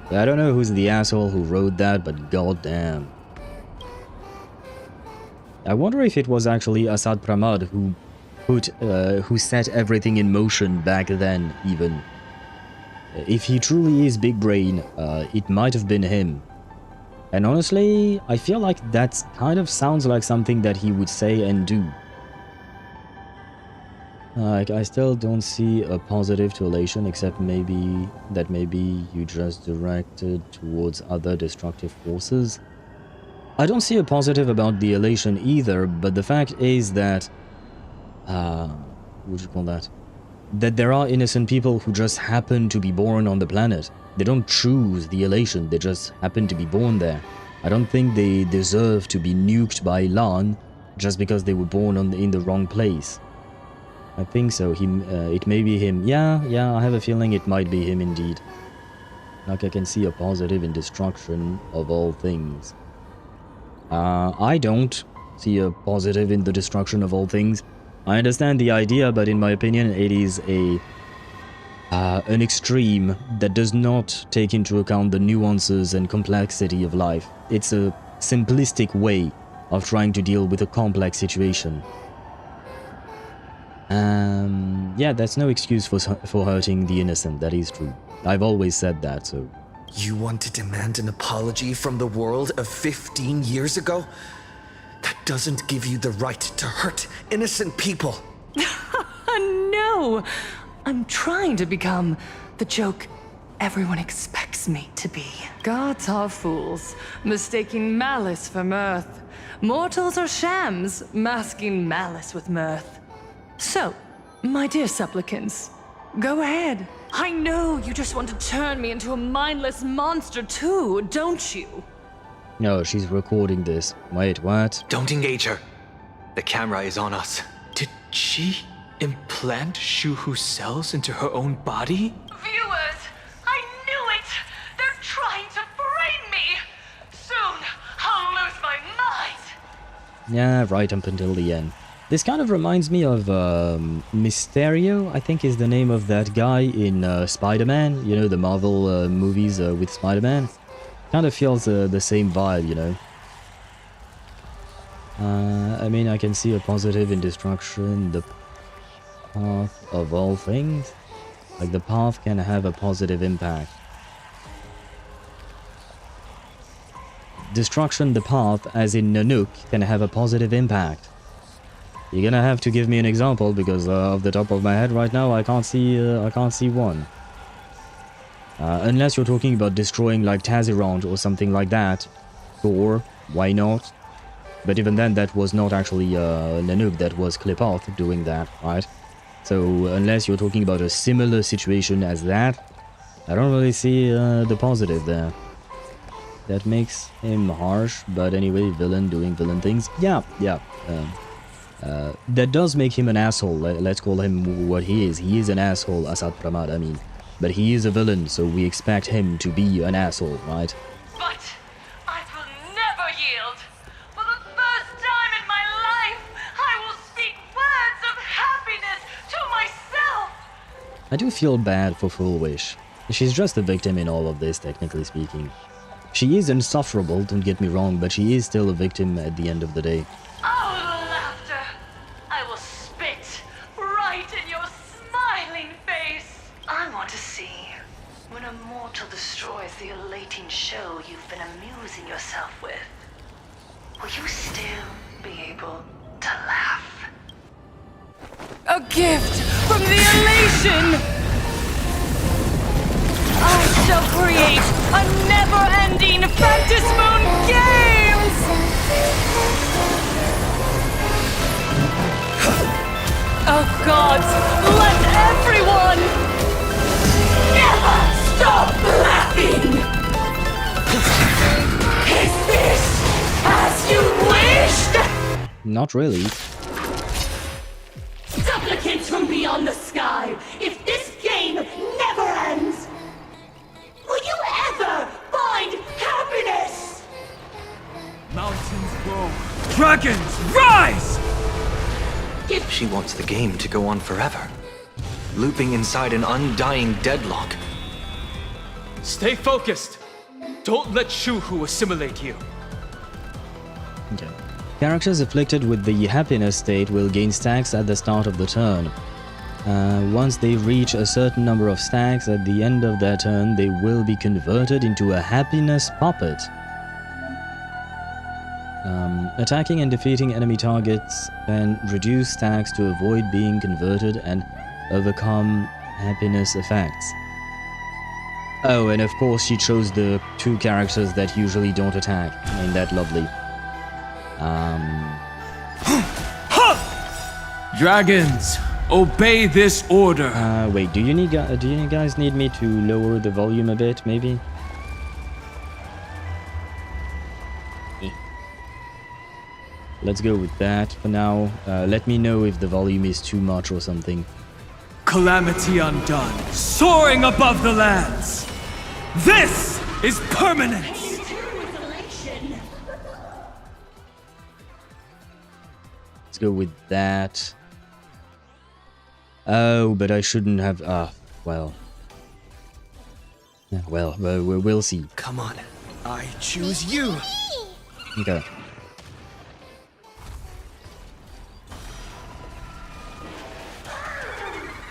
I don't know who's the asshole who wrote that, but goddamn. I wonder if it was actually Asad Pramad who set everything in motion back then, even. If he truly is big brain, it might have been him. And honestly, I feel like that kind of sounds like something that he would say and do. Like, I still don't see a positive to elation, except maybe you just directed towards other destructive forces. I don't see a positive about the elation either, but the fact is that, what would you call that? That there are innocent people who just happen to be born on the planet. They don't choose the elation, they just happen to be born there. I don't think they deserve to be nuked by LAN just because they were born in the wrong place. I think so. It may be him. Yeah, I have a feeling it might be him indeed. Like, I can see a positive in destruction of all things. I don't see a positive in the destruction of all things. I understand the idea, but in my opinion, it is an extreme that does not take into account the nuances and complexity of life. It's a simplistic way of trying to deal with a complex situation. Yeah, that's no excuse for hurting the innocent, that is true. I've always said that, so... You want to demand an apology from the world of 15 years ago? That doesn't give you the right to hurt innocent people. No! I'm trying to become the joke everyone expects me to be. Gods are fools, mistaking malice for mirth. Mortals are shams, masking malice with mirth. So, my dear supplicants, go ahead, I know you just want to turn me into a mindless monster too, don't you? No, she's recording this. Wait, what? Don't engage her. The camera is on us. Did she implant Shuhu's cells into her own body? Viewers, I knew it! They're trying to frame me! Soon, I'll lose my mind! Yeah, right up until the end. This kind of reminds me of Mysterio, I think is the name of that guy in Spider-Man. You know, the Marvel movies with Spider-Man. Kind of feels the same vibe, you know. I mean, I can see a positive in destruction, the path of all things. Like, the path can have a positive impact. Destruction, the path, as in Nanook, can have a positive impact. You're gonna have to give me an example, because off the top of my head right now, I can't see one. Unless you're talking about destroying like Tazirand or something like that. Or, why not? But even then, that was not actually Nanook, that was Clipoth doing that, right? So, unless you're talking about a similar situation as that, I don't really see the positive there. That makes him harsh, but anyway, villain doing villain things. Yeah. That does make him an asshole. Let's call him what he is. He is an asshole, Asad Pramad, I mean. But he is a villain, so we expect him to be an asshole, right? But I will never yield. For the first time in my life, I will speak words of happiness to myself. I do feel bad for Full Wish. She's just a victim in all of this, technically speaking. She is insufferable, don't get me wrong, but she is still a victim at the end of the day. The elating show you've been amusing yourself with. Will you still be able to laugh? A gift from the elation! I shall create a never-ending Phantasmoon Games! Oh gods, let everyone never stop laughing! Is this as you wished? Not really. Supplicants from beyond the sky, if this game never ends, will you ever find happiness? Mountains grow. Dragons, rise! She wants the game to go on forever. Looping inside an undying deadlock. Stay focused. Don't let Shuhu assimilate you. Okay. Characters afflicted with the happiness state will gain stacks at the start of the turn. Once they reach a certain number of stacks at the end of their turn, they will be converted into a happiness puppet. Attacking and defeating enemy targets and reduce stacks to avoid being converted and overcome happiness effects. Oh, and of course she chose the two characters that usually don't attack. Ain't that lovely? Dragons, obey this order. Wait, do you guys need me to lower the volume a bit, maybe? Let's go with that for now. Let me know if the volume is too much or something. Calamity undone, soaring above the lands. This is permanence. Let's go with that. Oh, but I shouldn't have... well. Well, we'll see. Come on. I choose you. Okay.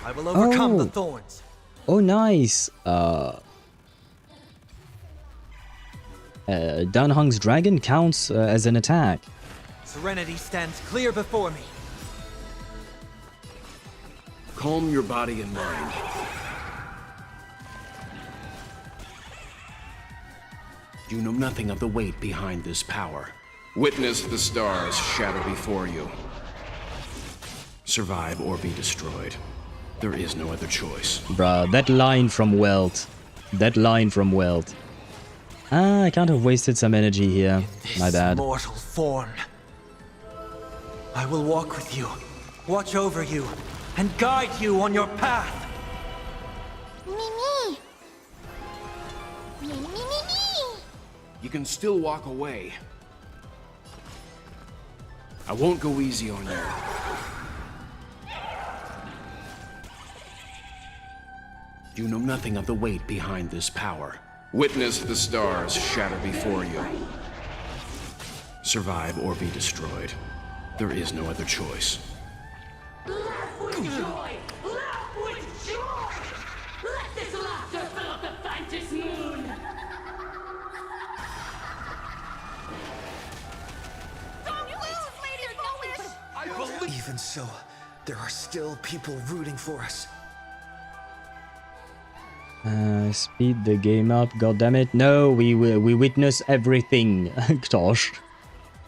I will overcome the thorns. Oh, nice. Dan Heng's dragon counts as an attack. Serenity stands clear before me. Calm your body and mind. You know nothing of the weight behind this power. Witness the stars shatter before you. Survive or be destroyed. There is no other choice. Bruh, that line from Weld. That line from Weld. Ah, I kind of wasted some energy here. My bad. Mortal form. I will walk with you, watch over you, and guide you on your path. Me. You can still walk away. I won't go easy on you. You know nothing of the weight behind this power. Witness the stars shatter before you. Survive or be destroyed. There is no other choice. Laugh with joy! Laugh with joy! Let this laughter fill up the Phantasmoon! Even so, there are still people rooting for us. Speed the game up, goddammit. No, we witness everything. Gosh.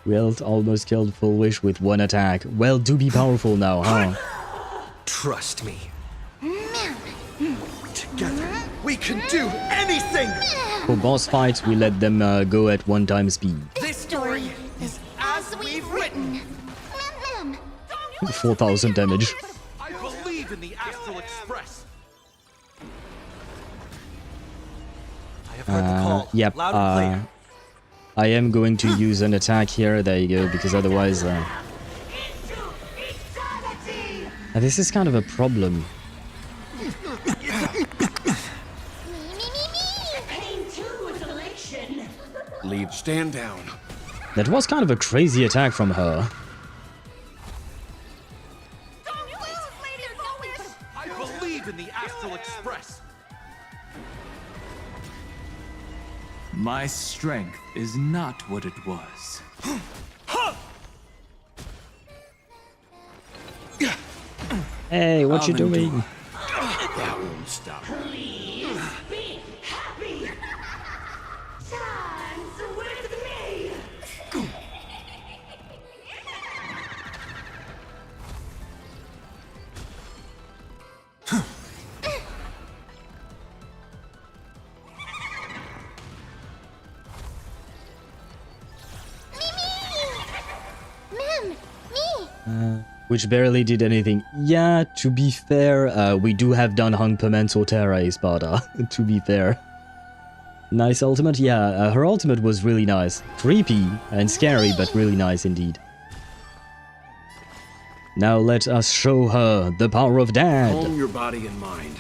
Weld almost killed Full Wish with one attack. Well, do be powerful now, huh? Trust me. Together, we can do anything! For boss fights, we let them go at 1x speed. This story is as we've written. 4,000 damage. I believe in the Astral Express. I have heard the call. Yep. Loud and clear. I am going to use an attack here. There you go, because otherwise... this is kind of a problem. Leave. Stand down. That was kind of a crazy attack from her. I believe in the Astral Express. My strength is not what it was. Hey, what you doing? That won't stop. Please be happy! Dance with me! Which barely did anything. Yeah, to be fair, we do have Dan Heng Pimento Terra Espada, to be fair. Nice ultimate? Yeah, her ultimate was really nice. Creepy and scary, but really nice indeed. Now let us show her the power of Dad. Calm your body and mind.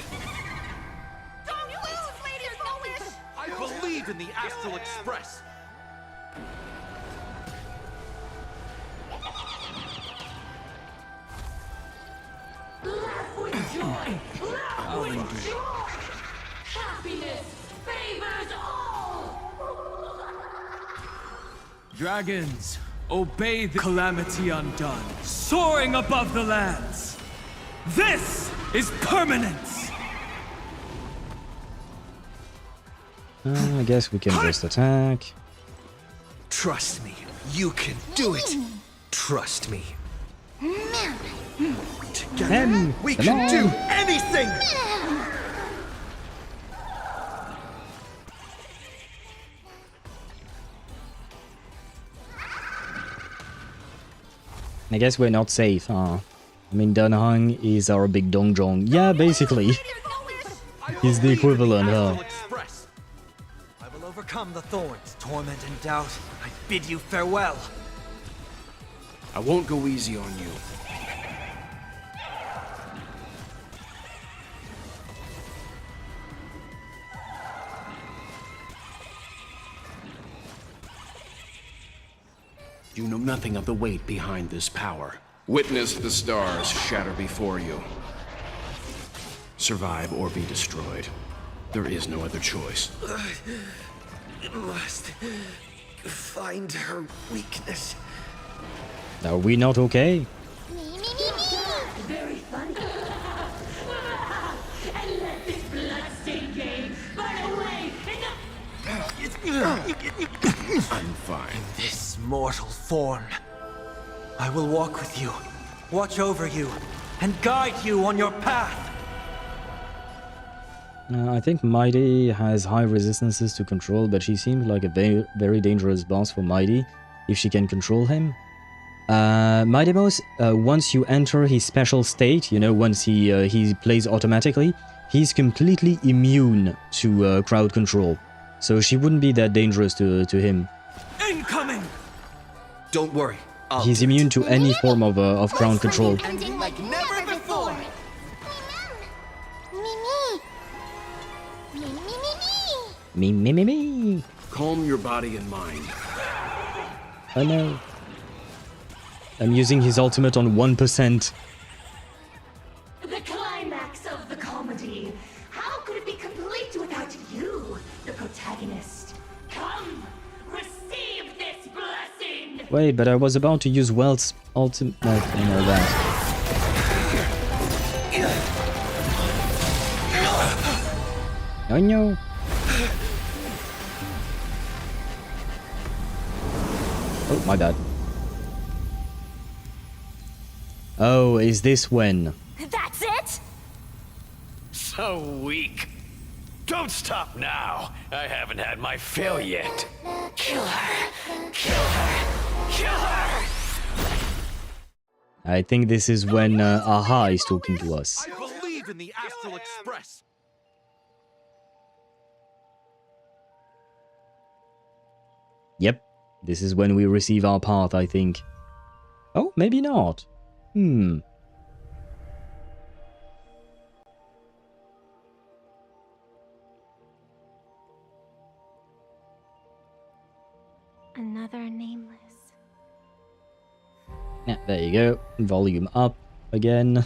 I believe in the Astral Express. Laugh with joy! Laugh with joy! Happiness favors all! Dragons, obey the calamity undone, soaring above the lands. This is permanence! I guess we can just attack. Trust me, you can do it. Trust me. Together, we can do anything! I guess we're not safe, huh? I mean, Dan Heng is our big dongjong. Yeah, basically. He's the equivalent, huh? I will overcome the thorns, torment and doubt. I bid you farewell. I won't go easy on you. You know nothing of the weight behind this power. Witness the stars shatter before you. Survive or be destroyed. There is no other choice. I must find her weakness. Are we not okay? Very funny. And let this bloodstained game burn away I'm fine. This mortal form. I will walk with you, watch over you, and guide you on your path. I think Mighty has high resistances to control, but she seems like a very dangerous boss for Mighty if she can control him. Mighty Boss, once you enter his special state, you know, once he plays automatically, he's completely immune to crowd control. So she wouldn't be that dangerous to him. Incoming! Don't worry. He's immune to any form of crowd control. Ending like never before. Me. Calm your body and mind. I know. I'm using his ultimate on 1%. The climax of the comedy. How could it be complete without you, the protagonist? Come, receive this blessing! Wait, but I was about to use Welt's ultimate. No, I know that. Oh no. Oh, my bad. Oh, is this when? That's it? So weak. Don't stop now. I haven't had my fill yet. Kill her! Kill her! Kill her! I think this is when Aha is talking to us. I believe in the Astral Express. Yep, this is when we receive our path, I think. Oh, maybe not. Another nameless. Yeah, there you go. Volume up again. There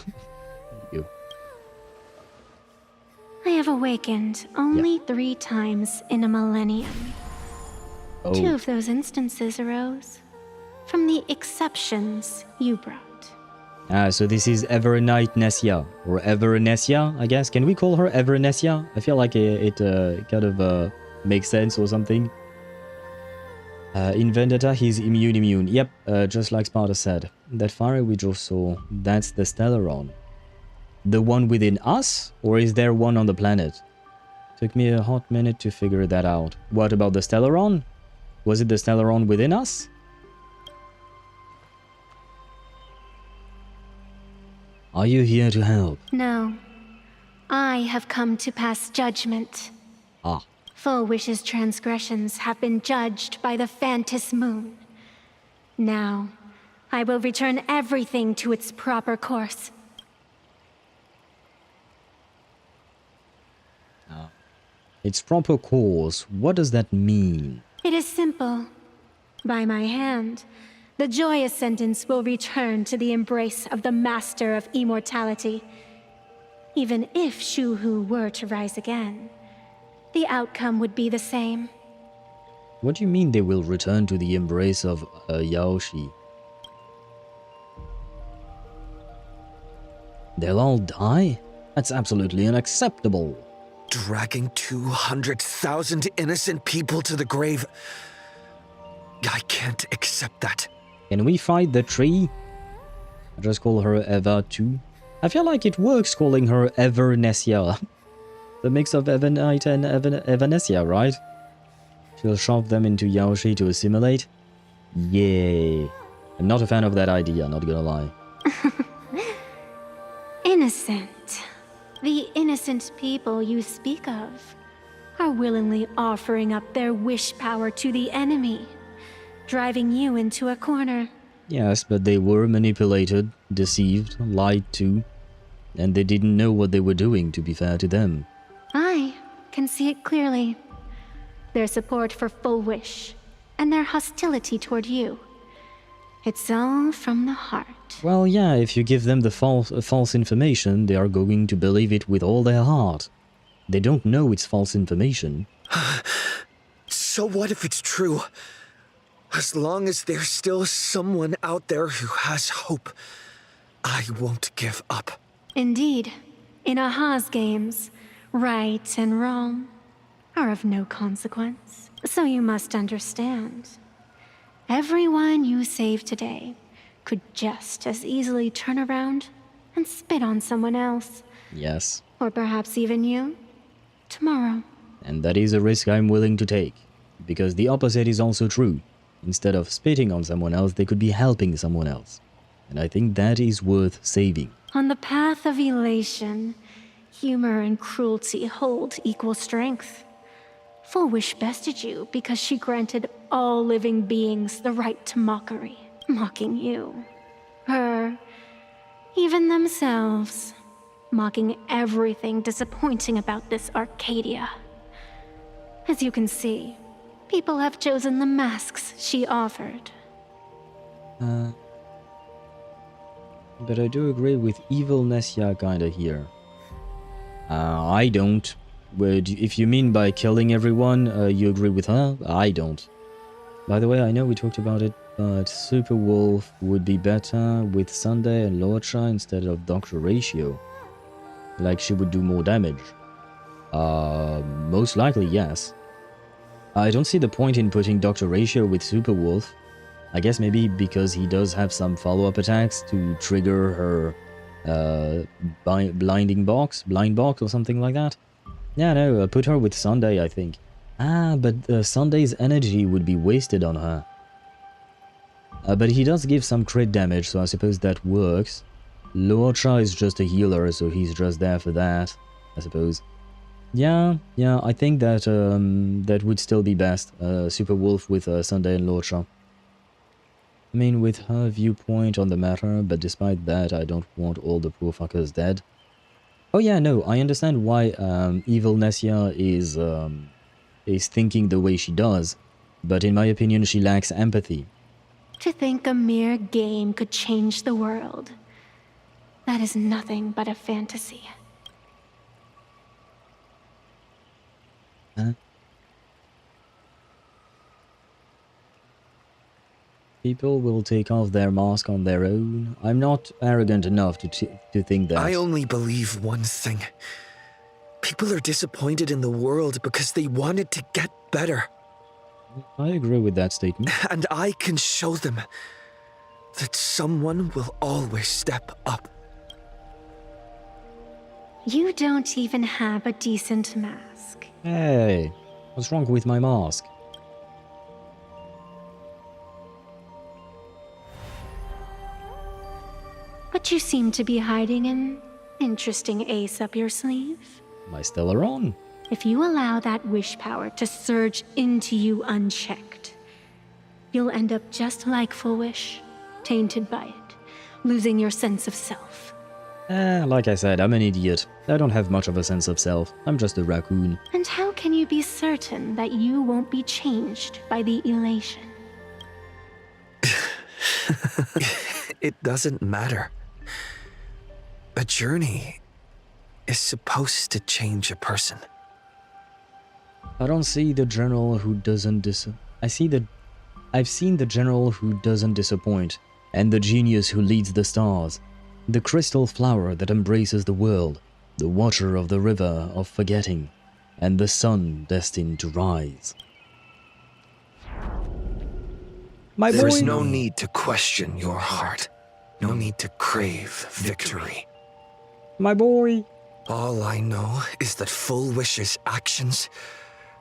you go. I have awakened only 3 times in a millennium. Oh. 2 of those instances arose from the exceptions you brought. Ah, so this is Evanescia, or Evanescia, I guess. Can we call her Evanescia? I feel like it kind of makes sense or something. In Vendetta, he's immune. Yep, just like Sparta said. That fire we just saw, that's the Stellaron. The one within us? Or is there one on the planet? Took me a hot minute to figure that out. What about the Stellaron? Was it the Stellaron within us? Are you here to help? No. I have come to pass judgment. Ah. Full Wish's transgressions have been judged by the Phantasmoon. Now, I will return everything to its proper course. Its proper course, what does that mean? It is simple. By my hand, the joyous sentence will return to the embrace of the Master of Immortality. Even if Shu-Hu were to rise again, the outcome would be the same. What do you mean they will return to the embrace of Yaoshi? They'll all die? That's absolutely unacceptable. Dragging 200,000 innocent people to the grave. I can't accept that. Can we fight the tree? I just call her Eva too. I feel like it works calling her Evanescia. The mix of Evanite and Evanescia, right? She'll shove them into Yaoshi to assimilate? Yay. I'm not a fan of that idea, not gonna lie. Innocent. The innocent people you speak of are willingly offering up their wish power to the enemy, driving you into a corner. Yes, but they were manipulated, deceived, lied to, and they didn't know what they were doing, to be fair to them. I can see it clearly. Their support for Full Wish, and their hostility toward you. It's all from the heart. Well, yeah, if you give them the false information, they are going to believe it with all their heart. They don't know it's false information. So what if it's true? As long as there's still someone out there who has hope, I won't give up. Indeed, in Aha's games, right and wrong are of no consequence. So you must understand. Everyone you save today could just as easily turn around and spit on someone else. Yes. Or perhaps even you. tomorrow. And that is a risk I'm willing to take. Because the opposite is also true. Instead of spitting on someone else, they could be helping someone else. And I think that is worth saving. On the path of elation, humor and cruelty hold equal strength. Full Wish bested you because she granted all living beings the right to mockery. Mocking you. Her. Even themselves. Mocking everything disappointing about this Arcadia. As you can see, people have chosen the masks she offered. But I do agree with Evanescia kinda here. I don't. If you mean by killing everyone, you agree with her? I don't. By the way, I know we talked about it, but Super Wolf would be better with Sunday and Lorcha instead of Dr. Ratio. Like she would do more damage. Most likely, yes. I don't see the point in putting Dr. Ratio with Super Wolf. I guess maybe because he does have some follow-up attacks to trigger her blind box or something like that. Yeah, no, put her with Sunday, I think. But Sunday's energy would be wasted on her. But he does give some crit damage, so I suppose that works. Lorcha is just a healer, so he's just there for that, I suppose. Yeah, I think that that would still be best. Super Wolf with Sunday and Lorcha. I mean, with her viewpoint on the matter, but despite that, I don't want all the poor fuckers dead. Oh yeah, no, I understand why Evanescia is thinking the way she does, but in my opinion, she lacks empathy. To think a mere game could change the world. That is nothing but a fantasy. Huh? People will take off their mask on their own. I'm not arrogant enough to think that. I only believe one thing. People are disappointed in the world because they wanted to get better. I agree with that statement. And I can show them that someone will always step up. You don't even have a decent mask. Hey, what's wrong with my mask? But you seem to be hiding an interesting ace up your sleeve. Am I still around? If you allow that wish power to surge into you unchecked, you'll end up just like Full Wish, tainted by it, losing your sense of self. Like I said, I'm an idiot. I don't have much of a sense of self. I'm just a raccoon. And how can you be certain that you won't be changed by the elation? It doesn't matter. A journey is supposed to change a person. I don't see the general who doesn't I've seen the general who doesn't disappoint, and the genius who leads the stars, the crystal flower that embraces the world, the watcher of the river of forgetting, and the sun destined to rise. There's no need to question your heart. No need to crave victory. My boy. All I know is that Full Wish's actions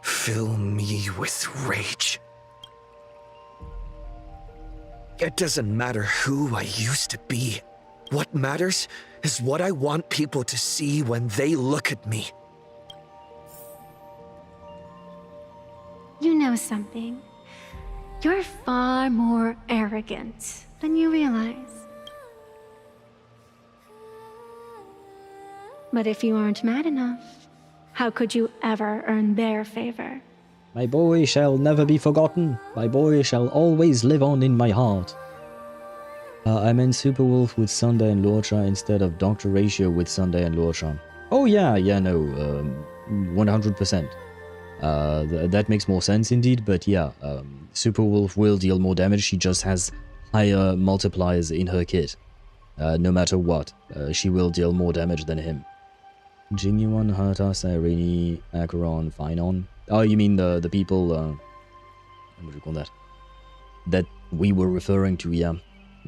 fill me with rage. It doesn't matter who I used to be. What matters is what I want people to see when they look at me. You know something. You're far more arrogant than you realize. But if you aren't mad enough, how could you ever earn their favor? My boy shall never be forgotten. My boy shall always live on in my heart. I meant Super Wolf with Sunday and Lorcha instead of Dr. Ratio with Sunday and Lorcha. Oh yeah, no, 100%. That makes more sense indeed, but yeah, Super Wolf will deal more damage. She just has higher multipliers in her kit. No matter what, she will deal more damage than him. Jinyuan, Herta, Sairini, Acheron, Phynon. Oh, you mean the people, what do you call that? That we were referring to, yeah.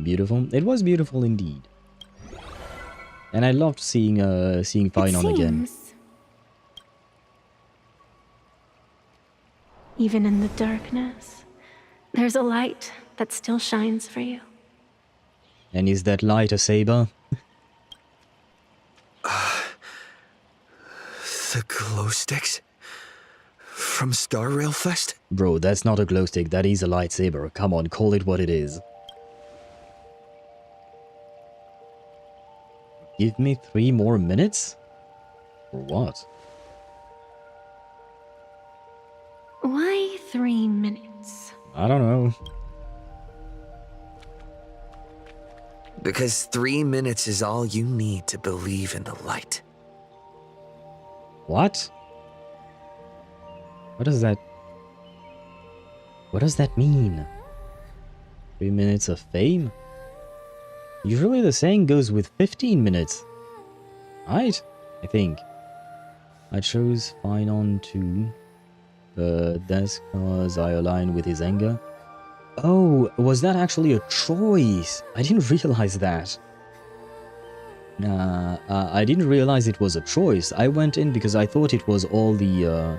Beautiful. It was beautiful indeed. And I loved seeing Phynon again. Even in the darkness, there's a light that still shines for you. And is that light a saber? The glow sticks? From Star Rail Fest? Bro, that's not a glow stick, that is a lightsaber. Come on, call it what it is. Give me 3 more minutes? For what? Why 3 minutes? I don't know. Because 3 minutes is all you need to believe in the light. What? What does that mean? 3 minutes of fame? Usually the saying goes with 15 minutes. Right? I think. I chose fine on 2. That's cause I align with his anger. Oh, was that actually a choice? I didn't realize that. I didn't realize it was a choice. I went in because I thought it was all the...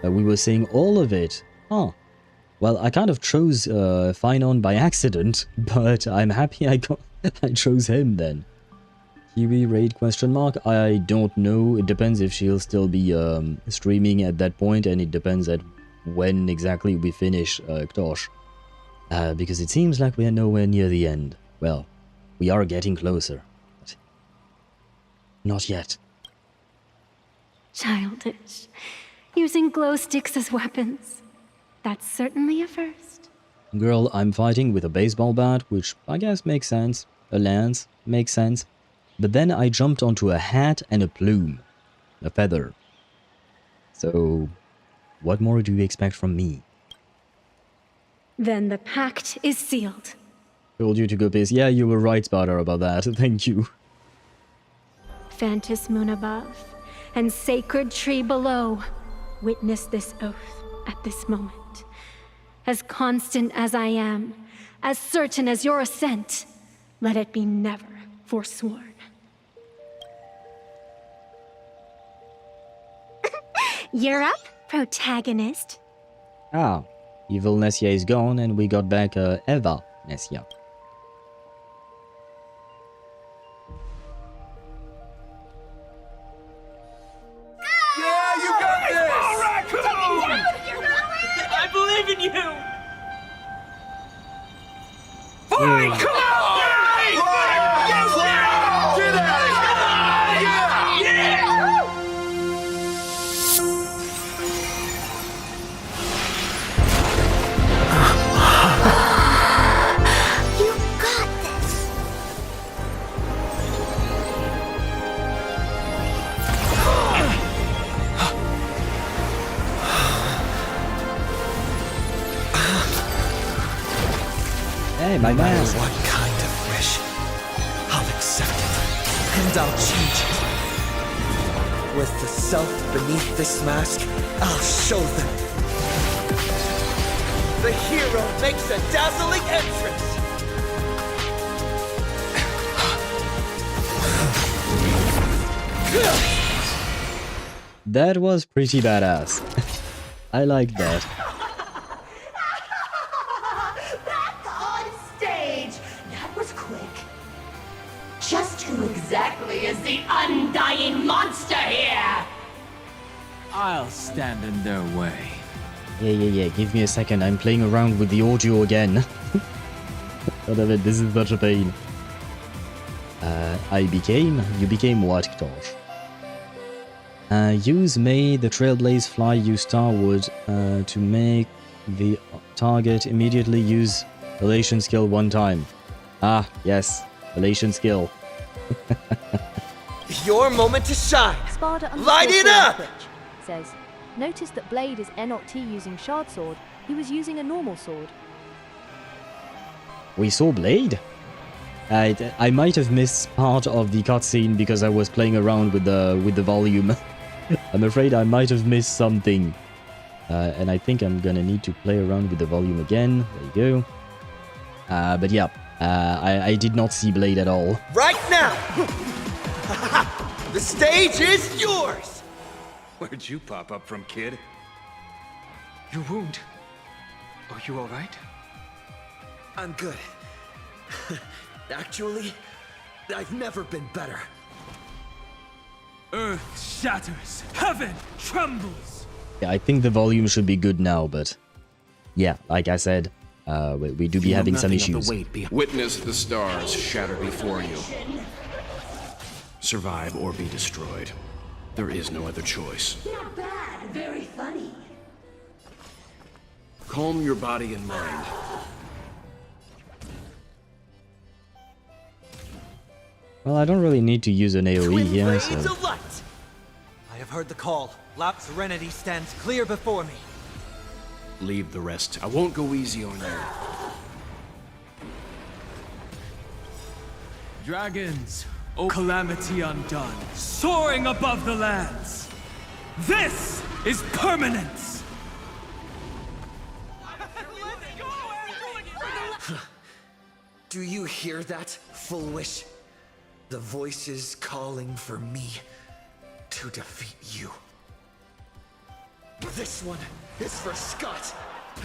we were saying all of it. Huh. Well, I kind of chose Finon by accident, but I'm happy I chose him then. Kiwi raid question mark? I don't know. It depends if she'll still be streaming at that point, and it depends at when exactly we finish Ktosh. Because it seems like we are nowhere near the end. Well, we are getting closer. But not yet. Childish. Using glow sticks as weapons. That's certainly a first. Girl, I'm fighting with a baseball bat, which I guess makes sense. A lance makes sense. But then I jumped onto a hat and a plume. A feather. So, what more do you expect from me? Then the pact is sealed. Told you to go piss. Yeah, you were right, Sparta, about that. Thank you. Phantasmoon above and sacred tree below. Witness this oath at this moment. As constant as I am, as certain as your assent, let it be never forsworn. You're up, protagonist. Ah, evil Nessia is gone and we got back Evanescia. Yeah, you got this! I believe in you! Fine, come on! Get at it! You got this! Hey, my man. What kind of wish? I'll accept it, and I'll change it. With the self beneath this mask, I'll show them. The hero makes a dazzling entrance! That was pretty badass. I like that. That's on stage! That was quick. Just who exactly is the undying monster here? I'll stand in their way. Yeah. Give me a second. I'm playing around with the audio again. God damn it, this is such a pain. You became what, Ktosh? Use May the Trailblaze fly you starward to make the target immediately use relation skill 1 time. Ah, yes, relation skill. Your moment to shine! Sparda Light it up! Twitch says, notice that Blade is not using Shard Sword. He was using a normal sword. We saw Blade? I might have missed part of the cutscene because I was playing around with the volume. I'm afraid I might have missed something. And I think I'm gonna need to play around with the volume again. There you go. But yeah, I did not see Blade at all. Right now! The stage is yours! Where'd you pop up from, kid? Your wound. Are you alright? I'm good. Actually, I've never been better. Earth shatters, heaven trembles. Yeah, I think the volume should be good now, but yeah, like I said, we do be having some issues. Witness the stars shatter before you. Survive or be destroyed. There is no other choice. Not bad, very funny. Calm your body and mind. Well, I don't really need to use an AoE here, so... I have heard the call. Lap Serenity stands clear before me. Leave the rest. I won't go easy on you. Dragons, O calamity undone, soaring above the lands. This is permanence. Do you hear that, Foolish? The voices calling for me to defeat you. This one is for Scott,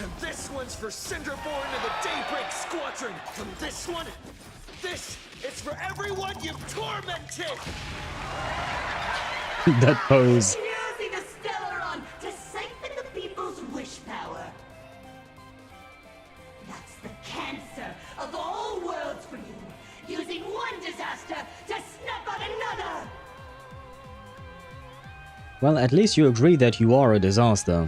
and this one's for Cinderborn and the Daybreak Squadron, and this one, this is for everyone you've tormented! That pose. Using the Stellaron to siphon the people's wish power. That's the cancer of all worlds for you. Using one disaster to snuff out another! Well, at least you agree that you are a disaster.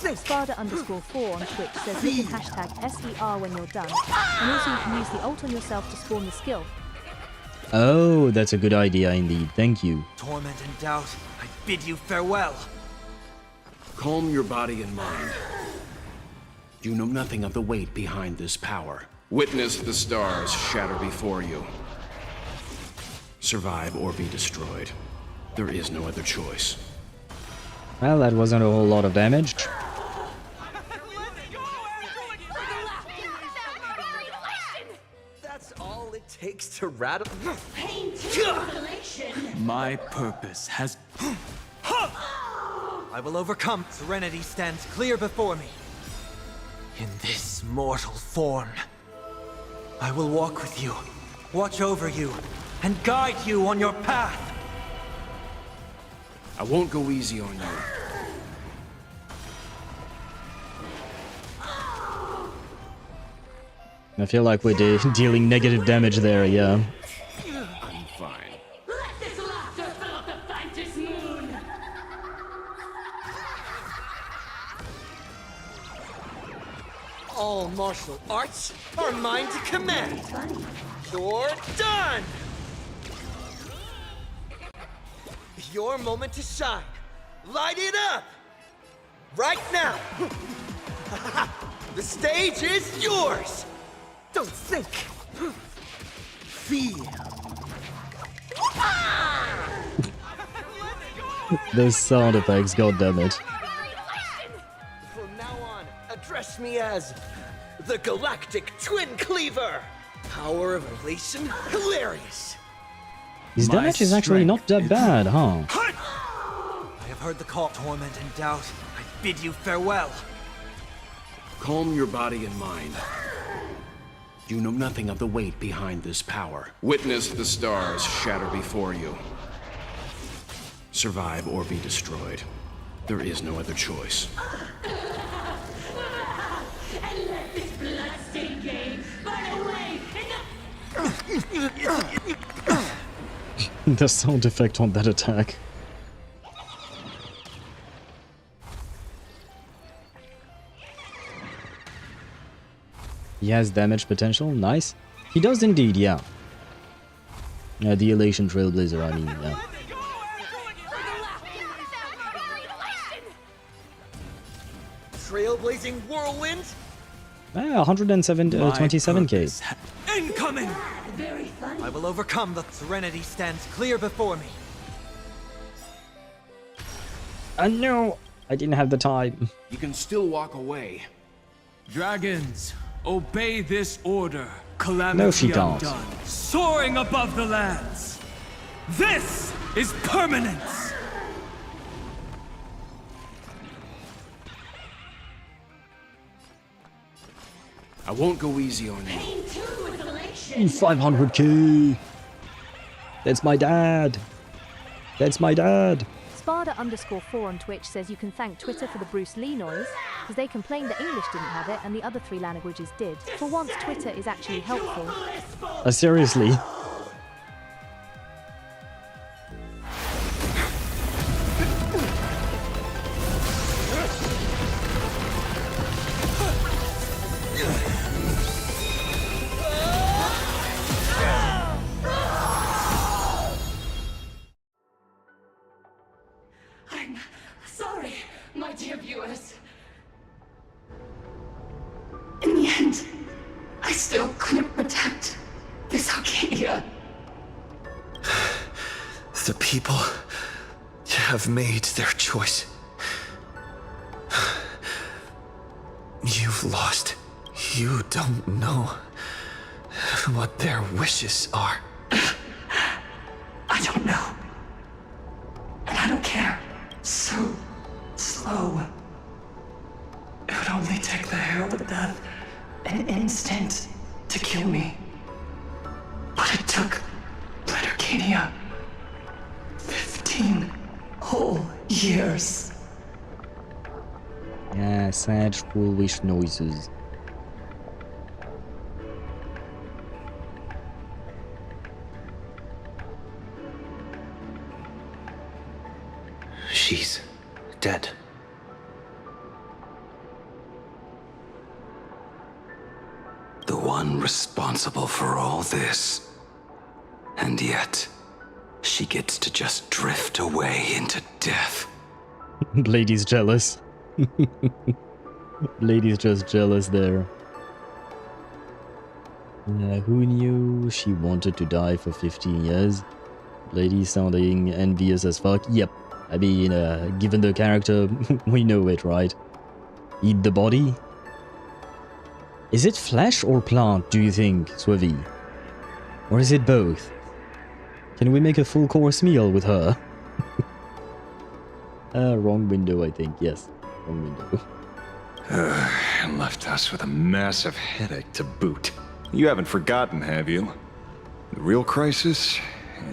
Spada_4 on Twitch says you can hashtag SER when you're done, and also you can use the ult on yourself to spawn the skill. Oh, that's a good idea indeed. Thank you. Torment and doubt, I bid you farewell. Calm your body and mind. You know nothing of the weight behind this power. Witness the stars shatter before you. Survive or be destroyed. There is no other choice. Well, that wasn't a whole lot of damage. That's all it takes to rattle. Pain to isolation. My purpose has... I will overcome. Serenity stands clear before me. In this mortal form, I will walk with you, watch over you, and guide you on your path. I won't go easy on you. I feel like we're dealing negative damage there, yeah. I'm fine. Let this laughter fill up the Phantasmoon! All martial arts are mine to command. You're done! Your moment to shine. Light it up! Right now! The stage is yours! Don't think. Feel. Those sound effects, goddammit. From now on, address me as the Galactic Twin Cleaver. Power of relation, hilarious. His damage is actually not that bad, huh? I have heard the call. Torment and doubt, I bid you farewell. Calm your body and mind. You know nothing of the weight behind this power. Witness the stars shatter before you. Survive or be destroyed. There is no other choice. And let this bloodstained game burn away in the... The sound effect on that attack. He has damage potential, nice. He does indeed, yeah. The Elation Trailblazer, I mean, yeah. Trailblazing whirlwind? 127k. Incoming! Very funny. I will overcome. The Serenity stands clear before me. No! I didn't have the time. You can still walk away. Dragons, obey this order. Calamity No, she don't. undone, soaring above the lands. This is permanence! I won't go easy on you. 500k! That's my dad! That's my dad! Sparda_4 on Twitch says you can thank Twitter for the Bruce Lee noise, because they complained that English didn't have it and the other 3 languages did. For once, Twitter is actually helpful. Seriously? I'm sorry, my dear viewers. In the end, I still couldn't protect this Arcadia. The people have made their choice. You've lost. You don't know what their wishes are. I don't know. And I don't care. So slow. It would only take the herald of death an instant to kill me. But it took Planarcadia 15 whole years. Yeah, sad, foolish noises. She's dead. The one responsible for all this. And yet, she gets to just drift away into death. Blade is jealous. Blade is just jealous there. Who knew she wanted to die for 15 years? Lady sounding envious as fuck. Yep. I mean, given the character, we know it, right? Eat the body? Is it flesh or plant, do you think, Swavi? Or is it both? Can we make a full course meal with her? Wrong window, I think. Yes, wrong window. And left us with a massive headache to boot. You haven't forgotten, have you? The real crisis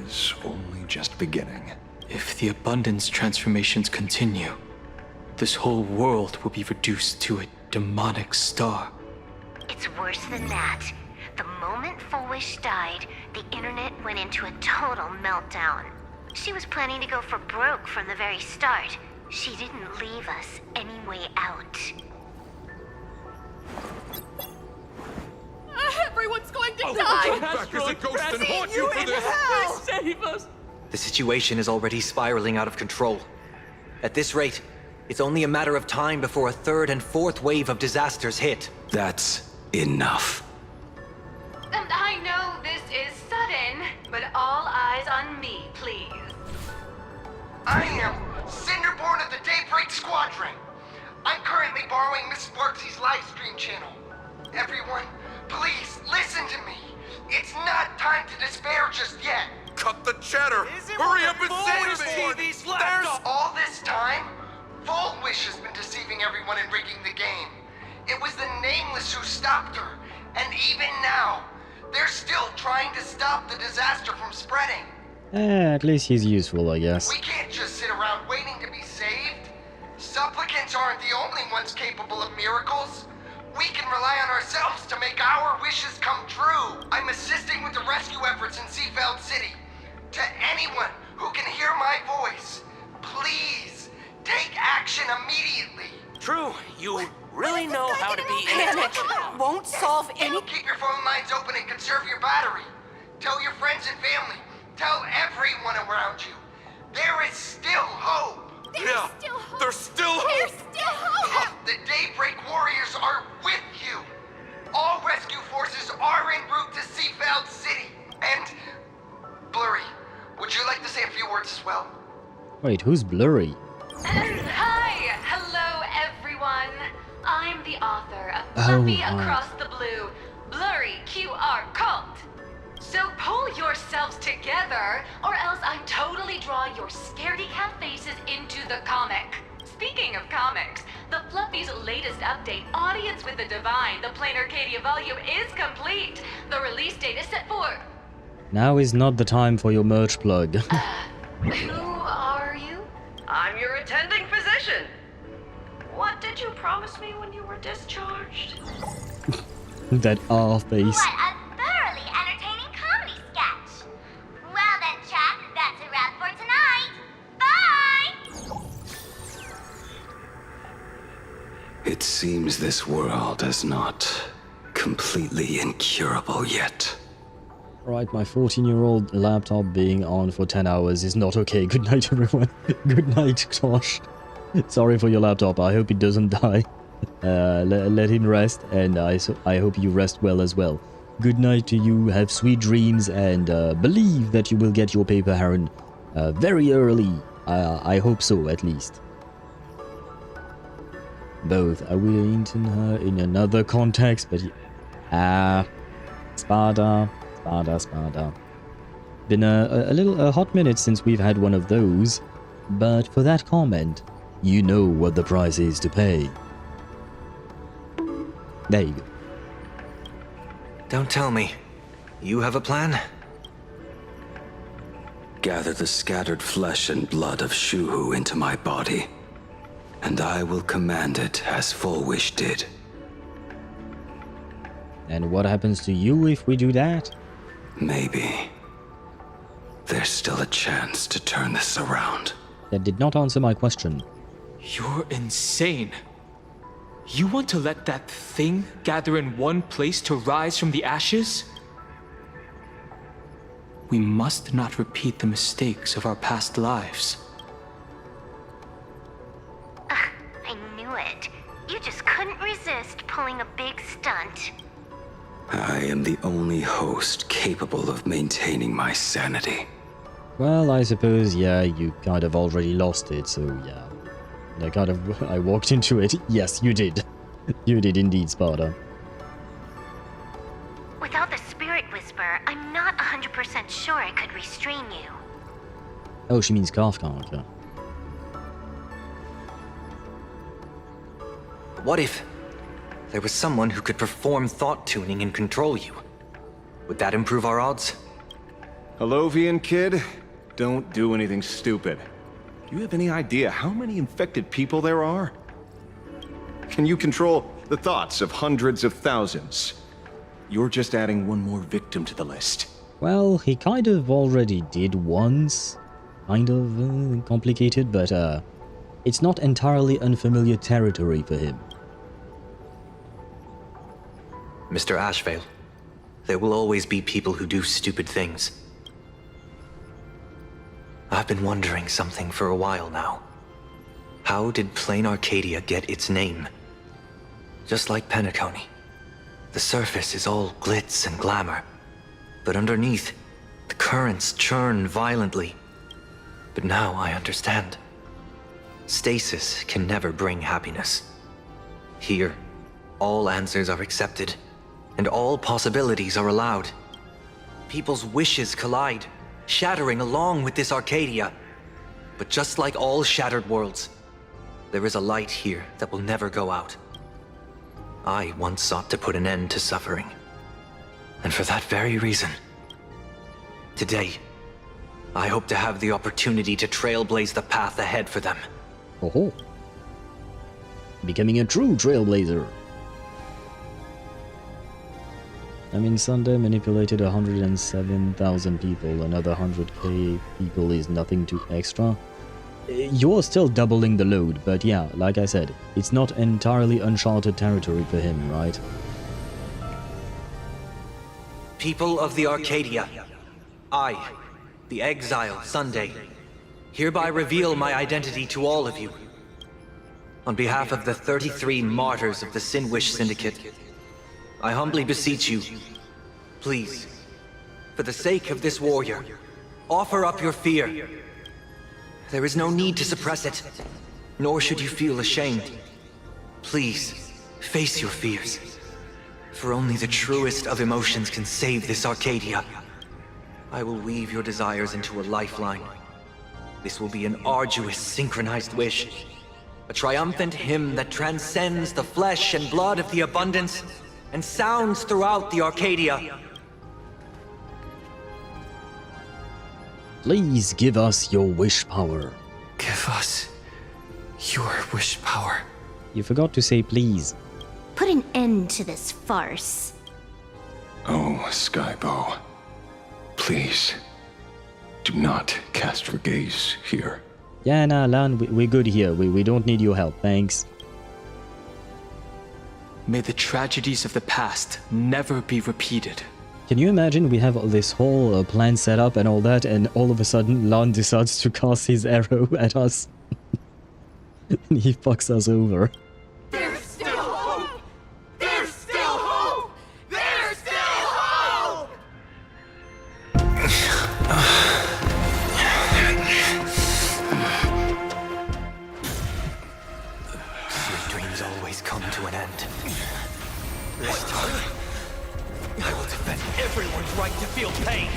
is only just beginning. If the abundance transformations continue, this whole world will be reduced to a demonic star. It's worse than that. The moment Fullwish died, the internet went into a total meltdown. She was planning to go for broke from the very start. She didn't leave us any way out. Everyone's going to Come back as a ghost and haunt you for this! Please save us! The situation is already spiraling out of control. At this rate, it's only a matter of time before a 3rd and 4th wave of disasters hit. That's enough. I know this is sudden, but all eyes on me, please. I am Cinderborn of the Daybreak Squadron. I'm currently borrowing Miss Sparksy's livestream channel. Everyone, please listen to me. It's not time to despair just yet. Cut the chatter! Hurry up and save me! There's all this time, Fullwish has been deceiving everyone and rigging the game. It was the Nameless who stopped her, and even now, they're still trying to stop the disaster from spreading. At least he's useful, I guess. We can't just sit around waiting to be saved. Supplicants aren't the only ones capable of miracles. We can rely on ourselves to make our wishes come true. I'm assisting with the rescue efforts in Seafeld City. To anyone who can hear my voice, please take action immediately. True, you really know how to be... Panic won't solve any... Keep your phone lines open and conserve your battery. Tell your friends and family. Tell everyone around you. There is still hope. There's still hope! The Daybreak Warriors are with you. All rescue forces are en route to Seafeld City. And... Blurry, would you like to say a few words as well? Wait, who's Blurry? Hi! Hello, everyone. I'm the author of Fluffy Across the Blue, Blurry QR Cult. So pull yourselves together, or else I'm totally drawing your scaredy cat faces into the comic. Speaking of comics, the Fluffy's latest update, Audience with the Divine, the Planarcadia volume, is complete. The release date is set for... Now is not the time for your merch plug. Who are you? I'm your attending physician. What did you promise me when you were discharged? That R face. What a thoroughly entertaining comedy sketch. Well then, chat, that's a wrap for tonight. Bye! It seems this world is not completely incurable yet. Right, my 14-year-old laptop being on for 10 hours is not okay. Good night, everyone. Good night, Tosh. Sorry for your laptop. I hope it doesn't die. Let him rest, and I hope you rest well as well. Good night to you. Have sweet dreams, and believe that you will get your paper heron very early. I hope so, at least. Both. I will intern her in another context, but... Spada. Been a hot minute since we've had one of those, but for that comment, you know what the price is to pay. There you go. Don't tell me. You have a plan? Gather the scattered flesh and blood of Shuhu into my body, and I will command it as Full Wish did. And what happens to you if we do that? Maybe. There's still a chance to turn this around. That did not answer my question. You're insane. You want to let that thing gather in one place to rise from the ashes? We must not repeat the mistakes of our past lives. I knew it. You just couldn't resist pulling a big stunt. I am the only host capable of maintaining my sanity. Well, I suppose, yeah, you kind of already lost it, so yeah. I walked into it. Yes, you did. You did indeed, Sparta. Without the Spirit Whisper, I'm not 100% sure I could restrain you. Oh, she means Kafka, okay. What if there was someone who could perform thought tuning and control you? Would that improve our odds? Hellovian kid, don't do anything stupid. Do you have any idea how many infected people there are? Can you control the thoughts of hundreds of thousands? You're just adding one more victim to the list. Well, he kind of already did once. Kind of complicated, but it's not entirely unfamiliar territory for him. Mr. Ashvale, there will always be people who do stupid things. I've been wondering something for a while now. How did Planarcadia get its name? Just like Penacony, the surface is all glitz and glamour, but underneath, the currents churn violently. But now I understand. Stasis can never bring happiness. Here, all answers are accepted, and all possibilities are allowed. People's wishes collide, shattering along with this Arcadia. But just like all shattered worlds, there is a light here that will never go out. I once sought to put an end to suffering. And for that very reason, today, I hope to have the opportunity to trailblaze the path ahead for them. Oh, becoming a true trailblazer. I mean, Sunday manipulated 107,000 people. Another 100k people is nothing too extra. You're still doubling the load, but yeah, like I said, it's not entirely uncharted territory for him, right? People of the Arcadia, I, the Exile Sunday, hereby reveal my identity to all of you. On behalf of the 33 martyrs of the Sinwish Syndicate, I humbly beseech you, please, for the sake of this warrior, offer up your fear. There is no need to suppress it, nor should you feel ashamed. Please, face your fears, for only the truest of emotions can save this Arcadia. I will weave your desires into a lifeline. This will be an arduous, synchronized wish. A triumphant hymn that transcends the flesh and blood of the abundance and sounds throughout the Arcadia. Please give us your wish power. Give us your wish power. You forgot to say please. Put an end to this farce. Oh, Skybow. Please, do not cast your gaze here. Yeah, nah, Lan, we're good here. We don't need your help, thanks. May the tragedies of the past never be repeated. Can you imagine we have this whole plan set up and all that, and all of a sudden Lan decides to cast his arrow at us? And he fucks us over. There's still hope! There's still hope! There's still hope! Your dreams always come to an end. This time, I will defend everyone's right to feel pain.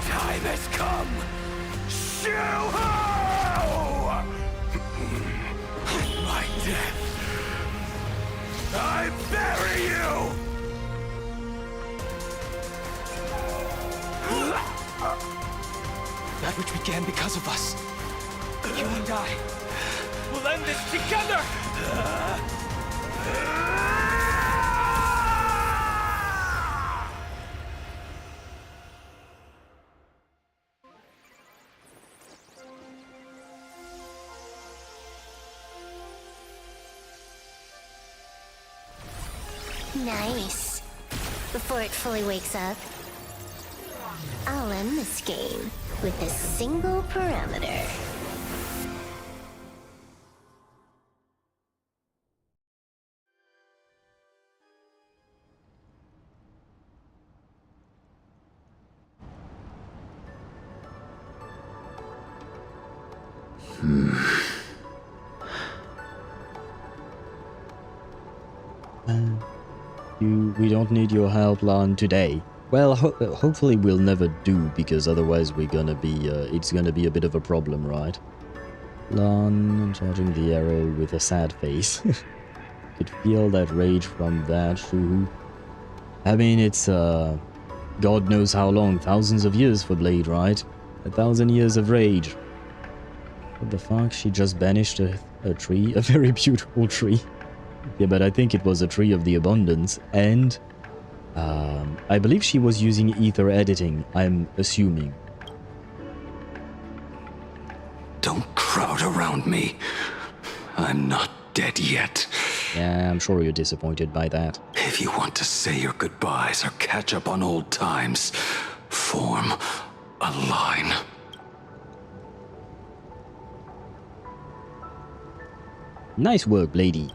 Time has come! Shoo-ho! My death! I bury you! That which began because of us. You and I will end this together! Nice. Before it fully wakes up, I'll end this game with a single parameter. We don't need your help, Lan, today. Well, hopefully we'll never do, because otherwise we're gonna be, it's gonna be a bit of a problem, right? Lan charging the arrow with a sad face. Could feel that rage from that, Shuhu. I mean, it's, God knows how long, thousands of years for Blade, right? 1,000 years of rage. What the fuck? She just banished a tree? A very beautiful tree. Yeah, but I think it was a tree of the abundance, and I believe she was using ether editing, I'm assuming. Don't crowd around me. I'm not dead yet. Yeah, I'm sure you're disappointed by that. If you want to say your goodbyes or catch up on old times, form a line. Nice work, lady.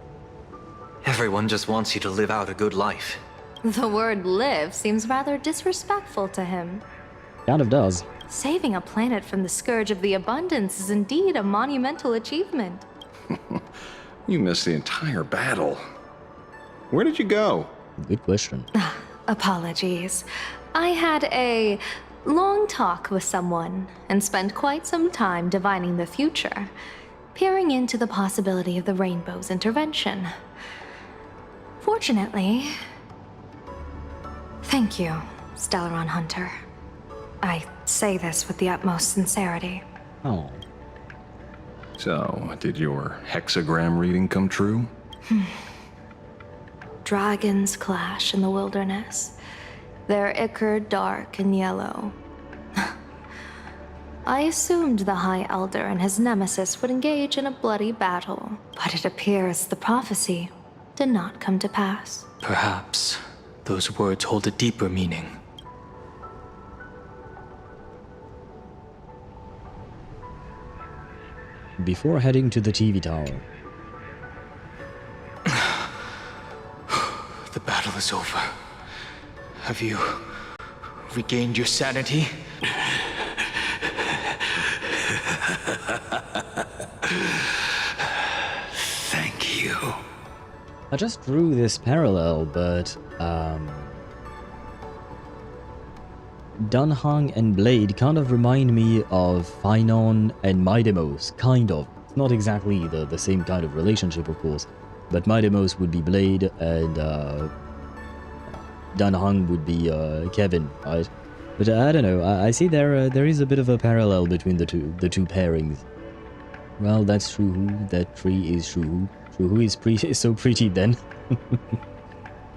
Everyone just wants you to live out a good life. The word live seems rather disrespectful to him. Kind of does. Saving a planet from the scourge of the abundance is indeed a monumental achievement. You missed the entire battle. Where did you go? Good question. Apologies. I had a long talk with someone and spent quite some time divining the future, peering into the possibility of the Rainbow's intervention. Fortunately... Thank you, Stellaron Hunter. I say this with the utmost sincerity. Oh. So, did your hexagram reading come true? Dragons clash in the wilderness, their ichor dark and yellow. I assumed the High Elder and his nemesis would engage in a bloody battle, but it appears the prophecy did not come to pass. Perhaps those words hold a deeper meaning. Before heading to the TV tower. The battle is over. Have you regained your sanity? Thank you. I just drew this parallel, but Dan Heng and Blade kind of remind me of Phainon and Midemos, kind of. It's not exactly the same kind of relationship, of course, but Midemos would be Blade and Dan Heng would be Kevin, right? But I don't know, I see there is a bit of a parallel between the two pairings. Well, that's true, that tree is true. Who is so pretty then?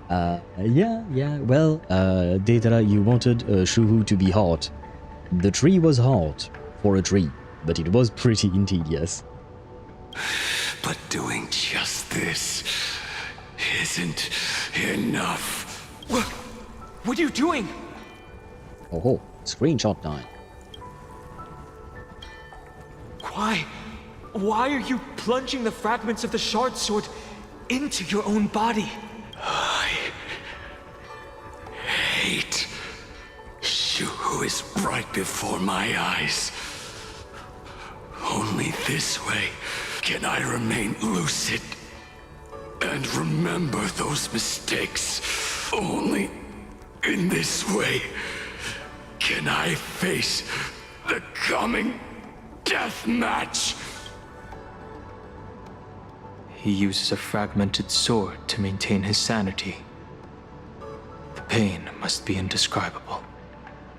Yeah, well, Deidara, you wanted Shuhu to be hot. The tree was hot for a tree, but it was pretty indeed, yes. But doing just this isn't enough. What are you doing? Oh, screenshot time. Why are you plunging the fragments of the shard sword into your own body? I hate Shuhu is right before my eyes. Only this way can I remain lucid and remember those mistakes. Only in this way can I face the coming death match. He uses a fragmented sword to maintain his sanity. The pain must be indescribable.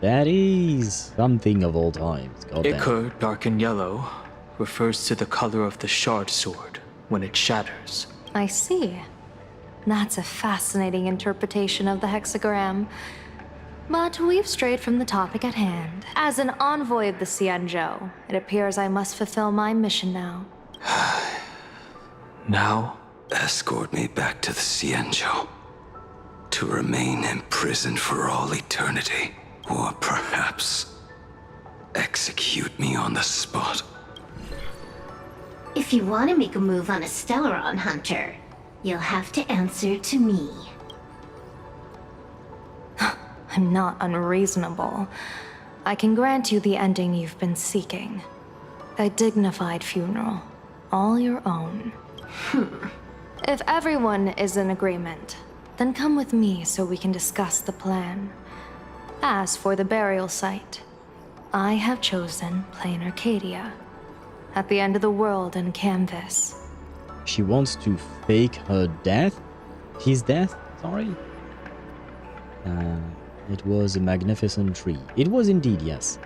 That is something of all times. Ichor, dark and yellow, refers to the color of the shard sword when it shatters. I see. That's a fascinating interpretation of the hexagram. But we've strayed from the topic at hand. As an envoy of the Xianzhou, it appears I must fulfill my mission now. Now? Escort me back to the Xianzhou. To remain imprisoned for all eternity. Or perhaps execute me on the spot. If you want to make a move on a Stellaron Hunter, you'll have to answer to me. I'm not unreasonable. I can grant you the ending you've been seeking. A dignified funeral. All your own. If everyone is in agreement, then come with me so we can discuss the plan. As for the burial site, I have chosen Planarcadia, at the end of the world in Canvas. She wants to fake her death? His death? Sorry? It was a magnificent tree. It was indeed, yes.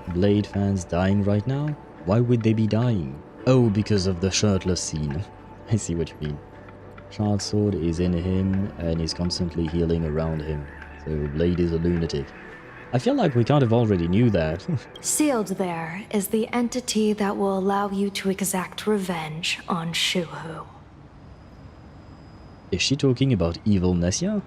Blade fans dying right now? Why would they be dying? Oh, because of the shirtless scene. I see what you mean. Shard sword is in him and is constantly healing around him. So Blade is a lunatic. I feel like we kind of already knew that. Sealed there is the entity that will allow you to exact revenge on Shuhu. Is she talking about evil Nessia?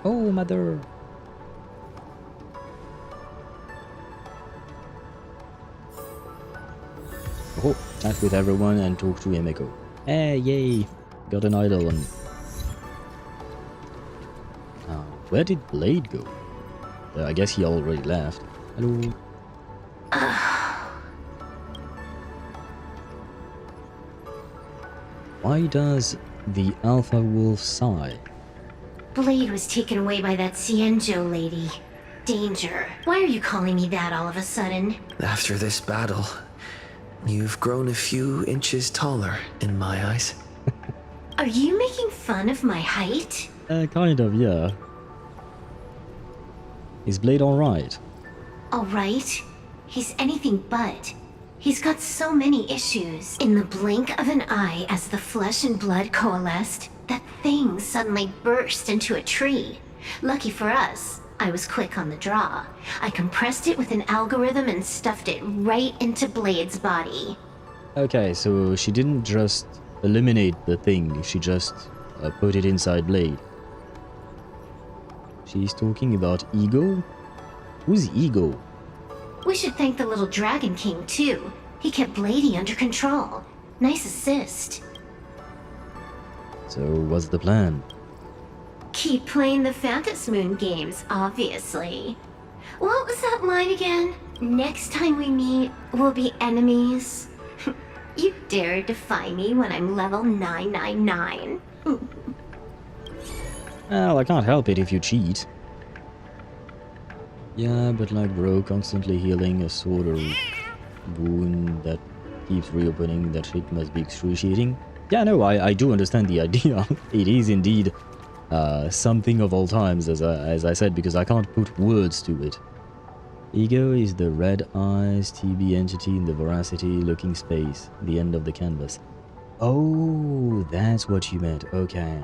Oh, mother. Oh, chat with everyone and talk to Emiko. Hey, yay! Got an idol on. Where did Blade go? I guess he already left. Hello. Why does the Alpha Wolf sigh? Blade was taken away by that Xianzhou lady. Danger. Why are you calling me that all of a sudden? After this battle, you've grown a few inches taller in my eyes. Are you making fun of my height? Kind of, yeah. Is Blade alright? Alright? He's anything but. He's got so many issues. In the blink of an eye, as the flesh and blood coalesced, that thing suddenly burst into a tree. Lucky for us, I was quick on the draw. I compressed it with an algorithm and stuffed it right into Blade's body. Okay, so she didn't just eliminate the thing, she just put it inside Blade. She's talking about Ego? Who's Ego? We should thank the little Dragon King, too. He kept Blady under control. Nice assist. So, what's the plan? Keep playing the Phantasmoon Games, obviously. What was that line again? Next time we meet, we'll be enemies. You dare defy me when I'm level 999. Well, I can't help it if you cheat. Yeah, but like bro, constantly healing a sort of wound that keeps reopening, that shit must be excruciating. Yeah, no, I do understand the idea. It is indeed something of all times, as I said, because I can't put words to it. Ego is the red eyes, TB entity in the veracity looking space, the end of the canvas. Oh, that's what you meant, okay.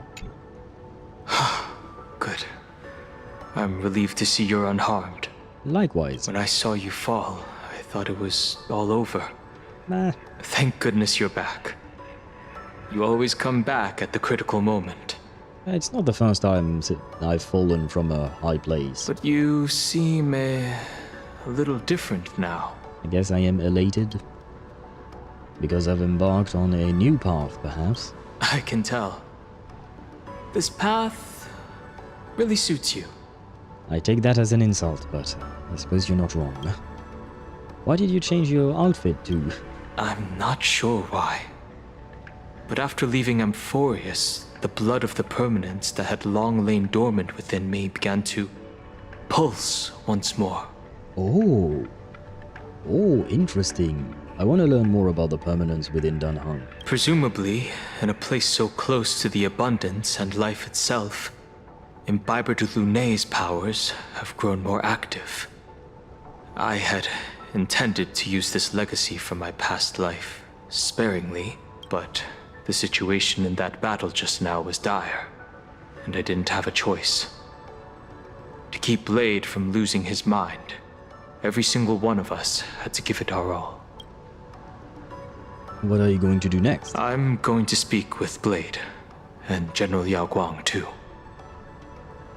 Good. I'm relieved to see you're unharmed. Likewise. When I saw you fall, I thought it was all over. Nah. Thank goodness you're back. You always come back at the critical moment. It's not the first time I've fallen from a high place. But you seem a little different now. I guess I am elated. Because I've embarked on a new path, perhaps. I can tell. This path really suits you. I take that as an insult, but I suppose you're not wrong. Why did you change your outfit too? I'm not sure why. But after leaving Amphorius, the blood of the permanence that had long lain dormant within me began to pulse once more. Oh, interesting. I want to learn more about the permanence within Dan Heng. Presumably, in a place so close to the abundance and life itself, Imbiber de Lunay's powers have grown more active. I had intended to use this legacy from my past life sparingly, but the situation in that battle just now was dire, and I didn't have a choice. To keep Blade from losing his mind, every single one of us had to give it our all. What are you going to do next? I'm going to speak with Blade, and General Yao Guang too.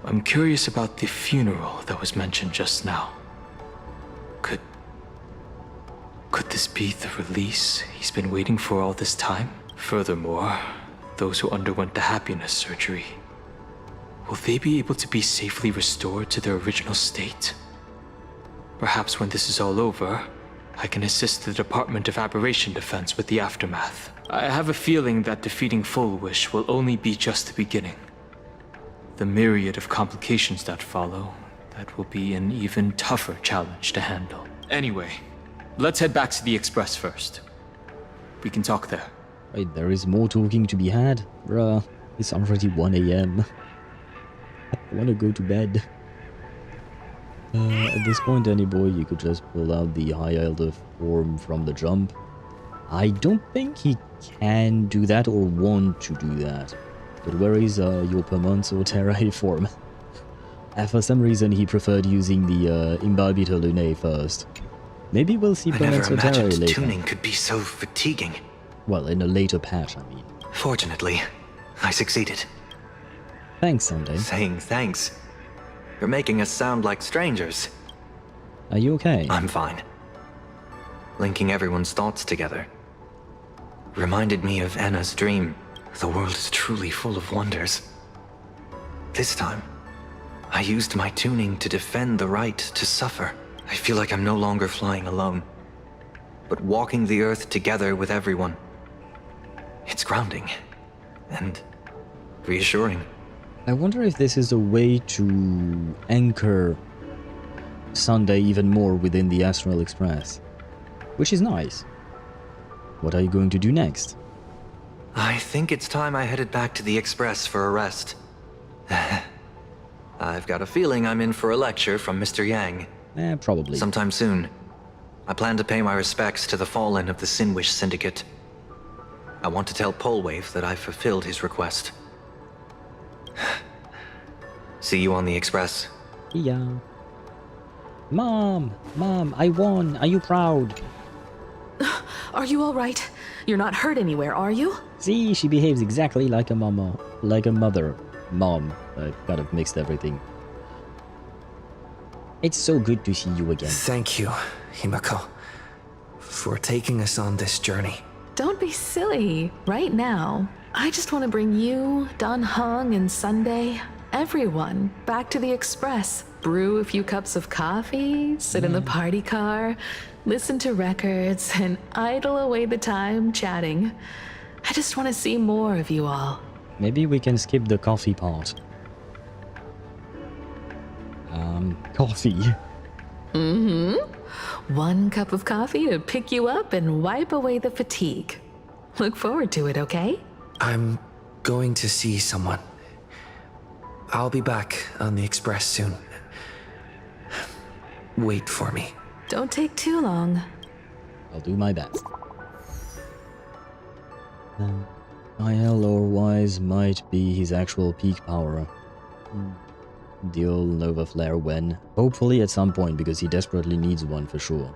I'm curious about the funeral that was mentioned just now. Could this be the release he's been waiting for all this time? Furthermore, those who underwent the happiness surgery, will they be able to be safely restored to their original state? Perhaps when this is all over, I can assist the Department of Aberration Defense with the aftermath. I have a feeling that defeating Full Wish will only be just the beginning. The myriad of complications that follow, that will be an even tougher challenge to handle. Anyway, let's head back to the Express first. We can talk there. Wait, there is more talking to be had? Bruh, it's already 1 AM. I wanna go to bed. At this point, Danny boy, you could just pull out the High Elder form from the jump. I don't think he can do that or want to do that. But where is your Permanso Terrae form? For some reason, he preferred using the Imbibiter Lunae first. Maybe we'll see Permanso Terrae later. Tuning could be so fatiguing. Well, in a later patch, I mean. Fortunately, I succeeded. Thanks, Sunday. Saying thanks. You're making us sound like strangers. Are you okay? I'm fine. Linking everyone's thoughts together reminded me of Anna's dream. The world is truly full of wonders. This time, I used my tuning to defend the right to suffer. I feel like I'm no longer flying alone, but walking the earth together with everyone. It's grounding and reassuring. I wonder if this is a way to anchor Sunday even more within the Astral Express, which is nice. What are you going to do next? I think it's time I headed back to the Express for a rest. I've got a feeling I'm in for a lecture from Mr. Yang. Probably. Sometime soon. I plan to pay my respects to the fallen of the Sinwish Syndicate. I want to tell Polwave that I've fulfilled his request. See you on the Express. Yeah. Mom, I won. Are you proud? Are you all right? You're not hurt anywhere, are you? See, she behaves exactly like a mama, like a mother. Mom. I kind of mixed everything. It's so good to see you again. Thank you, Himako, for taking us on this journey. Don't be silly. Right now, I just want to bring you, Dan Heng, and Sunday, everyone, back to the Express. Brew a few cups of coffee, sit in the party car, listen to records, and idle away the time chatting. I just want to see more of you all. Maybe we can skip the coffee part. Coffee. Mm-hmm. 1 cup of coffee to pick you up and wipe away the fatigue. Look forward to it, okay? I'm going to see someone. I'll be back on the Express soon. Wait for me. Don't take too long. I'll do my best. IL or Wise might be his actual peak power. The old Nova Flare when. Hopefully at some point, because he desperately needs one for sure.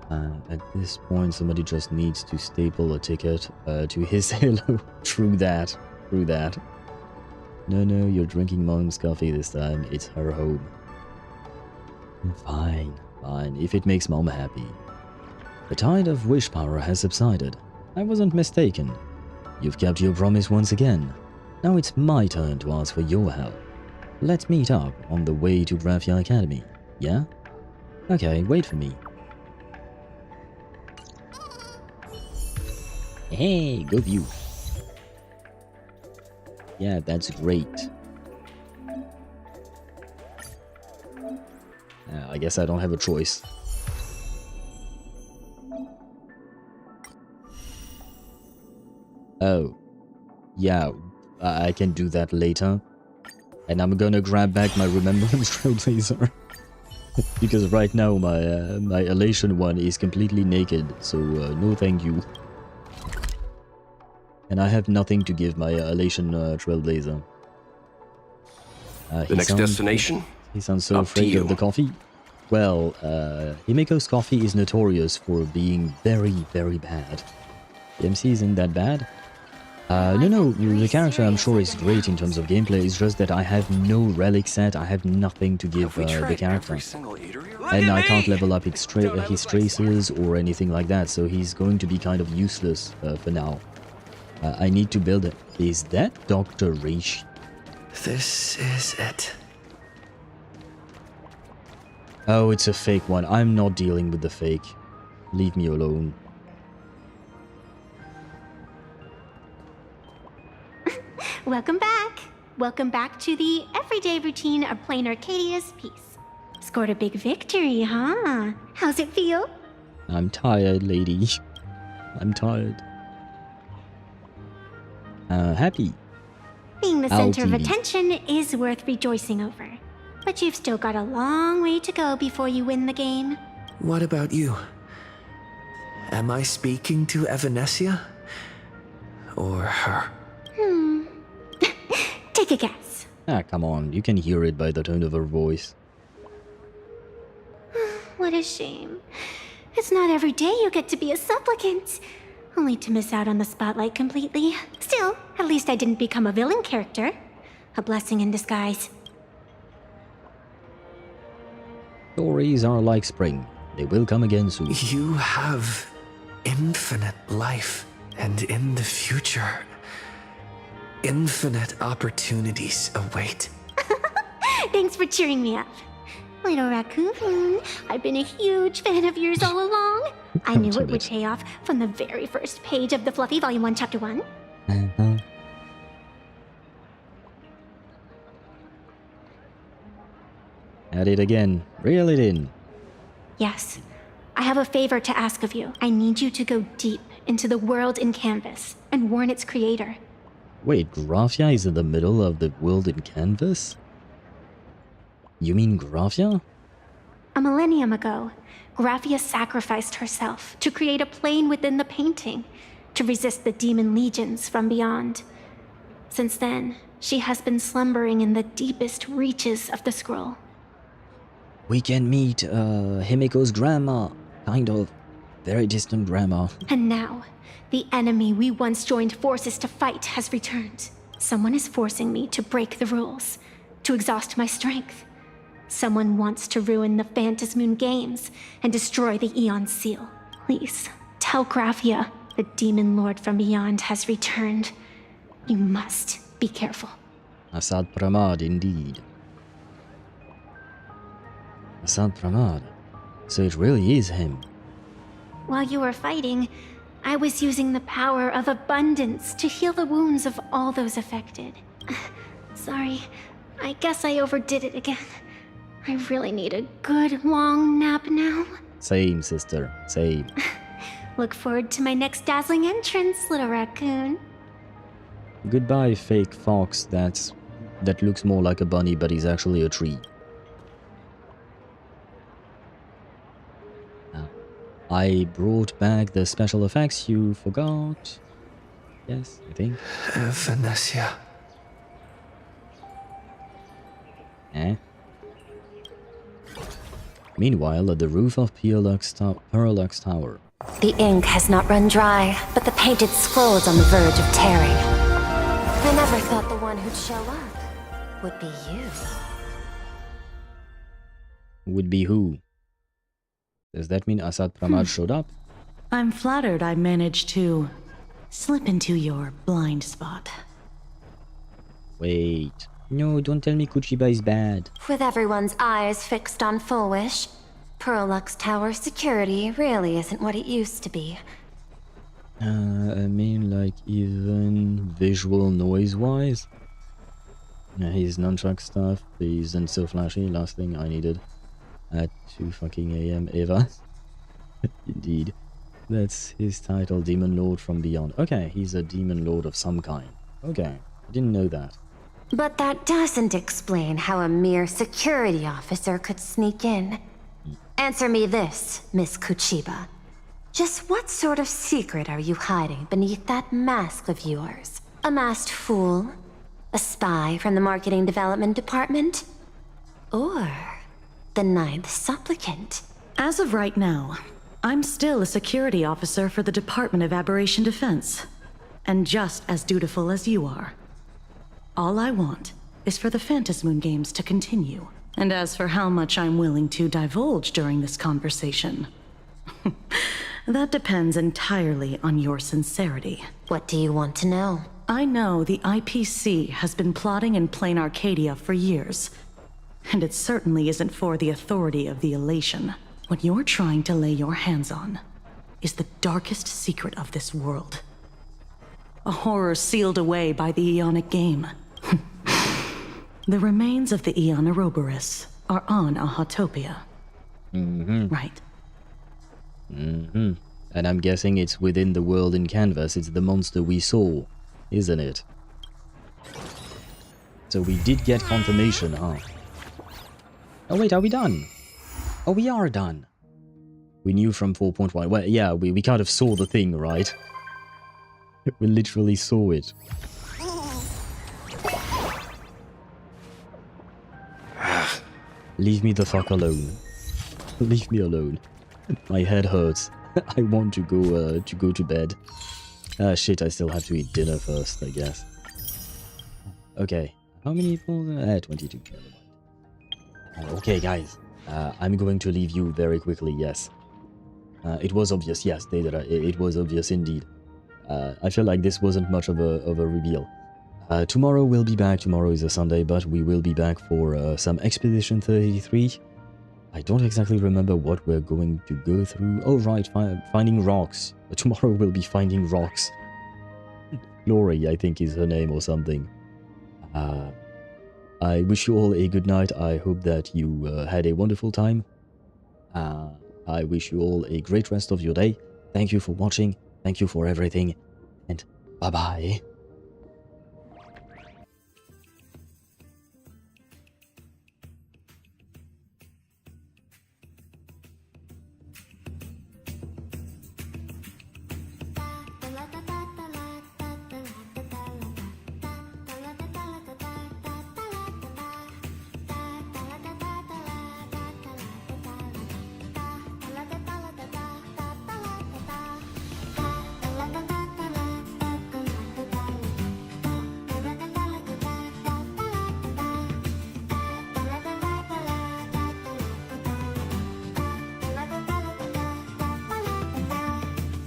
At this point, somebody just needs to staple a ticket to his halo. True that. True that. No, you're drinking Mom's coffee this time. It's her home. Fine. If it makes Mom happy. The tide of wish power has subsided. I wasn't mistaken. You've kept your promise once again. Now it's my turn to ask for your help. Let's meet up on the way to Graphia Academy, yeah? Okay, wait for me. Hey, go view. Yeah, that's great. I guess I don't have a choice. Oh. Yeah, I can do that later. And I'm gonna grab back my Remembrance Trailblazer. Because right now my Elation one is completely naked, so no thank you. And I have nothing to give my Elation Trailblazer. The next destination? He sounds so afraid of the coffee. Well, Himeko's coffee is notorious for being very, very bad. The MC isn't that bad. No, the character I'm sure is great in terms of gameplay, it's just that I have no relic set, I have nothing to give the character. And I can't level up his traces or anything like that, so he's going to be kind of useless for now. I need to build it. Is that Dr. Reishi? This is it. Oh, it's a fake one. I'm not dealing with the fake. Leave me alone. Welcome back. Welcome back to the everyday routine of Planarcadia's piece. Scored a big victory, huh? How's it feel? I'm tired, lady. I'm tired. Happy. Being the center of attention is worth rejoicing over. But you've still got a long way to go before you win the game. What about you? Am I speaking to Evanescia? Or her? Take a guess. Ah, come on. You can hear it by the tone of her voice. What a shame. It's not every day you get to be a supplicant. Only to miss out on the spotlight completely. Still, at least I didn't become a villain character. A blessing in disguise. Stories are like spring. They will come again soon. You have infinite life, and in the future, infinite opportunities await. Thanks for cheering me up. Little Raccoon, I've been a huge fan of yours all along. I knew it would pay off from the very first page of the Fluffy Volume 1, Chapter 1. At it again. Reel it in. Yes. I have a favor to ask of you. I need you to go deep into the world in Canvas and warn its creator. Wait, Graphia is in the middle of the world in Canvas? You mean Graphia? A millennium ago, Graphia sacrificed herself to create a plane within the painting to resist the demon legions from beyond. Since then, she has been slumbering in the deepest reaches of the scroll. We can meet Himeko's grandma. Kind of. Very distant grandma. And now, the enemy we once joined forces to fight has returned. Someone is forcing me to break the rules, to exhaust my strength. Someone wants to ruin the Phantasmoon Games and destroy the Eon Seal. Please, tell Graphia the Demon Lord from beyond has returned. You must be careful. Asad Pramad, indeed. Asad Pramad. So it really is him. While you were fighting, I was using the power of abundance to heal the wounds of all those affected. Sorry, I guess I overdid it again. I really need a good long nap now. Same, sister. Same. Look forward to my next dazzling entrance, little raccoon. Goodbye, fake fox that looks more like a bunny but is actually a tree. I brought back the special effects you forgot. Yes, I think. Evanescia. Eh? Meanwhile, at the roof of Parallax Tower. The ink has not run dry, but the painted scroll is on the verge of tearing. I never thought the one who'd show up would be you. Would be who? Does that mean Asad Pramad showed up? I'm flattered I managed to slip into your blind spot. Wait. No, don't tell me Kuchiba is bad. With everyone's eyes fixed on Full Wish, Parallax Tower security really isn't what it used to be. I mean, like, even visual noise-wise? His nunchuck stuff isn't so flashy. Last thing I needed at 2 fucking AM Eva. Indeed. That's his title, Demon Lord from Beyond. Okay, he's a Demon Lord of some kind. Okay, I didn't know that. But that doesn't explain how a mere security officer could sneak in. Answer me this, Miss Kuchiba. Just what sort of secret are you hiding beneath that mask of yours? A masked fool? A spy from the Marketing Development Department? Or the Ninth Supplicant? As of right now, I'm still a security officer for the Department of Aberration Defense, and just as dutiful as you are. All I want is for the Phantasmoon Games to continue. And as for how much I'm willing to divulge during this conversation, that depends entirely on your sincerity. What do you want to know? I know the IPC has been plotting in Planarcadia for years, and it certainly isn't for the authority of the Elation. What you're trying to lay your hands on is the darkest secret of this world. A horror sealed away by the Eonic Game. The remains of the Eon Ouroboros are on a Hotopia. Right. And I'm guessing it's within the world in canvas. It's the monster we saw, isn't it? So we did get confirmation, huh? Oh wait, are we done? Oh, we are done. We knew from 4.1. Well, yeah, we kind of saw the thing, right? We literally saw it. Leave me the fuck alone. Leave me alone. My head hurts. I want to go to bed. Ah shit, I still have to eat dinner first, I guess. Okay, how many people? 22. Okay, guys. I'm going to leave you very quickly, yes. It was obvious, yes, it was obvious indeed. I feel like this wasn't much of a reveal. Tomorrow we'll be back. Tomorrow is a Sunday, but we will be back for some Expedition 33. I don't exactly remember what we're going to go through. Oh, right, finding rocks. Tomorrow we'll be finding rocks. Lori, I think is her name or something. I wish you all a good night. I hope that you had a wonderful time. I wish you all a great rest of your day. Thank you for watching. Thank you for everything. And bye-bye.